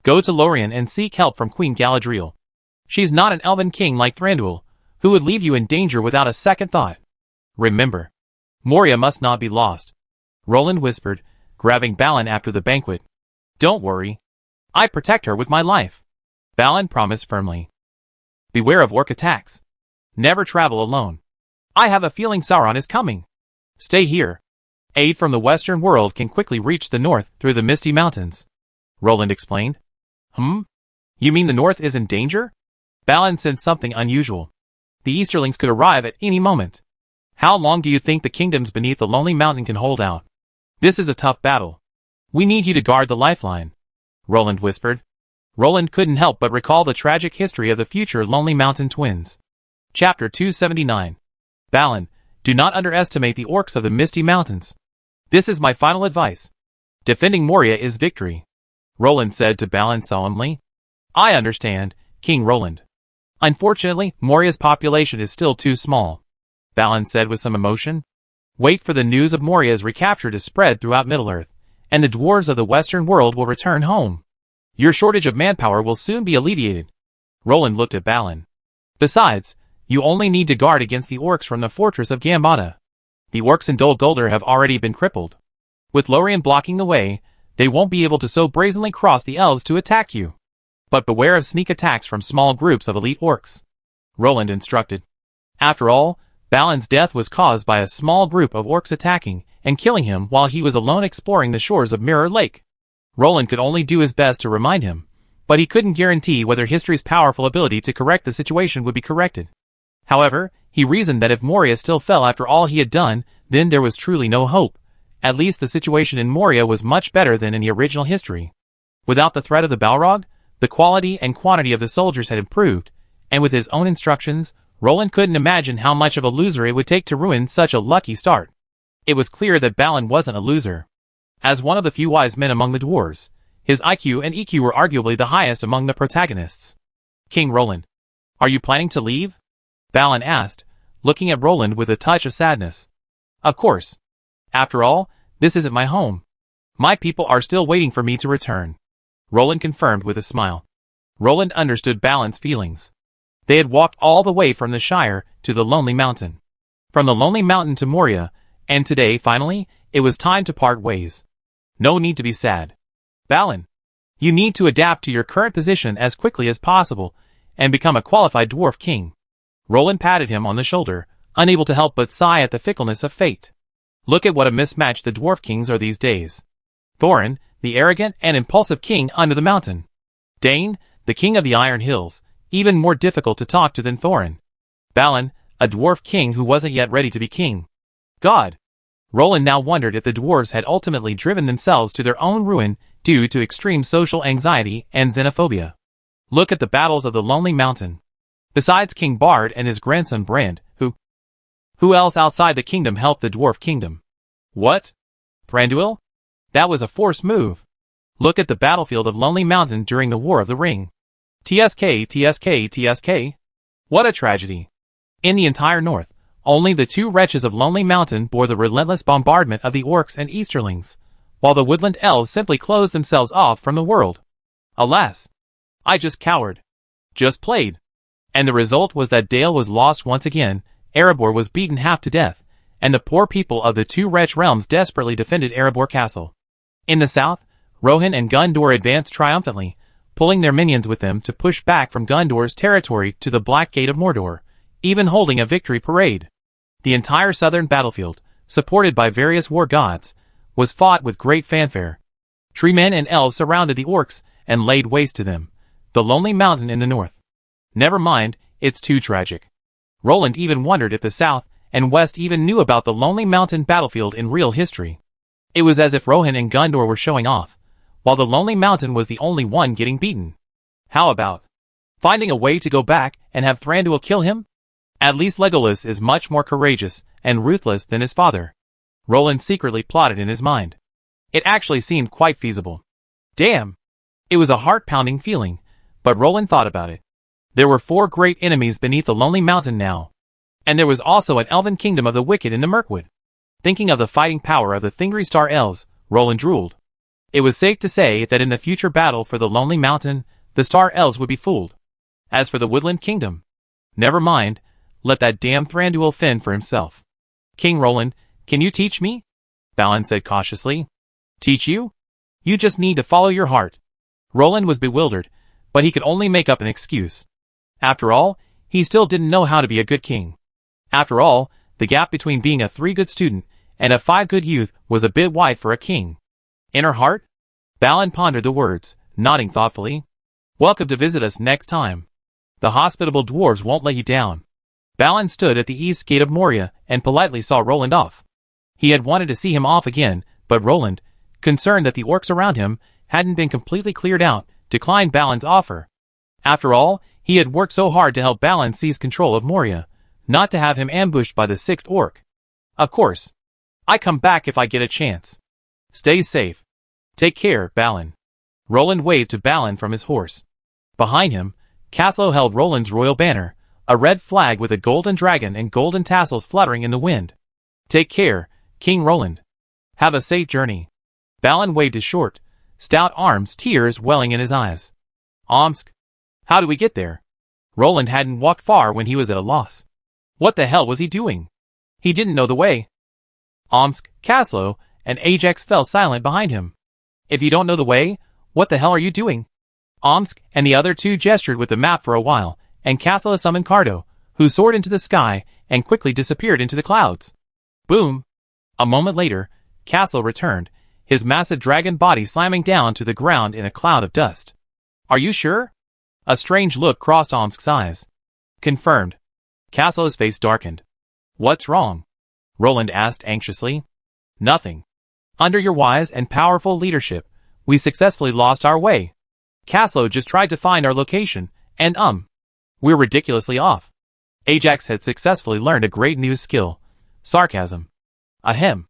Go to Lorien and seek help from Queen Galadriel. She's not an elven king like Thranduil, who would leave you in danger without a second thought. Remember, Moria must not be lost. Roland whispered, grabbing Balin after the banquet. Don't worry. I protect her with my life. Balin promised firmly. Beware of orc attacks. Never travel alone. I have a feeling Sauron is coming. Stay here. Aid from the western world can quickly reach the north through the misty mountains. Roland explained. You mean the north is in danger? Balin sensed something unusual. The Easterlings could arrive at any moment. How long do you think the kingdoms beneath the Lonely Mountain can hold out? This is a tough battle. We need you to guard the lifeline. Roland whispered. Roland couldn't help but recall the tragic history of the future Lonely Mountain twins. Chapter 279. Balin, do not underestimate the orcs of the Misty Mountains. This is my final advice. Defending Moria is victory. Roland said to Balin solemnly. I understand, King Roland. Unfortunately, Moria's population is still too small. Balin said with some emotion. Wait for the news of Moria's recapture to spread throughout Middle-earth, and the dwarves of the western world will return home. Your shortage of manpower will soon be alleviated. Roland looked at Balin. Besides, you only need to guard against the orcs from the fortress of Gambata. The orcs in Dol Guldur have already been crippled. With Lorien blocking the way, they won't be able to so brazenly cross the elves to attack you. But beware of sneak attacks from small groups of elite orcs. Roland instructed. After all, Balin's death was caused by a small group of orcs attacking and killing him while he was alone exploring the shores of Mirror Lake. Roland could only do his best to remind him, but he couldn't guarantee whether history's powerful ability to correct the situation would be corrected. However, he reasoned that if Moria still fell after all he had done, then there was truly no hope. At least the situation in Moria was much better than in the original history. Without the threat of the Balrog, the quality and quantity of the soldiers had improved, and with his own instructions, Roland couldn't imagine how much of a loser it would take to ruin such a lucky start. It was clear that Balin wasn't a loser. As one of the few wise men among the dwarves, his IQ and EQ were arguably the highest among the protagonists. King Roland, are you planning to leave? Balin asked, looking at Roland with a touch of sadness. Of course. After all, this isn't my home. My people are still waiting for me to return. Roland confirmed with a smile. Roland understood Balin's feelings. They had walked all the way from the Shire to the Lonely Mountain. From the Lonely Mountain to Moria, and today, finally, it was time to part ways. No need to be sad. Balin, you need to adapt to your current position as quickly as possible and become a qualified dwarf king. Roland patted him on the shoulder, unable to help but sigh at the fickleness of fate. Look at what a mismatch the dwarf kings are these days. Thorin, the arrogant and impulsive king under the mountain. Dane, the king of the Iron Hills, even more difficult to talk to than Thorin. Balin, a dwarf king who wasn't yet ready to be king. God! Roland now wondered if the dwarves had ultimately driven themselves to their own ruin due to extreme social anxiety and xenophobia. Look at the battles of the Lonely Mountain. Besides King Bard and his grandson Brand, who else outside the kingdom helped the dwarf kingdom? What? Thranduil? That was a forced move. Look at the battlefield of Lonely Mountain during the War of the Ring. TSK, TSK, TSK. What a tragedy. In the entire north, only the two wretches of Lonely Mountain bore the relentless bombardment of the orcs and Easterlings, while the woodland elves simply closed themselves off from the world. Alas! I just cowered. Just played. And the result was that Dale was lost once again, Erebor was beaten half to death, and the poor people of the two wretched realms desperately defended Erebor Castle. In the south, Rohan and Gondor advanced triumphantly, pulling their minions with them to push back from Gondor's territory to the Black Gate of Mordor, even holding a victory parade. The entire southern battlefield, supported by various war gods, was fought with great fanfare. Treemen and elves surrounded the orcs and laid waste to them, the Lonely Mountain in the north. Never mind, it's too tragic. Roland even wondered if the south and west even knew about the Lonely Mountain battlefield in real history. It was as if Rohan and Gondor were showing off, while the Lonely Mountain was the only one getting beaten. How about finding a way to go back and have Thranduil kill him? At least Legolas is much more courageous and ruthless than his father. Roland secretly plotted in his mind. It actually seemed quite feasible. Damn! It was a heart-pounding feeling, but Roland thought about it. There were 4 great enemies beneath the Lonely Mountain now. And there was also an elven kingdom of the wicked in the Mirkwood. Thinking of the fighting power of the Thingri Star Elves, Roland drooled. It was safe to say that in the future battle for the Lonely Mountain, the Star Elves would be fooled. As for the Woodland Kingdom, never mind, let that damn Thranduil fend for himself. King Roland, can you teach me? Balin said cautiously. Teach you? You just need to follow your heart. Roland was bewildered, but he could only make up an excuse. After all, he still didn't know how to be a good king. After all, the gap between being a 3 good student and a 5 good youth was a bit wide for a king. Inner heart? Balin pondered the words, nodding thoughtfully. Welcome to visit us next time. The hospitable dwarves won't let you down. Balin stood at the east gate of Moria and politely saw Roland off. He had wanted to see him off again, but Roland, concerned that the orcs around him hadn't been completely cleared out, declined Balin's offer. After all, he had worked so hard to help Balin seize control of Moria, not to have him ambushed by the 6th orc. Of course. I come back if I get a chance. Stay safe. Take care, Balin. Roland waved to Balin from his horse. Behind him, Caslo held Roland's royal banner, a red flag with a golden dragon and golden tassels fluttering in the wind. Take care, King Roland. Have a safe journey. Balin waved his short, stout arms, tears welling in his eyes. Omsk? How do we get there? Roland hadn't walked far when he was at a loss. What the hell was he doing? He didn't know the way. Omsk, Caslo, and Ajax fell silent behind him. If you don't know the way, what the hell are you doing? Omsk and the other 2 gestured with the map for a while, and Caslo summoned Cardo, who soared into the sky and quickly disappeared into the clouds. Boom! A moment later, Caslo returned, his massive dragon body slamming down to the ground in a cloud of dust. Are you sure? A strange look crossed Omsk's eyes. Confirmed. Caslo's face darkened. What's wrong? Roland asked anxiously. Nothing. Under your wise and powerful leadership, we successfully lost our way. Caslo just tried to find our location, and we're ridiculously off. Ajax had successfully learned a great new skill. Sarcasm. Ahem.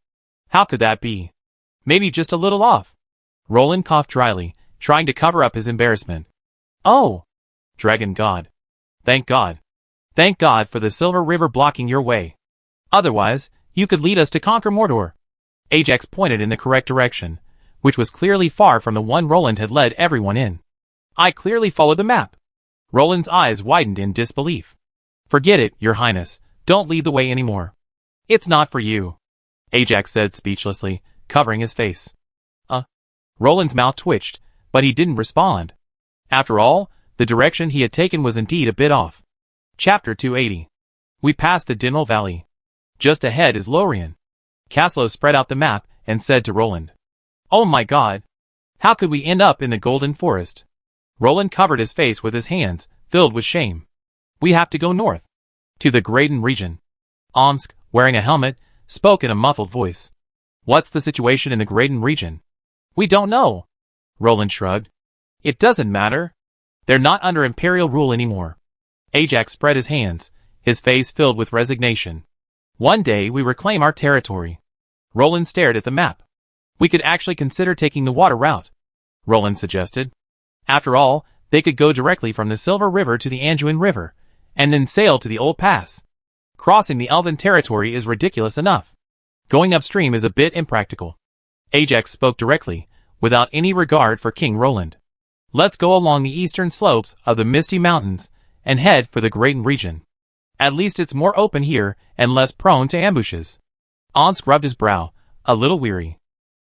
How could that be? Maybe just a little off. Roland coughed dryly, trying to cover up his embarrassment. Oh! Dragon God. Thank God. Thank God for the Silver River blocking your way. Otherwise, you could lead us to conquer Mordor. Ajax pointed in the correct direction, which was clearly far from the one Roland had led everyone in. I clearly followed the map. Roland's eyes widened in disbelief. Forget it, Your Highness. Don't lead the way anymore. It's not for you, Ajax said speechlessly, covering his face. Roland's mouth twitched, but he didn't respond. After all, the direction he had taken was indeed a bit off. Chapter 280. We passed the Dinmel Valley. Just ahead is Lorien. Caslow spread out the map and said to Roland. Oh my God! How could we end up in the Golden Forest? Roland covered his face with his hands, filled with shame. We have to go north. To the Graden region. Omsk, wearing a helmet, spoke in a muffled voice. What's the situation in the Graden region? We don't know. Roland shrugged. It doesn't matter. They're not under Imperial rule anymore. Ajax spread his hands, his face filled with resignation. One day we reclaim our territory. Roland stared at the map. We could actually consider taking the water route, Roland suggested. After all, they could go directly from the Silver River to the Anduin River, and then sail to the Old Pass. Crossing the Elven territory is ridiculous enough. Going upstream is a bit impractical. Ajax spoke directly, without any regard for King Roland. Let's go along the eastern slopes of the Misty Mountains and head for the Graden region. At least it's more open here and less prone to ambushes. Omsk rubbed his brow, a little weary.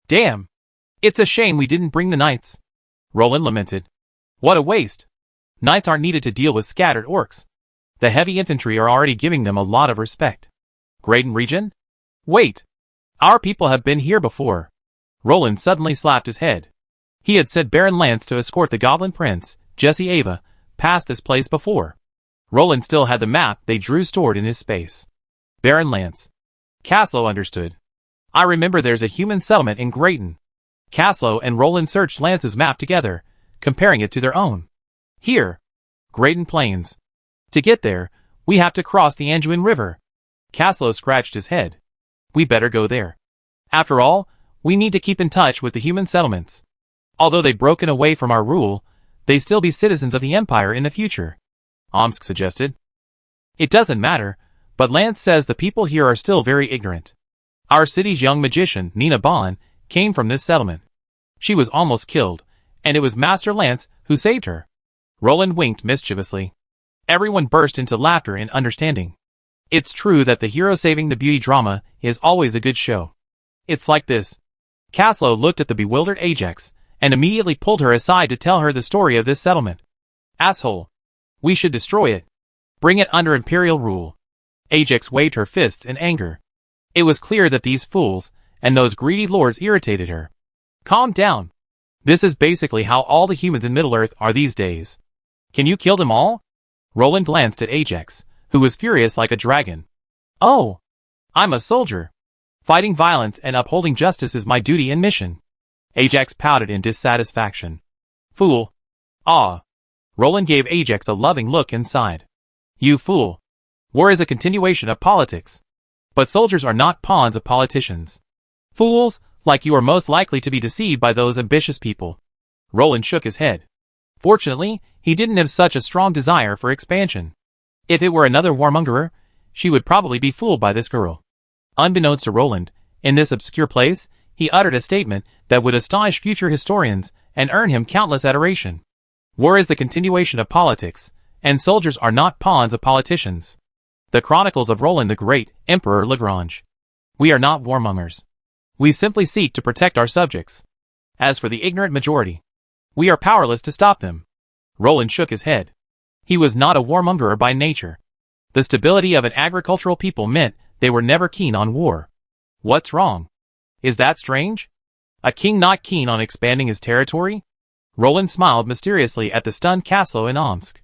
Damn! It's a shame we didn't bring the knights. Roland lamented. What a waste! Knights aren't needed to deal with scattered orcs. The heavy infantry are already giving them a lot of respect. Graden region? Wait! Our people have been here before. Roland suddenly slapped his head. He had sent Baron Lance to escort the Goblin Prince, Jesse Ava, past this place before. Roland still had the map they drew stored in his space. Baron Lance. Caslow understood. I remember there's a human settlement in Graden. Caslow and Roland searched Lance's map together, comparing it to their own. Here. Graden Plains. To get there, we have to cross the Anduin River. Caslow scratched his head. We better go there. After all, we need to keep in touch with the human settlements. Although they've broken away from our rule, they still be citizens of the Empire in the future, Omsk suggested. It doesn't matter, but Lance says the people here are still very ignorant. Our city's young magician, Nina Bon, came from this settlement. She was almost killed, and it was Master Lance who saved her. Roland winked mischievously. Everyone burst into laughter in understanding. It's true that the hero saving the beauty drama is always a good show. It's like this. Caslow looked at the bewildered Ajax, and immediately pulled her aside to tell her the story of this settlement. Asshole. We should destroy it. Bring it under Imperial rule. Ajax waved her fists in anger. It was clear that these fools, and those greedy lords irritated her. Calm down. This is basically how all the humans in Middle-earth are these days. Can you kill them all? Roland glanced at Ajax, who was furious like a dragon. Oh! I'm a soldier. Fighting violence and upholding justice is my duty and mission. Ajax pouted in dissatisfaction. Fool. Ah. Roland gave Ajax a loving look and sighed. You fool. War is a continuation of politics. But soldiers are not pawns of politicians. Fools, like you are most likely to be deceived by those ambitious people. Roland shook his head. Fortunately, he didn't have such a strong desire for expansion. If it were another warmongerer, she would probably be fooled by this girl. Unbeknownst to Roland, in this obscure place, he uttered a statement that would astonish future historians and earn him countless adoration. War is the continuation of politics, and soldiers are not pawns of politicians. The Chronicles of Roland the Great, Emperor Lagrange. We are not warmongers. We simply seek to protect our subjects. As for the ignorant majority, we are powerless to stop them. Roland shook his head. He was not a warmongerer by nature. The stability of an agricultural people meant they were never keen on war. What's wrong? Is that strange? A king not keen on expanding his territory? Roland smiled mysteriously at the stunned Caslow and Omsk.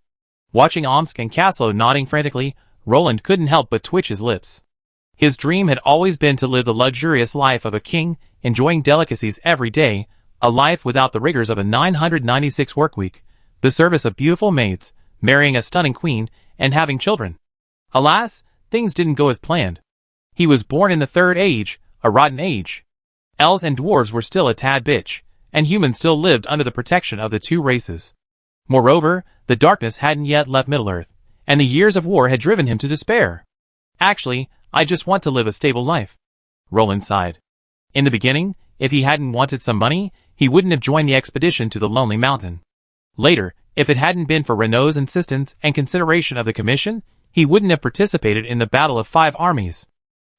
Watching Omsk and Caslow nodding frantically, Roland couldn't help but twitch his lips. His dream had always been to live the luxurious life of a king, enjoying delicacies every day, a life without the rigors of a 996 workweek, the service of beautiful maids, marrying a stunning queen, and having children. Alas, things didn't go as planned. He was born in the Third Age, a rotten age. Elves and dwarves were still a tad bitch, and humans still lived under the protection of the two races. Moreover, the darkness hadn't yet left Middle-earth, and the years of war had driven him to despair. Actually, I just want to live a stable life. Roland sighed. In the beginning, if he hadn't wanted some money, he wouldn't have joined the expedition to the Lonely Mountain. Later, if it hadn't been for Renault's insistence and consideration of the commission, he wouldn't have participated in the Battle of 5 Armies.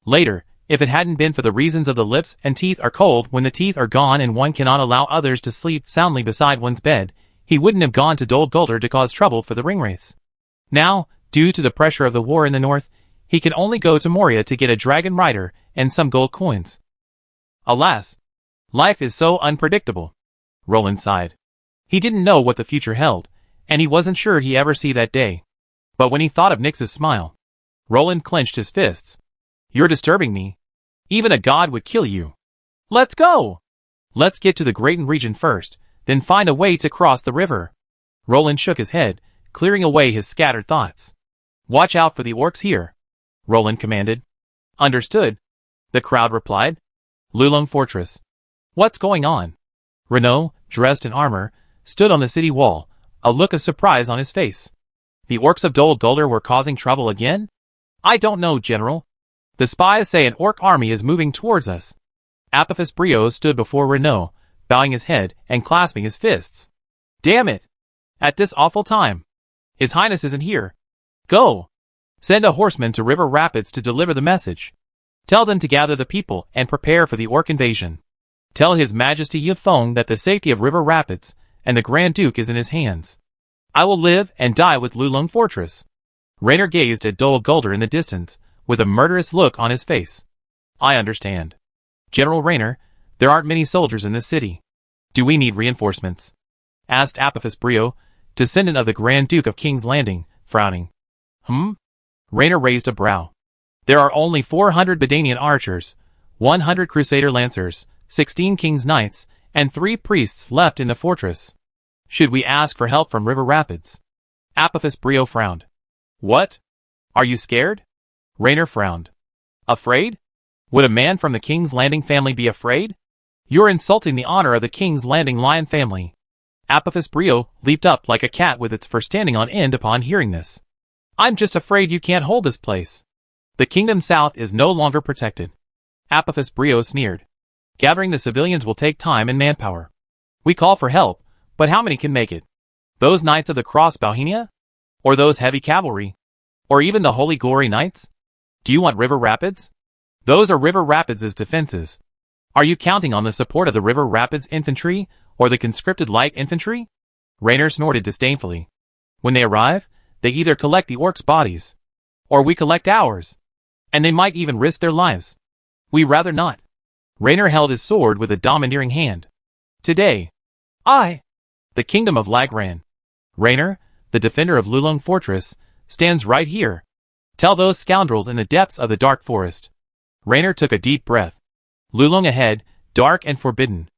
Later, if it hadn't been for the reasons of the lips and teeth are cold when the teeth are gone and one cannot allow others to sleep soundly beside one's bed, he wouldn't have gone to Dol Guldur to cause trouble for the ringwraiths. Now, due to the pressure of the war in the north, he can only go to Moria to get a dragon rider and some gold coins. Alas, life is so unpredictable. Roland sighed. He didn't know what the future held, and he wasn't sure he'd ever see that day. But when he thought of Nyx's smile, Roland clenched his fists. You're disturbing me. Even a god would kill you. Let's go! Let's get to the Grayton region first, then find a way to cross the river. Roland shook his head, clearing away his scattered thoughts. Watch out for the orcs here, Roland commanded. Understood, the crowd replied. Lulong Fortress. What's going on? Renault, dressed in armor, stood on the city wall, a look of surprise on his face. The orcs of Dol Guldur were causing trouble again? I don't know, General. The spies say an orc army is moving towards us. Apophis Brio stood before Renault, bowing his head and clasping his fists. Damn it! At this awful time. His Highness isn't here. Go! Send a horseman to River Rapids to deliver the message. Tell them to gather the people and prepare for the orc invasion. Tell His Majesty Yifeng that the safety of River Rapids and the Grand Duke is in his hands. I will live and die with Lulong Fortress. Raynor gazed at Dol Guldur in the distance, with a murderous look on his face. I understand. General Raynor, there aren't many soldiers in this city. Do we need reinforcements? Asked Apophis Brio, descendant of the Grand Duke of King's Landing, frowning. Raynor raised a brow. There are only 400 Bedanian archers, 100 Crusader lancers, 16 King's Knights, and 3 priests left in the fortress. Should we ask for help from River Rapids? Apophis Brio frowned. What? Are you scared? Raynor frowned. Afraid? Would a man from the King's Landing family be afraid? You're insulting the honor of the King's Landing lion family. Apophis Brio leaped up like a cat with its fur standing on end upon hearing this. I'm just afraid you can't hold this place. The Kingdom South is no longer protected. Apophis Brio sneered. Gathering the civilians will take time and manpower. We call for help, but how many can make it? Those Knights of the Cross Bohemia? Or those heavy cavalry? Or even the Holy Glory Knights? Do you want River Rapids? Those are River Rapids' defenses. Are you counting on the support of the River Rapids infantry, or the conscripted light infantry? Raynor snorted disdainfully. When they arrive, they either collect the orcs' bodies, or we collect ours. And they might even risk their lives. We rather not. Raynor held his sword with a domineering hand. Today, the Kingdom of Lagran. Raynor, the defender of Lulong Fortress, stands right here. Tell those scoundrels in the depths of the dark forest. Raynor took a deep breath. Lulong ahead, dark and forbidden.